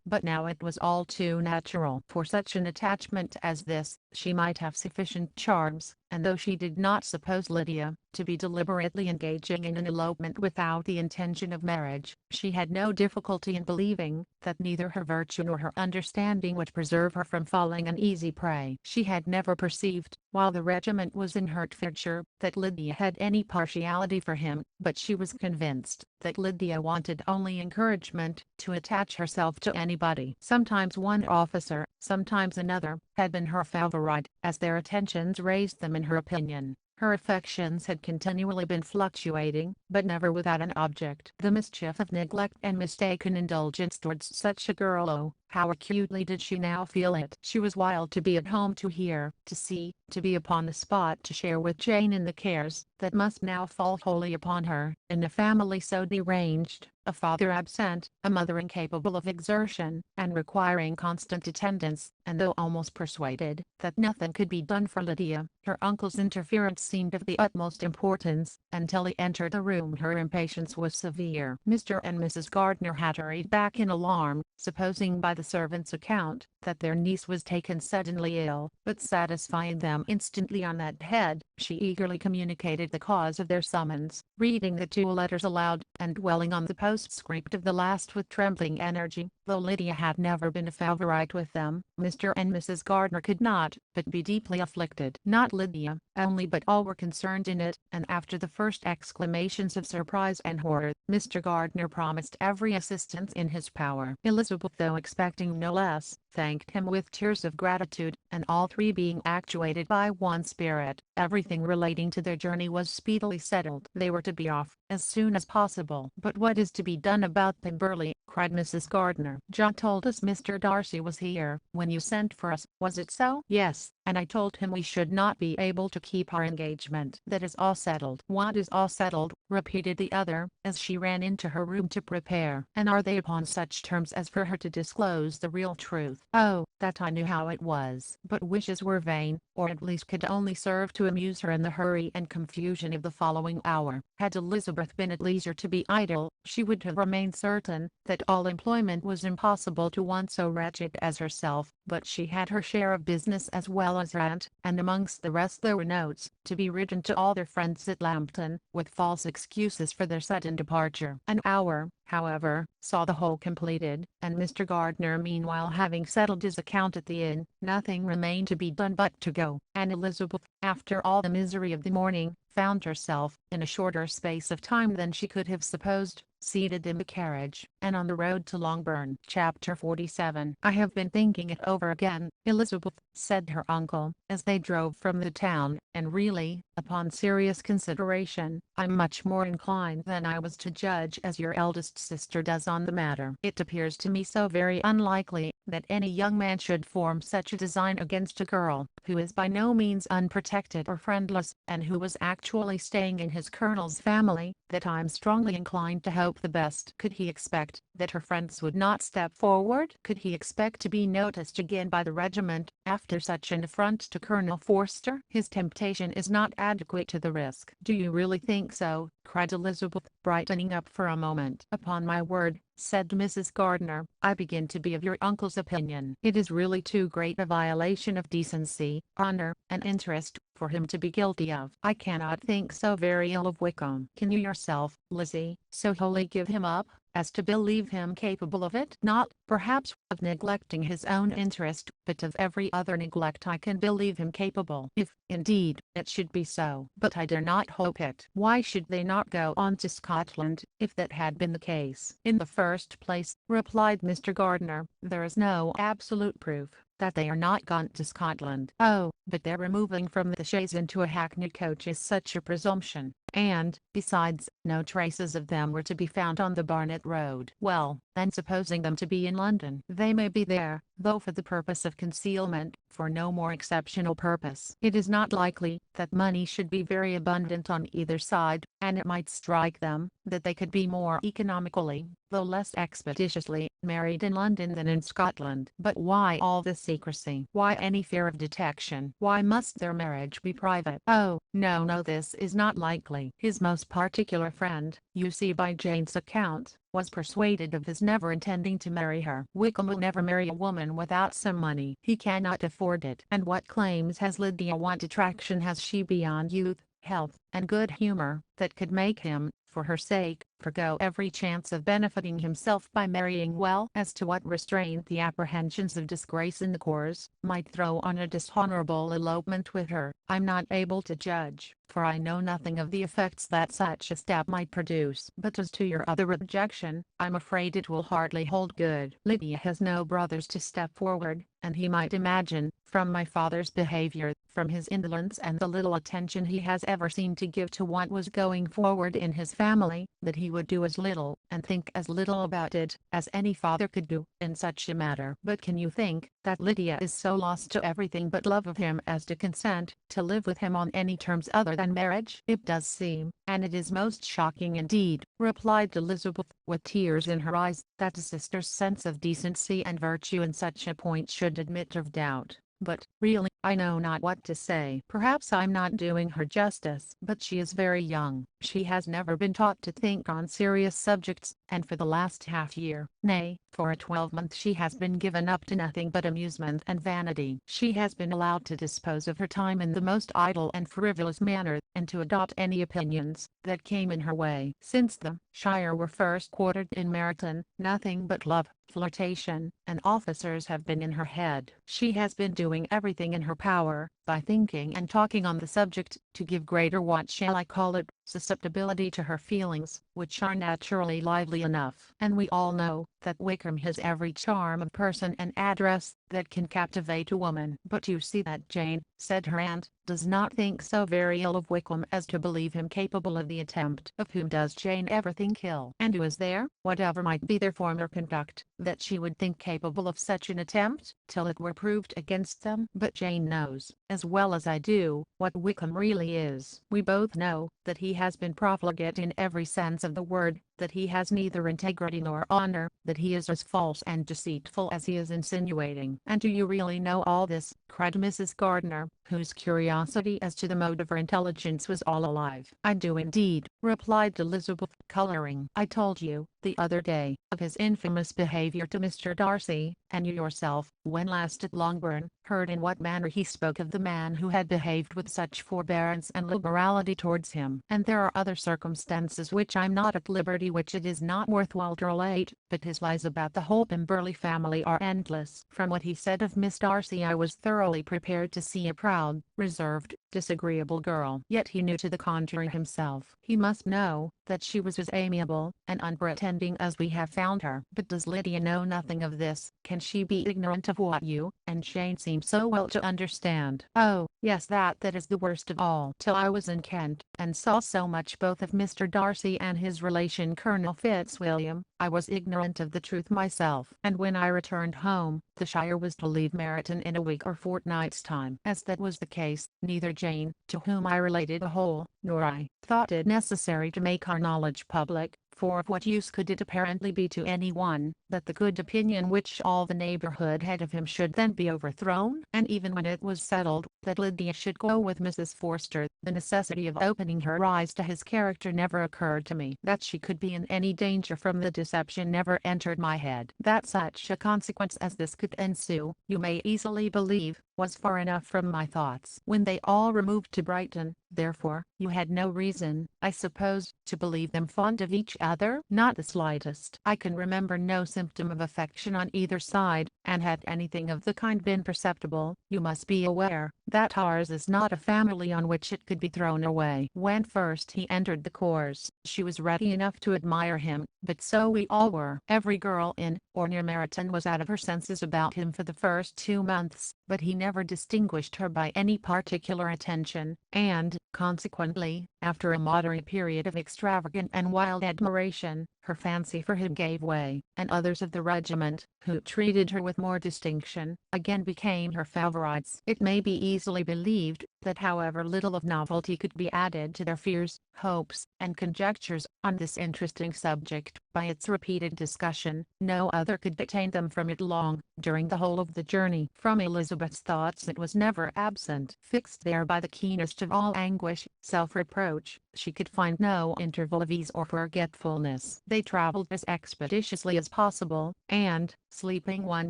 But now it was all too natural. For such an attachment as this, she might have sufficient charms, and though she did not suppose Lydia to be deliberately engaging in an elopement without the intention of marriage, she had no difficulty in believing that neither her virtue nor her understanding would preserve her from falling an easy prey. She had never perceived, while the regiment was in Hertfordshire, that Lydia had any partiality for him, but she was convinced that Lydia wanted only encouragement to attach herself to anybody. Sometimes one officer, sometimes another, had been her favorite, as their attentions raised them in her opinion. Her affections had continually been fluctuating, but never without an object. The mischief of neglect and mistaken indulgence towards such a girl, oh, how acutely did she now feel it! She was wild to be at home, to hear, to see, to be upon the spot, to share with Jane in the cares that must now fall wholly upon her. In a family so deranged, a father absent, a mother incapable of exertion, and requiring constant attendance, and though almost persuaded that nothing could be done for Lydia, her uncle's interference seemed of the utmost importance. Until he entered the room her impatience was severe. Mr. and Mrs. Gardiner had hurried back in alarm, supposing by the servant's account that their niece was taken suddenly ill, but satisfying them instantly on that head, she eagerly communicated the cause of their summons. Reading the two letters aloud, and dwelling on the postscript of the last with trembling energy, though Lydia had never been a favorite with them, Mr. and Mrs. Gardiner could not but be deeply afflicted. Not Lydia only, but all were concerned in it, and after the first exclamations of surprise and horror, Mr. Gardiner promised every assistance in his power. Elizabeth, though expecting no less, thanked him with tears of gratitude, and all three being actuated by one spirit, everything relating to their journey was speedily settled. They were to be off as soon as possible. "But what is to be done about Pemberley?" cried Mrs. Gardiner. "John told us Mr. Darcy was here when you sent for us, was it so?" "Yes, and I told him we should not be able to keep our engagement." "That is all settled." "What is all settled?" repeated the other, as she ran into her room to prepare. "And are they upon such terms as for her to disclose the real truth?" "Oh, that I knew how it was." But wishes were vain, or at least could only serve to amuse her in the hurry and confusion of the following hour. Had Elizabeth been at leisure to be idle, she would have remained certain that all employment was impossible to one so wretched as herself, but she had her share of business as well as her aunt, and amongst the rest there were notes to be written to all their friends at Lambton, with false excuses for their sudden departure. An hour, however, saw the whole completed, and Mr. Gardiner meanwhile having settled his account at the inn, nothing remained to be done but to go, and Elizabeth, after all the misery of the morning, found herself, in a shorter space of time than she could have supposed, seated in the carriage, and on the road to Longbourn. Chapter 47. "I have been thinking it over again, Elizabeth," said her uncle, as they drove from the town, "and really, upon serious consideration, I'm much more inclined than I was to judge as your eldest sister does on the matter. It appears to me so very unlikely that any young man should form such a design against a girl who is by no means unprotected or friendless, and who was actually staying in his colonel's family, that I'm strongly inclined to hope the best." Could he expect that her friends would not step forward? Could he expect to be noticed again by the regiment, after such an affront to Colonel Forster? His temptation is not adequate to the risk. "Do you really think so?" cried Elizabeth, brightening up for a moment. "Upon my word," said Mrs. Gardiner, "I begin to be of your uncle's opinion. It is really too great a violation of decency, honor, and interest, for him to be guilty of. I cannot think so very ill of Wickham. Can you yourself, Lizzie, so wholly give him up, as to believe him capable of it? Not, perhaps, of neglecting his own interest, but of every other neglect I can believe him capable. If, indeed, it should be so. But I dare not hope it. Why should they not go on to Scotland, if that had been the case? In the first place, replied Mr. Gardiner, there is no absolute proof that they are not gone to Scotland. Oh, but their removing from the chaise into a hackney coach is such a presumption. And, besides, no traces of them were to be found on the Barnet road. Well, then, supposing them to be in London, they may be there, though for the purpose of concealment, for no more exceptional purpose. It is not likely that money should be very abundant on either side, and it might strike them that they could be more economically, though less expeditiously, married in London than in Scotland. But why all this secrecy? Why any fear of detection? Why must their marriage be private? Oh, no, this is not likely. His most particular friend, you see by Jane's account, was persuaded of his never intending to marry her. Wickham will never marry a woman without some money. He cannot afford it. And what claims has Lydia? What attraction has she beyond youth, health, and good humor, that could make him, for her sake, forgo every chance of benefiting himself by marrying well? As to what restraint the apprehensions of disgrace in the corps might throw on a dishonorable elopement with her, I'm not able to judge, for I know nothing of the effects that such a step might produce. But as to your other objection, I'm afraid it will hardly hold good. Lydia has no brothers to step forward, and he might imagine, from my father's behavior, from his indolence and the little attention he has ever seemed to give to what was going forward in his family, that he would do as little, and think as little about it, as any father could do, in such a matter. But can you think, that Lydia is so lost to everything but love of him as to consent to live with him on any terms other than marriage? It does seem, and it is most shocking indeed, replied Elizabeth, with tears in her eyes, that a sister's sense of decency and virtue in such a point should admit of doubt. But, really, I know not what to say. Perhaps I'm not doing her justice. But she is very young. She has never been taught to think on serious subjects, and for the last half-year, nay, for a 12-month, she has been given up to nothing but amusement and vanity. She has been allowed to dispose of her time in the most idle and frivolous manner, and to adopt any opinions that came in her way. Since the Shire were first quartered in Meryton, nothing but love, flirtation, and officers have been in her head. She has been doing everything in her power, by thinking and talking on the subject, to give greater, what shall I call it, susceptibility to her feelings, which are naturally lively enough. And we all know that Wickham has every charm of person and address that can captivate a woman. But you see that Jane, said her aunt, does not think so very ill of Wickham as to believe him capable of the attempt. Of whom does Jane ever think ill? And who is there, whatever might be their former conduct, that she would think capable of such an attempt, till it were proved against them? But Jane knows, as well as I do, what Wickham really is. We both know that he has been profligate in every sense of the word, that he has neither integrity nor honor, that he is as false and deceitful as he is insinuating. And do you really know all this? Cried Mrs. Gardiner, whose curiosity as to the mode of her intelligence was all alive. I do indeed, replied Elizabeth, coloring. I told you, the other day, of his infamous behavior to Mr. Darcy, and you yourself, when last at Longbourn, heard in what manner he spoke of the man who had behaved with such forbearance and liberality towards him. And there are other circumstances which I'm not at liberty, which it is not worthwhile to relate, but his lies about the whole Pemberley family are endless. From what he said of Miss Darcy I was thoroughly prepared to see a proud, reserved, disagreeable girl. Yet he knew to the contrary himself. He must know that she was as amiable and unpretending as we have found her. But does Lydia know nothing of this? Can she be ignorant of what you and Jane seem so well to understand? Oh, yes, that is the worst of all. Till I was in Kent, and saw so much both of Mr. Darcy and his relation Colonel Fitzwilliam, I was ignorant of the truth myself. And when I returned home, the Shire was to leave Meryton in a week or fortnight's time. As that was the case, neither Jane, to whom I related the whole, nor I, thought it necessary to make our knowledge public, for of what use could it apparently be to any one, that the good opinion which all the neighborhood had of him should then be overthrown? And even when it was settled that Lydia should go with Mrs. Forster, the necessity of opening her eyes to his character never occurred to me. That she could be in any danger from the deception never entered my head. That such a consequence as this could ensue, you may easily believe, was far enough from my thoughts. When they all removed to Brighton, therefore, you had no reason, I suppose, to believe them fond of each other? Not the slightest. I can remember no symptom of affection on either side, and had anything of the kind been perceptible, you must be aware that ours is not a family on which it could be thrown away. When first he entered the course, she was ready enough to admire him, but so we all were. Every girl in or near Meryton was out of her senses about him for the first 2 months, but he never distinguished her by any particular attention, and, consequently, after a moderate period of extravagant and wild admiration, her fancy for him gave way, and others of the regiment, who treated her with more distinction, again became her favorites. It may be easily believed that however little of novelty could be added to their fears, hopes, and conjectures on this interesting subject by its repeated discussion, no other could detain them from it long, during the whole of the journey. From Elizabeth's thoughts it was never absent. Fixed there by the keenest of all anguish, self-reproach, she could find no interval of ease or forgetfulness. They travelled as expeditiously as possible, and, sleeping one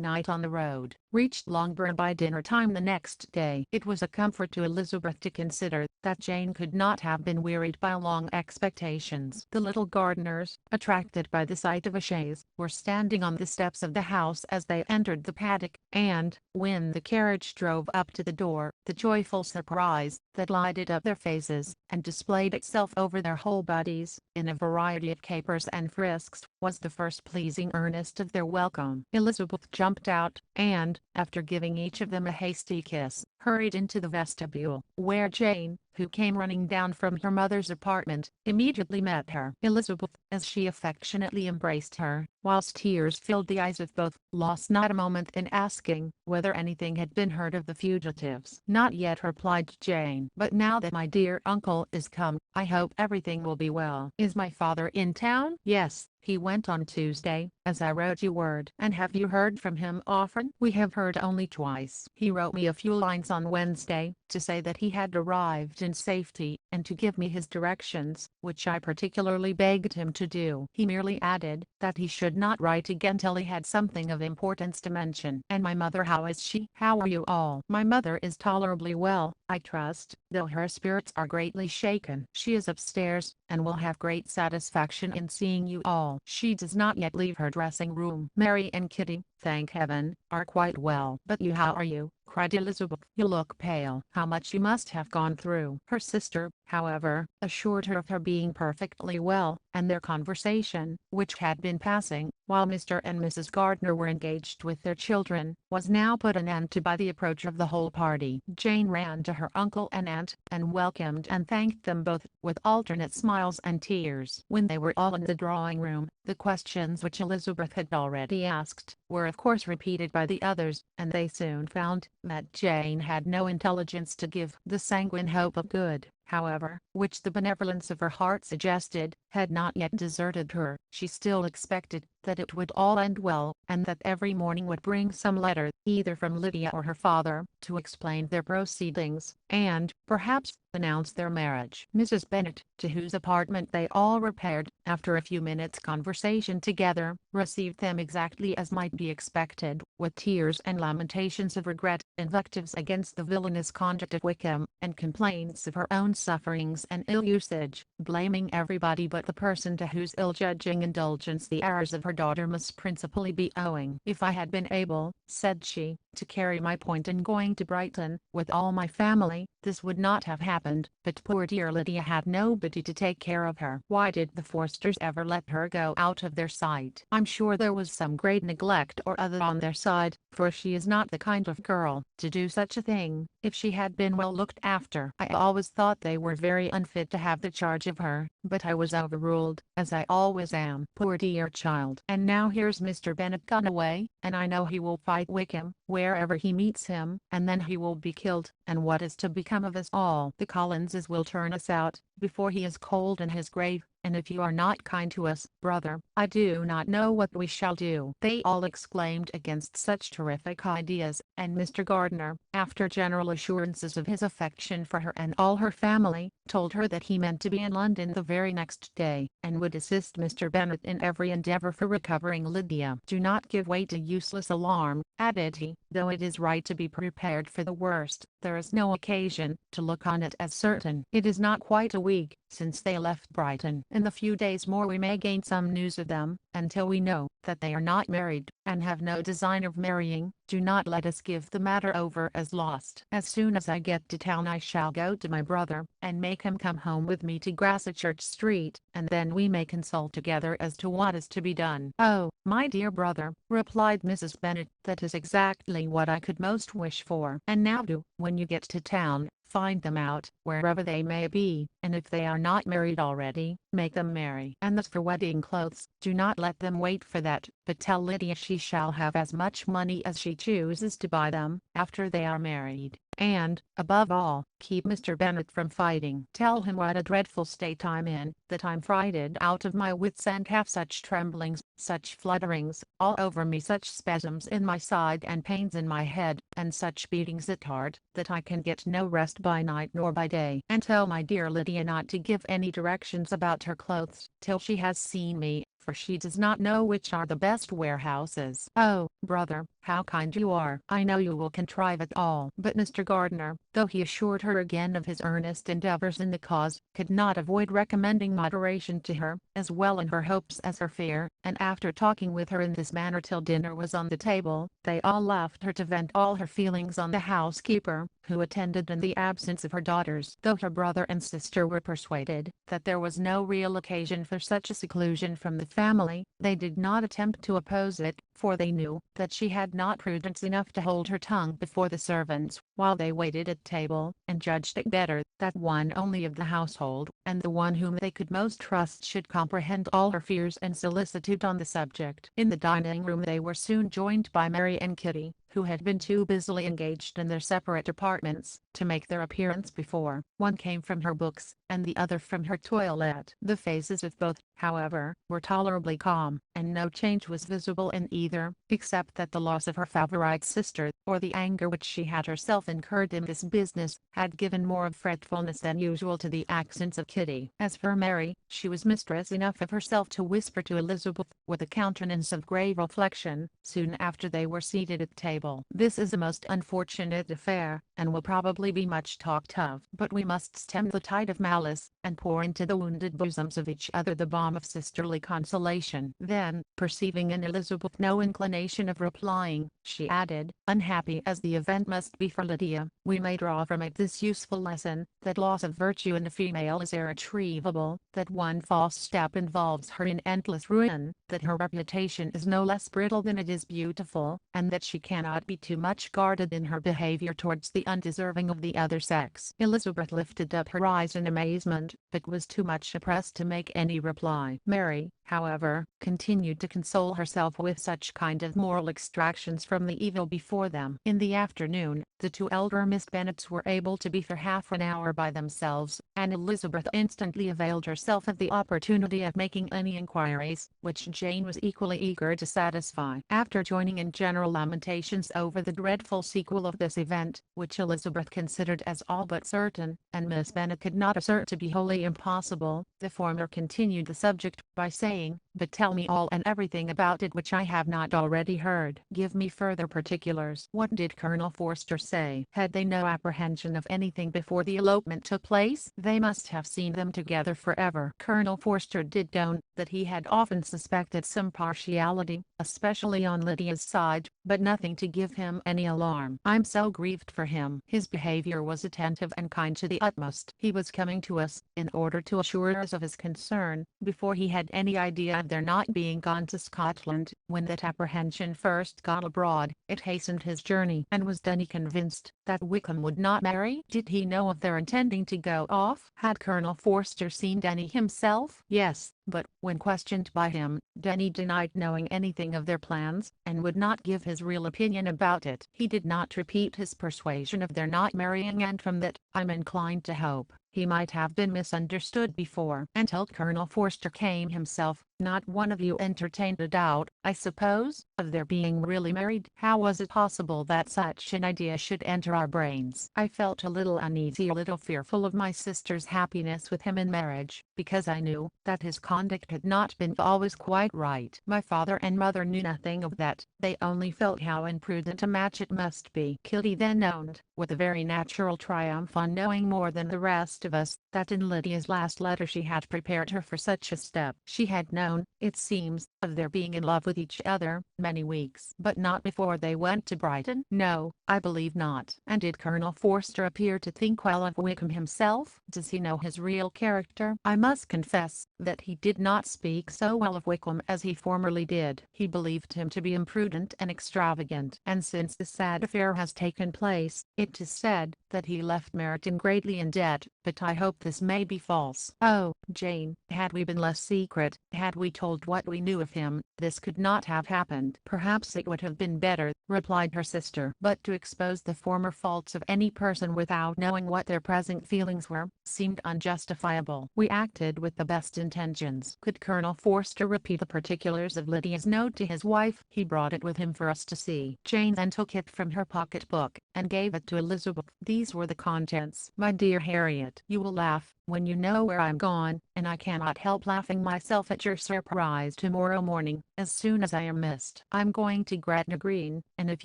night on the road, reached Longbourn by dinner time the next day. It was a comfort to Elizabeth to consider that Jane could not have been wearied by long expectations. The little gardeners, attracted by the sight of a chaise, were standing on the steps of the house as they entered the paddock, and, when the carriage drove up to the door, the joyful surprise that lighted up their faces, and displayed itself over their whole bodies, in a variety of capers and frisks, was the first pleasing earnest of their welcome. Elizabeth jumped out, and, after giving each of them a hasty kiss, hurried into the vestibule, where Jane, who came running down from her mother's apartment, immediately met her. Elizabeth, as she affectionately embraced her, whilst tears filled the eyes of both, lost not a moment in asking whether anything had been heard of the fugitives. "Not yet," replied Jane, "but now that my dear uncle is come, I hope everything will be well." "Is my father in town?" "Yes, he went on Tuesday, as I wrote you word." "And have you heard from him often?" "We have heard only twice. He wrote me a few lines on Wednesday, to say that he had arrived in safety, and to give me his directions, which I particularly begged him to do. He merely added, that he should not write again till he had something of importance to mention." "And my mother, how is she? How are you all?" "My mother is tolerably well, I trust, though her spirits are greatly shaken. She is upstairs, and will have great satisfaction in seeing you all. She does not yet leave her dressing room. Mary and Kitty, thank heaven, are quite well." "But you, how are you?" cried Elizabeth. "You look pale. How much you must have gone through." Her sister, however, assured her of her being perfectly well, and their conversation, which had been passing, while Mr. and Mrs. Gardiner were engaged with their children, was now put an end to by the approach of the whole party. Jane ran to her uncle and aunt, and welcomed and thanked them both, with alternate smiles and tears. When they were all in the drawing-room, the questions which Elizabeth had already asked, were of course repeated by the others, and they soon found that Jane had no intelligence to give. The sanguine hope of good, however, which the benevolence of her heart suggested, had not yet deserted her. She still expected that it would all end well, and that every morning would bring some letter, either from Lydia or her father, to explain their proceedings, and, perhaps, announce their marriage. Mrs. Bennet, to whose apartment they all repaired, after a few minutes' conversation together, received them exactly as might be expected, with tears and lamentations of regret, invectives against the villainous conduct of Wickham, and complaints of her own sufferings and ill usage, blaming everybody but the person to whose ill-judging indulgence the errors of her daughter must principally be owing. "If I had been able," said she, "to carry my point in going to Brighton, with all my family, this would not have happened, but poor dear Lydia had nobody to take care of her. Why did the Forsters ever let her go out of their sight? I'm sure there was some great neglect or other on their side, for she is not the kind of girl to do such a thing. If she had been well looked after, I always thought they were very unfit to have the charge of her, but I was overruled, as I always am. Poor dear child. And now here's Mr. Bennet gone away, and I know he will fight Wickham, wherever he meets him, and then he will be killed, and what is to become of us all? The Collinses will turn us out, before he is cold in his grave, and if you are not kind to us, brother, I do not know what we shall do." They all exclaimed against such terrific ideas, and Mr. Gardiner, after general assurances of his affection for her and all her family, told her that he meant to be in London the very next day, and would assist Mr. Bennet in every endeavour for recovering Lydia. "Do not give way to useless alarm," added he. Though it is right to be prepared for the worst, there is no occasion to look on it as certain. It is not quite a week since they left Brighton. In the few days more we may gain some news of them. Until we know that they are not married, and have no design of marrying, do not let us give the matter over as lost. As soon as I get to town I shall go to my brother, and make him come home with me to Gracechurch Street, and then we may consult together as to what is to be done. Oh, my dear brother, replied Mrs. Bennet, that is exactly what I could most wish for. And now do, when you get to town, find them out, wherever they may be, and if they are not married already, make them marry. And as for wedding clothes, do not let them wait for that, but tell Lydia she shall have as much money as she chooses to buy them, after they are married. And, above all, keep Mr. Bennet from fighting. Tell him what a dreadful state I'm in, that I'm frighted out of my wits and have such tremblings, such flutterings, all over me, such spasms in my side and pains in my head, and such beatings at heart, that I can get no rest by night nor by day. And tell my dear Lydia not to give any directions about her clothes, till she has seen me, for she does not know which are the best warehouses. Oh, brother, how kind you are! I know you will contrive it all. But Mr. Gardiner, though he assured her again of his earnest endeavours in the cause, could not avoid recommending moderation to her, as well in her hopes as her fear, and after talking with her in this manner till dinner was on the table, they all left her to vent all her feelings on the housekeeper, who attended in the absence of her daughters. Though her brother and sister were persuaded that there was no real occasion for such a seclusion from the family, they did not attempt to oppose it, for they knew that she had not prudence enough to hold her tongue before the servants, while they waited at table, and judged it better that one only of the household, and the one whom they could most trust, should comprehend all her fears and solicitude on the subject. In the dining room they were soon joined by Mary and Kitty, who had been too busily engaged in their separate apartments to make their appearance before. One came from her books, and the other from her toilette. The faces of both, however, were tolerably calm, and no change was visible in either, except that the loss of her favorite sister, or the anger which she had herself incurred in this business, had given more of fretfulness than usual to the accents of Kitty. As for Mary, she was mistress enough of herself to whisper to Elizabeth, with a countenance of grave reflection, soon after they were seated at table, "This is a most unfortunate affair, and will probably be much talked of. But we must stem the tide of malice, and pour into the wounded bosoms of each other the balm of sisterly consolation." Then, perceiving in Elizabeth no inclination of replying, she added, "Unhappy as the event must be for Lydia, we may draw from it this useful lesson, that loss of virtue in a female is irretrievable, that one false step involves her in endless ruin, that her reputation is no less brittle than it is beautiful, and that she cannot be too much guarded in her behavior towards the undeserving of the other sex." Elizabeth lifted up her eyes in amazement, but was too much oppressed to make any reply. Mary, however, continued to console herself with such kind of moral extractions from the evil before them. In the afternoon, the two elder Miss Bennets were able to be for half an hour by themselves, and Elizabeth instantly availed herself of the opportunity of making any inquiries, which Jane was equally eager to satisfy. After joining in general lamentations over the dreadful sequel of this event, which Elizabeth considered as all but certain, and Miss Bennet could not assert to be wholly impossible, the former continued the subject by saying, "But tell me all and everything about it which I have not already heard. Give me further particulars. What did Colonel Forster say? Had they no apprehension of anything before the elopement took place? They must have seen them together forever." Colonel Forster did own that he had often suspected some partiality, especially on Lydia's side, but nothing to give him any alarm. "I'm so grieved for him. His behavior was attentive and kind to the utmost. He was coming to us, in order to assure us of his concern, before he had any idea of their not being gone to Scotland. When that apprehension first got abroad, it hastened his journey." "And was Denny convinced that Wickham would not marry? Did he know of their intending to go off?" "Had Colonel Forster seen Denny himself?" "Yes, but, when questioned by him, Denny denied knowing anything of their plans, and would not give his real opinion about it. He did not repeat his persuasion of their not marrying, and from that, I'm inclined to hope, he might have been misunderstood before. Until Colonel Forster came himself, not one of you entertained a doubt, I suppose, of their being really married?" "How was it possible that such an idea should enter our brains? I felt a little uneasy, a little fearful of my sister's happiness with him in marriage, because I knew that his conduct had not been always quite right. My father and mother knew nothing of that, they only felt how imprudent a match it must be. Kitty then owned, with a very natural triumph on knowing more than the rest of us, that in Lydia's last letter she had prepared her for such a step. She had known, it seems, of their being in love with each other, many weeks. But not before they went to Brighton? No, I believe not. And did Colonel Forster appear to think well of Wickham himself? Does he know his real character? I must confess that he did not speak so well of Wickham as he formerly did. He believed him to be imprudent and extravagant, and since the sad affair has taken place, it is said that he left Meryton greatly in debt, but I hope this may be false. Oh, Jane, had we been less secret, had we told what we knew of him, this could not have happened. Perhaps it would have been better, replied her sister. But to expose the former faults of any person without knowing what their present feelings were, seemed unjustifiable. We acted with the best intentions. Could Colonel Forster repeat the particulars of Lydia's note to his wife? He brought it with him for us to see. Jane then took it from her pocket-book, and gave it to Elizabeth. These were the contents. My dear Harriet, you will laugh when you know where I'm gone, and I cannot help laughing myself at your surprise tomorrow morning, as soon as I am missed. I'm going to Gretna Green, and if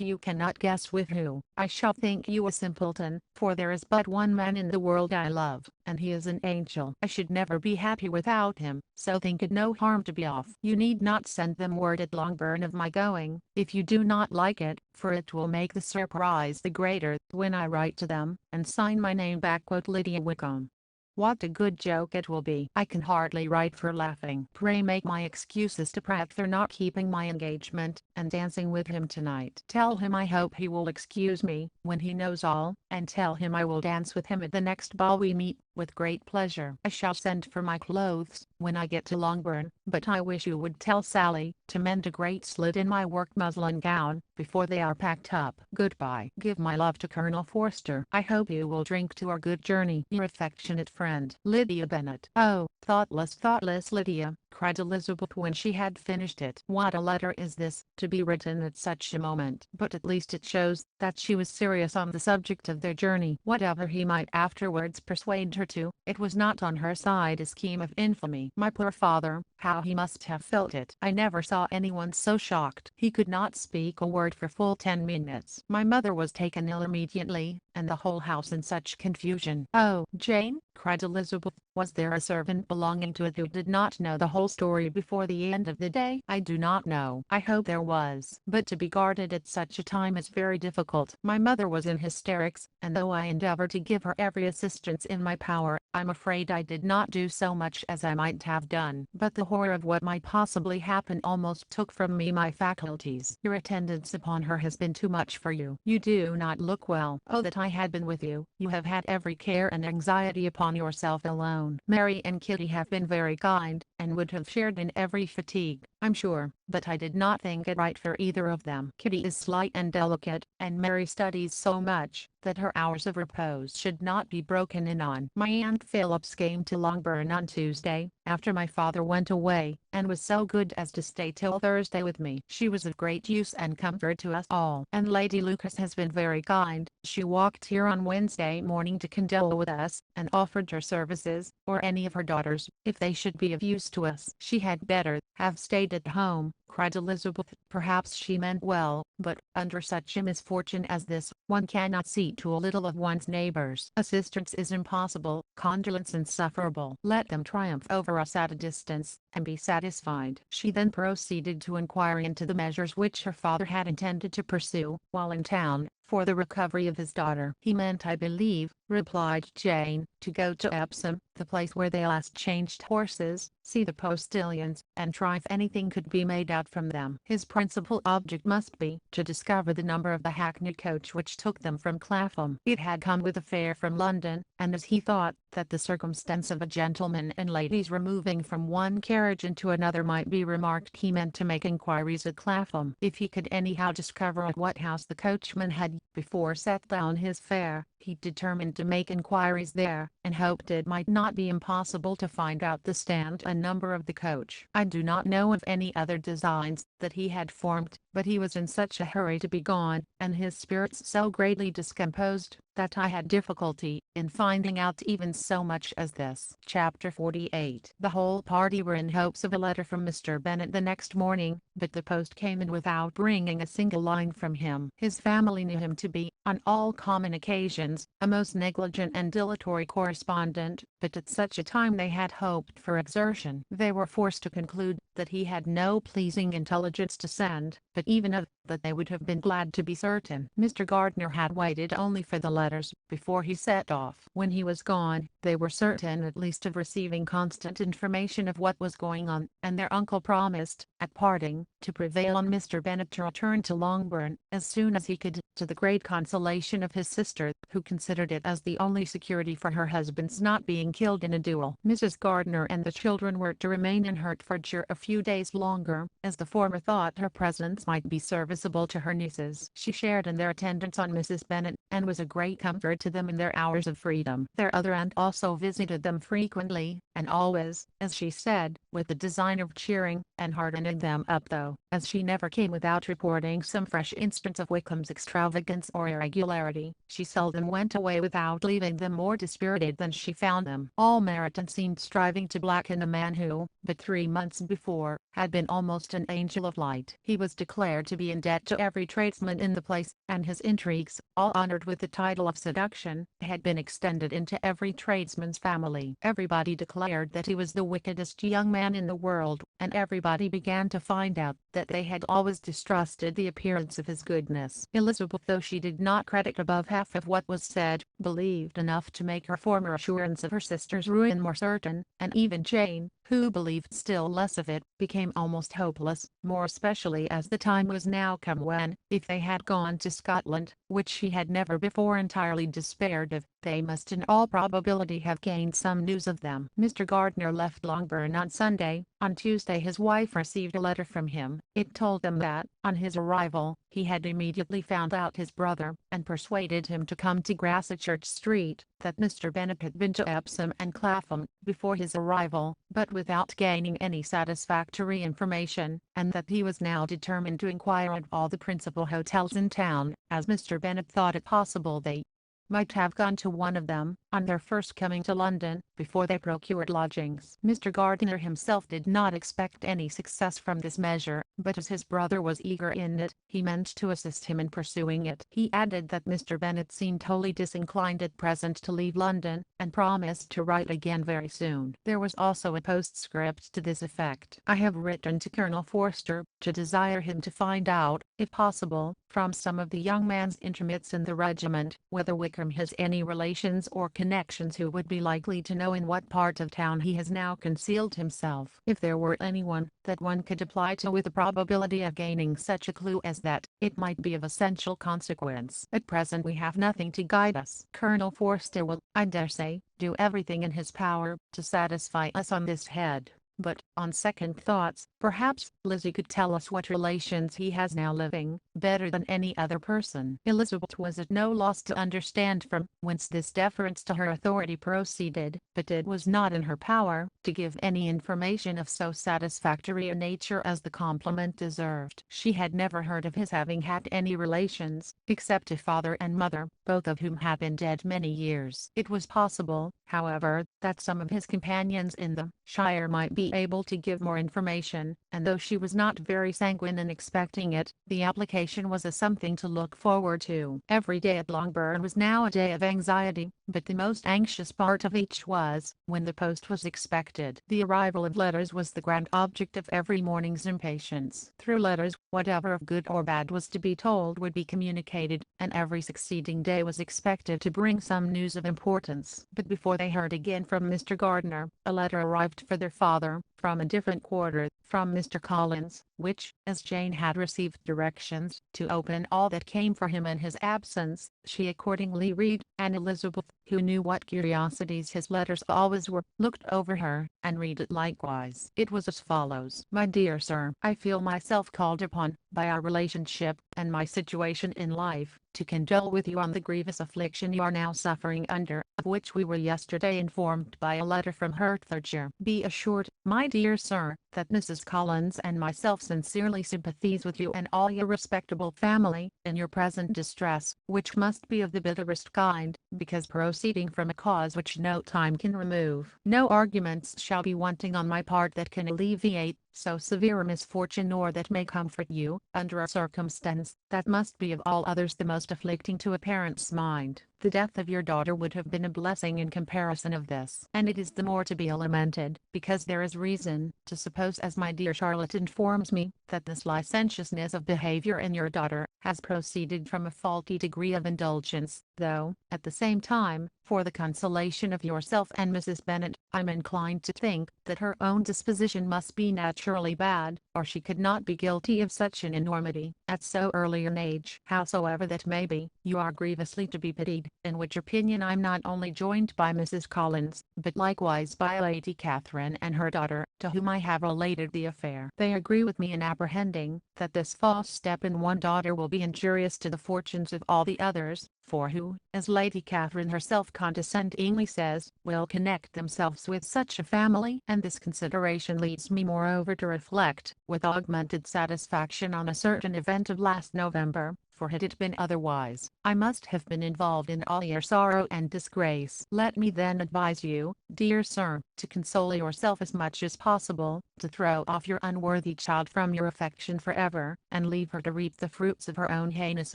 you cannot guess with who, I shall think you a simpleton, for there is but one man in the world I love, and he is an angel. I should never be happy without him, so think it no harm to be off. You need not send them word at Longbourn of my going, if you do not like it, for it will make the surprise the greater when I write to them, and sign my name back. Lydia Wickham. What a good joke it will be. I can hardly write for laughing. Pray make my excuses to Pratt for not keeping my engagement, and dancing with him tonight. Tell him I hope he will excuse me, when he knows all, and tell him I will dance with him at the next ball we meet, with great pleasure. I shall send for my clothes, when I get to Longbourn, but I wish you would tell Sally, to mend a great slit in my work muslin gown, before they are packed up. Goodbye. Give my love to Colonel Forster. I hope you will drink to our good journey. Your affectionate friend, Lydia Bennet. Oh, thoughtless Lydia, cried Elizabeth when she had finished it. What a letter is this, to be written at such a moment! But at least it shows that she was serious on the subject of their journey. Whatever he might afterwards persuade her to, it was not on her side a scheme of infamy. My poor father, how he must have felt it! I never saw anyone so shocked. He could not speak a word for full 10 minutes. My mother was taken ill immediately, and the whole house in such confusion. Oh, Jane, cried Elizabeth, was there a servant belonging to it who did not know the whole story before the end of the day? I do not know. I hope there was. But to be guarded at such a time is very difficult. My mother was in hysterics, and though I endeavored to give her every assistance in my power, I'm afraid I did not do so much as I might have done. But the horror of what might possibly happen almost took from me my faculties. Your attendance upon her has been too much for you. You do not look well. Oh, that I had been with you! You have had every care and anxiety upon yourself alone. Mary and Kitty have been very kind, and would have shared in every fatigue, I'm sure, but I did not think it right for either of them. Kitty is slight and delicate, and Mary studies so much, that her hours of repose should not be broken in on. My Aunt Phillips came to Longbourn on Tuesday, after my father went away, and was so good as to stay till Thursday with me. She was of great use and comfort to us all. And Lady Lucas has been very kind. She walked here on Wednesday morning to condole with us, and offered her services, or any of her daughters, if they should be of use to us. She had better have stayed at home, cried Elizabeth. Perhaps she meant well, but, under such a misfortune as this, one cannot see too little of one's neighbors. Assistance is impossible, condolence insufferable. Let them triumph over us at a distance, and be satisfied. She then proceeded to inquire into the measures which her father had intended to pursue, while in town, for the recovery of his daughter. He meant, I believe, replied Jane, to go to Epsom, the place where they last changed horses, see the postilions, and try if anything could be made out from them. His principal object must be to discover the number of the hackney coach which took them from Clapham. It had come with a fare from London, and as he thought that the circumstance of a gentleman and ladies removing from one carriage into another might be remarked, he meant to make inquiries at Clapham. If he could anyhow discover at what house the coachman had before set down his fare, he determined to make inquiries there, and hoped it might not be impossible to find out the stand and number of the coach. I do not know of any other designs that he had formed, but he was in such a hurry to be gone, and his spirits so greatly discomposed, that I had difficulty in finding out even so much as this. Chapter 48. The whole party were in hopes of a letter from Mr. Bennet the next morning, but the post came in without bringing a single line from him. His family knew him to be, on all common occasions, a most negligent and dilatory correspondent, but at such a time they had hoped for exertion. They were forced to conclude that he had no pleasing intelligence to send, but even of that they would have been glad to be certain. Mr. Gardiner had waited only for the letters before he set off. When he was gone, they were certain at least of receiving constant information of what was going on, and their uncle promised, at parting, to prevail on Mr. Bennet to return to Longbourn as soon as he could, to the great consolation of his sister, who considered it as the only security for her husband's not being killed in a duel. Mrs. Gardiner and the children were to remain in Hertfordshire a few days longer, as the former thought her presence might be serviceable to her nieces. She shared in their attendance on Mrs. Bennet, and was a great comfort to them in their hours of freedom. Their other aunt also visited them frequently, and always, as she said, with the design of cheering and heartening them up, though, as she never came without reporting some fresh instance of Wickham's extravagance or irregularity, she seldom went away without leaving them more dispirited than she found them. All Meryton seemed striving to blacken a man who, but 3 months before, had been almost an angel of light. He was declared to be in debt to every tradesman in the place, and his intrigues, all honored with the title of seduction, had been extended into every tradesman's family. Everybody declared that he was the wickedest young man in the world, and everybody began to find out that they had always distrusted the appearance of his goodness. Elizabeth, though she did not credit above half of what was said, believed enough to make her former assurance of her sister's ruin more certain, and even Jane, who believed still less of it, became almost hopeless, more especially as the time was now come when, if they had gone to Scotland, which she had never before entirely despaired of, they must in all probability have gained some news of them. Mr. Gardiner left Longbourn on Sunday. On Tuesday his wife received a letter from him. It told them that, on his arrival, he had immediately found out his brother, and persuaded him to come to Gracechurch Street, that Mr. Bennet had been to Epsom and Clapham, before his arrival, but without gaining any satisfactory information, and that he was now determined to inquire at all the principal hotels in town, as Mr. Bennet thought it possible they might have gone to one of them, on their first coming to London, before they procured lodgings. Mr. Gardiner himself did not expect any success from this measure, but as his brother was eager in it, he meant to assist him in pursuing it. He added that Mr. Bennet seemed wholly disinclined at present to leave London, and promised to write again very soon. There was also a postscript to this effect. I have written to Colonel Forster, to desire him to find out, if possible, from some of the young man's intimates in the regiment, whether Wickham has any relations or connections who would be likely to know in what part of town he has now concealed himself. If there were anyone that one could apply to with the probability of gaining such a clue as that, it might be of essential consequence. At present we have nothing to guide us. Colonel Forster will, I dare say, do everything in his power to satisfy us on this head. But, on second thoughts, perhaps Lizzie could tell us what relations he has now living, better than any other person. Elizabeth was at no loss to understand from whence this deference to her authority proceeded, but it was not in her power to give any information of so satisfactory a nature as the compliment deserved. She had never heard of his having had any relations, except a father and mother, both of whom had been dead many years. It was possible, however, that some of his companions in the shire might be able to give more information, and though she was not very sanguine in expecting it, the application was a something to look forward to. Every day at Longbourn was now a day of anxiety, but the most anxious part of each was, when the post was expected. The arrival of letters was the grand object of every morning's impatience. Through letters, whatever of good or bad was to be told would be communicated, and every succeeding day was expected to bring some news of importance. But before they heard again from Mr. Gardiner, a letter arrived for their father, from a different quarter, from Mr. Collins, which, as Jane had received directions to open all that came for him in his absence, She accordingly read, and Elizabeth, who knew what curiosities his letters always were, looked over her, and read it likewise. It was as follows: My dear sir, I feel myself called upon, by our relationship, and my situation in life, to condole with you on the grievous affliction you are now suffering under, of which we were yesterday informed by a letter from Hertfordshire. Be assured, my dear sir, that Mrs. Collins and myself sincerely sympathize with you and all your respectable family, in your present distress, which must be of the bitterest kind, because proceeding from a cause which no time can remove. No arguments shall be wanting on my part that can alleviate so severe a misfortune, or that may comfort you, under a circumstance that must be of all others the most afflicting to a parent's mind. The death of your daughter would have been a blessing in comparison of this, and it is the more to be lamented, because there is reason to suppose, as my dear Charlotte informs me, that this licentiousness of behavior in your daughter has proceeded from a faulty degree of indulgence, though, at the same time, for the consolation of yourself and Mrs. Bennet, I am inclined to think that her own disposition must be naturally bad, or she could not be guilty of such an enormity, at so early an age. Howsoever that may be, you are grievously to be pitied, in which opinion I am not only joined by Mrs. Collins, but likewise by Lady Catherine and her daughter, to whom I have related the affair. They agree with me in apprehending that this false step in one daughter will be injurious to the fortunes of all the others, for who, as Lady Catherine herself condescendingly says, will connect themselves with such a family? And this consideration leads me moreover to reflect, with augmented satisfaction, on a certain event of last November, for had it been otherwise, I must have been involved in all your sorrow and disgrace. Let me then advise you, dear sir, to console yourself as much as possible, to throw off your unworthy child from your affection forever, and leave her to reap the fruits of her own heinous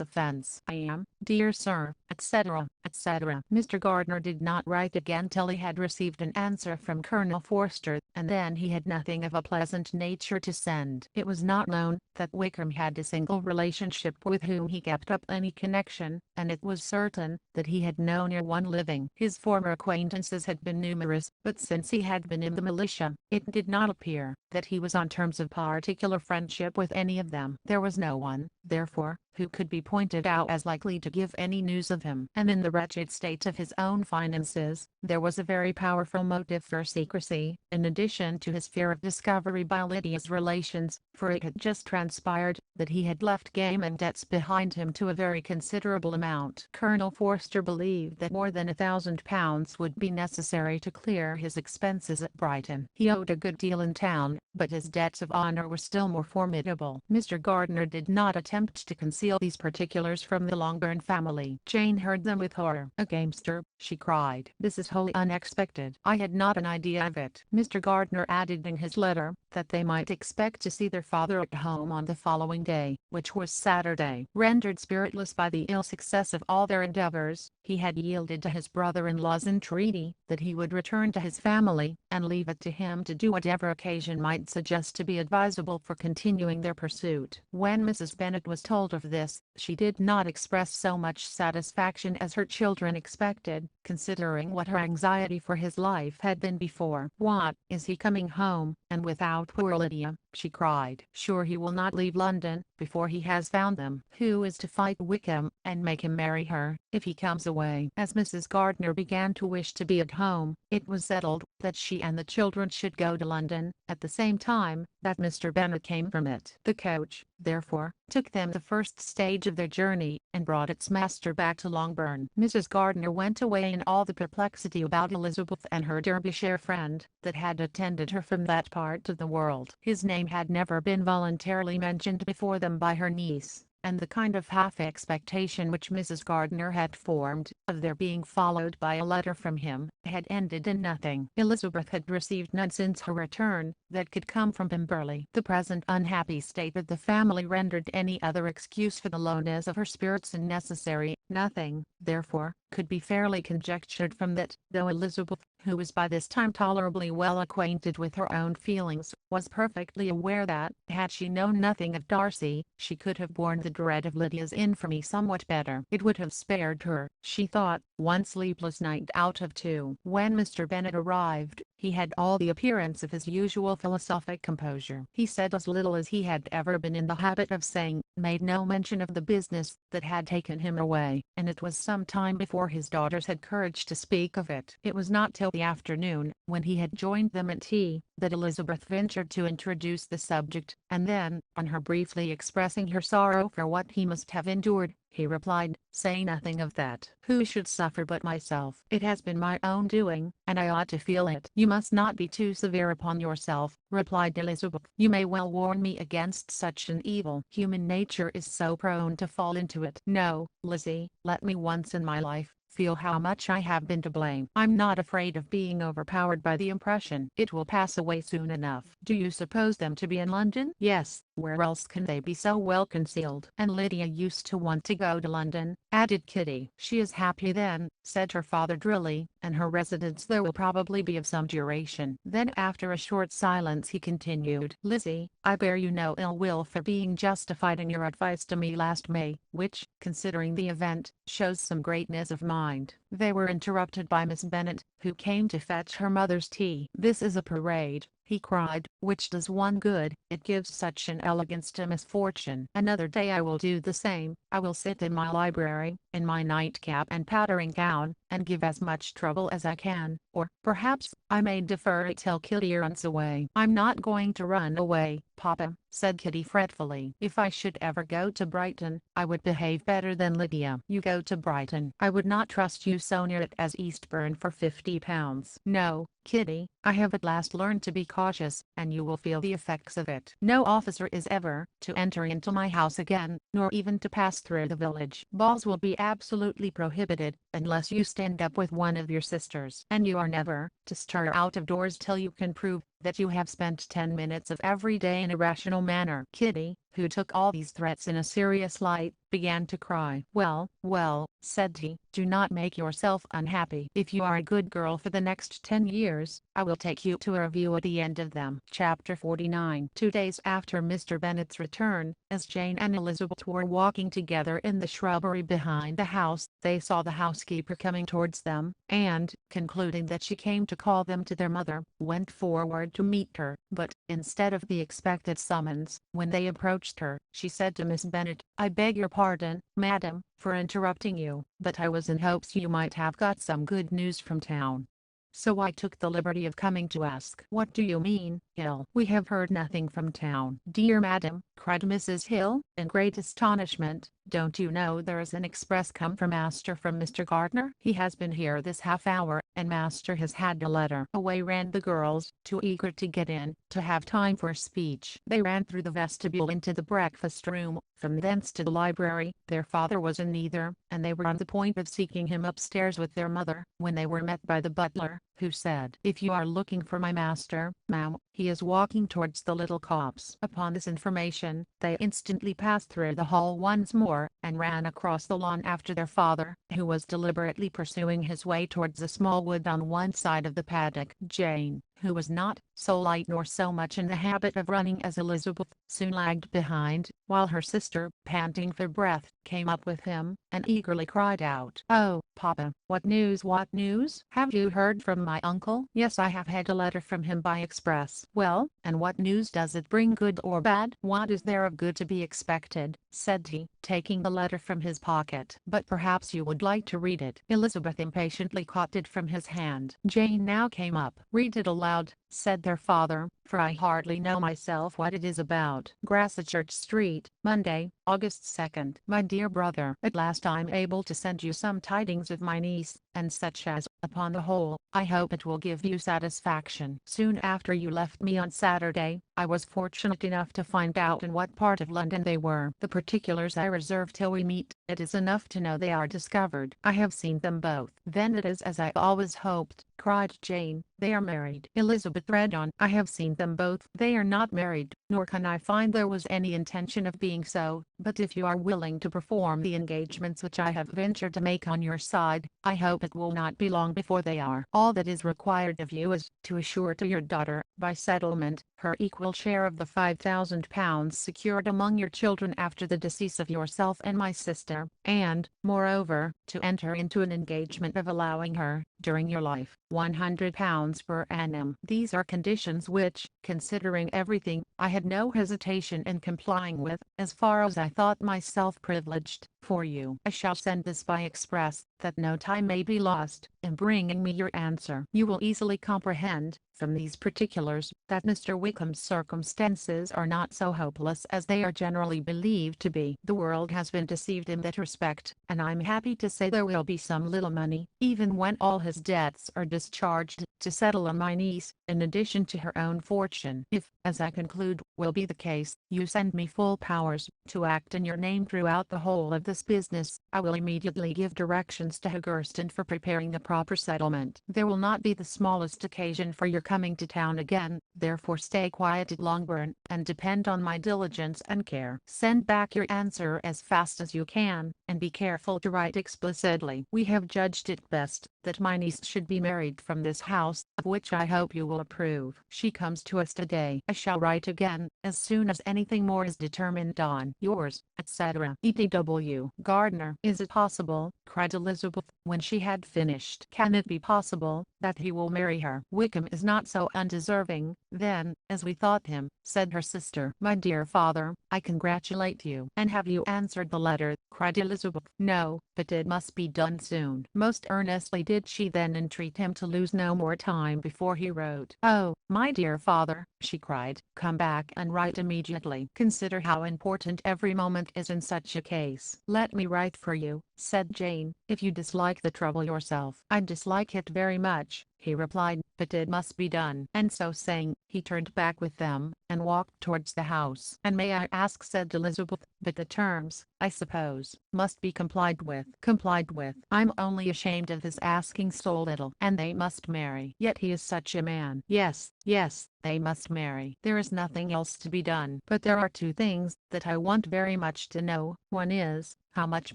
offense. I am, dear sir, etc., etc. Mr. Gardiner did not write again till he had received an answer from Colonel Forster, and then he had nothing of a pleasant nature to send. It was not known that Wickham had a single relationship with whom he kept up any connection, and it was certain that he had no near one living. His former acquaintances had been numerous, but since he had been in the militia, it did not appear that he was on terms of particular friendship with any of them. There was no one, therefore, who could be pointed out as likely to give any news of him. And in the wretched state of his own finances, there was a very powerful motive for secrecy, in addition to his fear of discovery by Lydia's relations, for it had just transpired that he had left game and debts behind him to a very considerable amount. Colonel Forster believed that more than £1,000 would be necessary to clear his expenses at Brighton. He owed a good deal in town, but his debts of honor were still more formidable. Mr. Gardiner did not attempt to conceal these particulars from the Longbourn family. Jane heard them with horror. "A gamester!" she cried. "This is wholly unexpected. I had not an idea of it." Mr. Gardiner added in his letter that they might expect to see their father at home on the following day, which was Saturday. Rendered spiritless by the ill success of all their endeavors, he had yielded to his brother-in-law's entreaty that he would return to his family, and leave it to him to do whatever occasion might suggest to be advisable for continuing their pursuit. When Mrs. Bennet was told of this, she did not express so much satisfaction as her children expected, considering what her anxiety for his life had been before. "What, is he coming home, and without poor Lydia?" she cried. "Sure he will not leave London before he has found them. Who is to fight Wickham, and make him marry her, if he comes away?" As Mrs. Gardiner began to wish to be at home, it was settled that she and the children should go to London, at the same time that Mr. Bennet came from it. The coach, therefore, took them the first stage of their journey, and brought its master back to Longbourn. Mrs. Gardiner went away in all the perplexity about Elizabeth and her Derbyshire friend, that had attended her from that part of the world. His name had never been voluntarily mentioned before them by her niece, and the kind of half-expectation which Mrs. Gardiner had formed, of their being followed by a letter from him, had ended in nothing. Elizabeth had received none since her return, that could come from Pemberley. The present unhappy state of the family rendered any other excuse for the lowness of her spirits unnecessary. Nothing, therefore, could be fairly conjectured from that, though Elizabeth, who was by this time tolerably well acquainted with her own feelings, was perfectly aware that, had she known nothing of Darcy, she could have borne the dread of Lydia's infamy somewhat better. It would have spared her, she thought, one sleepless night out of two. When Mr. Bennet arrived, he had all the appearance of his usual philosophic composure. He said as little as he had ever been in the habit of saying, made no mention of the business that had taken him away, and it was some time before his daughters had courage to speak of it. It was not till the afternoon, when he had joined them at tea, that Elizabeth ventured to introduce the subject, and then, on her briefly expressing her sorrow for what he must have endured, he replied, "Say nothing of that. Who should suffer but myself? It has been my own doing, and I ought to feel it." "You must not be too severe upon yourself," replied Elizabeth. "You may well warn me against such an evil. Human nature is so prone to fall into it. No, Lizzie, let me once in my life feel how much I have been to blame. I'm not afraid of being overpowered by the impression. It will pass away soon enough." "Do you suppose them to be in London?" "Yes, where else can they be so well concealed?" "And Lydia used to want to go to London," added Kitty. "She is happy then," said her father drily, "and her residence there will probably be of some duration." Then after a short silence he continued, "Lizzie, I bear you no ill will for being justified in your advice to me last May, which, considering the event, shows some greatness of mind." They were interrupted by Miss Bennet, who came to fetch her mother's tea. "This is a parade," he cried, "which does one good, it gives such an elegance to misfortune. Another day I will do the same. I will sit in my library, in my nightcap and powdering gown, and give as much trouble as I can, or, perhaps, I may defer it till Kitty runs away." "I'm not going to run away, Papa," said Kitty fretfully. "If I should ever go to Brighton, I would behave better than Lydia." "You go to Brighton? I would not trust you so near it as Eastbourne for £50. No, Kitty, I have at last learned to be cautious, and you will feel the effects of it. No officer is ever to enter into my house again, nor even to pass through the village. Balls will be absolutely prohibited, unless you stand up with one of your sisters. And you are never to stir out of doors till you can prove that you have spent 10 minutes of every day in a rational manner." Kitty, who took all these threats in a serious light, began to cry. "Well, well," said he, "do not make yourself unhappy. If you are a good girl for the next 10 years, I will take you to a review at the end of them." Chapter 49. 2 days after Mr. Bennet's return, as Jane and Elizabeth were walking together in the shrubbery behind the house, they saw the housekeeper coming towards them, and, concluding that she came to call them to their mother, went forward to meet her. But, instead of the expected summons, when they approached her, she said to Miss Bennet, "I beg your pardon, madam, for interrupting you, but I was in hopes you might have got some good news from town. So I took the liberty of coming to ask." "What do you mean, Hill?" "We have heard nothing from town." "Dear madam," cried Mrs. Hill, in great astonishment, "don't you know there is an express come for master from Mr. Gardiner? He has been here this half hour, and master has had a letter." Away ran the girls, too eager to get in, to have time for speech. They ran through the vestibule into the breakfast room, from thence to the library. Their father was in neither, and they were on the point of seeking him upstairs with their mother, when they were met by the butler, who said, "If you are looking for my master, ma'am, he is walking towards the little copse." Upon this information, they instantly passed through the hall once more, and ran across the lawn after their father, who was deliberately pursuing his way towards a small wood on one side of the paddock. Jane, who was not so light nor so much in the habit of running as Elizabeth, soon lagged behind, while her sister, panting for breath, came up with him, and eagerly cried out, "Oh, Papa, what news? What news? Have you heard from my uncle?" "Yes, I have had a letter from him by express." "Well, and what news does it bring, good or bad?" "What is there of good to be expected?" said he, taking the letter from his pocket. "But perhaps you would like to read it." Elizabeth impatiently caught it from his hand. Jane now came up. "Read it aloud," said their father, "for I hardly know myself what it is about." Gracechurch Street, Monday, August 2nd. My dear brother, at last I am able to send you some tidings of my niece, and such as, upon the whole, I hope it will give you satisfaction. Soon after you left me on Saturday, I was fortunate enough to find out in what part of London they were. The particulars I reserve till we meet. It is enough to know they are discovered. I have seen them both. "Then it is as I always hoped," cried Jane. "They are married." Elizabeth read on. "I have seen them both. They are not married, nor can I find there was any intention of being so. but if you are willing to perform the engagements which I have ventured to make on your side, I hope it will not be long before they are. All that is required of you is to assure to your daughter, by settlement, her equal share of the £5,000 secured among your children after the decease of yourself and my sister, and, moreover, to enter into an engagement of allowing her, during your life, £100 per annum. These are conditions which, considering everything, I had no hesitation in complying with, as far as I thought myself privileged. For you, I shall send this by express, that no time may be lost in bringing me your answer. You will easily comprehend, from these particulars, that Mr. Wickham's circumstances are not so hopeless as they are generally believed to be. The world has been deceived in that respect, and I'm happy to say there will be some little money, even when all his debts are discharged, to settle on my niece, in addition to her own fortune. If, as I conclude will be the case, you send me full powers to act in your name throughout the whole of this business, I will immediately give directions to Haggerston for preparing the proper settlement. There will not be the smallest occasion for your coming to town again, therefore stay quiet at Longbourn, and depend on my diligence and care. Send back your answer as fast as you can, and be careful to write explicitly. We have judged it best that my niece should be married from this house, of which I hope you will approve. She comes to us today. I shall write again, as soon as anything more is determined on. Yours, etc. E.D.W. Gardner. Is it possible, cried Elizabeth, when she had finished, can it be possible, that he will marry her? Wickham is not so undeserving, then, as we thought him, said her sister. My dear father, I congratulate you. And have you answered the letter? Cried Elizabeth. No, but it must be done soon. Most earnestly did she then entreat him to lose no more time before he wrote. Oh, my dear father, she cried, come back and write immediately. Consider how important every moment is in such a case. Let me write for you, said Jane, if you dislike the trouble yourself. I dislike it very much, he replied, but it must be done. And so saying, he turned back with them, and walked towards the house. And may I ask, said Elizabeth, but the terms, I suppose, must be complied with. Complied with? I'm only ashamed of his asking so little. And they must marry. Yet he is such a man. Yes, yes, they must marry. There is nothing else to be done. But there are two things that I want very much to know. One is, how much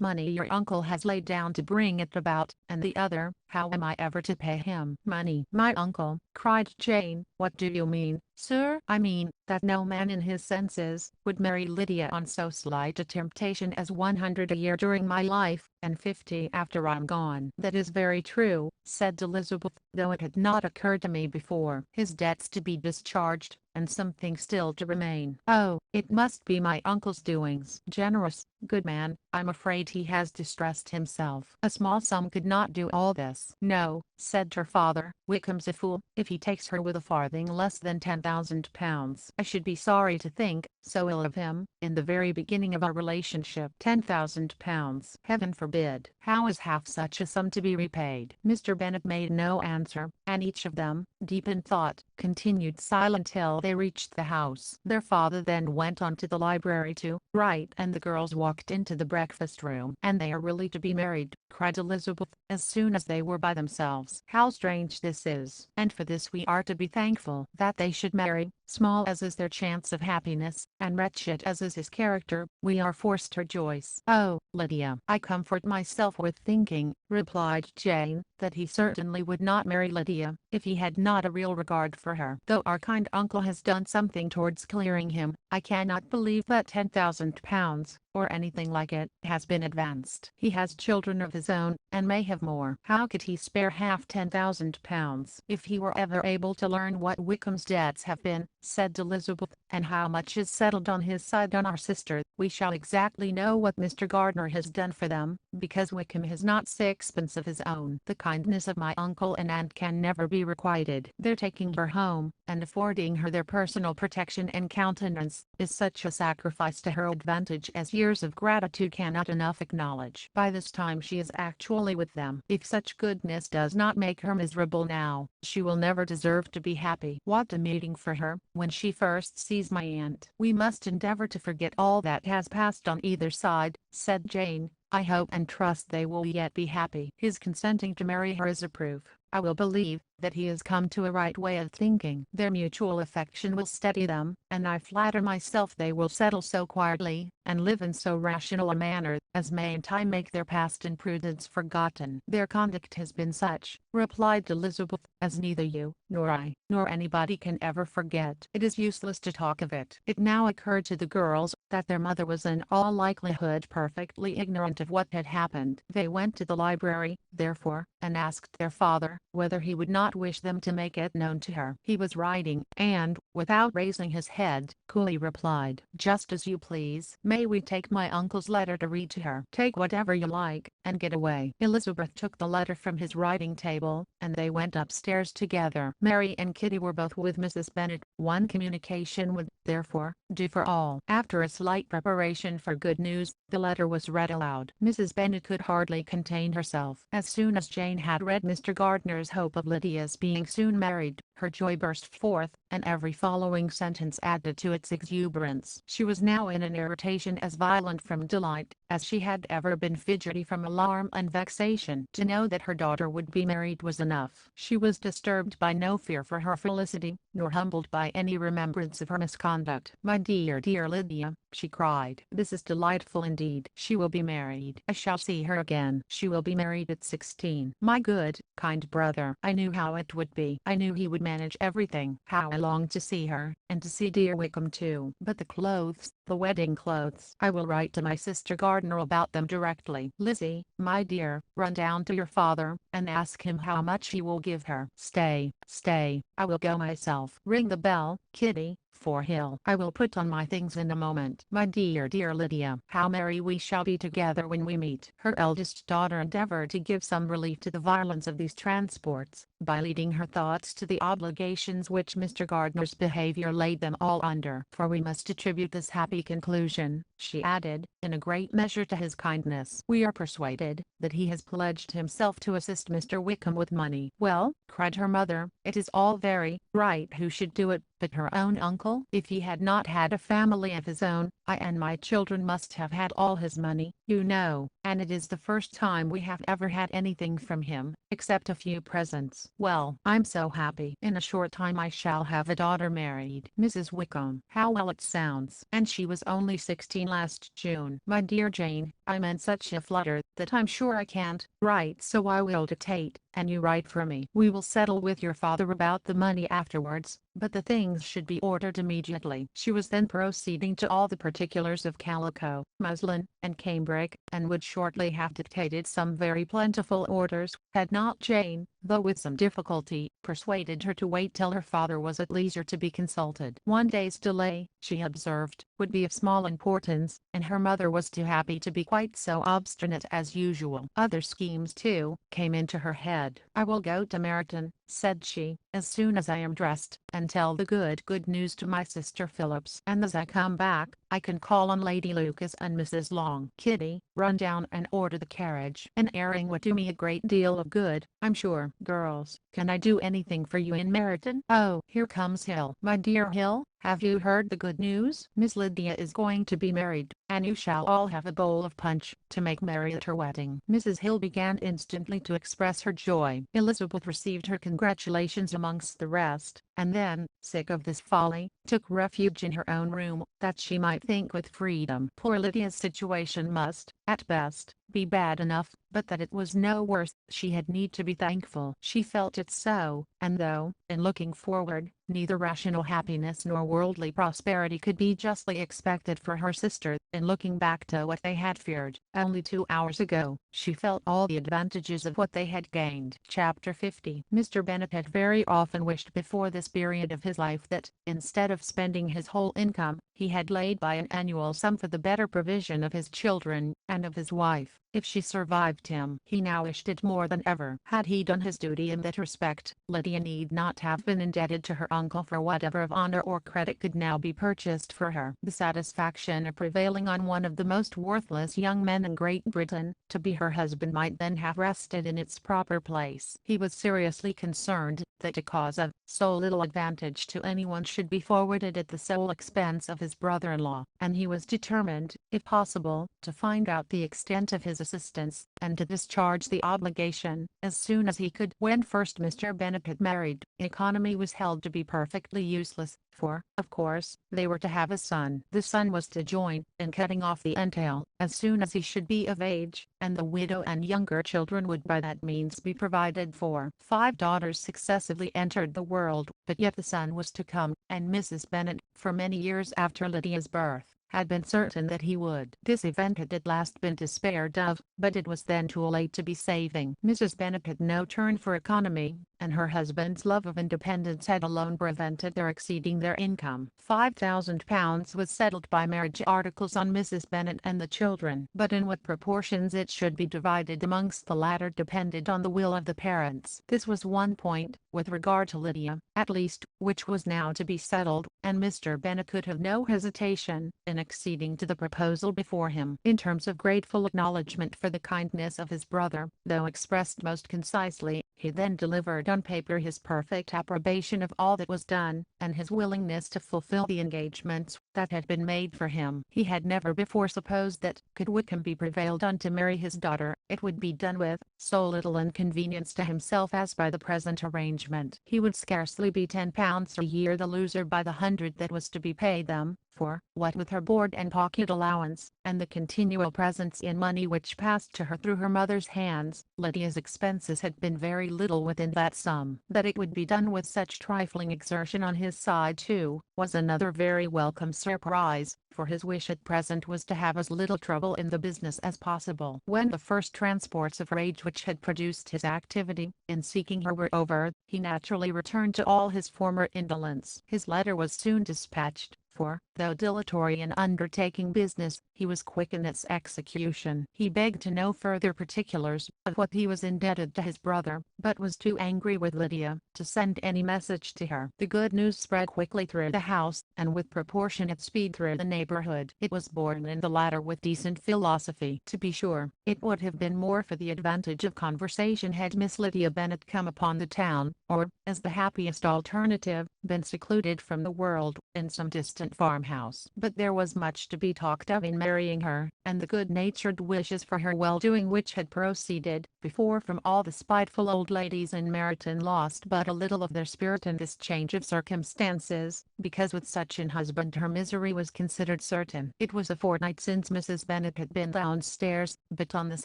money your uncle has laid down to bring it about, and the other, how am I ever to pay him? Money? My uncle, cried Jane, what do you mean, sir? I mean, that no man in his senses would marry Lydia on so slight a temptation as 100 a year during my life, and 50 after I'm gone. That is very true, said Elizabeth, though it had not occurred to me before. His debts to be discharged, and something still to remain. Oh, it must be my uncle's doings. Generous, good man. I'm afraid he has distressed himself. A small sum could not do all this. No, said her father, Wickham's a fool, if he takes her with a farthing less than £10,000. I should be sorry to think so ill of him, in the very beginning of our relationship. £10,000. Heaven forbid. How is half such a sum to be repaid? Mr. Bennet made no answer, and each of them, deep in thought, continued silent till they reached the house. Their father then went on to the library to write, and the girls walked into the breakfast room. And they are really to be married, cried Elizabeth, as soon as they were by themselves. How strange this is! And for this we are to be thankful. That they should marry, small as is their chance of happiness, and wretched as is his character, we are forced to rejoice. Oh, Lydia, I comfort myself with thinking, replied Jane, that he certainly would not marry Lydia, if he had not a real regard for her. Though our kind uncle has done something towards clearing him, I cannot believe that £10,000, or anything like it, has been advanced. He has children of his own, and may have more. How could he spare half £10,000? If he were ever able to learn what Wickham's debts have been, said Elizabeth, and how much is settled on his side on our sister, we shall exactly know what Mr. Gardner has done for them, because Wickham has not sixpence of his own. The kindness of my uncle and aunt can never be requited. Their taking her home, and affording her their personal protection and countenance, is such a sacrifice to her advantage as years of gratitude cannot enough acknowledge. By this time she is actually with them. If such goodness does not make her miserable now, she will never deserve to be happy. What a meeting for her, when she first sees my aunt. We must endeavor to forget all that has passed on either side, said Jane. I hope and trust they will yet be happy. His consenting to marry her is a proof, I will believe, that he has come to a right way of thinking. Their mutual affection will steady them, and I flatter myself they will settle so quietly, and live in so rational a manner, as may in time make their past imprudence forgotten. Their conduct has been such, replied Elizabeth, as neither you, nor I, nor anybody can ever forget. It is useless to talk of it. It now occurred to the girls that their mother was in all likelihood perfectly ignorant of what had happened. They went to the library, therefore, and asked their father whether he would not wish them to make it known to her. He was writing, and, without raising his head, coolly replied, "Just as you please. May we take my uncle's letter to read to her?" "Take whatever you like, and get away." Elizabeth took the letter from his writing table, and they went upstairs together. Mary and Kitty were both with Mrs. Bennet. One communication would, therefore, do for all. After a slight preparation for good news, the letter was read aloud. Mrs. Bennet could hardly contain herself. As soon as Jane had read Mr. Gardner's hope of Lydia's being soon married, her joy burst forth, and every following sentence added to its exuberance. She was now in an irritation as violent from delight as she had ever been fidgety from alarm and vexation. To know that her daughter would be married was enough. She was disturbed by no fear for her felicity, nor humbled by any remembrance of her misconduct. "My dear, dear Lydia," she cried, "this is delightful indeed. She will be married. I shall see her again. She will be married at 16. My good, kind brother. I knew how it would be. I knew he would manage everything. How I longed to see her, and to see dear Wickham too. But the clothes, the wedding clothes. I will write to my sister Gardner about them directly. Lizzie, my dear, run down to your father, and ask him how much he will give her. Stay, stay, I will go myself. Ring the bell, Kitty, for Hill. I will put on my things in a moment. My dear, dear Lydia, how merry we shall be together when we meet." Her eldest daughter endeavored to give some relief to the violence of these transports, by leading her thoughts to the obligations which Mr. Gardner's behavior laid them all under. "For we must attribute this happy conclusion," she added, "in a great measure to his kindness. We are persuaded that he has pledged himself to assist Mr. Wickham with money." "Well," cried her mother, "it is all very right who should do it, but her own uncle? If he had not had a family of his own, I and my children must have had all his money, you know, and it is the first time we have ever had anything from him, except a few presents. Well, I'm so happy. In a short time I shall have a daughter married. Mrs. Wickham. How well it sounds. And she was only 16 last June. My dear Jane, I'm in such a flutter that I'm sure I can't write, so I will dictate, and you write for me. We will settle with your father about the money afterwards, but the things should be ordered immediately." She was then proceeding to all the particulars of calico, muslin, and cambric, and would shortly have dictated some very plentiful orders, had not Jane, though with some difficulty, persuaded her to wait till her father was at leisure to be consulted. One day's delay, she observed, would be of small importance, and her mother was too happy to be quite so obstinate as usual. Other schemes, too, came into her head. "I will go to Meryton," said she, "as soon as I am dressed, and tell the good news to my sister Phillips, and as I come back, I can call on Lady Lucas and Mrs. Long. Kitty, run down and order the carriage. An airing would do me a great deal of good, I'm sure. Girls, can I do anything for you in Meryton? Oh, here comes Hill. My dear Hill, have you heard the good news? Miss Lydia is going to be married, and you shall all have a bowl of punch, to make merry at her wedding." Mrs. Hill began instantly to express her joy. Elizabeth received her congratulations amongst the rest, and then, sick of this folly, took refuge in her own room, that she might think with freedom. Poor Lydia's situation must, at best, be bad enough, but that it was no worse, she had need to be thankful. She felt it so, and though, in looking forward, neither rational happiness nor worldly prosperity could be justly expected for her sister, in looking back to what they had feared only 2 hours ago, she felt all the advantages of what they had gained. Chapter 50. Mr. Bennet had very often wished before this period of his life that, instead of spending his whole income, he had laid by an annual sum for the better provision of his children, and of his wife, if she survived him. He now wished it more than ever. Had he done his duty in that respect, Lydia need not have been indebted to her uncle for whatever of honor or credit could now be purchased for her. The satisfaction of prevailing on one of the most worthless young men in Great Britain, to be her husband, might then have rested in its proper place. He was seriously concerned that a cause of so little advantage to anyone should be forwarded at the sole expense of his brother-in-law, and he was determined, if possible, to find out the extent of his assistance, and to discharge the obligation, as soon as he could. When first Mr. Bennet had get married. Economy was held to be perfectly useless, for, of course, they were to have a son. The son was to join in cutting off the entail as soon as he should be of age, and the widow and younger children would by that means be provided for. 5 daughters successively entered the world, but yet the son was to come, and Mrs. Bennet, for many years after Lydia's birth, had been certain that he would. This event had at last been despaired of, but it was then too late to be saving. Mrs. Bennet had no turn for economy, and her husband's love of independence had alone prevented their exceeding their income. £5,000 was settled by marriage articles on Mrs. Bennet and the children, but in what proportions it should be divided amongst the latter depended on the will of the parents. This was one point, with regard to Lydia, at least, which was now to be settled, and Mr. Bennet could have no hesitation in acceding to the proposal before him. In terms of grateful acknowledgment for the kindness of his brother, though expressed most concisely, he then delivered on paper his perfect approbation of all that was done, and his willingness to fulfill the engagements that had been made for him. He had never before supposed that, could Wickham be prevailed on to marry his daughter, it would be done with so little inconvenience to himself as by the present arrangement. He would scarcely be £10 a year the loser by the hundred that was to be paid them, for, what with her board and pocket allowance, and the continual presents in money which passed to her through her mother's hands, Lydia's expenses had been very little within that sum. That it would be done with such trifling exertion on his side too, was another very welcome surprise, for his wish at present was to have as little trouble in the business as possible. When the first transports of rage which had produced his activity in seeking her were over, he naturally returned to all his former indolence. His letter was soon dispatched, for, though dilatory in undertaking business, he was quick in its execution. He begged to know further particulars of what he was indebted to his brother, but was too angry with Lydia to send any message to her. The good news spread quickly through the house, and with proportionate speed through the neighborhood. It was borne in the latter with decent philosophy. To be sure, it would have been more for the advantage of conversation had Miss Lydia Bennet come upon the town, or, as the happiest alternative, been secluded from the world, in some distant farmhouse. But there was much to be talked of in marrying her, and the good-natured wishes for her well-doing which had proceeded before from all the spiteful old ladies in Meryton lost but a little of their spirit in this change of circumstances, because with such an husband her misery was considered certain. It was a fortnight since Mrs. Bennet had been downstairs, but on this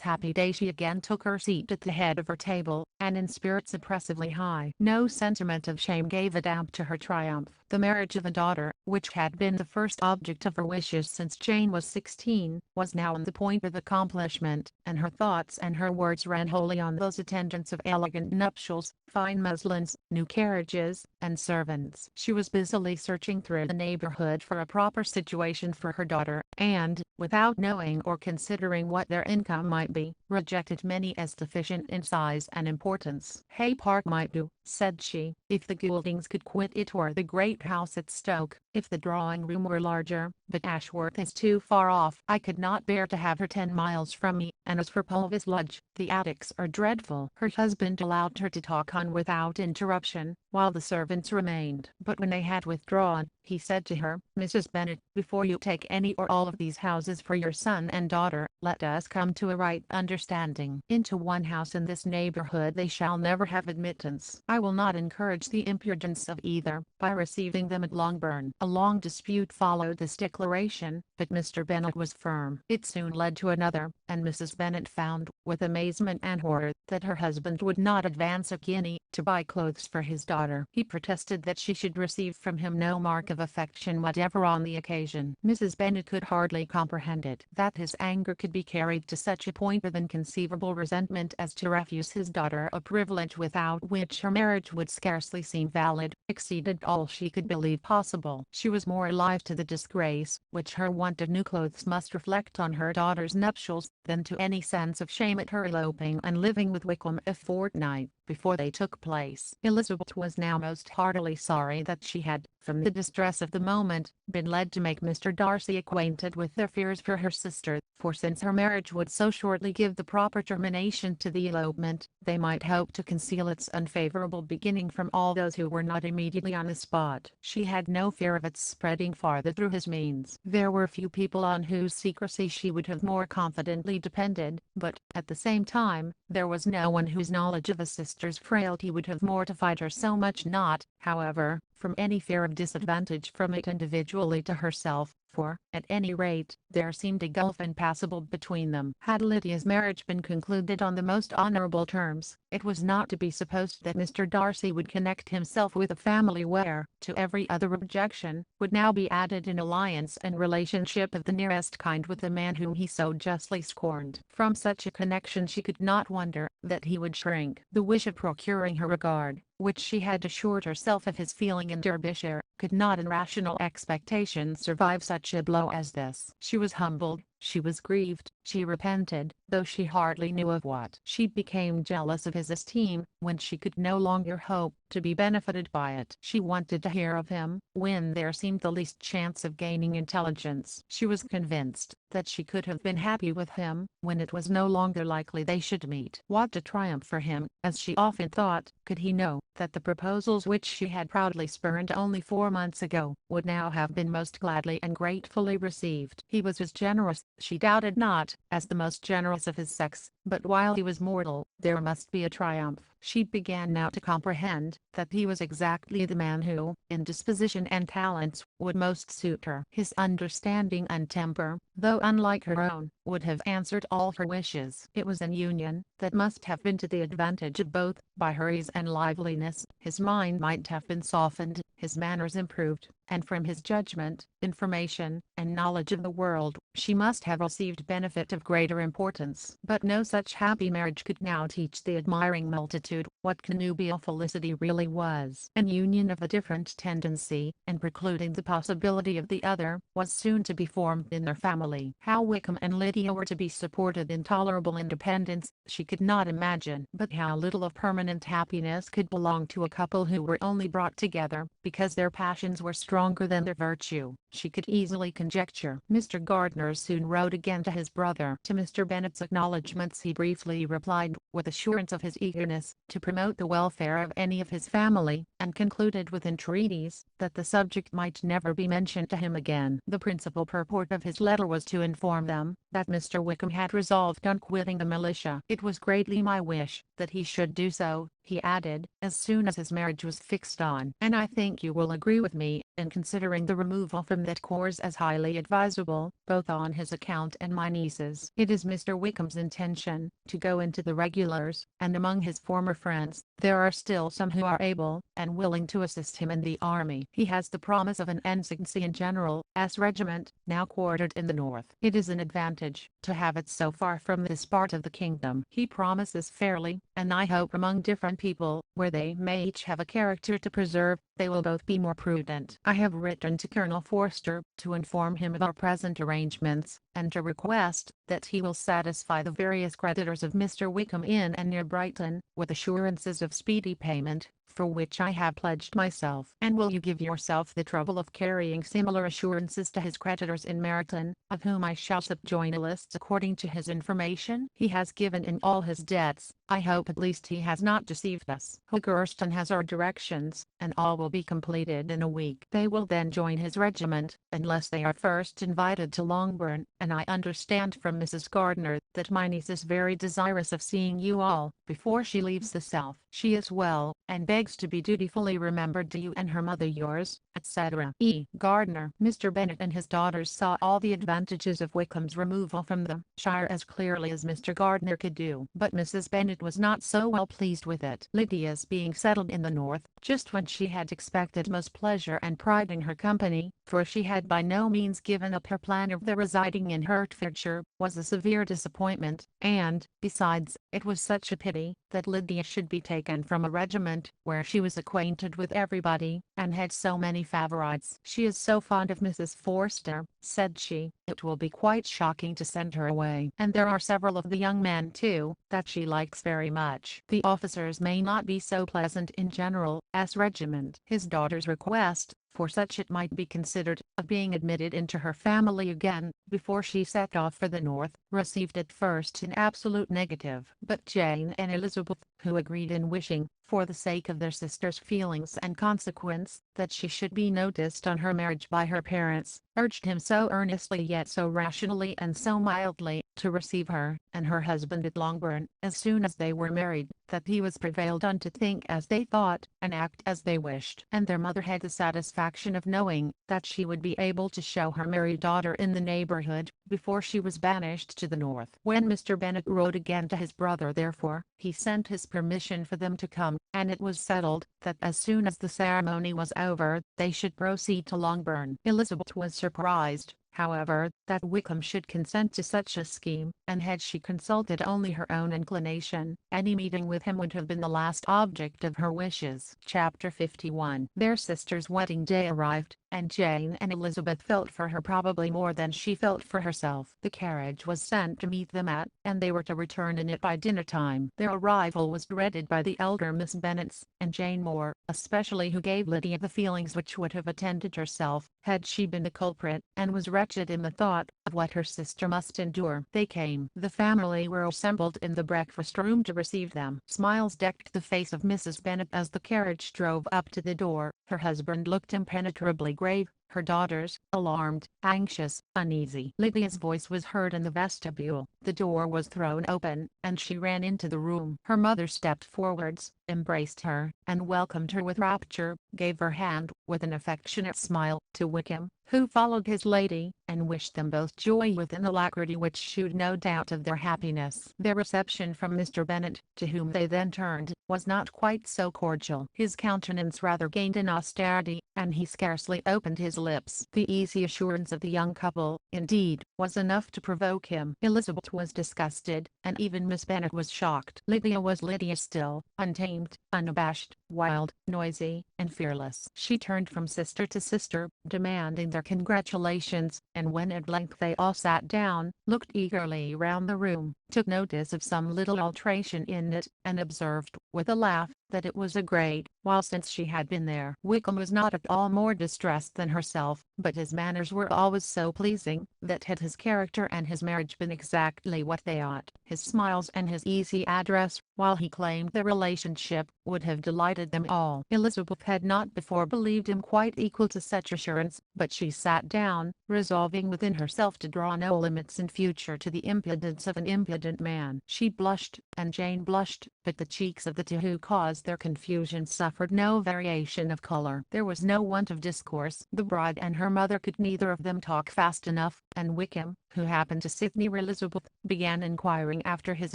happy day she again took her seat at the head of her table, and in spirits oppressively high. No sentiment of shame gave a damp to her triumph. The marriage of a daughter, which had been the first object of her wishes since Jane was 16, was now on the point of accomplishment, and her thoughts and her words ran wholly on those attendants of elegant nuptials, fine muslins, new carriages, and servants. She was busily searching through the neighborhood for a proper situation for her daughter, and, without knowing or considering what their income might be, rejected many as deficient in size and importance. Hay Park might do, said she, if the Gouldings could quit it, or the great house at Stoke, if the drawing-room were larger, but Ashworth is too far off. I could not bear to have her 10 miles from me, and as for Pulvis Lodge, the attics are dreadful. Her husband allowed her to talk on without interruption, while the servants remained. But when they had withdrawn, he said to her, Mrs. Bennet, before you take any or all of these houses for your son and daughter, let us come to a right understanding. Into one house in this neighborhood they shall never have admittance. I will not encourage the impudence of either, by receiving them at Longbourn. A long dispute followed this declaration, but Mr. Bennet was firm. It soon led to another, and Mrs. Bennet found, with amazement and horror, that her husband would not advance a guinea to buy clothes for his daughter. He protested that she should receive from him no mark of affection whatever on the occasion. Mrs. Bennet could hardly comprehend it. That his anger could be carried to such a point of inconceivable resentment as to refuse his daughter a privilege without which her marriage would scarcely seem valid, exceeded all she could believe possible. She was more alive to the disgrace which her want of new clothes must reflect on her daughter's nuptials, than to any sense of shame at her eloping and living with Wickham a fortnight before they took place. Elizabeth was now most heartily sorry that she had, from the distress of the moment, been led to make Mr. Darcy acquainted contented with their fears for her sister, for since her marriage would so shortly give the proper termination to the elopement, they might hope to conceal its unfavorable beginning from all those who were not immediately on the spot. She had no fear of its spreading farther through his means. There were few people on whose secrecy she would have more confidently depended, but, at the same time, there was no one whose knowledge of a sister's frailty would have mortified her so much, not, however, from any fear of disadvantage from it individually to herself, for, at any rate, there seemed a gulf impassable between them. Had Lydia's marriage been concluded on the most honorable terms, it was not to be supposed that Mr. Darcy would connect himself with a family where, to every other objection, would now be added an alliance and relationship of the nearest kind with the man whom he so justly scorned. From such a connection she could not wonder that he would shrink. The wish of procuring her regard, which she had assured herself of his feeling in Derbyshire, could not in rational expectation survive such a blow as this. She was humbled, she was grieved, she repented, though she hardly knew of what. She became jealous of his esteem, when she could no longer hope to be benefited by it. She wanted to hear of him, when there seemed the least chance of gaining intelligence. She was convinced that she could have been happy with him, when it was no longer likely they should meet. What a triumph for him, as she often thought, could he know that the proposals which she had proudly spurned only 4 months ago, would now have been most gladly and gratefully received. He was as generous, she doubted not, as the most generous of his sex, but while he was mortal, there must be a triumph. She began now to comprehend that he was exactly the man who, in disposition and talents, would most suit her. His understanding and temper, though unlike her own, would have answered all her wishes. It was an union that must have been to the advantage of both. By her ease and liveliness, his mind might have been softened, his manners improved, and from his judgment, information, and knowledge of the world, she must have received benefit of greater importance. But no such happy marriage could now teach the admiring multitude what connubial felicity really was. An union of a different tendency, and precluding the possibility of the other, was soon to be formed in their family. How Wickham and Lydia were to be supported in tolerable independence, she could not imagine. But how little of permanent happiness could belong to a couple who were only brought together, because their passions were stronger than their virtue, she could easily conjecture. Mr. Gardiner soon wrote again to his brother. To Mr. Bennet's acknowledgments he briefly replied, with assurance of his eagerness to promote the welfare of any of his family, and concluded with entreaties that the subject might never be mentioned to him again. The principal purport of his letter was to inform them that Mr. Wickham had resolved on quitting the militia. It was greatly my wish that he should do so, he added, as soon as his marriage was fixed on. And I think you will agree with me, in considering the removal from that course as highly advisable, both on his account and my niece's. It is Mr. Wickham's intention to go into the regulars, and among his former friends, there are still some who are able and willing to assist him in the army. He has the promise of an ensigncy in General S. Regiment, now quartered in the north. It is an advantage to have it so far from this part of the kingdom. He promises fairly, and I hope among different people, where they may each have a character to preserve, they will both be more prudent. I have written to Colonel Forster to inform him of our present arrangements, and to request that he will satisfy the various creditors of Mr. Wickham in and near Brighton, with assurances of speedy payment, for which I have pledged myself. And will you give yourself the trouble of carrying similar assurances to his creditors in Meryton, of whom I shall subjoin a list according to his information? He has given in all his debts. I hope at least he has not deceived us. Hoggerston has our directions, and all will be completed in a week. They will then join his regiment, unless they are first invited to Longbourn, and I understand from Mrs. Gardiner that my niece is very desirous of seeing you all, before she leaves the south. She is well, and begs to be dutifully remembered to you and her mother, yours, etc. E. Gardiner. Mr. Bennet and his daughters saw all the advantages of Wickham's removal from the shire as clearly as Mr. Gardiner could do, but Mrs. Bennet was not so well pleased with it. Lydia's being settled in the north, just when she had expected most pleasure and pride in her company, for she had by no means given up her plan of their residing in Hertfordshire, was a severe disappointment, and, besides, it was such a pity that Lydia should be taken from a regiment where she was acquainted with everybody, and had so many favourites. She is so fond of Mrs. Forster, said she, it will be quite shocking to send her away. And there are several of the young men too, that she likes very much. The officers may not be so pleasant in General S. regiment. His daughter's request for such it might be considered, of being admitted into her family again, before she set off for the north, received at first an absolute negative. But Jane and Elizabeth, who agreed in wishing, for the sake of their sister's feelings and consequence, that she should be noticed on her marriage by her parents, urged him so earnestly yet so rationally and so mildly, to receive her and her husband at Longbourn, as soon as they were married, that he was prevailed on to think as they thought, and act as they wished. And their mother had the satisfaction of knowing that she would be able to show her married daughter in the neighborhood, before she was banished to the north. When Mr. Bennet wrote again to his brother therefore, he sent his permission for them to come, and it was settled, that as soon as the ceremony was over, they should proceed to Longbourn. Elizabeth was surprised, however, that Wickham should consent to such a scheme, and had she consulted only her own inclination, any meeting with him would have been the last object of her wishes. Chapter 51. Their sister's wedding day arrived, and Jane and Elizabeth felt for her probably more than she felt for herself. The carriage was sent to meet them at, and they were to return in it by dinner time. Their arrival was dreaded by the elder Miss Bennets, and Jane more especially, who gave Lydia the feelings which would have attended herself, had she been the culprit, and was wretched in the thought of what her sister must endure. They came. The family were assembled in the breakfast room to receive them. Smiles decked the face of Mrs. Bennet as the carriage drove up to the door. Her husband looked impenetrably grave, her daughters, alarmed, anxious, uneasy. Lydia's voice was heard in the vestibule. The door was thrown open, and she ran into the room. Her mother stepped forwards, embraced her, and welcomed her with rapture, gave her hand, with an affectionate smile, to Wickham, who followed his lady, and wished them both joy with an alacrity which shewed no doubt of their happiness. Their reception from Mr. Bennet, to whom they then turned, was not quite so cordial. His countenance rather gained in austerity, and he scarcely opened his lips. The easy assurance of the young couple, indeed, was enough to provoke him. Elizabeth was disgusted, and even Miss Bennet was shocked. Lydia was Lydia still, untamed, unabashed, wild, noisy, and fearless. She turned from sister to sister, demanding their congratulations, and when at length they all sat down, looked eagerly round the room, took notice of some little alteration in it, and observed, with a laugh, that it was a great while since she had been there. Wickham was not at all more distressed than herself, but his manners were always so pleasing, that had his character and his marriage been exactly what they ought, his smiles and his easy address, while he claimed the relationship, would have delighted them all. Elizabeth had not before believed him quite equal to such assurance, but she sat down, resolving within herself to draw no limits in future to the impudence of an impudent man. She blushed, and Jane blushed, but the cheeks of the two who caused their confusion suffered no variation of color. There was no want of discourse. The bride and her mother could neither of them talk fast enough, and Wickham, who happened to sit near Elizabeth, began inquiring after his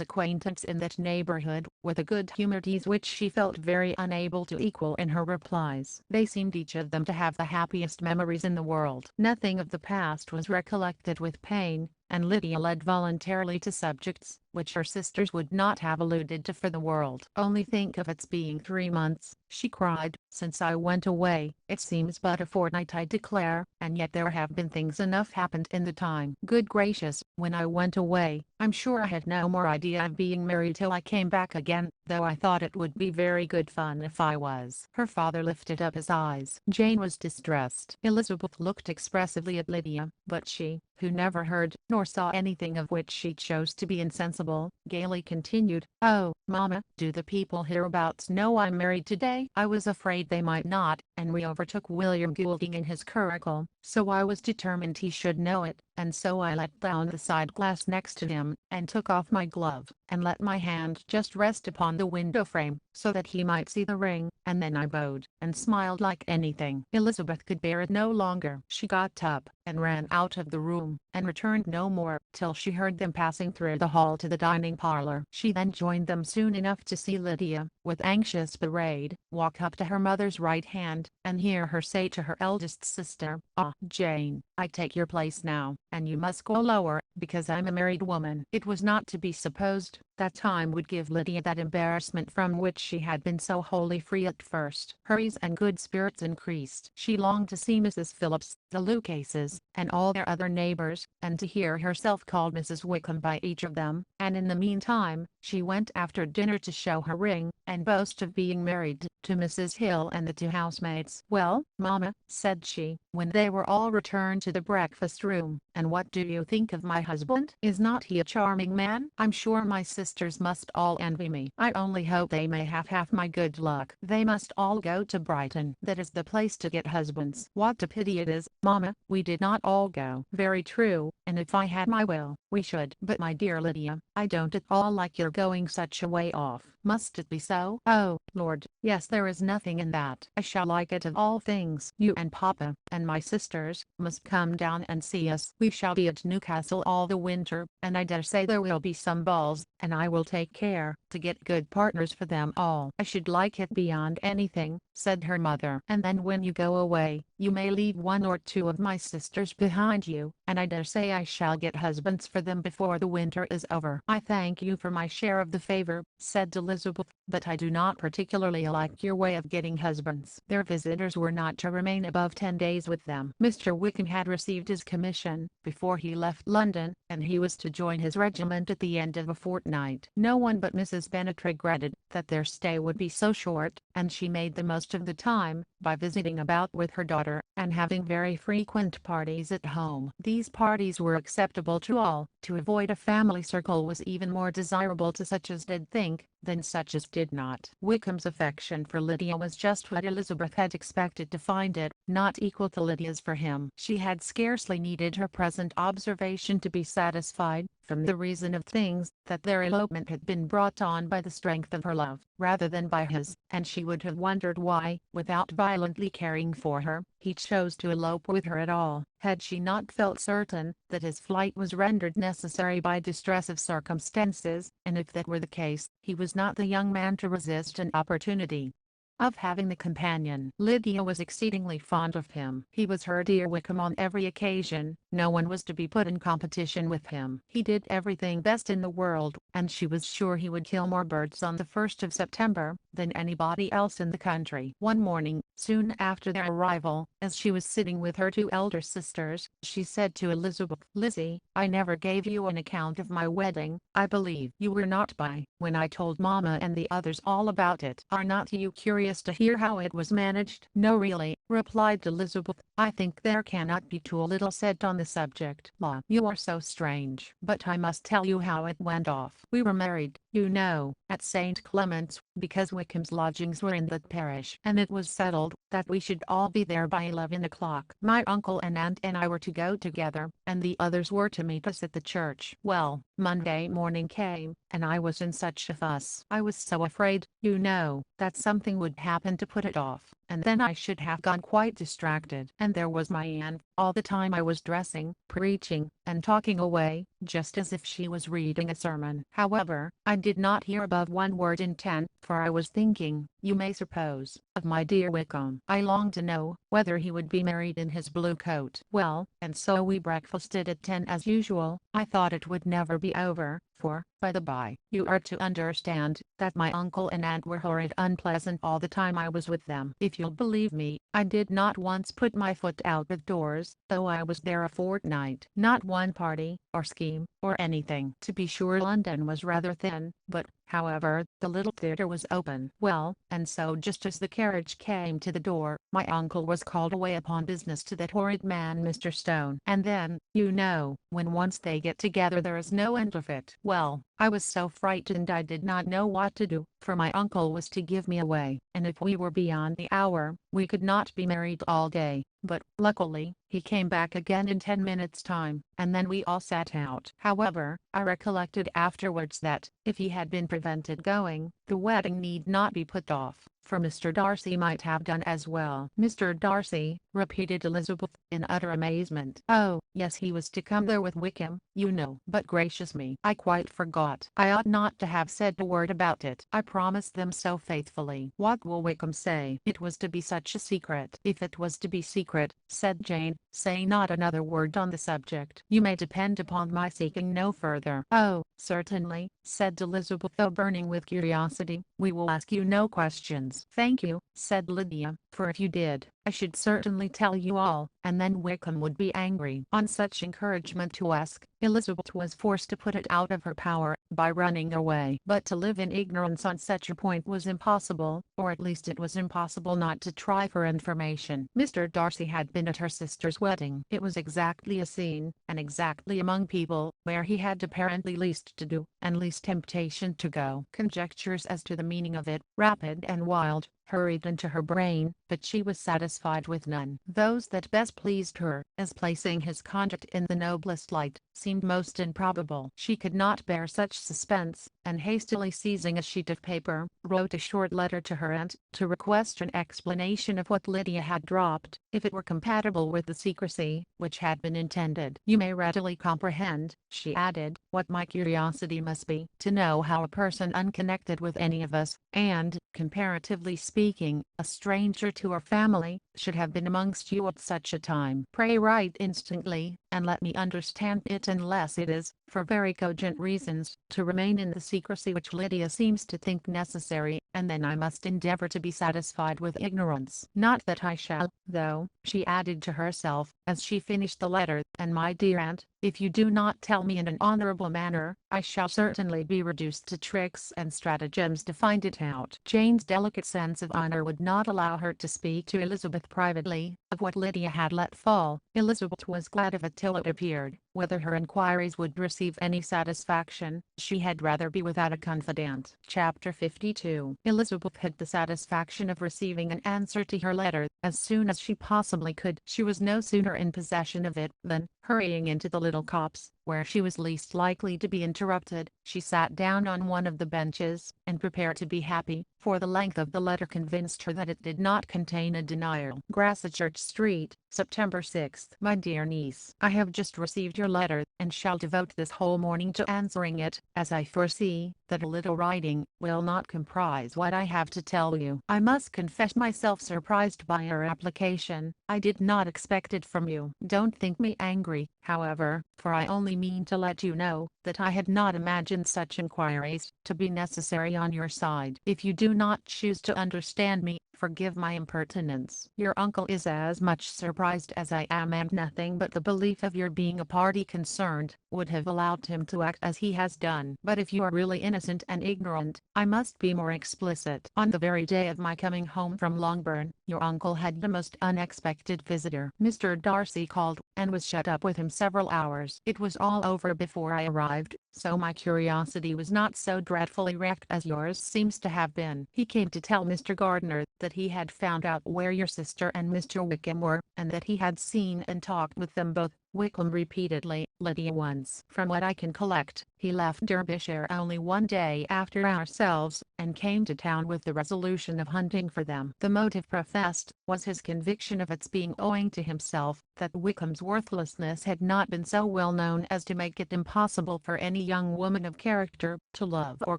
acquaintance in that neighborhood, with a good-humored ease which she felt very unable to equal in her replies. They seemed each of them to have the happiest memories in the world. Nothing of the past was recollected with pain, and Lydia led voluntarily to subjects which her sisters would not have alluded to for the world. "Only think of its being 3 months," she cried, "since I went away. It seems but a fortnight, I declare, and yet there have been things enough happened in the time. Good gracious, when I went away, I'm sure I had no more idea of being married till I came back again, though I thought it would be very good fun if I was." Her father lifted up his eyes. Jane was distressed. Elizabeth looked expressively at Lydia, but she, who never heard nor saw anything of which she chose to be insensible, gaily continued, "Oh, mamma, do the people hereabouts know I'm married today? I was afraid they might not, and we overtook William Goulding in his curricle, so I was determined he should know it, and so I let down the side glass next to him, and took off my glove, and let my hand just rest upon the window frame, so that he might see the ring, and then I bowed and smiled like anything." Elizabeth could bear it no longer. She got up, and ran out of the room, and returned no more, till she heard them passing through the hall to the dining parlor. She then joined them soon enough to see Lydia, with anxious parade, walk up to her mother's right hand, and hear her say to her eldest sister, "Ah, Jane, I take your place now, and you must go lower, because I'm a married woman." It was not to be supposed that time would give Lydia that embarrassment from which she had been so wholly free at first. Her ease and good spirits increased. She longed to see Mrs. Phillips, the Lucases, and all their other neighbors, and to hear herself called Mrs. Wickham by each of them, and in the meantime, she went after dinner to show her ring, and boast of being married to Mrs. Hill and the two housemaids. "Well, Mamma," said she, when they were all returned to the breakfast room, "and what do you think of my husband? Is not he a charming man? I'm sure my sisters must all envy me. I only hope they may have half my good luck. They must all go to Brighton. That is the place to get husbands." "What a pity it is, Mamma, we did not all go." "Very true, and if I had my will, we should. But my dear Lydia, I don't at all like your going such a way off." "Must it be so?" "Oh, Lord, yes, there is nothing in that. I shall like it of all things. You and Papa, and my sisters, must come down and see us. We shall be at Newcastle all the winter, and I dare say there will be some balls, and I will take care to get good partners for them all." "I should like it beyond anything," said her mother. "And then when you go away, you may leave one or two of my sisters behind you, and I dare say I shall get husbands for them before the winter is over." "I thank you for my share of the favor," said Elizabeth, "but I do not particularly like your way of getting husbands." Their visitors were not to remain above 10 days with them. Mr. Wickham had received his commission before he left London, and he was to join his regiment at the end of a fortnight. No one but Mrs. Bennet regretted that their stay would be so short, and she made the most of the time by visiting about with her daughter, and having very frequent parties at home. These parties were acceptable to all. To avoid a family circle was even more desirable to such as did think than such as did not. Wickham's affection for Lydia was just what Elizabeth had expected to find it, not equal to Lydia's for him. She had scarcely needed her present observation to be satisfied, from the reason of things, that their elopement had been brought on by the strength of her love, rather than by his, and she would have wondered why, without violently caring for her, he chose to elope with her at all, had she not felt certain that his flight was rendered necessary by distress of circumstances, and if that were the case, he was not the young man to resist an opportunity of having the companion. Lydia was exceedingly fond of him. He was her dear Wickham on every occasion. No one was to be put in competition with him. He did everything best in the world, and she was sure he would kill more birds on the 1st of September than anybody else in the country. One morning, soon after their arrival, as she was sitting with her two elder sisters, she said to Elizabeth, "Lizzie, I never gave you an account of my wedding. I believe you were not by when I told Mamma and the others all about it. Are not you curious to hear how it was managed?" "No, really," replied Elizabeth. "I think there cannot be too little said on the subject." "La, you are so strange. But I must tell you how it went off. We were married, you know, at St. Clement's, because Wickham's lodgings were in that parish, and it was settled that we should all be there by 11 o'clock. My uncle and aunt and I were to go together, and the others were to meet us at the church. Well, Monday morning came, and I was in such a fuss. I was so afraid, you know, that something would happen to put it off, and then I should have gone quite distracted. And there was my aunt, all the time I was dressing, preaching, and talking away, just as if she was reading a sermon. However, I did not hear above one word in 10, for I was thinking, you may suppose, of my dear Wickham. I longed to know whether he would be married in his blue coat. Well, and so we breakfasted at 10 as usual. I thought it would never be over, for, by the by, you are to understand that my uncle and aunt were horrid unpleasant all the time I was with them. If you'll believe me, I did not once put my foot out of doors, though I was there a fortnight. Not one party, or scheme, or anything. To be sure, London was rather thin, but, however, the little theatre was open. Well, and so just as the carriage came to the door, my uncle was called away upon business to that horrid man Mr. Stone. And then, you know, when once they get together there is no end of it. Well, I was so frightened I did not know what to do, for my uncle was to give me away, and if we were beyond the hour, we could not be married all day. But, luckily, he came back again in 10 minutes' time, and then we all sat out. However, I recollected afterwards that, if he had been prevented going, the wedding need not be put off, for Mr. Darcy might have done as well. Mr. Darcy, repeated Elizabeth, in utter amazement. Oh, yes, he was to come there with Wickham, you know. But gracious me, I quite forgot. I ought not to have said a word about it. I promised them so faithfully. What will Wickham say? It was to be such a secret. If it was to be secret, said Jane, say not another word on the subject. You may depend upon my seeking no further. Oh, certainly, said Elizabeth, though burning with curiosity. We will ask you no questions. Thank you, said Lydia, for if you did, I should certainly tell you all, and then Wickham would be angry. On such encouragement to ask, Elizabeth was forced to put it out of her power, by running away. But to live in ignorance on such a point was impossible, or at least it was impossible not to try for information. Mr. Darcy had been at her sister's wedding. It was exactly a scene, and exactly among people, where he had apparently least to do, and least temptation to go. Conjectures as to the meaning of it, rapid and wild, hurried into her brain, but she was satisfied with none. Those that best pleased her, as placing his conduct in the noblest light, seemed most improbable. She could not bear such suspense, and hastily seizing a sheet of paper, wrote a short letter to her aunt, to request an explanation of what Lydia had dropped, if it were compatible with the secrecy which had been intended. You may readily comprehend, she added, what my curiosity must be, to know how a person unconnected with any of us, and, comparatively speaking, a stranger to our family, should have been amongst you at such a time. Pray write instantly, and let me understand it, unless it is, for very cogent reasons, to remain in the secrecy which Lydia seems to think necessary, and then I must endeavor to be satisfied with ignorance. Not that I shall, though, she added to herself, as she finished the letter, and my dear aunt, if you do not tell me in an honorable manner, I shall certainly be reduced to tricks and stratagems to find it out. Jane's delicate sense of honor would not allow her to speak to Elizabeth privately, of what Lydia had let fall. Elizabeth was glad of it till it appeared. Whether her inquiries would receive any satisfaction, she had rather be without a confidant. Chapter 52. Elizabeth had the satisfaction of receiving an answer to her letter, as soon as she possibly could. She was no sooner in possession of it, than, hurrying into the little copse, where she was least likely to be interrupted, she sat down on one of the benches, and prepared to be happy, for the length of the letter convinced her that it did not contain a denial. Gracechurch Street, September 6. My dear niece, I have just received your letter, and shall devote this whole morning to answering it, as I foresee that a little writing will not comprise what I have to tell you. I must confess myself surprised by your application. I did not expect it from you. Don't think me angry, however, for I only mean to let you know that I had not imagined such inquiries to be necessary on your side. If you do not choose to understand me, forgive my impertinence. Your uncle is as much surprised as I am, and nothing but the belief of your being a party concerned would have allowed him to act as he has done. But if you are really innocent and ignorant, I must be more explicit. On the very day of my coming home from Longbourn, your uncle had the most unexpected visitor. Mr. Darcy called, and was shut up with him several hours. It was all over before I arrived, so my curiosity was not so dreadfully wrecked as yours seems to have been. He came to tell Mr. Gardiner that he had found out where your sister and Mr. Wickham were, and that he had seen and talked with them both. Wickham repeatedly, Lydia once. From what I can collect, he left Derbyshire only one day after ourselves, and came to town with the resolution of hunting for them. The motive professed was his conviction of its being owing to himself, that Wickham's worthlessness had not been so well known as to make it impossible for any young woman of character to love or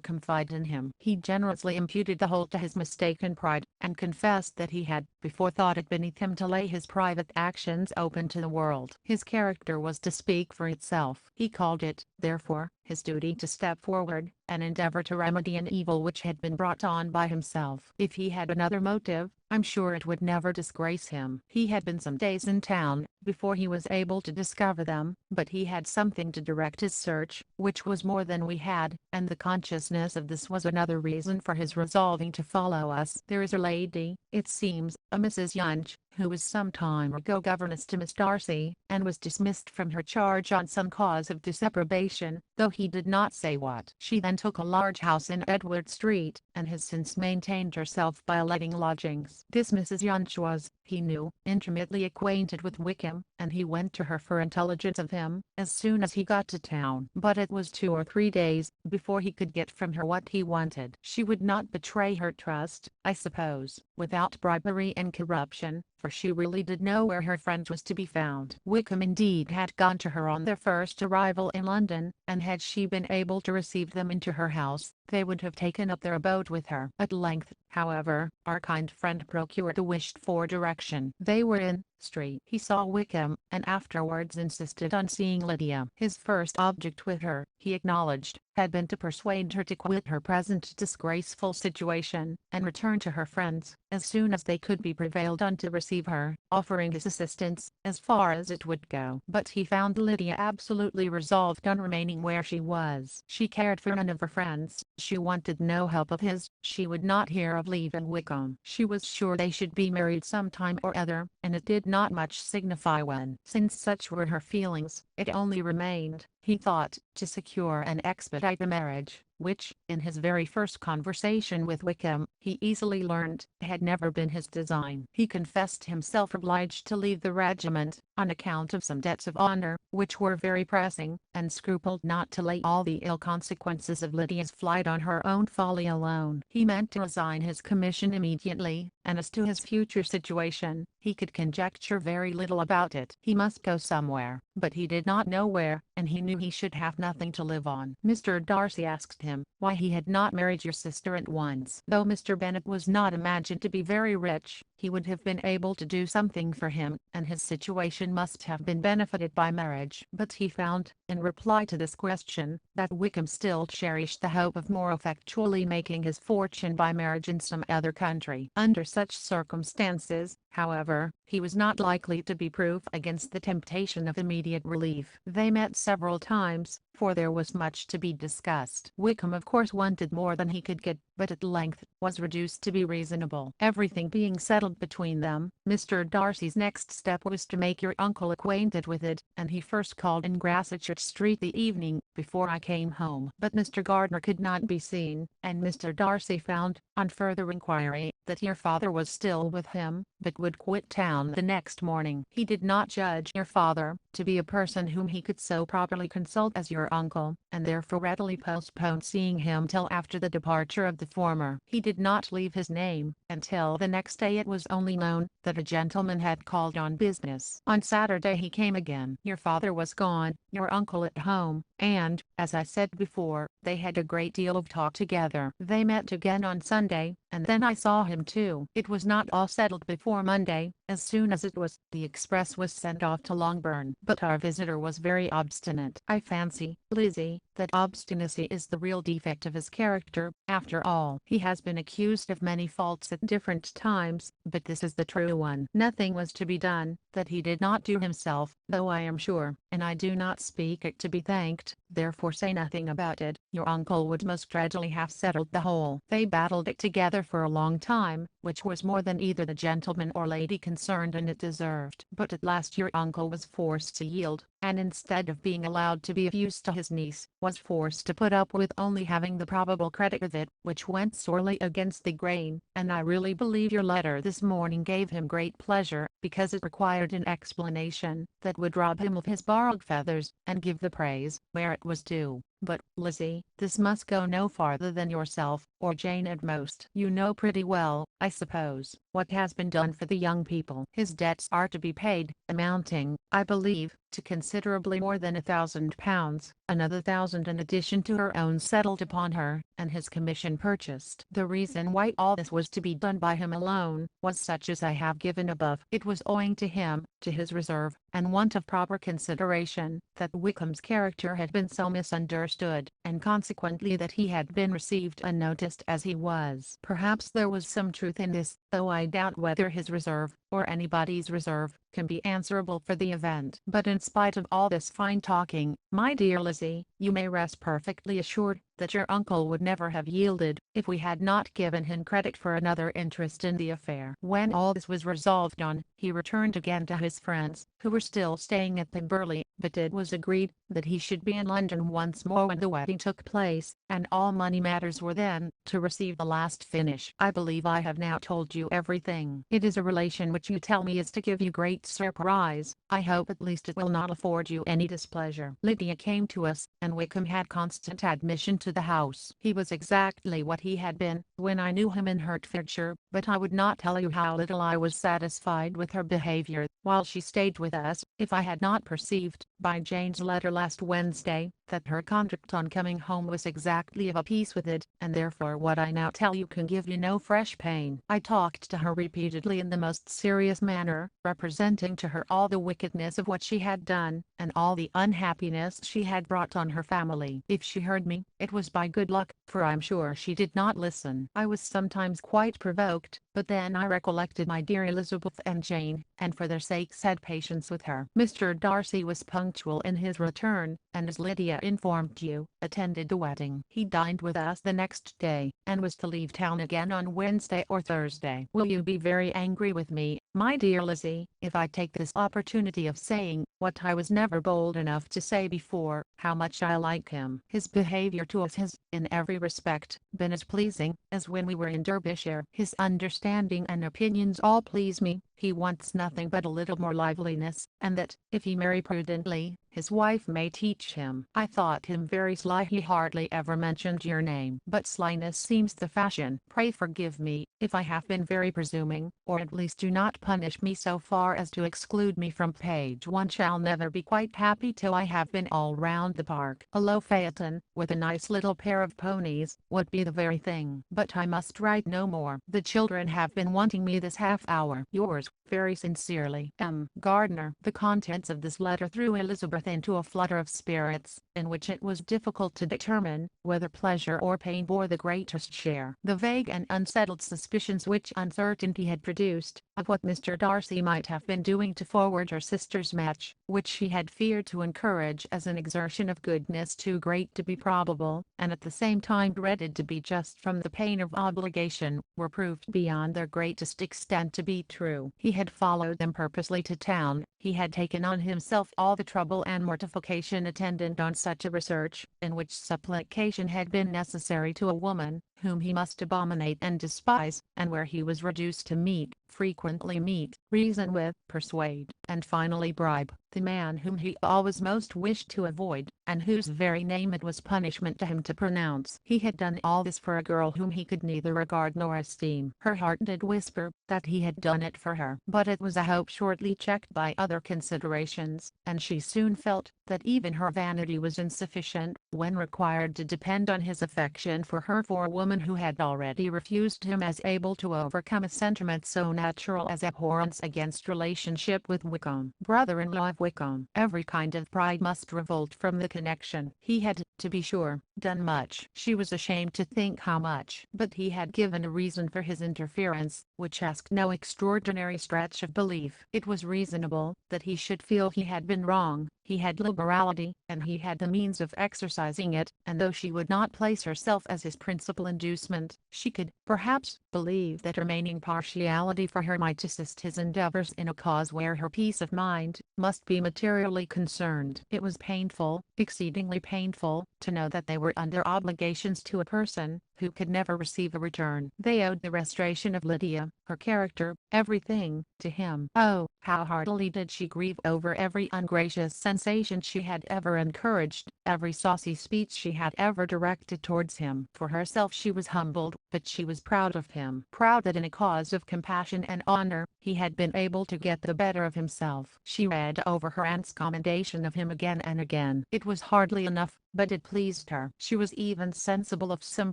confide in him. He generously imputed the whole to his mistaken pride, and confessed that he had before thought it beneath him to lay his private actions open to the world. His character was to speak for itself. He called it, therefore, his duty to step forward, and endeavor to remedy an evil which had been brought on by himself. If he had another motive, I'm sure it would never disgrace him. He had been some days in town, before he was able to discover them, but he had something to direct his search, which was more than we had, and the consciousness of this was another reason for his resolving to follow us. There is a lady, it seems, a Mrs. Yunge, who was some time ago governess to Miss Darcy, and was dismissed from her charge on some cause of disapprobation, though he did not say what. She then took a large house in Edward Street, and has since maintained herself by letting lodgings. This Mrs. Yunge was, he knew, intimately acquainted with Wickham, and he went to her for intelligence of him as soon as he got to town. But it was 2 or 3 days before he could get from her what he wanted. She would not betray her trust, I suppose, without bribery and corruption, for she really did know where her friend was to be found. Wickham indeed had gone to her on their first arrival in London, and had she been able to receive them into her house, they would have taken up their abode with her. At length, however, our kind friend procured the wished-for direction. They were in Street. He saw Wickham, and afterwards insisted on seeing Lydia. His first object with her, he acknowledged, had been to persuade her to quit her present disgraceful situation, and return to her friends, as soon as they could be prevailed on to receive her, offering his assistance, as far as it would go. But he found Lydia absolutely resolved on remaining where she was. She cared for none of her friends, she wanted no help of his, she would not hear of leaving Wickham. She was sure they should be married some time or other, and it did not much signify when. Since such were her feelings, it only remained, he thought, to secure and expedite the marriage, which, in his very first conversation with Wickham, he easily learned, had never been his design. He confessed himself obliged to leave the regiment, on account of some debts of honor, which were very pressing, and scrupled not to lay all the ill consequences of Lydia's flight on her own folly alone. He meant to resign his commission immediately, and as to his future situation, he could conjecture very little about it. He must go somewhere, but he did not know where, and he knew he should have nothing to live on. Mr. Darcy asked him why he had not married your sister at once. Though Mr. Bennet was not imagined to be very rich, he would have been able to do something for him, and his situation must have been benefited by marriage. But he found, in reply to this question, that Wickham still cherished the hope of more effectually making his fortune by marriage in some other country. Under such circumstances, however, he was not likely to be proof against the temptation of immediate relief. They met several times, for there was much to be discussed. Wickham of course wanted more than he could get, but at length was reduced to be reasonable. Everything being settled between them, Mr. Darcy's next step was to make your uncle acquainted with it, and he first called in Grassetchett Street the evening before I came home. But Mr. Gardiner could not be seen, and Mr. Darcy found, on further inquiry, that your father was still with him, but would quit town the next morning. He did not judge your father to be a person whom he could so properly consult as your uncle, and therefore readily postponed seeing him till after the departure of the former. He did not leave his name, until the next day it was only known that a gentleman had called on business. On Saturday he came again. Your father was gone, your uncle at home, and, as I said before, they had a great deal of talk together. They met again on Sunday, and then I saw him too. It was not all settled before Monday. As soon as it was, the express was sent off to Longbourn. But our visitor was very obstinate. I fancy, Lizzie, that obstinacy is the real defect of his character. After all, he has been accused of many faults at different times, but this is the true one. Nothing was to be done that he did not do himself, though I am sure, and I do not speak it to be thanked, therefore say nothing about it, your uncle would most readily have settled the whole. They battled it together for a long time, which was more than either the gentleman or lady concerned in it deserved. But at last your uncle was forced to yield, and instead of being allowed to be of use to his niece, was forced to put up with only having the probable credit of it, which went sorely against the grain, and I really believe your letter this morning gave him great pleasure, because it required an explanation that would rob him of his borrowed feathers, and give the praise where it was due. But, Lizzie, this must go no farther than yourself, or Jane at most. You know pretty well, I suppose, what has been done for the young people. His debts are to be paid, amounting, I believe, to considerably more than £1,000, another 1,000 in addition to her own settled upon her, and his commission purchased. The reason why all this was to be done by him alone, was such as I have given above. It was owing to him, to his reserve, and want of proper consideration, that Wickham's character had been so misunderstood, and consequently that he had been received unnoticed as he was. Perhaps there was some truth in this, though I doubt whether his reserve, or anybody's reserve, can be answerable for the event. But in spite of all this fine talking, my dear Lizzie, you may rest perfectly assured that your uncle would never have yielded, if we had not given him credit for another interest in the affair. When all this was resolved on, he returned again to his friends, who were still staying at Pemberley, but it was agreed that he should be in London once more when the wedding took place, and all money matters were then to receive the last finish. I believe I have now told you everything. It is a relation which you tell me is to give you great surprise. I hope at least it will not afford you any displeasure. Lydia came to us, and Wickham had constant admission to the house. He was exactly what he had been when I knew him in Hertfordshire, but I would not tell you how little I was satisfied with her behaviour while she stayed with us, if I had not perceived, by Jane's letter last Wednesday, that her conduct on coming home was exactly of a piece with it, and therefore what I now tell you can give you no fresh pain. I talked to her repeatedly in the most serious manner, representing to her all the wickedness of what she had done, and all the unhappiness she had brought on her family. If she heard me, it was by good luck, for I'm sure she did not listen. I was sometimes quite provoked, but then I recollected my dear Elizabeth and Jane, and for their sakes had patience with her. Mr. Darcy was punctual in his return, and as Lydia informed you, attended the wedding. He dined with us the next day, and was to leave town again on Wednesday or Thursday. Will you be very angry with me, my dear Lizzie, if I take this opportunity of saying, what I was never bold enough to say before, how much I like him? His behaviour to us has, in every respect, been as pleasing as when we were in Derbyshire. His understanding and opinions all please me. He wants nothing but a little more liveliness, and that, if he marry prudently, his wife may teach him. I thought him very sly. He hardly ever mentioned your name, but slyness seems the fashion. Pray forgive me, if I have been very presuming, or at least do not punish me so far as to exclude me from page 1. Shall never be quite happy till I have been all round the park. A low phaeton, with a nice little pair of ponies, would be the very thing. But I must write no more. The children have been wanting me this half hour. Yours, very sincerely, M. Gardiner. The contents of this letter threw Elizabeth into a flutter of spirits, in which it was difficult to determine whether pleasure or pain bore the greatest share. The vague and unsettled suspicions which uncertainty had produced, of what Mr. Darcy might have been doing to forward her sister's match, which she had feared to encourage as an exertion of goodness too great to be probable, and at the same time dreaded to be just from the pain of obligation, were proved beyond their greatest extent to be true. He had followed them purposely to town. He had taken on himself all the trouble and mortification attendant on such a research, in which supplication had been necessary to a woman whom he must abominate and despise, and where he was reduced to frequently meet, reason with, persuade, and finally bribe, the man whom he always most wished to avoid, and whose very name it was punishment to him to pronounce. He had done all this for a girl whom he could neither regard nor esteem. Her heart did whisper that he had done it for her, but it was a hope shortly checked by other considerations, and she soon felt that even her vanity was insufficient, when required to depend on his affection for her, for a woman who had already refused him as able to overcome a sentiment so natural as abhorrence against relationship with Wickham, brother-in-law of Wickham. Every kind of pride must revolt from the connection. He had, to be sure, done much. She was ashamed to think how much. But he had given a reason for his interference, which asked no extraordinary stretch of belief. It was reasonable that he should feel he had been wrong. He had liberality, and he had the means of exercising it, and though she would not place herself as his principal inducement, she could, perhaps, believe that remaining partiality for her might assist his endeavors in a cause where her peace of mind must be materially concerned. It was painful, exceedingly painful, to know that they were under obligations to a person who could never receive a return. They owed the restoration of Lydia, her character, everything, to him. Oh, how heartily did she grieve over every ungracious sensation she had ever encouraged, every saucy speech she had ever directed towards him. For herself she was humbled, but she was proud of him, proud that in a cause of compassion and honor, he had been able to get the better of himself. She read over her aunt's commendation of him again and again. It was hardly enough, but it pleased her. She was even sensible of some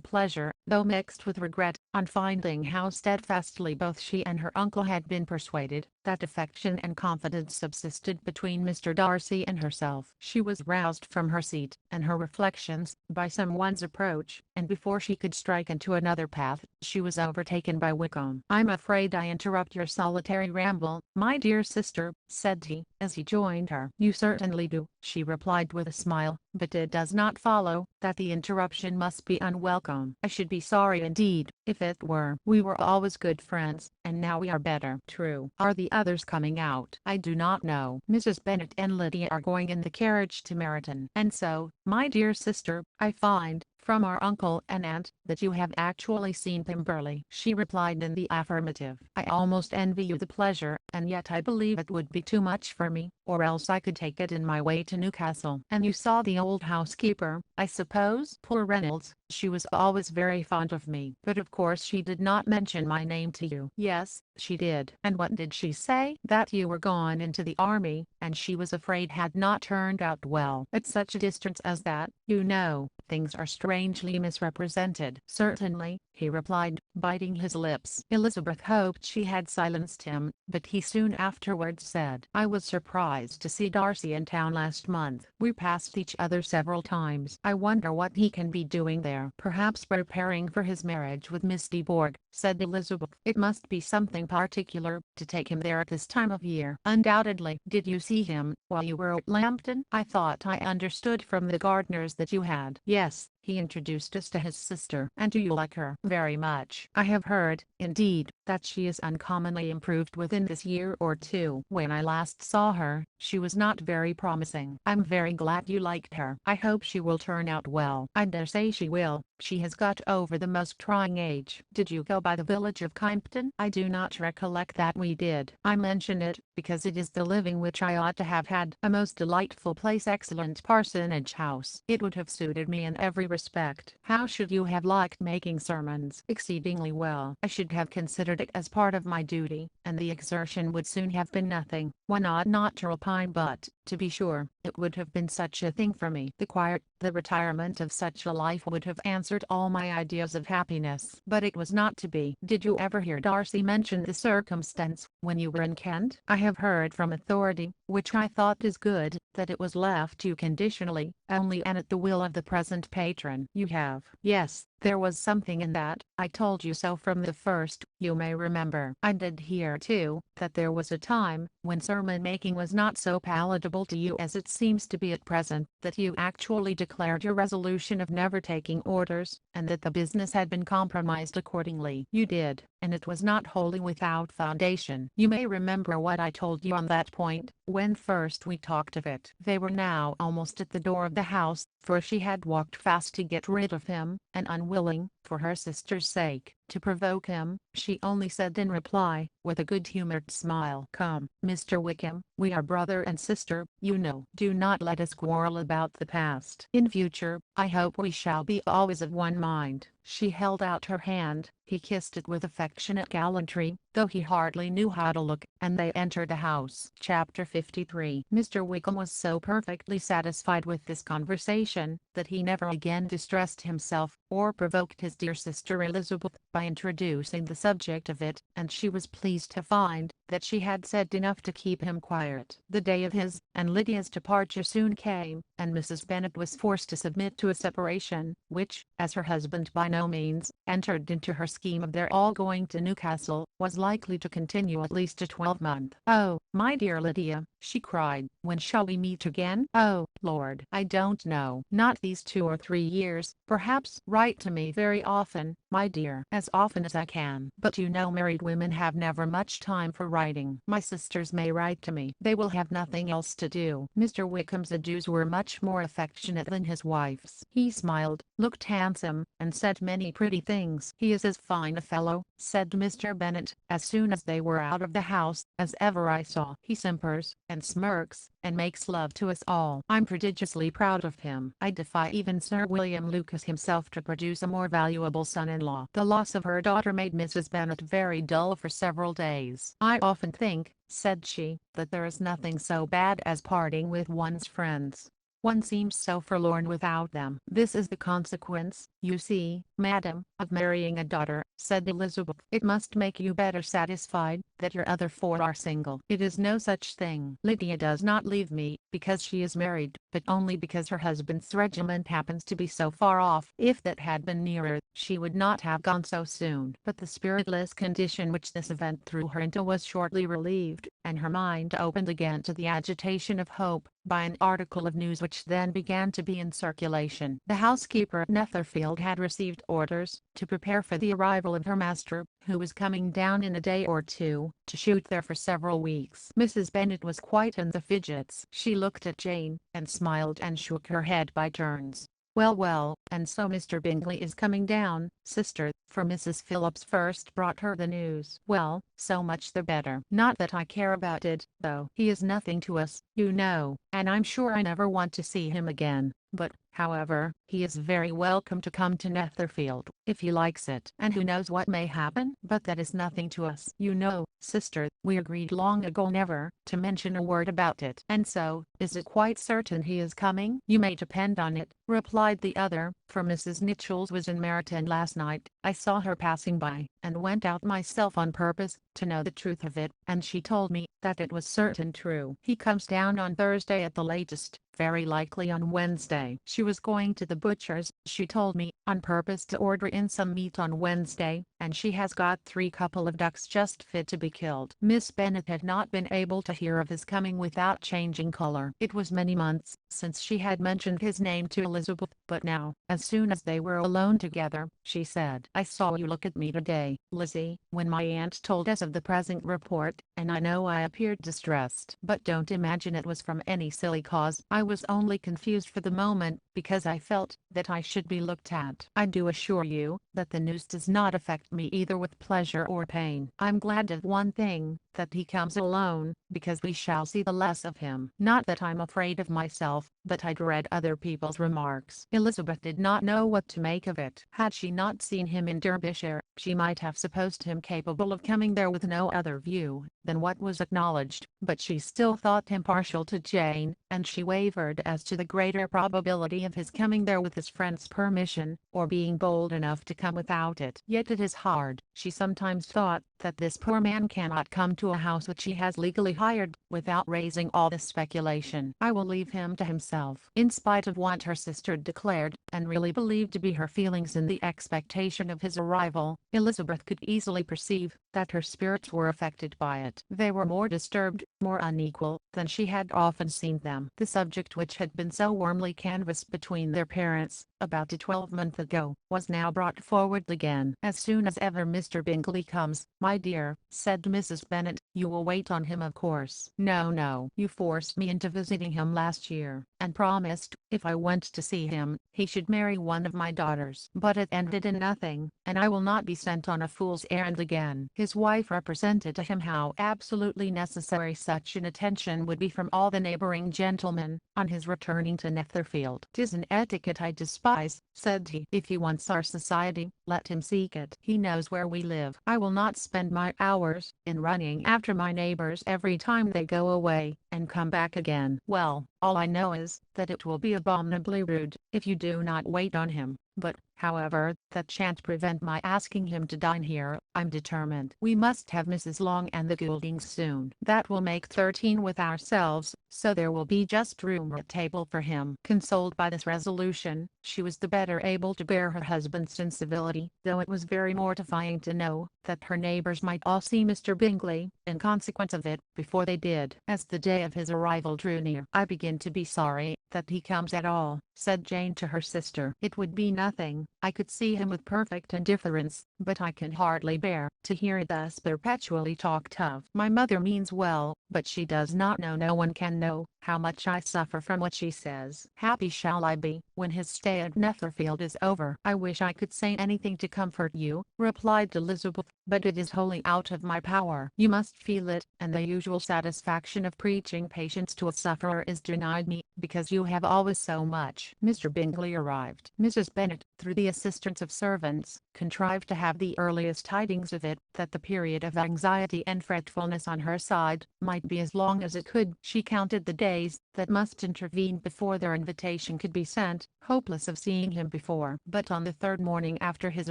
pleasure though mixed with regret, on finding how steadfastly both she and her uncle had been persuaded that affection and confidence subsisted between Mr. Darcy and herself. She was roused from her seat and her reflections by someone's approach, and before she could strike into another path, she was overtaken by Wickham. "I'm afraid I interrupt your solitary ramble, my dear sister," said he, as he joined her. "You certainly do," she replied with a smile, "but it does not follow that the interruption must be unwelcome. I should be sorry indeed, if it were. We were always good friends, and now we are better." "True. Are the others coming out?" "I do not know. Mrs. Bennet and Lydia are going in the carriage to Meryton." "And so, my dear sister, I find, from our uncle and aunt, that you have actually seen Pemberley." She replied in the affirmative. "I almost envy you the pleasure, and yet I believe it would be too much for me, or else I could take it in my way to Newcastle." "And you saw the old housekeeper, I suppose?" "Poor Reynolds, she was always very fond of me. But of course she did not mention my name to you." "Yes, she did." "And what did she say?" "That you were gone into the army, and she was afraid had not turned out well. At such a distance as that, you know, things are strangely misrepresented." "Certainly," he replied, biting his lips. Elizabeth hoped she had silenced him, but he soon afterwards said, "I was surprised to see Darcy in town last month. We passed each other several times. I wonder what he can be doing there." "Perhaps preparing for his marriage with Miss de Bourgh," said Elizabeth. "It must be something particular to take him there at this time of year." "Undoubtedly." "Did you see him while you were at Lambton? I thought I understood from the gardeners that you had." "Yes, he introduced us to his sister." "And do you like her?" "Very much. I have heard, indeed, that she is uncommonly improved within this year or two. When I last saw her, she was not very promising." "I'm very glad you liked her. I hope she will turn out well." "I dare say she will. She has got over the most trying age." "Did you go by the village of Kympton?" "I do not recollect that we did. I mention it, because it is the living which I ought to have had. A most delightful place, excellent parsonage house. It would have suited me in every respect." "How should you have liked making sermons?" "Exceedingly well. I should have considered it as part of my duty, and the exertion would soon have been nothing. One ought not to repine, but, to be sure, it would have been such a thing for me. The quiet, the retirement of such a life would have answered all my ideas of happiness. But it was not to be." "Did you ever hear Darcy mention the circumstance, when you were in Kent?" "I have heard from authority, which I thought is good, that it was left you conditionally, only and at the will of the present patron." "You have?" "Yes, there was something in that. I told you so from the first, you may remember." "I did hear too, that there was a time, when sermon making was not so palatable to you as it seems to be at present, that you actually declared your resolution of never taking orders, and that the business had been compromised accordingly." "You did, and it was not wholly without foundation. You may remember what I told you on that point, when first we talked of it." They were now almost at the door of the house, for she had walked fast to get rid of him, and unwilling, for her sister's sake, to provoke him, she only said in reply, with a good-humoured smile, "Come, Mr. Wickham, we are brother and sister, you know. Do not let us quarrel about the past. In future, I hope we shall be always of one mind." She held out her hand, he kissed it with affectionate gallantry, though he hardly knew how to look, and they entered the house. Chapter 53. Mr. Wickham was so perfectly satisfied with this conversation, that he never again distressed himself, or provoked his dear sister Elizabeth, by introducing the subject of it, and she was pleased to find that she had said enough to keep him quiet. The day of his and Lydia's departure soon came, and Mrs. Bennet was forced to submit to a separation, which, as her husband by no means entered into her scheme of their all going to Newcastle, was likely to continue at least a 12-month. "Oh, my dear Lydia," she cried, "when shall we meet again?" "Oh, Lord, I don't know. Not these 2 or 3 years, perhaps." "Write to me very often, my dear." "As often as I can. But you know married women have never much time for writing." "My sisters may write to me. They will have nothing else to do." Mr. Wickham's adieus were much more affectionate than his wife's. He smiled, looked handsome, and said many pretty things. "He is as fine a fellow," said Mr. Bennet, as soon as they were out of the house, "as ever I saw. He simpers, and smirks, and makes love to us all. I'm prodigiously proud of him. I defy even Sir William Lucas himself to produce a more valuable son-in-law." The loss of her daughter made Mrs. Bennet very dull for several days. "I often think," said she, "that there is nothing so bad as parting with one's friends. One seems so forlorn without them." "This is the consequence," "You see, madam, of marrying a daughter," said Elizabeth. "It must make you better satisfied that your other four are single. It is no such thing. Lydia does not leave me because she is married, but only because her husband's regiment happens to be so far off. If that had been nearer, she would not have gone so soon." But the spiritless condition which this event threw her into was shortly relieved, and her mind opened again to the agitation of hope, by an article of news which then began to be in circulation. The housekeeper at Netherfield had received orders to prepare for the arrival of her master, who was coming down in a day or two, to shoot there for several weeks. Mrs. Bennet was quite in the fidgets. She looked at Jane, and smiled and shook her head by turns. "Well, well, and so Mr. Bingley is coming down, sister," for Mrs. Phillips first brought her the news. "Well, so much the better. Not that I care about it, though. He is nothing to us, you know, and I'm sure I never want to see him again. But, however, he is very welcome to come to Netherfield, if he likes it. And who knows what may happen? But that is nothing to us. You know, sister, we agreed long ago never to mention a word about it. And so, is it quite certain he is coming?" "You may depend on it," replied the other, "for Mrs. Nicholls was in Meryton last night. I saw her passing by, and went out myself on purpose to know the truth of it, and she told me that it was certain true. He comes down on Thursday at the latest, very likely on Wednesday. She was going to the butcher's, she told me, on purpose to order in some meat on Wednesday, and she has got 3 couple of ducks just fit to be killed." Miss Bennet had not been able to hear of his coming without changing color. It was many months since she had mentioned his name to Elizabeth, but now, as soon as they were alone together, she said, "I saw you look at me today, Lizzie, when my aunt told us of the present report, and I know I appeared distressed. But don't imagine it was from any silly cause. I was only confused for the moment, because I felt that I should be looked at. I do assure you that the news does not affect me either with pleasure or pain. I'm glad of one thing, that he comes alone, because we shall see the less of him. Not that I'm afraid of myself, but I dread other people's remarks." Elizabeth did not know what to make of it. Had she not seen him in Derbyshire, she might have supposed him capable of coming there with no other view than what was acknowledged, but she still thought him partial to Jane, and she wavered as to the greater probability of his coming there with his friend's permission, or being bold enough to come without it. Yet it is hard, she sometimes thought, that this poor man cannot come to a house which he has legally hired, without raising all this speculation. "I will leave him to himself." In spite of what her sister declared, and really believed to be her feelings in the expectation of his arrival, Elizabeth could easily perceive that her spirits were affected by it. They were more disturbed, more unequal, than she had often seen them. The subject which had been so warmly canvassed between their parents, about a 12-month ago, was now brought forward again. "As soon as ever Mr. Bingley comes, my dear," said Mrs. Bennet, "you will wait on him of course." "No, no. You forced me into visiting him last year, and promised, if I went to see him, he should marry one of my daughters. But it ended in nothing, and I will not be sent on a fool's errand again." His wife represented to him how absolutely necessary such an attention would be from all the neighbouring gentlemen, on his returning to Netherfield. "'Tis an etiquette I despise," said he. "If he wants our society, let him seek it. He knows where we live. I will not spend my hours in running after my neighbours every time they go away, and come back again. Well, all I know is, that it will be abominably rude, if you do not wait on him. But, however, that shan't prevent my asking him to dine here. I'm determined. We must have Mrs. Long and the Gouldings soon. That will make 13 with ourselves, so there will be just room at table for him." Consoled by this resolution, she was the better able to bear her husband's incivility, though it was very mortifying to know that her neighbours might all see Mr. Bingley, in consequence of it, before they did. As the day of his arrival drew near, "I begin to be sorry that he comes at all," said Jane to her sister. "It would be nothing, I could see him with perfect indifference, but I can hardly bear to hear it thus perpetually talked of. My mother means well, but she does not know, no one can know, how much I suffer from what she says. Happy shall I be, when his stay at Netherfield is over." "I wish I could say anything to comfort you," replied Elizabeth, but it is wholly out of my power. You must feel it, and the usual satisfaction of preaching patience to a sufferer is denied me, because you have always so much." Mr. Bingley arrived. Mrs. Bennet, through the assistance of servants, contrived to have the earliest tidings of it, that the period of anxiety and fretfulness on her side might be as long as it could. She counted the days that must intervene before their invitation could be sent, hopeless of seeing him before. But on the third morning after his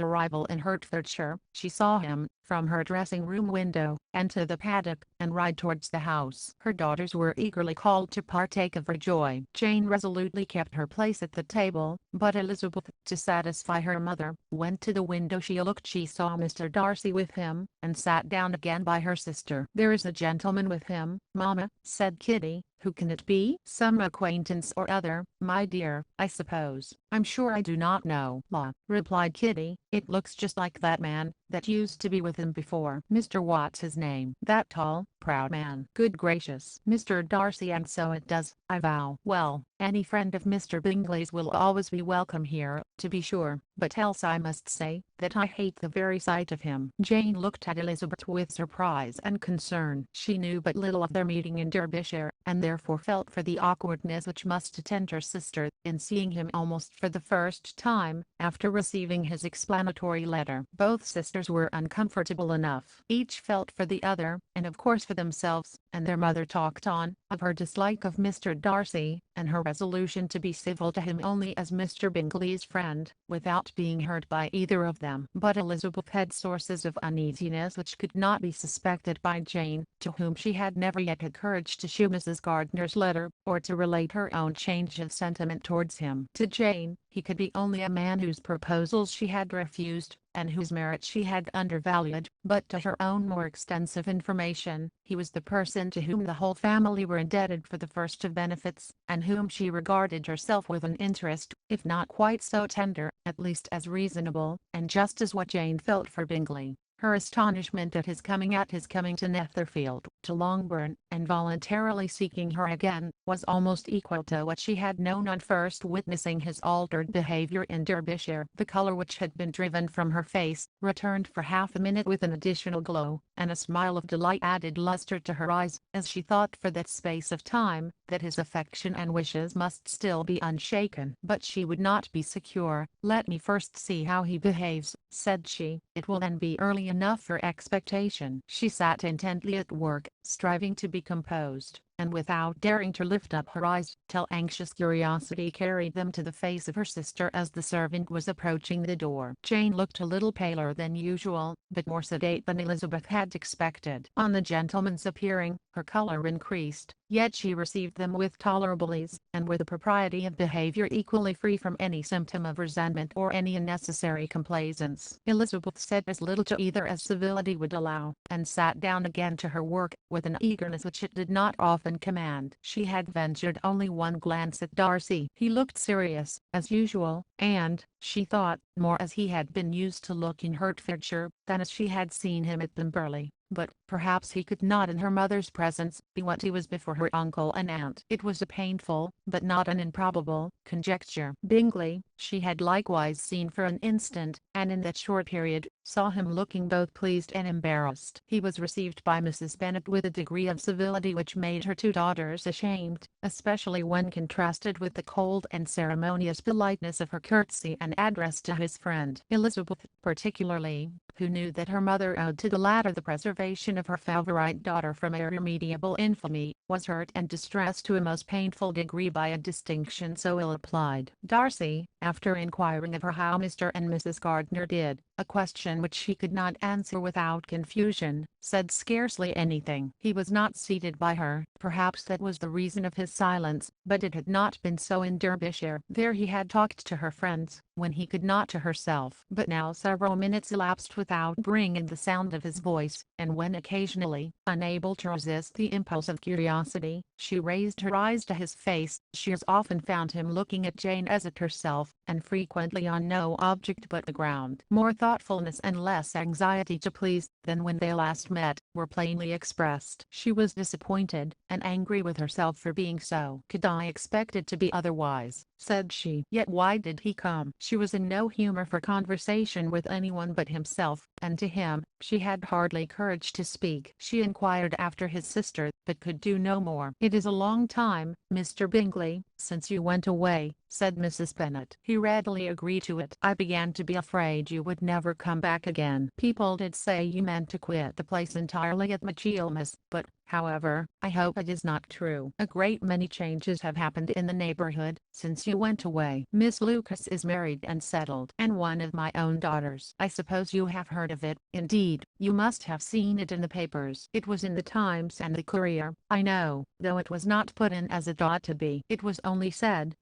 arrival in Hertfordshire, she saw him, from her dressing-room window, enter the paddock, and ride towards the house. Her daughters were eagerly called to partake of her joy. Jane resolutely kept her place at the table, but Elizabeth, to satisfy her mother, went to the window. She saw Mr. Darcy with him, and sat down again by her sister. "There is a gentleman with him, mamma," said Kitty. "Who can it be?" "Some acquaintance or other, my dear, I suppose." "I'm sure I do not know." "La," replied Kitty, "it looks just like that man that used to be with him before." "Mr. What's his name?" "That tall, proud man." "Good gracious, Mr. Darcy, and so it does, I vow." "Well, any friend of Mr. Bingley's will always be welcome here, to be sure, but else I must say that I hate the very sight of him." Jane looked at Elizabeth with surprise and concern. She knew but little of their meeting in Derbyshire, and therefore felt for the awkwardness which must attend her sister in seeing him almost for the first time after receiving his explanatory letter. Both sisters were uncomfortable enough. Each felt for the other, and of course for themselves, and their mother talked on, of her dislike of Mr. Darcy, and her resolution to be civil to him only as Mr. Bingley's friend, without being hurt by either of them. But Elizabeth had sources of uneasiness which could not be suspected by Jane, to whom she had never yet had courage to shew Mrs. Gardiner's letter, or to relate her own change of sentiment towards him. To Jane, he could be only a man whose proposals she had refused, and whose merits she had undervalued, but to her own more extensive information, he was the person to whom the whole family were indebted for the first of benefits, and whom she regarded herself with an interest, if not quite so tender, at least as reasonable, and just as what Jane felt for Bingley. Her astonishment at his coming to Netherfield, to Longbourn, and voluntarily seeking her again, was almost equal to what she had known on first witnessing his altered behaviour in Derbyshire. The colour which had been driven from her face, returned for half a minute with an additional glow, and a smile of delight added lustre to her eyes, as she thought for that space of time, that his affection and wishes must still be unshaken. But she would not be secure. "Let me first see how he behaves," said she. "It will then be early enough for expectation." She sat intently at work, striving to be composed, and without daring to lift up her eyes, till anxious curiosity carried them to the face of her sister as the servant was approaching the door. Jane looked a little paler than usual, but more sedate than Elizabeth had expected. On the gentleman's appearing, her colour increased, yet she received them with tolerable ease, and with a propriety of behaviour equally free from any symptom of resentment or any unnecessary complaisance. Elizabeth said as little to either as civility would allow, and sat down again to her work, with an eagerness which it did not often command. She had ventured only one glance at Darcy. He looked serious, as usual, and, she thought, more as he had been used to look in Hertfordshire, than as she had seen him at Pemberley. But, perhaps he could not in her mother's presence, be what he was before her uncle and aunt. It was a painful, but not an improbable, conjecture. Bingley, she had likewise seen for an instant, and in that short period, saw him looking both pleased and embarrassed. He was received by Mrs. Bennet with a degree of civility which made her two daughters ashamed, especially when contrasted with the cold and ceremonious politeness of her curtsy and address to his friend. Elizabeth, particularly, who knew that her mother owed to the latter the preservation of her favourite daughter from irremediable infamy, was hurt and distressed to a most painful degree by a distinction so ill applied. Darcy, after inquiring of her how Mr. and Mrs. Gardiner did, a question which she could not answer without confusion, said scarcely anything. He was not seated by her. Perhaps that was the reason of his silence, but it had not been so in Derbyshire. There he had talked to her friends, when he could not to herself. But now several minutes elapsed without bringing the sound of his voice, and when occasionally, unable to resist the impulse of curiosity, she raised her eyes to his face, she as often found him looking at Jane as at herself, and frequently on no object but the ground. More thoughtfulness and less anxiety to please, than when they last met, were plainly expressed. She was disappointed, and angry with herself for being so. "Could I expect it to be otherwise?" said she. Yet why did he come? She was in no humor for conversation with anyone but himself, and to him, she had hardly courage to speak. She inquired after his sister, but could do no more. "It is a long time, Mr. Bingley, since you went away," said Mrs. Bennet. He readily agreed to it. "I began to be afraid you would never come back again. People did say you meant to quit the place entirely at Michaelmas, but, however, I hope it is not true. A great many changes have happened in the neighborhood since you went away. Miss Lucas is married and settled, and one of my own daughters. I suppose you have heard of it. Indeed, you must have seen it in the papers. It was in the Times and the Courier, I know, though it was not put in as it ought to be. It was only said,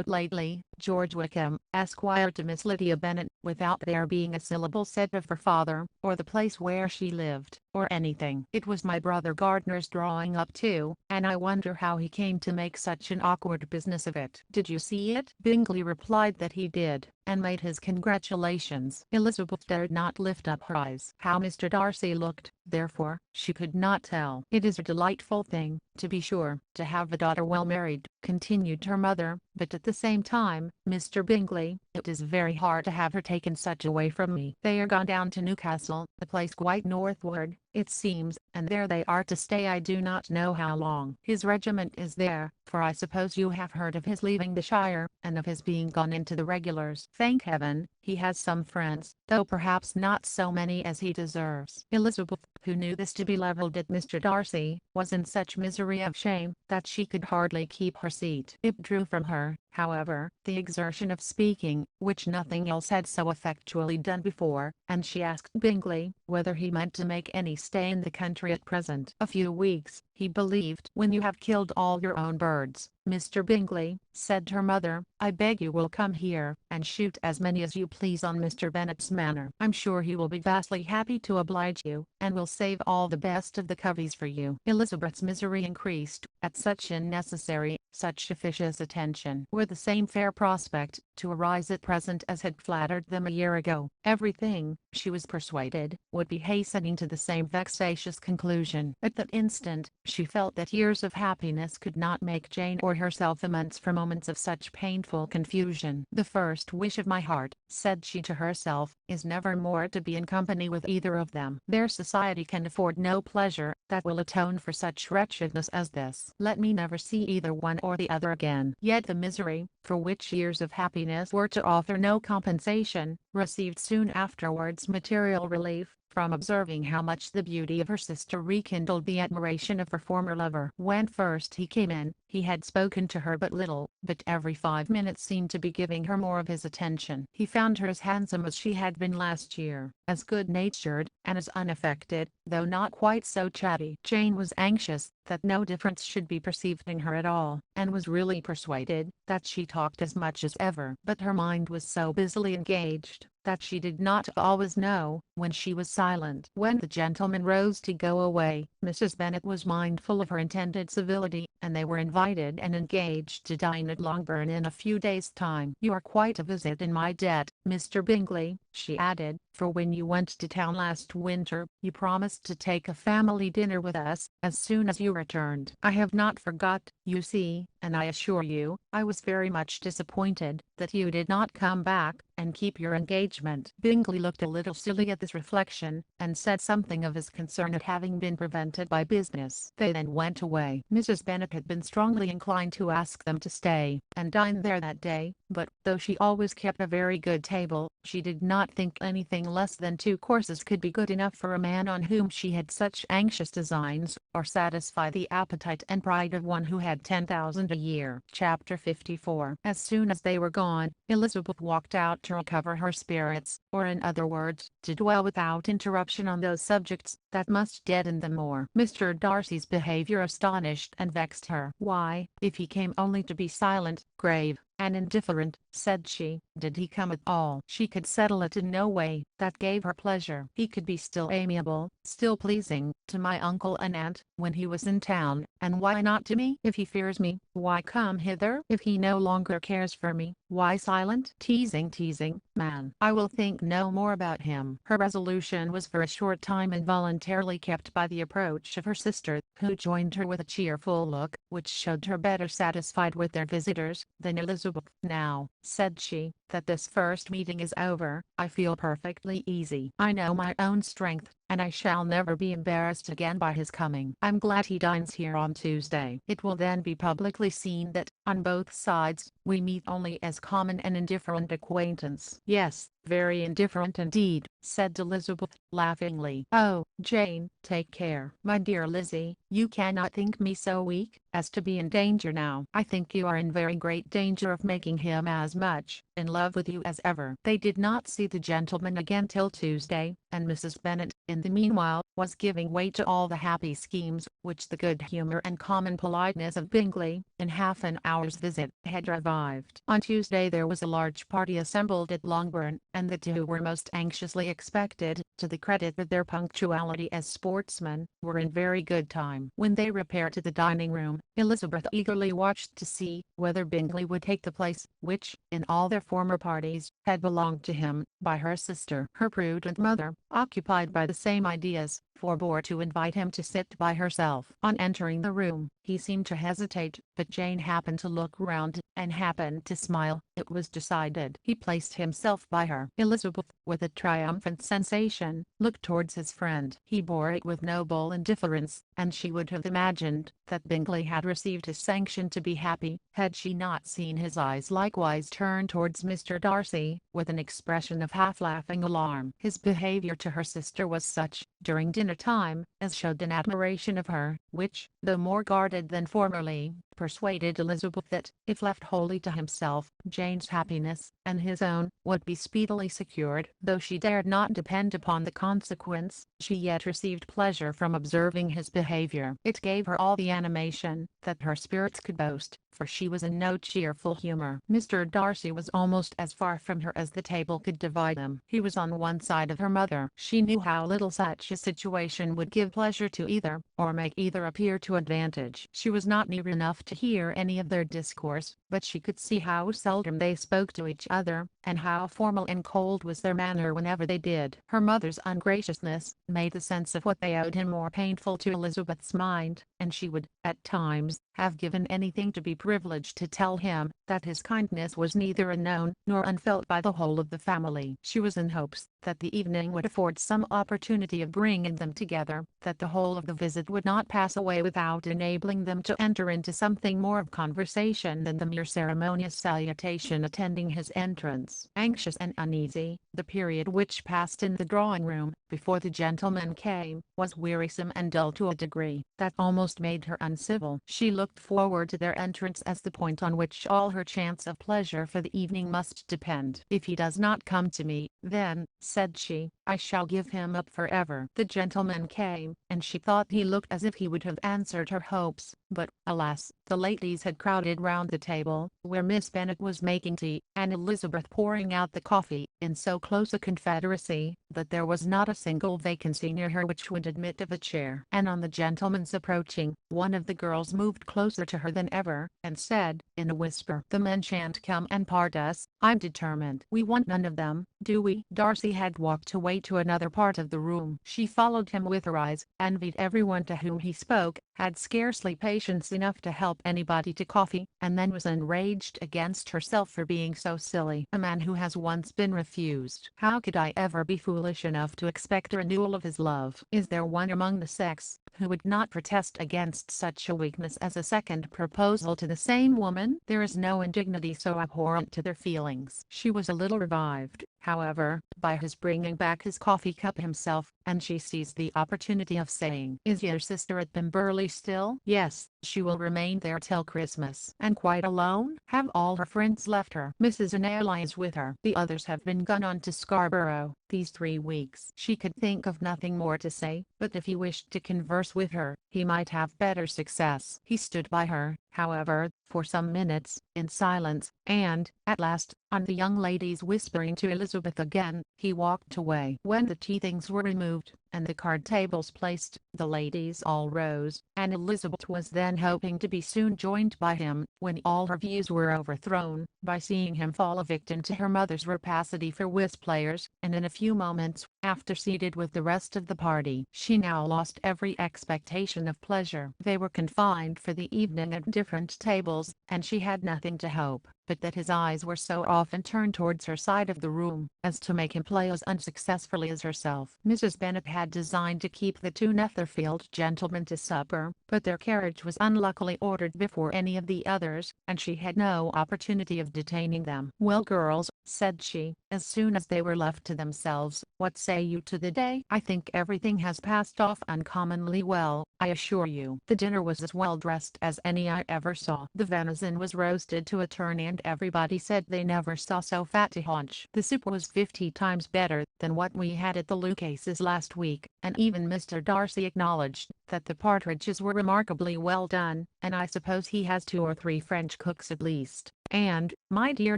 lately, George Wickham, Esquire, to Miss Lydia Bennet, without there being a syllable said of her father, or the place where she lived, or anything. It was my brother Gardner's drawing up too, and I wonder how he came to make such an awkward business of it." "Did you see it?" Bingley replied that he did, and made his congratulations. Elizabeth dared not lift up her eyes. How Mr. Darcy looked, therefore, she could not tell. "It is a delightful thing, to be sure, to have a daughter well married," continued her mother, "but at the same time, Mr. Bingley, it is very hard to have her taken such away from me. They are gone down to Newcastle, a place quite northward, it seems, and there they are to stay I do not know how long. His regiment is there, for I suppose you have heard of his leaving the Shire, and of his being gone into the regulars. Thank heaven, he has some friends, though perhaps not so many as he deserves." Elizabeth, who knew this to be levelled at Mr. Darcy, was in such misery of shame that she could hardly keep her seat. It drew from her, however, the exertion of speaking, which nothing else had so effectually done before, and she asked Bingley whether he meant to make any stay in the country at present. "A few weeks, he believed. When you have killed all your own birds, Mr. Bingley," said her mother, "I beg you will come here, and shoot as many as you please on Mr. Bennet's manor. I'm sure he will be vastly happy to oblige you, and will save all the best of the coveys for you." Elizabeth's misery increased, at such unnecessary, such officious attention. Were the same fair prospect to arise at present as had flattered them a year ago, everything, she was persuaded, would be hastening to the same vexatious conclusion. At that instant, she felt that years of happiness could not make Jane or herself amends for moments of such painful confusion. "The first wish of my heart," said she to herself, "is never more to be in company with either of them. Their society can afford no pleasure that will atone for such wretchedness as this. Let me never see either one or the other again." Yet the misery, for which years of happiness were to offer no compensation, received soon afterwards material relief, from observing how much the beauty of her sister rekindled the admiration of her former lover. When first he came in, he had spoken to her but little, but every 5 minutes seemed to be giving her more of his attention. He found her as handsome as she had been last year, as good-natured, and as unaffected, though not quite so chatty. Jane was anxious that no difference should be perceived in her at all, and was really persuaded that she talked as much as ever. But her mind was so busily engaged that she did not always know when she was silent. When the gentlemen rose to go away, Mrs. Bennet was mindful of her intended civility, and they were invited and engaged to dine at Longbourn in a few days' time. "You are quite a visit in my debt, Mr. Bingley," she added, "for when you went to town last winter, you promised to take a family dinner with us, as soon as you returned. I have not forgot, you see, and I assure you, I was very much disappointed that you did not come back and keep your engagement." Bingley looked a little silly at this reflection, and said something of his concern at having been prevented by business. They then went away. Mrs. Bennet had been strongly inclined to ask them to stay and dine there that day, but, though she always kept a very good table, she did not think anything less than 2 courses could be good enough for a man on whom she had such anxious designs, or satisfy the appetite and pride of one who had 10,000 a year. Chapter 54. As soon as they were gone, Elizabeth walked out to recover her spirits, or in other words, to dwell without interruption on those subjects that must deaden them more. Mr. Darcy's behavior astonished and vexed her. "Why, if he came only to be silent, grave, and indifferent," said she, "did he come at all?" She could settle it in no way that gave her pleasure. "He could be still amiable, still pleasing, to my uncle and aunt, when he was in town, and why not to me? If he fears me, why come hither? If he no longer cares for me, why silent? Teasing, man. I will think no more about him." Her resolution was for a short time involuntarily kept by the approach of her sister, who joined her with a cheerful look, which showed her better satisfied with their visitors than Elizabeth Elizabeth. "Now," said she, "that this first meeting is over, I feel perfectly easy. I know my own strength, and I shall never be embarrassed again by his coming. I'm glad he dines here on Tuesday. It will then be publicly seen that, on both sides, we meet only as common and indifferent acquaintance." "Yes, very indifferent indeed," said Elizabeth, laughingly. "Oh, Jane, take care." "My dear Lizzie, you cannot think me so weak as to be in danger now." "I think you are in very great danger of making him as much in love with you as ever." They did not see the gentleman again till Tuesday, and Mrs. Bennet, in the meanwhile, was giving way to all the happy schemes which the good humour and common politeness of Bingley, in half an hour's visit, had revived. On Tuesday there was a large party assembled at Longbourn, and the two were most anxiously expected, to the credit of their punctuality as sportsmen, were in very good time. When they repaired to the dining room, Elizabeth eagerly watched to see whether Bingley would take the place which, in all their former parties, had belonged to him, by her sister. Her prudent mother, occupied by the same ideas, forbore to invite him to sit by herself. On entering the room, he seemed to hesitate, but Jane happened to look round, and happened to smile. It was decided. He placed himself by her. Elizabeth, with a triumphant sensation, looked towards his friend. He bore it with noble indifference, and she would have imagined that Bingley had received his sanction to be happy, had she not seen his eyes likewise turn towards Mr. Darcy, with an expression of half-laughing alarm. His behaviour to her sister was such, during dinner time, as showed an admiration of her, which, though more guarded than formerly, persuaded Elizabeth that, if left wholly to himself, Jane's happiness, and his own, would be speedily secured. Though she dared not depend upon the consequence, she yet received pleasure from observing his behaviour. It gave her all the animation that her spirits could boast, for she was in no cheerful humour. Mr. Darcy was almost as far from her as the table could divide them. He was on one side of her mother. She knew how little such a situation would give pleasure to either, or make either appear to advantage. She was not near enough to hear any of their discourse, but she could see how seldom they spoke to each other, and how formal and cold was their manner whenever they did. Her mother's ungraciousness made the sense of what they owed him more painful to Elizabeth's mind, and she would, at times, have given anything to be privileged to tell him that his kindness was neither unknown nor unfelt by the whole of the family. She was in hopes that the evening would afford some opportunity of bringing them together, that the whole of the visit would not pass away without enabling them to enter into something more of conversation than the mere ceremonious salutation attending his entrance. Anxious and uneasy, the period which passed in the drawing-room, before the gentlemen came, was wearisome and dull to a degree that almost made her uncivil. She looked forward to their entrance as the point on which all her chance of pleasure for the evening must depend. "If he does not come to me, then," said she, "I shall give him up forever." The gentleman came, and she thought he looked as if he would have answered her hopes, but, alas, the ladies had crowded round the table, where Miss Bennet was making tea, and Elizabeth pouring out the coffee, in so close a confederacy, that there was not a single vacancy near her which would admit of a chair. And on the gentleman's approaching, one of the girls moved closer to her than ever, and said, in a whisper, "The men shan't come and part us, I'm determined. We want none of them, do we?" Darcy had walked away to another part of the room. She followed him with her eyes, envied everyone to whom he spoke, had scarcely patience enough to help anybody to coffee, and then was enraged against herself for being so silly. A man who has once been refused. How could I ever be foolish enough to expect a renewal of his love? Is there one among the sex who would not protest against such a weakness as a second proposal to the same woman? There is no indignity so abhorrent to their feelings. She was a little revived, however, by his bringing back his coffee cup himself, and she seized the opportunity of saying, "Is your sister at Pemberley still?" "Yes, she will remain there till Christmas." "And quite alone?" "Have all her friends left her? Mrs. Annerly is with her. The others have been gone on to Scarborough these 3 weeks." She could think of nothing more to say, but if he wished to converse with her, he might have better success. He stood by her, however, for some minutes, in silence, and, at last, on the young lady's whispering to Elizabeth again, he walked away. When the tea things were removed, and the card tables placed, the ladies all rose, and Elizabeth was then hoping to be soon joined by him, when all her views were overthrown, by seeing him fall a victim to her mother's rapacity for whist players, and in a few moments, after seated with the rest of the party, she now lost every expectation of pleasure. They were confined for the evening at different tables, and she had nothing to hope but that his eyes were so often turned towards her side of the room as to make him play as unsuccessfully as herself. Mrs. Bennet had designed to keep the two Netherfield gentlemen to supper, but their carriage was unluckily ordered before any of the others, and she had no opportunity of detaining them. "Well, girls," said she, as soon as they were left to themselves, "what say you to the day? I think everything has passed off uncommonly well, I assure you. The dinner was as well dressed as any I ever saw. The venison was roasted to a turn and everybody said they never saw so fat a haunch. The soup was 50 times better than what we had at the Lucases last week, and even Mr. Darcy acknowledged that the partridges were remarkably well done, and I suppose he has 2 or 3 French cooks at least. And, my dear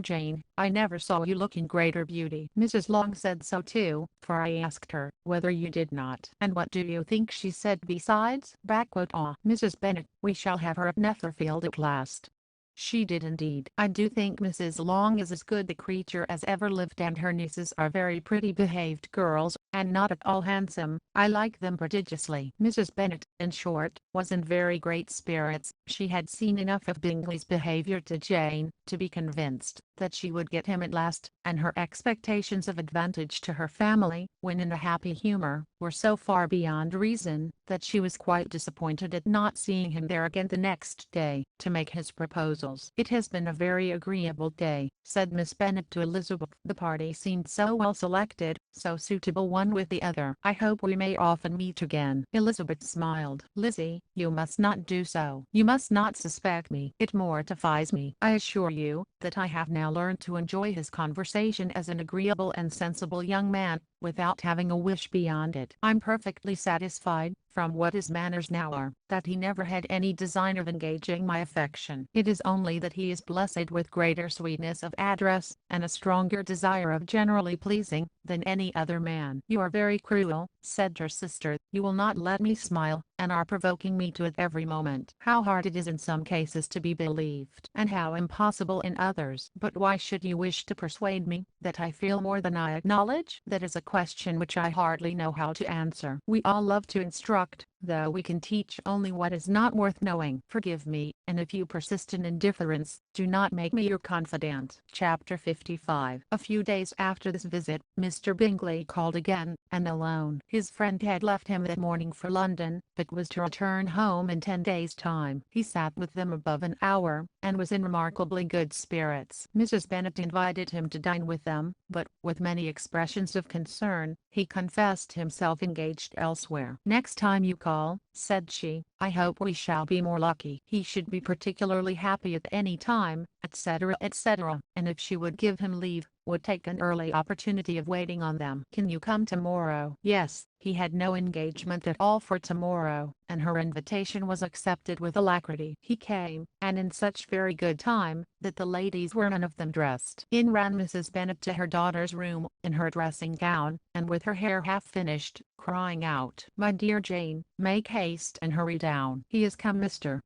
Jane, I never saw you look in greater beauty." Mrs. Long said so too, for I asked her whether you did not. "And what do you think she said besides?" Mrs. Bennet, "We shall have her at Netherfield at last." She did indeed. "I do think Mrs. Long is as good a creature as ever lived, and her nieces are very pretty behaved girls, and not at all handsome. I like them prodigiously." Mrs. Bennet, in short, was in very great spirits. She had seen enough of Bingley's behaviour to Jane to be convinced that she would get him at last, and her expectations of advantage to her family, when in a happy humour, were so far beyond reason, that she was quite disappointed at not seeing him there again the next day, to make his proposals. "It has been a very agreeable day," said Miss Bennet to Elizabeth. "The party seemed so well selected, so suitable one with the other. I hope we may often meet again." Elizabeth smiled. "Lizzie, you must not do so. You must not suspect me. It mortifies me. I assure you that I have now learned to enjoy his conversation as an agreeable and sensible young man, without having a wish beyond it. I'm perfectly satisfied, from what his manners now are, that he never had any design of engaging my affection. It is only that he is blessed with greater sweetness of address, and a stronger desire of generally pleasing, than any other man." "You are very cruel," said her sister. "You will not let me smile, and are provoking me to it every moment. How hard it is in some cases to be believed, and how impossible in others. But why should you wish to persuade me that I feel more than I acknowledge? That is a question which I hardly know how to answer. We all love to instruct, though we can teach only what is not worth knowing. Forgive me, and if you persist in indifference, do not make me your confidant." Chapter 55. A few days after this visit, Mr. Bingley called again, and alone. His friend had left him that morning for London, but was to return home in 10 days' time. He sat with them above an hour, and was in remarkably good spirits. Mrs. Bennet invited him to dine with them, but, with many expressions of concern, he confessed himself engaged elsewhere. "Next time you call," said she, "I hope we shall be more lucky." He should be particularly happy at any time, etc., etc., and if she would give him leave, would take an early opportunity of waiting on them. "Can you come tomorrow?" Yes, he had no engagement at all for tomorrow, and her invitation was accepted with alacrity. He came, and in such very good time, that the ladies were none of them dressed. In ran Mrs. Bennet to her daughter's room, in her dressing gown, and with her hair half finished, crying out, "My dear Jane, make haste and hurry down. He is come, Mr.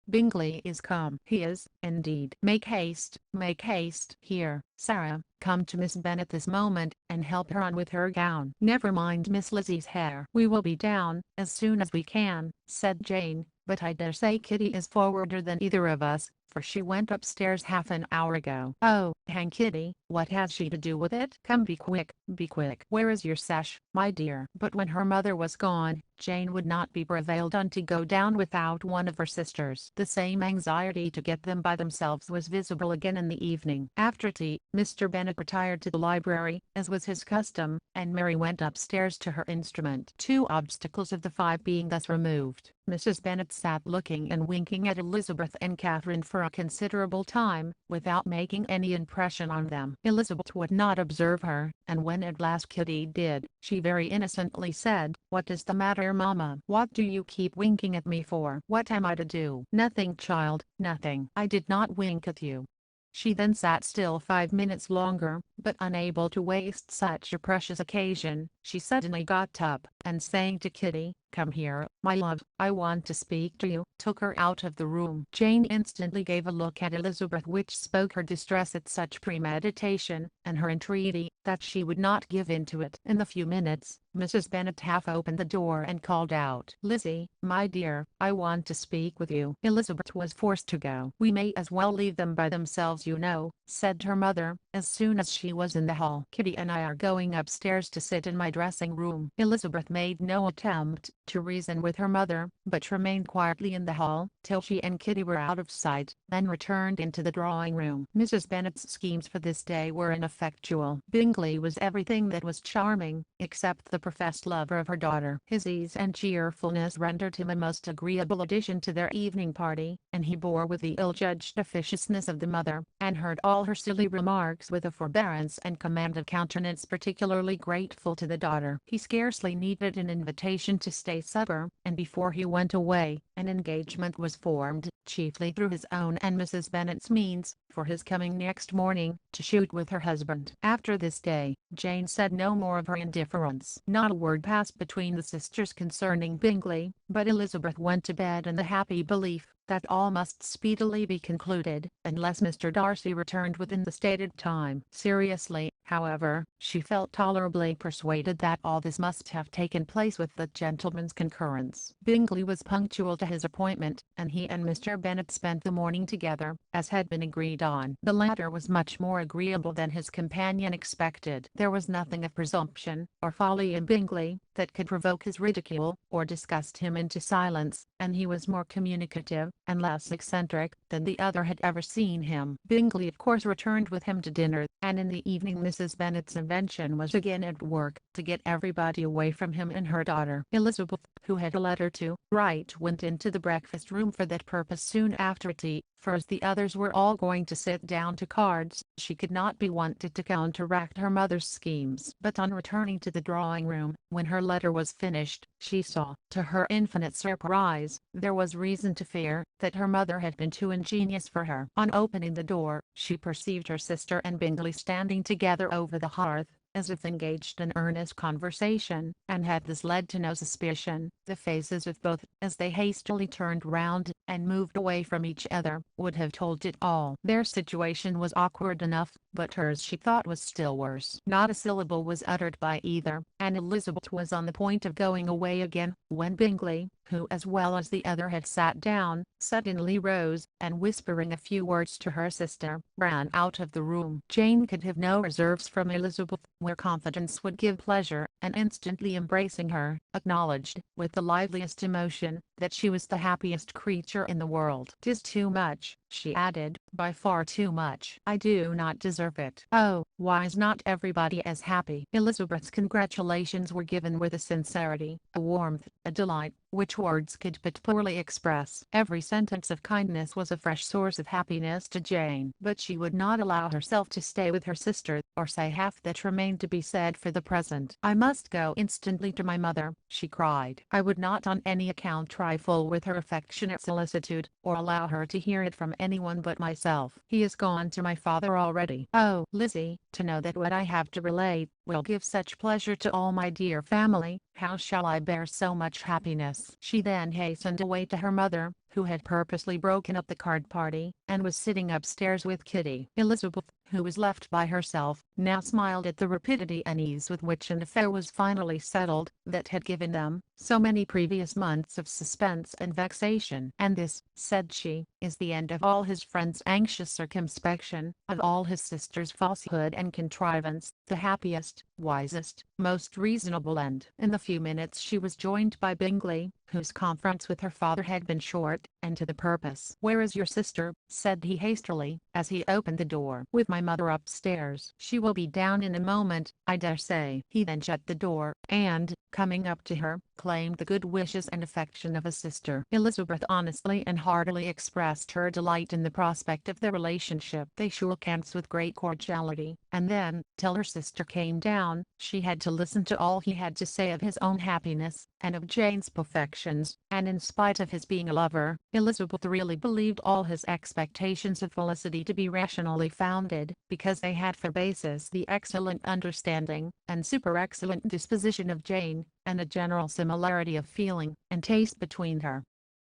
Bingley is come. He is, indeed. Make haste, make haste. Here, Sarah, come to Miss Bennet this moment, and help her on with her gown. Never mind Miss Lizzie's hair." "We will be down, as soon as we can," said Jane, "but I dare say Kitty is forwarder than either of us, for she went upstairs half an hour ago." "Oh, hang Kitty, what has she to do with it? Come, be quick, be quick. Where is your sash, my dear?" But when her mother was gone, Jane would not be prevailed on to go down without one of her sisters. The same anxiety to get them by themselves was visible again in the evening. After tea, Mr. Bennet retired to the library, as was his custom, and Mary went upstairs to her instrument. 2 obstacles of the 5 being thus removed, Mrs. Bennet sat looking and winking at Elizabeth and Catherine for a considerable time, without making any impression on them. Elizabeth would not observe her, and when at last Kitty did, she very innocently said, "What is the matter, mamma? What do you keep winking at me for? What am I to do?" "Nothing, child, nothing. I did not wink at you." She then sat still 5 minutes longer, but unable to waste such a precious occasion, she suddenly got up, and saying to Kitty, "Come here, my love, I want to speak to you," took her out of the room. Jane instantly gave a look at Elizabeth which spoke her distress at such premeditation, and her entreaty that she would not give in to it. In a few minutes, Mrs. Bennet half opened the door and called out, "Lizzie, my dear, I want to speak with you." Elizabeth was forced to go. "We may as well leave them by themselves, you know," said her mother, as soon as she was in the hall. "Kitty and I are going upstairs to sit in my dressing room." Elizabeth made no attempt to reason with her mother, but remained quietly in the hall till she and Kitty were out of sight, then returned into the drawing room. Mrs. Bennet's schemes for this day were ineffectual. Bingley was everything that was charming, except the professed lover of her daughter. His ease and cheerfulness rendered him a most agreeable addition to their evening party, and he bore with the ill-judged officiousness of the mother, and heard all her silly remarks with a forbearance and command of countenance particularly grateful to the daughter. He scarcely needed an invitation to stay supper, and before he went away, an engagement was formed, chiefly through his own and Mrs. Bennet's means, for his coming next morning, to shoot with her husband. After this day, Jane said no more of her indifference. Not a word passed between the sisters concerning Bingley, but Elizabeth went to bed in the happy belief that all must speedily be concluded, unless Mr. Darcy returned within the stated time. Seriously, however, she felt tolerably persuaded that all this must have taken place with the gentleman's concurrence. Bingley was punctual to his appointment, and he and Mr. Bennet spent the morning together, as had been agreed on. The latter was much more agreeable than his companion expected. There was nothing of presumption or folly in Bingley that could provoke his ridicule or disgust him into silence, and he was more communicative and less eccentric than the other had ever seen him. Bingley of course returned with him to dinner, and in the evening Mrs. Bennet's invention was again at work to get everybody away from him and her daughter. Elizabeth, who had a letter to write, went into the breakfast room for that purpose soon after tea, for as the others were all going to sit down to cards, she could not be wanted to counteract her mother's schemes. But on returning to the drawing room, when her letter was finished, she saw, to her infinite surprise, there was reason to fear that her mother had been too ingenious for her. On opening the door, she perceived her sister and Bingley standing together over the hearth, as if engaged in earnest conversation, and had this led to no suspicion, the faces of both, as they hastily turned round and moved away from each other, would have told it all. Their situation was awkward enough, but hers she thought was still worse. Not a syllable was uttered by either, and Elizabeth was on the point of going away again, when Bingley, who as well as the other had sat down, suddenly rose, and whispering a few words to her sister, ran out of the room. Jane could have no reserves from Elizabeth, where confidence would give pleasure, and instantly embracing her, acknowledged, with the liveliest emotion, that she was the happiest creature in the world. "'Tis too much," she added, "by far too much. I do not deserve it." "Oh, why is not everybody as happy?" Elizabeth's congratulations were given with a sincerity, a warmth, a delight, which words could but poorly express. Every sentence of kindness was a fresh source of happiness to Jane, but she would not allow herself to stay with her sister, or say half that remained to be said for the present. "I must go instantly to my mother," she cried. "I would not on any account trifle with her affectionate solicitude, or allow her to hear it from anyone but myself. He is gone to my father already. Oh, Lizzie, to know that what I have to relate will give such pleasure to all my dear family, how shall I bear so much happiness?" She then hastened away to her mother, who had purposely broken up the card party, and was sitting upstairs with Kitty. Elizabeth, who was left by herself, now smiled at the rapidity and ease with which an affair was finally settled, that had given them so many previous months of suspense and vexation. "And this," said she, "is the end of all his friends' anxious circumspection, of all his sister's falsehood and contrivance, the happiest, wisest, most reasonable end." In a few minutes she was joined by Bingley, whose conference with her father had been short, and to the purpose. "Where is your sister?" said he hastily, as he opened the door. "With my mother upstairs. She will be down in a moment, I dare say." He then shut the door, and, coming up to her, claimed the good wishes and affection of a sister. Elizabeth honestly and heartily expressed her delight in the prospect of their relationship. They shook hands with great cordiality, and then, till her sister came down, she had to listen to all he had to say of his own happiness, and of Jane's perfection. actions, and in spite of his being a lover, Elizabeth really believed all his expectations of Felicity to be rationally founded, because they had for basis the excellent understanding and super-excellent disposition of Jane, and a general similarity of feeling and taste between her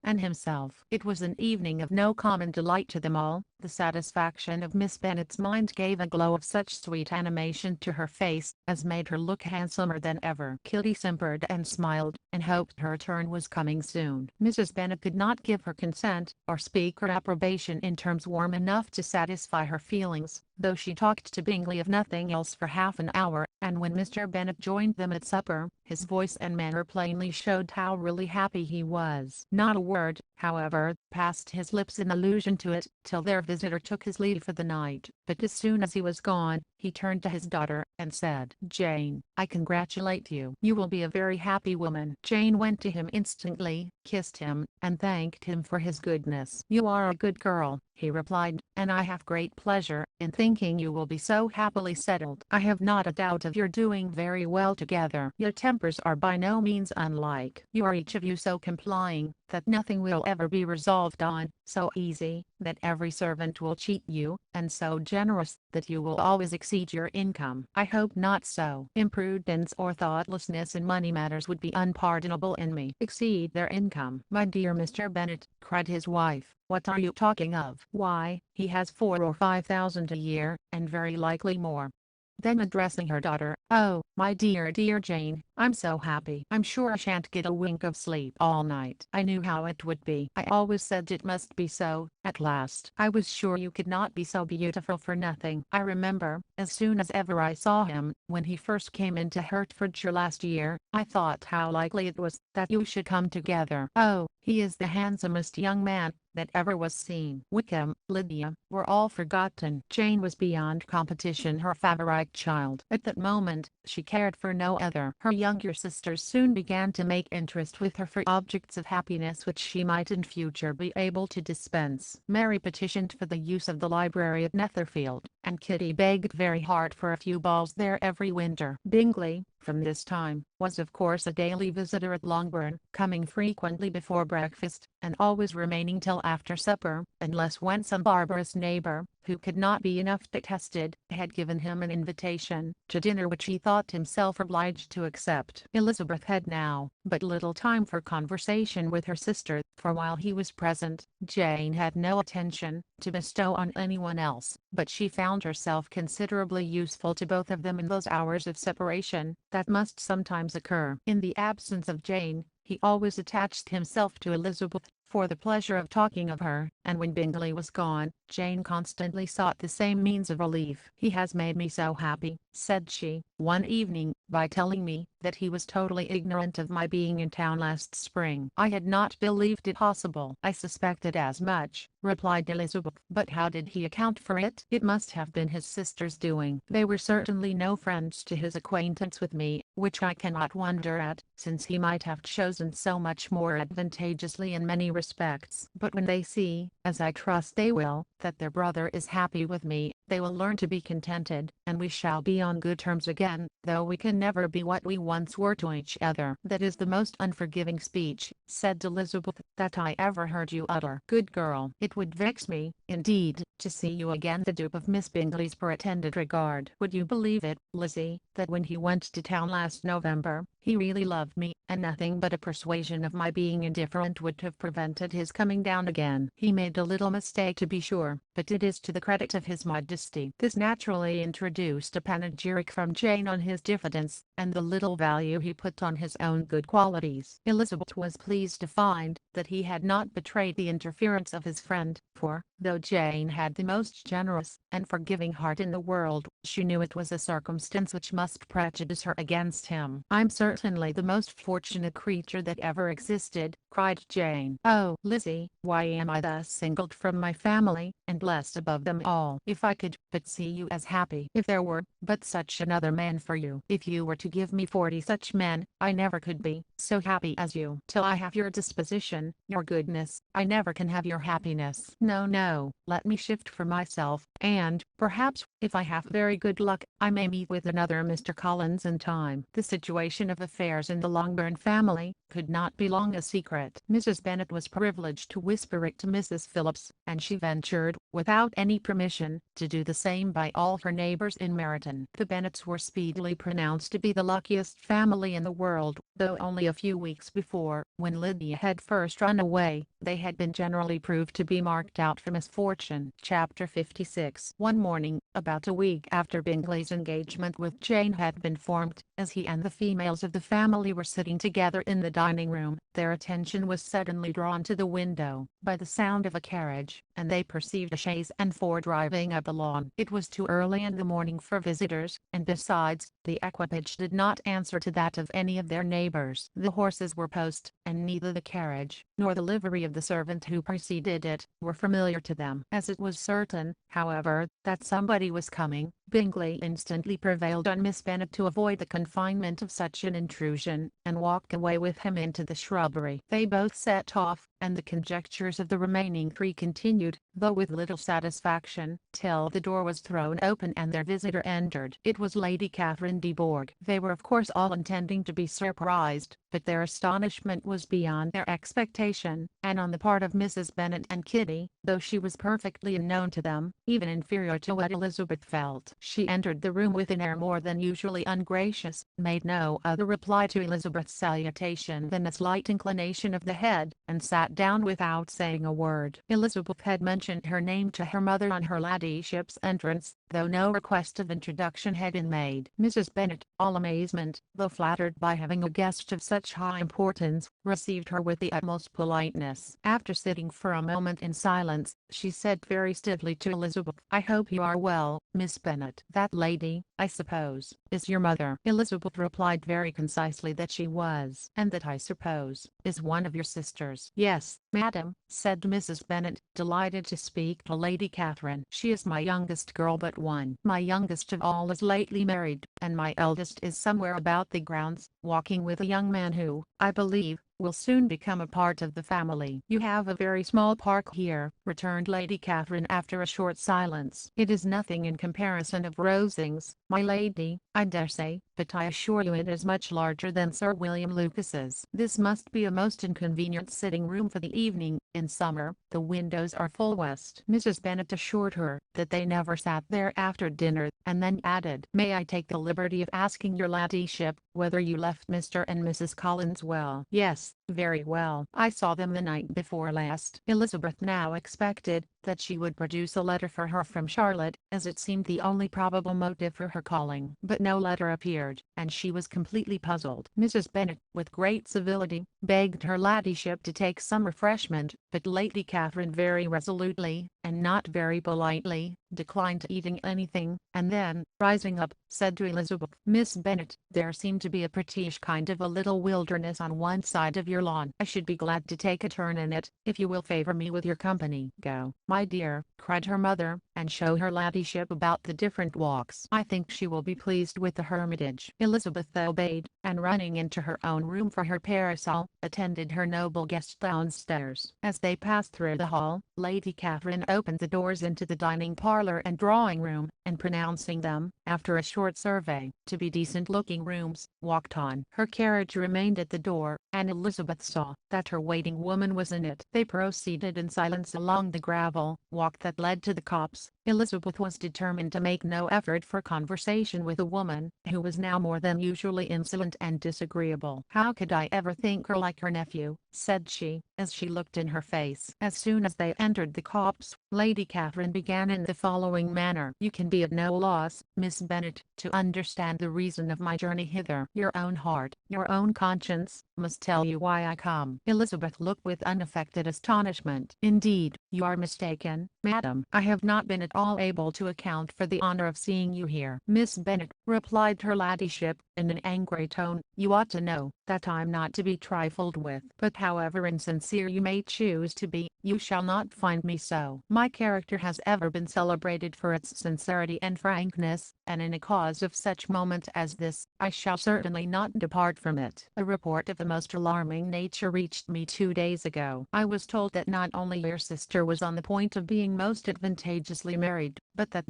and himself. It was an evening of no common delight to them all. The satisfaction of Miss Bennet's mind gave a glow of such sweet animation to her face as made her look handsomer than ever. Kitty simpered and smiled, and hoped her turn was coming soon. Mrs. Bennet could not give her consent, or speak her approbation in terms warm enough to satisfy her feelings, though she talked to Bingley of nothing else for half an hour, and when Mr. Bennet joined them at supper, his voice and manner plainly showed how really happy he was. Not a word, however, passed his lips in allusion to it, till their visitor took his leave for the night, but as soon as he was gone, he turned to his daughter, and said, "Jane, I congratulate you. You will be a very happy woman." Jane went to him instantly, kissed him, and thanked him for his goodness. "You are a good girl," he replied, "and I have great pleasure in thinking you will be so happily settled. I have not a doubt of your doing very well together. Your tempers are by no means unlike. You are each of you so complying, that nothing will ever be resolved on, so easy, that every servant will cheat you, and so generous, that you will always exceed your income. I hope not so. Imprudence or thoughtlessness in money matters would be unpardonable in me." "Exceed their income, my dear Mr. Bennet," cried his wife. "What are you talking of? Why, he has 4,000 or 5,000 a year, and very likely more." Then addressing her daughter, "Oh, my dear Jane, I'm so happy. I'm sure I shan't get a wink of sleep all night. I knew how it would be. I always said it must be so. At last. I was sure you could not be so beautiful for nothing. I remember, as soon as ever I saw him, when he first came into Hertfordshire last year, I thought how likely it was that you should come together. Oh, he is the handsomest young man that ever was seen." Wickham, Lydia, were all forgotten. Jane was beyond competition her favorite child. At that moment, she cared for no other. Her younger sisters soon began to make interest with her for objects of happiness which she might in future be able to dispense. Mary petitioned for the use of the library at Netherfield, and Kitty begged very hard for a few balls there every winter. Bingley, from this time, was of course a daily visitor at Longbourn, coming frequently before breakfast, and always remaining till after supper, unless when some barbarous neighbour, who could not be enough detested, had given him an invitation to dinner which he thought himself obliged to accept. Elizabeth had now but little time for conversation with her sister, for while he was present, Jane had no attention to bestow on anyone else, but she found herself considerably useful to both of them in those hours of separation that must sometimes occur. In the absence of Jane, he always attached himself to Elizabeth, for the pleasure of talking of her, and when Bingley was gone, Jane constantly sought the same means of relief. "He has made me so happy," said she, one evening, "by telling me that he was totally ignorant of my being in town last spring. I had not believed it possible." "I suspected as much," replied Elizabeth. "But how did he account for it?" "It must have been his sister's doing. They were certainly no friends to his acquaintance with me, which I cannot wonder at, since he might have chosen so much more advantageously in many respects. But when they see, as I trust they will, that their brother is happy with me, they will learn to be contented, and we shall be on good terms again, though we can never be what we once were to each other." "That is the most unforgiving speech," said Elizabeth, "that I ever heard you utter." "Good girl, it would vex me, indeed, to see you again the dupe of Miss Bingley's pretended regard. Would you believe it, Lizzie, that when he went to town last November, he really loved me, and nothing but a persuasion of my being indifferent would have prevented his coming down again. He made a little mistake to be sure, but it is to the credit of his Majesty." This naturally introduced a panegyric from Jane on his diffidence, and the little value he put on his own good qualities. Elizabeth was pleased to find that he had not betrayed the interference of his friend, for, though Jane had the most generous and forgiving heart in the world, she knew it was a circumstance which must prejudice her against him. "I'm certainly the most fortunate creature that ever existed," cried Jane. "Oh, Lizzie, why am I thus singled from my family, and blessed above them all? If I could but see you as happy! If there were but such another man for you! If you were to give me 40 such men, I never could be so happy as you. Till I have your disposition, your goodness, I never can have your happiness. No, no, let me shift for myself, and, perhaps, if I have very good luck, I may meet with another Mr. Collins in time." The situation of affairs in the Longbourn family could not be long a secret. Mrs. Bennet was privileged to whisper it to Mrs. Phillips, and she ventured, without any permission, to do the same by all her neighbours in Meryton. The Bennets were speedily pronounced to be the luckiest family in the world, though only a few weeks before, when Lydia had first run away, they had been generally proved to be marked out for misfortune. Chapter 56. One morning, about a week after Bingley's engagement with Jane had been formed, as he and the females of the family were sitting together in the dining room, their attention was suddenly drawn to the window by the sound of a carriage, and they perceived a chaise and four driving up the lawn. It was too early in the morning for visitors, and besides, the equipage did not answer to that of any of their neighbours. The horses were post, and neither the carriage, nor the livery of the servant who preceded it, were familiar to them. As it was certain, however, that somebody was coming, Bingley instantly prevailed on Miss Bennet to avoid the confinement of such an intrusion, and walk away with him into the shrubbery. They both set off, and the conjectures of the remaining three continued, though with little satisfaction, till the door was thrown open and their visitor entered. It was Lady Catherine de Bourgh. They were of course all intending to be surprised, but their astonishment was beyond their expectation, and on the part of Mrs. Bennet and Kitty, though she was perfectly unknown to them, even inferior to what Elizabeth felt. She entered the room with an air more than usually ungracious, made no other reply to Elizabeth's salutation than a slight inclination of the head, and sat down without saying a word. Elizabeth had mentioned her name to her mother on her ladyship's entrance, though no request of introduction had been made. Mrs. Bennet, all amazement, though flattered by having a guest of such high importance, received her with the utmost politeness. After sitting for a moment in silence, she said very stiffly to Elizabeth, "I hope you are well, Miss Bennet. That lady, I suppose, is your mother?" Elizabeth replied very concisely that she was, and that I suppose, is one of your sisters. "Yes, madam," said Mrs. Bennet, delighted to speak to Lady Catherine. "She is my youngest girl but one. My youngest of all is lately married, and my eldest is somewhere about the grounds, walking with a young man who, I believe, will soon become a part of the family." "You have a very small park here," returned Lady Catherine after a short silence. "It is nothing in comparison of Rosings, my lady, I daresay, but I assure you it is much larger than Sir William Lucas's. This must be a most inconvenient sitting room for the evening. In summer, the windows are full west." Mrs. Bennet assured her that they never sat there after dinner, and then added, "May I take the liberty of asking your ladyship whether you left Mr. and Mrs. Collins well?" "Yes, very well. I saw them the night before last." Elizabeth now expected that she would produce a letter for her from Charlotte, as it seemed the only probable motive for her calling. But no letter appeared, and she was completely puzzled. Mrs. Bennet, with great civility, begged her ladyship to take some refreshment, but Lady Catherine very resolutely, and not very politely, declined eating anything, and then, rising up, said to Elizabeth, "Miss Bennet, there seemed to be a prettyish kind of a little wilderness on one side of your lawn. I should be glad to take a turn in it, if you will favour me with your company." "Go, my dear," cried her mother, "and show her ladyship about the different walks. I think she will be pleased with the Hermitage." Elizabeth obeyed, and running into her own room for her parasol, attended her noble guest downstairs. As they passed through the hall, Lady Catherine opened the doors into the dining parlour and drawing room, and pronouncing them, after a short survey, to be decent-looking rooms, walked on. Her carriage remained at the door, and Elizabeth saw that her waiting woman was in it. They proceeded in silence along the gravel walk that led to the copse. Elizabeth was determined to make no effort for conversation with a woman who was now more than usually insolent and disagreeable. "How could I ever think her like her nephew?" said she, as she looked in her face. As soon as they entered the copse, Lady Catherine began in the following manner: "You can be at no loss, Miss Bennet, to understand the reason of my journey hither. Your own heart, your own conscience, must tell you why I come." Elizabeth looked with unaffected astonishment. "Indeed, you are mistaken, madam. I have not been at all able to account for the honour of seeing you here." "Miss Bennet," replied her ladyship, in an angry tone, "you ought to know that I'm not to be trifled with." But however insincere sincere you may choose to be, you shall not find me so. My character has ever been celebrated for its sincerity and frankness, and in a cause of such moment as this, I shall certainly not depart from it. A report of the most alarming nature reached me 2 days ago. I was told that not only your sister was on the point of being most advantageously married, but that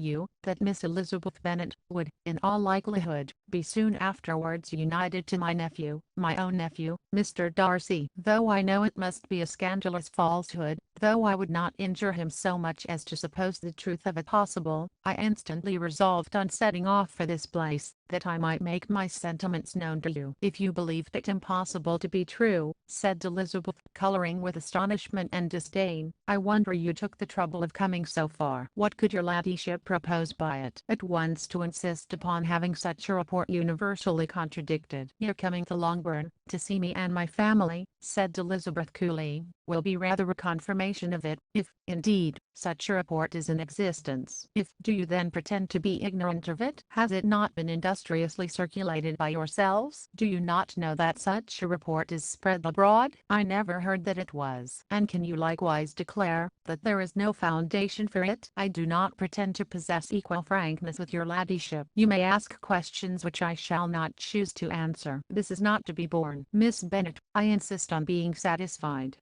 Miss Elizabeth Bennet, would, in all likelihood, be soon afterwards united to my nephew, my own nephew, Mr. Darcy. Though I know it must be a scandalous falsehood, though I would not injure him so much as to suppose the truth of it possible, I instantly resolved on setting off for this place, that I might make my sentiments known to you. If you believed it impossible to be true, said Elizabeth, colouring with astonishment and disdain, I wonder you took the trouble of coming so far. What could your ladyship propose by it? At once to insist upon having such a report universally contradicted. Your coming to Longbourn, to see me and my family, said Elizabeth coolly, will be rather a confirmation of it, if, indeed, such a report is in existence. If, do you then pretend to be ignorant of it? Has it not been industriously circulated by yourselves? Do you not know that such a report is spread abroad? I never heard that it was. And can you likewise declare that there is no foundation for it? I do not pretend to possess equal frankness with your ladyship. You may ask questions which I shall not choose to answer. This is not to be borne. Miss Bennet, I insist on being satisfied.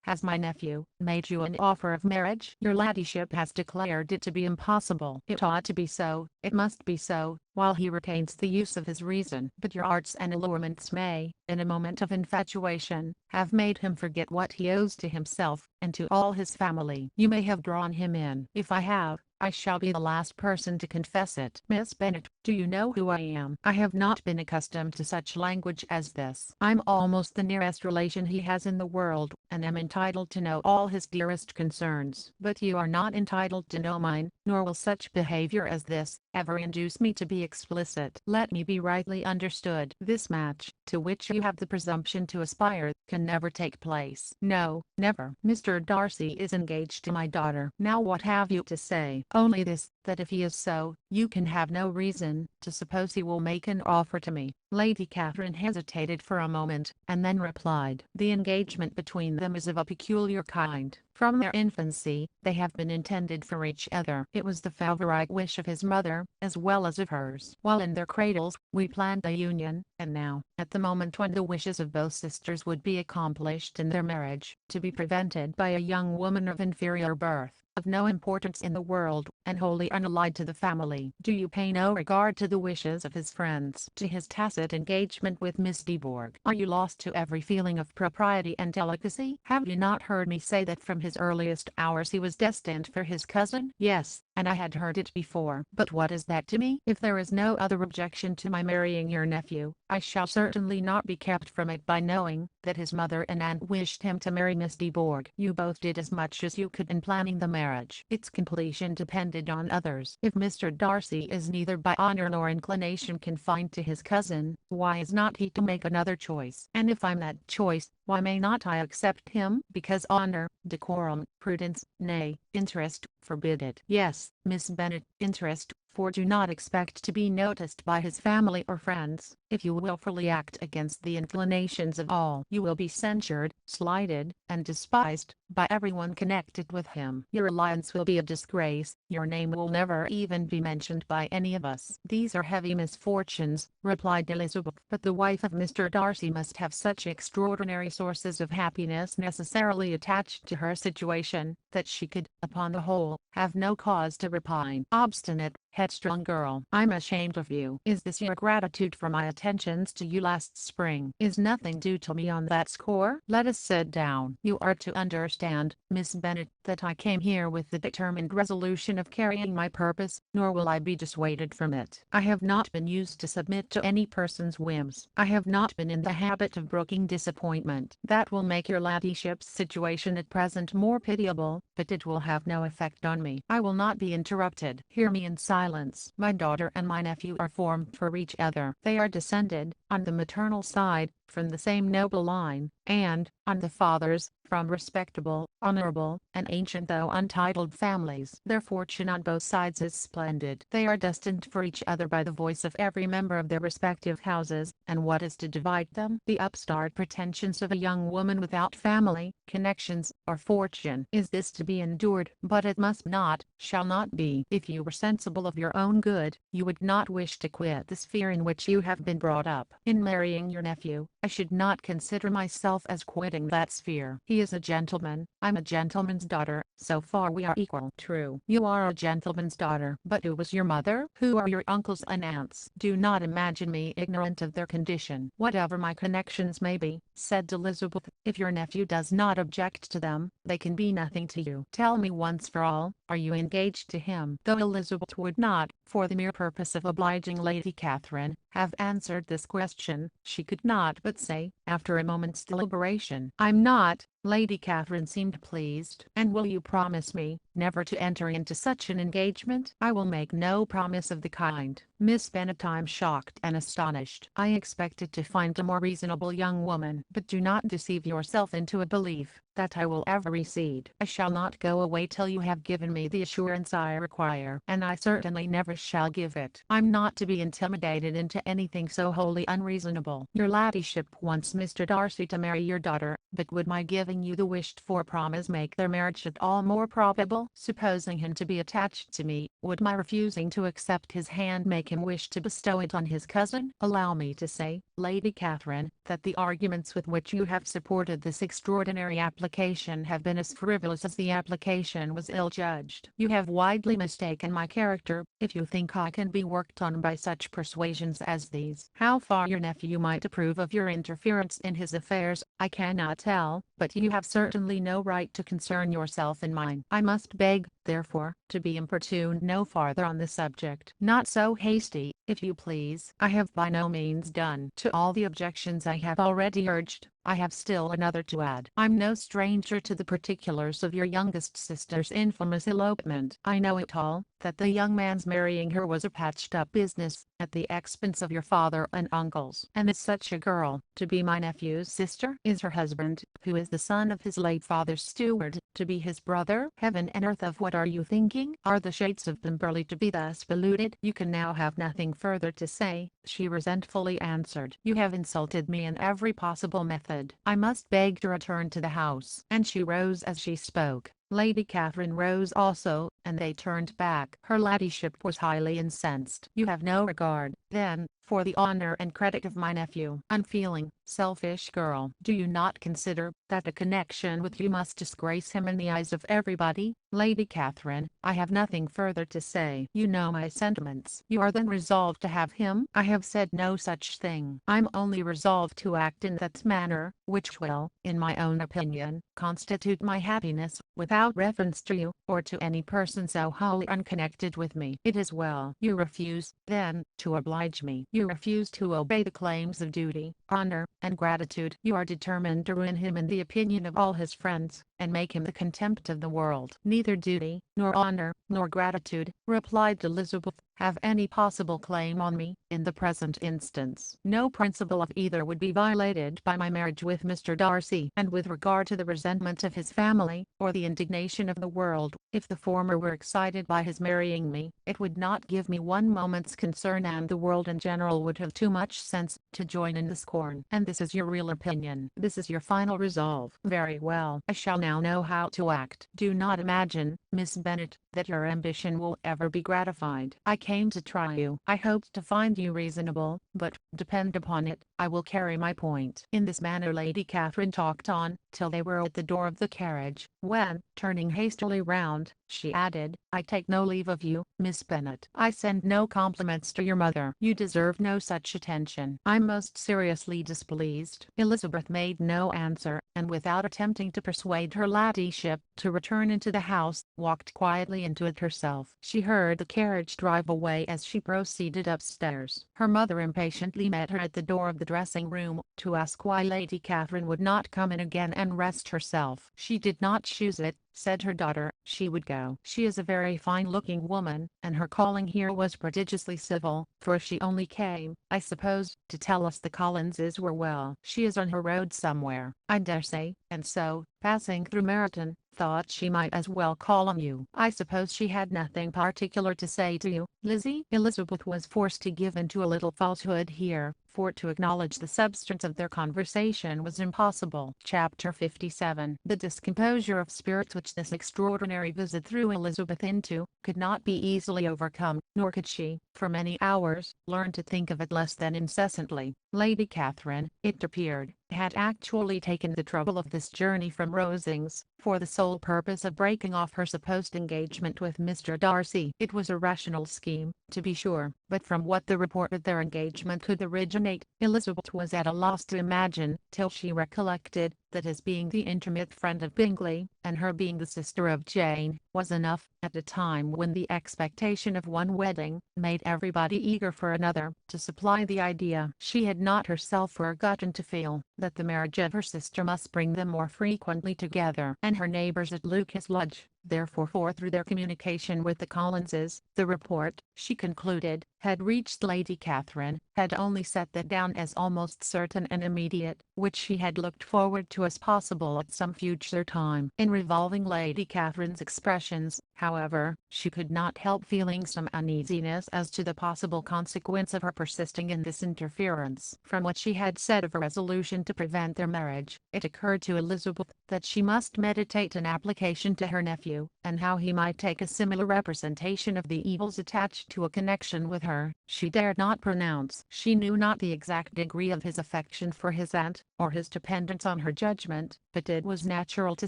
Has my nephew made you an offer of marriage? Your ladyship has declared it to be impossible. It ought to be so, it must be so, while he retains the use of his reason. But your arts and allurements may, in a moment of infatuation, have made him forget what he owes to himself, and to all his family. You may have drawn him in. If I have, I shall be the last person to confess it. Miss Bennet, do you know who I am? I have not been accustomed to such language as this. I'm almost the nearest relation he has in the world, and am entitled to know all his dearest concerns. But you are not entitled to know mine, nor will such behavior as this ever induce me to be explicit. Let me be rightly understood. This match, to which you have the presumption to aspire, can never take place. No, never. Mr. Darcy is engaged to my daughter. Now what have you to say? Only this, that if he is so, you can have no reason to suppose he will make an offer to me. Lady Catherine hesitated for a moment, and then replied, the engagement between them is of a peculiar kind. From their infancy, they have been intended for each other. It was the favorite wish of his mother, as well as of hers. While in their cradles, we planned a union, and now, at the moment when the wishes of both sisters would be accomplished in their marriage, to be prevented by a young woman of inferior birth, of no importance in the world, and wholly unallied to the family. Do you pay no regard to the wishes of his friends, to his tacit engagement with Miss de Bourgh? Are you lost to every feeling of propriety and delicacy? Have you not heard me say that from his earliest hours he was destined for his cousin? Yes, and I had heard it before. But what is that to me? If there is no other objection to my marrying your nephew, I shall certainly not be kept from it by knowing that his mother and aunt wished him to marry Miss de Bourgh. You both did as much as you could in planning the marriage. Its completion depended on others. If Mr. Darcy is neither by honor nor inclination confined to his cousin, why is not he to make another choice? And if I'm that choice, why may not I accept him? Because honor, decorum, prudence, nay, interest, forbid it. Yes, Miss Bennet, interest, for do not expect to be noticed by his family or friends. If you wilfully act against the inclinations of all, you will be censured, slighted, and despised by everyone connected with him. Your alliance will be a disgrace. Your name will never even be mentioned by any of us. These are heavy misfortunes, replied Elizabeth. But the wife of Mr. Darcy must have such extraordinary sources of happiness necessarily attached to her situation, that she could, upon the whole, have no cause to repine. Obstinate, headstrong girl, I'm ashamed of you. Is this your gratitude for my attentions to you last spring? Is nothing due to me on that score? Let us sit down. You are to understand, Miss Bennet, that I came here with the determined resolution of carrying my purpose, nor will I be dissuaded from it. I have not been used to submit to any person's whims. I have not been in the habit of brooking disappointment. That will make your ladyship's situation at present more pitiable, but it will have no effect on me. I will not be interrupted. Hear me in silence. My daughter and my nephew are formed for each other. They are descended, on the maternal side, from the same noble line, and, on the father's, from respectable, honorable, and ancient though untitled families. Their fortune on both sides is splendid. They are destined for each other by the voice of every member of their respective houses, and what is to divide them? The upstart pretensions of a young woman without family, connections, or fortune. Is this to be endured? But it must not, shall not be. If you were sensible of your own good, you would not wish to quit the sphere in which you have been brought up. In marrying your nephew, I should not consider myself as quitting that sphere. He is a gentleman, I'm a gentleman's daughter, so far we are equal. True, you are a gentleman's daughter, but who was your mother? Who are your uncles and aunts? Do not imagine me ignorant of their condition. Whatever my connections may be, said Elizabeth, if your nephew does not object to them, they can be nothing to you. Tell me once for all, are you engaged to him? Though Elizabeth would not, for the mere purpose of obliging Lady Catherine, have answered this question, she could not but say, after a moment's deliberation, I'm not. Lady Catherine seemed pleased. And will you promise me, never to enter into such an engagement? I will make no promise of the kind. Miss Bennet, I'm shocked and astonished. I expected to find a more reasonable young woman. But do not deceive yourself into a belief that I will ever recede. I shall not go away till you have given me the assurance I require, and I certainly never shall give it. I'm not to be intimidated into anything so wholly unreasonable. Your ladyship wants Mr. Darcy to marry your daughter, but would my giving you the wished-for promise make their marriage at all more probable? Supposing him to be attached to me, would my refusing to accept his hand make him wish to bestow it on his cousin? Allow me to say, Lady Catherine, that the arguments with which you have supported this extraordinary application have been as frivolous as the application was ill-judged. You have widely mistaken my character, if you think I can be worked on by such persuasions as these. How far your nephew might approve of your interference in his affairs, I cannot tell, but you have certainly no right to concern yourself in mine. I must beg, therefore, to be importuned no farther on the subject. Not so hasty, if you please. I have by no means done. To all the objections I have already urged, I have still another to add. I'm no stranger to the particulars of your youngest sister's infamous elopement. I know it all, that the young man's marrying her was a patched-up business, at the expense of your father and uncles. And is such a girl to be my nephew's sister? Is her husband, who is the son of his late father's steward, to be his brother? Heaven and earth, of what are you thinking? Are the shades of Pemberley to be thus polluted? You can now have nothing further to say, she resentfully answered. You have insulted me in every possible method. I must beg to return to the house. And she rose as she spoke. Lady Catherine rose also, and they turned back. Her ladyship was highly incensed. You have no regard, then, for the honor and credit of my nephew. Unfeeling, selfish girl. Do you not consider that a connection with you must disgrace him in the eyes of everybody? Lady Catherine, I have nothing further to say. You know my sentiments. You are then resolved to have him? I have said no such thing. I'm only resolved to act in that manner, which will, in my own opinion, constitute my happiness, without reference to you, or to any person so wholly unconnected with me. It is well. You refuse, then, to oblige me. You refuse to obey the claims of duty, honor, and gratitude. You are determined to ruin him in the opinion of all his friends, and make him the contempt of the world. Neither duty, nor honor, nor gratitude, replied Elizabeth, have any possible claim on me, in the present instance. No principle of either would be violated by my marriage with Mr. Darcy. And with regard to the resentment of his family, or the indignation of the world, if the former were excited by his marrying me, it would not give me one moment's concern, and the world in general would have too much sense to join in the scorn. And this is your real opinion. This is your final resolve. Very well. I shall now know how to act. Do not imagine, Miss Bennet, that your ambition will ever be gratified. I came to try you. I hoped to find you reasonable, but, depend upon it, I will carry my point. In this manner Lady Catherine talked on, till they were at the door of the carriage, when, turning hastily round, she added, I take no leave of you, Miss Bennet. I send no compliments to your mother. You deserve no such attention. I'm most seriously displeased. Elizabeth made no answer, and without attempting to persuade her ladyship to return into the house, walked quietly into it herself. She heard the carriage drive away as she proceeded upstairs. Her mother impatiently met her at the door of the dressing-room, to ask why Lady Catherine would not come in again and rest herself. She did not choose it, said her daughter, she would go. She is a very fine-looking woman, and her calling here was prodigiously civil, for she only came, I suppose, to tell us the Collinses were well. She is on her road somewhere, I daresay, and so, passing through Meryton, thought she might as well call on you. I suppose she had nothing particular to say to you, Lizzie?" Elizabeth was forced to give in to a little falsehood here, for to acknowledge the substance of their conversation was impossible. Chapter 57. The discomposure of spirits which this extraordinary visit threw Elizabeth into, could not be easily overcome, nor could she, for many hours, learn to think of it less than incessantly. Lady Catherine, it appeared, had actually taken the trouble of this journey from Rosings, for the sole purpose of breaking off her supposed engagement with Mr. Darcy. It was a rational scheme, to be sure, but from what the report of their engagement could originate, Elizabeth was at a loss to imagine, till she recollected, that his being the intimate friend of Bingley, and her being the sister of Jane, was enough, at a time when the expectation of one wedding made everybody eager for another, to supply the idea. She had not herself forgotten to feel that the marriage of her sister must bring them more frequently together, and her neighbours at Lucas Lodge, therefore through their communication with the Collinses, the report, she concluded, had reached Lady Catherine, had only set that down as almost certain and immediate, which she had looked forward to as possible at some future time. In revolving Lady Catherine's expressions, however, she could not help feeling some uneasiness as to the possible consequence of her persisting in this interference. From what she had said of her resolution to prevent their marriage, it occurred to Elizabeth that she must meditate an application to her nephew, and how he might take a similar representation of the evils attached to a connection with her, she dared not pronounce. She knew not the exact degree of his affection for his aunt, or his dependence on her judgment, but it was natural to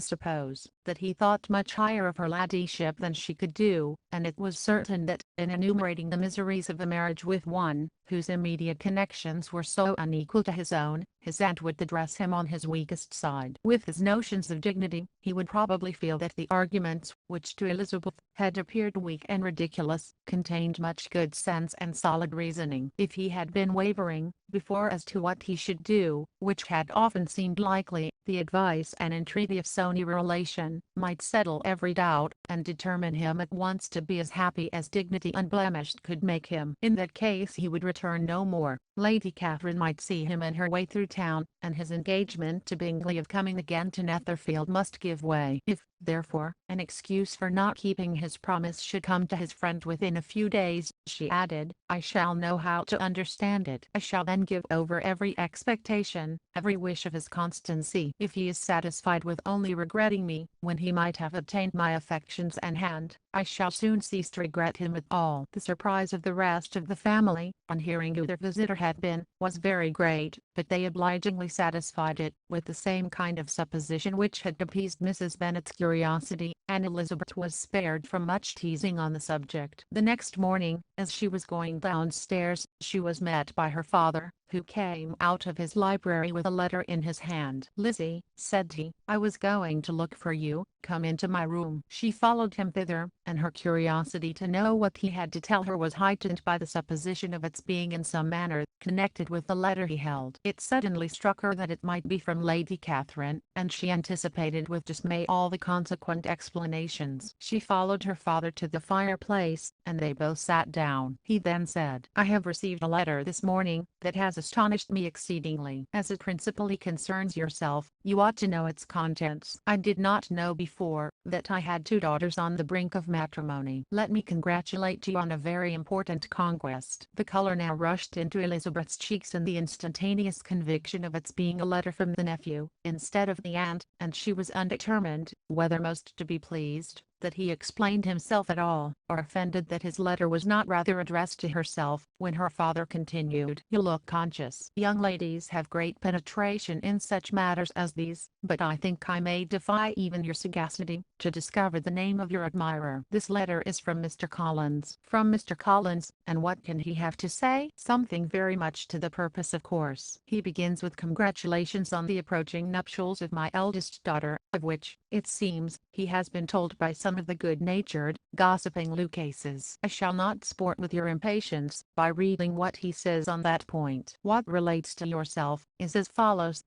suppose that he thought much higher of her ladyship than she could do, and it was certain that, in enumerating the miseries of a marriage with one, whose immediate connections were so unequal to his own, his aunt would address him on his weakest side. With his notions of dignity, he would probably feel that the arguments, which to Elizabeth had appeared weak and ridiculous, contained much good sense and solid reasoning. If he had been wavering, before as to what he should do, which had often seemed likely, the advice and entreaty of so near a relation might settle every doubt, and determine him at once to be as happy as dignity unblemished could make him. In that case he would return no more. Lady Catherine might see him in her way through town, and his engagement to Bingley of coming again to Netherfield must give way. If, therefore, an excuse for not keeping his promise should come to his friend within a few days, she added, I shall know how to understand it. I shall then give over every expectation, every wish of his constancy. If he is satisfied with only regretting me, when he might have obtained my affections and hand, I shall soon cease to regret him at all. The surprise of the rest of the family, on hearing who their visitor had been, was very great, but they obligingly satisfied it with the same kind of supposition which had appeased Mrs. Bennet's curiosity, and Elizabeth was spared from much teasing on the subject. The next morning, as she was going downstairs, she was met by her father, who came out of his library with a letter in his hand. Lizzie, said he, I was going to look for you, come into my room. She followed him thither, and her curiosity to know what he had to tell her was heightened by the supposition of its being in some manner connected with the letter he held. It suddenly struck her that it might be from Lady Catherine, and she anticipated with dismay all the consequent explanations. She followed her father to the fireplace, and they both sat down. He then said, I have received a letter this morning, that has astonished me exceedingly. As it principally concerns yourself, you ought to know its contents. I did not know before, that I had two daughters on the brink of matrimony. Let me congratulate you on a very important conquest. The color now rushed into Elizabeth's cheeks in the instantaneous conviction of its being a letter from the nephew, instead of the aunt, and she was undetermined, whether most to be pleased that he explained himself at all, or offended that his letter was not rather addressed to herself, when her father continued, You look conscious. Young ladies have great penetration in such matters as these, but I think I may defy even your sagacity, to discover the name of your admirer. This letter is from Mr. Collins. From Mr. Collins, and what can he have to say? Something very much to the purpose, of course. He begins with congratulations on the approaching nuptials of my eldest daughter, of which, it seems, he has been told by some of the good-natured, gossiping Lucases. I shall not sport with your impatience by reading what he says on that point. What relates to yourself is as follows,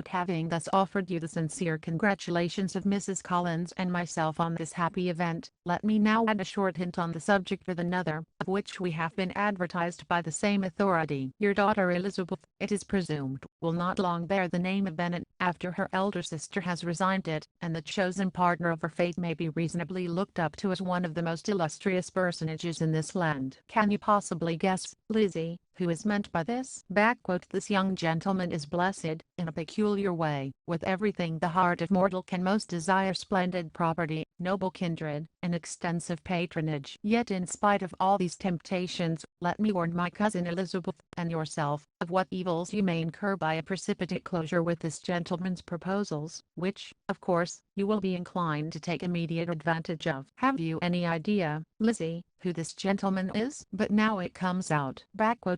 having thus offered you the sincere congratulations of Mrs. Collins and myself on this happy event, let me now add a short hint on the subject with another, of which we have been advertised by the same authority. Your daughter Elizabeth, it is presumed, will not long bear the name of Bennet, after her elder sister has resigned it, and the chosen partner of her fate may be reasonably looked up to as one of the most illustrious personages in this land. Can you possibly guess, Lizzie, who is meant by this? This young gentleman is blessed, in a peculiar way, with everything the heart of mortal can most desire: splendid property, noble kindred, and extensive patronage. Yet in spite of all these temptations, let me warn my cousin Elizabeth, and yourself, of what evils you may incur by a precipitate closure with this gentleman's proposals, which, of course, you will be inclined to take immediate advantage of. Have you any idea, Lizzie, who this gentleman is? But now it comes out.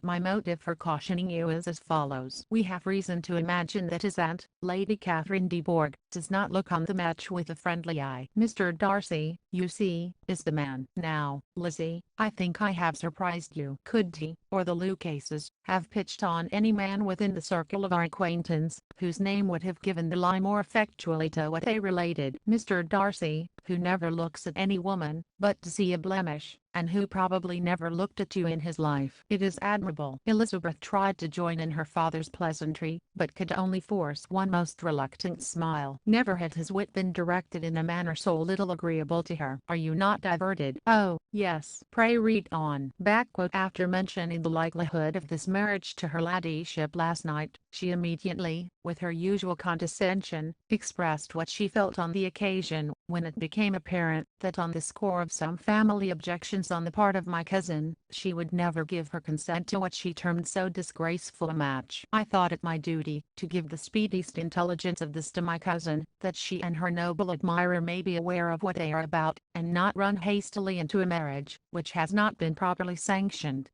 My motive for cautioning you is as follows. We have reason to imagine that his aunt, Lady Catherine de Bourgh, does not look on the match with a friendly eye. Mr. Darcy, you see, is the man. Now, Lizzie, I think I have surprised you. Could he, or the Lucases, have pitched on any man within the circle of our acquaintance, whose name would have given the lie more effectually to what they related? Mr. Darcy, who never looks at any woman, but to see a blemish, and who probably never looked at you in his life. It is admirable. Elizabeth tried to join in her father's pleasantry, but could only force one most reluctant smile. Never had his wit been directed in a manner so little agreeable to her. Are you not diverted? Oh, yes. Pray read on. After mentioning the likelihood of this marriage to her ladyship last night, she immediately, with her usual condescension, expressed what she felt on the occasion, when it became apparent that on the score of some family objections on the part of my cousin, she would never give her consent to what she termed so disgraceful a match. I thought it my duty to give the speediest intelligence of this to my cousin, that she and her noble admirer may be aware of what they are about, and not run hastily into a marriage which has not been properly sanctioned.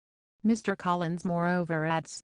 Mr. Collins moreover adds,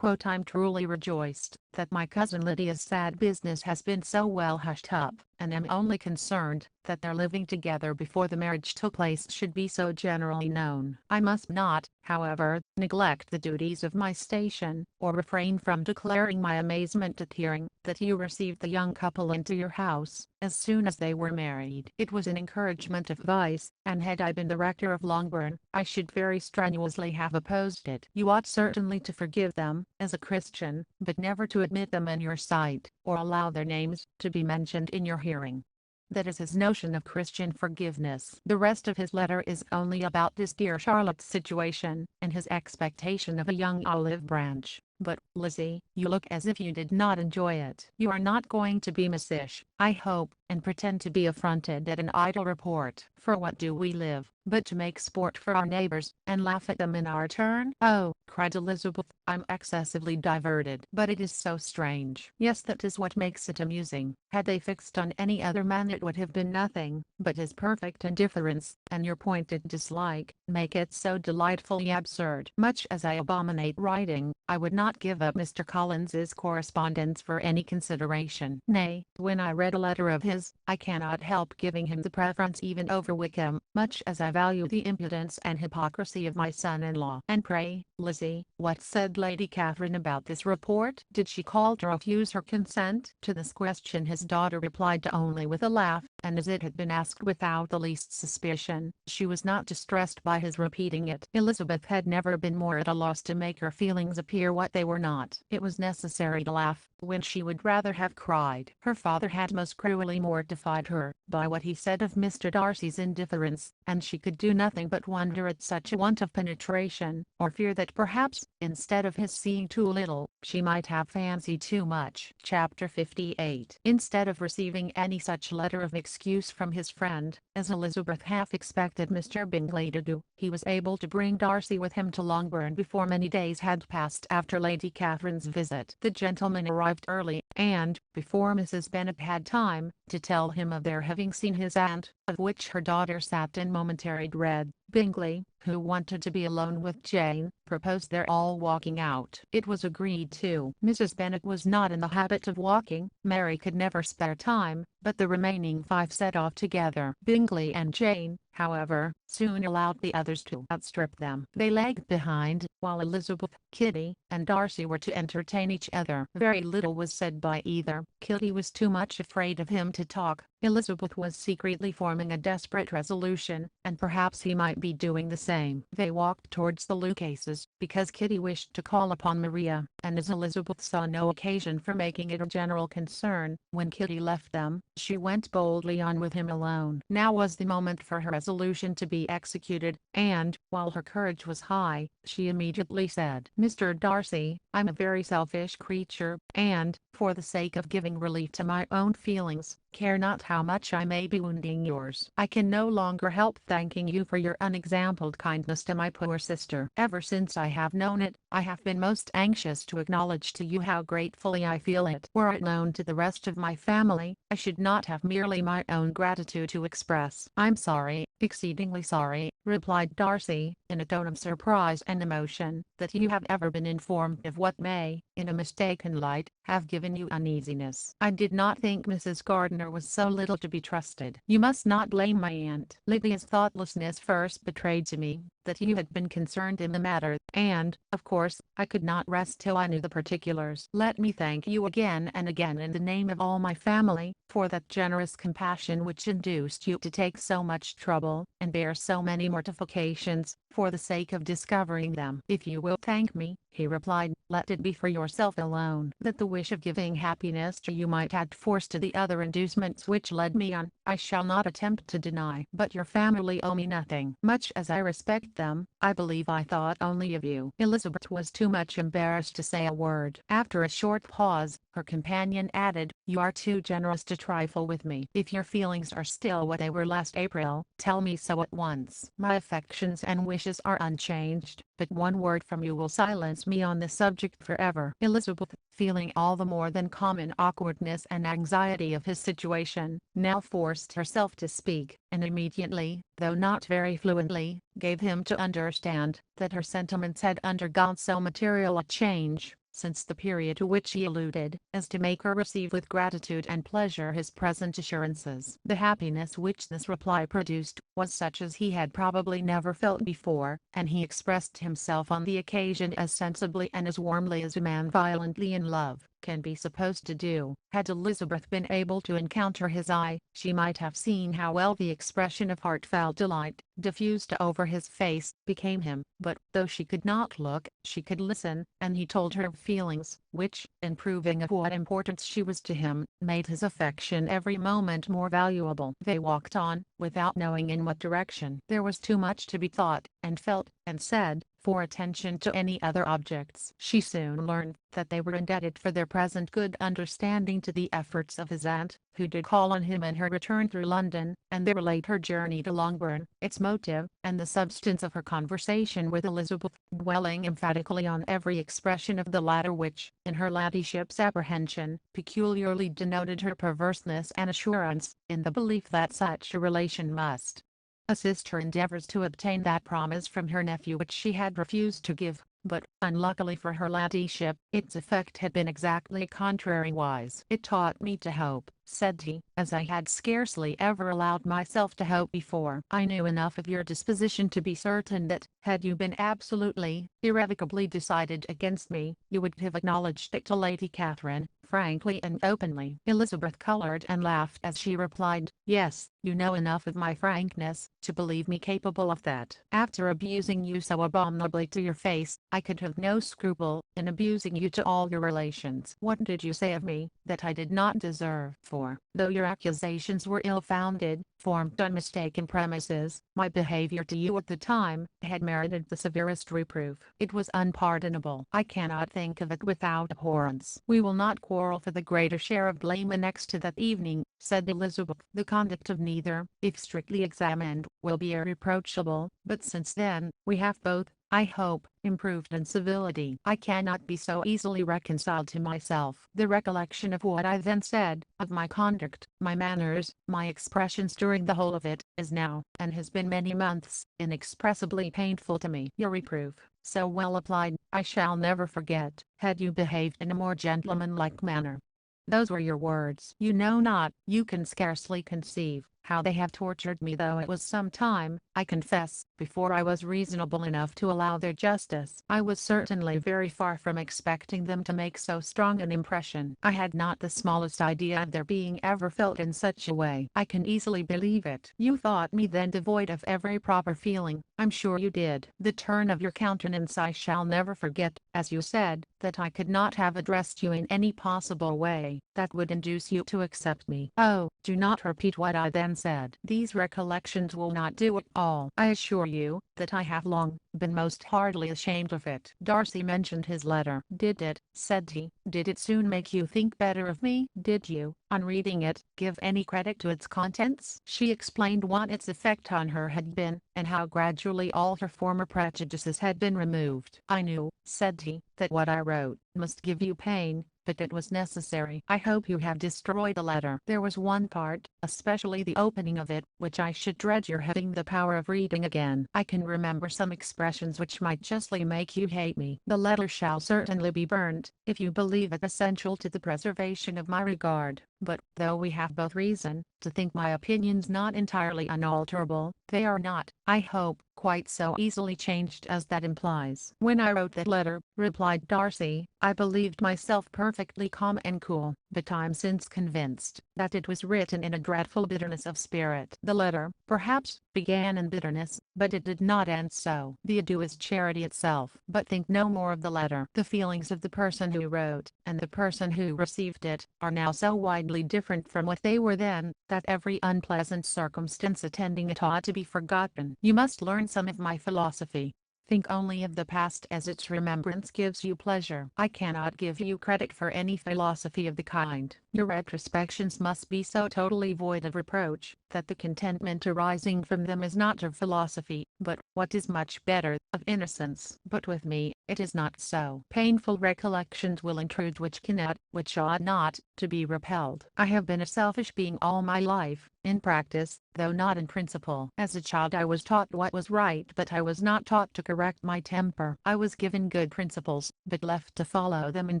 I'm truly rejoiced that my cousin Lydia's sad business has been so well hushed up, and am only concerned that their living together before the marriage took place should be so generally known. I must not, however, neglect the duties of my station, or refrain from declaring my amazement at hearing that you received the young couple into your house, as soon as they were married. It was an encouragement of vice, and had I been the rector of Longbourn, I should very strenuously have opposed it. You ought certainly to forgive them, as a Christian, but never to admit them in your sight, or allow their names to be mentioned in your hearing. That is his notion of Christian forgiveness. The rest of his letter is only about this dear Charlotte's situation, and his expectation of a young olive branch. But, Lizzie, you look as if you did not enjoy it. You are not going to be missish, I hope, and pretend to be affronted at an idle report. For what do we live, but to make sport for our neighbors, and laugh at them in our turn? Oh, cried Elizabeth, I'm excessively diverted. But it is so strange. Yes, that is what makes it amusing. Had they fixed on any other man it would have been nothing, but his perfect indifference, and your pointed dislike, make it so delightfully absurd. Much as I abominate writing, I would not give up Mr. Collins's correspondence for any consideration. Nay, when I read a letter of his, I cannot help giving him the preference even over Wickham, much as I value the impudence and hypocrisy of my son-in-law. And pray, Lizzie, what said Lady Catherine about this report? Did she call to refuse her consent? To this question his daughter replied only with a laugh, and as it had been asked without the least suspicion, she was not distressed by his repeating it. Elizabeth had never been more at a loss to make her feelings appear what they were not. It was necessary to laugh, when she would rather have cried. Her father had most cruelly mortified her, by what he said of Mr. Darcy's indifference, and she could do nothing but wonder at such a want of penetration, or fear that perhaps, instead of his seeing too little, she might have fancied too much. Chapter 58. Instead of receiving any such letter of excuse from his friend, as Elizabeth half expected Mr. Bingley to do, he was able to bring Darcy with him to Longbourn before many days had passed after Lady Catherine's visit. The gentleman arrived early, and, before Mrs. Bennet had time to tell him of their having seen his aunt, of which her daughter sat in momentary dread, Bingley, who wanted to be alone with Jane, proposed their all walking out. It was agreed to. Mrs. Bennet was not in the habit of walking, Mary could never spare time, but the remaining 5 set off together. Bingley and Jane, however, soon allowed the others to outstrip them. They lagged behind, while Elizabeth, Kitty, and Darcy were to entertain each other. Very little was said by either. Kitty was too much afraid of him to talk. Elizabeth was secretly forming a desperate resolution, and perhaps he might be doing the same. They walked towards the Lucases, because Kitty wished to call upon Maria, and as Elizabeth saw no occasion for making it a general concern, when Kitty left them, she went boldly on with him alone. Now was the moment for her resolution to be executed, and, while her courage was high, she immediately said, "Mr. Darcy, I'm a very selfish creature, and, for the sake of giving relief to my own feelings, care not how much I may be wounding yours. I can no longer help thanking you for your unexampled kindness to my poor sister. Ever since I have known it, I have been most anxious to acknowledge to you how gratefully I feel it. Were it known to the rest of my family, I should not have merely my own gratitude to express." "I'm sorry, exceedingly sorry," replied Darcy, in a tone of surprise and emotion, "that you have ever been informed of what may, in a mistaken light, have given you uneasiness. I did not think Mrs. Gardiner was so little to be trusted. You must not blame my aunt. Lydia's thoughtlessness first betrayed to me that you had been concerned in the matter, and, of course, I could not rest till I knew the particulars. Let me thank you again and again in the name of all my family, for that generous compassion which induced you to take so much trouble, and bear so many mortifications, for the sake of discovering them." "If you will thank me," he replied, "let it be for yourself alone. That the wish of giving happiness to you might add force to the other inducements which led me on, I shall not attempt to deny. But your family owe me nothing. Much as I respect them, I believe I thought only of you." Elizabeth was too much embarrassed to say a word. After a short pause, her companion added, "You are too generous to trifle with me. If your feelings are still what they were last April, tell me so at once. My affections and wishes are unchanged, but one word from you will silence me on the subject forever." Elizabeth, feeling all the more than common awkwardness and anxiety of his situation, now forced herself to speak, and immediately, though not very fluently, gave him to understand that her sentiments had undergone so material a change, since the period to which he alluded, as to make her receive with gratitude and pleasure his present assurances. The happiness which this reply produced was such as he had probably never felt before, and he expressed himself on the occasion as sensibly and as warmly as a man violently in love can be supposed to do. Had Elizabeth been able to encounter his eye, she might have seen how well the expression of heartfelt delight, diffused over his face, became him. But, though she could not look, she could listen, and he told her of feelings, which, in proving of what importance she was to him, made his affection every moment more valuable. They walked on, without knowing in what direction. There was too much to be thought, and felt, and said, for attention to any other objects. She soon learned that they were indebted for their present good understanding to the efforts of his aunt, who did call on him in her return through London, and they relate her journey to Longbourn, its motive, and the substance of her conversation with Elizabeth, dwelling emphatically on every expression of the latter which, in her ladyship's apprehension, peculiarly denoted her perverseness and assurance, in the belief that such a relation must assist her endeavours to obtain that promise from her nephew which she had refused to give. But, unluckily for her ladyship, its effect had been exactly contrariwise. "It taught me to hope," said he, "as I had scarcely ever allowed myself to hope before. I knew enough of your disposition to be certain that, had you been absolutely, irrevocably decided against me, you would have acknowledged it to Lady Catherine, frankly and openly." Elizabeth coloured and laughed as she replied, "Yes, you know enough of my frankness, to believe me capable of that. After abusing you so abominably to your face, I could have no scruple in abusing you to all your relations. What did you say of me, that I did not deserve? For, though your accusations were ill-founded, formed on mistaken premises, my behavior to you at the time had merited the severest reproof. It was unpardonable. I cannot think of it without abhorrence." "We will not quarrel for the greater share of blame annexed to that evening," said Elizabeth. "The conduct of neither, if strictly examined, will be irreproachable, but since then, we have both, I hope, improved in civility. I cannot be so easily reconciled to myself. The recollection of what I then said, of my conduct, my manners, my expressions during the whole of it, is now, and has been many months, inexpressibly painful to me. Your reproof, so well applied, I shall never forget, had you behaved in a more gentlemanlike manner. Those were your words. You know not, you can scarcely conceive, how they have tortured me, though it was some time, I confess, before I was reasonable enough to allow their justice. I was certainly very far from expecting them to make so strong an impression. I had not the smallest idea of their being ever felt in such a way. I can easily believe it. You thought me then devoid of every proper feeling. I'm sure you did. The turn of your countenance I shall never forget, as you said, that I could not have addressed you in any possible way that would induce you to accept me. Oh, do not repeat what I then said. These recollections will not do at all. I assure you that I have long been most heartily ashamed of it. Darcy mentioned his letter. Did it, said he, did it soon make you think better of me? Did you, on reading it, give any credit to its contents? She explained what its effect on her had been, and how gradually all her former prejudices had been removed. I knew, said he, that what I wrote must give you pain, but it was necessary. I hope you have destroyed the letter. There was one part, especially the opening of it, which I should dread your having the power of reading again. I can remember some expressions which might justly make you hate me. The letter shall certainly be burnt, if you believe it essential to the preservation of my regard. But, though we have both reason to think my opinions not entirely unalterable, they are not, I hope, quite so easily changed as that implies. When I wrote that letter, replied Darcy, I believed myself perfectly calm and cool, but I'm since convinced that it was written in a dreadful bitterness of spirit. The letter, perhaps, began in bitterness, but it did not end so. The adieu is charity itself. But think no more of the letter. The feelings of the person who wrote, and the person who received it, are now so widely different from what they were then, that every unpleasant circumstance attending it ought to be forgotten. You must learn some of my philosophy. Think only of the past as its remembrance gives you pleasure. I cannot give you credit for any philosophy of the kind. Your retrospections must be so totally void of reproach, that the contentment arising from them is not of philosophy, but, what is much better, of innocence. But with me, it is not so. Painful recollections will intrude which cannot, which ought not, to be repelled. I have been a selfish being all my life, in practice, though not in principle. As a child I was taught what was right, but I was not taught to correct my temper. I was given good principles, but left to follow them in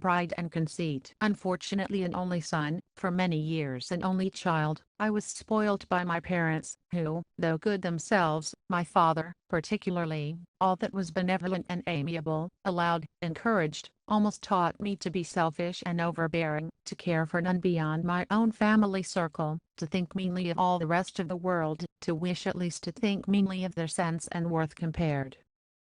pride and conceit. Unfortunately an only son, for many years an only child, I was spoilt by my parents, who, though good themselves, my father, particularly, all that was benevolent and amiable, allowed, encouraged, almost taught me to be selfish and overbearing, to care for none beyond my own family circle, to think meanly of all the rest of the world, to wish at least to think meanly of their sense and worth compared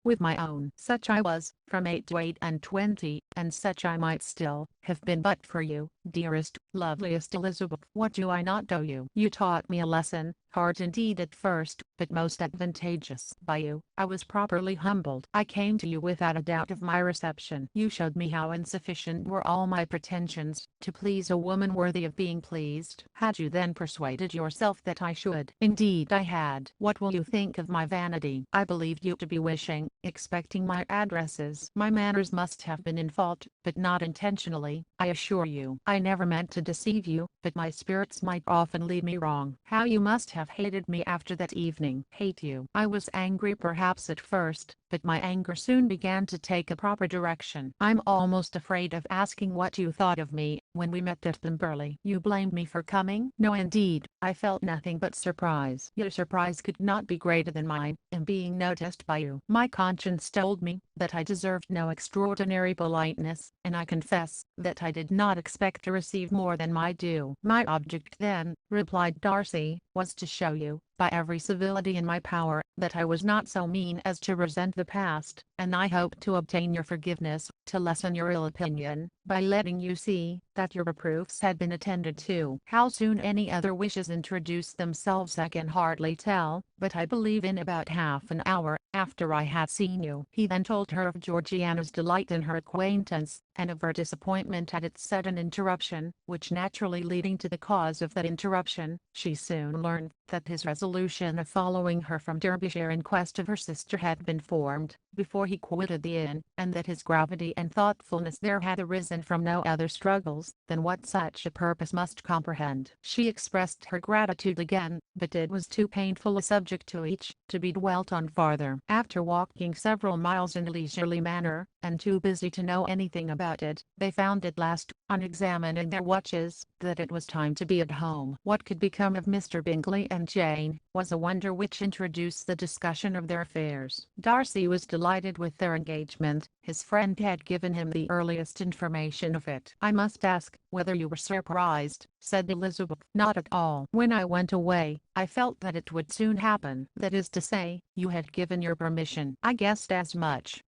with my own. Such I was, from 8 to 28, and such I might still have been but for you, dearest, loveliest Elizabeth. What do I not owe you? You taught me a lesson, hard indeed at first, but most advantageous. By you, I was properly humbled. I came to you without a doubt of my reception. You showed me how insufficient were all my pretensions, to please a woman worthy of being pleased. Had you then persuaded yourself that I should? Indeed I had. What will you think of my vanity? I believed you to be wishing, expecting my addresses. My manners must have been in fault, but not intentionally, I assure you. I never meant to deceive you, but my spirits might often lead me wrong. How you must have hated me after that evening. Hate you. I was angry perhaps at first, but my anger soon began to take a proper direction. I'm almost afraid of asking what you thought of me, when we met at Pemberley. You blamed me for coming? No indeed, I felt nothing but surprise. Your surprise could not be greater than mine, in being noticed by you. My conscience told me, that I deserved no extraordinary politeness, and I confess, that I did not expect to receive more than my due. My object then, replied Darcy, was to show you, by every civility in my power, that I was not so mean as to resent the past, and I hoped to obtain your forgiveness, to lessen your ill opinion, by letting you see, that your reproofs had been attended to. How soon any other wishes introduced themselves I can hardly tell, but I believe in about half an hour, after I had seen you. He then told her of Georgiana's delight in her acquaintance, and of her disappointment at its sudden interruption, which naturally leading to the cause of that interruption, she soon learned that his resolution resolution of following her from Derbyshire in quest of her sister had been formed before he quitted the inn, and that his gravity and thoughtfulness there had arisen from no other struggles than what such a purpose must comprehend. She expressed her gratitude again, but it was too painful a subject to each to be dwelt on farther. After walking several miles in a leisurely manner, and too busy to know anything about it, they found at last, on examining their watches, that it was time to be at home. What could become of Mr. Bingley and Jane was a wonder which introduced the discussion of their affairs. Darcy was delighted with their engagement. His friend had given him the earliest information of it. "I must ask whether you were surprised," said Elizabeth. "Not at all. When I went away, I felt that it would soon happen. That is to say, you had given your permission. I guessed as much."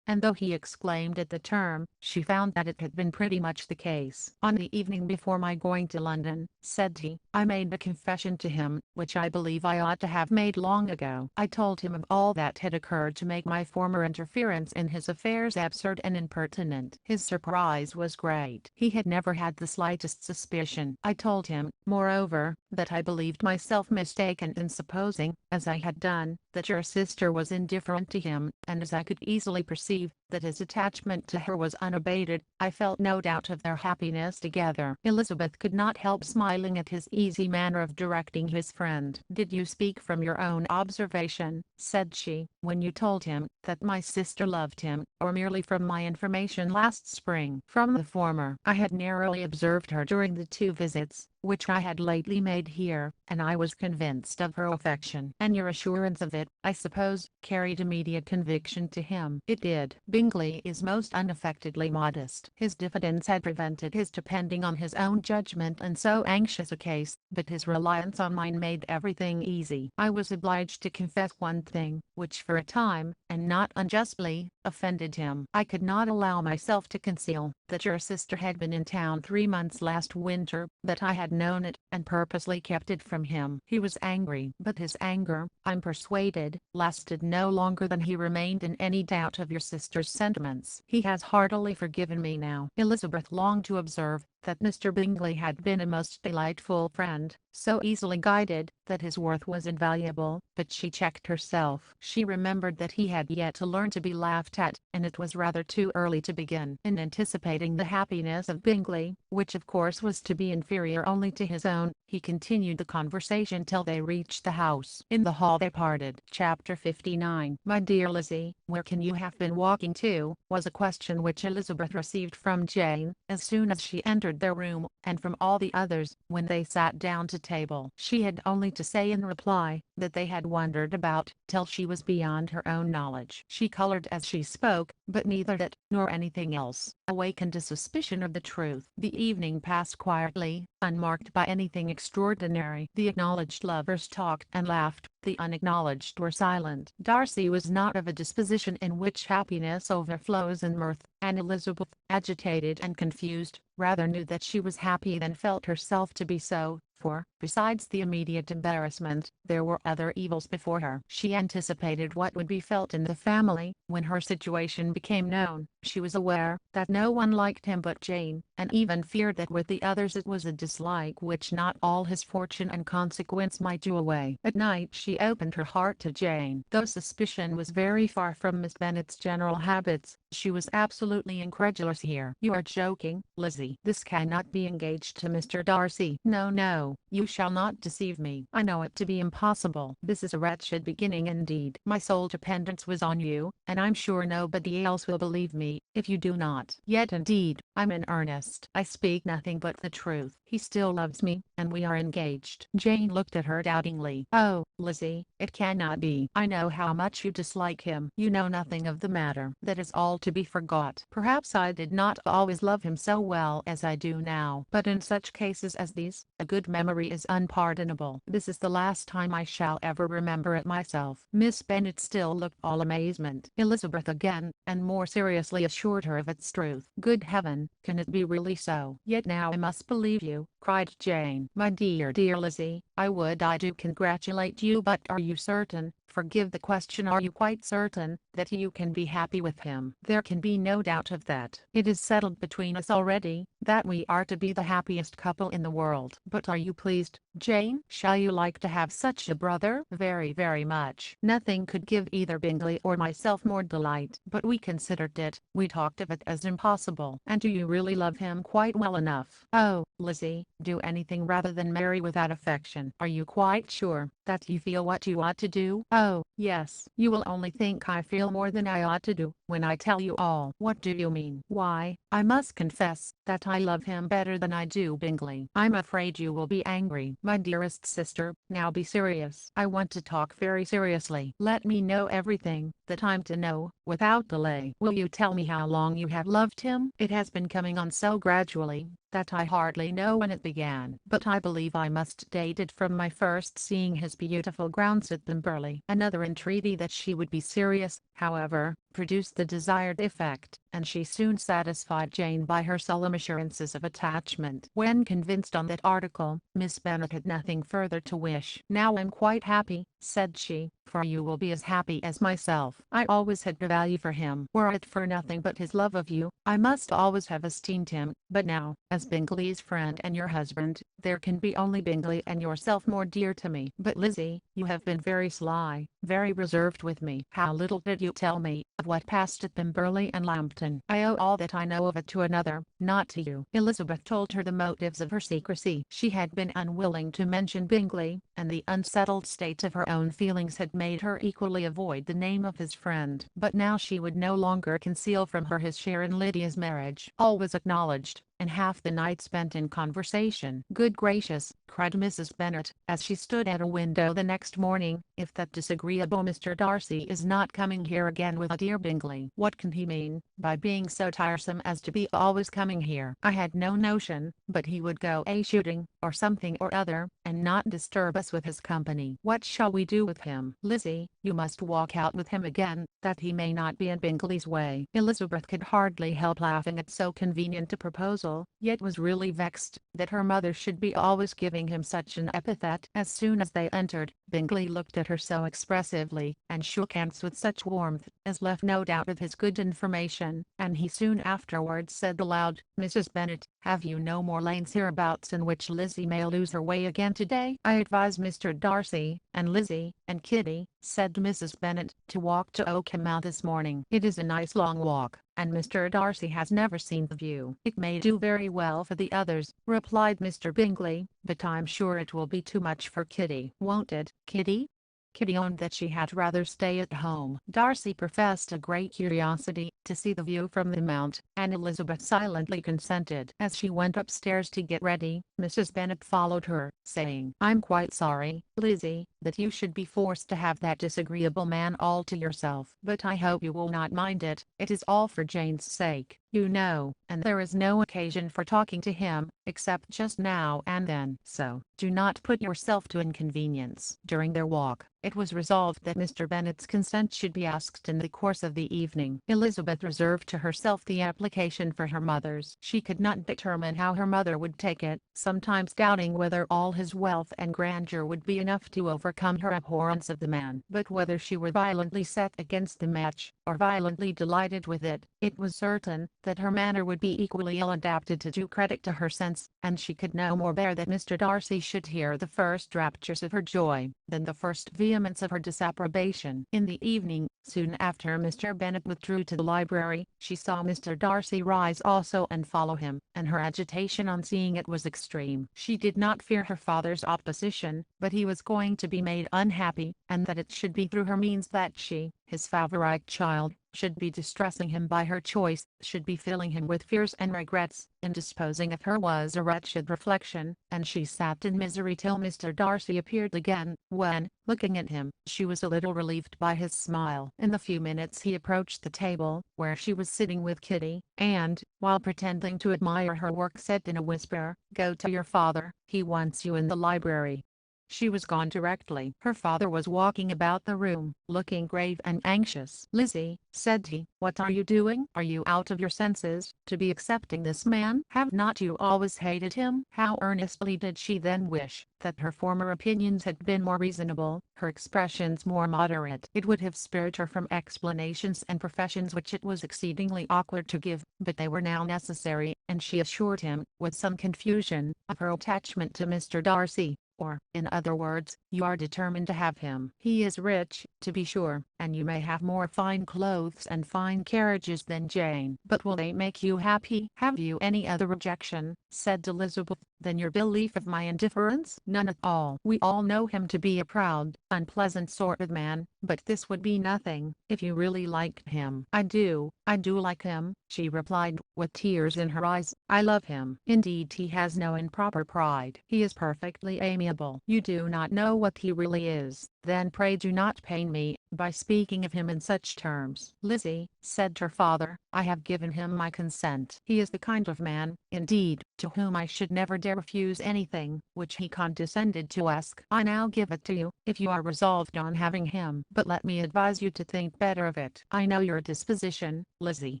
And though he exclaimed at the term, she found that it had been pretty much the case. "On the evening before my going to London," said he, "I made a confession to him, which I believe I ought to have made long ago. I told him of all that had occurred to make my former interference in his affairs absurd and impertinent. His surprise was great. He had never had the slightest suspicion. I told him, moreover, that I believed myself mistaken in supposing, as I had done, that your sister was indifferent to him, and as I could easily perceive that his attachment to her was unabated, I felt no doubt of their happiness together." Elizabeth could not help smiling at his easy manner of directing his friend. "Did you speak from your own observation," said she, "when you told him that my sister loved him, or merely from my information last spring?" "From the former. I had narrowly observed her during the 2 visits which I had lately made here, and I was convinced of her affection." "And your assurance of it, I suppose, carried immediate conviction to him?" "It did. Bingley is most unaffectedly modest. His diffidence had prevented his depending on his own judgment in so anxious a case, but his reliance on mine made everything easy. I was obliged to confess one thing, which for a time, and not unjustly, offended him. I could not allow myself to conceal that your sister had been in town 3 months last winter, that I had known it, and purposely kept it from him." He was angry, but his anger, I'm persuaded, lasted no longer than he remained in any doubt of your sister's sentiments. "He has heartily forgiven me now." Elizabeth longed to observe that Mr. Bingley had been a most delightful friend, so easily guided that his worth was invaluable, but she checked herself. She remembered that he had yet to learn to be laughed at, and it was rather too early to begin. In anticipating the happiness of Bingley, which of course was to be inferior only to his own, he continued the conversation till they reached the house. In the hall they parted. Chapter 59. "My dear Lizzie, where can you have been walking to?" was a question which Elizabeth received from Jane, as soon as she entered their room, and from all the others, when they sat down to table. She had only to say in reply, that they had wandered about, till she was beyond her own knowledge. She colored as she spoke, but neither that, nor anything else, awakened a suspicion of the truth. The evening passed quietly, unmarked by anything extraordinary. The acknowledged lovers talked and laughed, the unacknowledged were silent. Darcy was not of a disposition in which happiness overflows in mirth, and Elizabeth, agitated and confused, rather knew that she was happy than felt herself to be so, for, besides the immediate embarrassment, there were other evils before her. She anticipated what would be felt in the family, when her situation became known. She was aware that no one liked him but Jane, and even feared that with the others it was a dislike which not all his fortune and consequence might do away. At night she opened her heart to Jane. Though suspicion was very far from Miss Bennet's general habits, she was absolutely incredulous here. "You are joking, Lizzie. This cannot be engaged to Mr. Darcy." "No, no, you shall not deceive me. I know it to be impossible. This is a wretched beginning indeed. My sole dependence was on you, and I'm sure nobody else will believe me, if you do not. Yet indeed, I'm in earnest. I speak nothing but the truth. He still loves me, and we are engaged." Jane looked at her doubtingly. "Oh, Lizzie, it cannot be. I know how much you dislike him. You know nothing of the matter. That is all to be forgot. Perhaps I did not always love him so well as I do now, but in such cases as these, a good memory is unpardonable. This is the last time I shall ever remember it myself." Miss Bennet still looked all amazement. Elizabeth again, and more seriously, assured her of its truth. "Good heaven, can it be really so? Yet now I must believe you," cried Jane. "My dear Lizzie, I would I do congratulate you, but are you certain Forgive the question, are you quite certain that you can be happy with him? There can be no doubt of that. It is settled between us already that we are to be the happiest couple in the world. But are you pleased, Jane? Shall you like to have such a brother? Very, very much. Nothing could give either Bingley or myself more delight. But we considered it. We talked of it as impossible. And do you really love him quite well enough? Oh, Lizzie, do anything rather than marry without affection. Are you quite sure that you feel what you ought to do? Oh, yes. You will only think I feel more than I ought to do when I tell you all. What do you mean? Why, I must confess that I love him better than I do Bingley. I'm afraid you will be angry. My dearest sister, now be serious. I want to talk very seriously. Let me know everything that I'm to know, without delay. Will you tell me how long you have loved him? It has been coming on so gradually that I hardly know when it began, but I believe I must date it from my first seeing his beautiful grounds at Pemberley. Another entreaty that she would be serious, however, produced the desired effect, and she soon satisfied Jane by her solemn assurances of attachment. When convinced on that article, Miss Bennet had nothing further to wish. "Now I'm quite happy," said she, "for you will be as happy as myself. I always had a value for him. Were it for nothing but his love of you, I must always have esteemed him, but now, as Bingley's friend and your husband, there can be only Bingley and yourself more dear to me. But Lizzie, you have been very sly, very reserved with me. How little did you tell me of what passed at Pemberley and Lambton. I owe all that I know of it to another, not to you." Elizabeth told her the motives of her secrecy. She had been unwilling to mention Bingley, and the unsettled state of her own feelings had made her equally avoid the name of his friend. But now she would no longer conceal from her his share in Lydia's marriage. All was acknowledged, and half the night spent in conversation. "Good gracious!" cried Mrs. Bennet, as she stood at a window the next morning, "if that disagreeable Mr. Darcy is not coming here again with a dear Bingley! What can he mean by being so tiresome as to be always coming here? I had no notion but he would go a-shooting, or something or other, and not disturb us with his company. What shall we do with him? Lizzie, you must walk out with him again, that he may not be in Bingley's way." Elizabeth could hardly help laughing at so convenient a proposal, yet was really vexed that her mother should be always giving him such an epithet. As soon as they entered, Bingley looked at her so expressively, and shook hands with such warmth, as left no doubt of his good information, and he soon afterwards said aloud, "Mrs. Bennet, have you no more lanes hereabouts in which Lizzie may lose her way again today?" "I advise Mr. Darcy, and Lizzie, and Kitty," said Mrs. Bennet, "to walk to Oakham this morning. It is a nice long walk, and Mr. Darcy has never seen the view." "It may do very well for the others," replied Mr. Bingley, "but I'm sure it will be too much for Kitty." "Won't it, Kitty?" Kitty owned that she had rather stay at home. Darcy professed a great curiosity to see the view from the Mount, and Elizabeth silently consented. As she went upstairs to get ready, Mrs. Bennet followed her, saying, "I'm quite sorry, Lizzie, that you should be forced to have that disagreeable man all to yourself. But I hope you will not mind it. It is all for Jane's sake, you know, and there is no occasion for talking to him, except just now and then. So, do not put yourself to inconvenience." During their walk, it was resolved that Mr. Bennet's consent should be asked in the course of the evening. Elizabeth reserved to herself the application for her mother's. She could not determine how her mother would take it, sometimes doubting whether all his wealth and grandeur would be enough to overcome her abhorrence of the man. But whether she were violently set against the match, or violently delighted with it, it was certain that her manner would be equally ill adapted to do credit to her sense, and she could no more bear that Mr. Darcy should hear the first raptures of her joy, than the first vehemence of her disapprobation. In the evening, soon after Mr. Bennet withdrew to the library, she saw Mr. Darcy rise also and follow him, and her agitation on seeing it was extreme. She did not fear her father's opposition, but he was going to be made unhappy, and that it should be through her means that she, his favorite child, should be distressing him by her choice, should be filling him with fears and regrets, and disposing of her was a wretched reflection, and she sat in misery till Mr. Darcy appeared again, when, looking at him, she was a little relieved by his smile. In the few minutes he approached the table, where she was sitting with Kitty, and, while pretending to admire her work, said in a whisper, "Go to your father, he wants you in the library." she was gone directly. Her father was walking about the room, looking grave and anxious. "Lizzie," said he, "what are you doing? Are you out of your senses, to be accepting this man? Have not you always hated him?" How earnestly did she then wish that her former opinions had been more reasonable, her expressions more moderate. It would have spared her from explanations and professions which it was exceedingly awkward to give, but they were now necessary, and she assured him, with some confusion, of her attachment to Mr. Darcy. Or, in other words, you are determined to have him. He is rich, to be sure, and you may have more fine clothes and fine carriages than Jane. But will they make you happy? Have you any other objection, said Elizabeth, than your belief of my indifference? None at all. We all know him to be a proud, unpleasant sort of man, but this would be nothing, if you really liked him. I do like him, she replied, with tears in her eyes. I love him. Indeed, he has no improper pride. He is perfectly amiable. You do not know what he really is. Then pray do not pain me, by speaking of him in such terms. Lizzie, said her father, I have given him my consent. He is the kind of man, indeed, to whom I should never dare refuse anything, which he condescended to ask. I now give it to you, if you are resolved on having him. But let me advise you to think better of it. I know your disposition, Lizzie.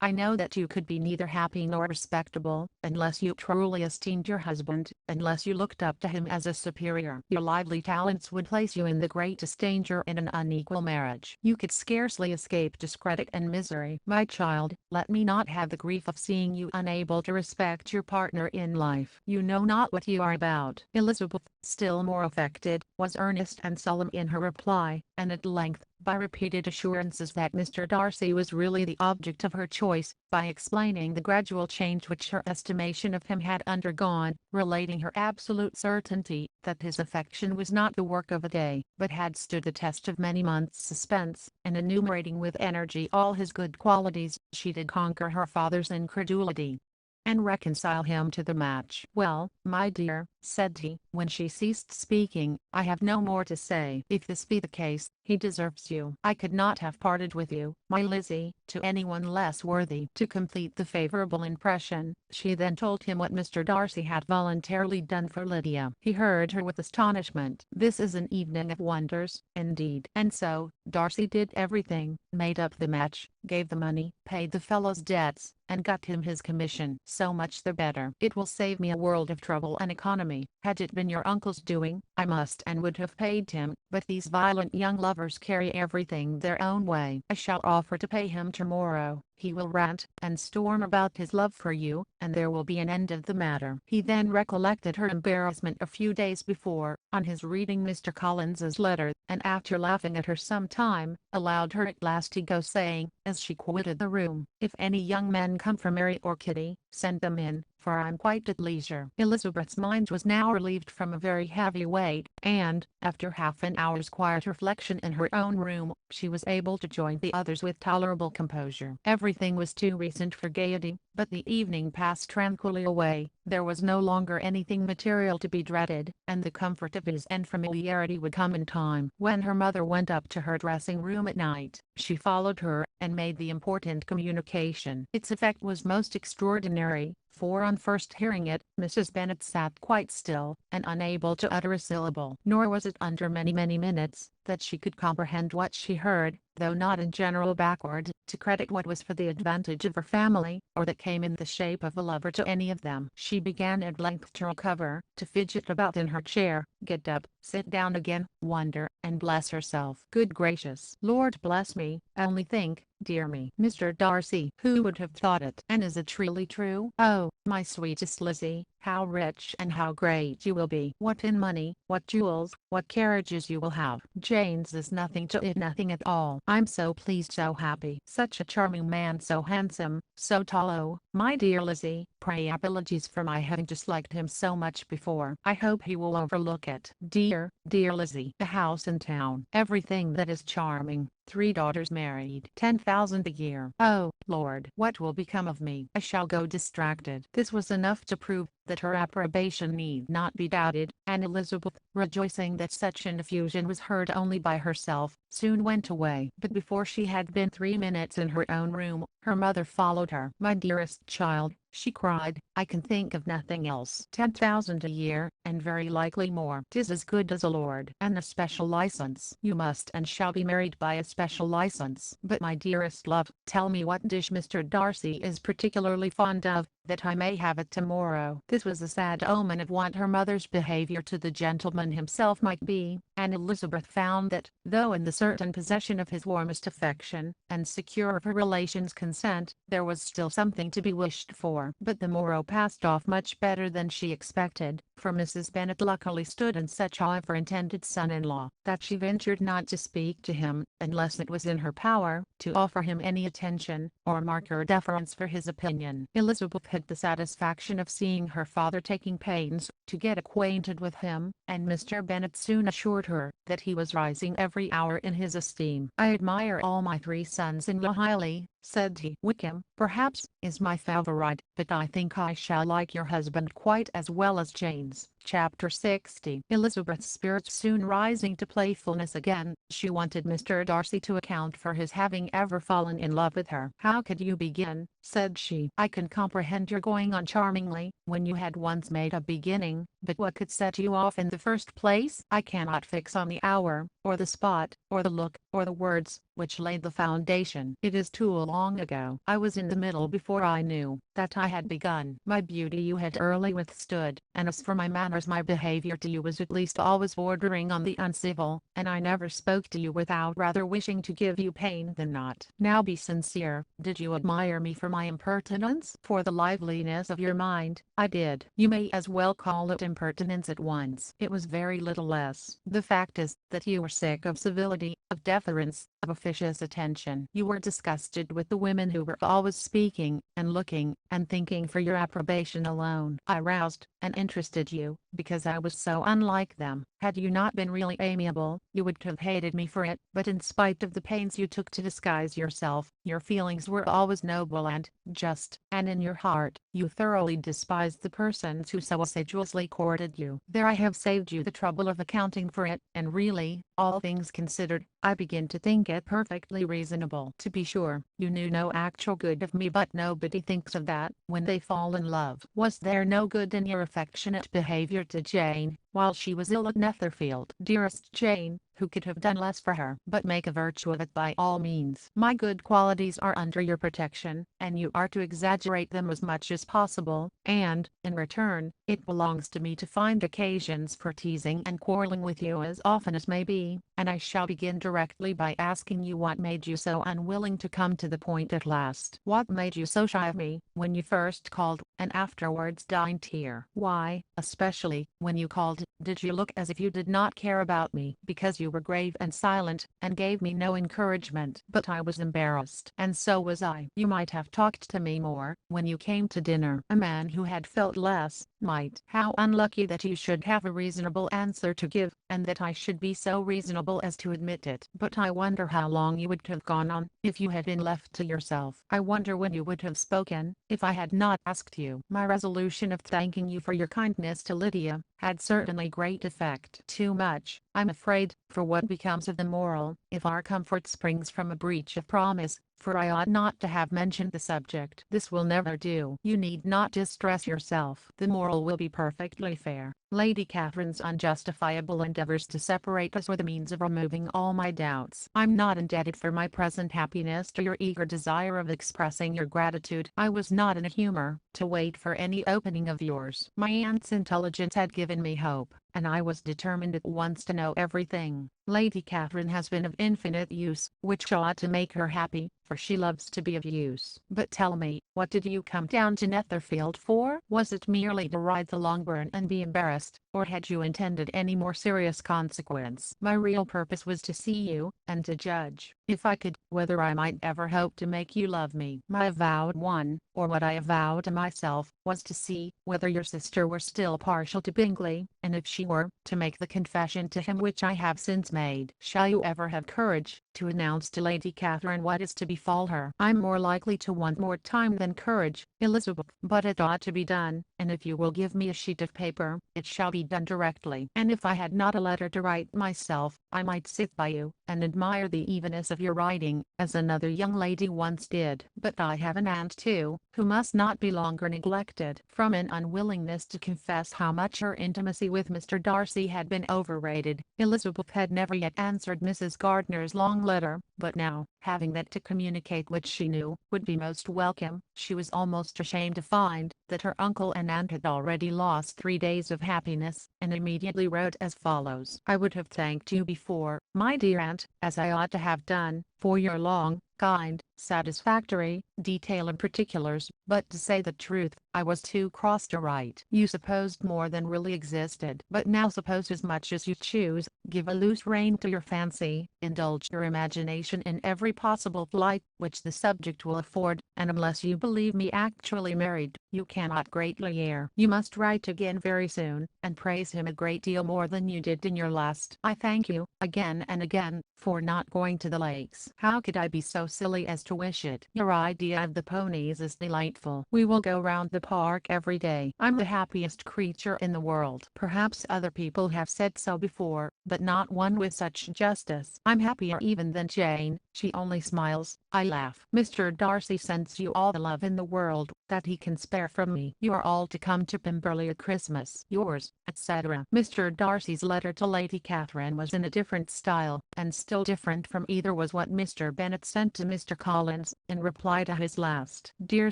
I know that you could be neither happy nor respectable, unless you truly esteemed your husband, unless you looked up to him as a superior. Your lively talents would place you in the greatest danger in an unequal marriage. You could scarcely escape discredit and misery. My child, let me not have the grief of seeing you unable to respect your partner in life. You know not what you are about. Elizabeth, still more affected, was earnest and solemn in her reply, and at length, by repeated assurances that Mr. Darcy was really the object of her choice, by explaining the gradual change which her estimation of him had undergone, relating her absolute certainty that his affection was not the work of a day, but had stood the test of many months' suspense, and enumerating with energy all his good qualities, she did conquer her father's incredulity and reconcile him to the match. Well, my dear, said he, when she ceased speaking, I have no more to say. If this be the case, he deserves you. I could not have parted with you, my Lizzie, to anyone less worthy. To complete the favorable impression, she then told him what Mr. Darcy had voluntarily done for Lydia. He heard her with astonishment. This is an evening of wonders, indeed. And so, Darcy did everything, made up the match, gave the money, paid the fellow's debts, and got him his commission. So much the better. It will save me a world of trouble and economy. Had it been your uncle's doing, I must and would have paid him, but these violent young lovers carry everything their own way. I shall offer to pay him tomorrow. He will rant and storm about his love for you, and there will be an end of the matter. He then recollected her embarrassment a few days before, on his reading Mr. Collins's letter, and after laughing at her some time, allowed her at last to go, saying, as she quitted the room, if any young men come for Mary or Kitty, send them in, for I'm quite at leisure. Elizabeth's mind was now relieved from a very heavy weight, and, after half an hour's quiet reflection in her own room, she was able to join the others with tolerable composure. Everything was too recent for gaiety, but the evening passed tranquilly away. There was no longer anything material to be dreaded, and the comfort of ease and familiarity would come in time. When her mother went up to her dressing room at night, she followed her, and made the important communication. Its effect was most extraordinary, for on first hearing it, Mrs. Bennet sat quite still, and unable to utter a syllable. Nor was it under many minutes, that she could comprehend what she heard, though not in general backward to credit what was for the advantage of her family, or that came in the shape of a lover to any of them. She began at length to recover, to fidget about in her chair, get up, sit down again, wonder, and bless herself. Good gracious! Lord bless me, only think, dear me, Mr. Darcy, who would have thought it? And is it really true? Oh, my sweetest Lizzie, how rich and how great you will be! What in money, what jewels, what carriages you will have! Jane's is nothing to it, nothing at all. I'm so pleased, so happy. Such a charming man, so handsome, so tall. Oh, my dear Lizzie, pray apologies for my having disliked him so much before. I hope he will overlook it. Dear Lizzie, a house in town, everything that is charming, 3 daughters married, 10,000 a year. Oh, Lord, what will become of me? I shall go distracted. This was enough to prove that her approbation need not be doubted, and Elizabeth, rejoicing that such an effusion was heard only by herself, soon went away. But before she had been 3 minutes in her own room, her mother followed her. My dearest child, she cried. "I can think of nothing else. 10,000 a year, and very likely more. 'Tis as good as a lord. And a special license. You must and shall be married by a special license. But my dearest love, tell me what dish Mr. Darcy is particularly fond of, that I may have it tomorrow." This was a sad omen of what her mother's behavior to the gentleman himself might be, and Elizabeth found that, though in the certain possession of his warmest affection, and secure of her relations' consent, there was still something to be wished for. But the morrow passed off much better than she expected, for Mrs. Bennet luckily stood in such awe of her intended son-in-law, that she ventured not to speak to him, unless it was in her power, to offer him any attention, or mark her deference for his opinion. Elizabeth had the satisfaction of seeing her father taking pains to get acquainted with him, and Mr. Bennet soon assured her that he was rising every hour in his esteem. "I admire all my three sons-in-law highly," said he. "Wickham, perhaps, is my favourite, but I think I shall like your husband quite as well as Jane's." Chapter 60. Elizabeth's spirits soon rising to playfulness again, she wanted Mr. Darcy to account for his having ever fallen in love with her. "How could you begin?" said she. "I can comprehend your going on charmingly, when you had once made a beginning, but what could set you off in the first place? I cannot fix on the hour, or the spot, or the look, or the words, which laid the foundation. It is too long ago. I was in the middle before I knew that I had begun. My beauty you had early withstood, and as for my manners, my behavior to you was at least always bordering on the uncivil, and I never spoke to you without rather wishing to give you pain than not. Now be sincere. Did you admire me for my impertinence? For the liveliness of your mind?" "I did." "You may as well call it impertinence at once. It was very little less. The fact is, that you were sick of civility, of deference, of officious attention. You were disgusted with the women who were always speaking, and looking, and thinking for your approbation alone. I roused and interested you, because I was so unlike them. Had you not been really amiable, you would have hated me for it, but in spite of the pains you took to disguise yourself, your feelings were always noble and just, and in your heart, you thoroughly despised the persons who so assiduously courted you. There I have saved you the trouble of accounting for it, and really, all things considered, I begin to think it perfectly reasonable. To be sure, you knew no actual good of me, but nobody thinks of that when they fall in love. Was there no good in your affectionate behavior to Jane, while she was ill at Netherfield? Dearest Jane, who could have done less for her? But make a virtue of it by all means. My good qualities are under your protection, and you are to exaggerate them as much as possible, and, in return, it belongs to me to find occasions for teasing and quarreling with you as often as may be, and I shall begin directly by asking you what made you so unwilling to come to the point at last. What made you so shy of me, when you first called, and afterwards dined here? Why, especially, when you called, did you look as if you did not care about me? Because you were grave and silent, and gave me no encouragement. But I was embarrassed, and so was I. You might have talked to me more, when you came to dinner. A man who had felt less, might. How unlucky that you should have a reasonable answer to give, and that I should be so reasonable as to admit it. But I wonder how long you would have gone on, if you had been left to yourself. I wonder when you would have spoken, if I had not asked you. My resolution of thanking you for your kindness to Lydia, had certainly great effect. Too much, I'm afraid, for what becomes of the moral, if our comfort springs from a breach of promise, for I ought not to have mentioned the subject. This will never do. You need not distress yourself. The moral will be perfectly fair. Lady Catherine's unjustifiable endeavours to separate us were the means of removing all my doubts. I'm not indebted for my present happiness to your eager desire of expressing your gratitude. I was not in a humour to wait for any opening of yours. My aunt's intelligence had given me hope, and I was determined at once to know everything. Lady Catherine has been of infinite use, which ought to make her happy, for she loves to be of use. But tell me, what did you come down to Netherfield for? Was it merely to ride the Longbourn and be embarrassed, or had you intended any more serious consequence? My real purpose was to see you, and to judge, if I could, whether I might ever hope to make you love me. My avowed one, or what I avowed to myself, was to see whether your sister were still partial to Bingley, and if she were, to make the confession to him which I have since made. Shall you ever have courage to announce to Lady Catherine what is to befall her? I'm more likely to want more time than courage, Elizabeth, but it ought to be done, and if you will give me a sheet of paper, it shall be be done directly. And if I had not a letter to write myself, I might sit by you, and admire the evenness of your writing, as another young lady once did. But I have an aunt too, who must not be longer neglected." From an unwillingness to confess how much her intimacy with Mr. Darcy had been overrated, Elizabeth had never yet answered Mrs. Gardner's long letter, but now, having that to communicate which she knew would be most welcome, she was almost ashamed to find that her uncle and aunt had already lost 3 days of happiness, and immediately wrote as follows: "I would have thanked you before, my dear aunt, as I ought to have done, for your long, kind, satisfactory, detailed particulars, but to say the truth, I was too cross to write. You supposed more than really existed, but now suppose as much as you choose, give a loose rein to your fancy, indulge your imagination in every possible flight which the subject will afford, and unless you believe me actually married, you cannot greatly err. You must write again very soon, and praise him a great deal more than you did in your last. I thank you, again and again, for not going to the lakes. How could I be so silly as to wish it? Your idea of the ponies is delightful. We will go round the park every day. I'm the happiest creature in the world. Perhaps other people have said so before, but not one with such justice. I'm happier even than Jane. She only smiles. I laugh. Mr. Darcy sends you all the love in the world that he can spare from me. You are all to come to Pemberley at Christmas. Yours, etc." Mr. Darcy's letter to Lady Catherine was in a different style, and still different from either was what Mr. Bennet sent to Mr. Collins, in reply to his last. "Dear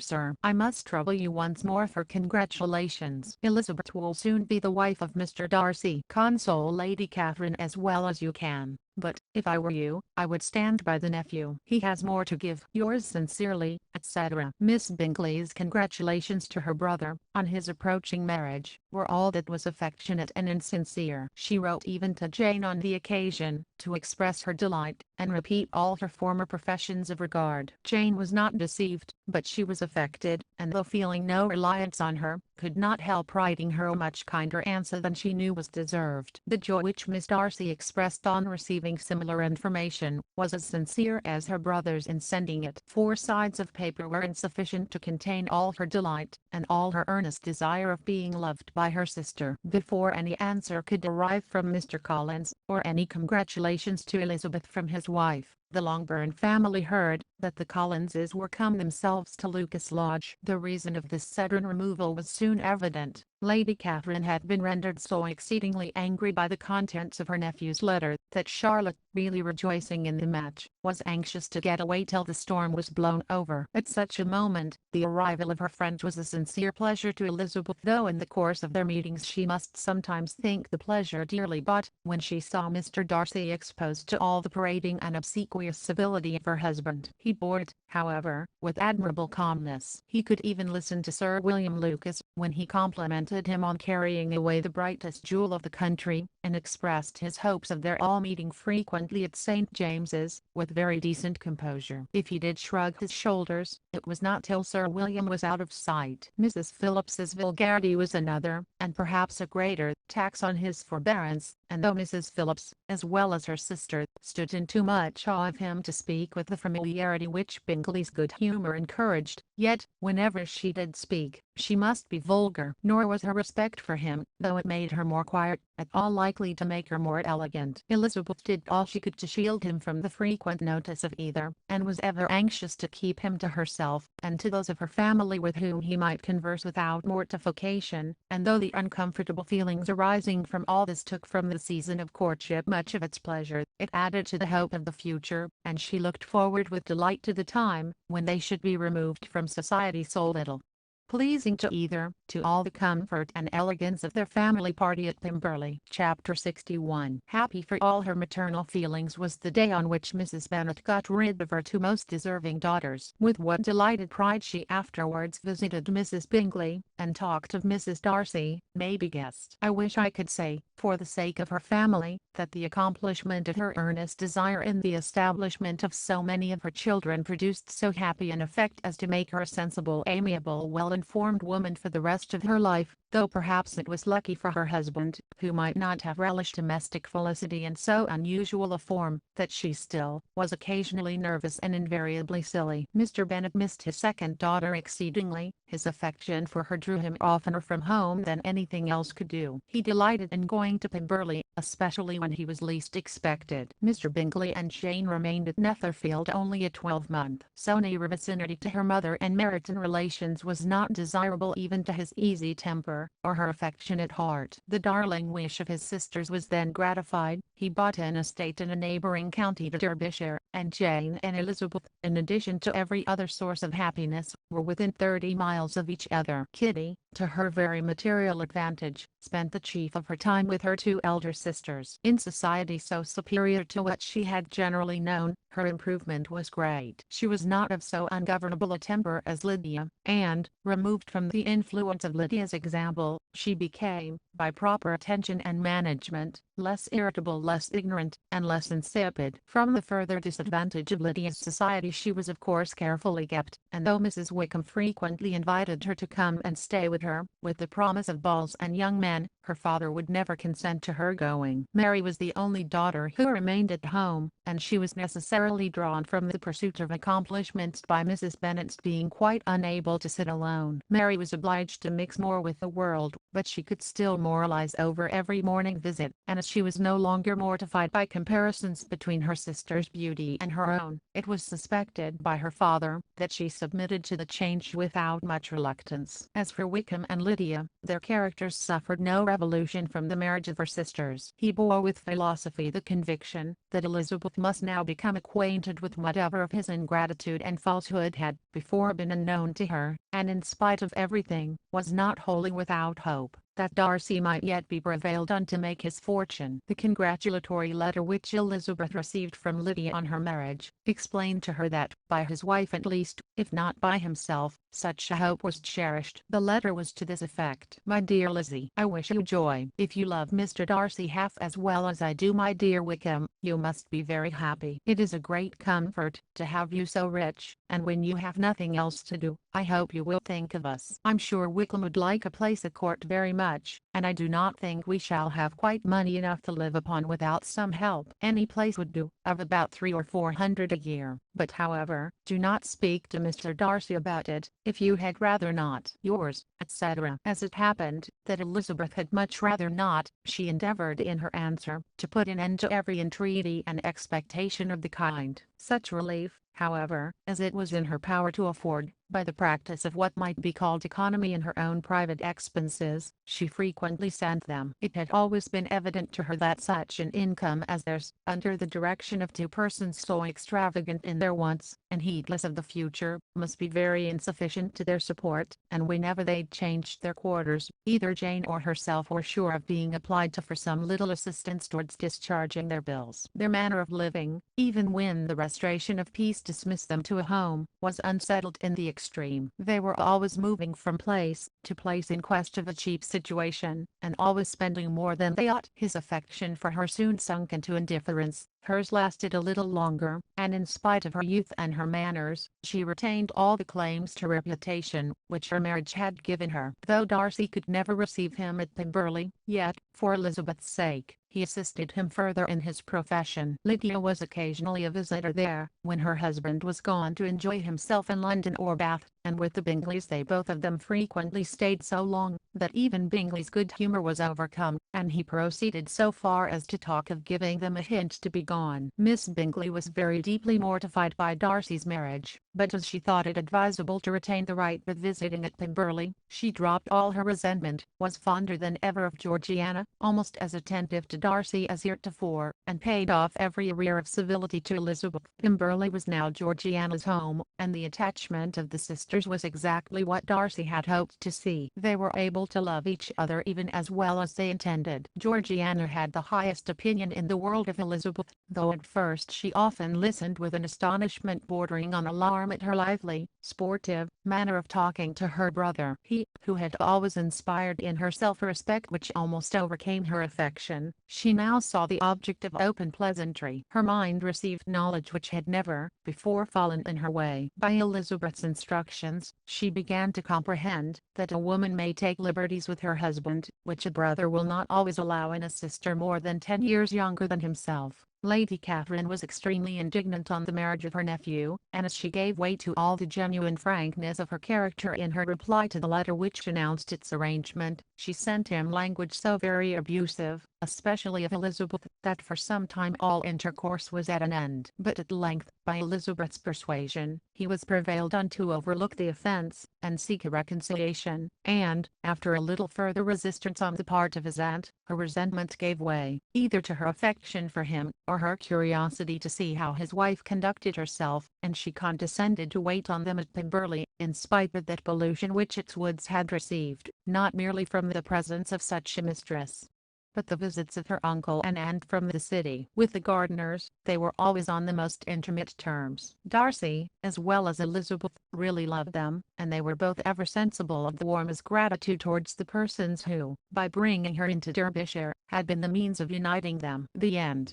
Sir, I must trouble you once more for congratulations. Elizabeth will soon be the wife of Mr. Darcy. Console Lady Catherine as well as you can. But, if I were you, I would stand by the nephew. He has more to give. Yours sincerely, etc." Miss Bingley's congratulations to her brother, on his approaching marriage, were all that was affectionate and insincere. She wrote even to Jane on the occasion, to express her delight, and repeat all her former professions of regard. Jane was not deceived, but she was affected, and though feeling no reliance on her, could not help writing her a much kinder answer than she knew was deserved. The joy which Miss Darcy expressed on receiving similar information, was as sincere as her brother's in sending it. 4 sides of paper were insufficient to contain all her delight, and all her earnest desire of being loved by her sister. Before any answer could arrive from Mr. Collins, or any congratulations to Elizabeth from his wife, the Longbourn family heard that the Collinses were come themselves to Lucas Lodge. The reason of this sudden removal was soon evident. Lady Catherine had been rendered so exceedingly angry by the contents of her nephew's letter, that Charlotte, really rejoicing in the match, was anxious to get away till the storm was blown over. At such a moment, the arrival of her friend was a sincere pleasure to Elizabeth, though in the course of their meetings she must sometimes think the pleasure dearly bought. When she saw Mr. Darcy exposed to all the parading and obsequious civility of her husband, he bore it, however, with admirable calmness. He could even listen to Sir William Lucas, when he complimented him on carrying away the brightest jewel of the country, and expressed his hopes of their all meeting frequently at St. James's, with very decent composure. If he did shrug his shoulders, it was not till Sir William was out of sight. Mrs. Phillips's vulgarity was another, and perhaps a greater, tax on his forbearance, and though Mrs. Phillips, as well as her sister, stood in too much awe of him to speak with the familiarity which Bingley's good humour encouraged, yet, whenever she did speak, she must be vulgar. Nor was her respect for him, though it made her more quiet, at all likely to make her more elegant. Elizabeth did all she could to shield him from the frequent notice of either, and was ever anxious to keep him to herself, and to those of her family with whom he might converse without mortification, and though the uncomfortable feelings arising from all this took from the season of courtship much of its pleasure, it added to the hope of the future, and she looked forward with delight to the time, when they should be removed from society so little pleasing to either, to all the comfort and elegance of their family party at Pemberley. Chapter 61. Happy for all her maternal feelings was the day on which Mrs. Bennet got rid of her 2 most deserving daughters. With what delighted pride she afterwards visited Mrs. Bingley, and talked of Mrs. Darcy, may be guessed. I wish I could say, for the sake of her family, that the accomplishment of her earnest desire in the establishment of so many of her children produced so happy an effect as to make her a sensible, amiable, well-informed woman for the rest of her life, though perhaps it was lucky for her husband, who might not have relished domestic felicity in so unusual a form, that she still was occasionally nervous and invariably silly. Mr. Bennet missed his second daughter exceedingly. His affection for her drew him oftener from home than anything else could do. He delighted in going to Pemberley, especially when he was least expected. Mr. Bingley and Jane remained at Netherfield only a 12-month. So near vicinity to her mother and Meryton relations was not desirable even to his easy temper, or her affectionate heart. The darling wish of his sisters was then gratified. He bought an estate in a neighbouring county to Derbyshire, and Jane and Elizabeth, in addition to every other source of happiness, were within 30 miles of each other. Kitty, to her very material advantage, spent the chief of her time with her two elder sisters. In society so superior to what she had generally known, her improvement was great. She was not of so ungovernable a temper as Lydia, and, removed from the influence of Lydia's example, she became, by proper attention and management, less irritable, less ignorant, and less insipid. From the further disadvantage of Lydia's society she was of course carefully kept, and though Mrs. Wickham frequently invited her to come and stay with her, with the promise of balls and young men, her father would never consent to her going. Mary was the only daughter who remained at home, and she was necessarily drawn from the pursuit of accomplishments by Mrs. Bennet's being quite unable to sit alone. Mary was obliged to mix more with the world, but she could still moralize over every morning visit, and as she was no longer mortified by comparisons between her sister's beauty and her own, it was suspected by her father that she submitted to the change without much reluctance. As for Wickham and Lydia, their characters suffered no revolution from the marriage of her sisters. He bore with philosophy the conviction that Elizabeth must now become acquainted with whatever of his ingratitude and falsehood had before been unknown to her, and in spite of everything, was not wholly without hope that Darcy might yet be prevailed on to make his fortune. The congratulatory letter which Elizabeth received from Lydia on her marriage, explained to her that, by his wife at least, if not by himself, such a hope was cherished. The letter was to this effect: My dear Lizzie, I wish you joy. If you love Mr. Darcy half as well as I do my dear Wickham, you must be very happy. It is a great comfort to have you so rich, and when you have nothing else to do, I hope you will think of us. I'm sure Wickham would like a place at court very much, and I do not think we shall have quite money enough to live upon without some help. Any place would do, of about 300 or 400 a year. But however, do not speak to Mr. Darcy about it, if you had rather not. Yours, etc. As it happened that Elizabeth had much rather not, she endeavoured in her answer to put an end to every entreaty and expectation of the kind. Such relief, however, as it was in her power to afford, by the practice of what might be called economy in her own private expenses, she frequently sent them. It had always been evident to her that such an income as theirs, under the direction of two persons so extravagant in their wants, and heedless of the future, must be very insufficient to their support, and whenever they changed their quarters, either Jane or herself were sure of being applied to for some little assistance towards discharging their bills. Their manner of living, even when the restoration of peace dismissed them to a home, was unsettled in the extreme. They were always moving from place to place in quest of a cheap situation, and always spending more than they ought. His affection for her soon sunk into indifference. Hers lasted a little longer, and in spite of her youth and her manners, she retained all the claims to reputation which her marriage had given her. Though Darcy could never receive him at Pemberley, yet, for Elizabeth's sake, he assisted him further in his profession. Lydia was occasionally a visitor there, when her husband was gone to enjoy himself in London or Bath, and with the Bingleys they both of them frequently stayed so long, that even Bingley's good humour was overcome, and he proceeded so far as to talk of giving them a hint to be gone. Miss Bingley was very deeply mortified by Darcy's marriage, but as she thought it advisable to retain the right of visiting at Pemberley, she dropped all her resentment, was fonder than ever of Georgiana, almost as attentive to Darcy as heretofore, and paid off every arrear of civility to Elizabeth. Pemberley was now Georgiana's home, and the attachment of the sisters was exactly what Darcy had hoped to see. They were able to love each other even as well as they intended. Georgiana had the highest opinion in the world of Elizabeth, though at first she often listened with an astonishment bordering on alarm at her lively, sportive manner of talking to her brother. He, who had always inspired in her self-respect which almost overcame her affection, She now saw the object of open pleasantry. Her mind received knowledge which had never before fallen in her way. By Elizabeth's instructions, she began to comprehend that a woman may take liberties with her husband, which a brother will not always allow in a sister more than 10 years younger than himself. Lady Catherine was extremely indignant on the marriage of her nephew, and as she gave way to all the genuine frankness of her character in her reply to the letter which announced its arrangement, she sent him language so very abusive, especially of Elizabeth, that for some time all intercourse was at an end. But at length, by Elizabeth's persuasion, he was prevailed on to overlook the offence, and seek a reconciliation, and, after a little further resistance on the part of his aunt, her resentment gave way, either to her affection for him, or her curiosity to see how his wife conducted herself, and she condescended to wait on them at Pemberley, in spite of that pollution which its woods had received, not merely from the presence of such a mistress, but the visits of her uncle and aunt from the city. With the Gardiners, they were always on the most intimate terms. Darcy, as well as Elizabeth, really loved them, and they were both ever sensible of the warmest gratitude towards the persons who, by bringing her into Derbyshire, had been the means of uniting them. The end.